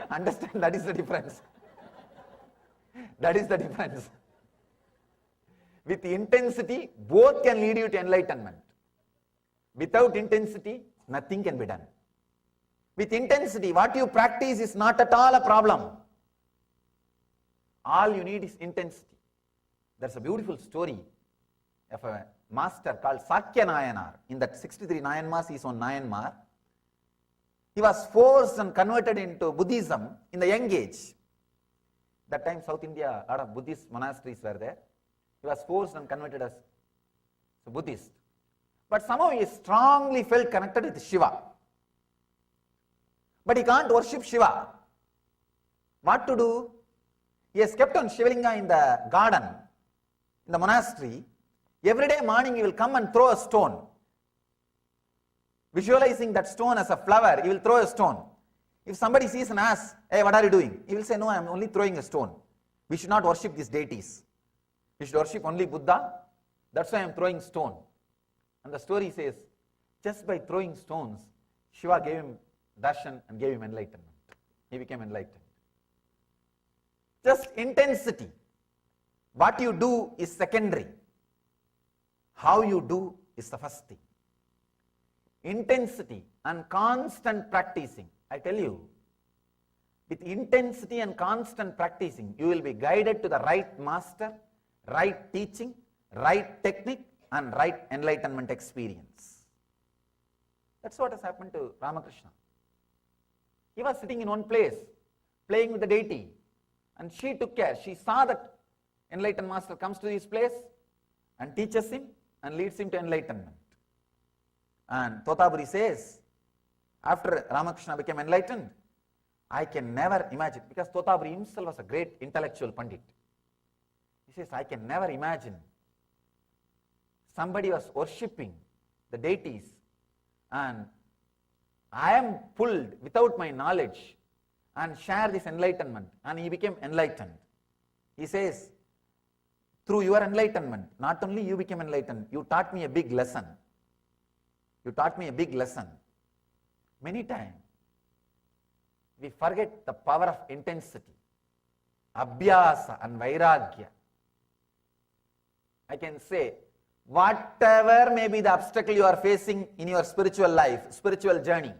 Understand, that is the difference. That is the difference. With intensity, both can lead you to enlightenment. Without intensity, nothing can be done. With intensity, what you practice is not at all a problem. All you need is intensity. There's a beautiful story of a master called Sakya Nayanar. In that 63 Nayanmars, he is on Nayanmar. He was forced and converted into Buddhism in the young age. That time South India, a lot of Buddhist monasteries were there. He was forced and converted as a Buddhist. But somehow he strongly felt connected with Shiva. But he can't worship Shiva. What to do? He has kept on Shivalinga in the garden, in the monastery. Every day morning he will come and throw a stone. Visualizing that stone as a flower, he will throw a stone. If somebody sees and asks, hey, what are you doing? He will say, no, I am only throwing a stone. We should not worship these deities. We should worship only Buddha. That's why I am throwing stone. And the story says, just by throwing stones, Shiva gave him darshan and gave him enlightenment. He became enlightened. Just intensity. What you do is secondary. How you do is the first thing. Intensity and constant practicing. I tell you, with intensity and constant practicing, you will be guided to the right master, right teaching, right technique, and right enlightenment experience. That's what has happened to Ramakrishna. He was sitting in one place, playing with the deity, and she took care. She saw that Enlightened master comes to his place and teaches him and leads him to enlightenment. And Totaburi says, after Ramakrishna became enlightened, I can never imagine, because Totaburi himself was a great intellectual Pandit. He says, I can never imagine somebody was worshipping the deities and I am pulled without my knowledge and share this enlightenment, and he became enlightened. He says, through your enlightenment, not only you became enlightened, you taught me a big lesson. You taught me a big lesson. Many times, we forget the power of intensity, abhyasa and vairagya. I can say, whatever may be the obstacle you are facing in your spiritual life, spiritual journey,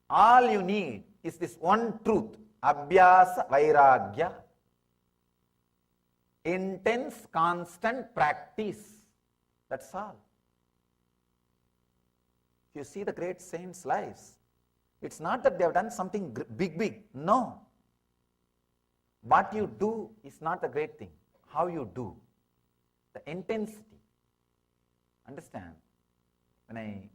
all you need is this one truth, abhyasa, vairagya, intense, constant practice. That's all. You see the great saints' lives. It's not that they have done something big. No. What you do is not the great thing. How you do. The intensity. Understand? When I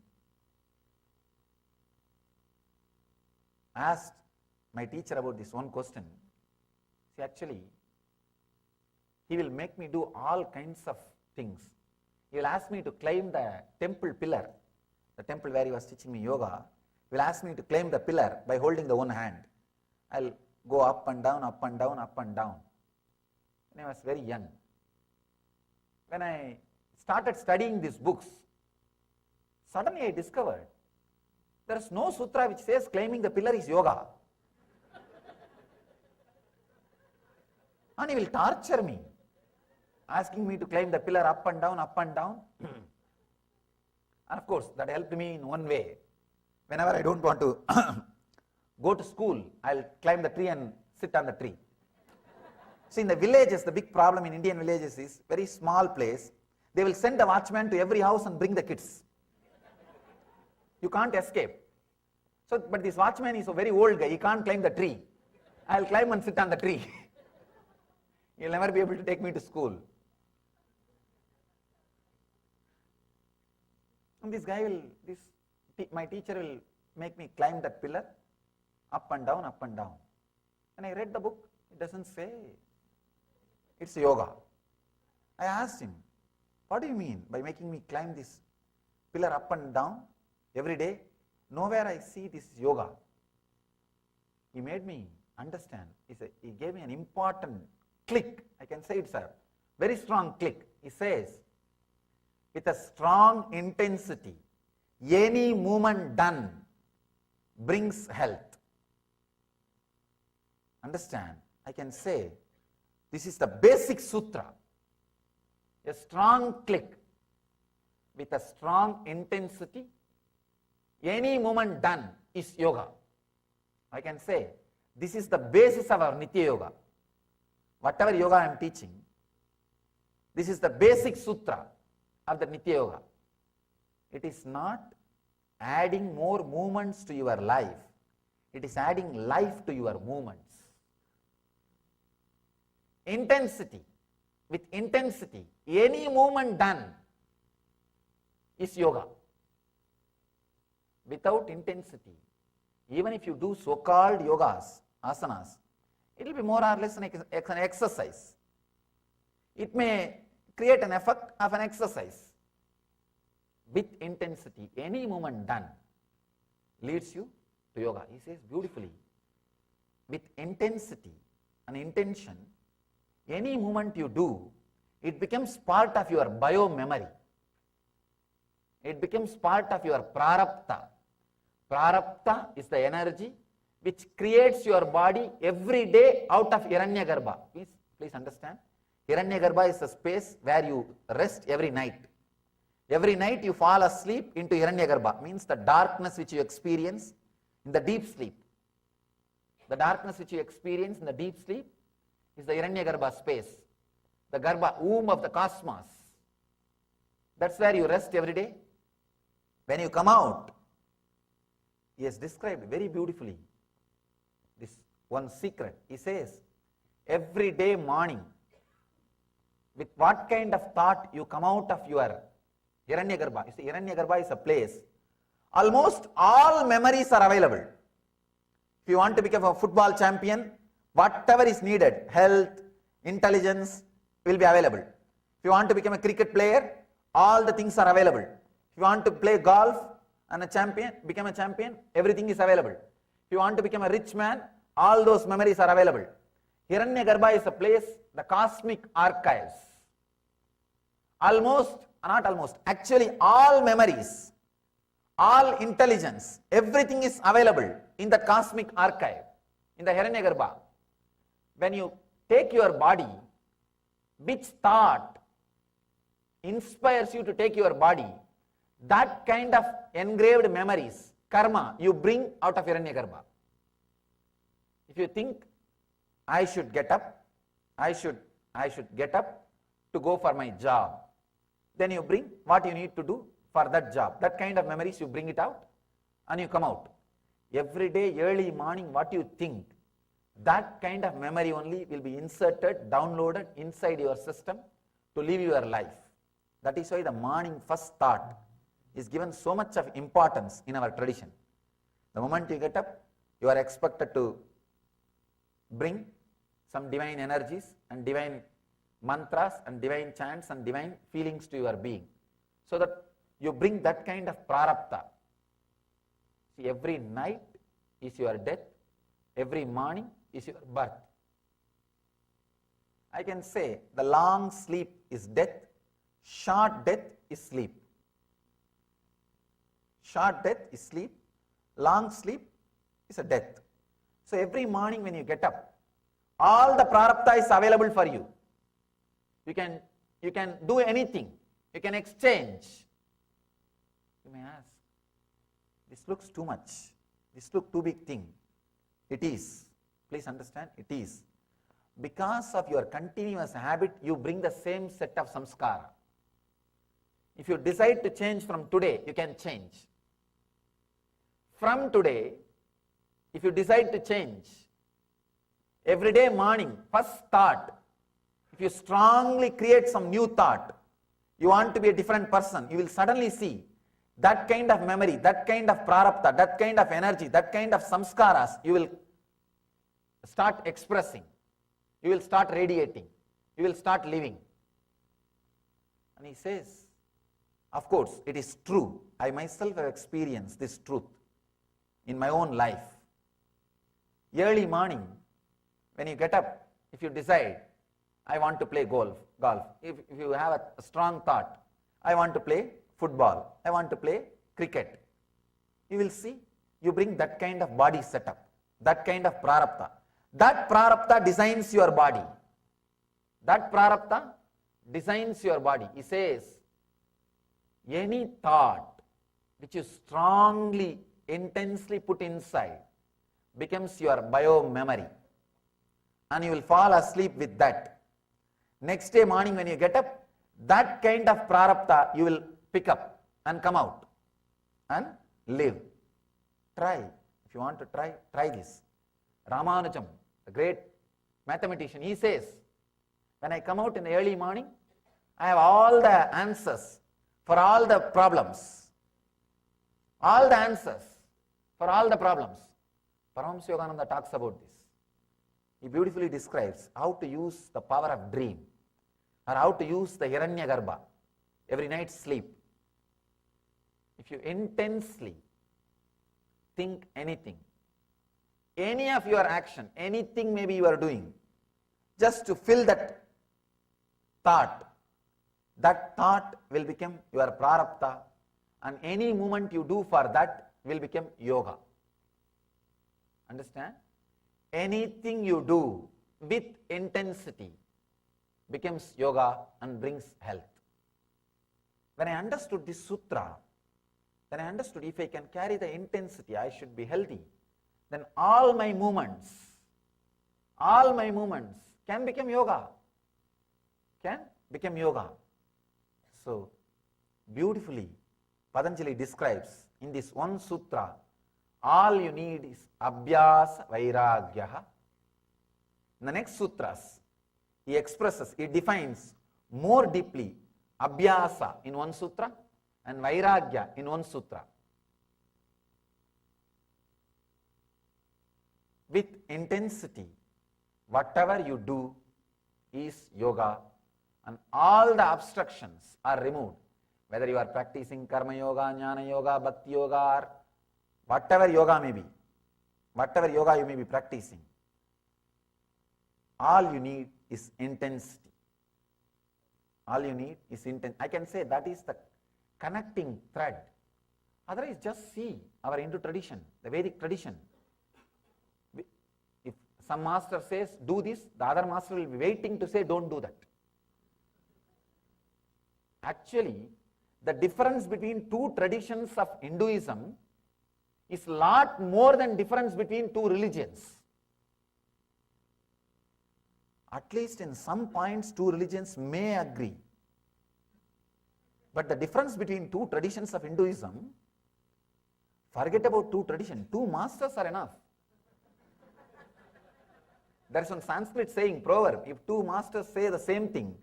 asked my teacher about this one question, see, actually, he will make me do all kinds of things. He will ask me to climb the temple pillar, the temple where he was teaching me yoga. He will ask me to climb the pillar by holding the one hand. I'll go up and down, up and down, up and down. When I was very young. When I started studying these books, suddenly I discovered there is no sutra which says climbing the pillar is yoga. And he will torture me, asking me to climb the pillar up and down, up and down. And of course, that helped me in one way. Whenever I don't want to go to school, I'll climb the tree and sit on the tree. See, in the villages, the big problem in Indian villages is very small place. They will send a watchman to every house and bring the kids. You can't escape. So, but this watchman is a very old guy. He can't climb the tree. I'll climb and sit on the tree. He'll never be able to take me to school. And this guy will, my teacher will make me climb that pillar, up and down, up and down. And I read the book, it doesn't say it's yoga. I asked him, what do you mean by making me climb this pillar up and down every day? Nowhere I see this yoga. He made me understand. He gave me an important click. I can say it's a very strong click. He says, with a strong intensity, any movement done brings health. Understand? I can say, this is the basic sutra. A strong click with a strong intensity, any movement done is yoga. I can say, this is the basis of our Nitya Yoga. Whatever yoga I am teaching, this is the basic sutra of the Nitya Yoga. It is not adding more movements to your life. It is adding life to your movements. Intensity. With intensity, any movement done is yoga. Without intensity, even if you do so-called yogas, asanas, it will be more or less an exercise. It may create an effect of an exercise. With intensity, any movement done leads you to yoga. He says beautifully, with intensity and intention, any movement you do, it becomes part of your bio-memory. It becomes part of your prarabdha. Prarabdha is the energy which creates your body every day out of Hiranyagarbha. Please understand. Hiranyagarbha is the space where you rest every night. Every night you fall asleep into Hiranyagarbha, means the darkness which you experience in the deep sleep. The darkness which you experience in the deep sleep is the Hiranyagarbha space, the Garbha, womb of the cosmos. That's where you rest every day. When you come out, he has described very beautifully this one secret. He says, every day morning, with what kind of thought you come out of your Hiranyagarbha. You see, Hiranyagarbha is a place. Almost all memories are available. If you want to become a football champion, whatever is needed, health, intelligence, will be available. If you want to become a cricket player, all the things are available. If you want to play golf and become a champion, everything is available. If you want to become a rich man, all those memories are available. Hiranyagarbha is a place, the cosmic archives. Actually all memories, all intelligence, everything is available in the cosmic archive, in the Hiranyagarbha. When you take your body, which thought inspires you to take your body, that kind of engraved memories, karma, you bring out of Hiranyagarbha. If you think, I should get up, I should get up to go for my job, then you bring what you need to do for that job. That kind of memories, you bring it out and you come out. Every day, early morning, what you think, that kind of memory only will be inserted, downloaded inside your system to live your life. That is why the morning first thought is given so much of importance in our tradition. The moment you get up, you are expected to bring some divine energies and divine mantras and divine chants and divine feelings to your being, so that you bring that kind of prarabdha. See, every night is your death, every morning is your birth. I can say the long sleep is death, short death is sleep. Short death is sleep, long sleep is a death. So every morning when you get up, all the prarabdha is available for you. You can do anything, you can exchange. You may ask, this looks too much, this looks too big thing. It is, please understand, it is. Because of your continuous habit, you bring the same set of samskara. If you decide to change from today, you can change. From today, if you decide to change, every day morning, first thought, if you strongly create some new thought, you want to be a different person, you will suddenly see that kind of memory, that kind of prarabdha, that kind of energy, that kind of samskaras, you will start expressing, you will start radiating, you will start living. And he says, of course, it is true. I myself have experienced this truth in my own life. Early morning, when you get up, if you decide, I want to play golf. If you have a strong thought, I want to play football, I want to play cricket, you will see, you bring that kind of body setup, that kind of prarabdha. That prarabdha designs your body. That prarabdha designs your body. He says, any thought which you strongly, intensely put inside becomes your bio-memory, and you will fall asleep with that. Next day morning when you get up, that kind of prarabdha you will pick up and come out and live. Try. If you want to try this. Ramanujam, the great mathematician, he says, when I come out in the early morning, I have all the answers for all the problems. All the answers for all the problems. Paramahansa Yogananda talks about this. He beautifully describes how to use the power of dream, or how to use the Hiranyagarbha, every night's sleep. If you intensely think anything, any of your action, anything maybe you are doing, just to fill that thought will become your prarabdha, and any movement you do for that will become yoga. Understand? Anything you do with intensity becomes yoga and brings health. When I understood this sutra, then I understood if I can carry the intensity, I should be healthy, then all my movements can become yoga. So, beautifully, Patanjali describes in this one sutra, all you need is abhyasa vairagyaha. In the next sutras, he expresses, he defines more deeply abhyasa in one sutra and vairagya in one sutra. With intensity, whatever you do is yoga, and all the obstructions are removed. Whether you are practicing karma yoga, jnana yoga, bhakti yoga, or whatever yoga may be, whatever yoga you may be practicing, all you need is intensity. All you need is intensity. I can say that is the connecting thread. Otherwise, just see our Hindu tradition, the Vedic tradition. If some master says, do this, the other master will be waiting to say, don't do that. Actually, the difference between two traditions of Hinduism is lot more than difference between two religions. At least in some points, two religions may agree. But the difference between two traditions of Hinduism, forget about two traditions, two masters are enough. There is one Sanskrit saying, proverb, if two masters say the same thing,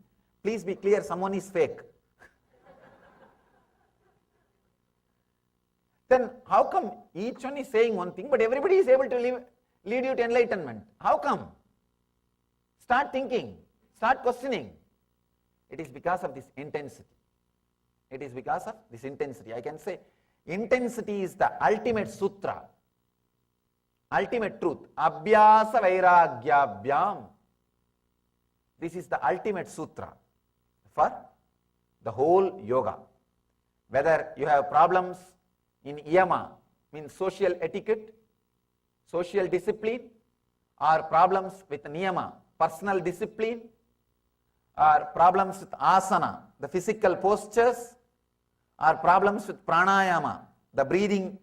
please be clear, someone is fake. Then how come each one is saying one thing, but everybody is able to lead you to enlightenment? How come? Start thinking, start questioning. It is because of this intensity. It is because of this intensity. I can say intensity is the ultimate sutra, ultimate truth. Abhyasa vairagyabhyam. This is the ultimate sutra for the whole yoga. Whether you have problems in yama, means social etiquette, social discipline, or problems with niyama, personal discipline, or problems with asana, the physical postures, or problems with pranayama, the breathing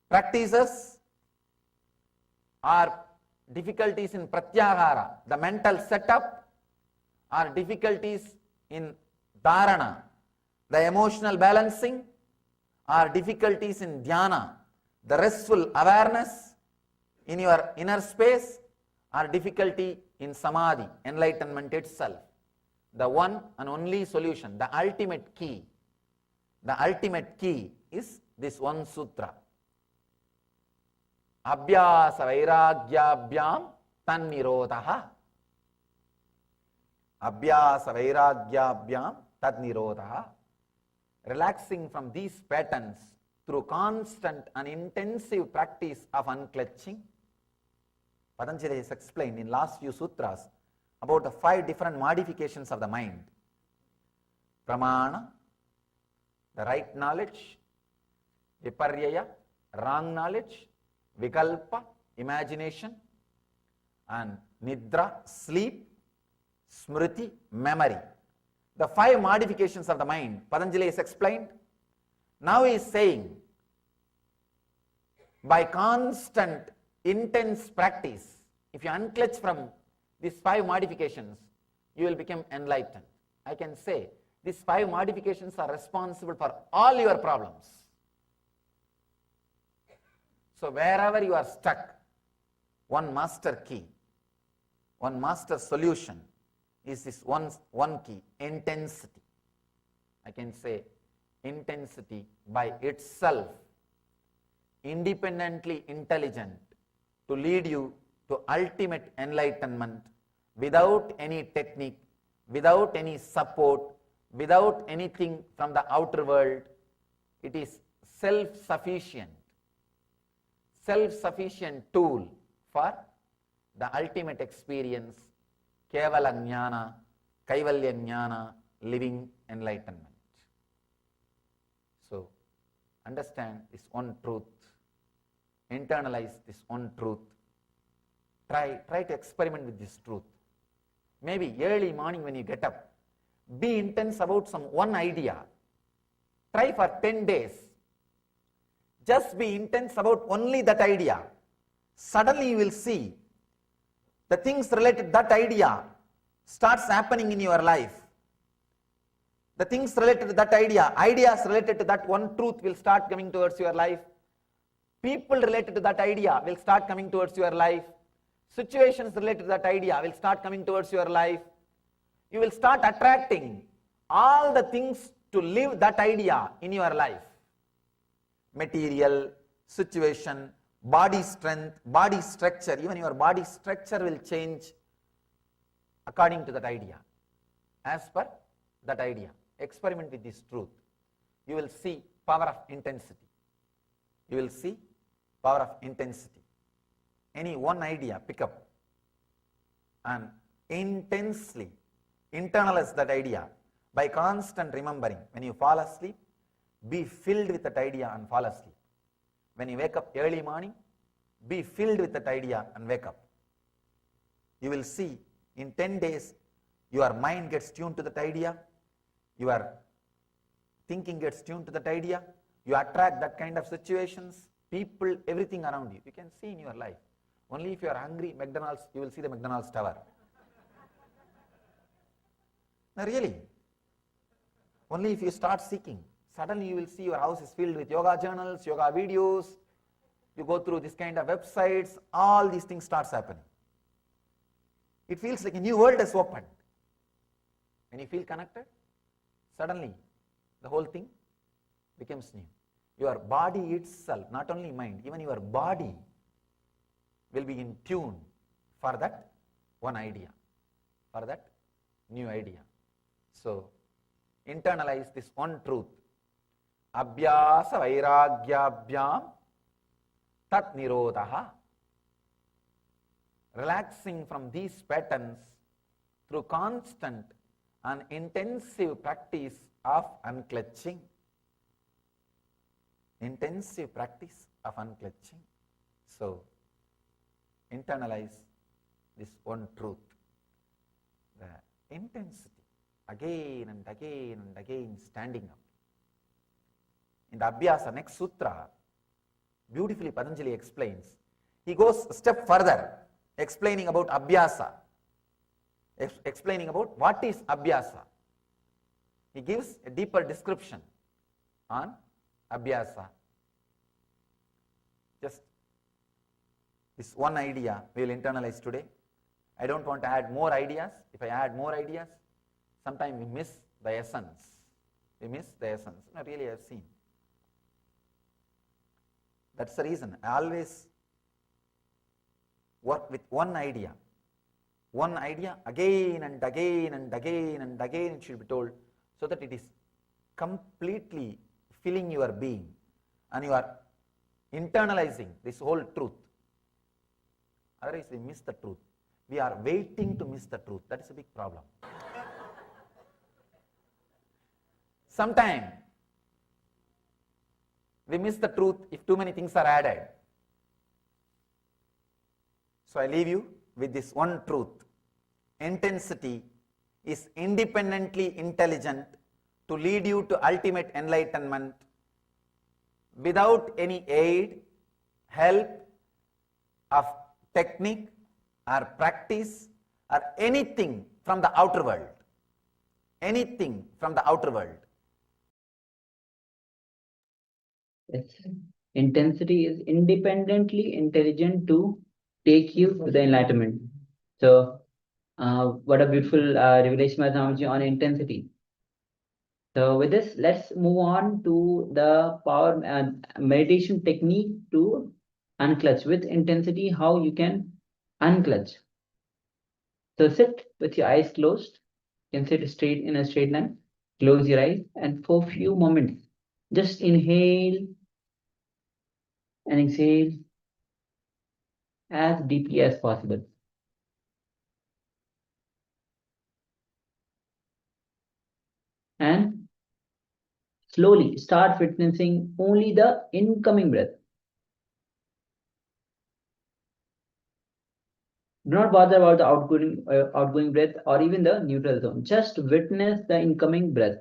practices, or difficulties in pratyahara, the mental setup, or difficulties in dharana, the emotional balancing, or difficulties in dhyana, the restful awareness in your inner space, or difficulty in samadhi, enlightenment itself. The one and only solution, the ultimate key is this one sutra. Abhyasa vairagyabhyam tannirodha. Abhyasa vairagyabhyam tannirodha. Relaxing from these patterns through constant and intensive practice of unclutching. Patanjali has explained in last few sutras about the 5 different modifications of the mind. Pramana, the right knowledge; viparyaya, wrong knowledge; vikalpa, imagination; and nidra, sleep; smriti, memory. The 5 modifications of the mind, Patanjali has explained. Now he is saying, by constant, intense practice, if you unclutch from these 5 modifications, you will become enlightened. I can say, these 5 modifications are responsible for all your problems. So wherever you are stuck, one master key, one master solution is this one key, intensity. I can say intensity by itself, independently intelligent, to lead you to ultimate enlightenment without any technique, without any support, without anything from the outer world. It is self-sufficient tool for the ultimate experience, kevala jnana, kaivalya jnana, living enlightenment. So, understand this one truth, internalize this one truth, try to experiment with this truth. Maybe early morning when you get up, be intense about some one idea. Try for 10 days. Just be intense about only that idea. Suddenly you will see the things related to that idea starts happening in your life. The things related to that idea, ideas related to that one truth will start coming towards your life. People related to that idea will start coming towards your life. situations related to that idea will start coming towards your life. You will start attracting all the things to live that idea in your life. Material, situation, body strength, body structure, even your body structure will change according to that idea, as per that idea. Experiment with this truth. You will see power of intensity. You will see power of intensity. Any one idea, pick up and intensely internalize that idea by constant remembering. When you fall asleep, be filled with that idea and fall asleep. When you wake up early morning, be filled with that idea and wake up. You will see in 10 days, your mind gets tuned to that idea, your thinking gets tuned to that idea, you attract that kind of situations, people, everything around you. You can see in your life. Only if you are hungry, McDonald's, you will see the McDonald's tower. No, really. Only if you start seeking, suddenly you will see your house is filled with yoga journals, yoga videos, you go through this kind of websites, all these things starts happening. It feels like a new world has opened. When you feel connected, suddenly the whole thing becomes new. Your body itself, not only mind, even your body will be in tune for that one idea, for that new idea. So, internalize this one truth. Abhyasa vairagyabhyam tat nirodha. Relaxing from these patterns through constant and intensive practice of unclutching. Intensive practice of unclutching. So, internalize this one truth. The intensity, again and again and again standing up. In the Abhyasa, next sutra, beautifully Patanjali explains. He goes a step further, explaining about Abhyasa, explaining about what is Abhyasa. He gives a deeper description on Abhyasa. Just this one idea we will internalize today. I don't want to add more ideas. If I add more ideas, sometimes we miss the essence. We miss the essence. No, really, I have seen. That's the reason I always work with one idea. One idea again and again and again and again it should be told, so that it is completely filling your being and you are internalizing this whole truth. Otherwise we miss the truth. We are waiting to miss the truth. That is a big problem. Sometimes we miss the truth if too many things are added. So I leave you with this one truth. Intensity is independently intelligent to lead you to ultimate enlightenment without any aid, help of technique or practice or anything from the outer world. Anything from the outer world. Yes. Intensity is independently intelligent to take you to the enlightenment. So, what a beautiful revelation by Swamiji on intensity. So, with this, let's move on to the power meditation technique to unclutch. With intensity, how you can unclutch. So, sit with your eyes closed. You can sit straight in a straight line. Close your eyes, and for a few moments, just inhale and exhale as deeply as possible. And slowly start witnessing only the incoming breath. Do not bother about the outgoing breath or even the neutral zone. Just witness the incoming breath.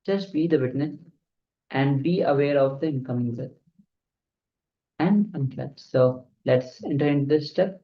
Just be the witness and be aware of the incoming breath. And unclutch. So let's enter into this step.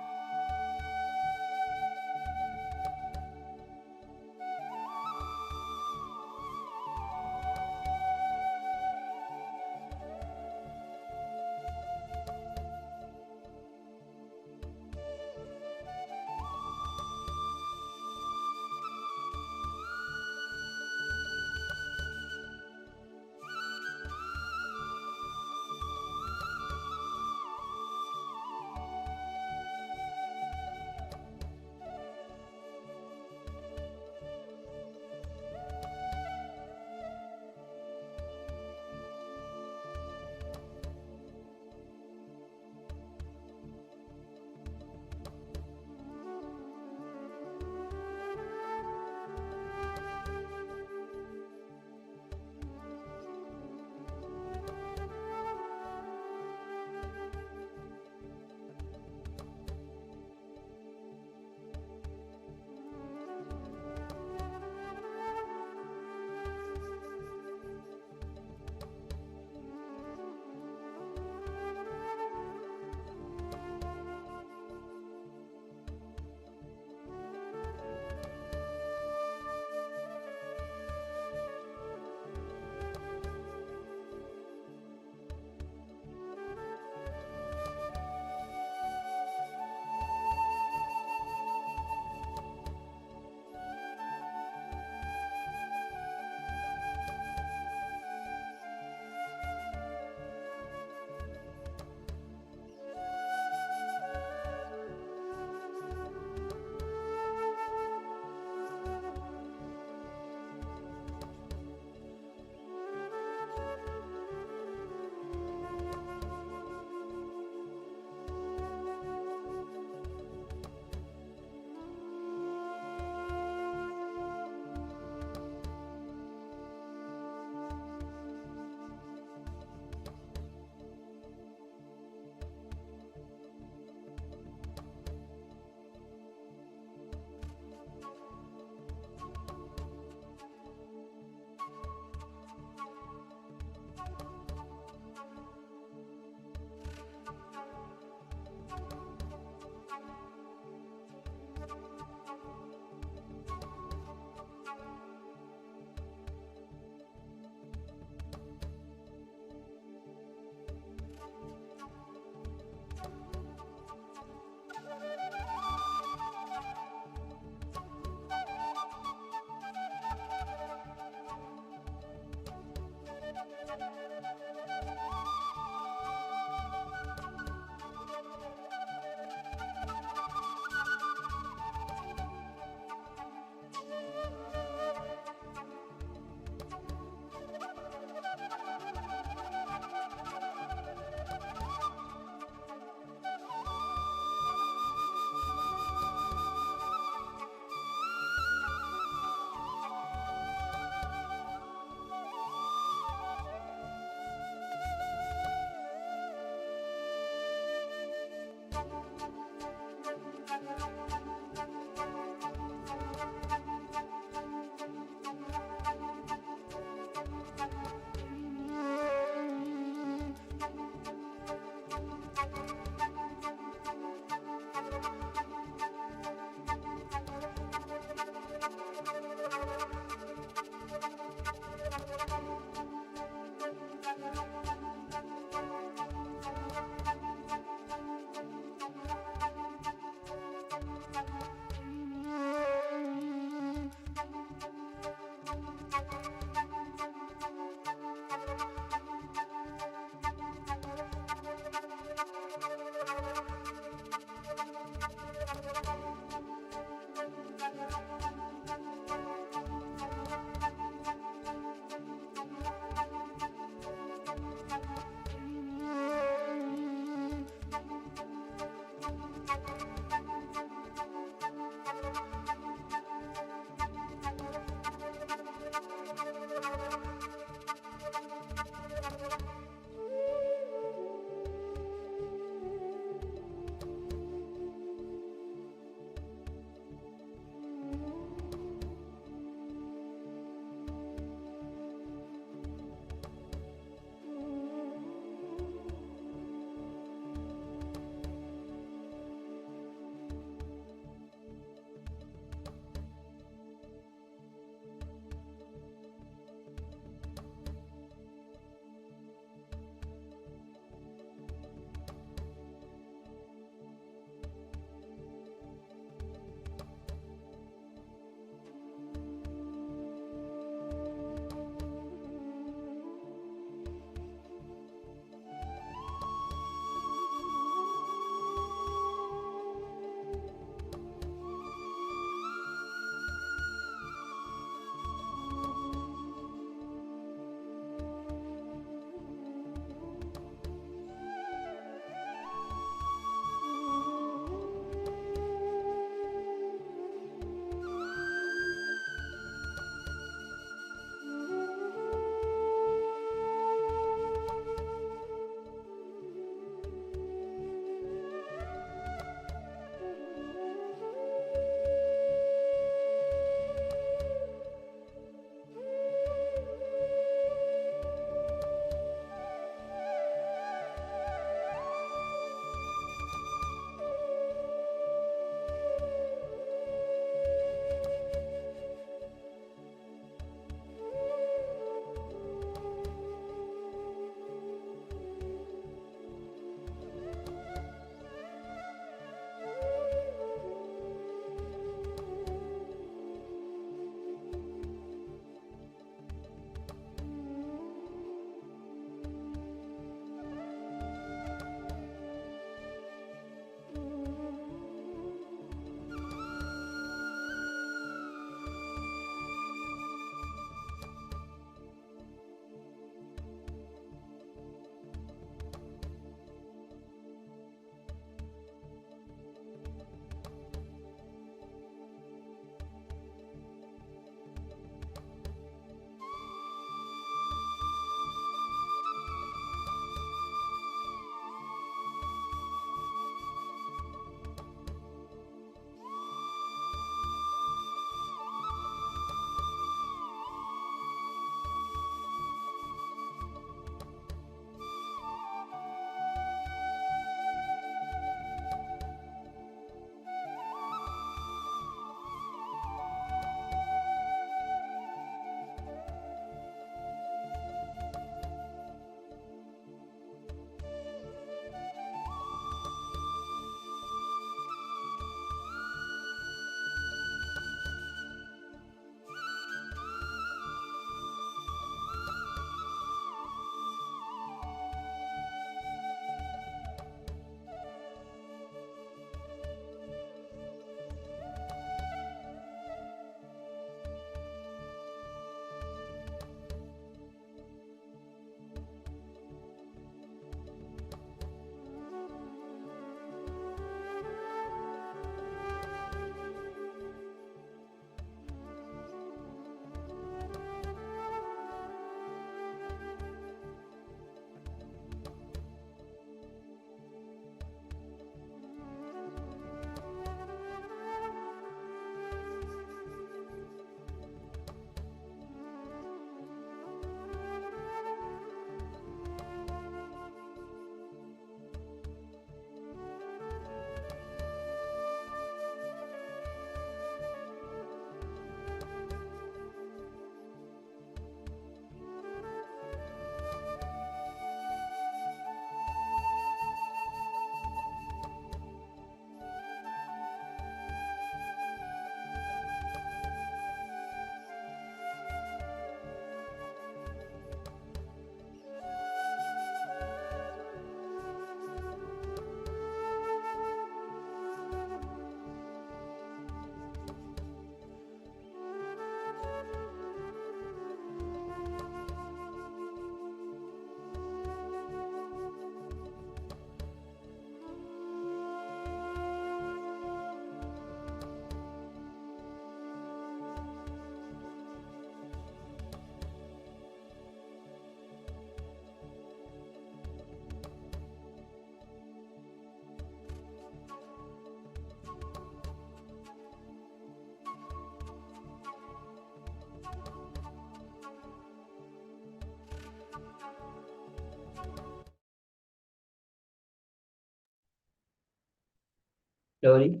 Slowly,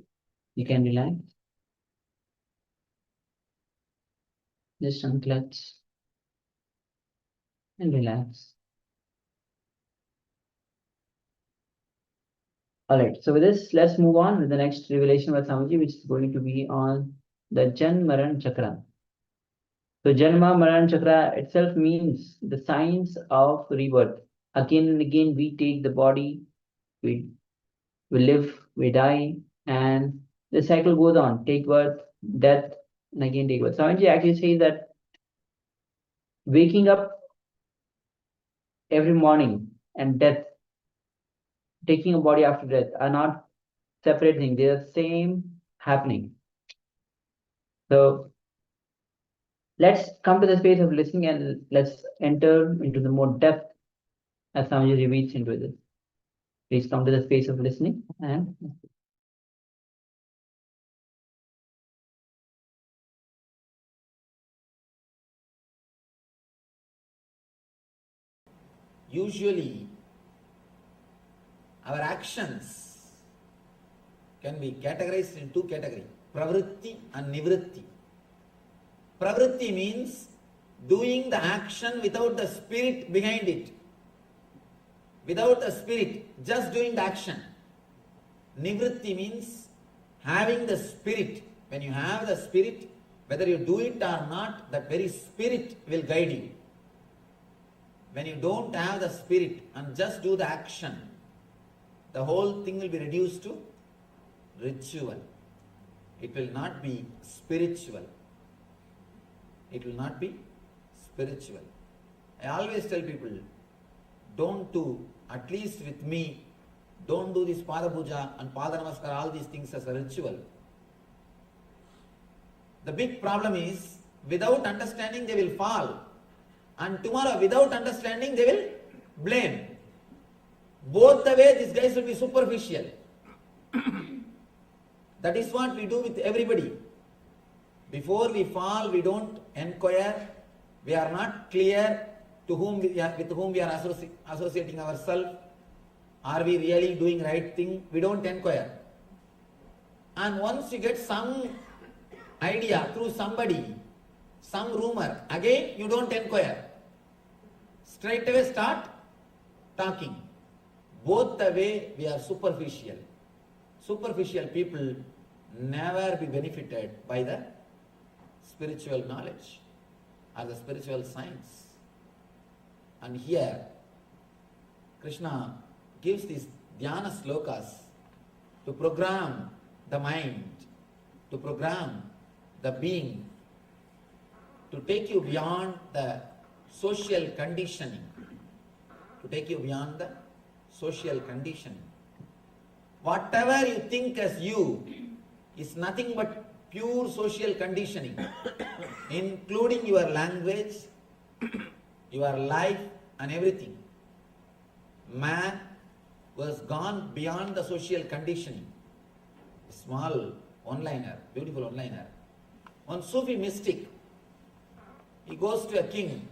you can relax. Just unclutch and relax. All right, so with this, let's move on with the next revelation by Swamiji, which is going to be on the Janmaran Chakra. So Janma Maran Chakra itself means the signs of rebirth. Again and again, we take the body, we live, we die, and the cycle goes on. Take birth, death, and again take birth. Swamiji actually says that waking up every morning and death, taking a body after death are not separate things. They are the same happening. So let's come to the space of listening and let's enter into the more depth as Swamiji reveals into this. Please come to the space of listening and Usually, our actions can be categorized in two categories, pravritti and nivritti. Pravritti means doing the action without the spirit behind it. Without the spirit, just doing the action. Nivritti means having the spirit. When you have the spirit, whether you do it or not, that very spirit will guide you. When you don't have the spirit and just do the action, the whole thing will be reduced to ritual. It will not be spiritual. It will not be spiritual. I always tell people, don't do, at least with me, don't do this Pada Puja and Pada Namaskar, all these things as a ritual. The big problem is, without understanding they will fall. And tomorrow, without understanding, they will blame. Both the way, these guys will be superficial. That is what we do with everybody. Before we fall, we don't inquire. We are not clear to whom with whom we are associating ourselves. Are we really doing right thing? We don't inquire. And once you get some idea through somebody, some rumor, again you don't inquire. Straight away start talking. Both the way we are superficial. Superficial people never be benefited by the spiritual knowledge or the spiritual science. And here Krishna gives these dhyana slokas to program the mind, to program the being, to take you beyond the social conditioning, to take you beyond the social conditioning. Whatever you think as you is nothing but pure social conditioning, including your language, your life and everything. Man was gone beyond the social conditioning. Small one-liner, beautiful one-liner. One Sufi mystic, he goes to a king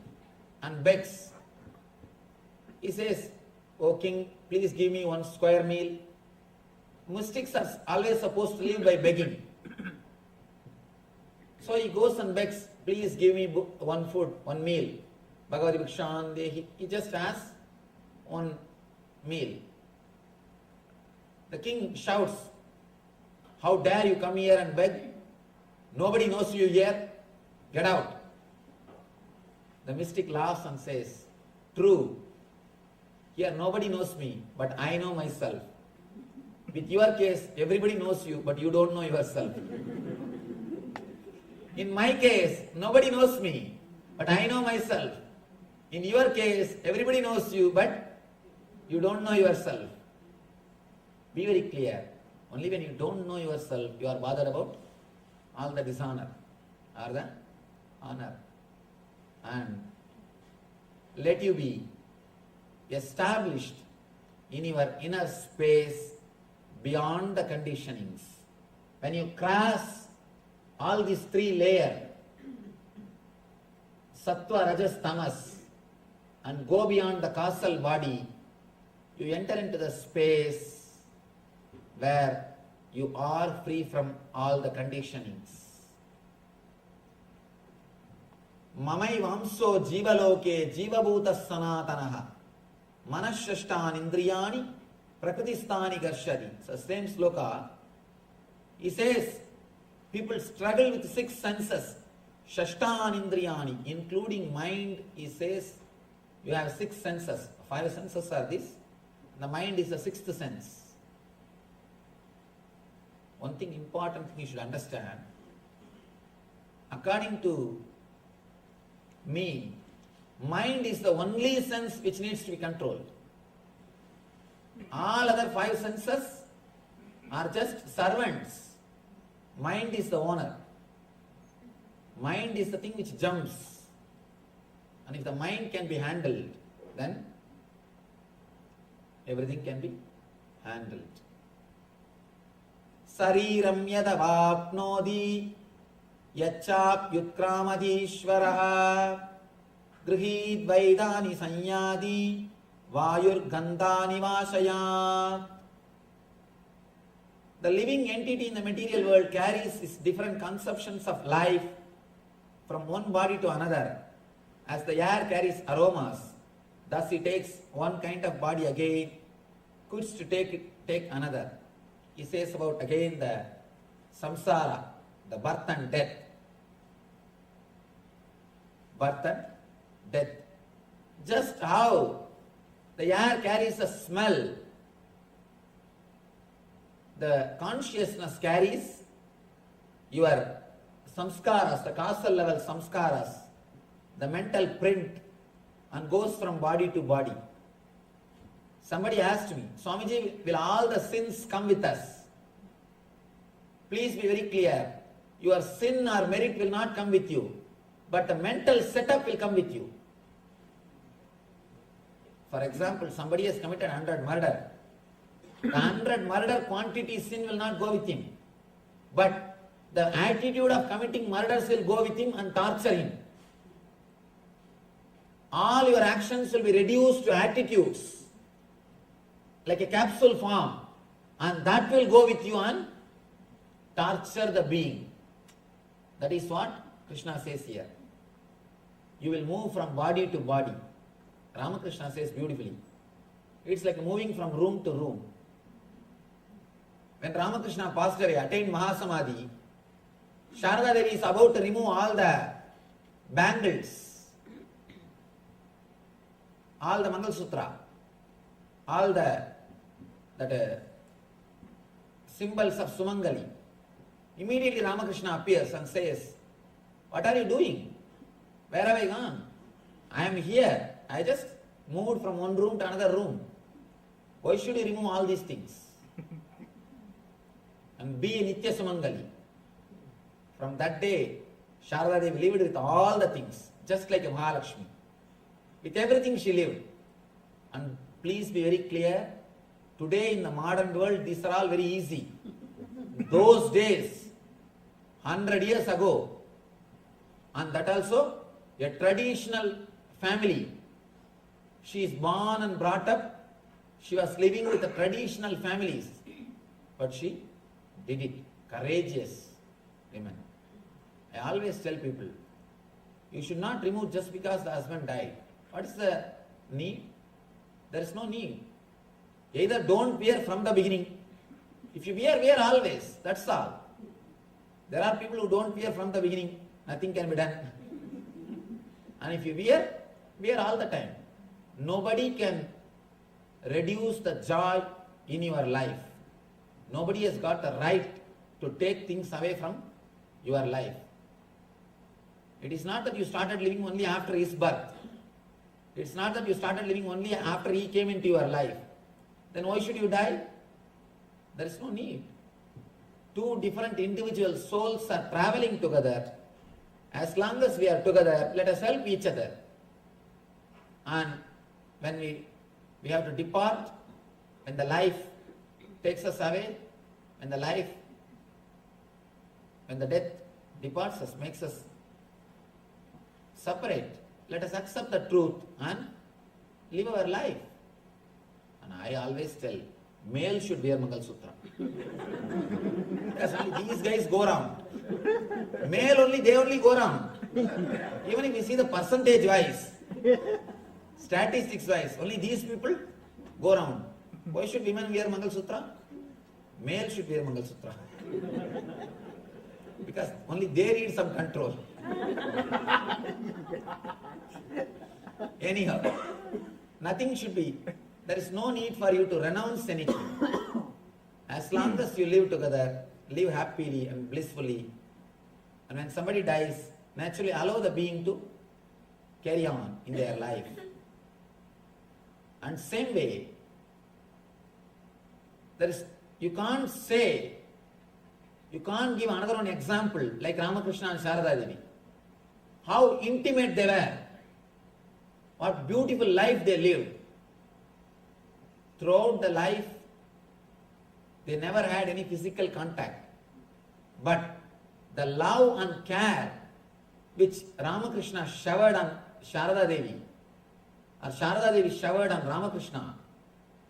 and begs. He says, "O king, please give me one square meal." Mystics are always supposed to live by begging. So he goes and begs, "Please give me one food, one meal." Bhagavati Bhikshan, he just asks one meal. The king shouts, "How dare you come here and beg? Nobody knows you here. Get out." The mystic laughs and says, "True, here nobody knows me, but I know myself. With your case, everybody knows you, but you don't know yourself. In my case, nobody knows me, but I know myself. In your case, everybody knows you, but you don't know yourself." Be very clear. Only when you don't know yourself, you are bothered about all the dishonor or the honor. And let you be established in your inner space beyond the conditionings. When you cross all these three layers, sattva, rajas, tamas, and go beyond the causal body, you enter into the space where You are free from all the conditionings. Mamai vamso jivaloke jivabhuta sanatanaha manashashtan indriyani prakritistani garshadi. So same sloka. He says people struggle with 6 senses. Shashtan indriyani, including mind. He says you have 6 senses. 5 senses are this. The mind is the 6th sense. One thing important thing you should understand. According to me, mind is the only sense which needs to be controlled. All other 5 senses are just servants. Mind is the owner. Mind is the thing which jumps. And if the mind can be handled, then everything can be handled. Sariram yadavapnodi yachapyutkramadishvaraha grihid vaidani sanyadi vayur gandhani vashayat. The living entity in the material world carries its different conceptions of life from one body to another. As the air carries aromas, thus he takes one kind of body again, quits to take another. He says about again the samsara, the birth and death. Birth and death. Just how the air carries a smell, the consciousness carries your samskaras, the causal level samskaras, the mental print, and goes from body to body. Somebody asked me, Swamiji, will all the sins come with us? Please be very clear. Your sin or merit will not come with you, but the mental setup will come with you. For example, somebody has committed 100 murder. The 100 murder quantity sin will not go with him, but the attitude of committing murders will go with him and torture him. All your actions will be reduced to attitudes, like a capsule form, and that will go with you and torture the being. That is what Krishna says here. You will move from body to body. Ramakrishna says beautifully. It's like moving from room to room. When Ramakrishna passed away, attained Mahasamadhi, Sharada Devi is about to remove all the bangles, all the Mangal Sutra, all the symbols of Sumangali. Immediately Ramakrishna appears and says, what are you doing? Where have I gone? I am here. I just moved from one room to another room. Why should you remove all these things? And be Nitya Sumangali. From that day, Sharada Devi lived with all the things, just like a Mahalakshmi. With everything she lived. And please be very clear, today in the modern world, these are all very easy. Those days, 100 years ago, and that also a traditional family. She is born and brought up, she was living with the traditional families, but she did it. Courageous women. I always tell people, you should not remove just because the husband died. What is the need? There is no need. Either don't wear from the beginning. If you wear always. That's all. There are people who don't wear from the beginning. Nothing can be done. And if you wear all the time. Nobody can reduce the joy in your life. Nobody has got the right to take things away from your life. It is not that you started living only after his birth. It's not that you started living only after he came into your life. Then why should you die? There is no need. Two different individual souls are traveling together. As long as we are together, let us help each other. And when we have to depart, when the life takes us away, when the death departs us, makes us separate, let us accept the truth and live our life. And I always tell, male should wear Mangalsutra. Because only these guys go around. Male only, they only go around. Even if you see the percentage wise, statistics wise, only these people go around. Why should women wear Mangalsutra? Male should wear Mangalsutra. Because only they need some control. Anyhow, nothing should be, there is no need for you to renounce anything. As long as you live together, live happily and blissfully, and when somebody dies, naturally allow the being to carry on in their life. And same way, you can't give another one example like Ramakrishna and Sharada Devi. How intimate they were. What beautiful life they lived. Throughout the life, they never had any physical contact. But the love and care which Ramakrishna showered on Sharada Devi, or Sharada Devi showered on Ramakrishna,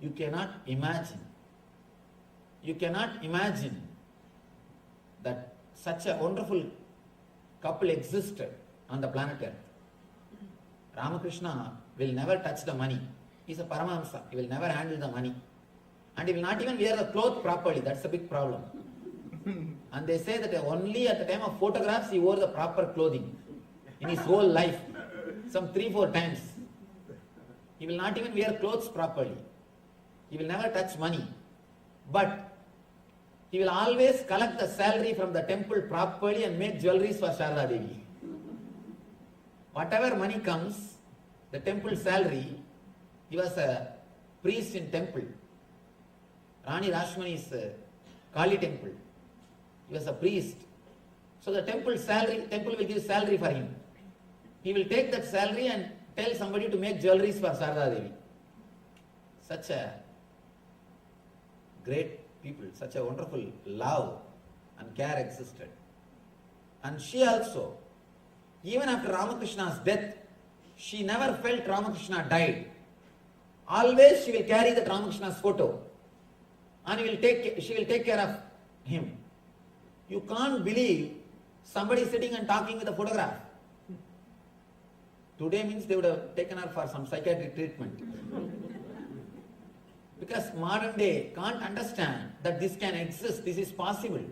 you cannot imagine. You cannot imagine that such a wonderful couple existed on the planet Earth. Ramakrishna will never touch the money. He is a Paramahamsa. He will never handle the money. And he will not even wear the cloth properly. That's a big problem. And they say that only at the time of photographs he wore the proper clothing in his whole life. Some 3-4 times. He will not even wear clothes properly. He will never touch money. But he will always collect the salary from the temple properly and make jewelries for Sharada Devi. Whatever money comes, the temple salary, he was a priest in temple. Rani Rashmani's Kali temple. He was a priest. So the temple will give salary for him. He will take that salary and tell somebody to make jewelries for Sharada Devi. Such a great people, such a wonderful love and care existed. And she also, even after Ramakrishna's death, she never felt Ramakrishna died. Always she will carry that Ramakrishna's photo and she will take care of him. You can't believe somebody sitting and talking with a photograph. Today means they would have taken her for some psychiatric treatment. Because modern day can't understand that this can exist, this is possible.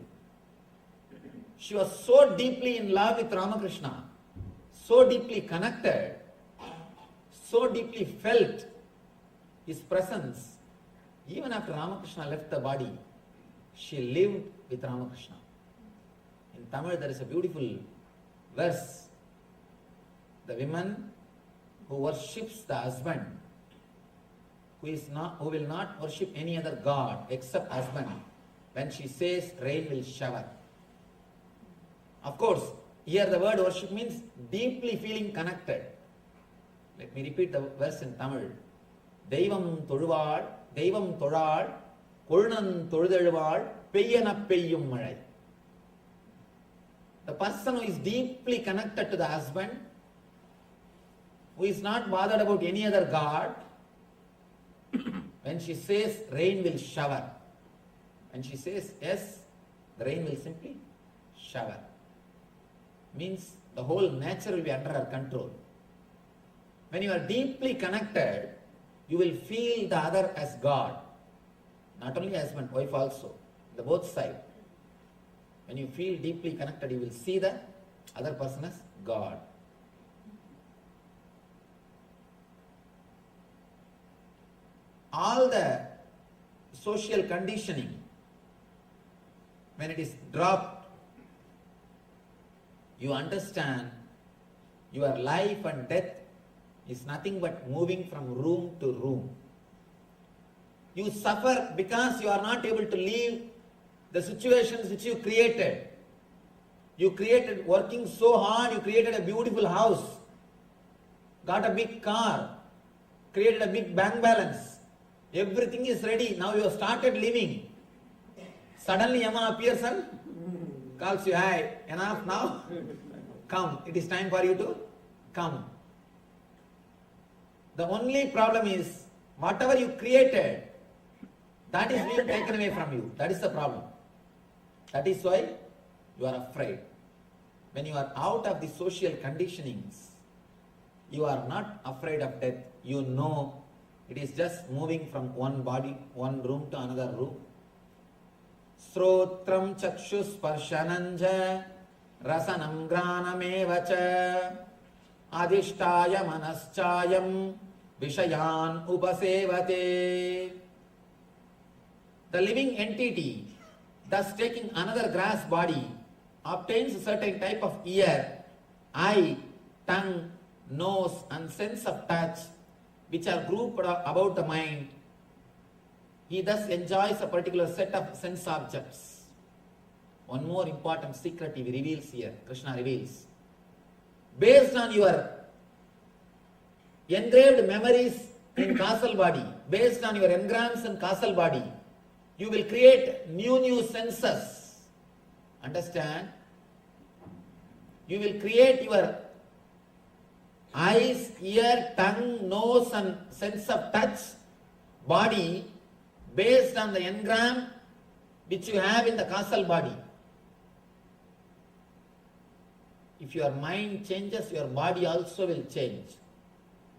She was so deeply in love with Ramakrishna, so deeply connected, so deeply felt his presence. Even after Ramakrishna left the body, she lived with Ramakrishna. In Tamil there is a beautiful verse. The woman who worships the husband, who will not worship any other god except husband, when she says rain will shower. Of course, here the word worship means deeply feeling connected. Let me repeat the verse in Tamil. Deivam tozhuval, Deivam tozhal, Kolnan tozhezhuval, peyyana peyyum malai. The person who is deeply connected to the husband, who is not bothered about any other god, when she says rain will shower, when she says yes, the rain will simply shower. Means the whole nature will be under her control. When you are deeply connected, you will feel the other as God. Not only husband, wife also. The both sides. When you feel deeply connected, you will see the other person as God. All the social conditioning, when it is dropped, you understand your life and death is nothing but moving from room to room. You suffer because you are not able to leave the situations which you created. You created, working so hard, you created a beautiful house, got a big car, created a big bank balance. Everything is ready. Now you have started living. Suddenly Yama appears and calls you, "Hi, enough now? Come, it is time for you to come." The only problem is, whatever you created, That is being taken away from you. That is the problem. That is why you are afraid. When you are out of the social conditionings, you are not afraid of death. You know it is just moving from one body, one room to another room. Srotram chakshus parshananja rasanam granamevacha adhishtaya manaschayam vishayan upasevate. The living entity, thus taking another grass body, obtains a certain type of ear, eye, tongue, nose and sense of touch, which are grouped about the mind. He thus enjoys a particular set of sense objects. One more important secret he reveals here, Krishna reveals. Based on your engraved memories in causal body, based on your engrams in causal body, you will create new senses. Understand? You will create your eyes, ear, tongue, nose and sense of touch, body based on the engram which you have in the causal body. If your mind changes, your body also will change.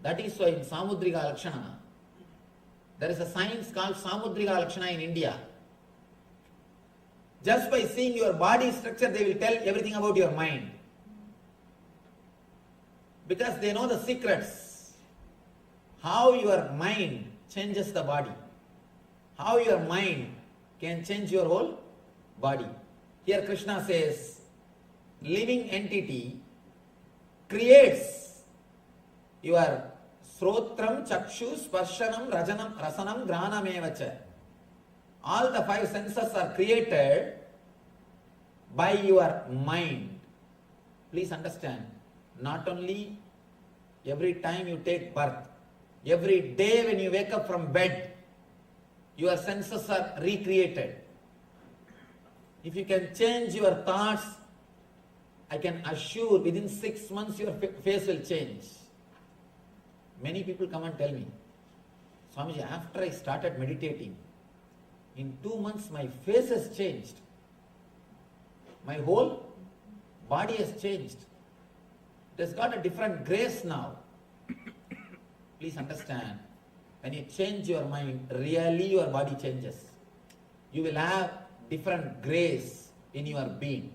That is why in Samudrika Lakshana, there is a science called Samudrika Lakshana in India. Just by seeing your body structure, they will tell everything about your mind. Because they know the secrets. How your mind changes the body. How your mind can change your whole body. Here Krishna says, living entity creates your srotram, chakshu, sparshanam, rasanam, granamevacha. All the five senses are created by your mind. Please understand, not only every time you take birth, every day when you wake up from bed, your senses are recreated. If you can change your thoughts, I can assure within 6 months your face will change. Many people come and tell me, Swamiji, after I started meditating, in 2 months my face has changed. My whole body has changed. It has got a different grace now. Please understand, when you change your mind, really your body changes. You will have different grace in your being.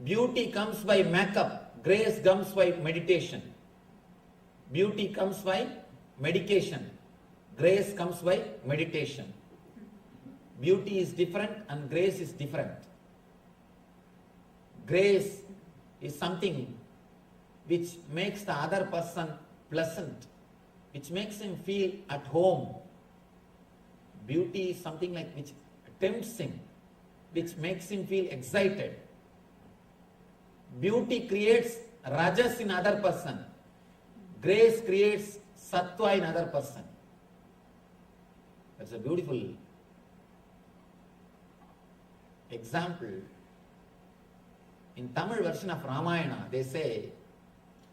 Beauty comes by makeup, grace comes by meditation. Beauty comes by medication, grace comes by meditation. Beauty is different and grace is different. Grace is something which makes the other person pleasant, which makes him feel at home. Beauty is something like which tempts him, which makes him feel excited. Beauty creates rajas in other person. Grace creates sattva in other person. That's a beautiful example. In Tamil version of Ramayana, they say,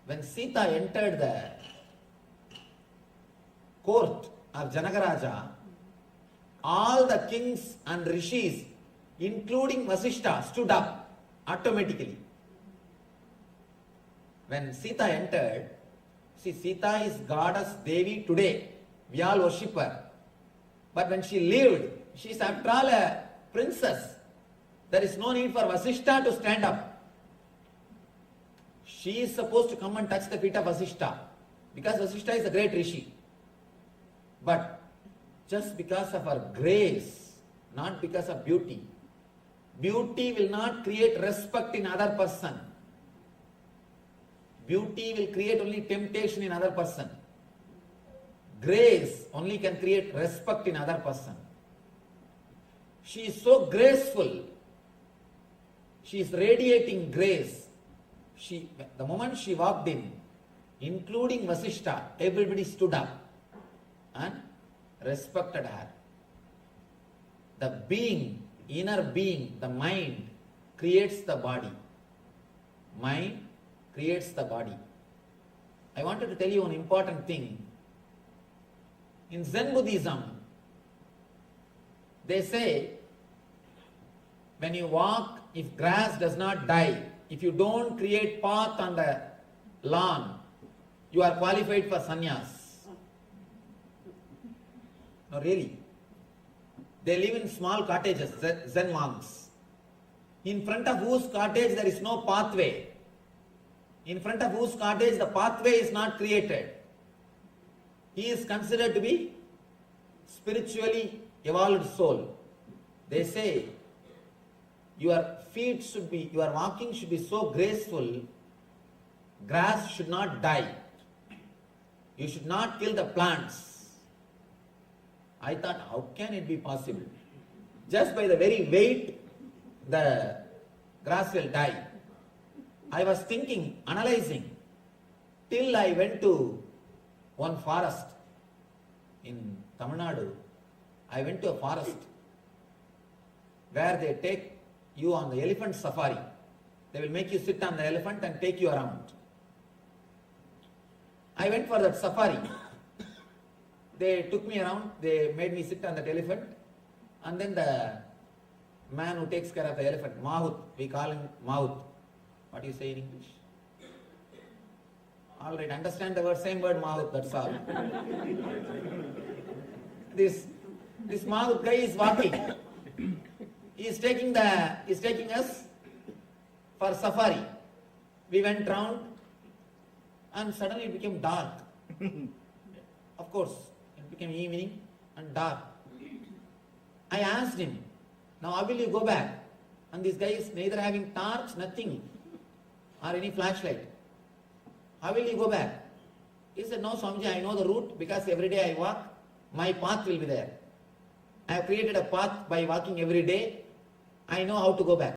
when Sita entered the court of Janakaraja, all the kings and rishis, including Vasishta, stood up automatically. When Sita entered, see, Sita is goddess Devi today. We all worship her. But when she lived, she is after all a princess. There is no need for Vasishta to stand up. She is supposed to come and touch the feet of Vasishta, because Vasishta is a great rishi. But just because of her grace, not because of beauty. Beauty will not create respect in other person. Beauty will create only temptation in other person. Grace only can create respect in other person. She is so graceful. She is radiating grace. The moment she walked in, including Vasishta, everybody stood up and respected her. The being, inner being, the mind creates the body. Mind creates the body. I wanted to tell you an important thing. In Zen Buddhism, They say, when you walk, if grass does not die, if you don't create path on the lawn, you are qualified for sannyas. No, really. They live in small cottages, Zen monks. In front of whose cottage there is no pathway. In front of whose cottage the pathway is not created. He is considered to be spiritually evolved soul. They say, your feet should be, your walking should be so graceful, grass should not die. You should not kill the plants. I thought, how can it be possible? Just by the very weight, the grass will die. I was thinking, analyzing, till I went to one forest in Tamil Nadu. I went to a forest where they take you on the elephant safari. They will make you sit on the elephant and take you around. I went for that safari. They took me around, they made me sit on that elephant, and then the man who takes care of the elephant, Mahut, we call him Mahut. What do you say in English? All right, understand the word, same word Mahut, that's all. This Mahut guy is walking. He is taking us for safari. We went round and suddenly it became dark. Of course, it became evening and dark. I asked him, now how will you go back? And this guy is neither having torch, nothing, or any flashlight. How will you go back? He said, no Swamiji, I know the route because every day I walk, my path will be there. I have created a path by walking every day. I know how to go back.